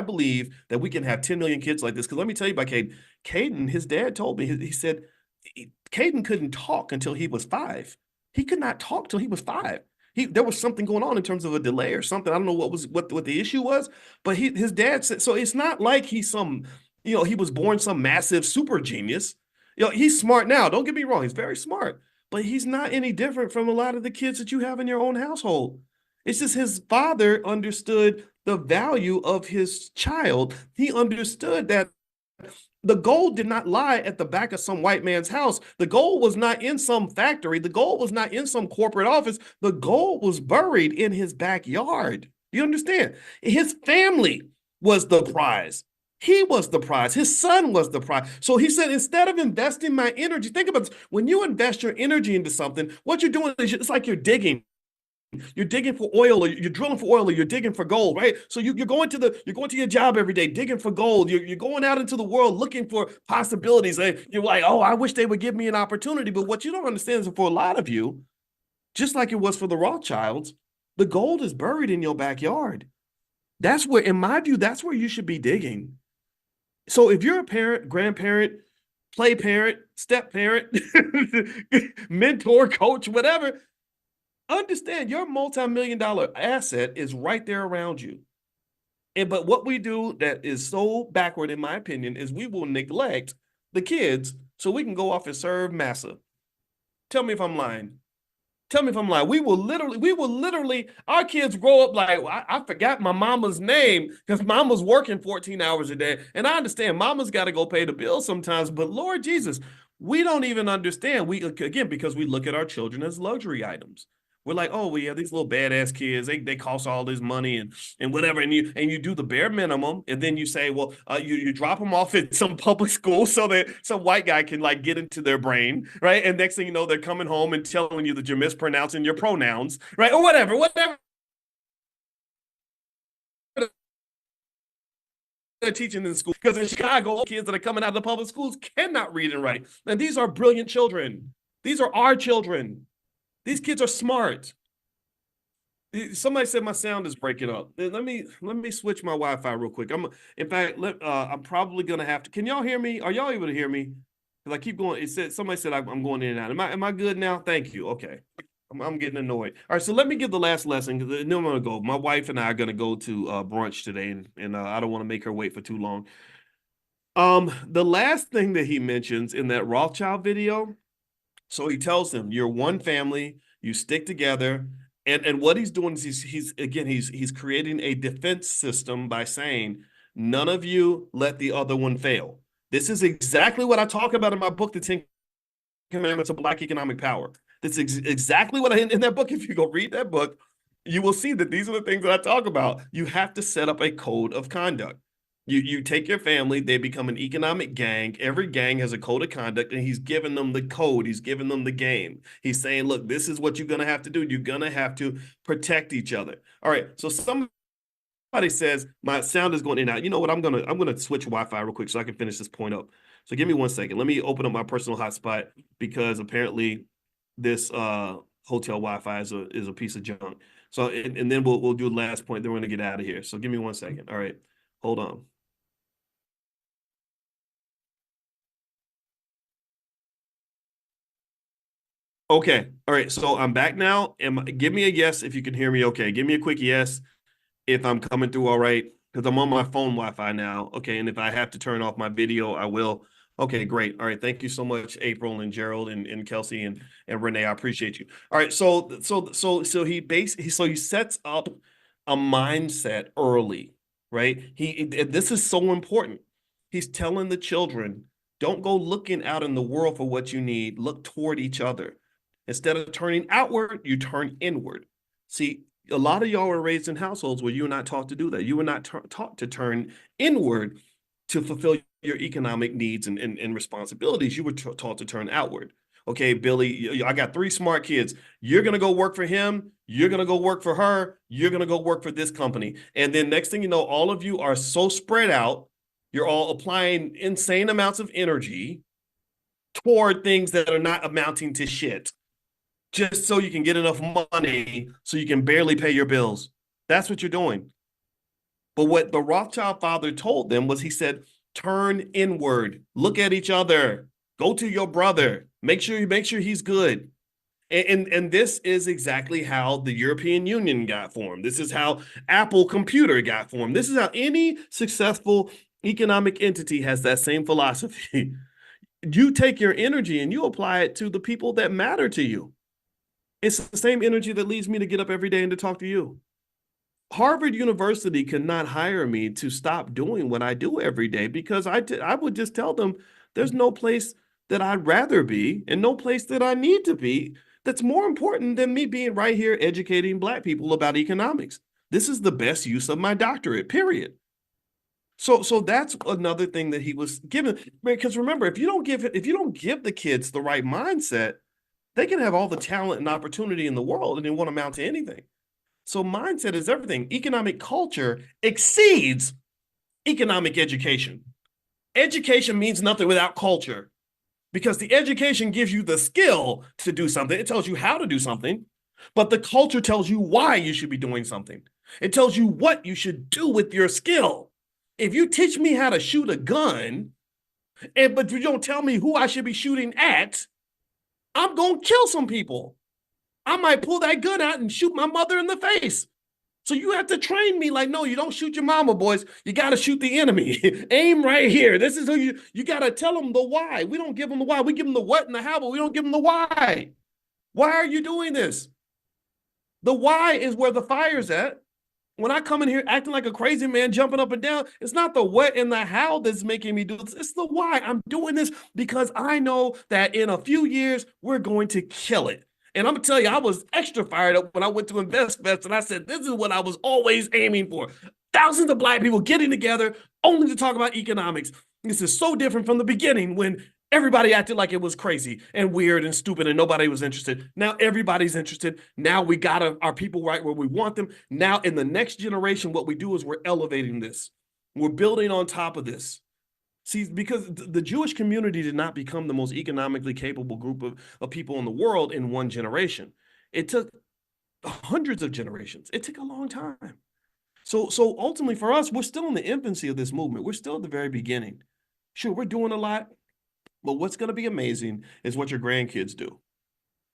believe that we can have 10 million kids like this. Because let me tell you about Caden. Caden, his dad told me, he said Caden couldn't talk until he was 5. He could not talk till he was 5. There was something going on in terms of a delay or something. I don't know what the issue was, but his dad said so. It's not like he's some, he was born some massive super genius. He's smart now. Don't get me wrong, he's very smart, but he's not any different from a lot of the kids that you have in your own household. It's just his father understood the value of his child. He understood that the gold did not lie at the back of some white man's house. The gold was not in some factory. The gold was not in some corporate office. The gold was buried in his backyard. You understand? His family was the prize. He was the prize. His son was the prize. So he said, instead of investing my energy, think about this. When you invest your energy into something, what you're doing is it's like you're digging. You're digging for oil, or you're drilling for oil, or you're digging for gold, right? So you're going to your job every day, digging for gold. You're going out into the world looking for possibilities. You're like, oh, I wish they would give me an opportunity. But what you don't understand is that for a lot of you, just like it was for the Rothschilds, the gold is buried in your backyard. That's where, in my view, that's where you should be digging. So if you're a parent, grandparent, play parent, step parent, mentor, coach, whatever, understand your multi-million-dollar asset is right there around you. But what we do that is so backward, in my opinion, is we will neglect the kids so we can go off and serve massa. Tell me if I'm lying. Tell me if I'm lying. We will literally, our kids grow up like, I forgot my mama's name because mama's working 14 hours a day. And I understand mama's got to go pay the bills sometimes, but Lord Jesus, we don't even understand. Again, because we look at our children as luxury items. We're like, oh, we have these little badass kids. They cost all this money and whatever. And you do the bare minimum. And then you say, well, you drop them off at some public school so that some white guy can like get into their brain, right? And next thing you know, they're coming home and telling you that you're mispronouncing your pronouns, right? Or whatever they're teaching in school. Because in Chicago, kids that are coming out of the public schools cannot read and write. And these are brilliant children. These are our children. These kids are smart. Somebody said my sound is breaking up. Let me switch my Wi-Fi real quick. I'm probably gonna have to. Can y'all hear me? Are y'all able to hear me? Because I keep going. Somebody said I'm going in and out. Am I good now? Thank you. Okay. I'm getting annoyed. All right, so let me give the last lesson because then I'm gonna go. My wife and I are gonna go to brunch today, and I don't want to make her wait for too long. The last thing that he mentions in that Rothschild video. So he tells them, you're one family, you stick together. And what he's doing is he's creating a defense system by saying, none of you let the other one fail. This is exactly what I talk about in my book, The 10 Commandments of Black Economic Power. That's exactly what in that book. If you go read that book, you will see that these are the things that I talk about. You have to set up a code of conduct. You take your family, they become an economic gang. Every gang has a code of conduct, and he's giving them the code. He's giving them the game. He's saying, look, this is what you're gonna have to do. You're gonna have to protect each other. All right. So somebody says my sound is going in and out. You know what? I'm gonna switch Wi-Fi real quick so I can finish this point up. So give me 1 second. Let me open up my personal hotspot because apparently this hotel Wi-Fi is a piece of junk. So and then we'll do the last point. Then we're gonna get out of here. So give me 1 second. All right. Hold on. Okay. All right. So I'm back now. Give me a yes if you can hear me okay. Give me a quick yes if I'm coming through all right, because I'm on my phone Wi-Fi now. Okay. And if I have to turn off my video, I will. Okay, great. All right. Thank you so much, April and Gerald and Kelsey and Renee. I appreciate you. All right. So he sets up a mindset early, right? This is so important. He's telling the children, don't go looking out in the world for what you need. Look toward each other. Instead of turning outward, you turn inward. See, a lot of y'all were raised in households where you were not taught to do that. You were not taught to turn inward to fulfill your economic needs and responsibilities. You were taught to turn outward. Okay, Billy, I got 3 smart kids. You're going to go work for him. You're going to go work for her. You're going to go work for this company. And then next thing you know, all of you are so spread out. You're all applying insane amounts of energy toward things that are not amounting to shit, just so you can get enough money so you can barely pay your bills. That's what you're doing. But what the Rothschild father told them was, he said, turn inward, look at each other, go to your brother, make sure he's good. And this is exactly how the European Union got formed. This is how Apple Computer got formed. This is how any successful economic entity has that same philosophy. You take your energy and you apply it to the people that matter to you. It's the same energy that leads me to get up every day and to talk to you. Harvard University could not hire me to stop doing what I do every day, because I would just tell them there's no place that I'd rather be and no place that I need to be that's more important than me being right here educating Black people about economics. This is the best use of my doctorate, period. So that's another thing that he was given. Because remember, if you don't give the kids the right mindset, they can have all the talent and opportunity in the world and it won't amount to anything. So mindset is everything. Economic culture exceeds economic education. Education means nothing without culture, because the education gives you the skill to do something. It tells you how to do something, but the culture tells you why you should be doing something. It tells you what you should do with your skill. If you teach me how to shoot a gun, but you don't tell me who I should be shooting at, I'm going to kill some people. I might pull that gun out and shoot my mother in the face. So you have to train me like, no, you don't shoot your mama, boys. You got to shoot the enemy. Aim right here. This is who you got to tell them the why. We don't give them the why. We give them the what and the how, but we don't give them the why. Why are you doing this? The why is where the fire's at. When I come in here acting like a crazy man, jumping up and down, it's not the what and the how that's making me do this. It's the why. I'm doing this because I know that in a few years, we're going to kill it. And I'm going to tell you, I was extra fired up when I went to InvestFest, and I said, this is what I was always aiming for. Thousands of Black people getting together only to talk about economics. This is so different from the beginning, when everybody acted like it was crazy and weird and stupid and nobody was interested. Now everybody's interested. Now we got our people right where we want them. Now in the next generation, what we do is we're elevating this. We're building on top of this. See, because the Jewish community did not become the most economically capable group of people in the world in one generation. It took hundreds of generations. It took a long time. So ultimately for us, we're still in the infancy of this movement. We're still at the very beginning. Sure, we're doing a lot, but what's going to be amazing is what your grandkids do.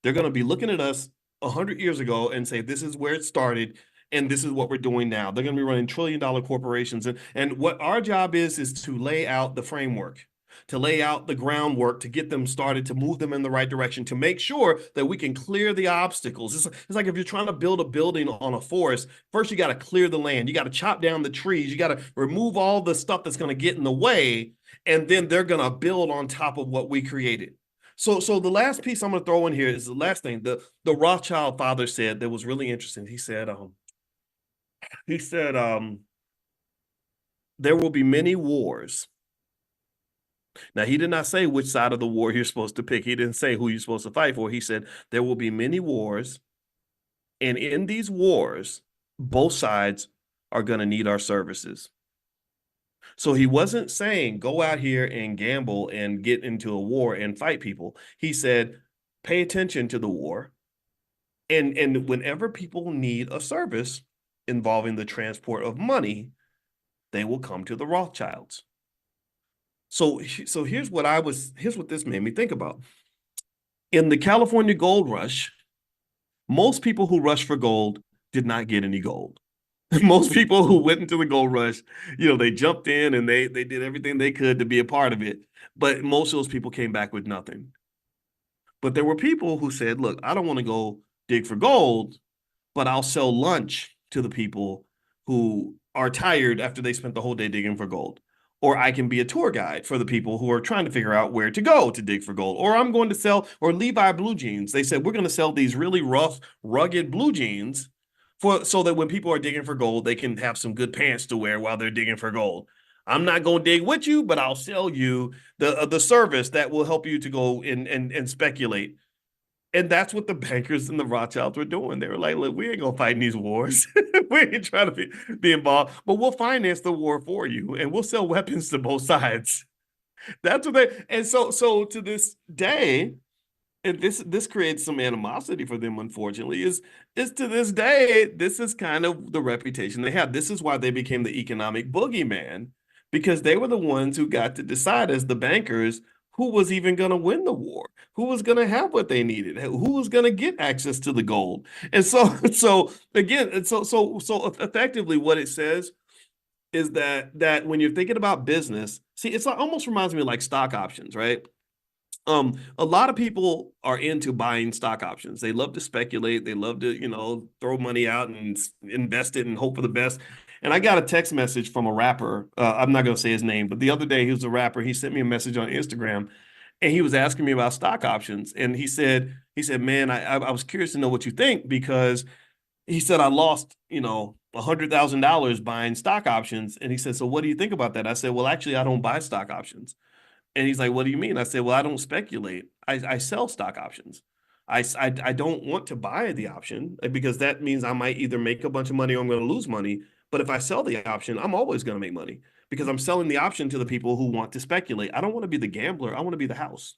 They're going to be looking at us 100 years ago and say, this is where it started, and this is what we're doing now. They're going to be running trillion-dollar corporations. And what our job is to lay out the framework, to lay out the groundwork, to get them started, to move them in the right direction, to make sure that we can clear the obstacles. It's like if you're trying to build a building on a forest, first you got to clear the land. You got to chop down the trees. You got to remove all the stuff that's going to get in the way, and then they're going to build on top of what we created. So the last piece I'm going to throw in here is the last thing. The Rothschild father said that was really interesting. He said, there will be many wars. Now, he did not say which side of the war you're supposed to pick. He didn't say who you're supposed to fight for. He said there will be many wars. And in these wars, both sides are going to need our services. So he wasn't saying go out here and gamble and get into a war and fight people. He said pay attention to the war. And whenever people need a service involving the transport of money, they will come to the Rothschilds. So here's what this made me think about. In the California gold rush, most people who rushed for gold did not get any gold. Most people who went into the gold rush, they jumped in and they did everything they could to be a part of it. But most of those people came back with nothing. But there were people who said, look, I don't want to go dig for gold, but I'll sell lunch to the people who are tired after they spent the whole day digging for gold. Or I can be a tour guide for the people who are trying to figure out where to go to dig for gold. Or I'm going to sell, or Levi blue jeans. They said, we're going to sell these really rough, rugged blue jeans so that when people are digging for gold, they can have some good pants to wear while they're digging for gold. I'm not going to dig with you, but I'll sell you the service that will help you to go and speculate. And that's what the bankers and the Rothschilds were doing. They were like, look, we ain't going to fight in these wars. We ain't trying to be involved, but we'll finance the war for you and we'll sell weapons to both sides. That's what and so to this day, and this creates some animosity for them, unfortunately, is to this day, this is kind of the reputation they have. This is why they became the economic boogeyman, because they were the ones who got to decide as the bankers who was even going to win the war, who was going to have what they needed, who was going to get access to the gold. And so again, so effectively what it says is that when you're thinking about business, see, it's almost reminds me of like stock options, right? A lot of people are into buying stock options. They love to speculate. They love to, throw money out and invest it and hope for the best. And I got a text message from a rapper. I'm not going to say his name, but the other day he was a rapper. He sent me a message on Instagram and he was asking me about stock options. And he said, man, I was curious to know what you think, because he said, I lost, $100,000 buying stock options. And he said, so what do you think about that? I said, well, actually, I don't buy stock options. And he's like, what do you mean? I said, well, I don't speculate. I sell stock options. I don't want to buy the option because that means I might either make a bunch of money or I'm going to lose money. But if I sell the option, I'm always going to make money because I'm selling the option to the people who want to speculate. I don't want to be the gambler. I want to be the house.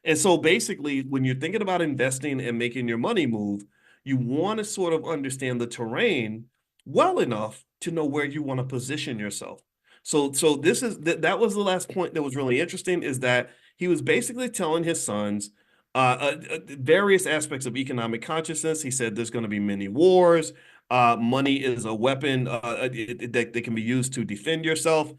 And so basically, when you're thinking about investing and making your money move, you want to sort of understand the terrain well enough to know where you want to position yourself. So this is that was the last point that was really interesting, is that he was basically telling his sons various aspects of economic consciousness. He said there's going to be many wars. Money is a weapon that can be used to defend yourself.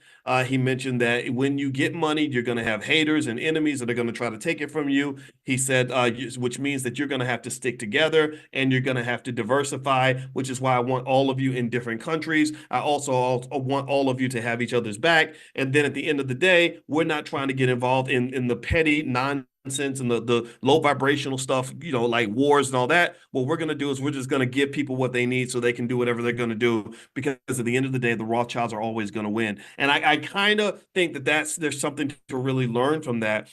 He mentioned that when you get money, you're going to have haters and enemies that are going to try to take it from you. He said, which means that you're going to have to stick together and you're going to have to diversify, which is why I want all of you in different countries. I also want all of you to have each other's back. And then at the end of the day, we're not trying to get involved in the petty nonsense and the low vibrational stuff, like wars and all that. What we're going to do is we're just going to give people what they need so they can do whatever they're going to do, because at the end of the day, the Rothschilds are always going to win. And I kind of think there's something to really learn from that.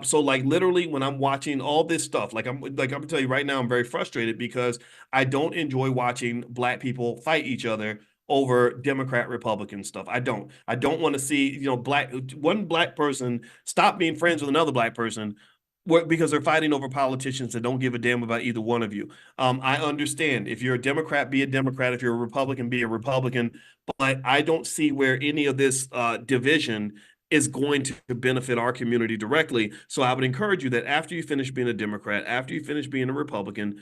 So like literally when I'm watching all this stuff, I'm gonna tell you right now, I'm very frustrated because I don't enjoy watching Black people fight each other over Democrat Republican stuff. I don't want to see, one Black person stop being friends with another Black person because they're fighting over politicians that don't give a damn about either one of you. I understand if you're a Democrat, be a Democrat. If you're a Republican, be a Republican. But I don't see where any of this division is going to benefit our community directly. So I would encourage you that after you finish being a Democrat, after you finish being a Republican,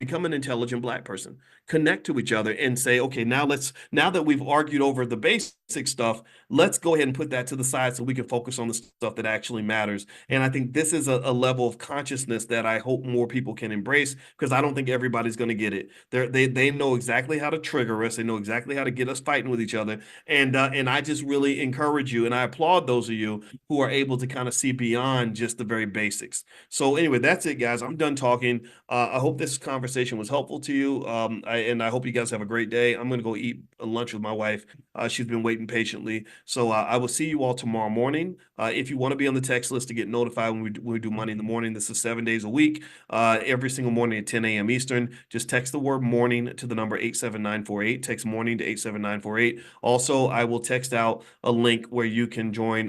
become an intelligent Black person. Connect to each other and say, okay, now that we've argued over the basic stuff, let's go ahead and put that to the side so we can focus on the stuff that actually matters. And I think this is a level of consciousness that I hope more people can embrace, because I don't think everybody's going to get it. They know exactly how to trigger us. They know exactly how to get us fighting with each other. And I just really encourage you and I applaud applaud those of you who are able to kind of see beyond just the very basics. So anyway, that's it, guys. I'm done talking. I hope this conversation was helpful to you. And I hope you guys have a great day. I'm going to go eat lunch with my wife. She's been waiting patiently. So I will see you all tomorrow morning. If you want to be on the text list to get notified when we do Money in the Morning, this is 7 days a week, every single morning at 10 a.m. Eastern. Just text the word morning to the number 87948. Text morning to 87948. Also, I will text out a link where you can join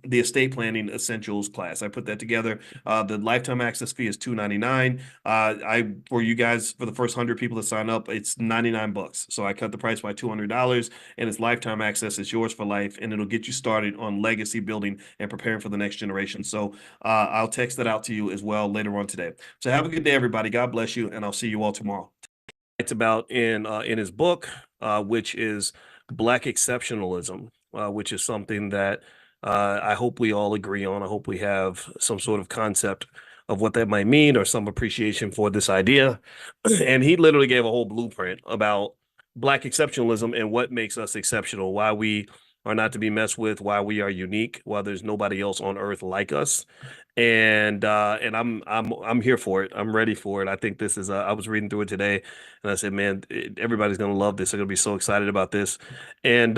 the estate planning essentials class. I put that together. The lifetime access fee is $299. For you guys, for the first 100 people to sign up, it's $99. So I cut the price by $200, and it's lifetime access. It's yours for life, and it'll get you started on legacy building and preparing for the next generation. So I'll text that out to you as well later on today. So have a good day, everybody. God bless you, and I'll see you all tomorrow. It's about in his book, which is Black Exceptionalism, which is something that I hope we all agree on. I hope we have some sort of concept of what that might mean or some appreciation for this idea. And he literally gave a whole blueprint about Black exceptionalism and what makes us exceptional, why we are not to be messed with, why we are unique, why there's nobody else on earth like us. And I'm here for it. I'm ready for it. I think this is I was reading through it today and I said, man, everybody's going to love this. They're going to be so excited about this. And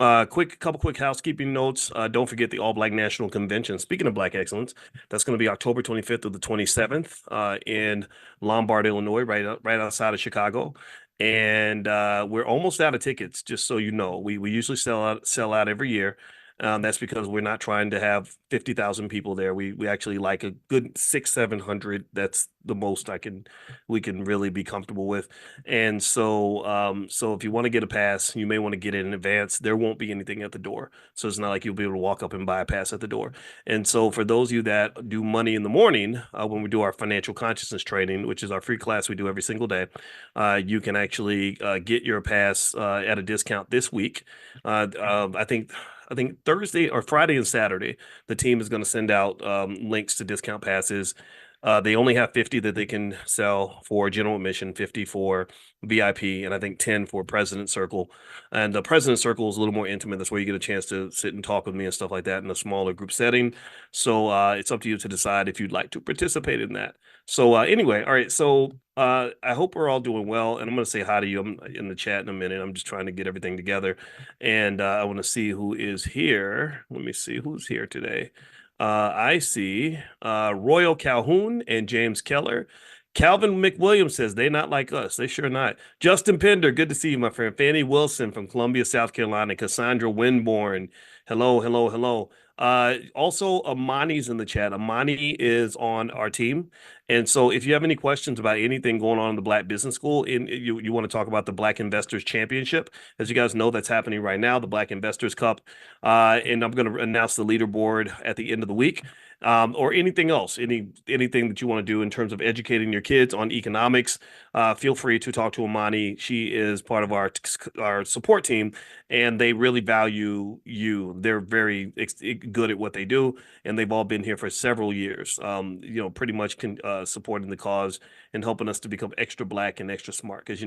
couple quick housekeeping notes. Don't forget the All Black National Convention. Speaking of Black excellence, that's going to be October 25th to the 27th in Lombard, Illinois, right outside of Chicago. And we're almost out of tickets, just so you know. We usually sell out every year. That's because we're not trying to have 50,000 people there. We actually like a good 600-700. That's the most we can really be comfortable with. And so if you want to get a pass, you may want to get it in advance. There won't be anything at the door. So it's not like you'll be able to walk up and buy a pass at the door. And so for those of you that do Money in the Morning, when we do our financial consciousness training, which is our free class we do every single day, you can actually get your pass at a discount this week. I think Thursday or Friday and Saturday, the team is going to send out links to discount passes. They only have 50 that they can sell for general admission, 50 for VIP, and I think 10 for President Circle. And the President Circle is a little more intimate. That's where you get a chance to sit and talk with me and stuff like that in a smaller group setting. So it's up to you to decide if you'd like to participate in that. So anyway, all right. So I hope we're all doing well. And I'm going to say hi to you. I'm in the chat in a minute. I'm just trying to get everything together. And I want to see who is here. Let me see who's here today. I see Royal Calhoun and James Keller. Calvin McWilliams says they're not like us. They sure not. Justin Pender, good to see you, my friend. Fannie Wilson from Columbia, South Carolina. Cassandra Winborn. Hello, hello, hello. Also, Amani's in the chat. Amani is on our team. And so if you have any questions about anything going on in the Black Business School, you want to talk about the Black Investors Championship, as you guys know, that's happening right now, the Black Investors Cup. And I'm going to announce the leaderboard at the end of the week. Or anything else, anything that you want to do in terms of educating your kids on economics, feel free to talk to Amani. She is part of our support team, and they really value you. They're very good at what they do, and they've all been here for several years. Pretty much supporting the cause and helping us to become extra Black and extra smart. Because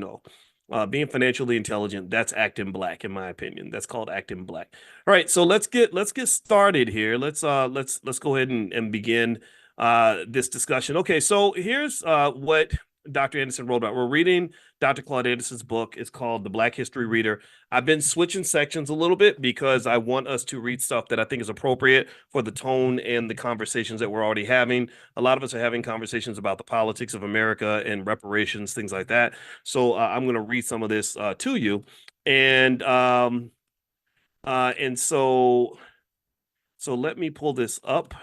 being financially intelligent, that's acting Black, in my opinion. That's called acting Black. All right, so let's get started here. Let's go ahead and begin this discussion. Okay, so here's what Dr. Anderson wrote about. We're reading Dr. Claude Anderson's book. It's called The Black History Reader. I've been switching sections a little bit because I want us to read stuff that I think is appropriate for the tone and the conversations that we're already having. A lot of us are having conversations about the politics of America and reparations, things like that. So I'm going to read some of this to you. And so let me pull this up.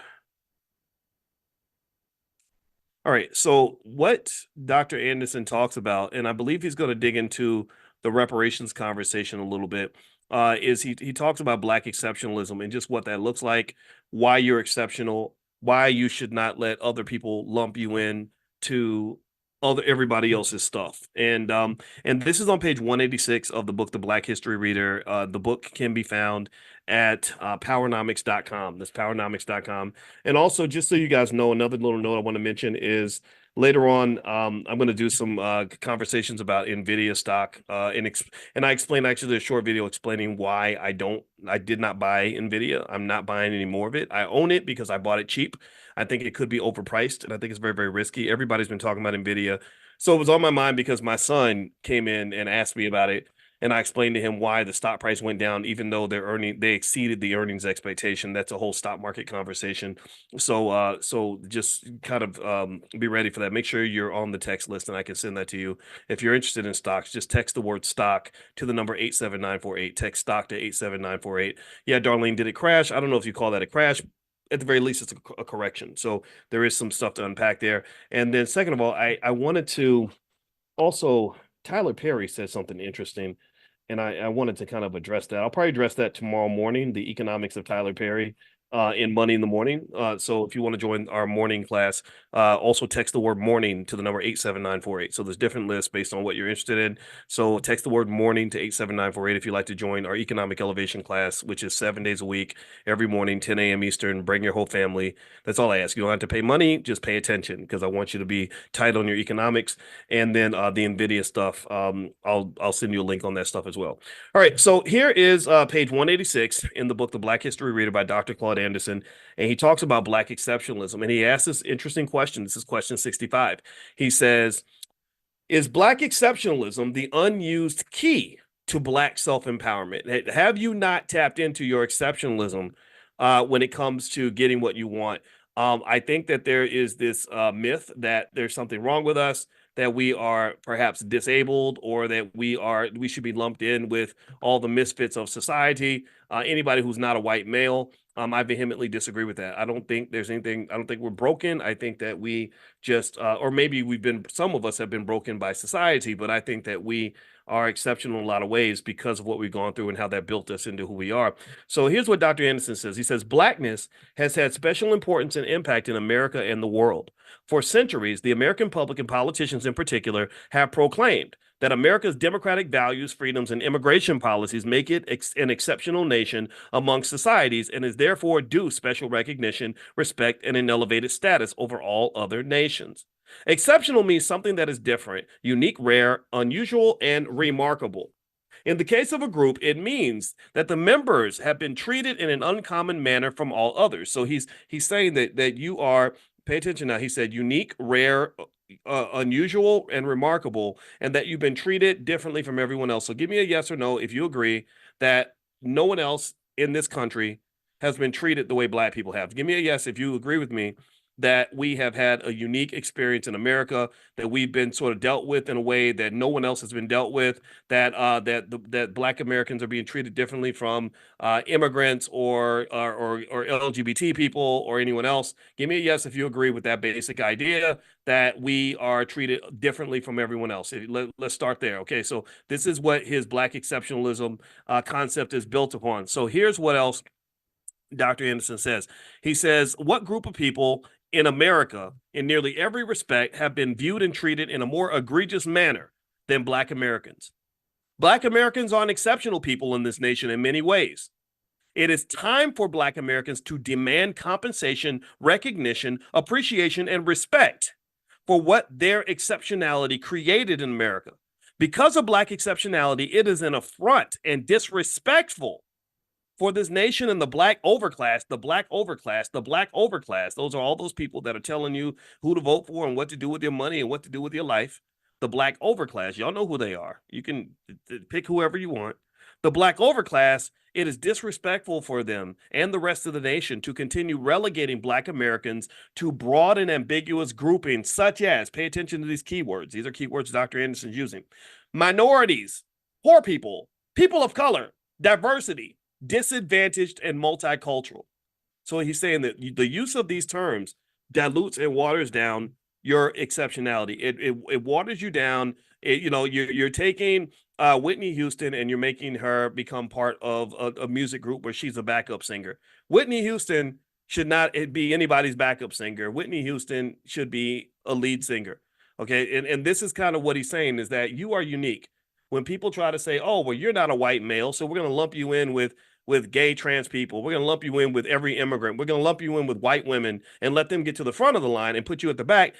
All right, so what Dr. Anderson talks about, and I believe he's going to dig into the reparations conversation a little bit, is he talks about Black exceptionalism and just what that looks like, why you're exceptional, why you should not let other people lump you in to everybody else's stuff. And this is on page 186 of the book, The Black History Reader. The book can be found at powernomics.com. That's powernomics.com. And also, just so you guys know, another little note I want to mention is later on, I'm going to do some conversations about NVIDIA stock, and I explained actually a short video explaining why I did not buy NVIDIA. I'm not buying any more of it. I own it because I bought it cheap. I think it could be overpriced, and I think it's very, very risky. Everybody's been talking about NVIDIA. So it was on my mind because my son came in and asked me about it. And I explained to him why the stock price went down, even though they exceeded the earnings expectation. That's a whole stock market conversation. So just kind of be ready for that. Make sure you're on the text list, and I can send that to you. If you're interested in stocks, just text the word stock to the number 87948. Text stock to 87948. Yeah, Darlene, did it crash? I don't know if you call that a crash. At the very least, it's a correction. So there is some stuff to unpack there. And then second of all, I wanted to also, Tyler Perry said something interesting, and I wanted to kind of address that. I'll probably address that tomorrow morning, the economics of Tyler Perry in Money in the Morning. So if you want to join our morning class, also text the word morning to the number 87948. So there's different lists based on what you're interested in. So text the word morning to 87948 if you'd like to join our economic elevation class, which is 7 days a week, every morning, 10 a.m. Eastern. Bring your whole family. That's all I ask. You don't have to pay money, just pay attention, because I want you to be tight on your economics. And then the NVIDIA stuff, I'll send you a link on that stuff as well. All right, so here is page 186 in the book, The Black History Reader by Dr. Claude Anderson, and he talks about Black exceptionalism, and he asks this interesting question. This is question 65. He says, is Black exceptionalism the unused key to Black self-empowerment? Have you not tapped into your exceptionalism when it comes to getting what you want? I think that there is this myth that there's something wrong with us, that we are perhaps disabled, or that we should be lumped in with all the misfits of society. Anybody who's not a white male, I vehemently disagree with that. I don't think there's anything. I don't think we're broken. I think that we just, or maybe some of us have been broken by society, but I think that we are exceptional in a lot of ways because of what we've gone through and how that built us into who we are. So here's what Dr. Anderson says. He says, Blackness has had special importance and impact in America and the world. For centuries, the American public and politicians in particular have proclaimed that America's democratic values, freedoms, and immigration policies make it an exceptional nation among societies, and is therefore due special recognition, respect, and an elevated status over all other nations. Exceptional means something that is different, unique, rare, unusual, and remarkable. In the case of a group, it means that the members have been treated in an uncommon manner from all others. So he's saying that you are, pay attention now, he said unique, rare, unusual, and remarkable, and that you've been treated differently from everyone else. So give me a yes or no if you agree that no one else in this country has been treated the way Black people have. Give me a yes if you agree with me that we have had a unique experience in America, that we've been sort of dealt with in a way that no one else has been dealt with, that that Black Americans are being treated differently from immigrants or LGBT people or anyone else. Give me a yes if you agree with that basic idea that we are treated differently from everyone else. Let's start there. Okay, so this is what his Black exceptionalism concept is built upon. So here's what else Dr. Anderson says. He says, what group of people in America, in nearly every respect, have been viewed and treated in a more egregious manner than Black Americans? Black Americans are an exceptional people in this nation in many ways. It is time for Black Americans to demand compensation, recognition, appreciation, and respect for what their exceptionality created in America. Because of Black exceptionality, it is an affront and disrespectful for this nation and the Black overclass, the Black overclass, the Black overclass. Those are all those people that are telling you who to vote for and what to do with your money and what to do with your life. The Black overclass, y'all know who they are. You can pick whoever you want. The Black overclass, it is disrespectful for them and the rest of the nation to continue relegating Black Americans to broad and ambiguous groupings such as, pay attention to these keywords. These are keywords Dr. Anderson's using. Minorities, poor people, people of color, diversity, disadvantaged, and multicultural. So he's saying that the use of these terms dilutes and waters down your exceptionality. It waters you down. You're taking Whitney Houston and you're making her become part of a music group where she's a backup singer. Whitney Houston should not be anybody's backup singer. Whitney Houston should be a lead singer. Okay, and this is kind of what he's saying, is that you are unique. When people try to say, oh, well, you're not a white male, so we're going to lump you in with with gay trans people. We're going to lump you in with every immigrant. We're going to lump you in with white women and let them get to the front of the line and put you at the back.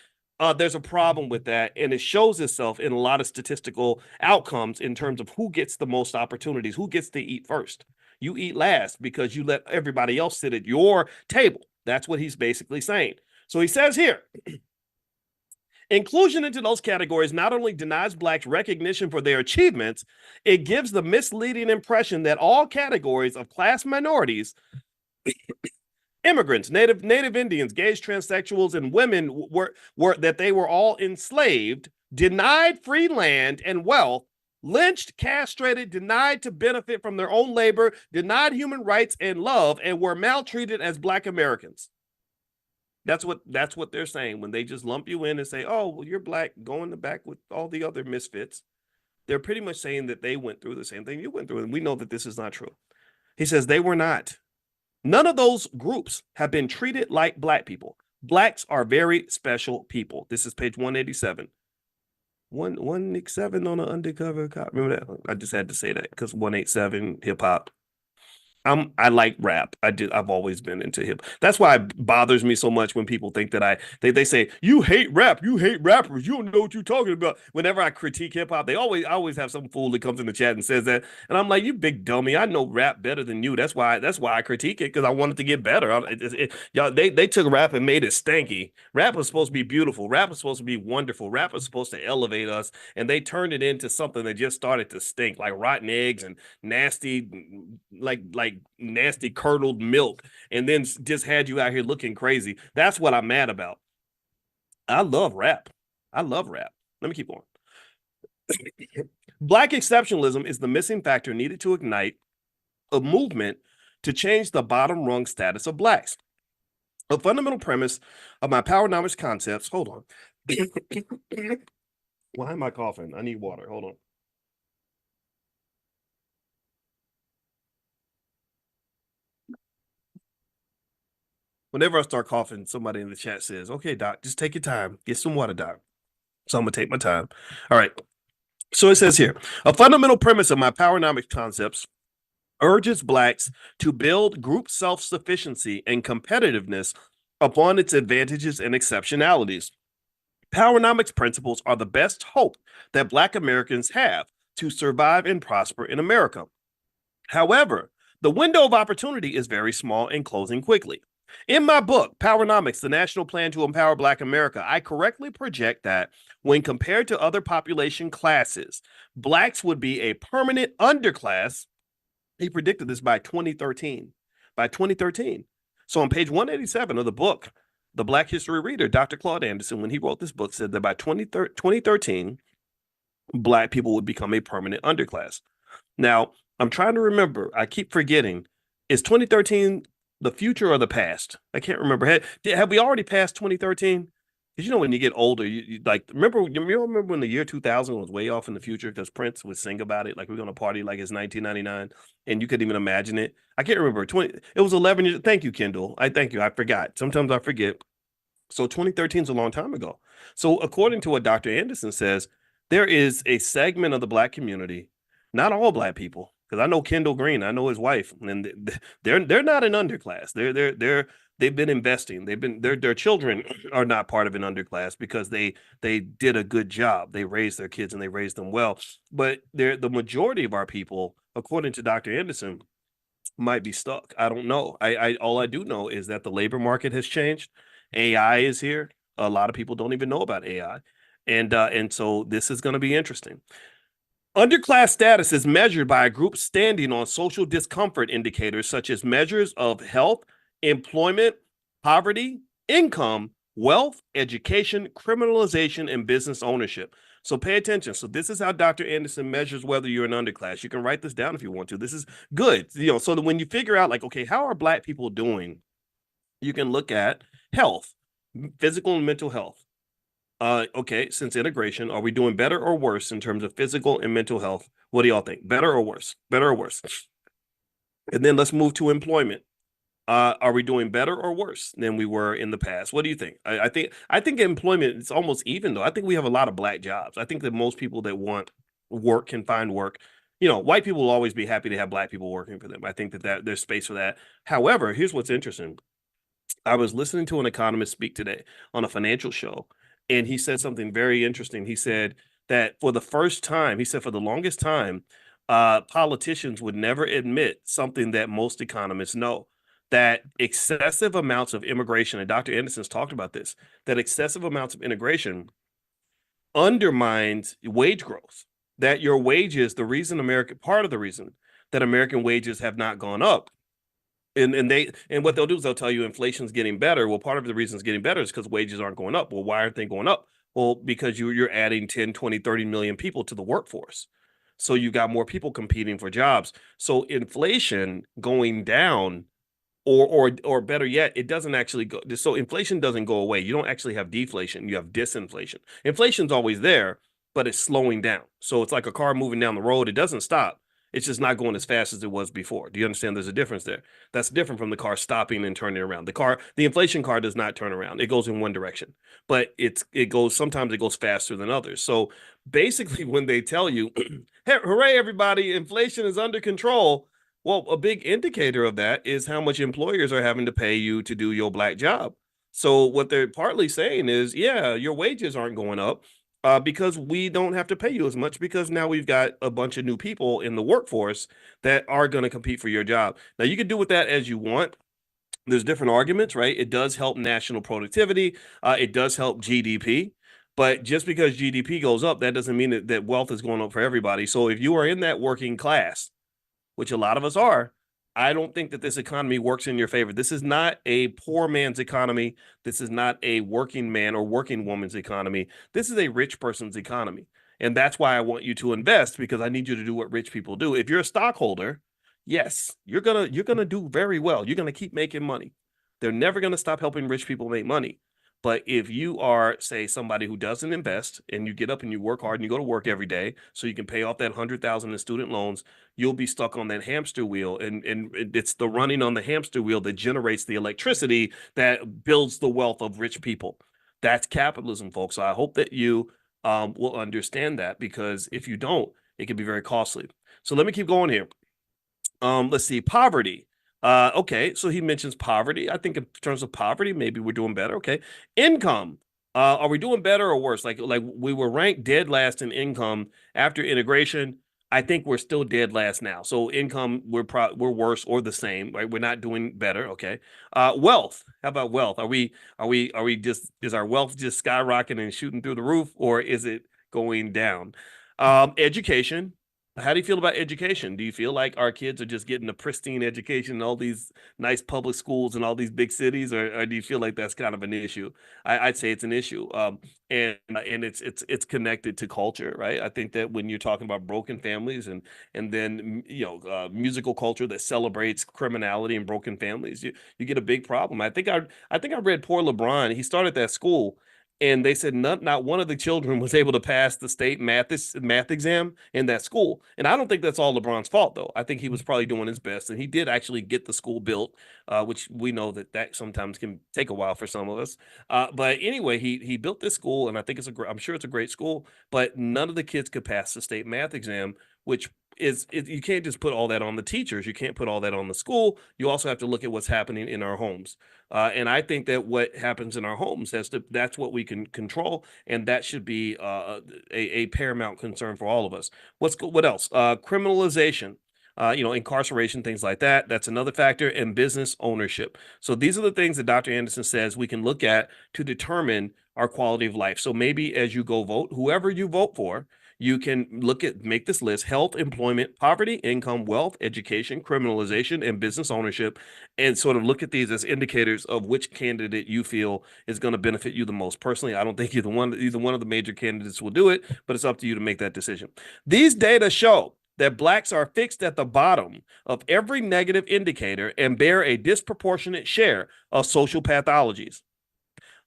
There's a problem with that, and it shows itself in a lot of statistical outcomes in terms of who gets the most opportunities, who gets to eat first. You eat last because you let everybody else sit at your table. That's what he's basically saying. So he says here, inclusion into those categories not only denies blacks recognition for their achievements, it gives the misleading impression that all categories of class minorities, immigrants, native Indians, gays, transsexuals, and women were that they were all enslaved, denied free land and wealth, lynched, castrated, denied to benefit from their own labor, denied human rights and love, and were maltreated as Black Americans. That's what they're saying when they just lump you in and say, "Oh, well, you're Black, go in the back with all the other misfits." They're pretty much saying that they went through the same thing you went through, and we know that this is not true. He says they were not. None of those groups have been treated like Black people. Blacks are very special people. This is page 187. 187 on an undercover cop. Remember that? I just had to say that because 187 hip hop. I like rap. I've always been into hip. That's why it bothers me so much when people think that they say you hate rap, you hate rappers, you don't know what you're talking about. Whenever I critique hip hop, I always have some fool that comes in the chat and says that, and I'm like, you big dummy, I know rap better than you. That's why I critique it, because I want it to get better. Y'all, they took rap and made it stanky. Rap was supposed to be beautiful. Rap was supposed to be wonderful. Rap was supposed to elevate us, and they turned it into something that just started to stink, like rotten eggs and nasty, like nasty curdled milk, and then just had you out here looking crazy. That's what I'm mad about. I love rap. Let me keep going. Black exceptionalism is the missing factor needed to ignite a movement to change the bottom rung status of blacks. A fundamental premise of my powernomics concepts. Hold on. Why am I coughing? I need water. Hold on. Whenever I start coughing, somebody in the chat says, "Okay, doc, just take your time. Get some water, doc." So I'm going to take my time. All right. So it says here, a fundamental premise of my powernomics concepts urges blacks to build group self-sufficiency and competitiveness upon its advantages and exceptionalities. Powernomics principles are the best hope that Black Americans have to survive and prosper in America. However, the window of opportunity is very small and closing quickly. In my book, Powernomics, the National Plan to Empower Black America, I correctly project that when compared to other population classes, blacks would be a permanent underclass. He predicted this by 2013. So on page 187 of the book, The Black History Reader, Dr. Claude Anderson, when he wrote this book, said that by 2013, Black people would become a permanent underclass. Now, I'm trying to remember. I keep forgetting. Is 2013 the future or the past? I can't remember. Have we already passed 2013? Because when you get older, you like remember when the year 2000 was way off in the future because Prince would sing about it, like we're gonna party like it's 1999, and you couldn't even imagine it. I can't remember. It was 11 years. Thank you, Kendall. Thank you. I forgot. Sometimes I forget. So 2013 is a long time ago. So according to what Dr. Anderson says, there is a segment of the Black community, not all Black people, because I know Kendall Green, I know his wife, and they're not an underclass. They've been investing. Their children are not part of an underclass because they did a good job. They raised their kids and they raised them well. But the majority of our people, according to Dr. Anderson, might be stuck. I don't know. All I do know is that the labor market has changed. AI is here. A lot of people don't even know about AI, and so this is going to be interesting. Underclass status is measured by a group standing on social discomfort indicators such as measures of health, employment, poverty, income, wealth, education, criminalization, and business ownership. So pay attention. So this is how Dr. Anderson measures whether you're an underclass. You can write this down if you want to. This is good. So that when you figure out like, okay, how are Black people doing? You can look at health, physical and mental health. Okay, since integration, are we doing better or worse in terms of physical and mental health? What do y'all think? Better or worse? Better or worse? And then let's move to employment. Are we doing better or worse than we were in the past? What do you think? I think employment is almost even though. I think we have a lot of Black jobs. I think that most people that want work can find work. white people will always be happy to have black people working for them. I think that there's space for that. However, here's what's interesting. I was listening to an economist speak today on a financial show, and he said something very interesting. He said that for the first time, he said for the longest time, politicians would never admit something that most economists know, that excessive amounts of immigration, and Dr. Anderson's talked about this, that excessive amounts of immigration undermines wage growth. That your wages, part of the reason that American wages have not gone up, and what they'll do is they'll tell you inflation's getting better. Well, part of the reason it's getting better is because wages aren't going up. Well, why aren't they going up? Well, because you're adding 10, 20, 30 million people to the workforce. So you got more people competing for jobs. So inflation going down, or better yet, it doesn't actually go. So inflation doesn't go away. You don't actually have deflation. You have disinflation. Inflation's always there, but it's slowing down. So it's like a car moving down the road. It doesn't stop. It's just not going as fast as it was before. Do you understand there's a difference there? That's different from the car stopping and turning around. The inflation car does not turn around. It goes in one direction, but sometimes it goes faster than others. So basically when they tell you, hey, hooray, everybody, inflation is under control. Well, a big indicator of that is how much employers are having to pay you to do your black job. So what they're partly saying is, yeah, your wages aren't going up, because we don't have to pay you as much because now we've got a bunch of new people in the workforce that are going to compete for your job. Now, you can do with that as you want. There's different arguments, right? It does help national productivity. It does help GDP. But just because GDP goes up, that doesn't mean that wealth is going up for everybody. So if you are in that working class, which a lot of us are, I don't think that this economy works in your favor. This is not a poor man's economy. This is not a working man or working woman's economy. This is a rich person's economy. And that's why I want you to invest, because I need you to do what rich people do. If you're a stockholder, yes, you're gonna do very well. You're gonna keep making money. They're never gonna stop helping rich people make money. But if you are, say, somebody who doesn't invest and you get up and you work hard and you go to work every day so you can pay off that 100,000 in student loans, you'll be stuck on that hamster wheel. And it's the running on the hamster wheel that generates the electricity that builds the wealth of rich people. That's capitalism, folks. So I hope that you will understand that, because if you don't, it can be very costly. So let me keep going here. Let's see, poverty. Okay, so he mentions poverty. I think in terms of poverty, maybe we're doing better. Okay, income. Are we doing better or worse? Like we were ranked dead last in income after integration. I think we're still dead last now. So income, we're worse or the same, right? We're not doing better. Okay. Wealth. How about wealth? Is our wealth just skyrocketing and shooting through the roof, or is it going down? Education. How do you feel about education? Do you feel like our kids are just getting a pristine education in all these nice public schools in all these big cities, or do you feel like that's kind of an issue? I'd say it's an issue, and it's connected to culture, right? I think that when you're talking about broken families and then musical culture that celebrates criminality and broken families, you get a big problem. I think I read Poor LeBron. He started that school, and they said not one of the children was able to pass the state math exam in that school. And I don't think that's all LeBron's fault, though. I think he was probably doing his best, and he did actually get the school built, which we know that sometimes can take a while for some of us. But anyway, he built this school, and I think I'm sure it's a great school, but none of the kids could pass the state math exam, which you can't just put all that on the teachers. You can't put all that on the school. You also have to look at what's happening in our homes. And I think that what happens in our homes that's what we can control. And that should be a paramount concern for all of us. What else? Criminalization. Incarceration, things like that. That's another factor, and business ownership. So these are the things that Dr. Anderson says we can look at to determine our quality of life. So maybe as you go vote, whoever you vote for, you can make this list: health, employment, poverty, income, wealth, education, criminalization, and business ownership, and sort of look at these as indicators of which candidate you feel is going to benefit you the most. Personally, I don't think either one of the major candidates will do it, but it's up to you to make that decision. These data show that blacks are fixed at the bottom of every negative indicator and bear a disproportionate share of social pathologies.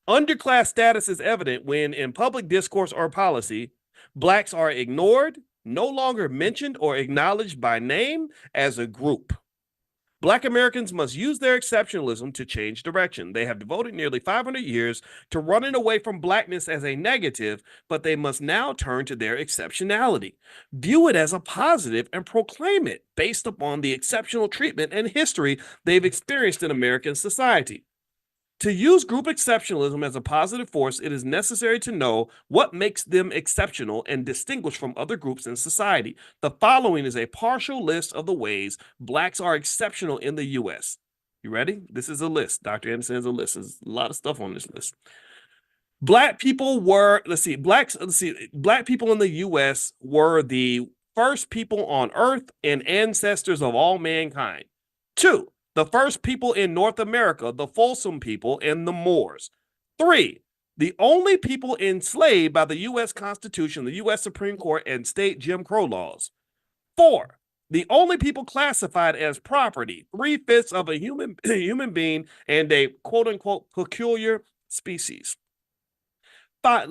Underclass status is evident when, in public discourse or policy, blacks are ignored, no longer mentioned or acknowledged by name as a group. Black Americans must use their exceptionalism to change direction. They have devoted nearly 500 years to running away from blackness as a negative, but they must now turn to their exceptionality, view it as a positive, and proclaim it based upon the exceptional treatment and history they've experienced in American society. To use group exceptionalism as a positive force, it is necessary to know what makes them exceptional and distinguished from other groups in society. The following is a partial list of the ways blacks are exceptional in the U.S. You ready? This is a list. Dr. Anderson has a list. There's a lot of stuff on this list. Black people were, black people in the U.S. were the first people on earth and ancestors of all mankind. 2, the first people in North America, the Folsom people and the Moors. 3, the only people enslaved by the U.S. Constitution, the U.S. Supreme Court, and state Jim Crow laws. 4, the only people classified as property, 3/5 of a human being and a quote-unquote peculiar species. 5,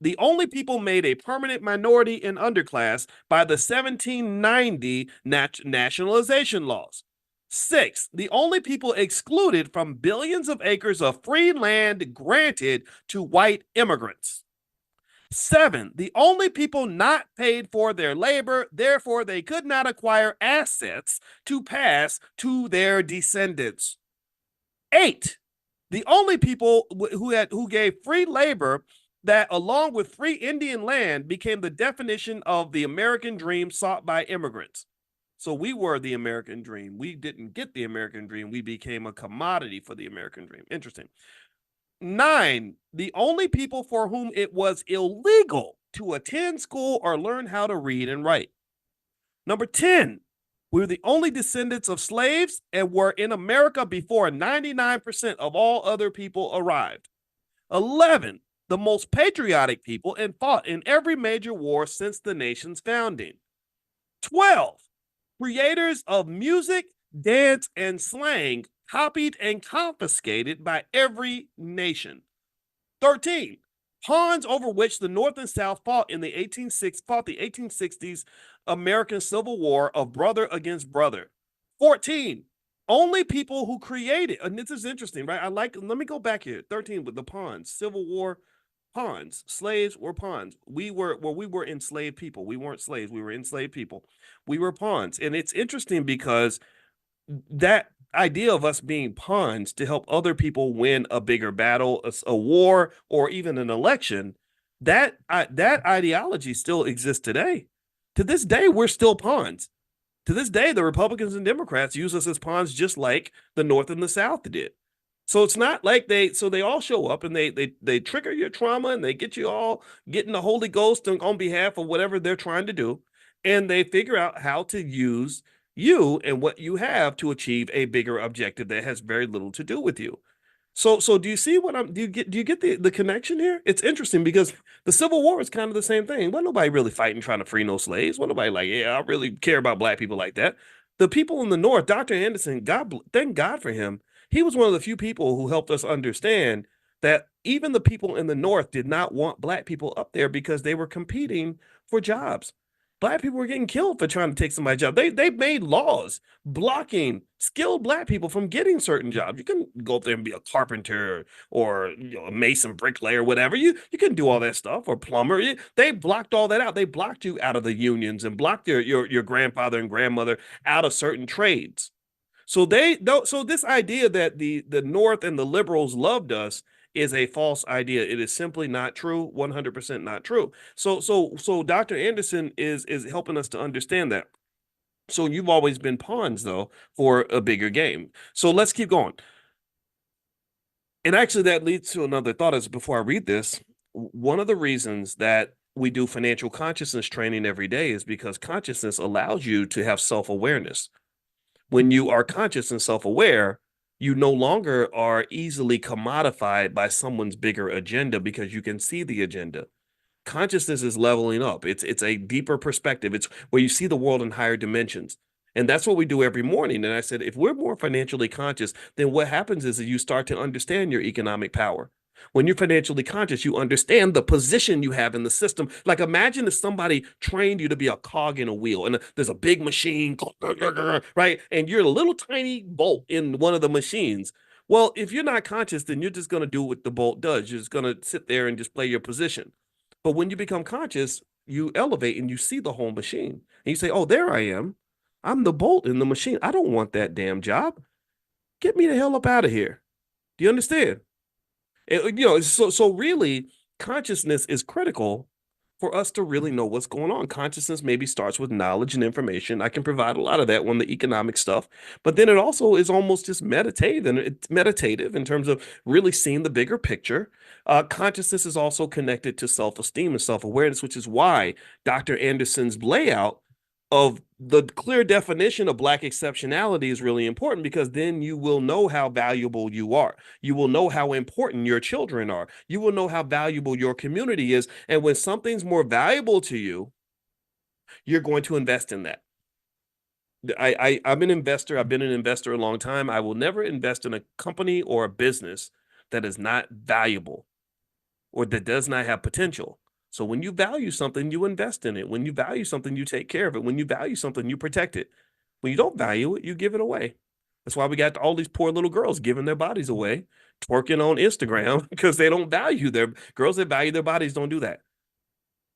the only people made a permanent minority in underclass by the 1790 nationalization laws. 6, the only people excluded from billions of acres of free land granted to white immigrants. 7, the only people not paid for their labor, therefore they could not acquire assets to pass to their descendants. 8, the only people who gave free labor that, along with free Indian land, became the definition of the American dream sought by immigrants. So we were the American dream. We didn't get the American dream. We became a commodity for the American dream. Interesting. 9, the only people for whom it was illegal to attend school or learn how to read and write. Number 10, we were the only descendants of slaves and were in America before 99% of all other people arrived. 11, the most patriotic people and fought in every major war since the nation's founding. 12, creators of music, dance, and slang copied and confiscated by every nation. 13, pawns over which the North and South fought in the 1860s American Civil War of brother against brother. 14, only people who created, and this is interesting, right? Let me go back here. 13 with the pawns, Civil War, pawns, slaves were pawns. We were enslaved people. We weren't slaves. We were enslaved people. We were pawns. And it's interesting because that idea of us being pawns to help other people win a bigger battle, a war, or even an election, that ideology still exists today. To this day, we're still pawns. To this day, the Republicans and Democrats use us as pawns just like the North and the South did. So it's not like they all show up and they trigger your trauma and they get you all getting the Holy Ghost on behalf of whatever they're trying to do. And they figure out how to use you and what you have to achieve a bigger objective that has very little to do with you. So do you see what do you get the connection here? It's interesting because the Civil War is kind of the same thing. Wasn't nobody really fighting trying to free no slaves. Wasn't nobody like, yeah, I really care about black people like that. The people in the North, Dr. Anderson, thank God for him. He was one of the few people who helped us understand that even the people in the North did not want black people up there because they were competing for jobs. Black people were getting killed for trying to take somebody's job. They made laws blocking skilled black people from getting certain jobs. You couldn't go up there and be a carpenter or a mason, bricklayer, whatever. You couldn't do all that stuff, or plumber. They blocked all that out. They blocked you out of the unions and blocked your grandfather and grandmother out of certain trades. So this idea that the North and the liberals loved us is a false idea. It is simply not true, 100% not true. So Dr. Anderson is helping us to understand that. So you've always been pawns, though, for a bigger game. So let's keep going. And actually, that leads to another thought. Is before I read this, one of the reasons that we do financial consciousness training every day is because consciousness allows you to have self-awareness. When you are conscious and self-aware, you no longer are easily commodified by someone's bigger agenda because you can see the agenda. Consciousness is leveling up. It's a deeper perspective. It's where you see the world in higher dimensions. And that's what we do every morning. And I said, if we're more financially conscious, then what happens is that you start to understand your economic power. When you're financially conscious, you understand the position you have in the system. Like imagine if somebody trained you to be a cog in a wheel and there's a big machine, right? And you're a little tiny bolt in one of the machines. Well, if you're not conscious, then you're just going to do what the bolt does. You're just going to sit there and just play your position. But when you become conscious, you elevate and you see the whole machine. And you say, oh, there I am. I'm the bolt in the machine. I don't want that damn job. Get me the hell up out of here. Do you understand? So really, consciousness is critical for us to really know what's going on. Consciousness maybe starts with knowledge and information. I can provide a lot of that on the economic stuff, but then it also is almost just meditative, and it's meditative in terms of really seeing the bigger picture. Consciousness is also connected to self-esteem and self-awareness, which is why Dr. Anderson's layout of the clear definition of Black exceptionality is really important, because then you will know how valuable you are. You will know how important your children are. You will know how valuable your community is. And when something's more valuable to you, you're going to invest in that. I'm an investor. I've been an investor a long time. I will never invest in a company or a business that is not valuable or that does not have potential. So when you value something, you invest in it. When you value something, you take care of it. When you value something, you protect it. When you don't value it, you give it away. That's why we got all these poor little girls giving their bodies away, twerking on Instagram because they don't value their girls that value their bodies don't do that.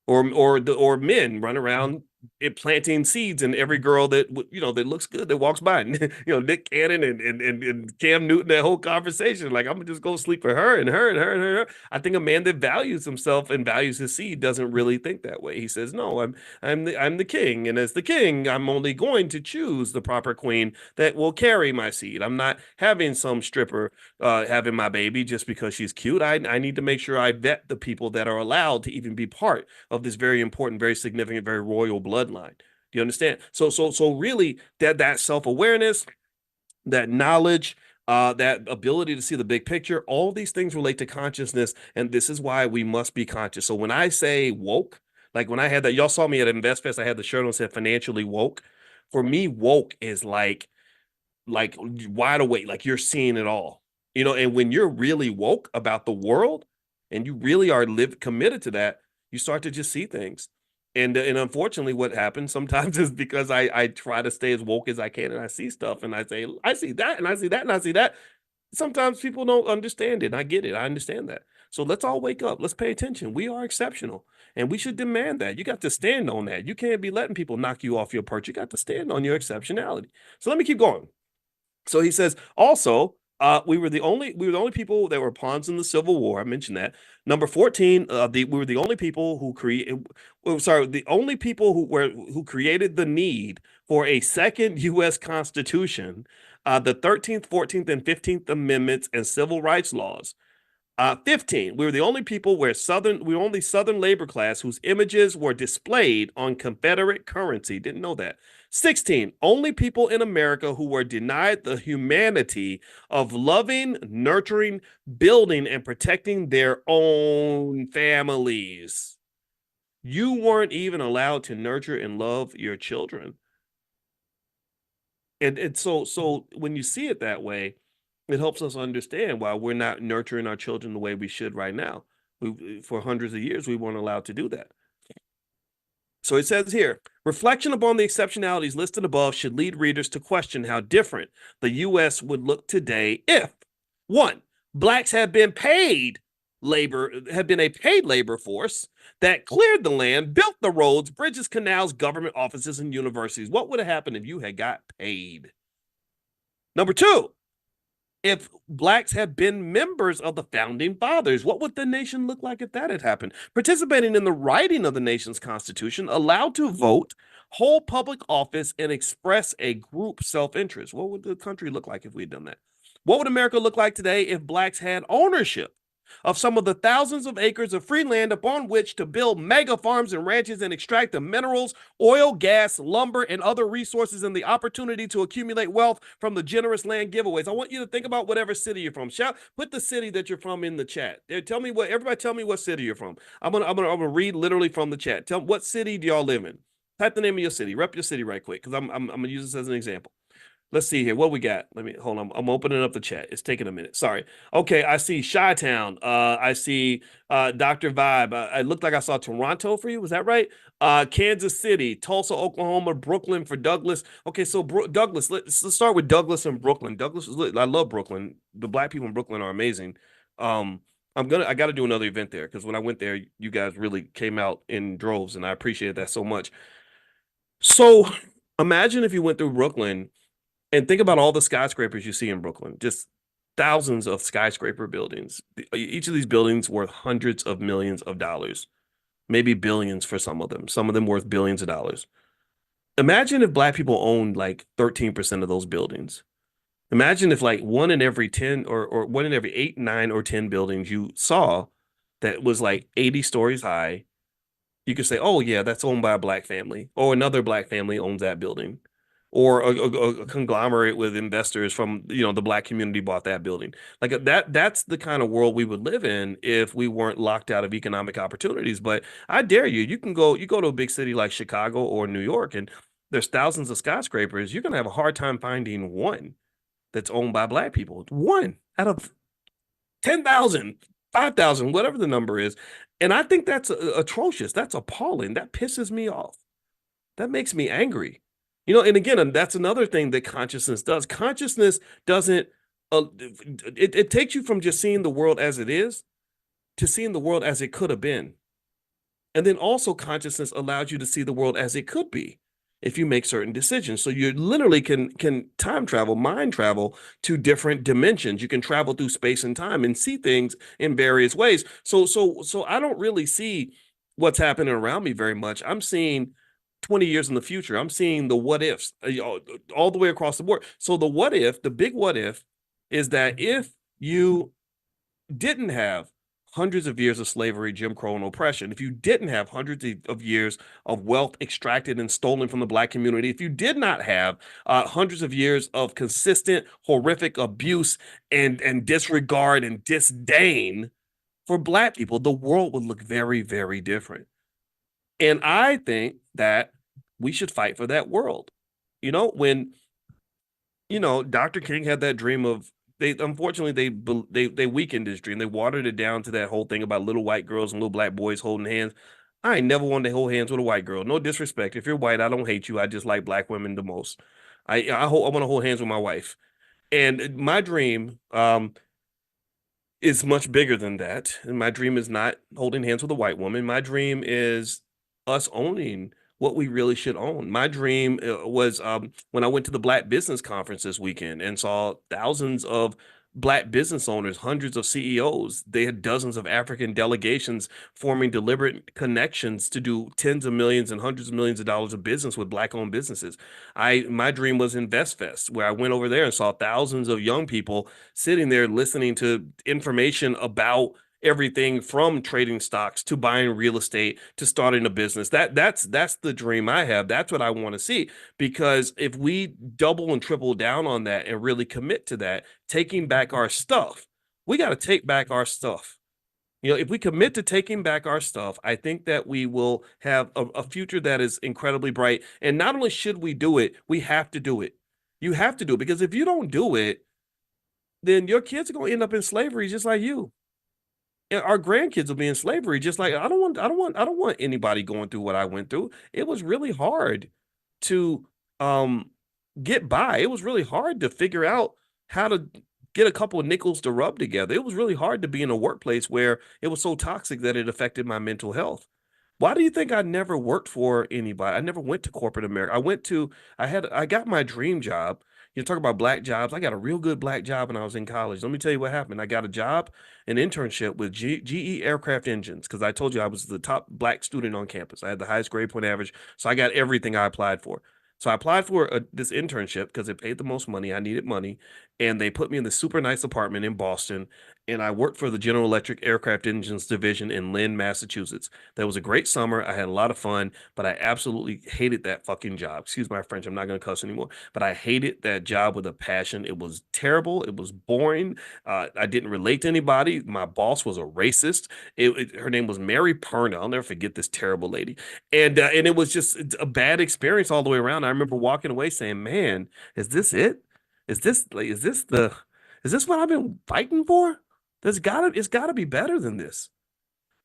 Or men run around planting seeds in every girl that that looks good that walks by. Nick Cannon and Cam Newton, that whole conversation. Like, I'm gonna just go sleep with her and her and her and her. I think a man that values himself and values his seed doesn't really think that way. He says, no, I'm the king, and as the king, I'm only going to choose the proper queen that will carry my seed. I'm not having some stripper having my baby just because she's cute. I need to make sure I vet the people that are allowed to even be part of this very important, very significant, very royal bloodline. Do you understand? So really, that self-awareness, that knowledge, that ability to see the big picture, all these things relate to consciousness, and this is why we must be conscious. So when I say woke, like when I had that, y'all saw me at InvestFest, I had the shirt on that said financially woke. For me, woke is like wide awake, like you're seeing it all. And when you're really woke about the world and you really are committed to that, you start to just see things. And unfortunately, what happens sometimes is because I try to stay as woke as I can, and I see stuff and I say, I see that and I see that and I see that. Sometimes people don't understand it. And I get it. I understand that. So let's all wake up. Let's pay attention. We are exceptional, and we should demand that. You got to stand on that. You can't be letting people knock you off your perch. You got to stand on your exceptionality. So let me keep going. So he says also, we were the only people that were pawns in the Civil War. I mentioned that. Number 14, we were the only people who the only people who created the need for a second U.S. Constitution, the 13th, 14th, and 15th Amendments and civil rights laws. 15, we were the only people we were only Southern labor class whose images were displayed on Confederate currency. Didn't know that. 16, only people in America who were denied the humanity of loving, nurturing, building, and protecting their own families. You weren't even allowed to nurture and love your children. And so when you see it that way, it helps us understand why we're not nurturing our children the way we should right now. For hundreds of years, we weren't allowed to do that. So it says here, reflection upon the exceptionalities listed above should lead readers to question how different the U.S. would look today if, 1, Blacks had been a paid labor force that cleared the land, built the roads, bridges, canals, government offices, and universities. What would have happened if you had got paid? Number 2, if Blacks had been members of the founding fathers, what would the nation look like if that had happened? Participating in the writing of the nation's constitution, allowed to vote, hold public office, and express a group self-interest. What would the country look like if we had done that? What would America look like today if Blacks had ownership of some of the thousands of acres of free land upon which to build mega farms and ranches and extract the minerals, oil, gas, lumber, and other resources, and the opportunity to accumulate wealth from the generous land giveaways? I want you to think about whatever city you're from. Put the city that you're from in the chat. Everybody tell me what city you're from. I'm gonna read literally from the chat. Tell me, what city do y'all live in? Type the name of your city. Rep your city right quick, because I'm gonna use this as an example. Let's see here. What we got? Let me hold on. I'm opening up the chat. It's taking a minute. Sorry. Okay, I see Chi-Town. I see Dr. Vibe. It looked like I saw Toronto for you. Was that right? Kansas City, Tulsa, Oklahoma, Brooklyn for Douglas. Okay, so Douglas. Let's start with Douglas and Brooklyn. Douglas I love Brooklyn. The black people in Brooklyn are amazing. Um, I got to do another event there because when I went there, you guys really came out in droves, and I appreciate that so much. So imagine if you went through Brooklyn and think about all the skyscrapers you see in Brooklyn, just thousands of skyscraper buildings. Each of these buildings worth hundreds of millions of dollars, maybe billions for some of them worth billions of dollars. Imagine if black people owned like 13% of those buildings. Imagine if like one in every 10 or one in every 8, 9, or 10 buildings you saw that was like 80 stories high, you could say, oh, yeah, that's owned by a black family, or another black family owns that building, or a conglomerate with investors from, the black community bought that building. Like that's the kind of world we would live in if we weren't locked out of economic opportunities. But I dare you, you go to a big city like Chicago or New York, and there's thousands of skyscrapers. You're gonna have a hard time finding one that's owned by black people. One out of 10,000, 5,000, whatever the number is. And I think that's atrocious. That's appalling. That pisses me off. That makes me angry. And again, that's another thing that consciousness does. Consciousness doesn't, it takes you from just seeing the world as it is to seeing the world as it could have been. And then also consciousness allows you to see the world as it could be if you make certain decisions. So you literally can time travel, mind travel to different dimensions. You can travel through space and time and see things in various ways. So I don't really see what's happening around me very much. I'm seeing 20 years in the future. I'm seeing the what ifs all the way across the board. So the big what if is that if you didn't have hundreds of years of slavery, Jim Crow, and oppression, if you didn't have hundreds of years of wealth extracted and stolen from the black community, if you did not have hundreds of years of consistent, horrific abuse and disregard and disdain for black people, the world would look very, very different. And I think that we should fight for that world. When Dr. King had that dream of unfortunately they weakened his dream. They watered it down to that whole thing about little white girls and little black boys holding hands. I ain't never wanted to hold hands with a white girl. No disrespect. If you're white, I don't hate you. I just like black women the most. I want to hold hands with my wife. And my dream is much bigger than that. And my dream is not holding hands with a white woman. My dream is us owning what we really should own. My dream was when I went to the Black Business Conference this weekend and saw thousands of Black business owners, hundreds of CEOs. They had dozens of African delegations forming deliberate connections to do tens of millions and hundreds of millions of dollars of business with Black-owned businesses. My dream was InvestFest, where I went over there and saw thousands of young people sitting there listening to information about everything from trading stocks to buying real estate to starting a business. That's the dream I have. That's what I want to see. Because if we double and triple down on that and really commit to that, taking back our stuff, we got to take back our stuff. If we commit to taking back our stuff, I think that we will have a future that is incredibly bright. And not only should we do it, we have to do it. You have to do it, because if you don't do it, then your kids are going to end up in slavery just like you. Our grandkids will be in slavery just like I don't want anybody going through what I went through. It was really hard to get by. It was really hard to figure out how to get a couple of nickels to rub together. It was really hard to be in a workplace where it was so toxic that it affected my mental health. Why do you think I never worked for anybody? I never went to corporate America. I got my dream job. You talk about black jobs. I got a real good black job when I was in college. Let me tell you what happened. I got a job, an internship with GE Aircraft Engines, because I told you I was the top black student on campus. I had the highest grade point average, so I got everything I applied for. So I applied for this internship because it paid the most money. I needed money, and they put me in this super nice apartment in Boston. and I worked for the General Electric Aircraft Engines Division in Lynn, Massachusetts. That was a great summer. I had a lot of fun, but I absolutely hated that fucking job. Excuse my French. I'm not going to cuss anymore, but I hated that job with a passion. It was terrible. It was boring. I didn't relate to anybody. My boss was a racist. Her name was Mary Perna. I'll never forget this terrible lady. And it was just a bad experience all the way around. I remember walking away saying, man, is this it? Is this what I've been fighting for? It's gotta be better than this.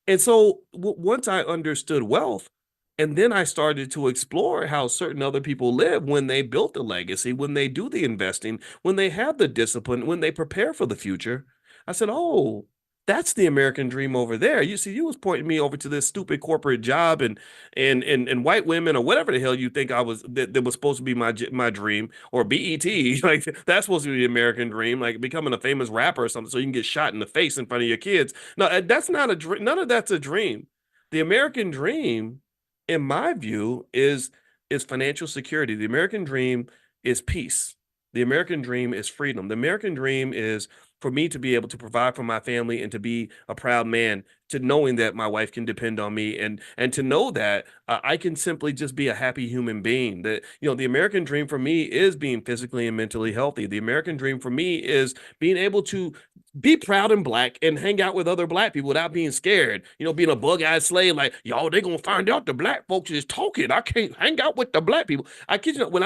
And so once I understood wealth, and then I started to explore how certain other people live when they built a legacy, when they do the investing, when they have the discipline, when they prepare for the future, I said, oh, that's the American dream over there. You see, you was pointing me over to this stupid corporate job and white women or whatever the hell you think I was that was supposed to be my dream, or BET. Like that's supposed to be the American dream, like becoming a famous rapper or something so you can get shot in the face in front of your kids. No, that's not a dream. None of that's a dream. The American dream, in my view, is financial security. The American dream is peace. The American dream is freedom. The American dream is for me to be able to provide for my family and to be a proud man, to knowing that my wife can depend on me, and to know that I can simply just be a happy human being. That, you know, the American dream for me is being physically and mentally healthy. The American dream for me is being able to be proud and black and hang out with other black people without being scared. You know, being a bug-eyed slave, like, y'all, they gonna find out the black folks is talking. I can't hang out with the black people. I kid you not, when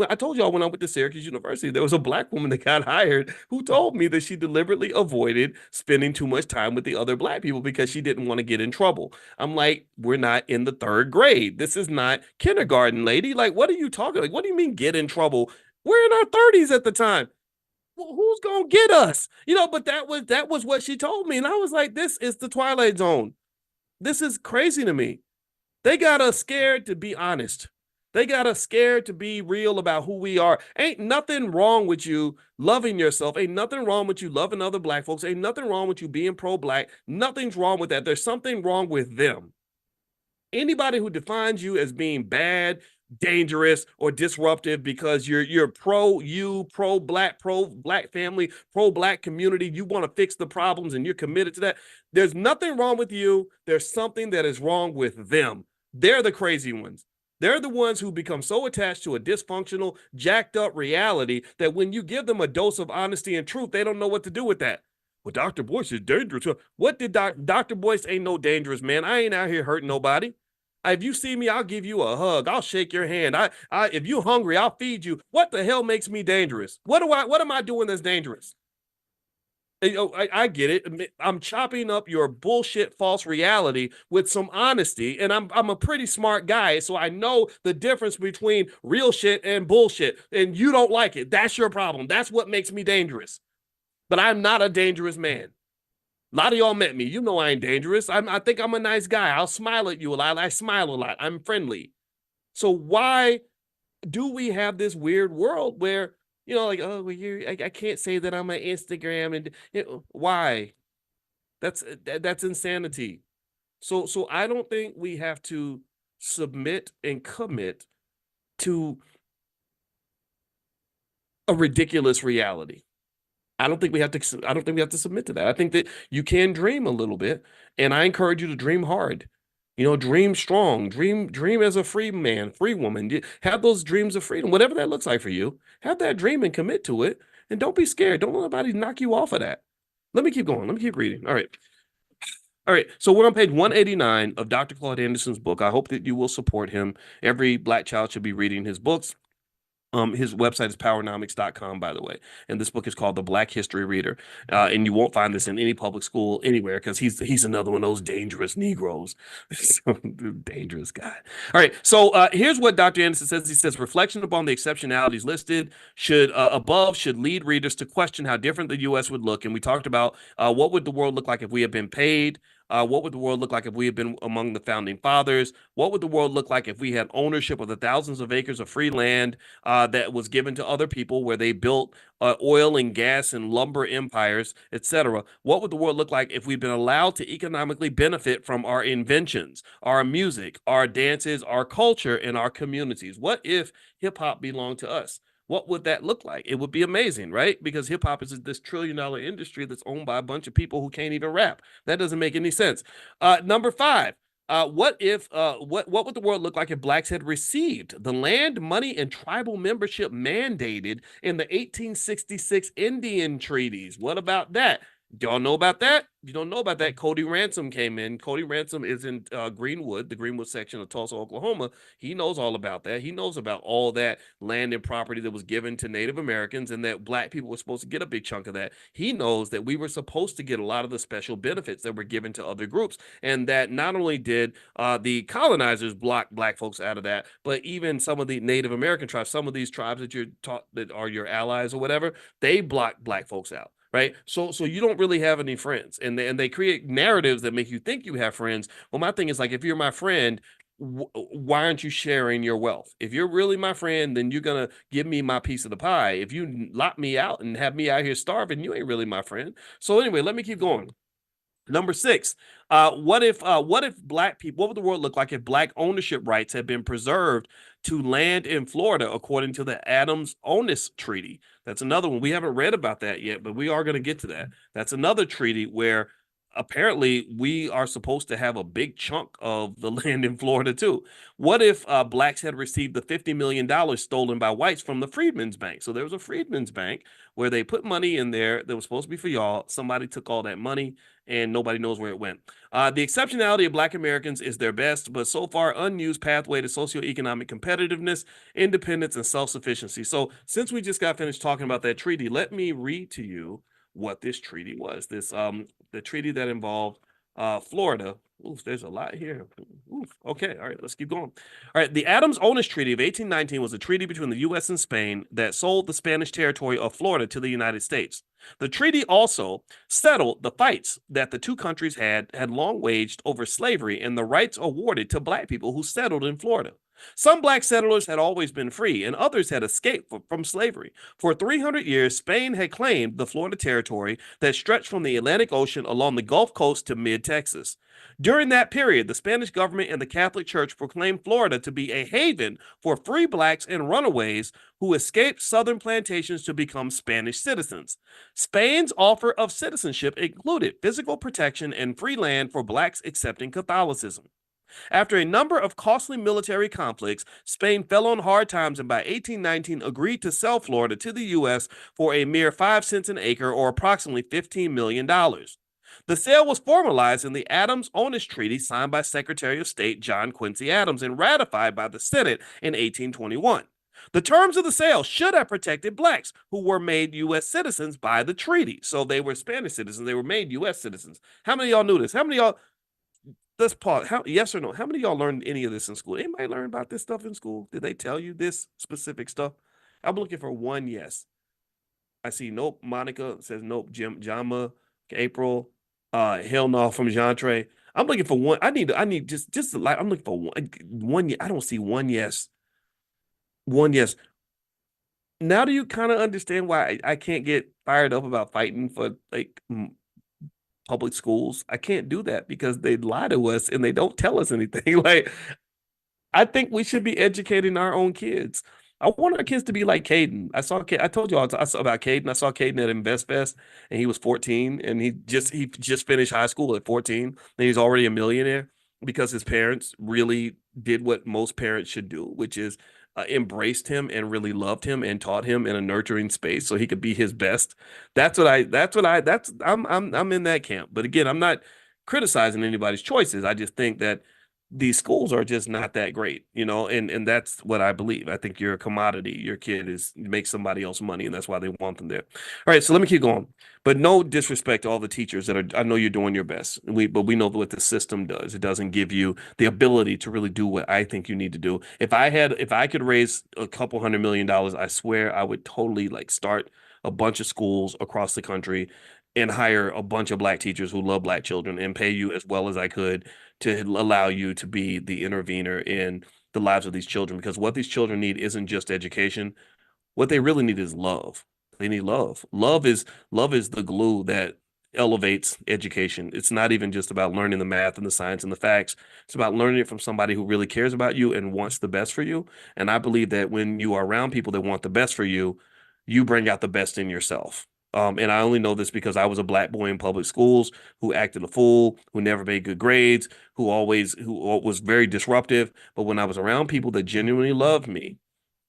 I told y'all when I went to Syracuse University, there was a black woman that got hired who told me that she deliberately avoided spending too much time with the other black people because she didn't want to get in trouble. I'm like, we're not in the third grade. This is not kindergarten, lady. Like, what are you talking? Like, what do you mean get in trouble? We're in our 30s at the time. Who's gonna get us? You know, but that was what she told me. And I was like, this is the Twilight Zone. This is crazy to me. They got us scared to be honest. They got us scared to be real about who we are. Ain't nothing wrong with you loving yourself. Ain't nothing wrong with you loving other black folks. Ain't nothing wrong with you being pro-black. Nothing's wrong with that. There's something wrong with them. Anybody who defines you as being bad, dangerous, or disruptive because you're pro black family, pro black community, you want to fix the problems and you're committed to that. There's nothing wrong with you. There's something that is wrong with them. They're the crazy ones. They're the ones who become so attached to a dysfunctional, jacked up reality that when you give them a dose of honesty and truth, they don't know what to do with that. Well, Dr. Boyce is dangerous. What did Dr. Boyce ain't no dangerous, man. I ain't out here hurting nobody. If you see me, I'll give you a hug. I'll shake your hand. If you're hungry, I'll feed you. What the hell makes me dangerous? What am I doing that's dangerous? I get it. I'm chopping up your bullshit false reality with some honesty, and I'm a pretty smart guy, so I know the difference between real shit and bullshit, and you don't like it. That's your problem. That's what makes me dangerous. But I'm not a dangerous man. A lot of y'all met me. You know I ain't dangerous. I think I'm a nice guy. I'll smile at you a lot. I smile a lot. I'm friendly. So why do we have this weird world where, you know, like, oh, well, I can't say that I'm on Instagram, and you know, why? That's insanity. So I don't think we have to submit and commit to a ridiculous reality. I don't think we have to submit to that. I think that you can dream a little bit, and I encourage you to dream hard. You know, dream strong, dream as a free man, free woman. Have those dreams of freedom, whatever that looks like for you. Have that dream and commit to it, and don't be scared. Don't let anybody knock you off of that. Let me keep going. Let me keep reading. All right. All right, so we're on page 189 of Dr. Claude Anderson's book. I hope that you will support him. Every black child should be reading his books. His website is powernomics.com, by the way. And this book is called The Black History Reader. And you won't find this in any public school anywhere because he's another one of those dangerous Negroes. Dangerous guy. All right. So here's what Dr. Anderson says. He says, reflection upon the exceptionalities listed above should lead readers to question how different the U.S. would look. And we talked about what would the world look like if we had been paid? What would the world look like if we had been among the founding fathers? What would the world look like if we had ownership of the thousands of acres of free land that was given to other people where they built oil and gas and lumber empires, etc.? What would the world look like if we'd been allowed to economically benefit from our inventions, our music, our dances, our culture, and our communities? What if hip hop belonged to us? What would that look like? It would be amazing, right? Because hip hop is this $1 trillion industry that's owned by a bunch of people who can't even rap. That doesn't make any sense. Number five. What would the world look like if blacks had received the land, money, and tribal membership mandated in the 1866 Indian treaties? What about that? Y'all know about that? You don't know about that. Cody Ransom came in. Cody Ransom is in Greenwood, the Greenwood section of Tulsa, Oklahoma. He knows all about that. He knows about all that land and property that was given to Native Americans and that black people were supposed to get a big chunk of that. He knows that we were supposed to get a lot of the special benefits that were given to other groups, and that not only did the colonizers block black folks out of that, but even some of the Native American tribes, some of these tribes that you're taught that are your allies or whatever, they block black folks out. Right. So you don't really have any friends, and they create narratives that make you think you have friends. Well, my thing is like, if you're my friend, why aren't you sharing your wealth? If you're really my friend, then you're going to give me my piece of the pie. If you lock me out and have me out here starving, you ain't really my friend. So anyway, let me keep going. Number six, what if black people, what would the world look like if black ownership rights had been preserved to land in Florida according to the Adams-Onis Treaty? That's another one. We haven't read about that yet, but we are going to get to that. That's another treaty where apparently we are supposed to have a big chunk of the land in Florida too. What if blacks had received the $50 million stolen by whites from the Freedmen's Bank? So there was a Freedmen's Bank where they put money in there that was supposed to be for y'all. Somebody took all that money and nobody knows where it went. The exceptionality of black Americans is their best, but so far unused pathway to socioeconomic competitiveness, independence, and self-sufficiency. So since we just got finished talking about that treaty, let me read to you what this treaty was. The treaty that involved Florida. Oof, there's a lot here. Oof. Okay, all right, let's keep going. All right, the Adams-Onis Treaty of 1819 was a treaty between the U.S. and Spain that sold the Spanish territory of Florida to the United States. The treaty also settled the fights that the two countries had long waged over slavery and the rights awarded to black people who settled in Florida. Some black settlers had always been free, and others had escaped from slavery. For 300 years, Spain had claimed the Florida territory that stretched from the Atlantic Ocean along the Gulf Coast to mid-Texas. During that period, the Spanish government and the Catholic Church proclaimed Florida to be a haven for free blacks and runaways who escaped southern plantations to become Spanish citizens. Spain's offer of citizenship included physical protection and free land for blacks accepting Catholicism. After a number of costly military conflicts, Spain fell on hard times and by 1819 agreed to sell Florida to the U.S. for a mere 5 cents an acre or approximately $15 million. The sale was formalized in the Adams-Onis Treaty signed by Secretary of State John Quincy Adams and ratified by the Senate in 1821. The terms of the sale should have protected blacks who were made U.S. citizens by the treaty. So they were Spanish citizens. They were made U.S. citizens. How many of y'all knew this? How many of y'all... Let's pause. Yes or no? How many of y'all learned any of this in school? Anybody learn about this stuff in school? Did they tell you this specific stuff? I'm looking for one yes. I see nope. Monica says nope. Jama, April, hell no from Jean Trey. I'm looking for one. I need just like I'm looking for one. I don't see one yes. One yes. Now do you kind of understand why I can't get fired up about fighting for like public schools? I can't do that because they lie to us and they don't tell us anything. Like, I think we should be educating our own kids. I want our kids to be like Caden. I told you all I saw about Caden. I saw Caden at Invest Fest and he was 14 and he just finished high school at 14 and he's already a millionaire because his parents really did what most parents should do, which is embraced him and really loved him and taught him in a nurturing space so he could be his best. I'm in that camp. But again, I'm not criticizing anybody's choices. I just think that these schools are just not that great, and that's what I believe. I think you're a commodity. Your kid makes somebody else money, and that's why they want them there. All right, so let me keep going. But no disrespect to all the teachers I know you're doing your best. But we know what the system does. It doesn't give you the ability to really do what I think you need to do. If I could raise a couple $100 million, I swear I would totally like start a bunch of schools across the country and hire a bunch of black teachers who love black children and pay you as well as I could to allow you to be the intervener in the lives of these children, because what these children need isn't just education. What they really need is love. They need love. Love is the glue that elevates education. It's not even just about learning the math and the science and the facts. It's about learning it from somebody who really cares about you and wants the best for you. And I believe that when you are around people that want the best for you, you bring out the best in yourself. And I only know this because I was a black boy in public schools who acted a fool, who never made good grades, who was very disruptive. But when I was around people that genuinely loved me,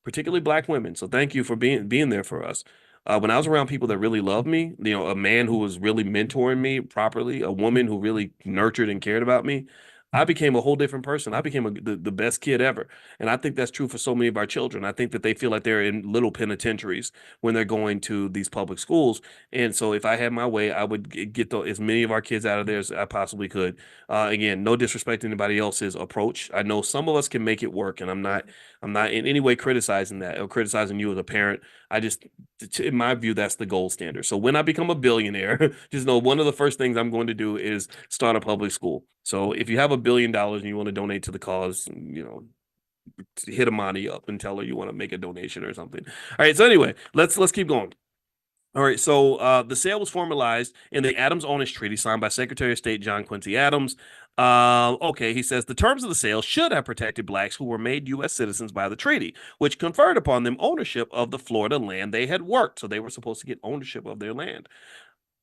particularly black women. So thank you for being there for us. When I was around people that really loved me, a man who was really mentoring me properly, a woman who really nurtured and cared about me, I became a whole different person. I became the best kid ever. And I think that's true for so many of our children. I think that they feel like they're in little penitentiaries when they're going to these public schools. And so if I had my way, I would get as many of our kids out of there as I possibly could. Again, no disrespect to anybody else's approach. I know some of us can make it work, and I'm not in any way criticizing that or criticizing you as a parent. I just, in my view, that's the gold standard. So when I become a billionaire, just know one of the first things I'm going to do is start a public school. So if you have $1 billion and you want to donate to the cause, hit Amani up and tell her you want to make a donation or something. All right. So anyway, let's keep going. All right, so the sale was formalized in the Adams-Onis Treaty signed by Secretary of State John Quincy Adams. Okay, he says the terms of the sale should have protected blacks who were made U.S. citizens by the treaty, which conferred upon them ownership of the Florida land they had worked. So they were supposed to get ownership of their land.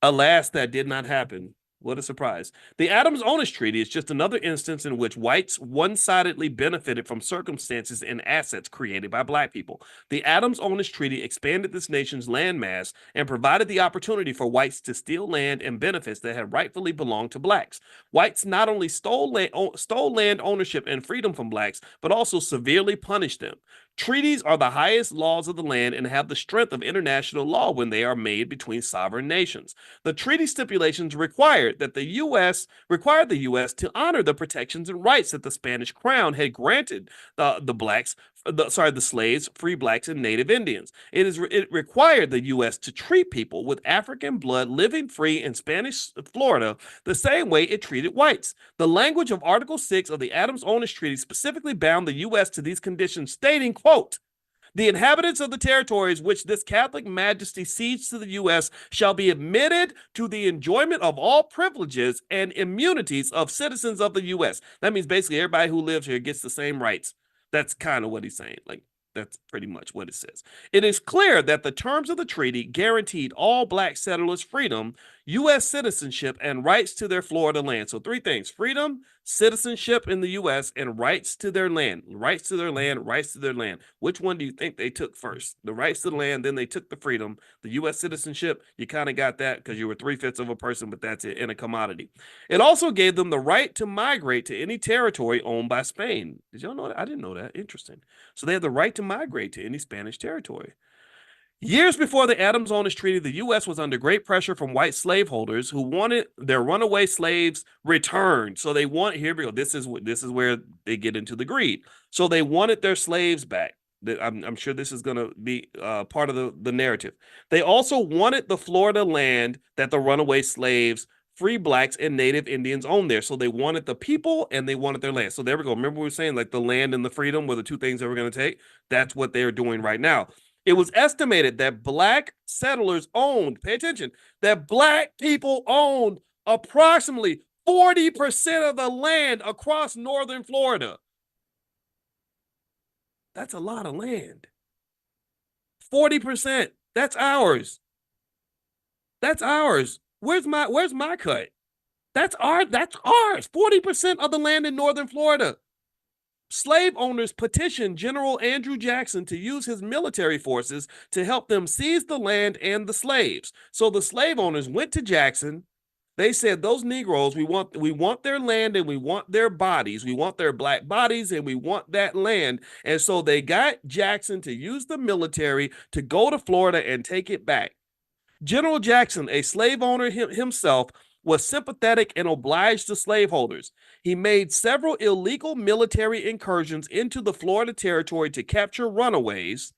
Alas, that did not happen. What a surprise. The Adams-Onis Treaty is just another instance in which whites one-sidedly benefited from circumstances and assets created by black people. The Adams-Onis Treaty expanded this nation's landmass and provided the opportunity for whites to steal land and benefits that had rightfully belonged to blacks. Whites not only stole land ownership and freedom from blacks, but also severely punished them. Treaties are the highest laws of the land and have the strength of international law when they are made between sovereign nations. The treaty stipulations required the U.S. to honor the protections and rights that the Spanish crown had granted the slaves, free blacks, and native Indians. It required the U.S. to treat people with African blood living free in Spanish Florida the same way it treated whites. The language of Article 6 of the Adams-Onis Treaty specifically bound the U.S. to these conditions, stating, quote, "The inhabitants of the territories which this Catholic Majesty cedes to the U.S. shall be admitted to the enjoyment of all privileges and immunities of citizens of the U.S." That means basically everybody who lives here gets the same rights. That's kind of what he's saying. That's pretty much what it says. It is clear that the terms of the treaty guaranteed all black settlers freedom, U.S. citizenship, and rights to their Florida land. So 3 things: freedom, citizenship in the U.S., and rights to their land. Rights to their land, rights to their land. Which one do you think they took first? The rights to the land, then they took the freedom. The U.S. citizenship, you kind of got that because you were 3/5 of a person, but that's it, in a commodity. It also gave them the right to migrate to any territory owned by Spain. Did y'all know that? I didn't know that. Interesting. So they had the right to migrate to any Spanish territory. Years before the Adams-Onis Treaty, the U.S. was under great pressure from white slaveholders who wanted their runaway slaves returned. So they want, here we go, this is where they get into the greed. So they wanted their slaves back. I'm sure this is going to be part of the narrative. They also wanted the Florida land that the runaway slaves, free blacks, and native Indians owned there. So they wanted the people and they wanted their land. So there we go. Remember we were saying like the land and the freedom were the 2 things that we're going to take? That's what they're doing right now. It was estimated that black settlers owned, pay attention, that black people owned approximately 40% of the land across northern Florida. That's a lot of land. 40%. That's ours. That's ours. Where's my cut? That's ours. 40% of the land in northern Florida. Slave owners petitioned General Andrew Jackson to use his military forces to help them seize the land and the slaves. So the slave owners went to Jackson. They said, those Negroes, we want their land and we want their bodies. We want their black bodies and we want that land. And so they got Jackson to use the military to go to Florida and take it back. General Jackson, a slave owner himself, was sympathetic and obliged the slaveholders. He made several illegal military incursions into the Florida territory to capture runaways,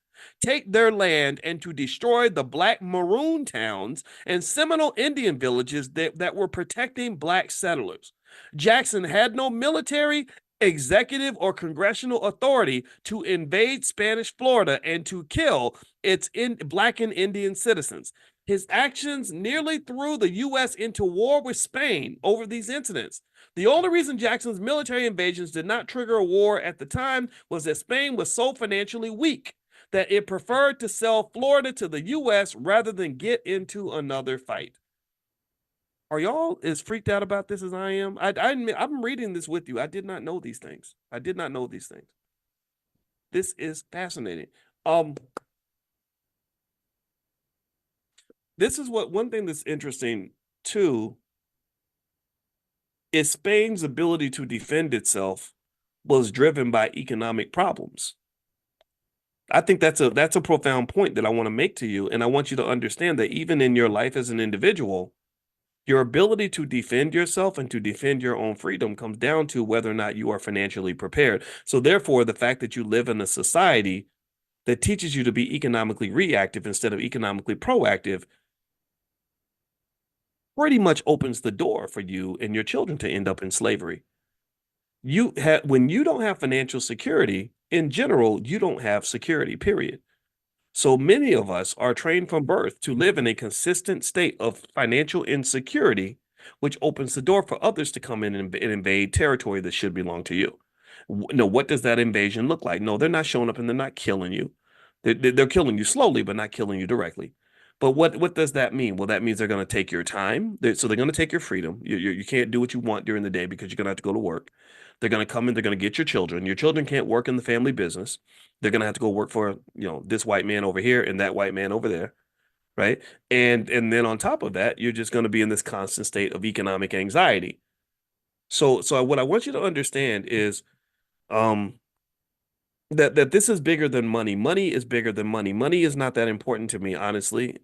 take their land, and to destroy the black maroon towns and Seminole Indian villages that were protecting black settlers. Jackson had no military, executive, or congressional authority to invade Spanish Florida and to kill its black and Indian citizens. His actions nearly threw the U.S. into war with Spain over these incidents. The only reason Jackson's military invasions did not trigger a war at the time was that Spain was so financially weak that it preferred to sell Florida to the U.S. rather than get into another fight. Are y'all as freaked out about this as I am? I'm reading this with you. I did not know these things. I did not know these things. This is fascinating. This is what one thing that's interesting too is Spain's ability to defend itself was driven by economic problems. I think that's a profound point that I want to make to you, and I want you to understand that even in your life as an individual, your ability to defend yourself and to defend your own freedom comes down to whether or not you are financially prepared. So therefore, the fact that you live in a society that teaches you to be economically reactive instead of economically proactive pretty much opens the door for you and your children to end up in slavery. When you don't have financial security, in general, you don't have security, period. So many of us are trained from birth to live in a consistent state of financial insecurity, which opens the door for others to come in and invade territory that should belong to you. No, what does that invasion look like? No, they're not showing up and they're not killing you. They're killing you slowly, but not killing you directly. But what does that mean? Well, that means they're going to take your time. So they're going to take your freedom. You can't do what you want during the day because you're going to have to go to work. They're going to come in. They're going to get your children. Your children can't work in the family business. They're going to have to go work for, this white man over here and that white man over there, right? And then on top of that, you're just going to be in this constant state of economic anxiety. So what I want you to understand is that this is bigger than money. Money is bigger than money. Money is not that important to me, honestly.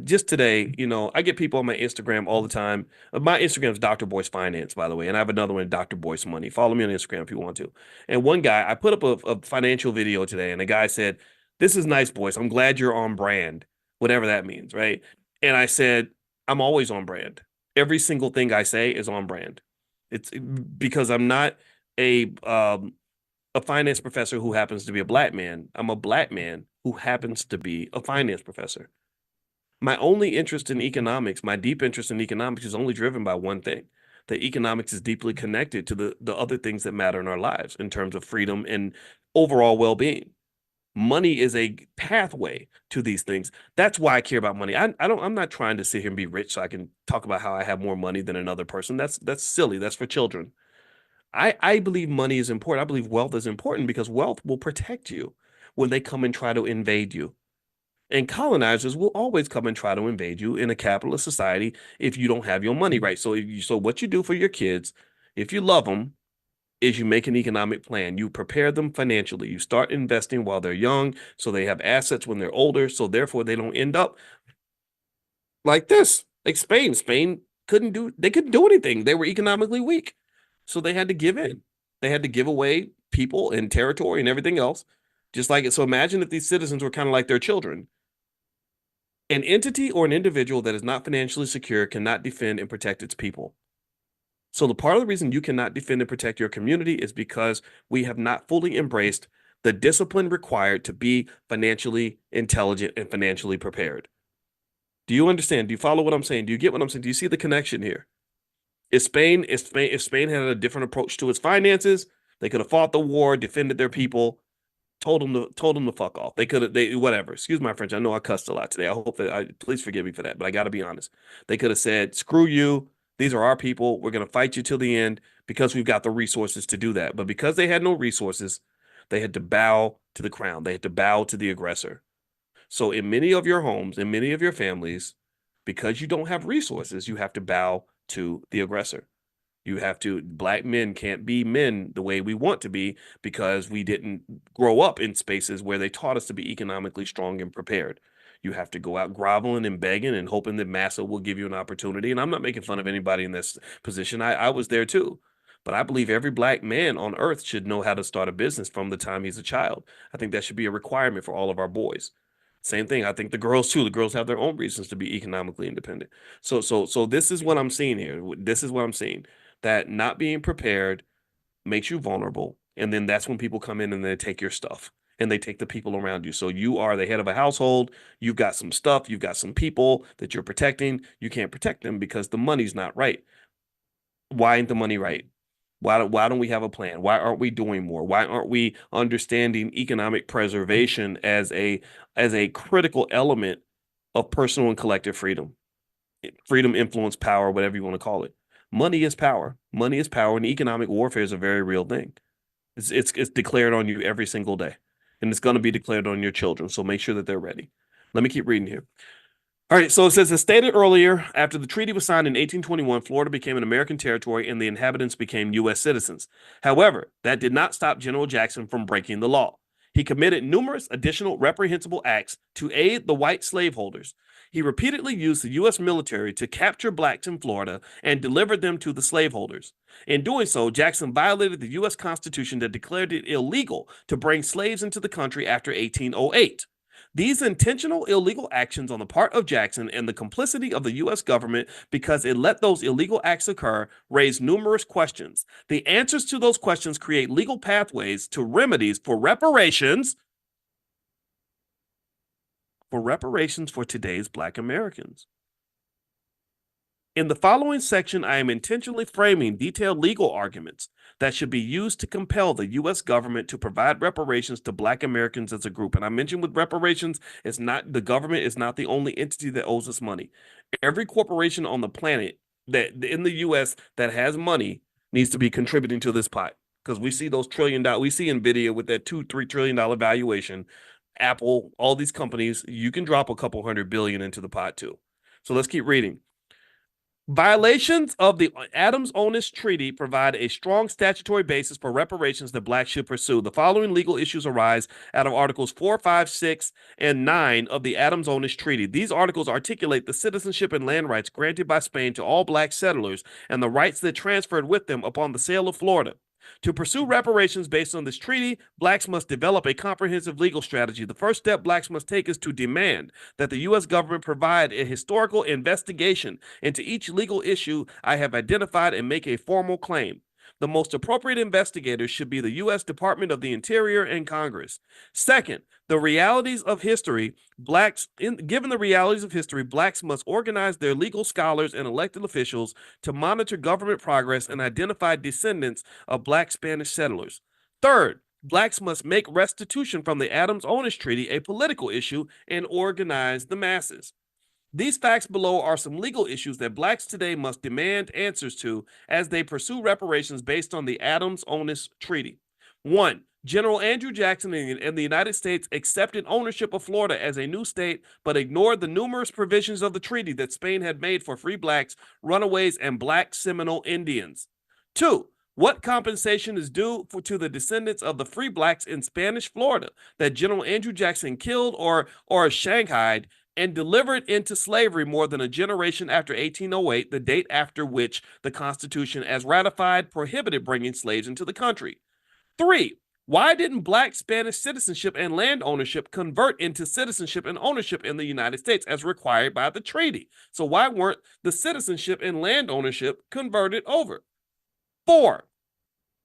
Just today, I get people on my Instagram all the time. My Instagram is Dr. Boyce Finance, by the way, and I have another one, Dr. Boyce Money. Follow me on Instagram if you want to. And one guy, I put up a financial video today, and the guy said, "This is nice, Boyce. I'm glad you're on brand," whatever that means, right? And I said, "I'm always on brand. Every single thing I say is on brand. It's because I'm not a finance professor who happens to be a black man. I'm a black man who happens to be a finance professor. My only interest in economics, my deep interest in economics is only driven by one thing, that economics is deeply connected to the other things that matter in our lives in terms of freedom and overall well-being. Money is a pathway to these things. That's why I care about money. I'm not trying to sit here and be rich so I can talk about how I have more money than another person. That's silly. That's for children. I believe money is important. I believe wealth is important because wealth will protect you when they come and try to invade you. And colonizers will always come and try to invade you in a capitalist society if you don't have your money right. So what you do for your kids, if you love them, is you make an economic plan. You prepare them financially. You start investing while they're young, so they have assets when they're older. So therefore, they don't end up like this, like Spain. Spain couldn't do anything. They were economically weak. So they had to give in. They had to give away people and territory and everything else. Just like it. So imagine if these citizens were kind of like their children. An entity or an individual that is not financially secure cannot defend and protect its people. So the part of the reason you cannot defend and protect your community is because we have not fully embraced the discipline required to be financially intelligent and financially prepared. Do you understand? Do you follow what I'm saying? Do you get what I'm saying? Do you see the connection here? If Spain had a different approach to its finances, they could have fought the war, defended their people, told them to fuck off. Whatever. Excuse my French. I know I cussed a lot today. I hope please forgive me for that, but I got to be honest. They could have said, "Screw you. These are our people. We're going to fight you till the end because we've got the resources to do that." But because they had no resources, they had to bow to the crown. They had to bow to the aggressor. So in many of your homes, in many of your families, because you don't have resources, you have to bow to the aggressor. Black men can't be men the way we want to be because we didn't grow up in spaces where they taught us to be economically strong and prepared. You have to go out groveling and begging and hoping that massa will give you an opportunity. And I'm not making fun of anybody in this position. I was there too. But I believe every black man on earth should know how to start a business from the time he's a child. I think that should be a requirement for all of our boys. Same thing. I think the girls too. The girls have their own reasons to be economically independent. So this is what I'm seeing here. This is what I'm seeing. That not being prepared makes you vulnerable. And then that's when people come in and they take your stuff. and they take the people around you. So you are the head of a household. You've got some stuff. You've got some people that you're protecting. You can't protect them because the money's not right. Why ain't the money right? Why don't we have a plan? Why aren't we doing more? Why aren't we understanding economic preservation as a critical element of personal and collective freedom? Freedom, influence, power, whatever you want to call it. Money is power. Money is power, and economic warfare is a very real thing. It's declared on you every single day, and it's going to be declared on your children. So make sure that they're ready. Let me keep reading here. All right, so it says, as stated earlier, after the treaty was signed in 1821, Florida became an American territory and the inhabitants became U.S. citizens. However, that did not stop General Jackson from breaking the law. He committed numerous additional reprehensible acts to aid the white slaveholders. He repeatedly used the U.S. military to capture blacks in Florida and delivered them to the slaveholders. In doing so, Jackson violated the U.S. Constitution that declared it illegal to bring slaves into the country after 1808. These intentional illegal actions on the part of Jackson and the complicity of the U.S. government, because it let those illegal acts occur, raise numerous questions. The answers to those questions create legal pathways to remedies for reparations for today's Black Americans. In the following section, I am intentionally framing detailed legal arguments that should be used to compel the U.S. government to provide reparations to Black Americans as a group. And I mentioned with reparations, the government is not the only entity that owes us money. Every corporation on the planet that in the U.S. that has money needs to be contributing to this pot, because we see those $1 trillion. We see NVIDIA with that $2-3 trillion valuation. Apple, all these companies, you can drop a couple $100 billion into the pot too. So let's keep reading. Violations of the Adams-Onis Treaty provide a strong statutory basis for reparations that blacks should pursue. The following legal issues arise out of Articles 4, 5, 6, and 9 of the Adams-Onis Treaty. These articles articulate the citizenship and land rights granted by Spain to all black settlers and the rights that transferred with them upon the sale of Florida. To pursue reparations based on this treaty, blacks must develop a comprehensive legal strategy. The first step blacks must take is to demand that the U.S. government provide a historical investigation into each legal issue I have identified and make a formal claim. The most appropriate investigators should be the U.S. Department of the Interior and Congress. Second, the realities of history, given the realities of history, blacks must organize their legal scholars and elected officials to monitor government progress and identify descendants of black Spanish settlers. Third, blacks must make restitution from the Adams-Onis Treaty a political issue and organize the masses. These facts below are some legal issues that blacks today must demand answers to as they pursue reparations based on the Adams-Onis Treaty. 1. General Andrew Jackson and the United States accepted ownership of Florida as a new state, but ignored the numerous provisions of the treaty that Spain had made for free blacks, runaways, and black Seminole Indians. 2. What compensation is due to the descendants of the free blacks in Spanish Florida that General Andrew Jackson killed or shanghaied and delivered into slavery more than a generation after 1808, the date after which the Constitution, as ratified, prohibited bringing slaves into the country? 3. Why didn't black Spanish citizenship and land ownership convert into citizenship and ownership in the United States as required by the treaty? So why weren't the citizenship and land ownership converted over? 4.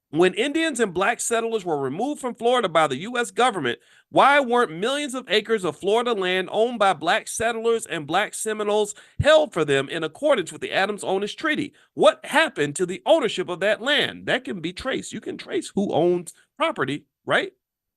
When Indians and black settlers were removed from Florida by the U.S. government, why weren't millions of acres of Florida land owned by black settlers and black Seminoles held for them in accordance with the Adams-Onis Treaty? What happened to the ownership of that land? That can be traced. You can trace who owns property, right?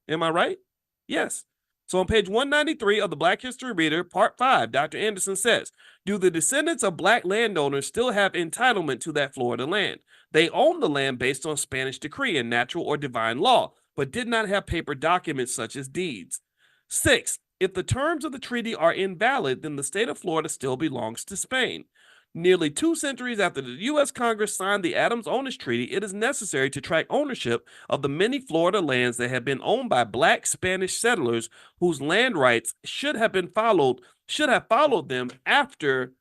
Am I right? Yes. So on page 193 of the Black History Reader, Part 5, Dr. Anderson says, do the descendants of black landowners still have entitlement to that Florida land? They owned the land based on Spanish decree and natural or divine law, but did not have paper documents such as deeds. 6. If the terms of the treaty are invalid, then the state of Florida still belongs to Spain. Nearly 2 centuries after the U.S. Congress signed the Adams-Onis Treaty, it is necessary to track ownership of the many Florida lands that have been owned by black Spanish settlers whose land rights should have followed them after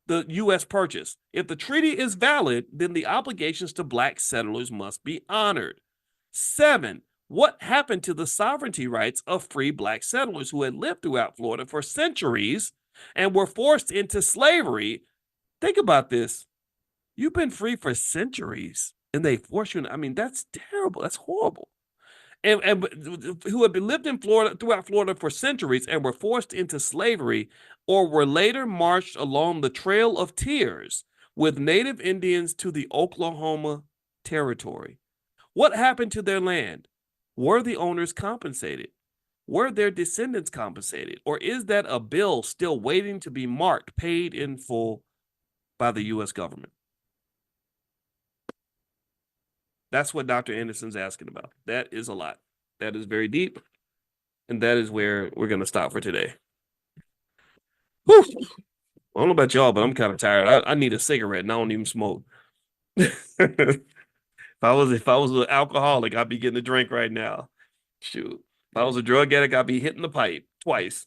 the U.S. purchase. If the treaty is valid, then the obligations to black settlers must be honored. 7. What happened to the sovereignty rights of free black settlers who had lived throughout Florida for centuries and were forced into slavery? Think about this. You've been free for centuries and they force you. I mean, that's terrible. That's horrible. and who had been lived in Florida throughout Florida for centuries and were forced into slavery or were later marched along the Trail of Tears with native Indians to the Oklahoma Territory. What happened to their land? Were the owners compensated? Were their descendants compensated? Or is that a bill still waiting to be marked, paid in full by the U.S. government? That's what Dr. Anderson's asking about. That is a lot. That is very deep. And that is where we're going to stop for today. Whew. I don't know about y'all, but I'm kind of tired. I need a cigarette and I don't even smoke. If I was an alcoholic, I'd be getting a drink right now. Shoot. If I was a drug addict, I'd be hitting the pipe twice.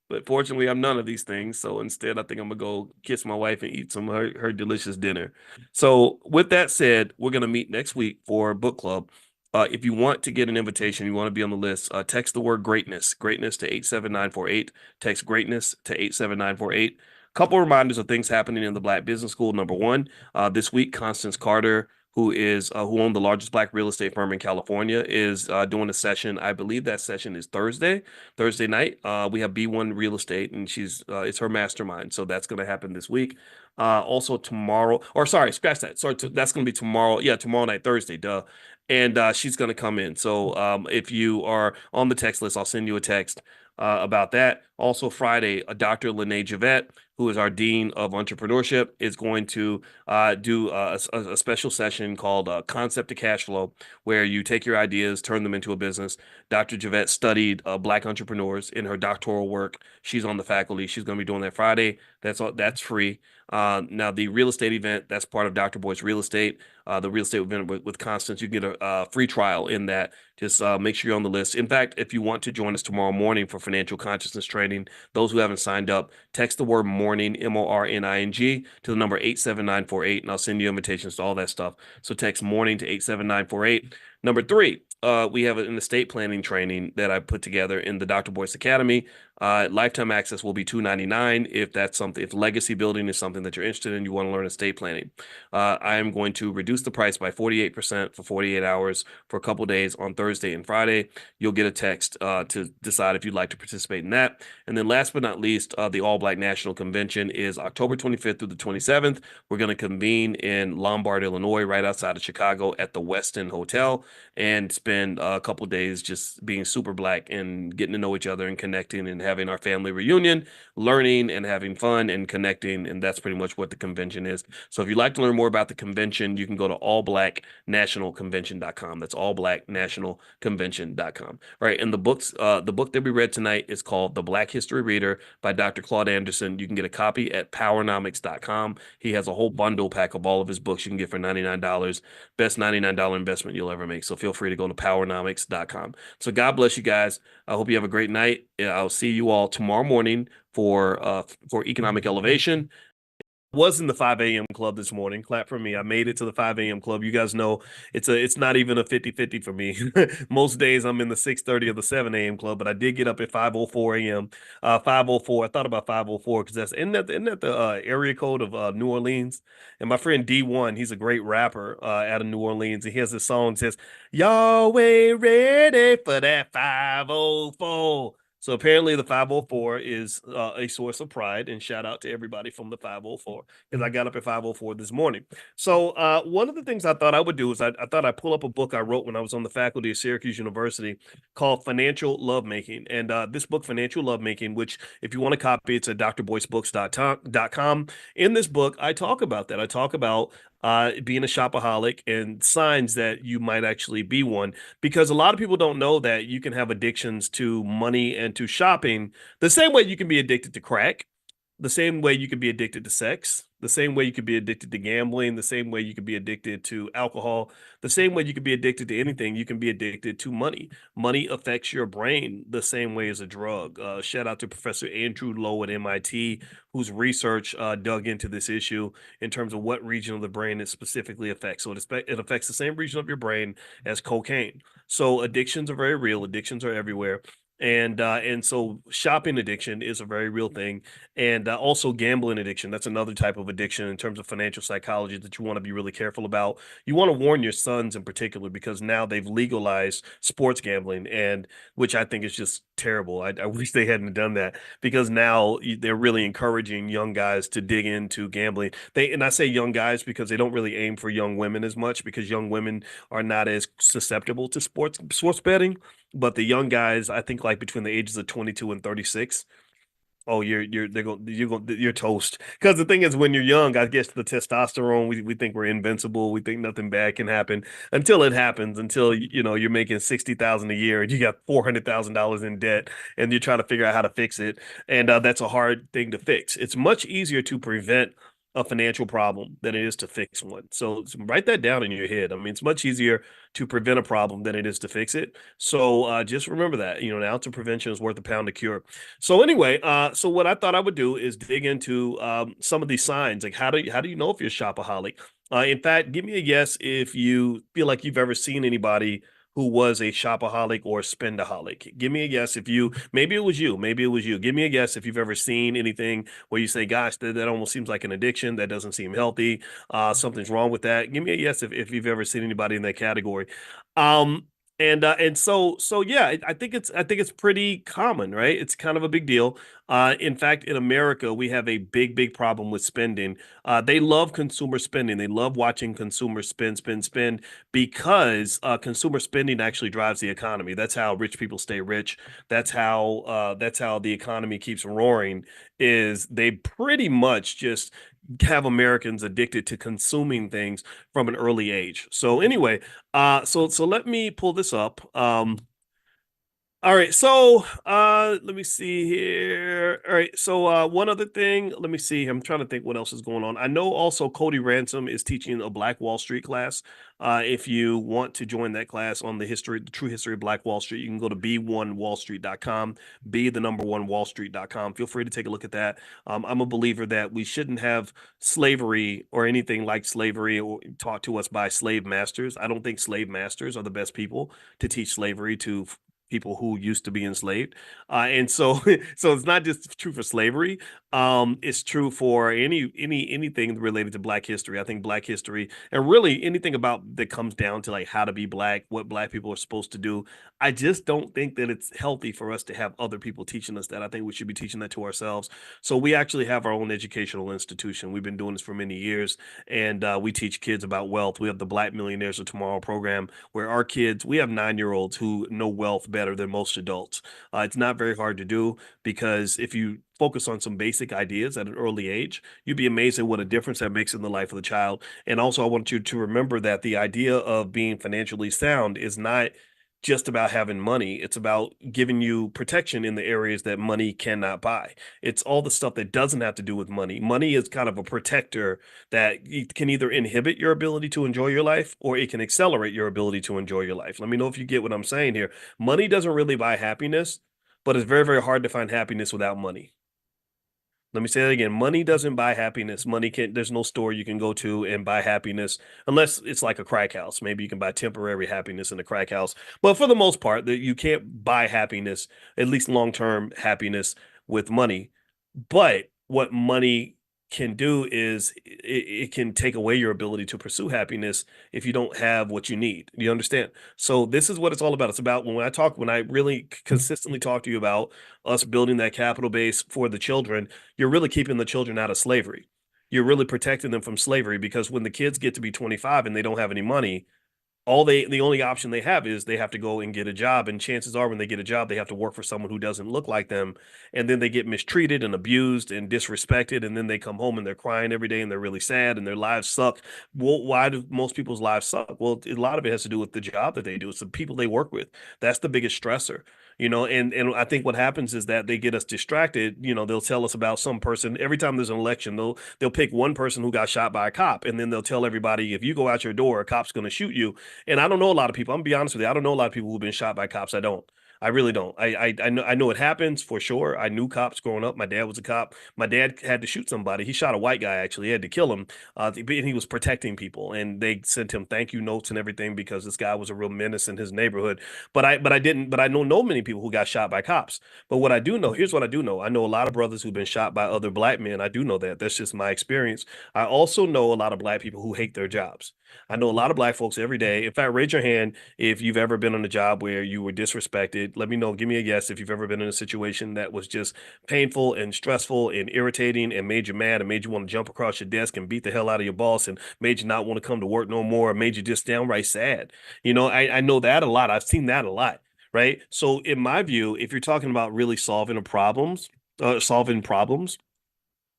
But fortunately, I'm none of these things. So instead, I think I'm gonna go kiss my wife and eat some of her delicious dinner. So with that said, we're gonna meet next week for book club. If you want to get an invitation, you want to be on the list, text the word greatness to 87948. Text greatness to 87948. Couple reminders of things happening in the Black Business School. Number one, this week, Constance Carter, who owned the largest Black real estate firm in California, is doing a session. I believe that session is Thursday night. We have B1 Real Estate, and it's her mastermind, so that's going to happen this week. Also tomorrow, or sorry, scratch that. Sorry, that's going to be tomorrow. Yeah, tomorrow night, Thursday, duh. And she's going to come in. So if you are on the text list, I'll send you a text about that. Also Friday, Dr. Lene Javette, who is our Dean of Entrepreneurship, is going to do a special session called Concept to Cash Flow, where you take your ideas, turn them into a business. Dr. Javette studied Black entrepreneurs in her doctoral work. She's on the faculty. She's going to be doing that Friday. That's free. Now, the real estate event, that's part of Dr. Boyce Real Estate. The real estate event with Constance, you get a free trial in that. Just make sure you're on the list. In fact, if you want to join us tomorrow morning for financial consciousness training, those who haven't signed up, text the word morning, MORNING, to the number 87948, and I'll send you invitations to all that stuff. So text morning to 87948. Number three, we have an estate planning training that I put together in the Dr. Boyce Academy. Lifetime access will be $299 if legacy building is something that you're interested in, you want to learn estate planning. I am going to reduce the price by 48% for 48 hours for a couple days on Thursday and Friday. You'll get a text to decide if you'd like to participate in that. And then last but not least, the All Black National Convention is October 25th through the 27th. We're going to convene in Lombard, Illinois, right outside of Chicago at the Westin Hotel, and spend a couple days just being super Black and getting to know each other and connecting and having our family reunion, learning and having fun and connecting. And that's pretty much what the convention is. So if you'd like to learn more about the convention, you can go to allblacknationalconvention.com. That's allblacknationalconvention.com. All right. And the book that we read tonight is called The Black History Reader by Dr. Claude Anderson. You can get a copy at powernomics.com. He has a whole bundle pack of all of his books you can get for $99. Best $99 investment you'll ever make. So feel free to go to powernomics.com. So God bless you guys. I hope you have a great night. I'll see you all tomorrow morning for Economic Elevation. Was in the 5 a.m. club this morning. Clap for me. I made it to the 5 a.m. club. You guys know it's not even a 50-50 for me. Most days I'm in the 6:30 or the 7 a.m. club, but I did get up at 5:04 a.m. 5:04. I thought about 5:04 because isn't that the area code of New Orleans? And my friend D1, he's a great rapper out of New Orleans, and he has this song that says, "Y'all ain't ready for that 5:04." So apparently the 5:04 is a source of pride, and shout out to everybody from the 5:04 because I got up at 5:04 this morning. So one of the things I thought I would do is I thought I'd pull up a book I wrote when I was on the faculty of Syracuse University called Financial Lovemaking. And this book, Financial Lovemaking, which if you want a copy, it's at drboycebooks.com. In this book, I talk about that. I talk about being a shopaholic and signs that you might actually be one, because a lot of people don't know that you can have addictions to money and to shopping the same way you can be addicted to crack, the same way you could be addicted to sex, the same way you could be addicted to gambling, the same way you could be addicted to alcohol, the same way you could be addicted to anything, you can be addicted to money. Money affects your brain the same way as a drug. Shout out to Professor Andrew Lowe at MIT, whose research dug into this issue in terms of what region of the brain it specifically affects. So it affects the same region of your brain as cocaine. So addictions are very real. Addictions are everywhere. And so shopping addiction is a very real thing, and also gambling addiction. That's another type of addiction in terms of financial psychology that you want to be really careful about. You want to warn your sons in particular because now they've legalized sports gambling, and which I think is just terrible. I wish they hadn't done that because now they're really encouraging young guys to dig into gambling. And I say young guys because they don't really aim for young women as much because young women are not as susceptible to sports betting. But the young guys, I think like between the ages of 22 and 36, oh, you're toast. Because the thing is, when you're young, I guess the testosterone, we think we're invincible. We think nothing bad can happen until it happens, until you're making 60,000 a year and you got $400,000 in debt and you're trying to figure out how to fix it. And that's a hard thing to fix. It's much easier to prevent a financial problem than it is to fix one. So write that down in your head. I mean, it's much easier to prevent a problem than it is to fix it. So just remember that, an ounce of prevention is worth a pound of cure. So anyway, so what I thought I would do is dig into some of these signs. Like how do you know if you're a shopaholic? In fact, give me a yes if you feel like you've ever seen anybody who was a shopaholic or spendaholic. Give me a yes if you, maybe it was you, maybe it was you. Give me a yes if you've ever seen anything where you say, gosh, that almost seems like an addiction. That doesn't seem healthy. Something's wrong with that. Give me a yes if you've ever seen anybody in that category. Um, and so yeah, I think it's pretty common, right? It's kind of a big deal. In fact, in America, we have a big problem with spending. They love consumer spending. They love watching consumers spend because consumer spending actually drives the economy. That's how rich people stay rich. That's how the economy keeps roaring. Is they pretty much just have Americans addicted to consuming things from an early age. So anyway, so let me pull this up. All right, so let me see here. All right, so one other thing, let me see. I'm trying to think what else is going on. I know also Cody Ransom is teaching a Black Wall Street class. If you want to join that class on the true history of Black Wall Street, you can go to b1wallstreet.com, be the number one wallstreet.com. Feel free to take a look at that. I'm a believer that we shouldn't have slavery or anything like slavery or taught to us by slave masters. I don't think slave masters are the best people to teach slavery to people who used to be enslaved. And so so it's not just true for slavery. It's true for anything related to Black history. I think Black history and really anything about that comes down to like how to be Black, what Black people are supposed to do. I just don't think that it's healthy for us to have other people teaching us that. I think we should be teaching that to ourselves. So we actually have our own educational institution. We've been doing this for many years, and we teach kids about wealth. We have the Black Millionaires of Tomorrow program, where our kids, we have 9-year olds who know wealth better than most adults. It's not very hard to do because if you focus on some basic ideas at an early age, you'd be amazed at what a difference that makes in the life of the child. And also, I want you to remember that the idea of being financially sound is not just about having money. It's about giving you protection in the areas that money cannot buy. It's all the stuff that doesn't have to do with money. Money is kind of a protector that can either inhibit your ability to enjoy your life or it can accelerate your ability to enjoy your life. Let me know if you get what I'm saying here. Money doesn't really buy happiness, but it's very, very hard to find happiness without money. Let me say that again. Money doesn't buy happiness. There's no store you can go to and buy happiness unless it's like a crack house. Maybe you can buy temporary happiness in a crack house. But for the most part, that you can't buy happiness, at least long-term happiness with money. But what money can do is it can take away your ability to pursue happiness if you don't have what you need. Do you understand? So this is what it's all about. It's about when I really consistently talk to you about us building that capital base for the children, you're really keeping the children out of slavery. You're really protecting them from slavery because when the kids get to be 25 and they don't have any money, the only option they have is they have to go and get a job, and chances are when they get a job they have to work for someone who doesn't look like them, and then they get mistreated and abused and disrespected, and then they come home and they're crying every day and they're really sad and their lives suck. Well, why do most people's lives suck? Well, a lot of it has to do with the job that they do. It's the people they work with. That's the biggest stressor. And I think what happens is that they get us distracted. They'll tell us about some person every time there's an election. They'll pick one person who got shot by a cop, and then they'll tell everybody if you go out your door, a cop's going to shoot you. And I don't know a lot of people. I'm gonna be honest with you. I don't know a lot of people who've been shot by cops. I don't. I really don't. I know it happens for sure. I knew cops growing up. My dad was a cop. My dad had to shoot somebody. He shot a white guy actually. He had to kill him. And he was protecting people, and they sent him thank you notes and everything because this guy was a real menace in his neighborhood. But I know many people who got shot by cops. But what I do know, here's what I do know. I know a lot of brothers who've been shot by other black men. I do know that. That's just my experience. I also know a lot of black people who hate their jobs. I know a lot of black folks every day. In fact, raise your hand if you've ever been on a job where you were disrespected. Let me know. Give me a yes if you've ever been in a situation that was just painful and stressful and irritating and made you mad and made you want to jump across your desk and beat the hell out of your boss and made you not want to come to work no more, or made you just downright sad. I know that a lot. I've seen that a lot. Right. So in my view, if you're talking about really solving problems,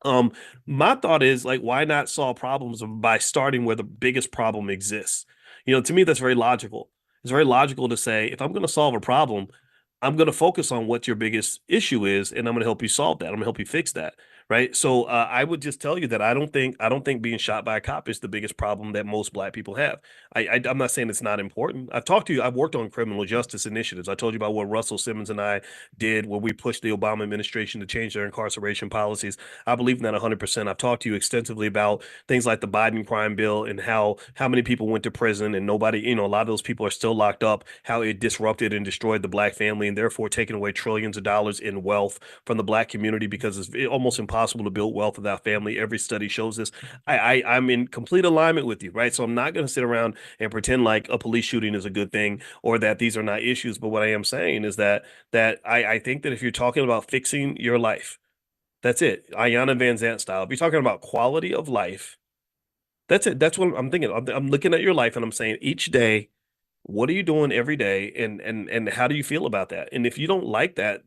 um, my thought is like, why not solve problems by starting where the biggest problem exists? To me, that's very logical. It's very logical to say, if I'm going to solve a problem, I'm going to focus on what your biggest issue is, and I'm going to help you solve that. I'm going to help you fix that. Right. So I would just tell you that I don't think being shot by a cop is the biggest problem that most black people have. I'm not saying it's not important. I've talked to you. I've worked on criminal justice initiatives. I told you about what Russell Simmons and I did, where we pushed the Obama administration to change their incarceration policies. I believe in that 100%. I've talked to you extensively about things like the Biden crime bill and how many people went to prison and nobody, a lot of those people are still locked up, how it disrupted and destroyed the black family and therefore taking away trillions of dollars in wealth from the black community because it's almost impossible to build wealth without family. Every study shows this. I'm in complete alignment with you, right? So I'm not going to sit around and pretend like a police shooting is a good thing or that these are not issues. But what I am saying is that I think that if you're talking about fixing your life, that's it. Ayanna Van Zant style. If you're talking about quality of life, that's it. That's what I'm thinking. I'm looking at your life and I'm saying each day, what are you doing every day, and how do you feel about that? And if you don't like that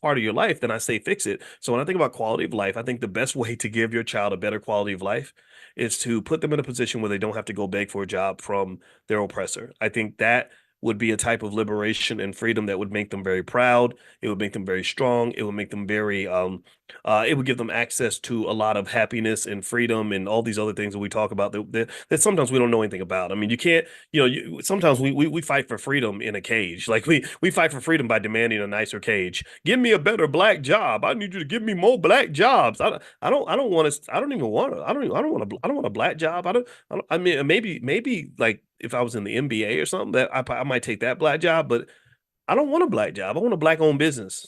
part of your life, then I say fix it. So when I think about quality of life, I think the best way to give your child a better quality of life is to put them in a position where they don't have to go beg for a job from their oppressor. I think that would be a type of liberation and freedom that would make them very proud. It would make them very strong. It would make them very it would give them access to a lot of happiness and freedom and all these other things that we talk about that sometimes we don't know anything about. I mean, you can't, sometimes we fight for freedom in a cage. Like we fight for freedom by demanding a nicer cage. Give me a better black job. I need you to give me more black jobs. I don't want to, I don't even want to, I don't want a black job. I mean, maybe like if I was in the NBA or something that I might take that black job, but I don't want a black job. I want a black owned business.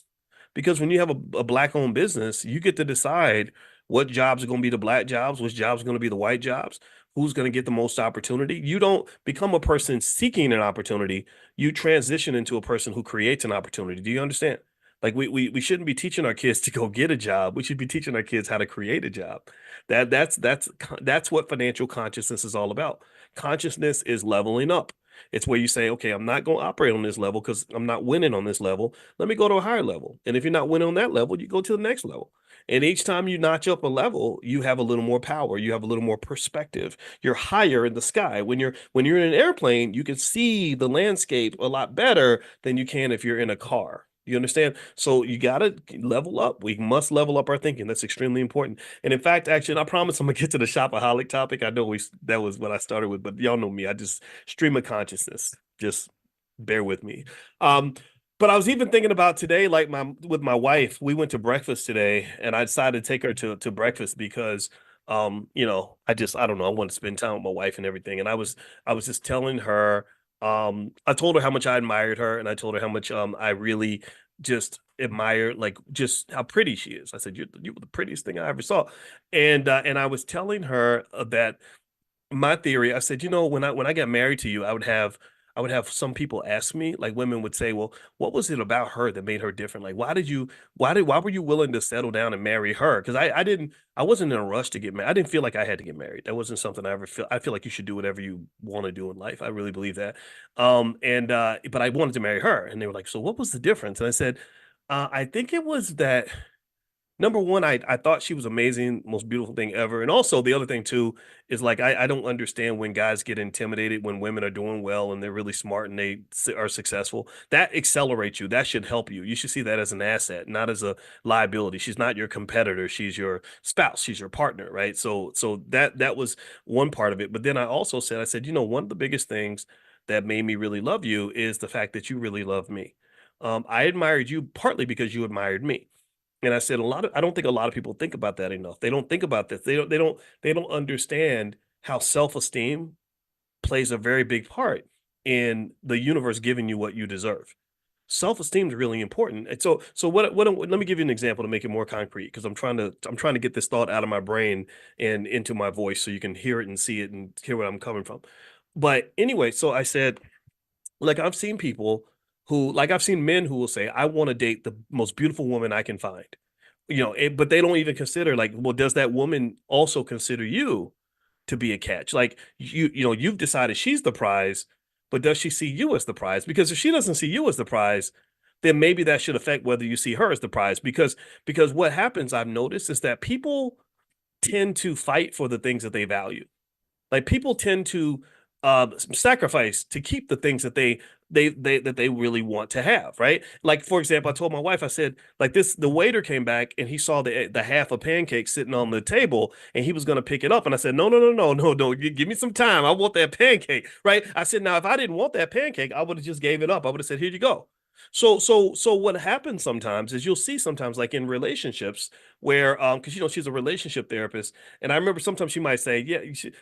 Because when you have a black owned business, you get to decide what jobs are going to be the black jobs, which jobs are going to be the white jobs, who's going to get the most opportunity. You don't become a person seeking an opportunity. You transition into a person who creates an opportunity. Do you understand? Like we shouldn't be teaching our kids to go get a job. We should be teaching our kids how to create a job. That's what financial consciousness is all about. Consciousness is leveling up. It's where you say, okay, I'm not going to operate on this level because I'm not winning on this level. Let me go to a higher level. And if you're not winning on that level, you go to the next level. And each time you notch up a level, you have a little more power. You have a little more perspective. You're higher in the sky. When you're in an airplane, you can see the landscape a lot better than you can if you're in a car. You understand? So you got to level up. We must level up our thinking. That's extremely important. And in fact, actually, I promise I'm gonna get to the shopaholic topic. I know that was what I started with, but y'all know me. I just stream of consciousness. Just bear with me. Um, but I was even thinking about today, like with my wife, we went to breakfast today, and I decided to take her to breakfast because I don't know, I want to spend time with my wife and everything. And I was just telling her, I told her how much I admired her, and I told her how much I really just admire like just how pretty she is. I said, you were the prettiest thing I ever saw. And I was telling her that my theory, I said, when I got married to you, I would have some people ask me, like women would say, well, what was it about her that made her different? Like, why were you willing to settle down and marry her? Because I wasn't in a rush to get married. I didn't feel like I had to get married. That wasn't something I feel like you should do whatever you want to do in life. I really believe that. But I wanted to marry her. And they were like, so what was the difference? And I said, I think it was that number one, I thought she was amazing, most beautiful thing ever. And also the other thing too is like I don't understand when guys get intimidated when women are doing well and they're really smart and are successful. That accelerates you. That should help you. You should see that as an asset, not as a liability. She's not your competitor. She's your spouse. She's your partner, right? So that was one part of it. But then I said, one of the biggest things that made me really love you is the fact that you really love me. I admired you partly because you admired me. And I said I don't think a lot of people think about that enough. They don't think about this. They don't understand how self-esteem plays a very big part in the universe giving you what you deserve. Self-esteem is really important. And so let me give you an example to make it more concrete because I'm trying to get this thought out of my brain and into my voice so you can hear it and see it and hear where I'm coming from. But anyway, so I said, like I've seen people who like I've seen men who will say, I want to date the most beautiful woman I can find. But they don't even consider like, well, does that woman also consider you to be a catch? Like you've decided she's the prize, but does she see you as the prize? Because if she doesn't see you as the prize, then maybe that should affect whether you see her as the prize. Because what happens, I've noticed, is that people tend to fight for the things that they value. Like people tend to sacrifice to keep the things that they really want to have, right? Like for example, I told my wife, I said, like the waiter came back and he saw the half a pancake sitting on the table and he was going to pick it up. And I said, no, give me some time. I want that pancake, right? I said, now if I didn't want that pancake, I would have just gave it up. I would have said, here you go. So what happens sometimes is you'll see sometimes like in relationships where because she's a relationship therapist, and I remember sometimes she might say, yeah,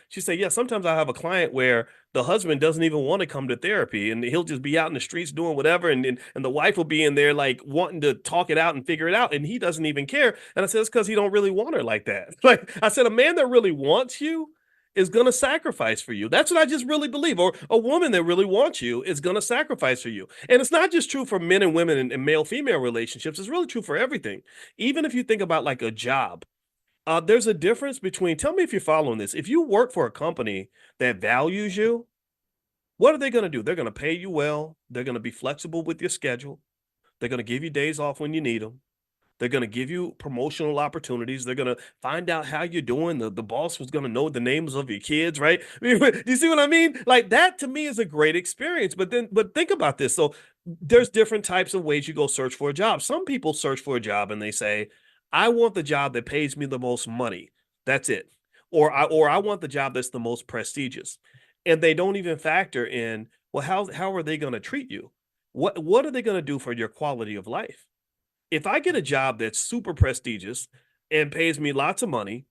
she say, yeah, sometimes I have a client where the husband doesn't even want to come to therapy and he'll just be out in the streets doing whatever, and the wife will be in there like wanting to talk it out and figure it out, and he doesn't even care. And I said, it's because he don't really want her like that. Like I said, a man that really wants you is going to sacrifice for you. That's what I just really believe. Or a woman that really wants you is going to sacrifice for you. And it's not just true for men and women and male female relationships. It's really true for everything. Even if you think about like a job, there's a difference between, tell me if you're following this. If you work for a company that values you, what are they going to do? They're going to pay you well. They're going to be flexible with your schedule. They're going to give you days off when you need them. They're going to give you promotional opportunities. They're going to find out how you're doing. The boss was going to know the names of your kids, right? Do you see what I mean? Like that to me is a great experience. But think about this. So there's different types of ways you go search for a job. Some people search for a job and they say, I want the job that pays me the most money. That's it. Or I want the job that's the most prestigious. And they don't even factor in, well, how are they going to treat you? What are they going to do for your quality of life? If I get a job that's super prestigious and pays me lots of money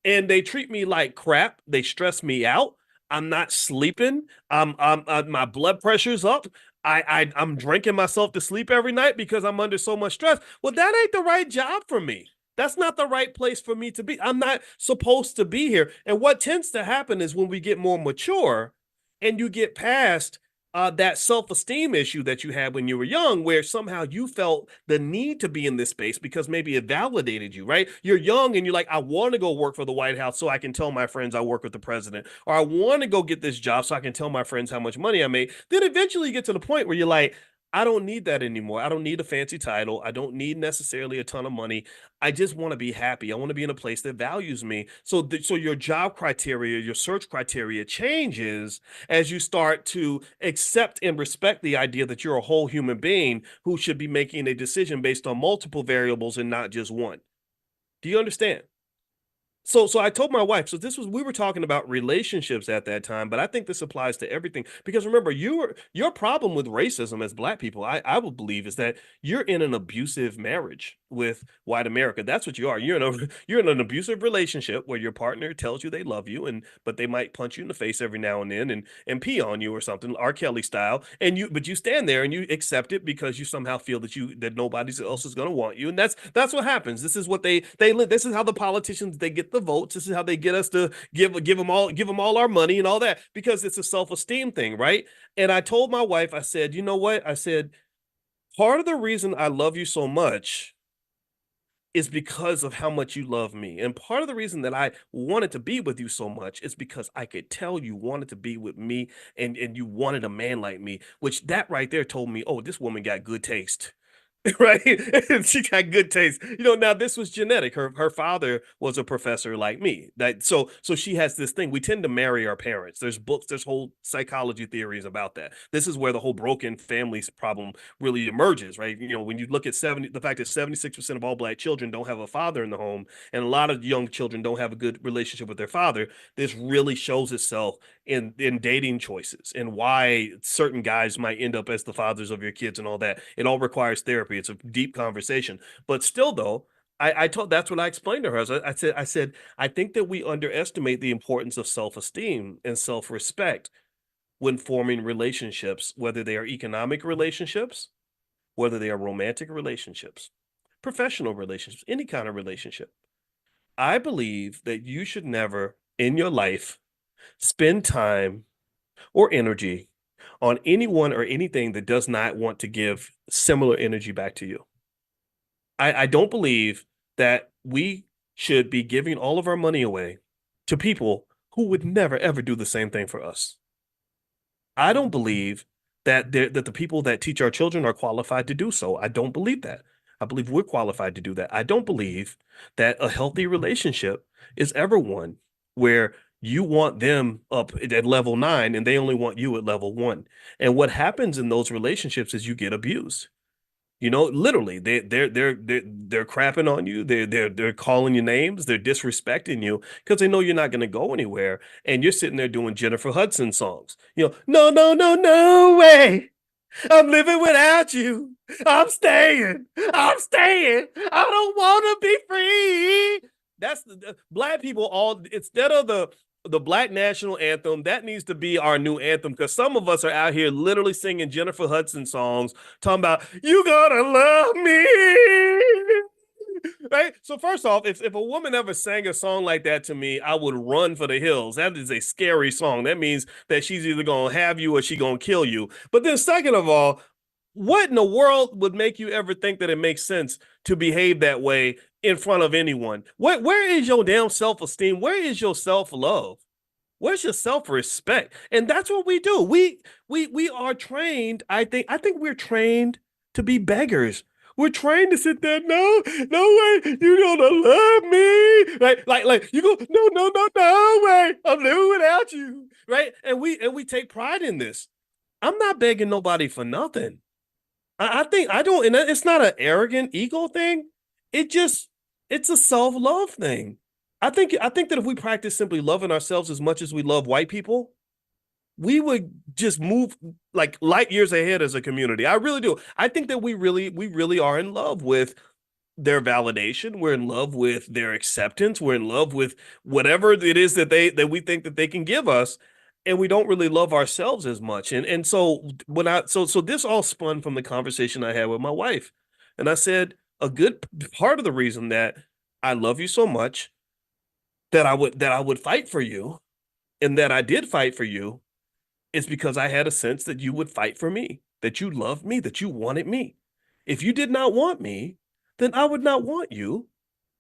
and they treat me like crap, they stress me out, I'm not sleeping, my blood pressure's up, I'm drinking myself to sleep every night because I'm under so much stress. Well, that ain't the right job for me. That's not the right place for me to be. I'm not supposed to be here. And what tends to happen is when we get more mature and you get past that self-esteem issue that you had when you were young, where somehow you felt the need to be in this space because maybe it validated you, right? You're young and you're like, I want to go work for the White House so I can tell my friends I work with the president, or I want to go get this job so I can tell my friends how much money I made. Then eventually you get to the point where you're like, I don't need that anymore. I don't need a fancy title. I don't need necessarily a ton of money. I just want to be happy. I want to be in a place that values me. So your job criteria, your search criteria changes as you start to accept and respect the idea that you're a whole human being who should be making a decision based on multiple variables and not just one. Do you understand? So I told my wife, so we were talking about relationships at that time, but I think this applies to everything because remember, your problem with racism as black people, I would believe, is that you're in an abusive marriage with white America. That's what you are. You're in an abusive relationship where your partner tells you they love you, but they might punch you in the face every now and then and pee on you or something, R. Kelly style. But you stand there and you accept it because you somehow feel that nobody else is going to want you, and that's what happens. This is what they live. This is how the politicians they get the votes. This is how they get us to give them all our money and all that because it's a self-esteem thing, right? And I told my wife, I said, you know what? I said, part of the reason I love you so much is because of how much you love me. And part of the reason that I wanted to be with you so much is because I could tell you wanted to be with me and you wanted a man like me, which that right there told me, oh, this woman got good taste. Right? She got good taste. Now this was genetic. Her father was a professor like me. So she has this thing. We tend to marry our parents. There's books, there's whole psychology theories about that. This is where the whole broken families problem really emerges, right? When you look at the fact that 76% of all black children don't have a father in the home, and a lot of young children don't have a good relationship with their father, this really shows itself in dating choices and why certain guys might end up as the fathers of your kids and all that. It all requires therapy. It's a deep conversation. But still, though, I told that's what I explained to her. I said, I think that we underestimate the importance of self-esteem and self-respect when forming relationships, whether they are economic relationships, whether they are romantic relationships, professional relationships, any kind of relationship. I believe that you should never in your life spend time or energy on anyone or anything that does not want to give similar energy back to you. I don't believe that we should be giving all of our money away to people who would never ever do the same thing for us. I don't believe that the people that teach our children are qualified to do so. I don't believe that. I believe we're qualified to do that. I don't believe that a healthy relationship is ever one where you want them up at level 9 and they only want you at level 1. And what happens in those relationships is you get abused. Literally, they're crapping on you. They're calling you names. They're disrespecting you because they know you're not going to go anywhere. And you're sitting there doing Jennifer Hudson songs. No, no, no, no way. I'm living without you. I'm staying. I'm staying. I don't want to be free. That's the black people all instead of the black national anthem, that needs to be our new anthem because some of us are out here literally singing Jennifer Hudson songs, talking about you gotta love me. Right? So first off, if a woman ever sang a song like that to me, I would run for the hills. That is a scary song. That means that she's either gonna have you or she gonna kill you. But then second of all, what in the world would make you ever think that it makes sense to behave that way in front of anyone? Where is your damn self-esteem? Where is your self-love? Where's your self-respect? And that's what we do. We are trained. I think we're trained to be beggars. We're trained to sit there. No, no way. You gonna love me. Like you go, no, no, no, no way. I'm living without you. Right. And we take pride in this. I'm not begging nobody for nothing. I think I don't, and it's not an arrogant ego thing. It just it's a self-love thing. I think that if we practice simply loving ourselves as much as we love white people, we would just move like light years ahead as a community. I really do. I think that we really are in love with their validation. We're in love with their acceptance. We're in love with whatever it is that we think that they can give us. And we don't really love ourselves as much. And so so this all spun from the conversation I had with my wife. And I said, a good part of the reason that I love you so much that I would fight for you and that I did fight for you is because I had a sense that you would fight for me, that you loved me, that you wanted me. If you did not want me, then I would not want you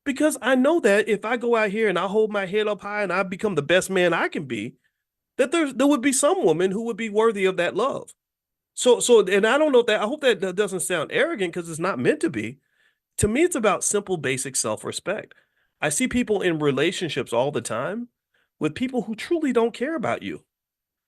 because I know that if I go out here and I hold my head up high and I become the best man I can be, that there would be some woman who would be worthy of that love. So and I don't know if that I hope that doesn't sound arrogant because it's not meant to be. To me, it's about simple, basic self-respect. I see people in relationships all the time with people who truly don't care about you.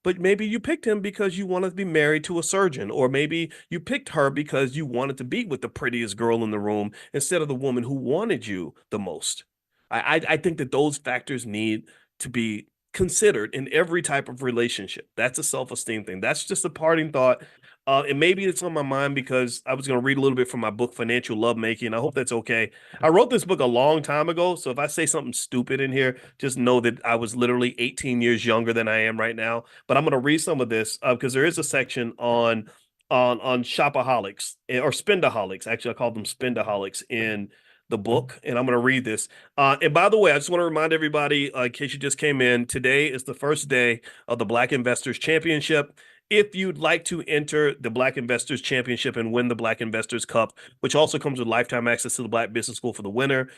But maybe you picked him because you wanted to be married to a surgeon, or maybe you picked her because you wanted to be with the prettiest girl in the room instead of the woman who wanted you the most. I think that those factors need to be considered in every type of relationship. That's a self-esteem thing. That's just a parting thought. And maybe it's on my mind because I was going to read a little bit from my book, Financial Lovemaking. I hope that's okay. I wrote this book a long time ago. So if I say something stupid in here, just know that I was literally 18 years younger than I am right now. But I'm going to read some of this because there is a section on shopaholics or spendaholics. Actually, I call them spendaholics in the book, and I'm going to read this. And by the way, I just want to remind everybody, in case you just came in, today is the first day of the Black Investors Championship. If you'd like to enter the Black Investors Championship and win the Black Investors Cup, which also comes with lifetime access to the Black Business School for the winner,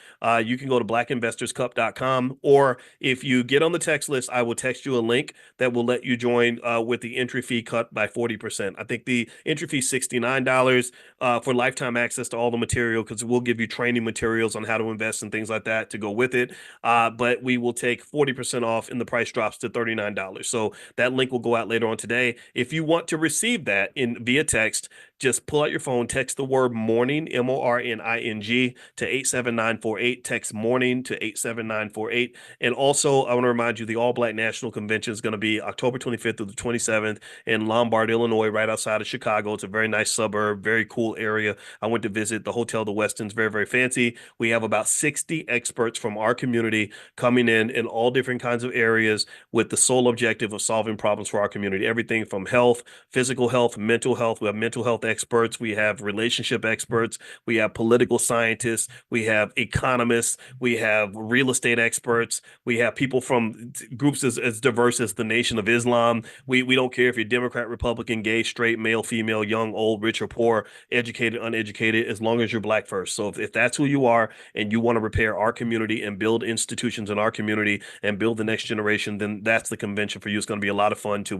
you can go to blackinvestorscup.com. Or if you get on the text list, I will text you a link that will let you join with the entry fee cut by 40%. I think the entry fee is $69 for lifetime access to all the material because we'll give you training materials on how to invest and things like that to go with it. But we will take 40% off and the price drops to $39. So that link will go out later on today. If you want to receive that via text, just pull out your phone, text the word morning, MORNING, to 87948. Text morning to 87948. And also, I want to remind you the All Black National Convention is going to be October 25th through the 27th in Lombard, Illinois, right outside of Chicago. It's a very nice suburb, very cool area. I went to visit the Hotel the Westin's, very, very fancy. We have about 60 experts from our community coming in all different kinds of areas with the sole objective of solving problems for our community. Everything from health, physical health, mental health. We have mental health experts. We have relationship experts. We have political scientists. We have economists. We have real estate experts. We have people from groups as diverse as the Nation of Islam. We don't care if you're Democrat, Republican, gay, straight, male, female, young, old, rich or poor, educated, uneducated, as long as you're Black first. So if that's who you are and you want to repair our community and build institutions in our community and build the next generation, then that's the convention for you. It's going to be a lot of fun too.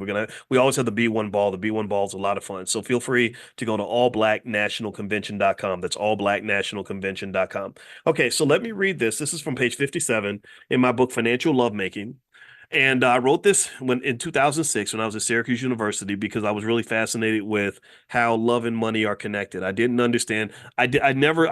We always have the B1 ball. The B1 ball is a lot of fun. So feel free to go to allblacknationalconvention.com. That's allblacknationalconvention.com. Okay, so let me read this. This is from page 57 in my book, Financial Lovemaking. And I wrote this in 2006 when I was at Syracuse University because I was really fascinated with how love and money are connected. I didn't understand. I never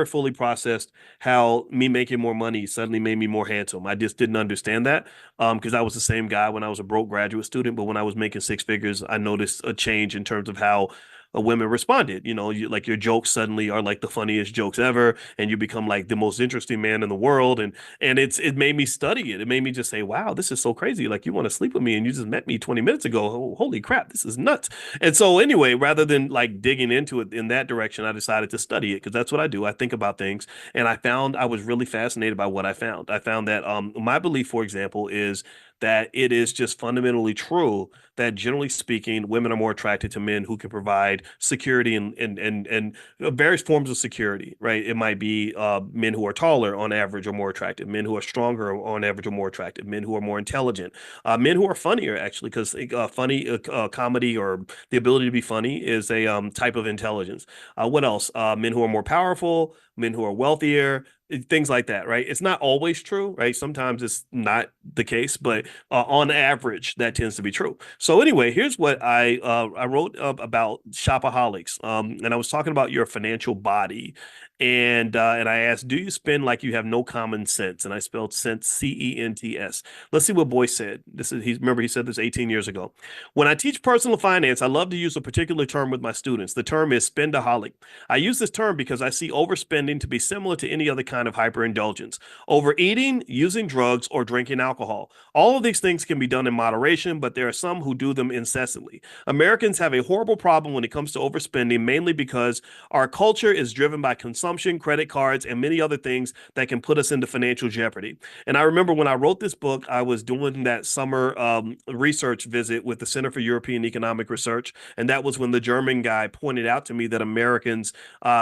fully processed how me making more money suddenly made me more handsome. I just didn't understand that because I was the same guy when I was a broke graduate student. But when I was making six figures, I noticed a change in terms of how women responded. Like your jokes suddenly are like the funniest jokes ever, and you become like the most interesting man in the world. And it made me study it. It made me just say, wow, this is so crazy. Like you want to sleep with me and you just met me 20 minutes ago. Oh, holy crap, this is nuts. And so anyway, rather than like digging into it in that direction, I decided to study it because that's what I do. I think about things, and I found I was really fascinated by what I found. I found that my belief, for example, is that it is just fundamentally true that generally speaking, women are more attracted to men who can provide security and various forms of security, right? It might be men who are taller on average are more attractive, men who are stronger on average are more attractive, men who are more intelligent, men who are funnier actually, because comedy or the ability to be funny is a type of intelligence. What else? Men who are more powerful, men who are wealthier, things like that, right? It's not always true, right? Sometimes it's not the case, but on average, that tends to be true. So anyway, here's what I wrote about shopaholics, and I was talking about your financial body, and I asked, do you spend like you have no common sense? And I spelled sense CENTS. Let's see what Boyce said. Remember he said this 18 years ago. When I teach personal finance, I love to use a particular term with my students. The term is spendaholic. I use this term because I see overspending to be similar to any other kind of hyperindulgence. Overeating, using drugs, or drinking alcohol. All of these things can be done in moderation, but there are some who do them incessantly. Americans have a horrible problem when it comes to overspending, mainly because our culture is driven by consumption, credit cards, and many other things that can put us into financial jeopardy. And I remember when I wrote this book, I was doing that summer research visit with the Center for European Economic Research, and that was when the German guy pointed out to me that Americans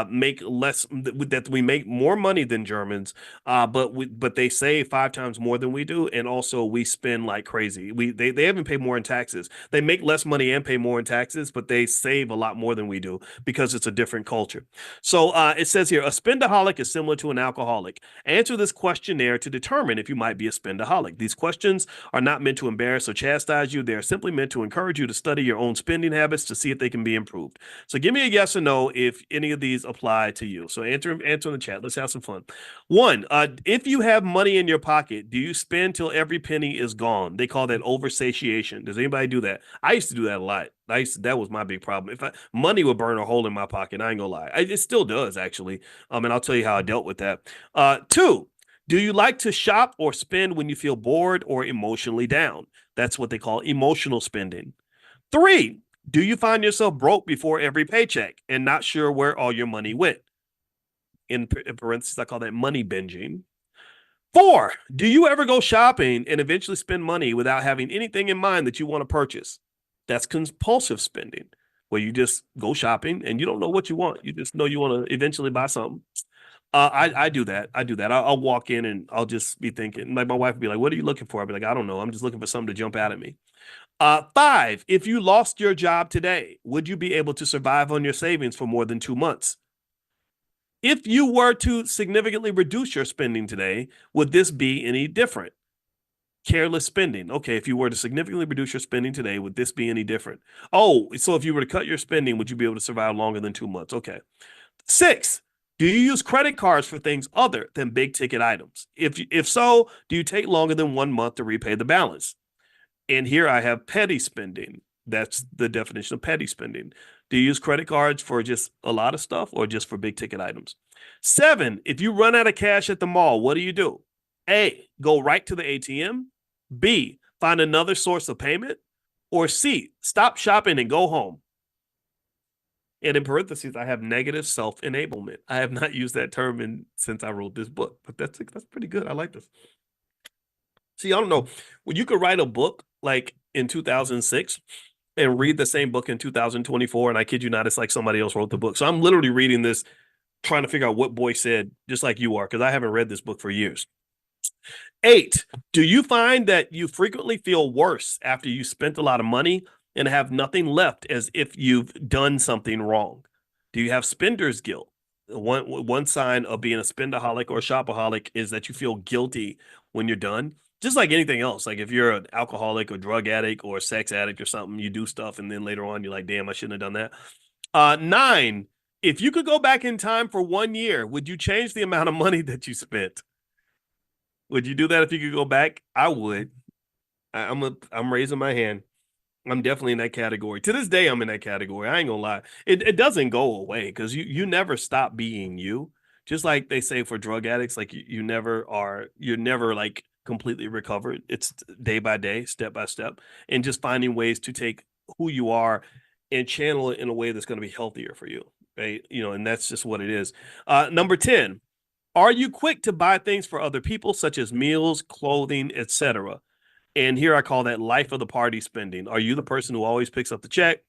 make less, that we make more money than Germans, but they save 5 times more than we do, and also we spend like crazy. They haven't paid more in taxes. They make less money and pay more in taxes, but they save a lot more than we do because it's a different culture. So it says here, a spendaholic is similar to an alcoholic. Answer this questionnaire to determine if you might be a spendaholic. These questions are not meant to embarrass or chastise you. They are simply meant to encourage you to study your own spending habits to see if they can be improved. So give me a yes or no if any of these apply to you. So answer in the chat. Let's have some fun. 1, if you have money in your pocket, do you spend till every penny is gone? They call that oversatiation. Does anybody do that? I used to do that a lot. That was my big problem. Money would burn a hole in my pocket, I ain't gonna lie. It still does actually. And I'll tell you how I dealt with that. 2, do you like to shop or spend when you feel bored or emotionally down? That's what they call emotional spending. 3, do you find yourself broke before every paycheck and not sure where all your money went? In parentheses, I call that money binging. 4, do you ever go shopping and eventually spend money without having anything in mind that you want to purchase? That's compulsive spending, where you just go shopping and you don't know what you want. You just know you want to eventually buy something. I do that. I'll walk in and I'll just be thinking, like my wife would be like, what are you looking for? I'll be like, I don't know. I'm just looking for something to jump out at me. 5, if you lost your job today, would you be able to survive on your savings for more than 2 months? If you were to significantly reduce your spending today, would this be any different? Careless spending. Okay, if you were to significantly reduce your spending today, would this be any different? Oh, so if you were to cut your spending, would you be able to survive longer than 2 months? Okay. 6, do you use credit cards for things other than big ticket items? If so, do you take longer than 1 month to repay the balance? And here I have petty spending. That's the definition of petty spending. Do you use credit cards for just a lot of stuff or just for big ticket items? 7, if you run out of cash at the mall, what do you do? A, go right to the ATM. B, find another source of payment. Or C, stop shopping and go home. And in parentheses, I have negative self-enablement. I have not used that term since I wrote this book, but that's pretty good. I like this. See, I don't know. Well, you could write a book like in 2006 and read the same book in 2024, and I kid you not, it's like somebody else wrote the book. So I'm literally reading this, trying to figure out what Boyce said, just like you are, because I haven't read this book for years. 8, do you find that you frequently feel worse after you spent a lot of money and have nothing left as if you've done something wrong? Do you have spender's guilt? One sign of being a spendaholic or a shopaholic is that you feel guilty when you're done. Just like anything else, like if you're an alcoholic or drug addict or a sex addict or something, you do stuff and then later on you're like, damn, I shouldn't have done that. 9, if you could go back in time for 1 year, would you change the amount of money that you spent? Would you do that if you could go back? I would. I'm raising my hand. I'm definitely in that category. To this day, I'm in that category. I ain't gonna lie. It doesn't go away because you never stop being you. Just like they say for drug addicts, like you're never like completely recovered. It's day by day, step by step, and just finding ways to take who you are and channel it in a way that's going to be healthier for you. Right. And that's just what it is. Number 10, are you quick to buy things for other people, such as meals, clothing, etc.? And here I call that life of the party spending. Are you the person who always picks up the check,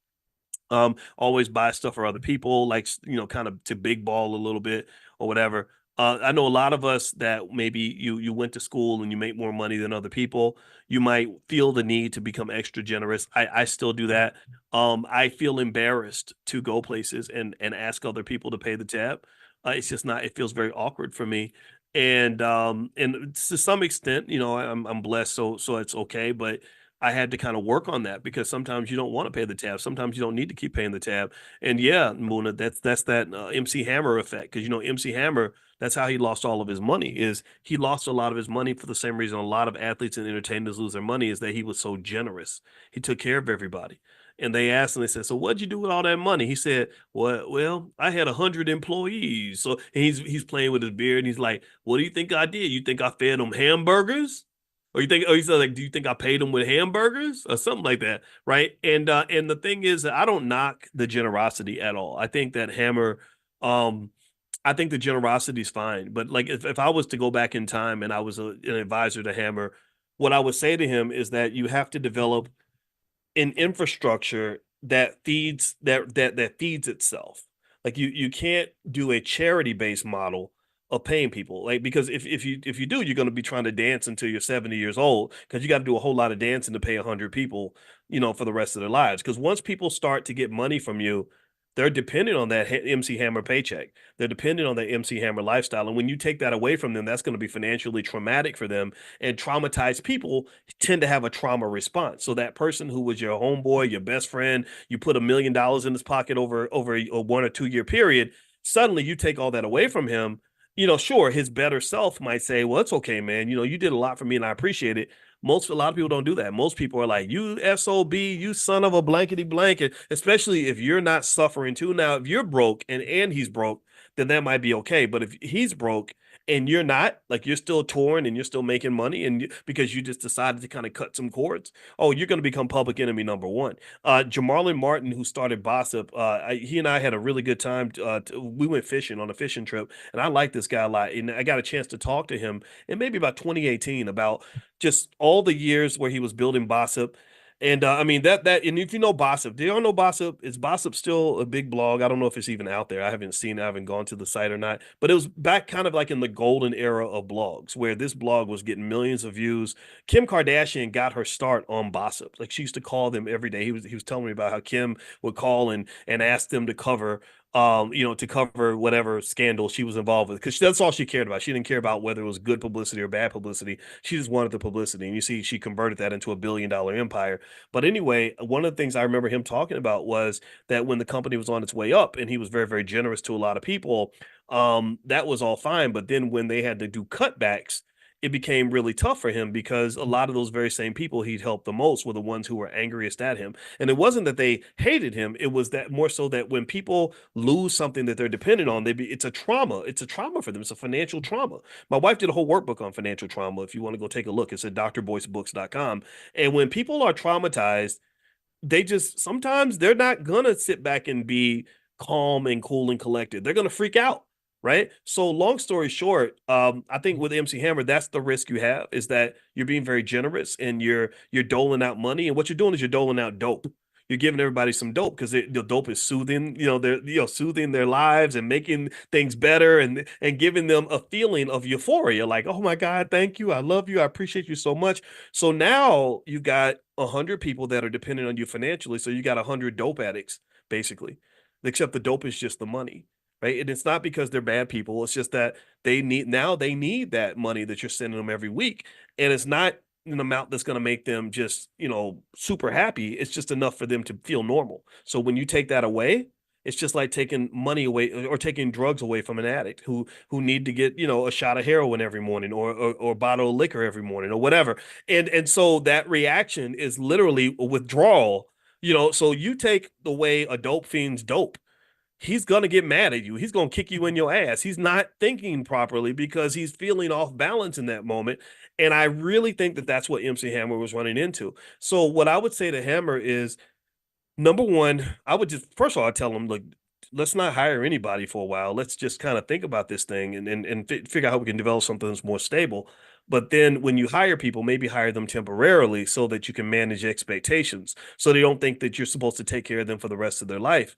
always buys stuff for other people, like, kind of to big ball a little bit or whatever? I know a lot of us that maybe you went to school and you make more money than other people. You might feel the need to become extra generous. I still do that. I feel embarrassed to go places and ask other people to pay the tab. It's just not. It feels very awkward for me. And to some extent, I'm blessed, so it's okay. But I had to kind of work on that because sometimes you don't want to pay the tab. Sometimes you don't need to keep paying the tab. And yeah, Muna, that's that MC Hammer effect. Because MC Hammer, that's how he lost all of his money. Is he lost a lot of his money for the same reason a lot of athletes and entertainers lose their money, is that he was so generous. He took care of everybody. And they asked him, they said, "So what'd you do with all that money?" He said, well, I had 100 employees. So and he's playing with his beard and he's like, "What do you think I did? You think I fed them hamburgers? Or he said, like, do you think I paid them with hamburgers or something like that?" Right. And the thing is that I don't knock the generosity at all. I think that Hammer, um, I think the generosity is fine. But like if I was to go back in time and I was an advisor to Hammer, what I would say to him is that you have to develop an infrastructure that feeds itself. Like you can't do a charity based model of paying people, like, because if you do, you're going to be trying to dance until you're 70 years old because you got to do a whole lot of dancing to pay 100 people, for the rest of their lives. Because once people start to get money from you, they're dependent on that MC Hammer paycheck. They're dependent on that MC Hammer lifestyle. And when you take that away from them, that's going to be financially traumatic for them. And traumatized people tend to have a trauma response. So that person who was your homeboy, your best friend, you put $1 million in his pocket over a 1 or 2 year period, suddenly you take all that away from him. Sure, his better self might say, "Well, it's okay, man. You did a lot for me and I appreciate it." A lot of people don't do that. Most people are like, "You SOB, you son of a blankety blanket," especially if you're not suffering too. Now, if you're broke and he's broke, then that might be okay. But if he's broke and you're not, like, you're still torn and you're still making money because you just decided to kind of cut some cords, oh, you're going to become public enemy number one. Jamarlin Martin, who started Bossip, he and I had a really good time. We went fishing on a fishing trip, and I like this guy a lot. And I got a chance to talk to him in maybe about 2018 about just all the years where he was building Bossip. And I mean and if you know Bossip, do y'all know Bossip? Is Bossip still a big blog? I don't know if it's even out there. I haven't seen it. I haven't gone to the site or not. But it was back kind of like in the golden era of blogs where this blog was getting millions of views. Kim Kardashian got her start on Bossip. Like, she used to call them every day. He was telling me about how Kim would call and ask them to cover to cover whatever scandal she was involved with, because that's all she cared about. She didn't care about whether it was good publicity or bad publicity. She just wanted the publicity. And you see, she converted that into $1 billion empire. But anyway, one of the things I remember him talking about was that when the company was on its way up and he was very, very generous to a lot of people, that was all fine. But then when they had to do cutbacks, it became really tough for him because a lot of those very same people he'd helped the most were the ones who were angriest at him. And it wasn't that they hated him, it was that more so that when people lose something that they're dependent on, it's a trauma. It's a trauma for them. It's a financial trauma. My wife did a whole workbook on financial trauma. If you want to go take a look, it's at drboycebooks.com. And when people are traumatized, they just sometimes they're not gonna sit back and be calm and cool and collected. They're gonna freak out, right? So long story short, I think with MC Hammer, that's the risk you have, is that you're being very generous and you're doling out money, and what you're doing is you're doling out dope. You're giving everybody some dope because the dope is soothing, they're soothing their lives and making things better, and giving them a feeling of euphoria, like, oh my God, thank you, I love you, I appreciate you so much. So now you got 100 people that are dependent on you financially. So you got 100 dope addicts, basically, except the dope is just the money, right? And it's not because they're bad people. It's just that they need that money that you're sending them every week. And it's not an amount that's going to make them just, super happy. It's just enough for them to feel normal. So when you take that away, it's just like taking money away or taking drugs away from an addict who need to get, a shot of heroin every morning, or a bottle of liquor every morning, or whatever. And so that reaction is literally a withdrawal. So you take away a dope fiend's dope, he's gonna get mad at you. He's gonna kick you in your ass. He's not thinking properly because he's feeling off balance in that moment. And I really think that that's what MC Hammer was running into. So what I would say to Hammer is, number one, I would just first of all, I tell him, look, let's not hire anybody for a while. Let's just kind of think about this thing and figure out how we can develop something that's more stable. But then when you hire people, maybe hire them temporarily so that you can manage expectations, so they don't think that you're supposed to take care of them for the rest of their life.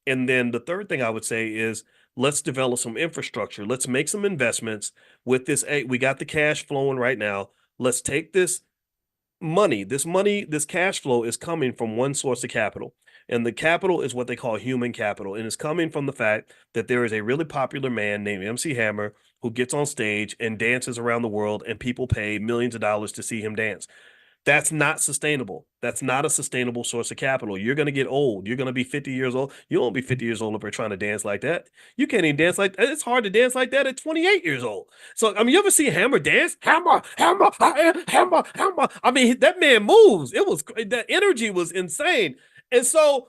And then the third thing I would say is, let's develop some infrastructure. Let's make some investments with this. Hey, we got the cash flowing right now. Let's take this cash flow is coming from one source of capital. And the capital is what they call human capital. And it's coming from the fact that there is a really popular man named MC Hammer who gets on stage and dances around the world, and people pay millions of dollars to see him dance. That's not sustainable. That's not a sustainable source of capital. You're going to get old. You're going to be 50 years old. You won't be 50 years old if you're trying to dance like that. You can't even dance like that. It's hard to dance like that at 28 years old. So, I mean, you ever see Hammer dance? Hammer, Hammer, Hammer, Hammer. I mean, that man moves. That energy was insane. And so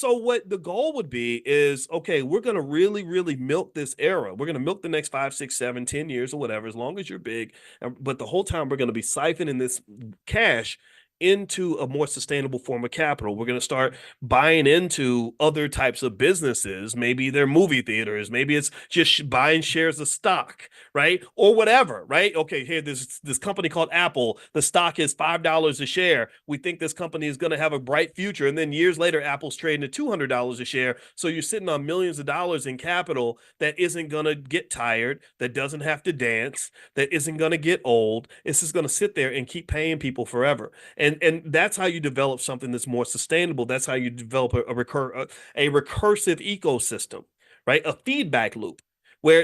what the goal would be is, okay, we're going to really, really milk this era. We're going to milk the next 5, 6, 7, 10 years or whatever, as long as you're big. But the whole time we're going to be siphoning this cash into a more sustainable form of capital. We're going to start buying into other types of businesses. Maybe they're movie theaters. Maybe it's just buying shares of stock, right? Or whatever, right? Okay, here, this company called Apple. The stock is $5 a share. We think this company is going to have a bright future. And then years later, Apple's trading at $200 a share. So you're sitting on millions of dollars in capital that isn't going to get tired, that doesn't have to dance, that isn't going to get old. It's just going to sit there and keep paying people forever. And that's how you develop something that's more sustainable. That's how you develop a recursive ecosystem, right? A feedback loop.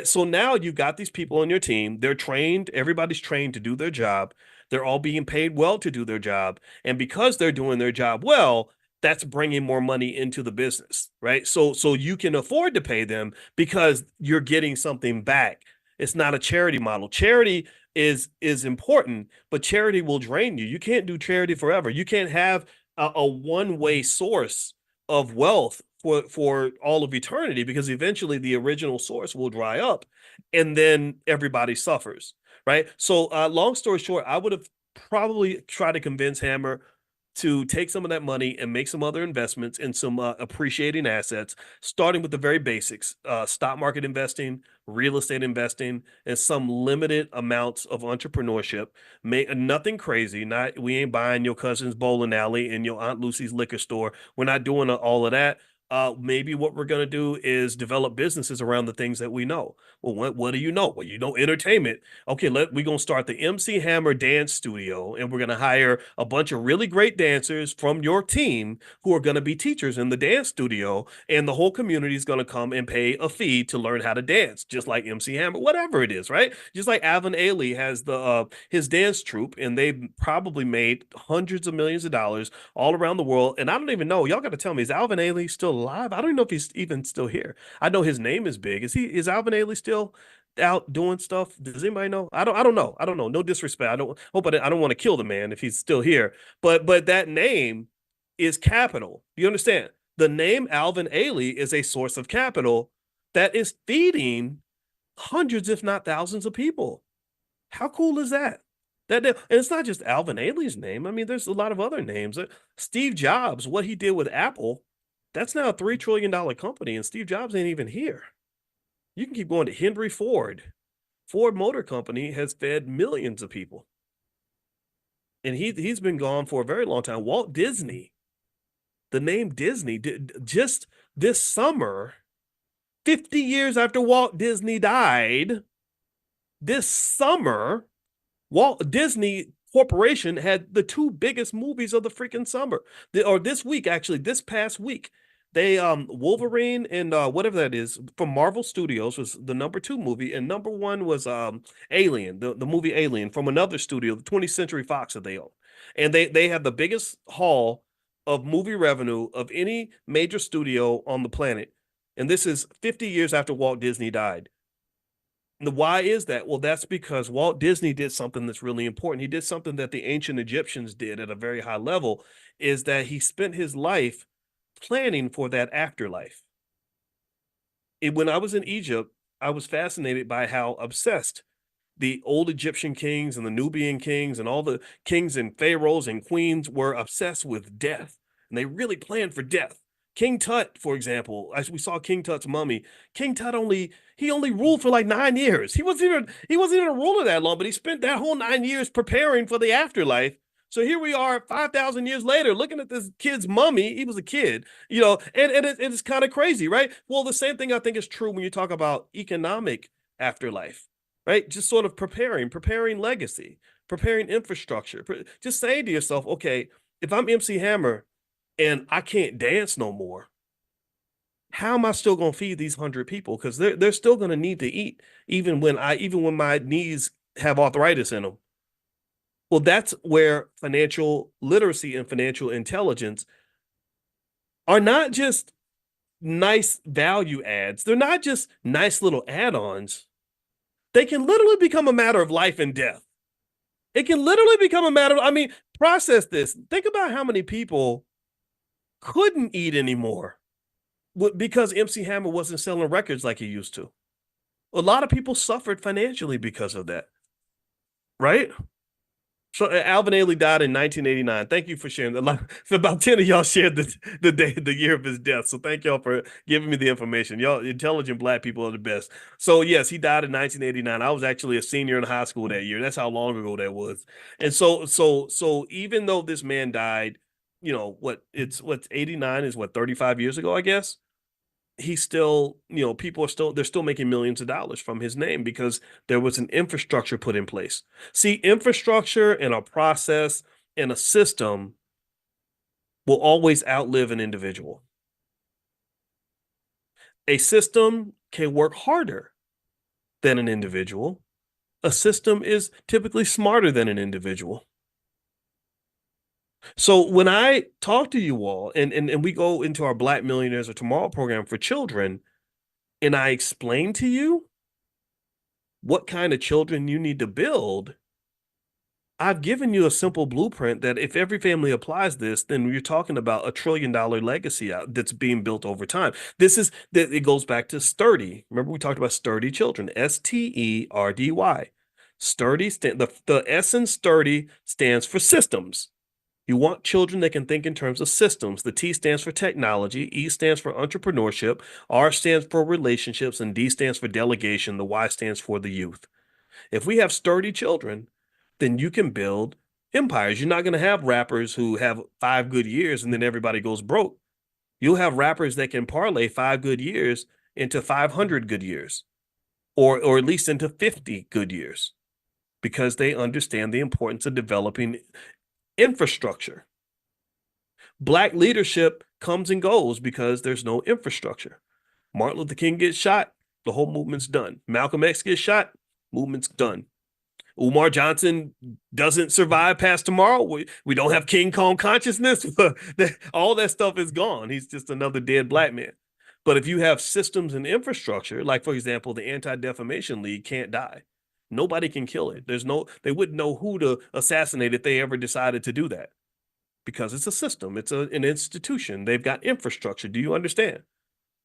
So now you've got these people on your team. They're trained. Everybody's trained to do their job. They're all being paid well to do their job. And because they're doing their job well, that's bringing more money into the business, right? So you can afford to pay them because you're getting something back. It's not a charity model. Charity is important, but charity will drain you. You can't do charity forever. You can't have a one-way source of wealth for all of eternity, because eventually the original source will dry up and then everybody suffers, right? So long story short, I would have probably tried to convince Hammer to take some of that money and make some other investments in some appreciating assets, starting with the very basics: stock market investing, real estate investing, and some limited amounts of entrepreneurship. Nothing crazy. We ain't buying your cousin's bowling alley and your Aunt Lucy's liquor store. We're not doing all of that. Maybe what we're going to do is develop businesses around the things that we know. Well, what do you know? Well, you know entertainment. Okay, we're going to start the MC Hammer Dance Studio, and we're going to hire a bunch of really great dancers from your team who are going to be teachers in the dance studio, and the whole community is going to come and pay a fee to learn how to dance, just like MC Hammer, whatever it is, right? Just like Alvin Ailey has his dance troupe, and they've probably made hundreds of millions of dollars all around the world. And I don't even know. Y'all got to tell me, is Alvin Ailey still alive? I don't even know if he's even still here. I know his name is big. Is Alvin Ailey still out doing stuff? Does anybody know? I don't know. I don't know. No disrespect. I don't want to kill the man if he's still here. But that name is capital. You understand? The name Alvin Ailey is a source of capital that is feeding hundreds, if not thousands, of people. How cool is that? And it's not just Alvin Ailey's name. I mean, there's a lot of other names. Steve Jobs, what he did with Apple, that's now a $3 trillion company, and Steve Jobs ain't even here. You can keep going to Henry Ford. Ford Motor Company has fed millions of people. And he's been gone for a very long time. Walt Disney, the name Disney, just this summer, 50 years after Walt Disney died, this summer, Walt Disney Corporation had the two biggest movies of the freaking summer. Or this week, actually, this past week. They Wolverine and whatever that is from Marvel Studios was the #2 movie, and #1 was Alien, the movie Alien from another studio, the 20th Century Fox that they own. And they have the biggest haul of movie revenue of any major studio on the planet. And this is 50 years after Walt Disney died. Why is that? Well, that's because Walt Disney did something that's really important. He did something that the ancient Egyptians did at a very high level, is that he spent his life planning for that afterlife. When I was in Egypt, I was fascinated by how obsessed the old Egyptian kings and the Nubian kings and all the kings and pharaohs and queens were obsessed with death. And they really planned for death. King Tut, for example, as we saw King Tut's mummy, King Tut only ruled for like 9 years. He wasn't even a ruler that long, but he spent that whole 9 years preparing for the afterlife. So here we are 5,000 years later looking at this kid's mummy. He was a kid, and it's kind of crazy, right? Well, the same thing I think is true when you talk about economic afterlife, right? Just sort of preparing legacy, preparing infrastructure, just saying to yourself, okay, if I'm MC Hammer and I can't dance no more, how am I still going to feed these 100 people? Because they're still going to need to eat, even when my knees have arthritis in them. Well, that's where financial literacy and financial intelligence are not just nice value adds. They're not just nice little add-ons. They can literally become a matter of life and death. It can literally become a matter of, process this. Think about how many people couldn't eat anymore because MC Hammer wasn't selling records like he used to. A lot of people suffered financially because of that, right? So Alvin Ailey died in 1989. Thank you for sharing that. About 10 of y'all shared the year of his death. So thank y'all for giving me the information. Y'all intelligent Black people are the best. So yes, he died in 1989. I was actually a senior in high school that year. That's how long ago that was. And so even though this man died, what's 89 is 35 years ago, I guess. He's still, they're still making millions of dollars from his name because there was an infrastructure put in place. See, infrastructure and a process and a system will always outlive an individual. A system can work harder than an individual. A system is typically smarter than an individual. So when I talk to you all and we go into our Black Millionaires of Tomorrow program for children, and I explain to you what kind of children you need to build, I've given you a simple blueprint that if every family applies this, then you're talking about $1 trillion legacy that's being built over time. It goes back to sturdy. Remember we talked about sturdy children, STERDY. Sturdy, the S in sturdy stands for systems. You want children that can think in terms of systems. The T stands for technology, E stands for entrepreneurship, R stands for relationships, and D stands for delegation. The Y stands for the youth. If we have sturdy children, then you can build empires. You're not going to have rappers who have 5 good years and then everybody goes broke. You'll have rappers that can parlay 5 good years into 500 good years, or at least into 50 good years, because they understand the importance of developing infrastructure. Black leadership comes and goes because there's no infrastructure. Martin Luther King gets shot, the whole movement's done. Malcolm X gets shot, movement's done. Umar Johnson doesn't survive past tomorrow. We don't have King Kong consciousness. All that stuff is gone. He's just another dead black man. But if you have systems and infrastructure, like for example, the Anti-Defamation League can't die. Nobody can kill it. They wouldn't know who to assassinate if they ever decided to do that, because it's a system, it's an institution. They've got infrastructure. Do you understand?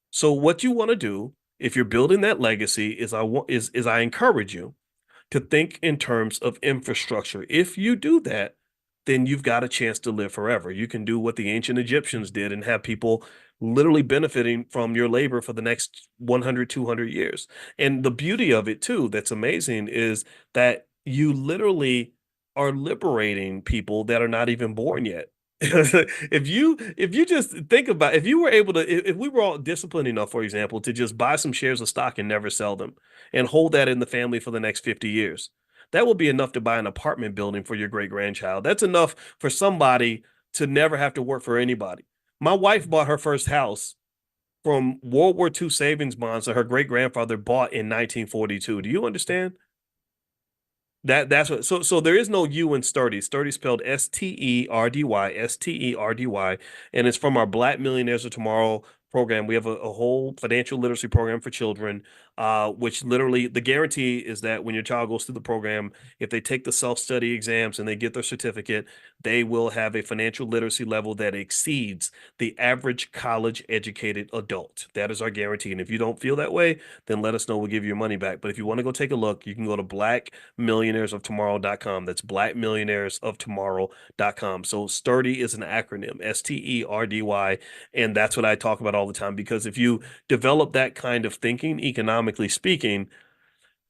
So what you want to do if you're building that legacy is I encourage you to think in terms of infrastructure. If you do that, then you've got a chance to live forever. You can do what the ancient Egyptians did and have people literally benefiting from your labor for the next 100, 200 years. And the beauty of it too, that's amazing, is that you literally are liberating people that are not even born yet. If you just think about, if you were able to, if we were all disciplined enough, for example, to just buy some shares of stock and never sell them and hold that in the family for the next 50 years, that will be enough to buy an apartment building for your great grandchild. That's enough for somebody to never have to work for anybody. My wife bought her first house from World War II savings bonds that her great grandfather bought in 1942. Do you understand? That's what, so there is no U in sturdy. Sturdy spelled Sterdy, Sterdy, and it's from our Black Millionaires of Tomorrow program. We have a whole financial literacy program for children, which literally the guarantee is that when your child goes through the program, if they take the self-study exams and they get their certificate, they will have a financial literacy level that exceeds the average college educated adult. That is our guarantee. And if you don't feel that way, then let us know. We'll give you your money back. But if you want to go take a look, you can go to blackmillionairesoftomorrow.com. That's blackmillionairesoftomorrow.com. So sturdy is an acronym, Sterdy, and that's what I talk about all the time, because if you develop that kind of thinking, economically speaking,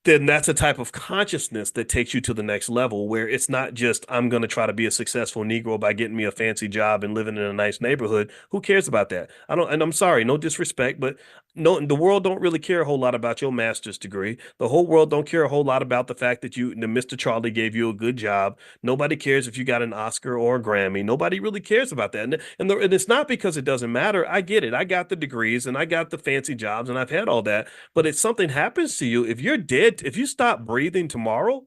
then that's a type of consciousness that takes you to the next level, where it's not just, I'm going to try to be a successful Negro by getting me a fancy job and living in a nice neighborhood. Who cares about that? I don't, and I'm sorry, no disrespect, but no, the world don't really care a whole lot about your master's degree. The whole world don't care a whole lot about the fact that Mr. Charlie gave you a good job. Nobody cares if you got an Oscar or a Grammy. Nobody really cares about that. And it's not because it doesn't matter. I get it. I got the degrees and I got the fancy jobs and I've had all that. But if something happens to you, if you're dead, if you stop breathing tomorrow,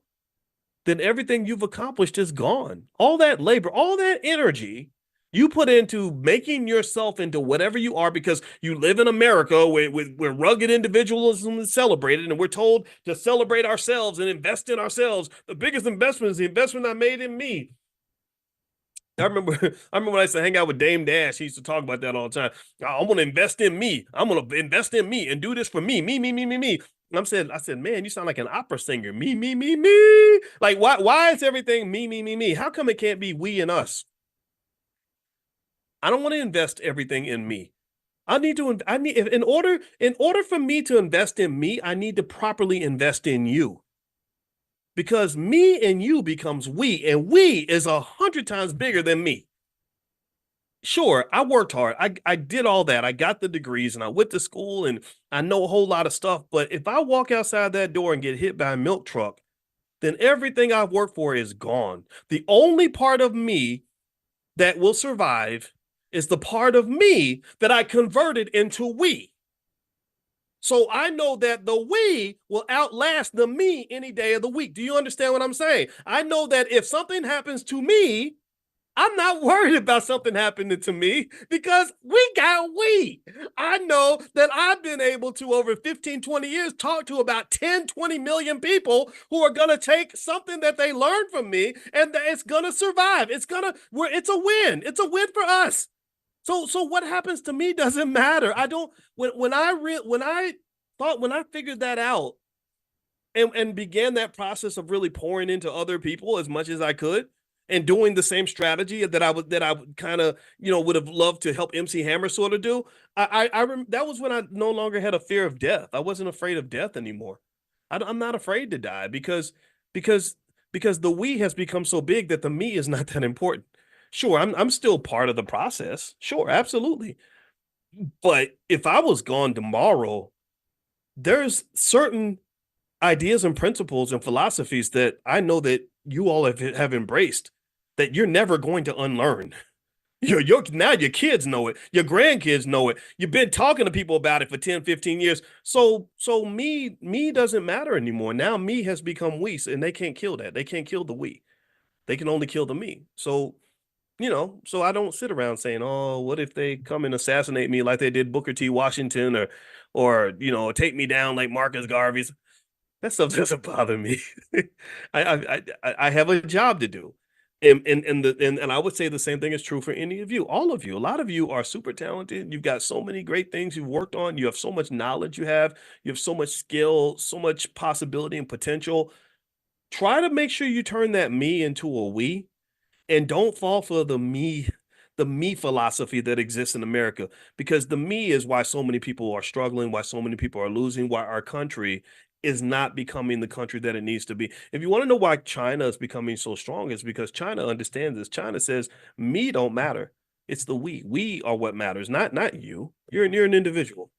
then everything you've accomplished is gone. All that labor, all that energy you put into making yourself into whatever you are, because you live in America where rugged individualism is celebrated, and we're told to celebrate ourselves and invest in ourselves. The biggest investment is the investment I made in me. I remember when I used to hang out with Dame Dash. He used to talk about that all the time. I'm going to invest in me. I'm going to invest in me and do this for me. Me. I said, man, you sound like an opera singer. Me. Like, why is everything me? How come it can't be we and us? I don't want to invest everything in me. In order for me to invest in me, I need to properly invest in you. Because me and you becomes we, and we is 100 times bigger than me. Sure, I worked hard. I did all that. I got the degrees and I went to school and I know a whole lot of stuff. But if I walk outside that door and get hit by a milk truck, then everything I've worked for is gone. The only part of me that will survive is the part of me that I converted into we. So I know that the we will outlast the me any day of the week. Do you understand what I'm saying? I know that if something happens to me, I'm not worried about something happening to me, because we got we. I know that I've been able to, over 15, 20 years, talk to about 10, 20 million people who are going to take something that they learned from me and that it's going to survive. It's a win. It's a win for us. So what happens to me doesn't matter. I don't, when I figured that out and began that process of really pouring into other people as much as I could, and doing the same strategy that I would kind of, would have loved to help MC Hammer sort of do. That was when I no longer had a fear of death. I wasn't afraid of death anymore. I'm not afraid to die because the we has become so big that the me is not that important. Sure, I'm still part of the process. Sure, absolutely. But if I was gone tomorrow, there's certain ideas and principles and philosophies that I know that you all have embraced that you're never going to unlearn. Now your kids know it, your grandkids know it. You've been talking to people about it for 10, 15 years. So me doesn't matter anymore. Now me has become we, and they can't kill that. They can't kill the we. They can only kill the me. So so I don't sit around saying, "Oh, what if they come and assassinate me like they did Booker T. Washington, or take me down like Marcus Garvey's." That stuff doesn't bother me. I have a job to do, and I would say the same thing is true for any of you, all of you. A lot of you are super talented. You've got so many great things you've worked on. You have so much knowledge. You have so much skill, so much possibility and potential. Try to make sure you turn that me into a we, and don't fall for the me philosophy that exists in America, because the me is why so many people are struggling, why so many people are losing, why our country is not becoming the country that it needs to be. If you want to know why China is becoming so strong, it's because China understands this. China says me don't matter. It's the we. We are what matters, not you. You're an individual.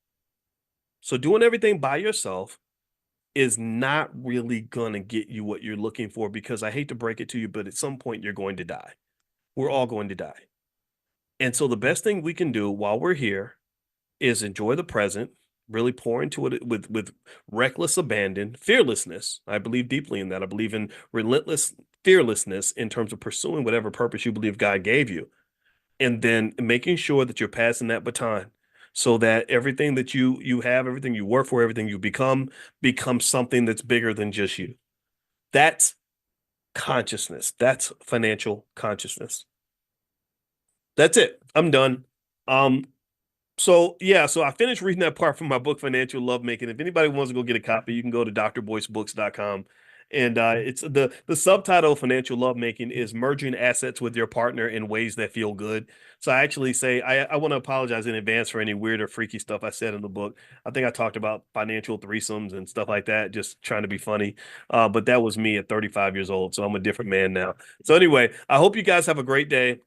So doing everything by yourself is not really gonna get you what you're looking for, because I hate to break it to you, but at some point you're going to die. We're all going to die. And so the best thing we can do while we're here is enjoy the present, really pour into it with reckless abandon, fearlessness. I believe deeply in that. I believe in relentless fearlessness in terms of pursuing whatever purpose you believe God gave you, and then making sure that you're passing that baton so that everything that you have, everything you work for, everything you become becomes something that's bigger than just you. That's consciousness. That's financial consciousness. That's it. I'm done. Um, So yeah, so I finished reading that part from my book, Financial Lovemaking. If anybody wants to go get a copy, you can go to drboycebooks.com. And it's the subtitle of Financial Lovemaking is merging assets with your partner in ways that feel good. So I actually say I want to apologize in advance for any weird or freaky stuff I said in the book. I think I talked about financial threesomes and stuff like that, just trying to be funny. But that was me at 35 years old, so I'm a different man now. So anyway, I hope you guys have a great day.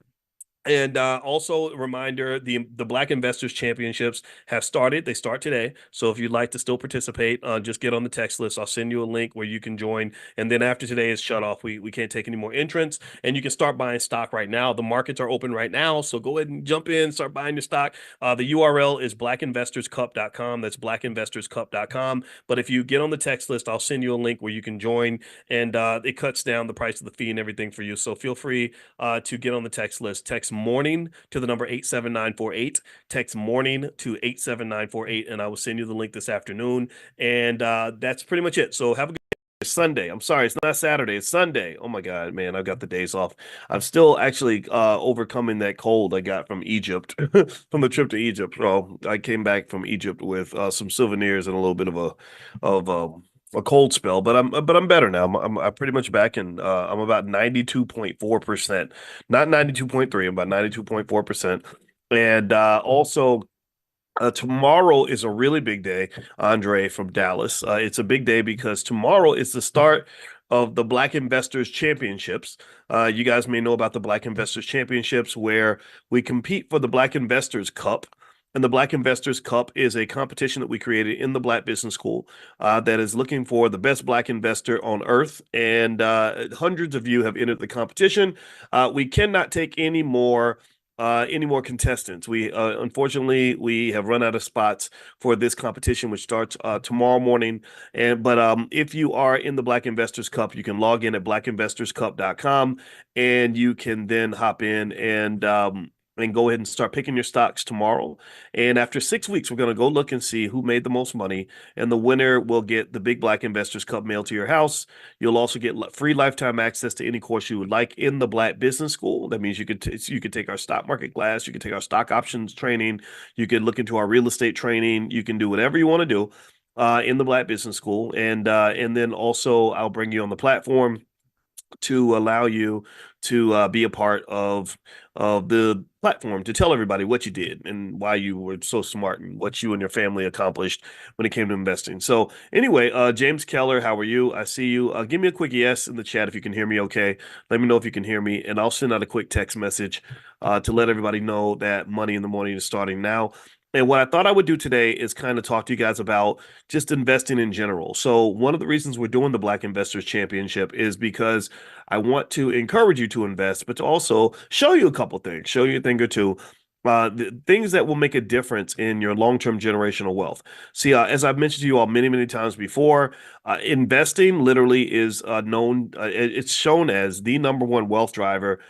And also a reminder, the Black Investors Championships have started. They start today. So if you'd like to still participate, just get on the text list. I'll send you a link where you can join. And then after today is shut off, we can't take any more entrants. And you can start buying stock right now. The markets are open right now. So go ahead and jump in, start buying your stock. The URL is blackinvestorscup.com. That's blackinvestorscup.com. But if you get on the text list, I'll send you a link where you can join. And it cuts down the price of the fee and everything for you. So feel free to get on the text list. Text morning to the number 87948. Text morning to 87948, and I will send you the link this afternoon. And that's pretty much it. So have a good day. It's Sunday. I'm sorry, it's not Saturday. It's Sunday. Oh my God, man, I've got the days off. I'm still actually overcoming that cold I got from Egypt, from the trip to Egypt. So I came back from Egypt with some souvenirs and a little bit of a cold spell, but I'm better now. I'm pretty much back, and I'm about 92.4%, not 92.3. I'm about 92.4%. And also tomorrow is a really big day, Andre from Dallas. It's a big day because tomorrow is the start of the Black Investors Championships. You guys may know about the Black Investors Championships, where we compete for the Black Investors Cup. And the Black Investors Cup is a competition that we created in the Black Business School that is looking for the best Black investor on earth. And hundreds of you have entered the competition. We cannot take any more contestants. We unfortunately we have run out of spots for this competition, which starts tomorrow morning. But if you are in the Black Investors Cup, you can log in at blackinvestorscup.com, and you can then hop in and go ahead and start picking your stocks tomorrow. And after 6 weeks, we're going to go look and see who made the most money. And the winner will get the big Black Investors Cup mailed to your house. You'll also get free lifetime access to any course you would like in the Black Business School. That means you could take our stock market class, you could take our stock options training, you could look into our real estate training, you can do whatever you want to do in the Black Business School. And then also I'll bring you on the platform to allow you to be a part of the platform, to tell everybody what you did and why you were so smart and what you and your family accomplished when it came to investing. So anyway, James Keller, how are you? I see you. Give me a quick yes in the chat if you can hear me okay. Let me know if you can hear me, and I'll send out a quick text message to let everybody know that Money in the Morning is starting now. And what I thought I would do today is kind of talk to you guys about just investing in general. So, one of the reasons we're doing the Black Investors Championship is because I want to encourage you to invest, but to also show you a couple things, show you a thing or two, the things that will make a difference in your long-term generational wealth. See, as I've mentioned to you all many, many times before, investing literally is it's shown as the number one wealth driver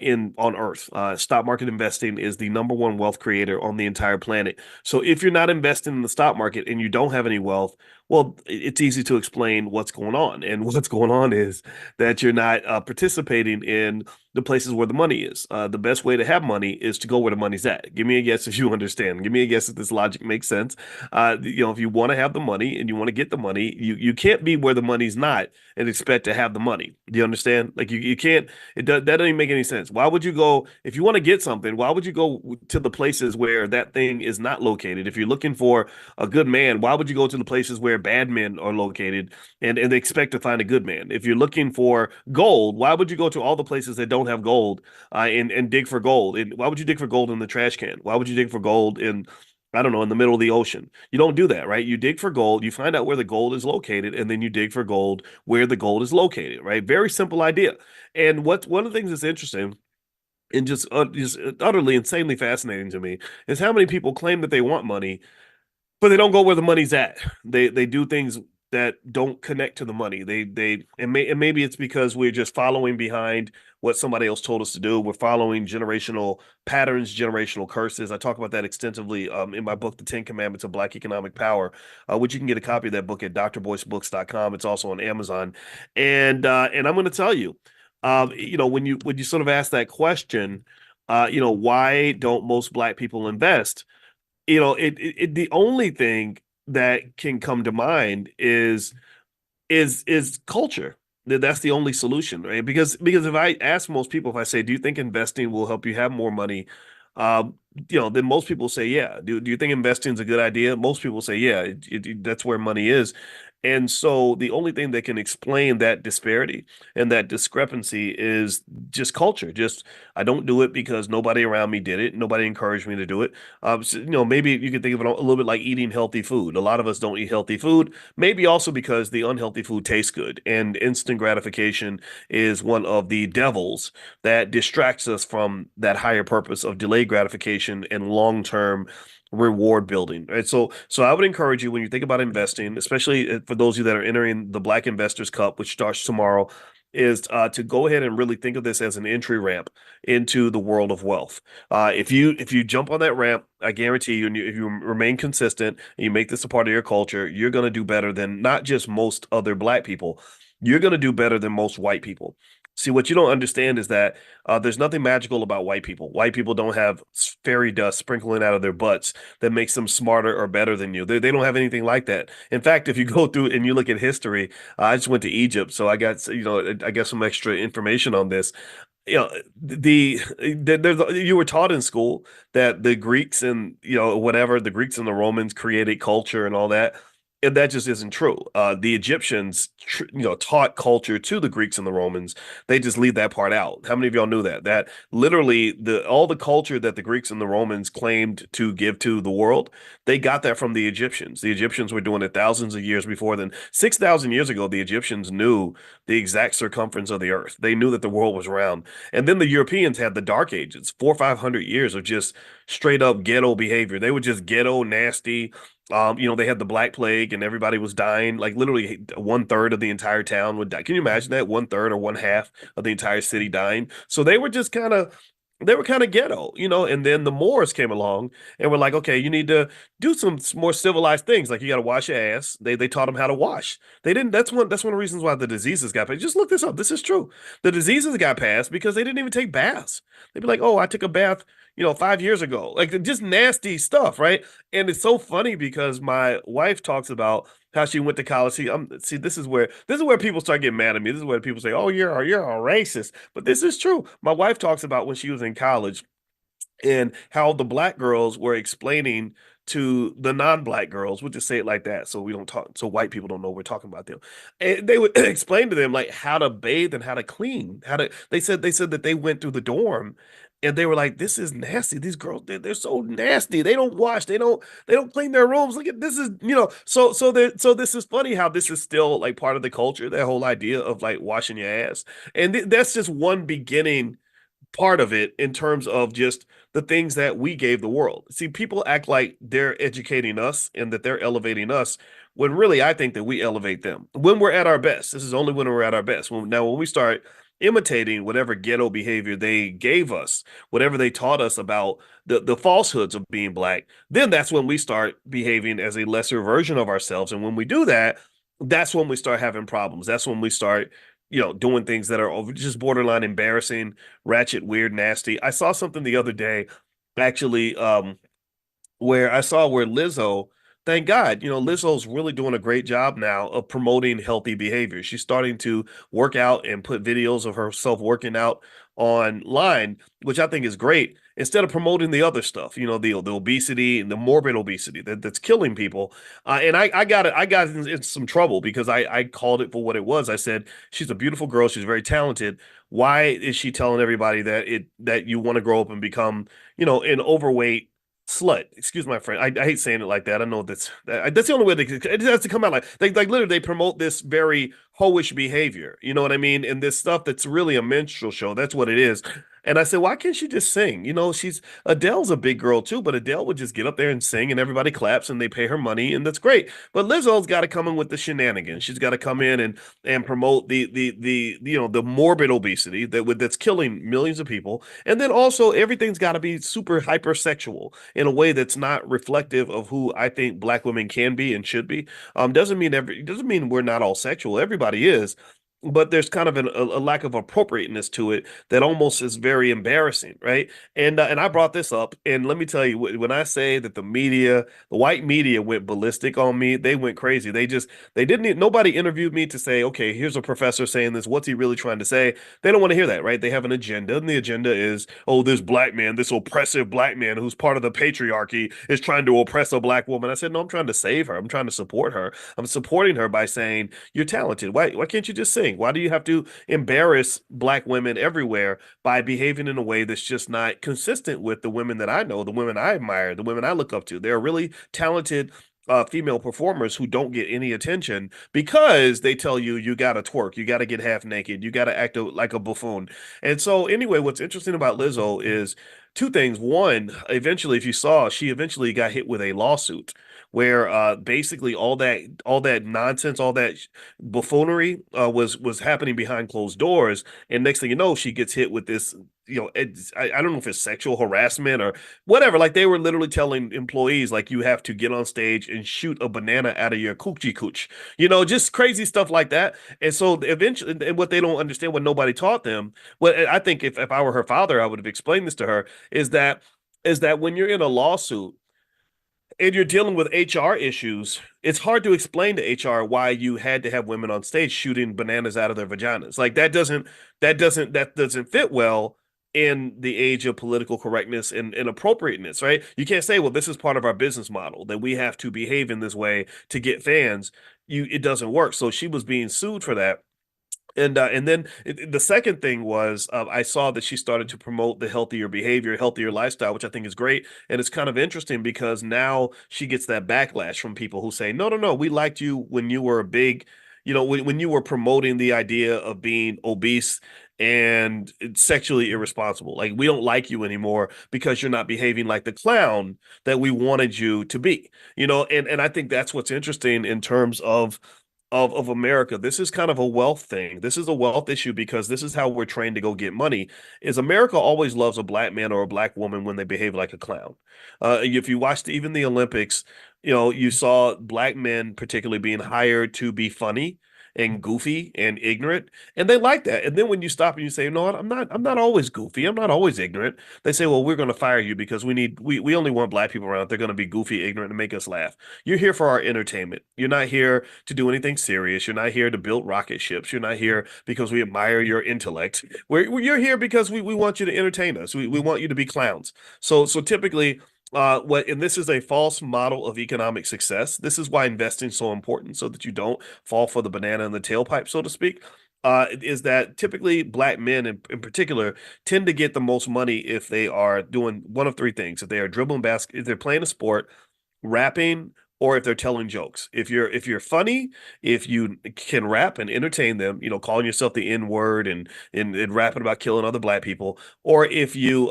in on Earth. Stock market investing is the number one wealth creator on the entire planet. So if you're not investing in the stock market and you don't have any wealth, well, it's easy to explain what's going on. And what's going on is that you're not participating in the places where the money is. The best way to have money is to go where the money's at. Give me a guess if you understand. Give me a guess if this logic makes sense. If you want to have the money and you want to get the money, you can't be where the money's not and expect to have the money. Do you understand? Like you can't. That doesn't even make any sense. Why would you go if you want to get something? Why would you go to the places where that thing is not located? If you're looking for a good man, why would you go to the places where bad men are located and expect to find a good man? If you're looking for gold, why would you go to all the places that don't have gold and dig for gold? And why would you dig for gold in the trash can? Why would you dig for gold in I don't know, in the middle of the ocean? You don't do that, right? You dig for gold, you find out where the gold is located, and then you dig for gold where the gold is located, right? Very simple idea. And what one of the things that's interesting and just utterly insanely fascinating to me is how many people claim that they want money but they don't go where the money's at. They do things that don't connect to the money. And maybe it's because we're just following behind what somebody else told us to do. We're following generational patterns, generational curses. I talk about that extensively in my book, The 10 Commandments of Black Economic Power, which you can get a copy of that book at drboycebooks.com. It's also on Amazon. And I'm going to tell you, when you sort of ask that question, why don't most Black people invest? The only thing that can come to mind is culture. That's the only solution, right? Because if I ask most people, if I say, "Do you think investing will help you have more money?" Um, then most people say, "Yeah." Do you think investing is a good idea? Most people say, "Yeah." That's where money is. And so the only thing that can explain that disparity and that discrepancy is just culture. Just I don't do it because nobody around me did it. Nobody encouraged me to do it. Maybe you could think of it a little bit like eating healthy food. A lot of us don't eat healthy food. Maybe also because the unhealthy food tastes good, and instant gratification is one of the devils that distracts us from that higher purpose of delayed gratification and long-term reward building. Right. So I would encourage you when you think about investing, especially for those of you that are entering the Black Investors Cup, which starts tomorrow, is to go ahead and really think of this as an entry ramp into the world of wealth. If you jump on that ramp, I guarantee you, and if you remain consistent and you make this a part of your culture, you're going to do better than not just most other Black people. You're going to do better than most white people. See, what you don't understand is that there's nothing magical about white people. White people don't have fairy dust sprinkling out of their butts that makes them smarter or better than you. They don't have anything like that. In fact, if you go through and you look at history, I just went to Egypt, so I got some extra information on this. You were taught in school that the Greeks and whatever the Greeks and the Romans created culture and all that. And that just isn't true. The Egyptians, taught culture to the Greeks and the Romans. They just leave that part out. How many of y'all knew that? That literally all the culture that the Greeks and the Romans claimed to give to the world, they got that from the Egyptians. The Egyptians were doing it thousands of years before then. 6,000 years ago, the Egyptians knew the exact circumference of the earth. They knew that the world was round. And then the Europeans had the Dark Ages, 400 or 500 years of just straight up ghetto behavior. They were just ghetto, nasty. They had the Black Plague and everybody was dying. Like literally 1/3 of the entire town would die. Can you imagine that? 1/3 or 1/2 of the entire city dying. So they were kind of ghetto, and then the Moors came along and were like, okay, you need to do some more civilized things. Like you got to wash your ass. They taught them how to wash. They didn't, that's one of the reasons why the diseases got passed. Just look this up. This is true. The diseases got passed because they didn't even take baths. They'd be like, oh, I took a bath, 5 years ago. Like just nasty stuff, right? And it's so funny because my wife talks about how she went to college. See, this is where people start getting mad at me. This is where people say, "Oh, you're a racist." But this is true. My wife talks about when she was in college and how the Black girls were explaining to the non-Black girls. We'll just say it like that, so we don't talk, so white people don't know we're talking about them. And they would explain to them like how to bathe and how to clean. They said that they went through the dorm And they were like, "This is nasty. These girls, they're so nasty. They don't wash. They don't clean their rooms. Look at this is, so this is funny how this is still like part of the culture, that whole idea of like washing your ass. And that's just one beginning part of it in terms of just the things that we gave the world. See, people act like they're educating us and that they're elevating us when really I think that we elevate them when we're at our best. This is only when we're at our best. When we start imitating whatever ghetto behavior they gave us, whatever they taught us about the falsehoods of being black, then that's when we start behaving as a lesser version of ourselves. And when we do that, that's when we start having problems. That's when we start doing things that are just borderline embarrassing, ratchet, weird, nasty. I saw something the other day, actually, where Lizzo, thank God, Lizzo's really doing a great job now of promoting healthy behavior. She's starting to work out and put videos of herself working out online, which I think is great. Instead of promoting the other stuff, the obesity and the morbid obesity that's killing people. And I got in some trouble because I called it for what it was. I said, she's a beautiful girl. She's very talented. Why is she telling everybody that you want to grow up and become, an overweight slut? Excuse my friend. I hate saying it like that. I know that's the only way it has to come out. Like literally they promote this very hoish behavior. You know what I mean? And this stuff that's really a minstrel show. That's what it is. And I said, why can't she just sing? Adele's a big girl too, but Adele would just get up there and sing and everybody claps and they pay her money and that's great. But Lizzo's got to come in with the shenanigans. She's got to come in and promote the morbid obesity that's killing millions of people. And then also everything's got to be super hypersexual in a way that's not reflective of who I think black women can be and should be. Doesn't mean we're not all sexual. Everybody is, but there's kind of a lack of appropriateness to it that almost is very embarrassing, right? And I brought this up, and let me tell you, when I say that the white media went ballistic on me, they went crazy. They didn't. Nobody interviewed me to say, okay, here's a professor saying this. What's he really trying to say? They don't want to hear that, right? They have an agenda, and the agenda is, oh, this black man, this oppressive black man who's part of the patriarchy is trying to oppress a black woman. I said, no, I'm trying to save her. I'm trying to support her. I'm supporting her by saying, you're talented. Why can't you just sing? Why do you have to embarrass black women everywhere by behaving in a way that's just not consistent with the women that I know, the women I admire, the women I look up to? They're really talented female performers who don't get any attention because they tell you got to twerk, you got to get half naked, you got to act like a buffoon. And so anyway, what's interesting about Lizzo is two things. One, eventually, if you saw, she eventually got hit with a lawsuit where basically all that nonsense, all that buffoonery was happening behind closed doors, and next thing you know, she gets hit with this. I don't know if it's sexual harassment or whatever. Like they were literally telling employees, like you have to get on stage and shoot a banana out of your coochie cooch, just crazy stuff like that. And so eventually, and what they don't understand, what nobody taught them, what I think if I were her father, I would have explained this to her, is that when you're in a lawsuit and you're dealing with HR issues, it's hard to explain to HR why you had to have women on stage shooting bananas out of their vaginas. Like that doesn't fit well in the age of political correctness and appropriateness, right? You can't say, well, this is part of our business model that we have to behave in this way to get fans. It doesn't work. So she was being sued for that. And then the second thing was I saw that she started to promote the healthier behavior, healthier lifestyle, which I think is great. And it's kind of interesting because now she gets that backlash from people who say, no, no, no, we liked you when you were a big, when you were promoting the idea of being obese and sexually irresponsible. Like we don't like you anymore because you're not behaving like the clown that we wanted you to be. And I think that's what's interesting in terms of America. This is kind of a wealth thing. This is a wealth issue because this is how we're trained to go get money. Is America always loves a black man or a black woman when they behave like a clown. If you watched even the Olympics, you saw black men particularly being hired to be funny and goofy and ignorant, and they like that. And then when you stop and you say, "No, I'm not always goofy. I'm not always ignorant," they say, "Well, we're going to fire you because we only want black people around. They're going to be goofy, ignorant, and make us laugh. You're here for our entertainment. You're not here to do anything serious. You're not here to build rocket ships. You're not here because we admire your intellect. You're here because we want you to entertain us. We want you to be clowns." So typically, and this is a false model of economic success. This is why investing is so important, so that you don't fall for the banana in the tailpipe, so to speak. is that typically black men in particular tend to get the most money if they are doing one of three things. If they are dribbling basket, if they're playing a sport, rapping, or if they're telling jokes. If you're funny, if you can rap and entertain them, calling yourself the N word and rapping about killing other black people, or if you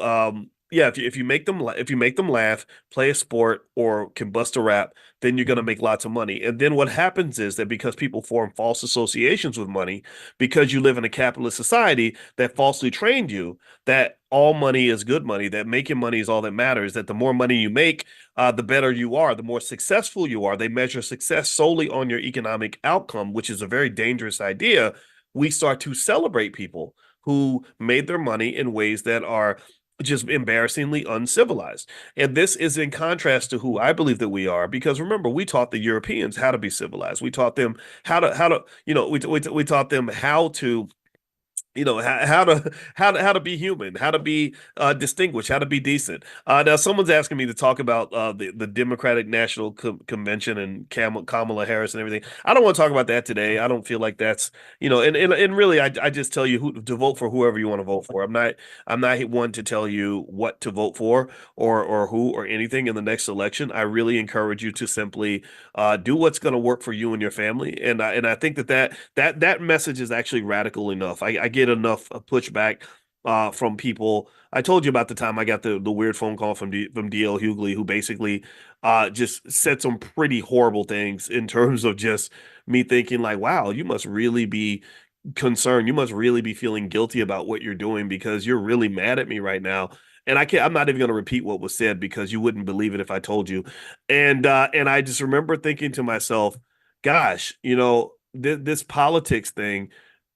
yeah, if you make them if you make them laugh, play a sport, or can bust a rap, then you're gonna make lots of money. And then what happens is that because people form false associations with money, because you live in a capitalist society that falsely trained you that all money is good money, that making money is all that matters, that the more money you make, the better you are, the more successful you are. They measure success solely on your economic outcome, which is a very dangerous idea. We start to celebrate people who made their money in ways that are just embarrassingly uncivilized. And this is in contrast to who I believe that we are, because remember, we taught the Europeans how to be civilized. We taught them how to we taught them how to how to be human, how to be distinguished, how to be decent. Now someone's asking me to talk about the Democratic National Convention and Kamala Harris and everything. I don't want to talk about that today. I don't feel like that's and really I just tell you who to vote for, whoever you want to vote for. I'm not one to tell you what to vote for or who or anything in the next election. I really encourage you to simply do what's going to work for you and your family. And I think that message is actually radical enough. I get enough pushback from people. I told you about the time I got the weird phone call from DL Hughley, who basically just said some pretty horrible things in terms of just me thinking like, wow, you must really be concerned. You must really be feeling guilty about what you're doing because you're really mad at me right now. And I'm not even going to repeat what was said because you wouldn't believe it if I told you. And I just remember thinking to myself, gosh, this politics thing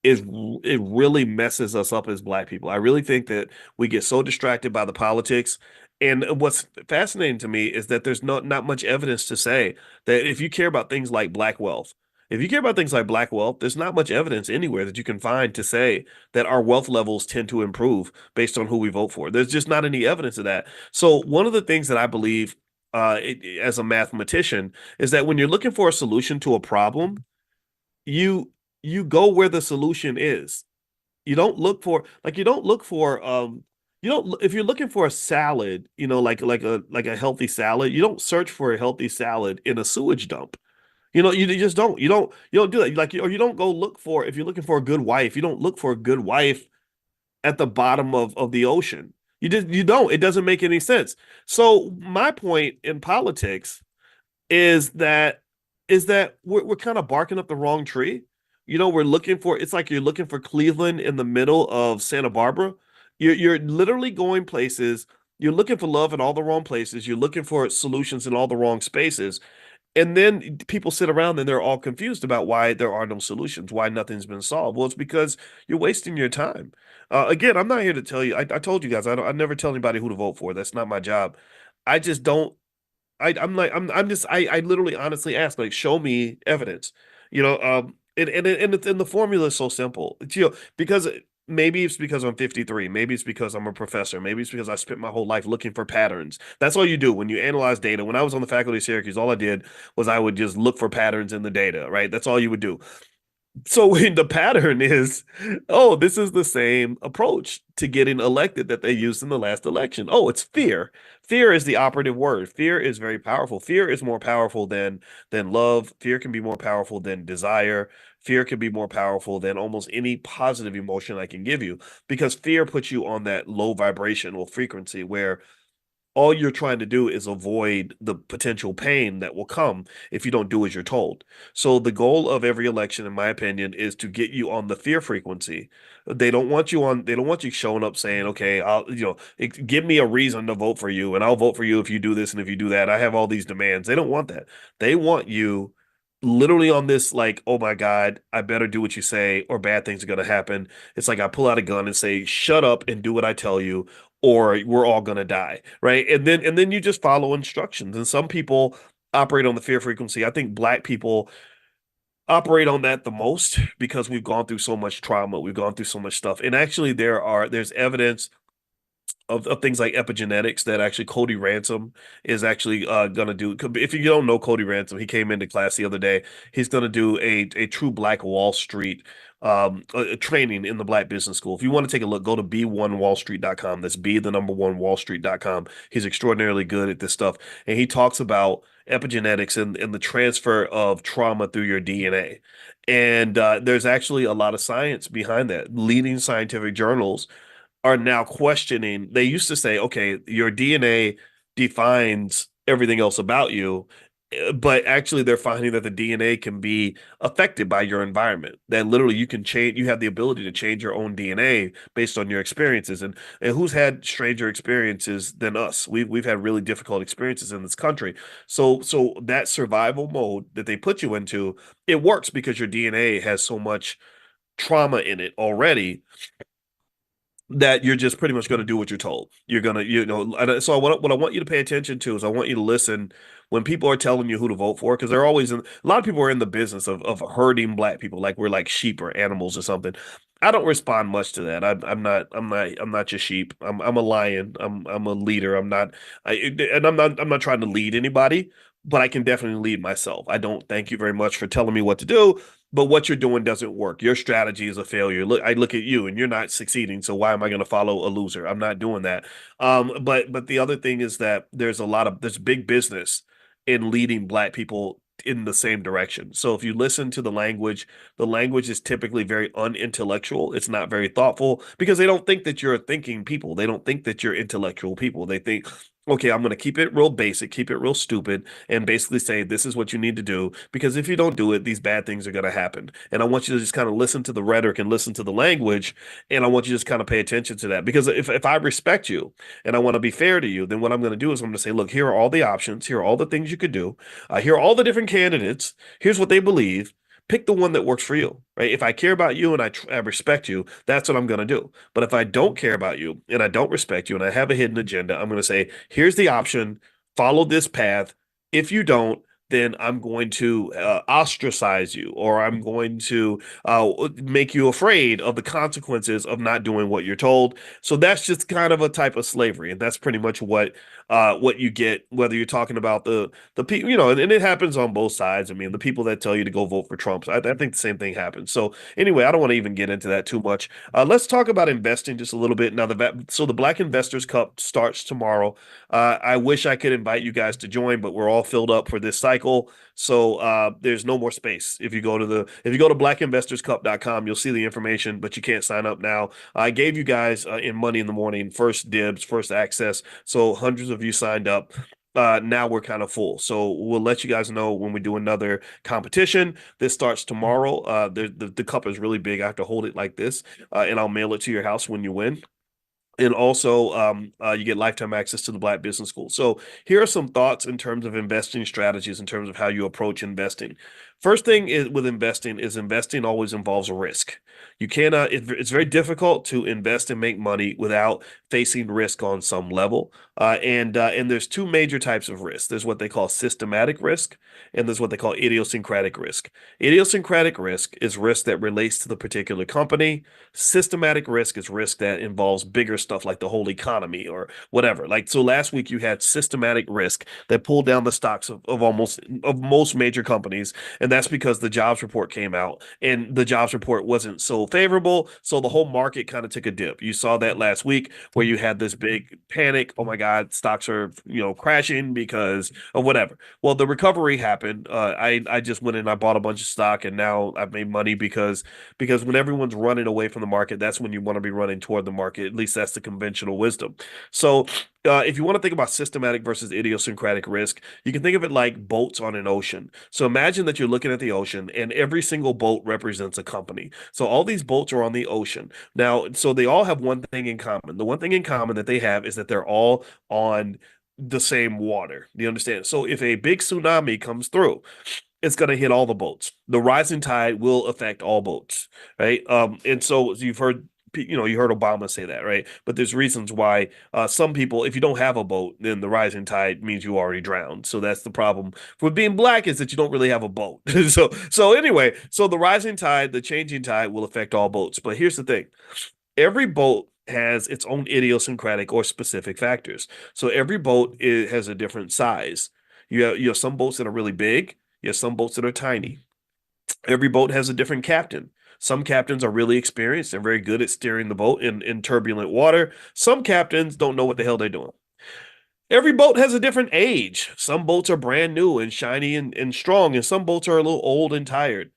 it really messes us up as black people. I really think that we get so distracted by the politics. And what's fascinating to me is that there's not much evidence to say that if you care about things like black wealth, if you care about things like black wealth, there's not much evidence anywhere that you can find to say that our wealth levels tend to improve based on who we vote for. There's just not any evidence of that. So one of the things that I believe as a mathematician is that when you're looking for a solution to a problem, you you go where the solution is. You don't look for if you're looking for a salad, like a healthy salad, you don't search for a healthy salad in a sewage dump. You just don't. You don't do that. Or you don't go look for if you're looking for a good wife, you don't look for a good wife at the bottom of the ocean. You don't. It doesn't make any sense. So my point in politics is that we're kind of barking up the wrong tree. We're looking for it's like you're looking for Cleveland in the middle of Santa Barbara. You're literally going places. You're looking for love in all the wrong places. You're looking for solutions in all the wrong spaces. And then people sit around and they're all confused about why there are no solutions, why nothing's been solved. Well, it's because you're wasting your time. Again, I'm not here to tell you. I told you guys I never tell anybody who to vote for. That's not my job. I just don't I'm just I literally honestly ask like show me evidence, and the formula is so simple. Because maybe it's because I'm 53, maybe it's because I'm a professor, maybe it's because I spent my whole life looking for patterns. That's all you do when you analyze data. When I was on the faculty of Syracuse, all I did was I would just look for patterns in the data, right? That's all you would do. So when the pattern is, oh, this is the same approach to getting elected that they used in the last election. Oh, it's fear. Fear is the operative word. Fear is very powerful. Fear is more powerful than love. Fear can be more powerful than desire. Fear can be more powerful than almost any positive emotion I can give you because fear puts you on that low vibrational frequency where all you're trying to do is avoid the potential pain that will come if you don't do as you're told. So the goal of every election, in my opinion, is to get you on the fear frequency. They don't want you showing up saying, okay, give me a reason to vote for you and I'll vote for you if you do this and if you do that. I have all these demands. They don't want that. They want you literally on this like, oh my God, I better do what you say or bad things are going to happen. It's like I pull out a gun and say, shut up and do what I tell you or we're all going to die, right? And then you just follow instructions. And some people operate on the fear frequency. I think black people operate on that the most because we've gone through so much trauma, we've gone through so much stuff. And actually there's evidence of things like epigenetics that actually Cody Ransom is actually gonna do. If you don't know Cody Ransom, he came into class the other day. He's gonna do a true Black Wall Street training in the Black Business School. If you want to take a look, go to b1wallstreet.com. That's b the number one wallstreet.com. He's extraordinarily good at this stuff, and he talks about epigenetics and the transfer of trauma through your DNA. And there's actually a lot of science behind that. Leading scientific journals are now questioning. They used to say, okay, your DNA defines everything else about you, but actually they're finding that the DNA can be affected by your environment. That literally you can change, you have the ability to change your own DNA based on your experiences. And who's had stranger experiences than us? We've had really difficult experiences in this country. So that survival mode that they put you into, it works because your DNA has so much trauma in it already that you're just pretty much going to do what you're told. You're going to, and so what I want you to pay attention to is I want you to listen when people are telling you who to vote for, because they're always a lot of people are in the business of herding Black people like we're like sheep or animals or something. I don't respond much to that. I'm not your sheep. I'm a lion. I'm a leader. I'm not trying to lead anybody, but I can definitely lead myself. I don't thank you very much for telling me what to do, but what you're doing doesn't work. Your strategy is a failure. I look at you and you're not succeeding. So why am I going to follow a loser? I'm not doing that. But the other thing is that there's big business in leading Black people in the same direction. So if you listen to the language is typically very unintellectual. It's not very thoughtful because they don't think that you're a thinking people. They don't think that you're intellectual people. They think, okay, I'm going to keep it real basic, keep it real stupid, and basically say this is what you need to do because if you don't do it, these bad things are going to happen. And I want you to just kind of listen to the rhetoric and listen to the language, and I want you to just kind of pay attention to that because if I respect you and I want to be fair to you, then what I'm going to do is I'm going to say, look, here are all the options, here are all the things you could do, here are all the different candidates, here's what they believe. Pick the one that works for you, right? If I care about you and I respect you, that's what I'm going to do. But if I don't care about you and I don't respect you and I have a hidden agenda, I'm going to say, here's the option, follow this path. If you don't, then I'm going to ostracize you or I'm going to make you afraid of the consequences of not doing what you're told. So that's just kind of a type of slavery. And that's pretty much what you get, whether you're talking about the people, and it happens on both sides. I mean, the people that tell you to go vote for Trump, I think the same thing happens. So anyway, I don't want to even get into that too much. Let's talk about investing just a little bit. Now, the Black Investors Cup starts tomorrow. I wish I could invite you guys to join, but we're all filled up for this cycle. So there's no more space. If you go to blackinvestorscup.com, you'll see the information, but you can't sign up now. I gave you guys in Money in the Morning first dibs, first access. So hundreds of you signed up. Now we're kind of full. So we'll let you guys know when we do another competition. This starts tomorrow. The cup is really big. I have to hold it like this, and I'll mail it to your house when you win. And also, you get lifetime access to the Black Business School. So here are some thoughts in terms of investing strategies, in terms of how you approach investing. First thing is with investing always involves risk. You cannot, it's very difficult to invest and make money without facing risk on some level. And there's two major types of risk. There's what they call systematic risk, and there's what they call idiosyncratic risk. Idiosyncratic risk is risk that relates to the particular company. Systematic risk is risk that involves bigger stuff like the whole economy or whatever. Like, so last week you had systematic risk that pulled down the stocks of most major companies. And that's because the jobs report came out and the jobs report wasn't so favorable. So the whole market kind of took a dip. You saw that last week where you had this big panic. Oh my God, stocks are, crashing because of whatever. Well, the recovery happened. I just went in, I bought a bunch of stock and now I've made money because when everyone's running away from the market, that's when you want to be running toward the market. At least that's the conventional wisdom. So if you want to think about systematic versus idiosyncratic risk, you can think of it like boats on an ocean. So imagine that you're looking at the ocean and every single boat represents a company. So all these boats are on the ocean. Now, so they all have one thing in common. The one thing in common that they have is that they're all on the same water. Do you understand? So if a big tsunami comes through, it's going to hit all the boats. The rising tide will affect all boats, right? And so you heard Obama say that, right? But there's reasons why some people, if you don't have a boat, then the rising tide means you already drowned. So that's the problem with being Black, is that you don't really have a boat. So anyway, so the rising tide, the changing tide will affect all boats. But here's the thing. Every boat has its own idiosyncratic or specific factors. So every boat has a different size. You have some boats that are really big. You have some boats that are tiny. Every boat has a different captain. Some captains are really experienced and very good at steering the boat in turbulent water. Some captains don't know what the hell they're doing. Every boat has a different age. Some boats are brand new and shiny and strong, and some boats are a little old and tired.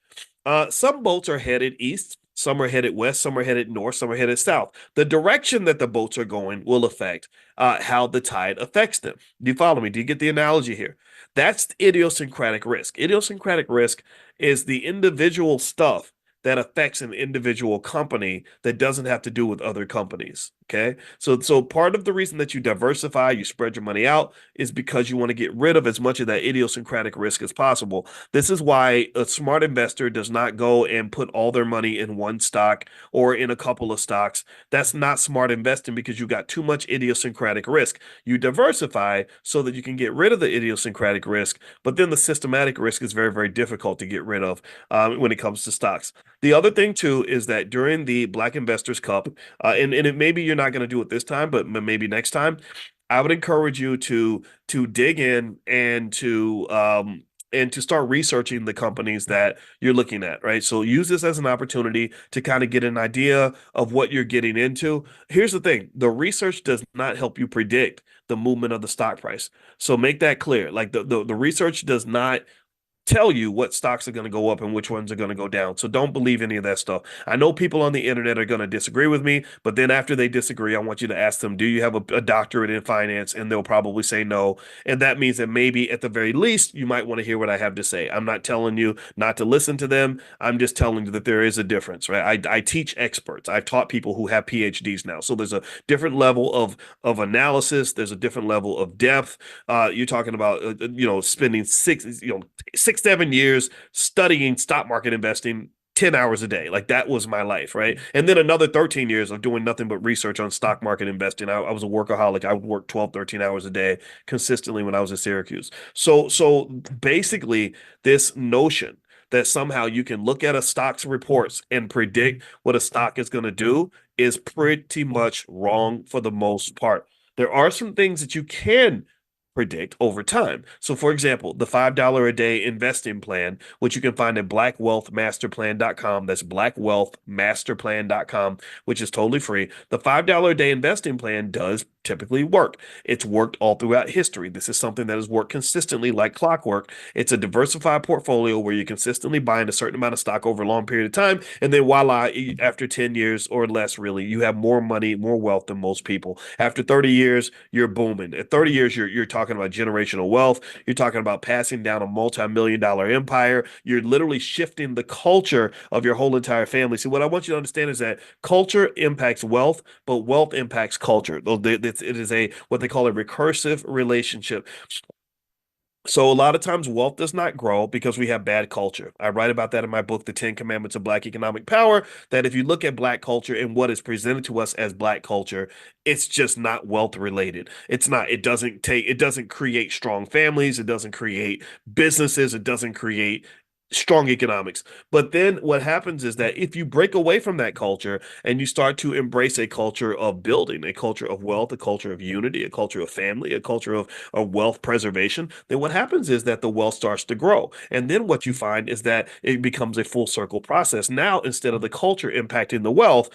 Some boats are headed east, some are headed west, some are headed north, some are headed south. The direction that the boats are going will affect how the tide affects them. Do you follow me? Do you get the analogy here? That's idiosyncratic risk. Idiosyncratic risk is the individual stuff that affects an individual company that doesn't have to do with other companies. Okay. So part of the reason that you diversify, you spread your money out is because you want to get rid of as much of that idiosyncratic risk as possible. This is why a smart investor does not go and put all their money in one stock or in a couple of stocks. That's not smart investing because you got too much idiosyncratic risk. You diversify so that you can get rid of the idiosyncratic risk, but then the systematic risk is very, very difficult to get rid of when it comes to stocks. The other thing too is that during the Black Investors Cup, and it maybe you're not going to do it this time, but maybe next time, I would encourage you to dig in and to start researching the companies that you're looking at, right? So use this as an opportunity to kind of get an idea of what you're getting into. Here's the thing, the research does not help you predict the movement of the stock price. So make that clear. Like the research does not tell you what stocks are going to go up and which ones are going to go down. So don't believe any of that stuff. I know people on the internet are going to disagree with me, but then after they disagree, I want you to ask them, do you have a doctorate in finance? And they'll probably say no. And that means that maybe at the very least, you might want to hear what I have to say. I'm not telling you not to listen to them. I'm just telling you that there is a difference, right? I teach experts. I've taught people who have PhDs now. So there's a different level of analysis. There's a different level of depth. You're talking about, spending 7 years studying stock market investing 10 hours a day. Like that was my life, right? And then another 13 years of doing nothing but research on stock market investing. I was a workaholic. I would work 12, 13 hours a day consistently when I was at Syracuse. So basically this notion that somehow you can look at a stock's reports and predict what a stock is going to do is pretty much wrong for the most part. There are some things that you can predict over time. So, for example, the $5 a day investing plan, which you can find at blackwealthmasterplan.com. That's blackwealthmasterplan.com, which is totally free. The $5 a day investing plan does typically work. It's worked all throughout history. This is something that has worked consistently like clockwork. It's a diversified portfolio where you're consistently buying a certain amount of stock over a long period of time. And then voila, after 10 years or less, really, you have more money, more wealth than most people. After 30 years, you're booming. At 30 years, you're talking about generational wealth. You're talking about passing down a multi-million-dollar empire. You're literally shifting the culture of your whole entire family. See, what I want you to understand is that culture impacts wealth, but wealth impacts culture. It is what they call a recursive relationship. So a lot of times wealth does not grow because we have bad culture. I write about that in my book, The 10 Commandments of Black Economic Power, that if you look at Black culture and what is presented to us as Black culture, it's just not wealth related. It doesn't create strong families. It doesn't create businesses. It doesn't create strong economics. But then what happens is that if you break away from that culture and you start to embrace a culture of building, a culture of wealth, a culture of unity, a culture of family, a culture of wealth preservation, then what happens is that the wealth starts to grow. And then what you find is that it becomes a full circle process. Now, instead of the culture impacting the wealth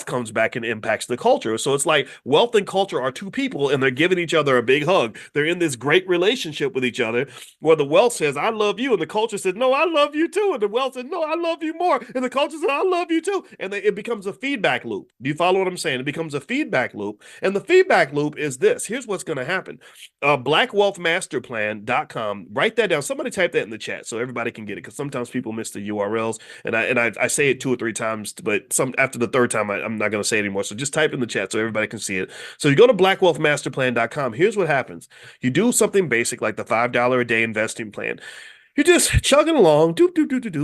comes back and impacts the culture. So it's like wealth and culture are two people and they're giving each other a big hug. They're in this great relationship with each other where the wealth says, I love you. And the culture says, no, I love you too. And the wealth said, no, I love you more. And the culture said, I love you too. And it becomes a feedback loop. Do you follow what I'm saying? It becomes a feedback loop. And the feedback loop is this. Here's what's going to happen. Blackwealthmasterplan.com. Write that down. Somebody type that in the chat so everybody can get it, because sometimes people miss the URLs. And I say it 2 or 3 times, but after the third time, I'm not going to say it anymore. So just type in the chat so everybody can see it. So you go to blackwealthmasterplan.com. Here's what happens. You do something basic like the $5 a day investing plan. You're just chugging along,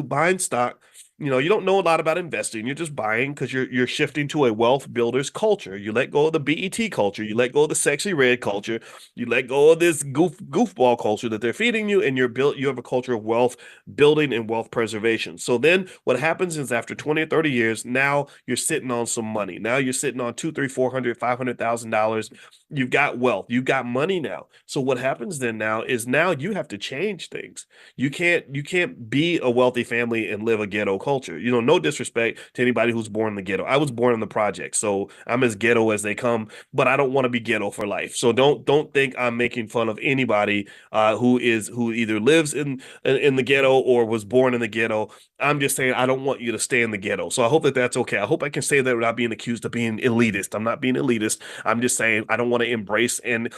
buying stock. You don't know a lot about investing. You're just buying because you're shifting to a wealth builders culture. You let go of the BET culture. You let go of the sexy red culture. You let go of this goofball culture that they're feeding you, and you have a culture of wealth building and wealth preservation. So then what happens is after 20 or 30 years, now you're sitting on some money. Now you're sitting on two, three, 400, $500,000. You've got wealth. You've got money now. So what happens then now is now you have to change things. You can't be a wealthy family and live a ghetto culture. No disrespect to anybody who's born in the ghetto. I was born in the project, so I'm as ghetto as they come, but I don't want to be ghetto for life. So don't think I'm making fun of anybody who either lives in the ghetto or was born in the ghetto. I'm just saying I don't want you to stay in the ghetto. So I hope that that's okay. I hope I can say that without being accused of being elitist. I'm not being elitist. I'm just saying I don't want to embrace I'm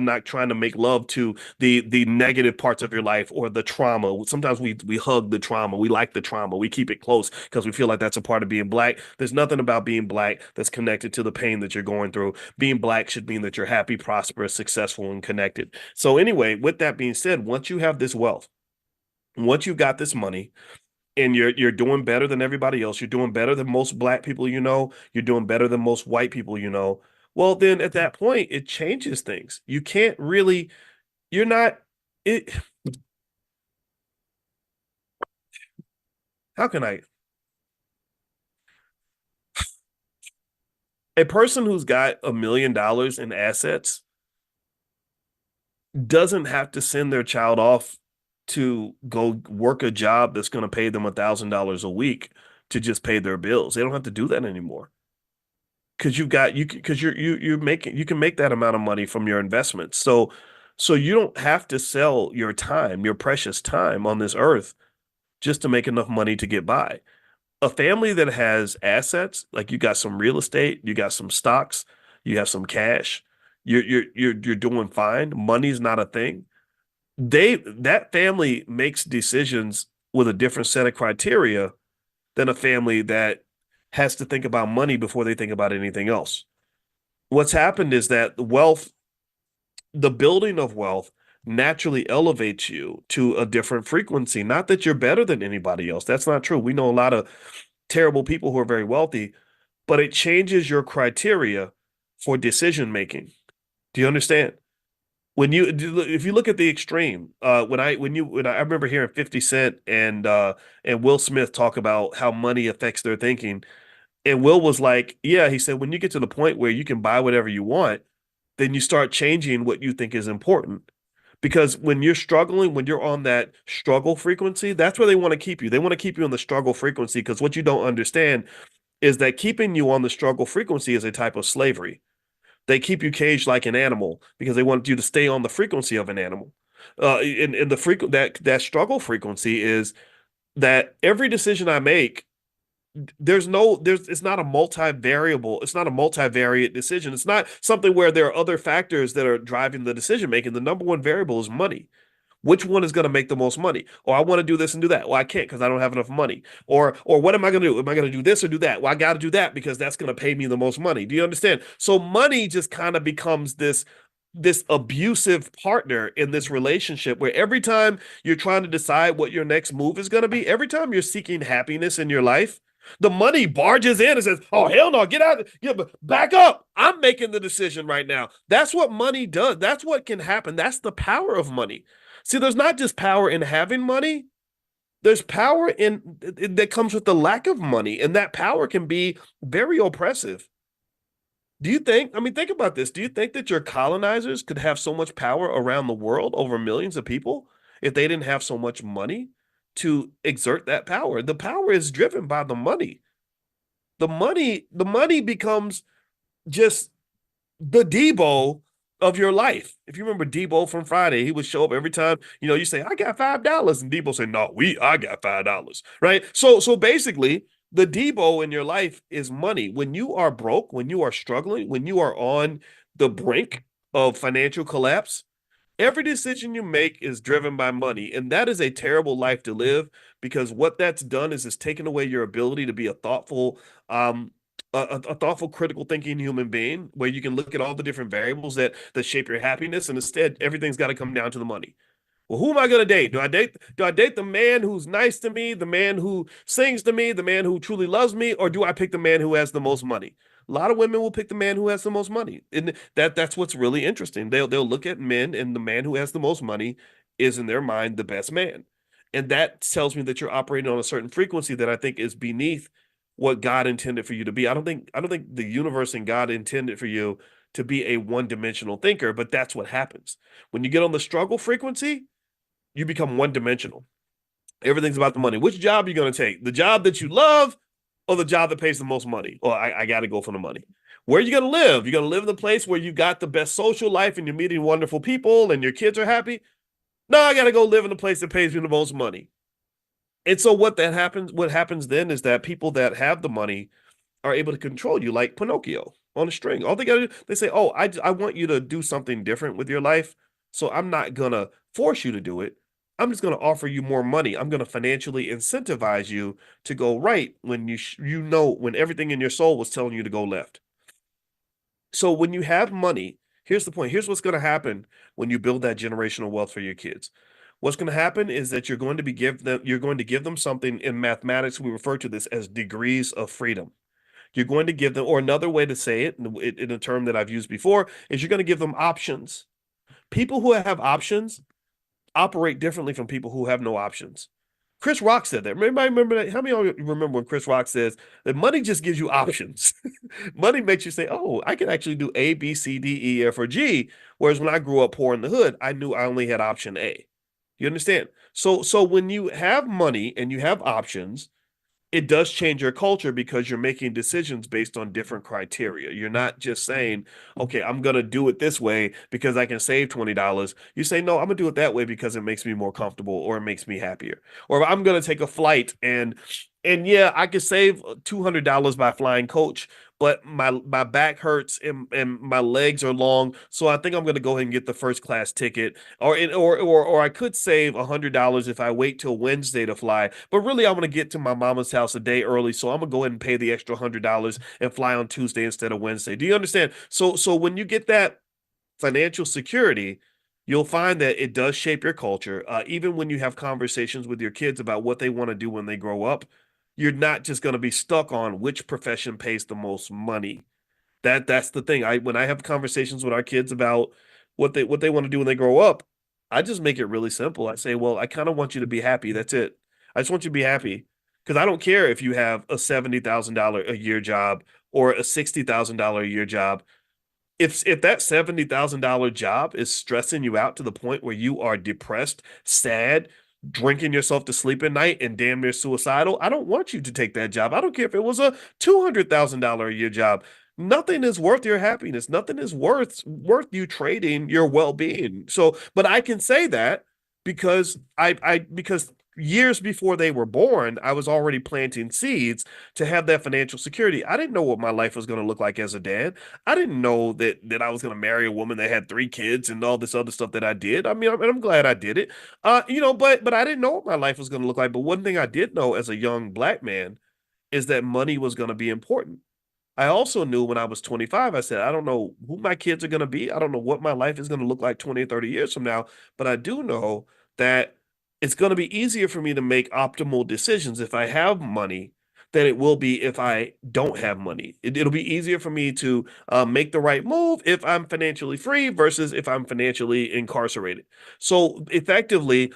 not trying to make love to the negative parts of your life or the trauma. Sometimes we hug the trauma. We like the trauma. We keep it close because we feel like that's a part of being black. There's nothing about being black that's connected to the pain that you're going through. Being black should mean that you're happy, prosperous, successful, and connected. So anyway, with that being said, once you have this wealth, once you've got this money, and you're doing better than everybody else, you're doing better than most black people you're doing better than most white people well, then at that point, it changes things. You can't really, you're not, it, how can I, a person who's got $1 million in assets doesn't have to send their child off to go work a job that's going to pay them $1,000 a week to just pay their bills. They don't have to do that anymore because you can make that amount of money from your investments. So you don't have to sell your time, your precious time on this earth just to make enough money to get by. A family that has assets, like you got some real estate, you got some stocks, you have some cash, you're doing fine. Money's not a thing. That family makes decisions with a different set of criteria than a family that has to think about money before they think about anything else. What's happened is that the building of wealth naturally elevates you to a different frequency. Not that you're better than anybody else. That's not true. We know a lot of terrible people who are very wealthy, but it changes your criteria for decision making. Do you understand? If you look at the extreme, when I remember hearing 50 Cent and Will Smith talk about how money affects their thinking, and Will was like, yeah, he said, when you get to the point where you can buy whatever you want, then you start changing what you think is important. Because when you're struggling, when you're on that struggle frequency, that's where they want to keep you. They want to keep you on the struggle frequency because what you don't understand is that keeping you on the struggle frequency is a type of slavery. They keep you caged like an animal because they want you to stay on the frequency of an animal. And the frequent that struggle frequency is that every decision I make, it's not a multivariable, it's not a multivariate decision. It's not something where there are other factors that are driving the decision making. The number one variable is money. Which one is going to make the most money? Or I want to do this and do that. Well, I can't because I don't have enough money. Or what am I going to do? Am I going to do this or do that? Well, I got to do that because that's going to pay me the most money. Do you understand? So money just kind of becomes this abusive partner in this relationship where every time you're trying to decide what your next move is going to be, every time you're seeking happiness in your life, the money barges in and says, "Oh hell no, get out! Back up! I'm making the decision right now." That's what money does. That's what can happen. That's the power of money. See, there's not just power in having money. There's power that comes with the lack of money, and that power can be very oppressive. Do you think? I mean, think about this. Do you think that your colonizers could have so much power around the world over millions of people if they didn't have so much money to exert that power? The power is driven by the money. The money becomes just the Debo of your life. If you remember Debo from Friday, he would show up every time, you say, I got $5. And Debo said, no, I got $5. Right. So basically, the Debo in your life is money. When you are broke, when you are struggling, when you are on the brink of financial collapse, every decision you make is driven by money. And that is a terrible life to live because what that's done is it's taken away your ability to be a thoughtful, a thoughtful, critical thinking human being where you can look at all the different variables that shape your happiness. And instead, everything's got to come down to the money. Well, who am I going to date? Do I date the man who's nice to me, the man who sings to me, the man who truly loves me, or do I pick the man who has the most money? A lot of women will pick the man who has the most money. And that's what's really interesting. They'll look at men, and the man who has the most money is in their mind the best man. And that tells me that you're operating on a certain frequency that I think is beneath what God intended for you to be. I don't think the universe and God intended for you to be a one-dimensional thinker, but that's what happens. When you get on the struggle frequency, you become one-dimensional. Everything's about the money. Which job are you going to take? The job that you love or the job that pays the most money? Well, I got to go for the money. Where are you going to live? You're going to live in the place where you got the best social life and you're meeting wonderful people and your kids are happy? No, I got to go live in the place that pays me the most money. And so what happens then is that people that have the money are able to control you like Pinocchio on a string. All they got to do, they say, "Oh, I want you to do something different with your life. So I'm not going to force you to do it. I'm just going to offer you more money. I'm going to financially incentivize you to go right when when everything in your soul was telling you to go left." So when you have money, here's the point. Here's what's going to happen when you build that generational wealth for your kids. What's going to happen is that you're going to give them something in mathematics. We refer to this as degrees of freedom. You're going to give them, or another way to say it in a term that I've used before, is you're going to give them options. People who have options operate differently from people who have no options. Chris Rock said that. Remember that? How many of you remember when Chris Rock says that money just gives you options? Money makes you say, "Oh, I can actually do A, B, C, D, E, F, or G." Whereas when I grew up poor in the hood, I knew I only had option A. You understand? So when you have money and you have options, it does change your culture because you're making decisions based on different criteria. You're not just saying, "Okay, I'm going to do it this way because I can save $20." You say, "No, I'm going to do it that way because it makes me more comfortable or it makes me happier." Or I'm going to take a flight and yeah, I could save $200 by flying coach, but my back hurts and my legs are long, so I think I'm going to go ahead and get the first class ticket. Or I could save $100 if I wait till Wednesday to fly, but really I want to get to my mama's house a day early, so I'm gonna go ahead and pay the extra $100 and fly on Tuesday instead of Wednesday. Do you understand? So when you get that financial security, you'll find that it does shape your culture. Even when you have conversations with your kids about what they want to do when they grow up, you're not just going to be stuck on which profession pays the most money. That's the thing. When I have conversations with our kids about what they want to do when they grow up, I just make it really simple. I say, well, I kind of want you to be happy. That's it. I just want you to be happy because I don't care if you have a $70,000 a year job or a $60,000 a year job. If that $70,000 job is stressing you out to the point where you are depressed, sad, drinking yourself to sleep at night, and damn near suicidal, I don't want you to take that job. I don't care if it was a $200,000 a year job. Nothing is worth your happiness. Nothing is worth you trading your well-being. So, but I can say that because years before they were born, I was already planting seeds to have that financial security. I didn't know what my life was going to look like as a dad. I didn't know that I was going to marry a woman that had 3 kids and all this other stuff that I did. I mean, I'm glad I did it. But I didn't know what my life was going to look like. But one thing I did know as a young black man is that money was going to be important. I also knew when I was 25, I said, I don't know who my kids are going to be. I don't know what my life is going to look like 20 or 30 years from now, but I do know that it's going to be easier for me to make optimal decisions if I have money than it will be if I don't have money. It'll be easier for me to make the right move if I'm financially free versus if I'm financially incarcerated. So effectively,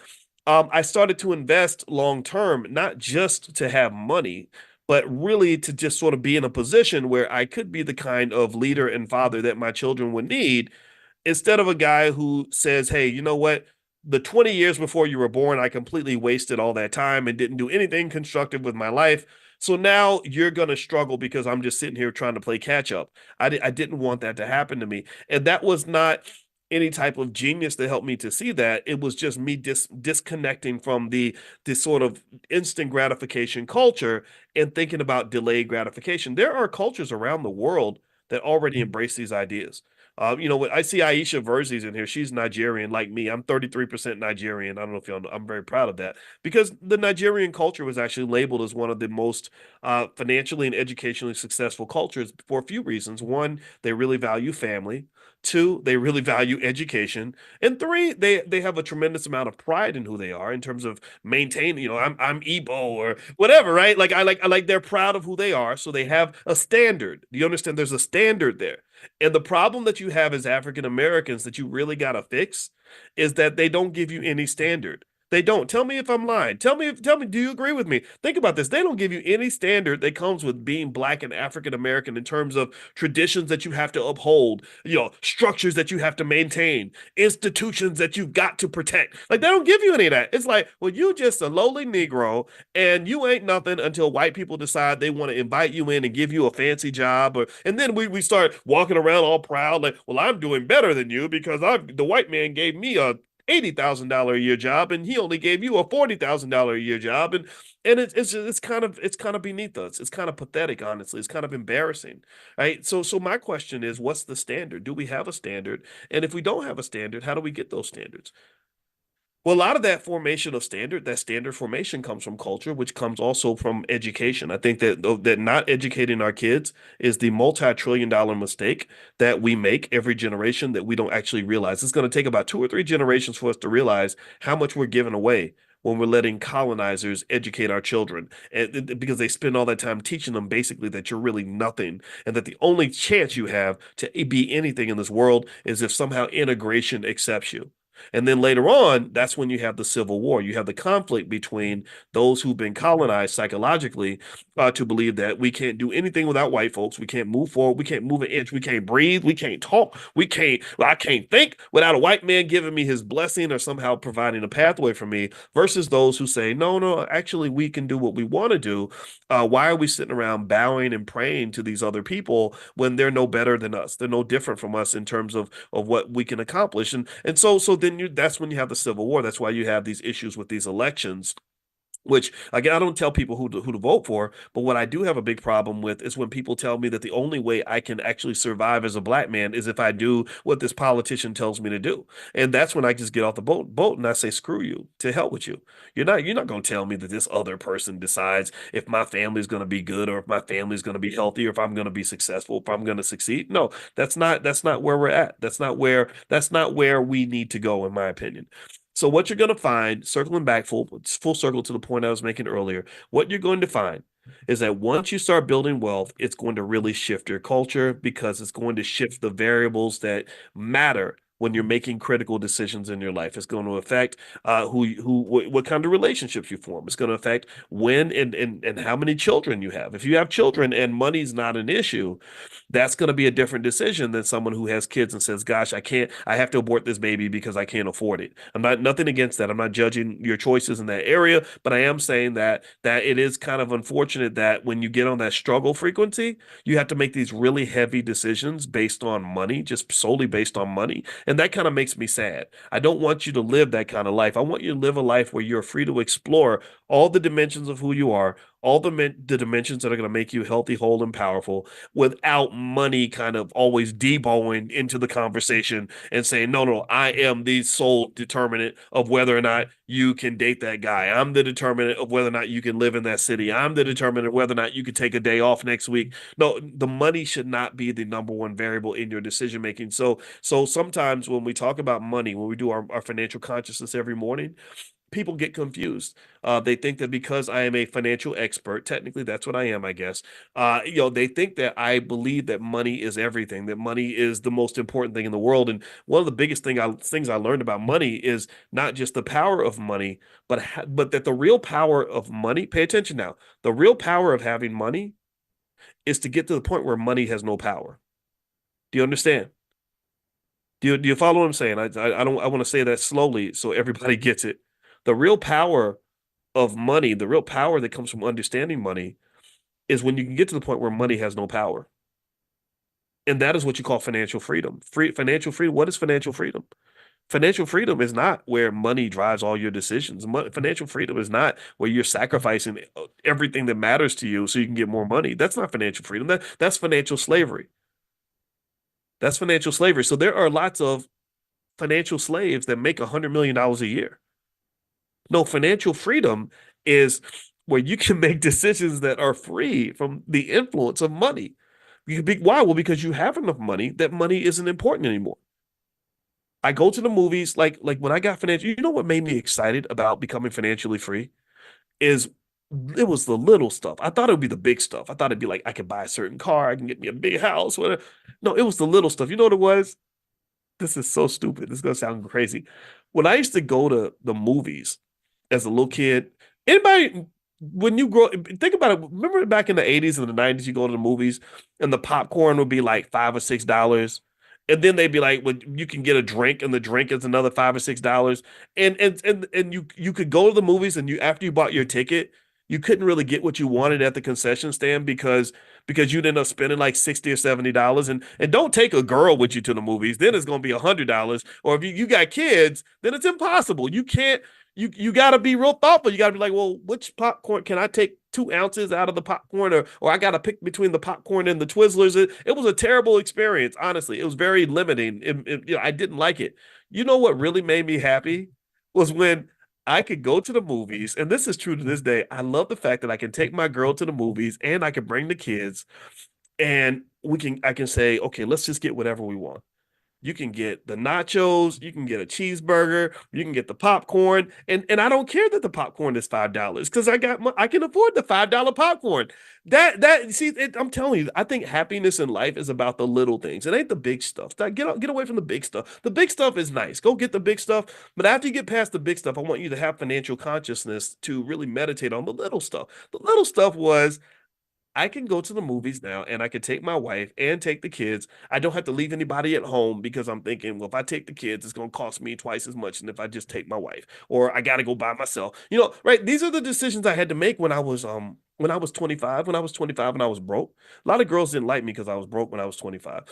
I started to invest long term, not just to have money, but really to just sort of be in a position where I could be the kind of leader and father that my children would need instead of a guy who says, "Hey, you know what? The 20 years before you were born, I completely wasted all that time and didn't do anything constructive with my life. So now you're going to struggle because I'm just sitting here trying to play catch up." I didn't want that to happen to me. And that was not any type of genius that helped me to see that. It was just me disconnecting from this sort of instant gratification culture and thinking about delayed gratification. There are cultures around the world that already embrace these ideas. When I see Aisha Verzi's in here, she's Nigerian like me. I'm 33% Nigerian. I don't know if y'all know. I'm very proud of that because the Nigerian culture was actually labeled as one of the most financially and educationally successful cultures for a few reasons. One, they really value family. Two, they really value education. And three, they have a tremendous amount of pride in who they are in terms of maintaining, I'm Igbo or whatever, right? Like they're proud of who they are, so they have a standard. Do you understand? There's a standard there. And the problem that you have as African Americans that you really got to fix is that they don't give you any standard. They don't. Tell me if I'm lying. Tell me, do you agree with me? Think about this. They don't give you any standard that comes with being black and African American in terms of traditions that you have to uphold, structures that you have to maintain, institutions that you've got to protect. Like they don't give you any of that. It's like, well, you just a lowly Negro and you ain't nothing until white people decide they want to invite you in and give you a fancy job. And then we start walking around all proud, like, well, I'm doing better than you because the white man gave me a $80,000 a year job and he only gave you a $40,000 a year job. And it's kind of beneath us. It's kind of pathetic, honestly. It's kind of embarrassing. Right. So my question is, what's the standard? Do we have a standard? And if we don't have a standard, how do we get those standards? Well, a lot of that standard formation comes from culture, which comes also from education. I think that not educating our kids is the multi-trillion-dollar mistake that we make every generation that we don't actually realize. It's going to take about two or three generations for us to realize how much we're giving away when we're letting colonizers educate our children, and because they spend all that time teaching them basically that you're really nothing, and that the only chance you have to be anything in this world is if somehow integration accepts you. And then later on, that's when you have the Civil War. You have the conflict between those who've been colonized psychologically to believe that we can't do anything without white folks. We can't move forward. We can't move an inch. We can't breathe. We can't talk. I can't think without a white man giving me his blessing or somehow providing a pathway for me versus those who say, no, no, actually, we can do what we want to do. Why are we sitting around bowing and praying to these other people when they're no better than us? They're no different from us in terms of what we can accomplish. And so then that's when you have the Civil War. That's why you have these issues with these elections, which again, I don't tell people who to vote for, but what I do have a big problem with is when people tell me that the only way I can actually survive as a black man is if I do what this politician tells me to do. And that's when I just get off the boat and I say, screw you, to hell with you. You're not going to tell me that this other person decides if my family's going to be good or if my family's going to be healthy or if I'm going to be successful, if I'm going to succeed. No, that's not where we're at. That's not where we need to go, in my opinion. So what you're going to find, circling back full circle to the point I was making earlier, what you're going to find is that once you start building wealth, it's going to really shift your culture because it's going to shift the variables that matter when you're making critical decisions in your life. It's going to affect what kind of relationships you form. It's going to affect when and how many children you have. If you have children and money's not an issue, that's going to be a different decision than someone who has kids and says, gosh, I have to abort this baby because I can't afford it. I'm not nothing against that. I'm not judging your choices in that area, but I am saying that it is kind of unfortunate that when you get on that struggle frequency, you have to make these really heavy decisions based on money, just solely based on money. And that kind of makes me sad. I don't want you to live that kind of life. I want you to live a life where you're free to explore all the dimensions of who you are, all the dimensions that are going to make you healthy, whole, and powerful without money kind of always deboing into the conversation and saying, no, no, I am the sole determinant of whether or not you can date that guy. I'm the determinant of whether or not you can live in that city. I'm the determinant of whether or not you could take a day off next week. No, the money should not be the number one variable in your decision making. So sometimes when we talk about money, when we do our financial consciousness every morning, people get confused. They think that because I am a financial expert, technically that's what I am, I guess. They think that I believe that money is everything, that money is the most important thing in the world. And one of the biggest things I learned about money is not just the power of money, but that the real power of money. Pay attention now. The real power of having money is to get to the point where money has no power. Do you understand? Do you follow what I'm saying? I want to say that slowly so everybody gets it. The real power of money, the real power that comes from understanding money is when you can get to the point where money has no power. And that is what you call financial freedom. Financial freedom. What is financial freedom? Financial freedom is not where money drives all your decisions. Financial freedom is not where you're sacrificing everything that matters to you so you can get more money. That's not financial freedom. That's financial slavery. That's financial slavery. So there are lots of financial slaves that make $100 million a year. No, financial freedom is where you can make decisions that are free from the influence of money. Why? Well, because you have enough money that money isn't important anymore. I go to the movies like when I got financial. You know what made me excited about becoming financially free is it was the little stuff. I thought it would be the big stuff. I thought it'd be like I could buy a certain car, I can get me a big house, whatever. No, it was the little stuff. You know what it was? This is so stupid. This is gonna sound crazy. When I used to go to the movies as a little kid, anybody when you grow think about it, remember back in the 80s and the 90s, you go to the movies and the popcorn would be like $5 or $6. And then they'd be like, well, you can get a drink, and the drink is another $5 or $6. And you could go to the movies, and you after you bought your ticket, you couldn't really get what you wanted at the concession stand because you'd end up spending like $60 or $70. And don't take a girl with you to the movies, then it's gonna be $100. Or if you got kids, then it's impossible. You can't you got to be real thoughtful. You got to be like, well, which popcorn can I take 2 ounces out of the popcorn, or I got to pick between the popcorn and the Twizzlers. It was a terrible experience, honestly. It was very limiting. I didn't like it. You know what really made me happy was when I could go to the movies, and this is true to this day. I love the fact that I can take my girl to the movies and I can bring the kids, and I can say, okay, let's just get whatever we want. You can get the nachos, you can get a cheeseburger, you can get the popcorn, and I don't care that the popcorn is $5 because I can afford the $5 popcorn. I'm telling you, I think happiness in life is about the little things. It ain't the big stuff. Get away from the big stuff. The big stuff is nice. Go get the big stuff, but after you get past the big stuff, I want you to have financial consciousness to really meditate on the little stuff. The little stuff was I can go to the movies now and I can take my wife and take the kids. I don't have to leave anybody at home because I'm thinking, well, if I take the kids, it's going to cost me twice as much than if I just take my wife, or I got to go by myself. Right? These are the decisions I had to make when I was 25, when I was 25 and I was broke. A lot of girls didn't like me because I was broke when I was 25.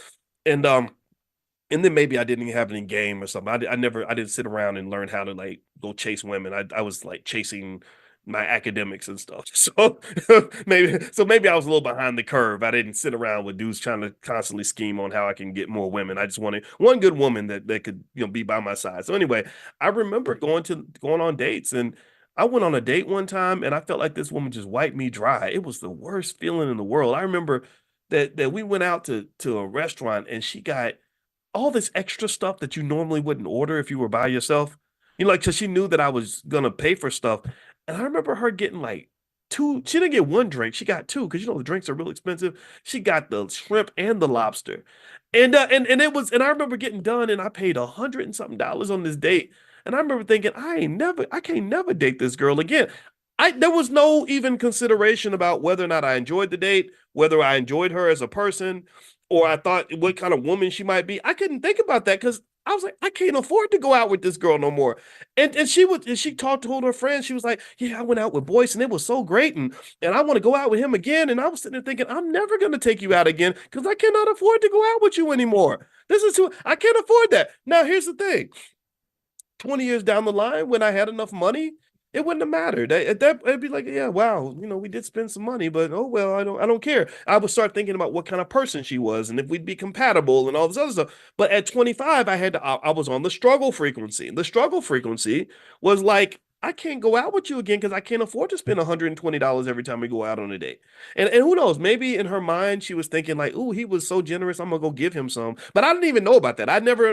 And then maybe I didn't have any game or something. I didn't sit around and learn how to like go chase women. I was like chasing my academics and stuff. So maybe I was a little behind the curve. I didn't sit around with dudes trying to constantly scheme on how I can get more women. I just wanted one good woman that could, be by my side. So anyway, I remember going on dates, and I went on a date one time and I felt like this woman just wiped me dry. It was the worst feeling in the world. I remember that we went out to a restaurant and she got all this extra stuff that you normally wouldn't order if you were by yourself. Like, because she knew that I was gonna pay for stuff. And I remember her getting like two, she didn't get one drink, she got two, because the drinks are real expensive. She got the shrimp and the lobster. And I remember getting done and I paid $100 and something on this date. And I remember thinking, I can't never date this girl again. There was no even consideration about whether or not I enjoyed the date, whether I enjoyed her as a person, or I thought what kind of woman she might be. I couldn't think about that because I was like, I can't afford to go out with this girl no more. And she told her friends, she was like, yeah, I went out with Boyce and it was so great, and I want to go out with him again. And I was sitting there thinking, I'm never gonna take you out again because I cannot afford to go out with you anymore. I can't afford that. Now here's the thing. 20 years down the line, when I had enough money, it wouldn't have mattered. It'd be like, yeah, wow, we did spend some money, but oh well, I don't care. I would start thinking about what kind of person she was and if we'd be compatible and all this other stuff. But at 25, I was on the struggle frequency. The struggle frequency was like, I can't go out with you again because I can't afford to spend $120 every time we go out on a date. And who knows, maybe in her mind she was thinking like, "Ooh, he was so generous, I'm gonna go give him some." But I didn't even know about that. I've never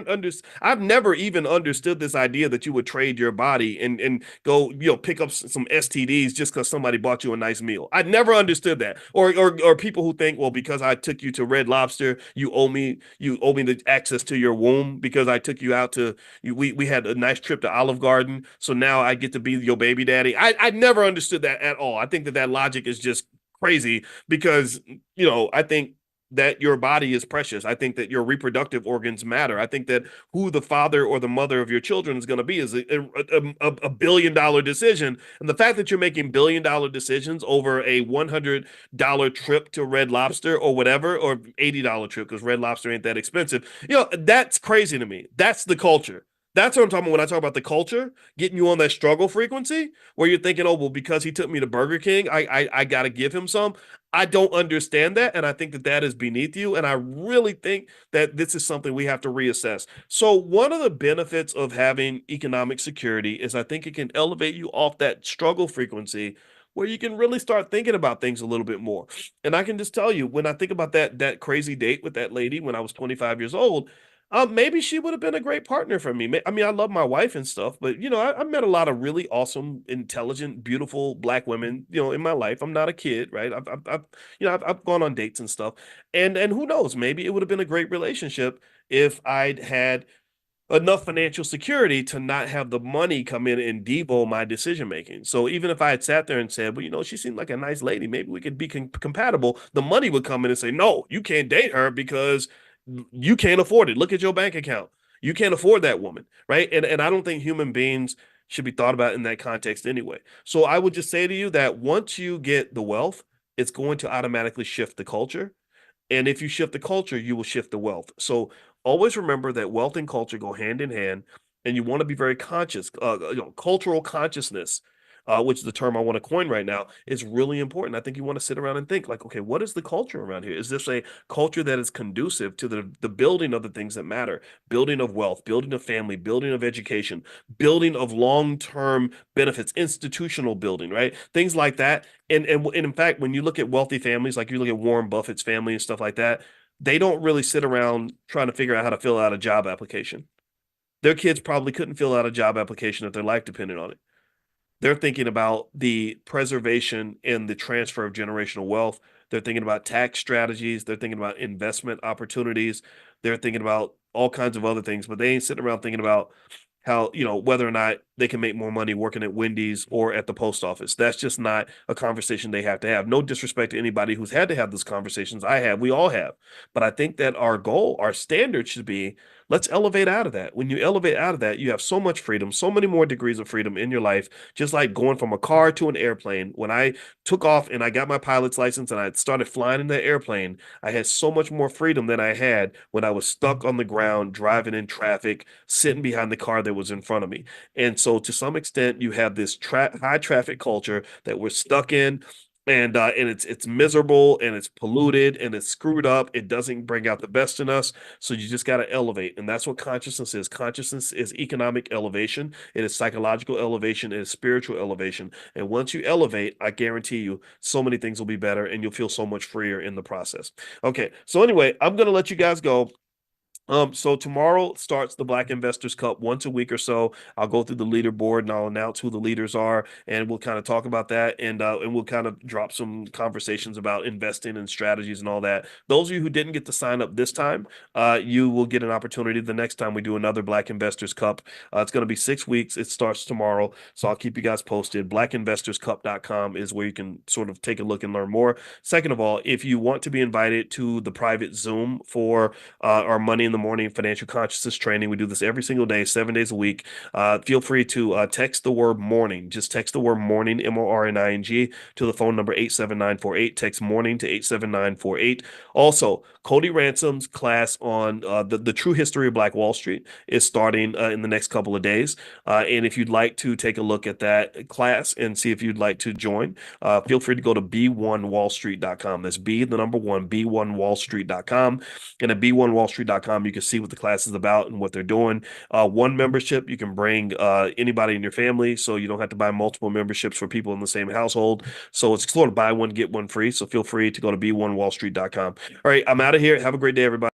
even understood this idea that you would trade your body and go, pick up some STDs just because somebody bought you a nice meal. I never understood that. Or people who think, well, because I took you to Red Lobster, you owe me the access to your womb because I took you out to we had a nice trip to Olive Garden, so now I get to be your baby daddy. I never understood that at all. I think that logic is just crazy because, I think that your body is precious. I think that your reproductive organs matter. I think that who the father or the mother of your children is going to be is a $1 billion decision. And the fact that you're making $1 billion decisions over a $100 trip to Red Lobster or whatever, or $80 trip, because Red Lobster ain't that expensive, that's crazy to me. That's the culture. That's what I'm talking about when I talk about the culture, getting you on that struggle frequency where you're thinking, oh, well, because he took me to Burger King, I got to give him some. I don't understand that. And I think that is beneath you. And I really think that this is something we have to reassess. So one of the benefits of having economic security is I think it can elevate you off that struggle frequency where you can really start thinking about things a little bit more. And I can just tell you, when I think about that crazy date with that lady when I was 25 years old, maybe she would have been a great partner for me. I mean, I love my wife and stuff, but I met a lot of really awesome, intelligent, beautiful black women, in my life. I'm not a kid, right? I've gone on dates and stuff, and who knows, maybe it would have been a great relationship if I'd had enough financial security to not have the money come in and devo my decision making. So even if I had sat there and said, well, she seemed like a nice lady, maybe we could be compatible, the money would come in and say, no, you can't date her because you can't afford it. Look at your bank account. You can't afford that woman, right? And I don't think human beings should be thought about in that context anyway. So I would just say to you that once you get the wealth, it's going to automatically shift the culture. And if you shift the culture, you will shift the wealth. So always remember that wealth and culture go hand in hand, and you want to be very conscious. Cultural consciousness, which is the term I want to coin right now, is really important. I think you want to sit around and think like, okay, what is the culture around here? Is this a culture that is conducive to the building of the things that matter, building of wealth, building of family, building of education, building of long-term benefits, institutional building, right? Things like that. And in fact, when you look at wealthy families, like you look at Warren Buffett's family and stuff like that, they don't really sit around trying to figure out how to fill out a job application. Their kids probably couldn't fill out a job application if their life depended on it. They're thinking about the preservation and the transfer of generational wealth. They're thinking about tax strategies. They're thinking about investment opportunities. They're thinking about all kinds of other things, but they ain't sitting around thinking about how, whether or not they can make more money working at Wendy's or at the post office. That's just not a conversation they have to have. No disrespect to anybody who's had to have those conversations. I have, we all have. But I think that our goal, our standard should be, let's elevate out of that. When you elevate out of that, you have so much freedom, so many more degrees of freedom in your life, just like going from a car to an airplane. When I took off and I got my pilot's license and I started flying in that airplane, I had so much more freedom than I had when I was stuck on the ground, driving in traffic, sitting behind the car that was in front of me. And so to some extent, you have this high traffic culture that we're stuck in. And it's miserable and it's polluted and it's screwed up. It doesn't bring out the best in us. So you just got to elevate. And that's what consciousness is. Consciousness is economic elevation. It is psychological elevation. It is spiritual elevation. And once you elevate, I guarantee you so many things will be better and you'll feel so much freer in the process. Okay. So anyway, I'm going to let you guys go. So tomorrow starts the Black Investors Cup once a week or so. I'll go through the leaderboard and I'll announce who the leaders are, and we'll kind of talk about that, and we'll kind of drop some conversations about investing and strategies and all that. Those of you who didn't get to sign up this time, you will get an opportunity the next time we do another Black Investors Cup. It's going to be 6 weeks. It starts tomorrow, so I'll keep you guys posted. BlackInvestorsCup.com is where you can sort of take a look and learn more. Second of all, if you want to be invited to the private Zoom for our Money in the Morning financial consciousness training. We do this every single day, 7 days a week. Feel free to text the word morning. Just text the word morning, MORNING, to the phone number 87948. Text morning to 87948. Also, Cody Ransom's class on the true history of Black Wall Street is starting in the next couple of days. And if you'd like to take a look at that class and see if you'd like to join, feel free to go to b1wallstreet.com. That's B, the number one, b1wallstreet.com. And at b1wallstreet.com, you can see what the class is about and what they're doing. One membership, you can bring anybody in your family, so you don't have to buy multiple memberships for people in the same household. So it's sort of buy one, get one free. So feel free to go to b1wallstreet.com. All right, I'm out of here. Have a great day, everybody.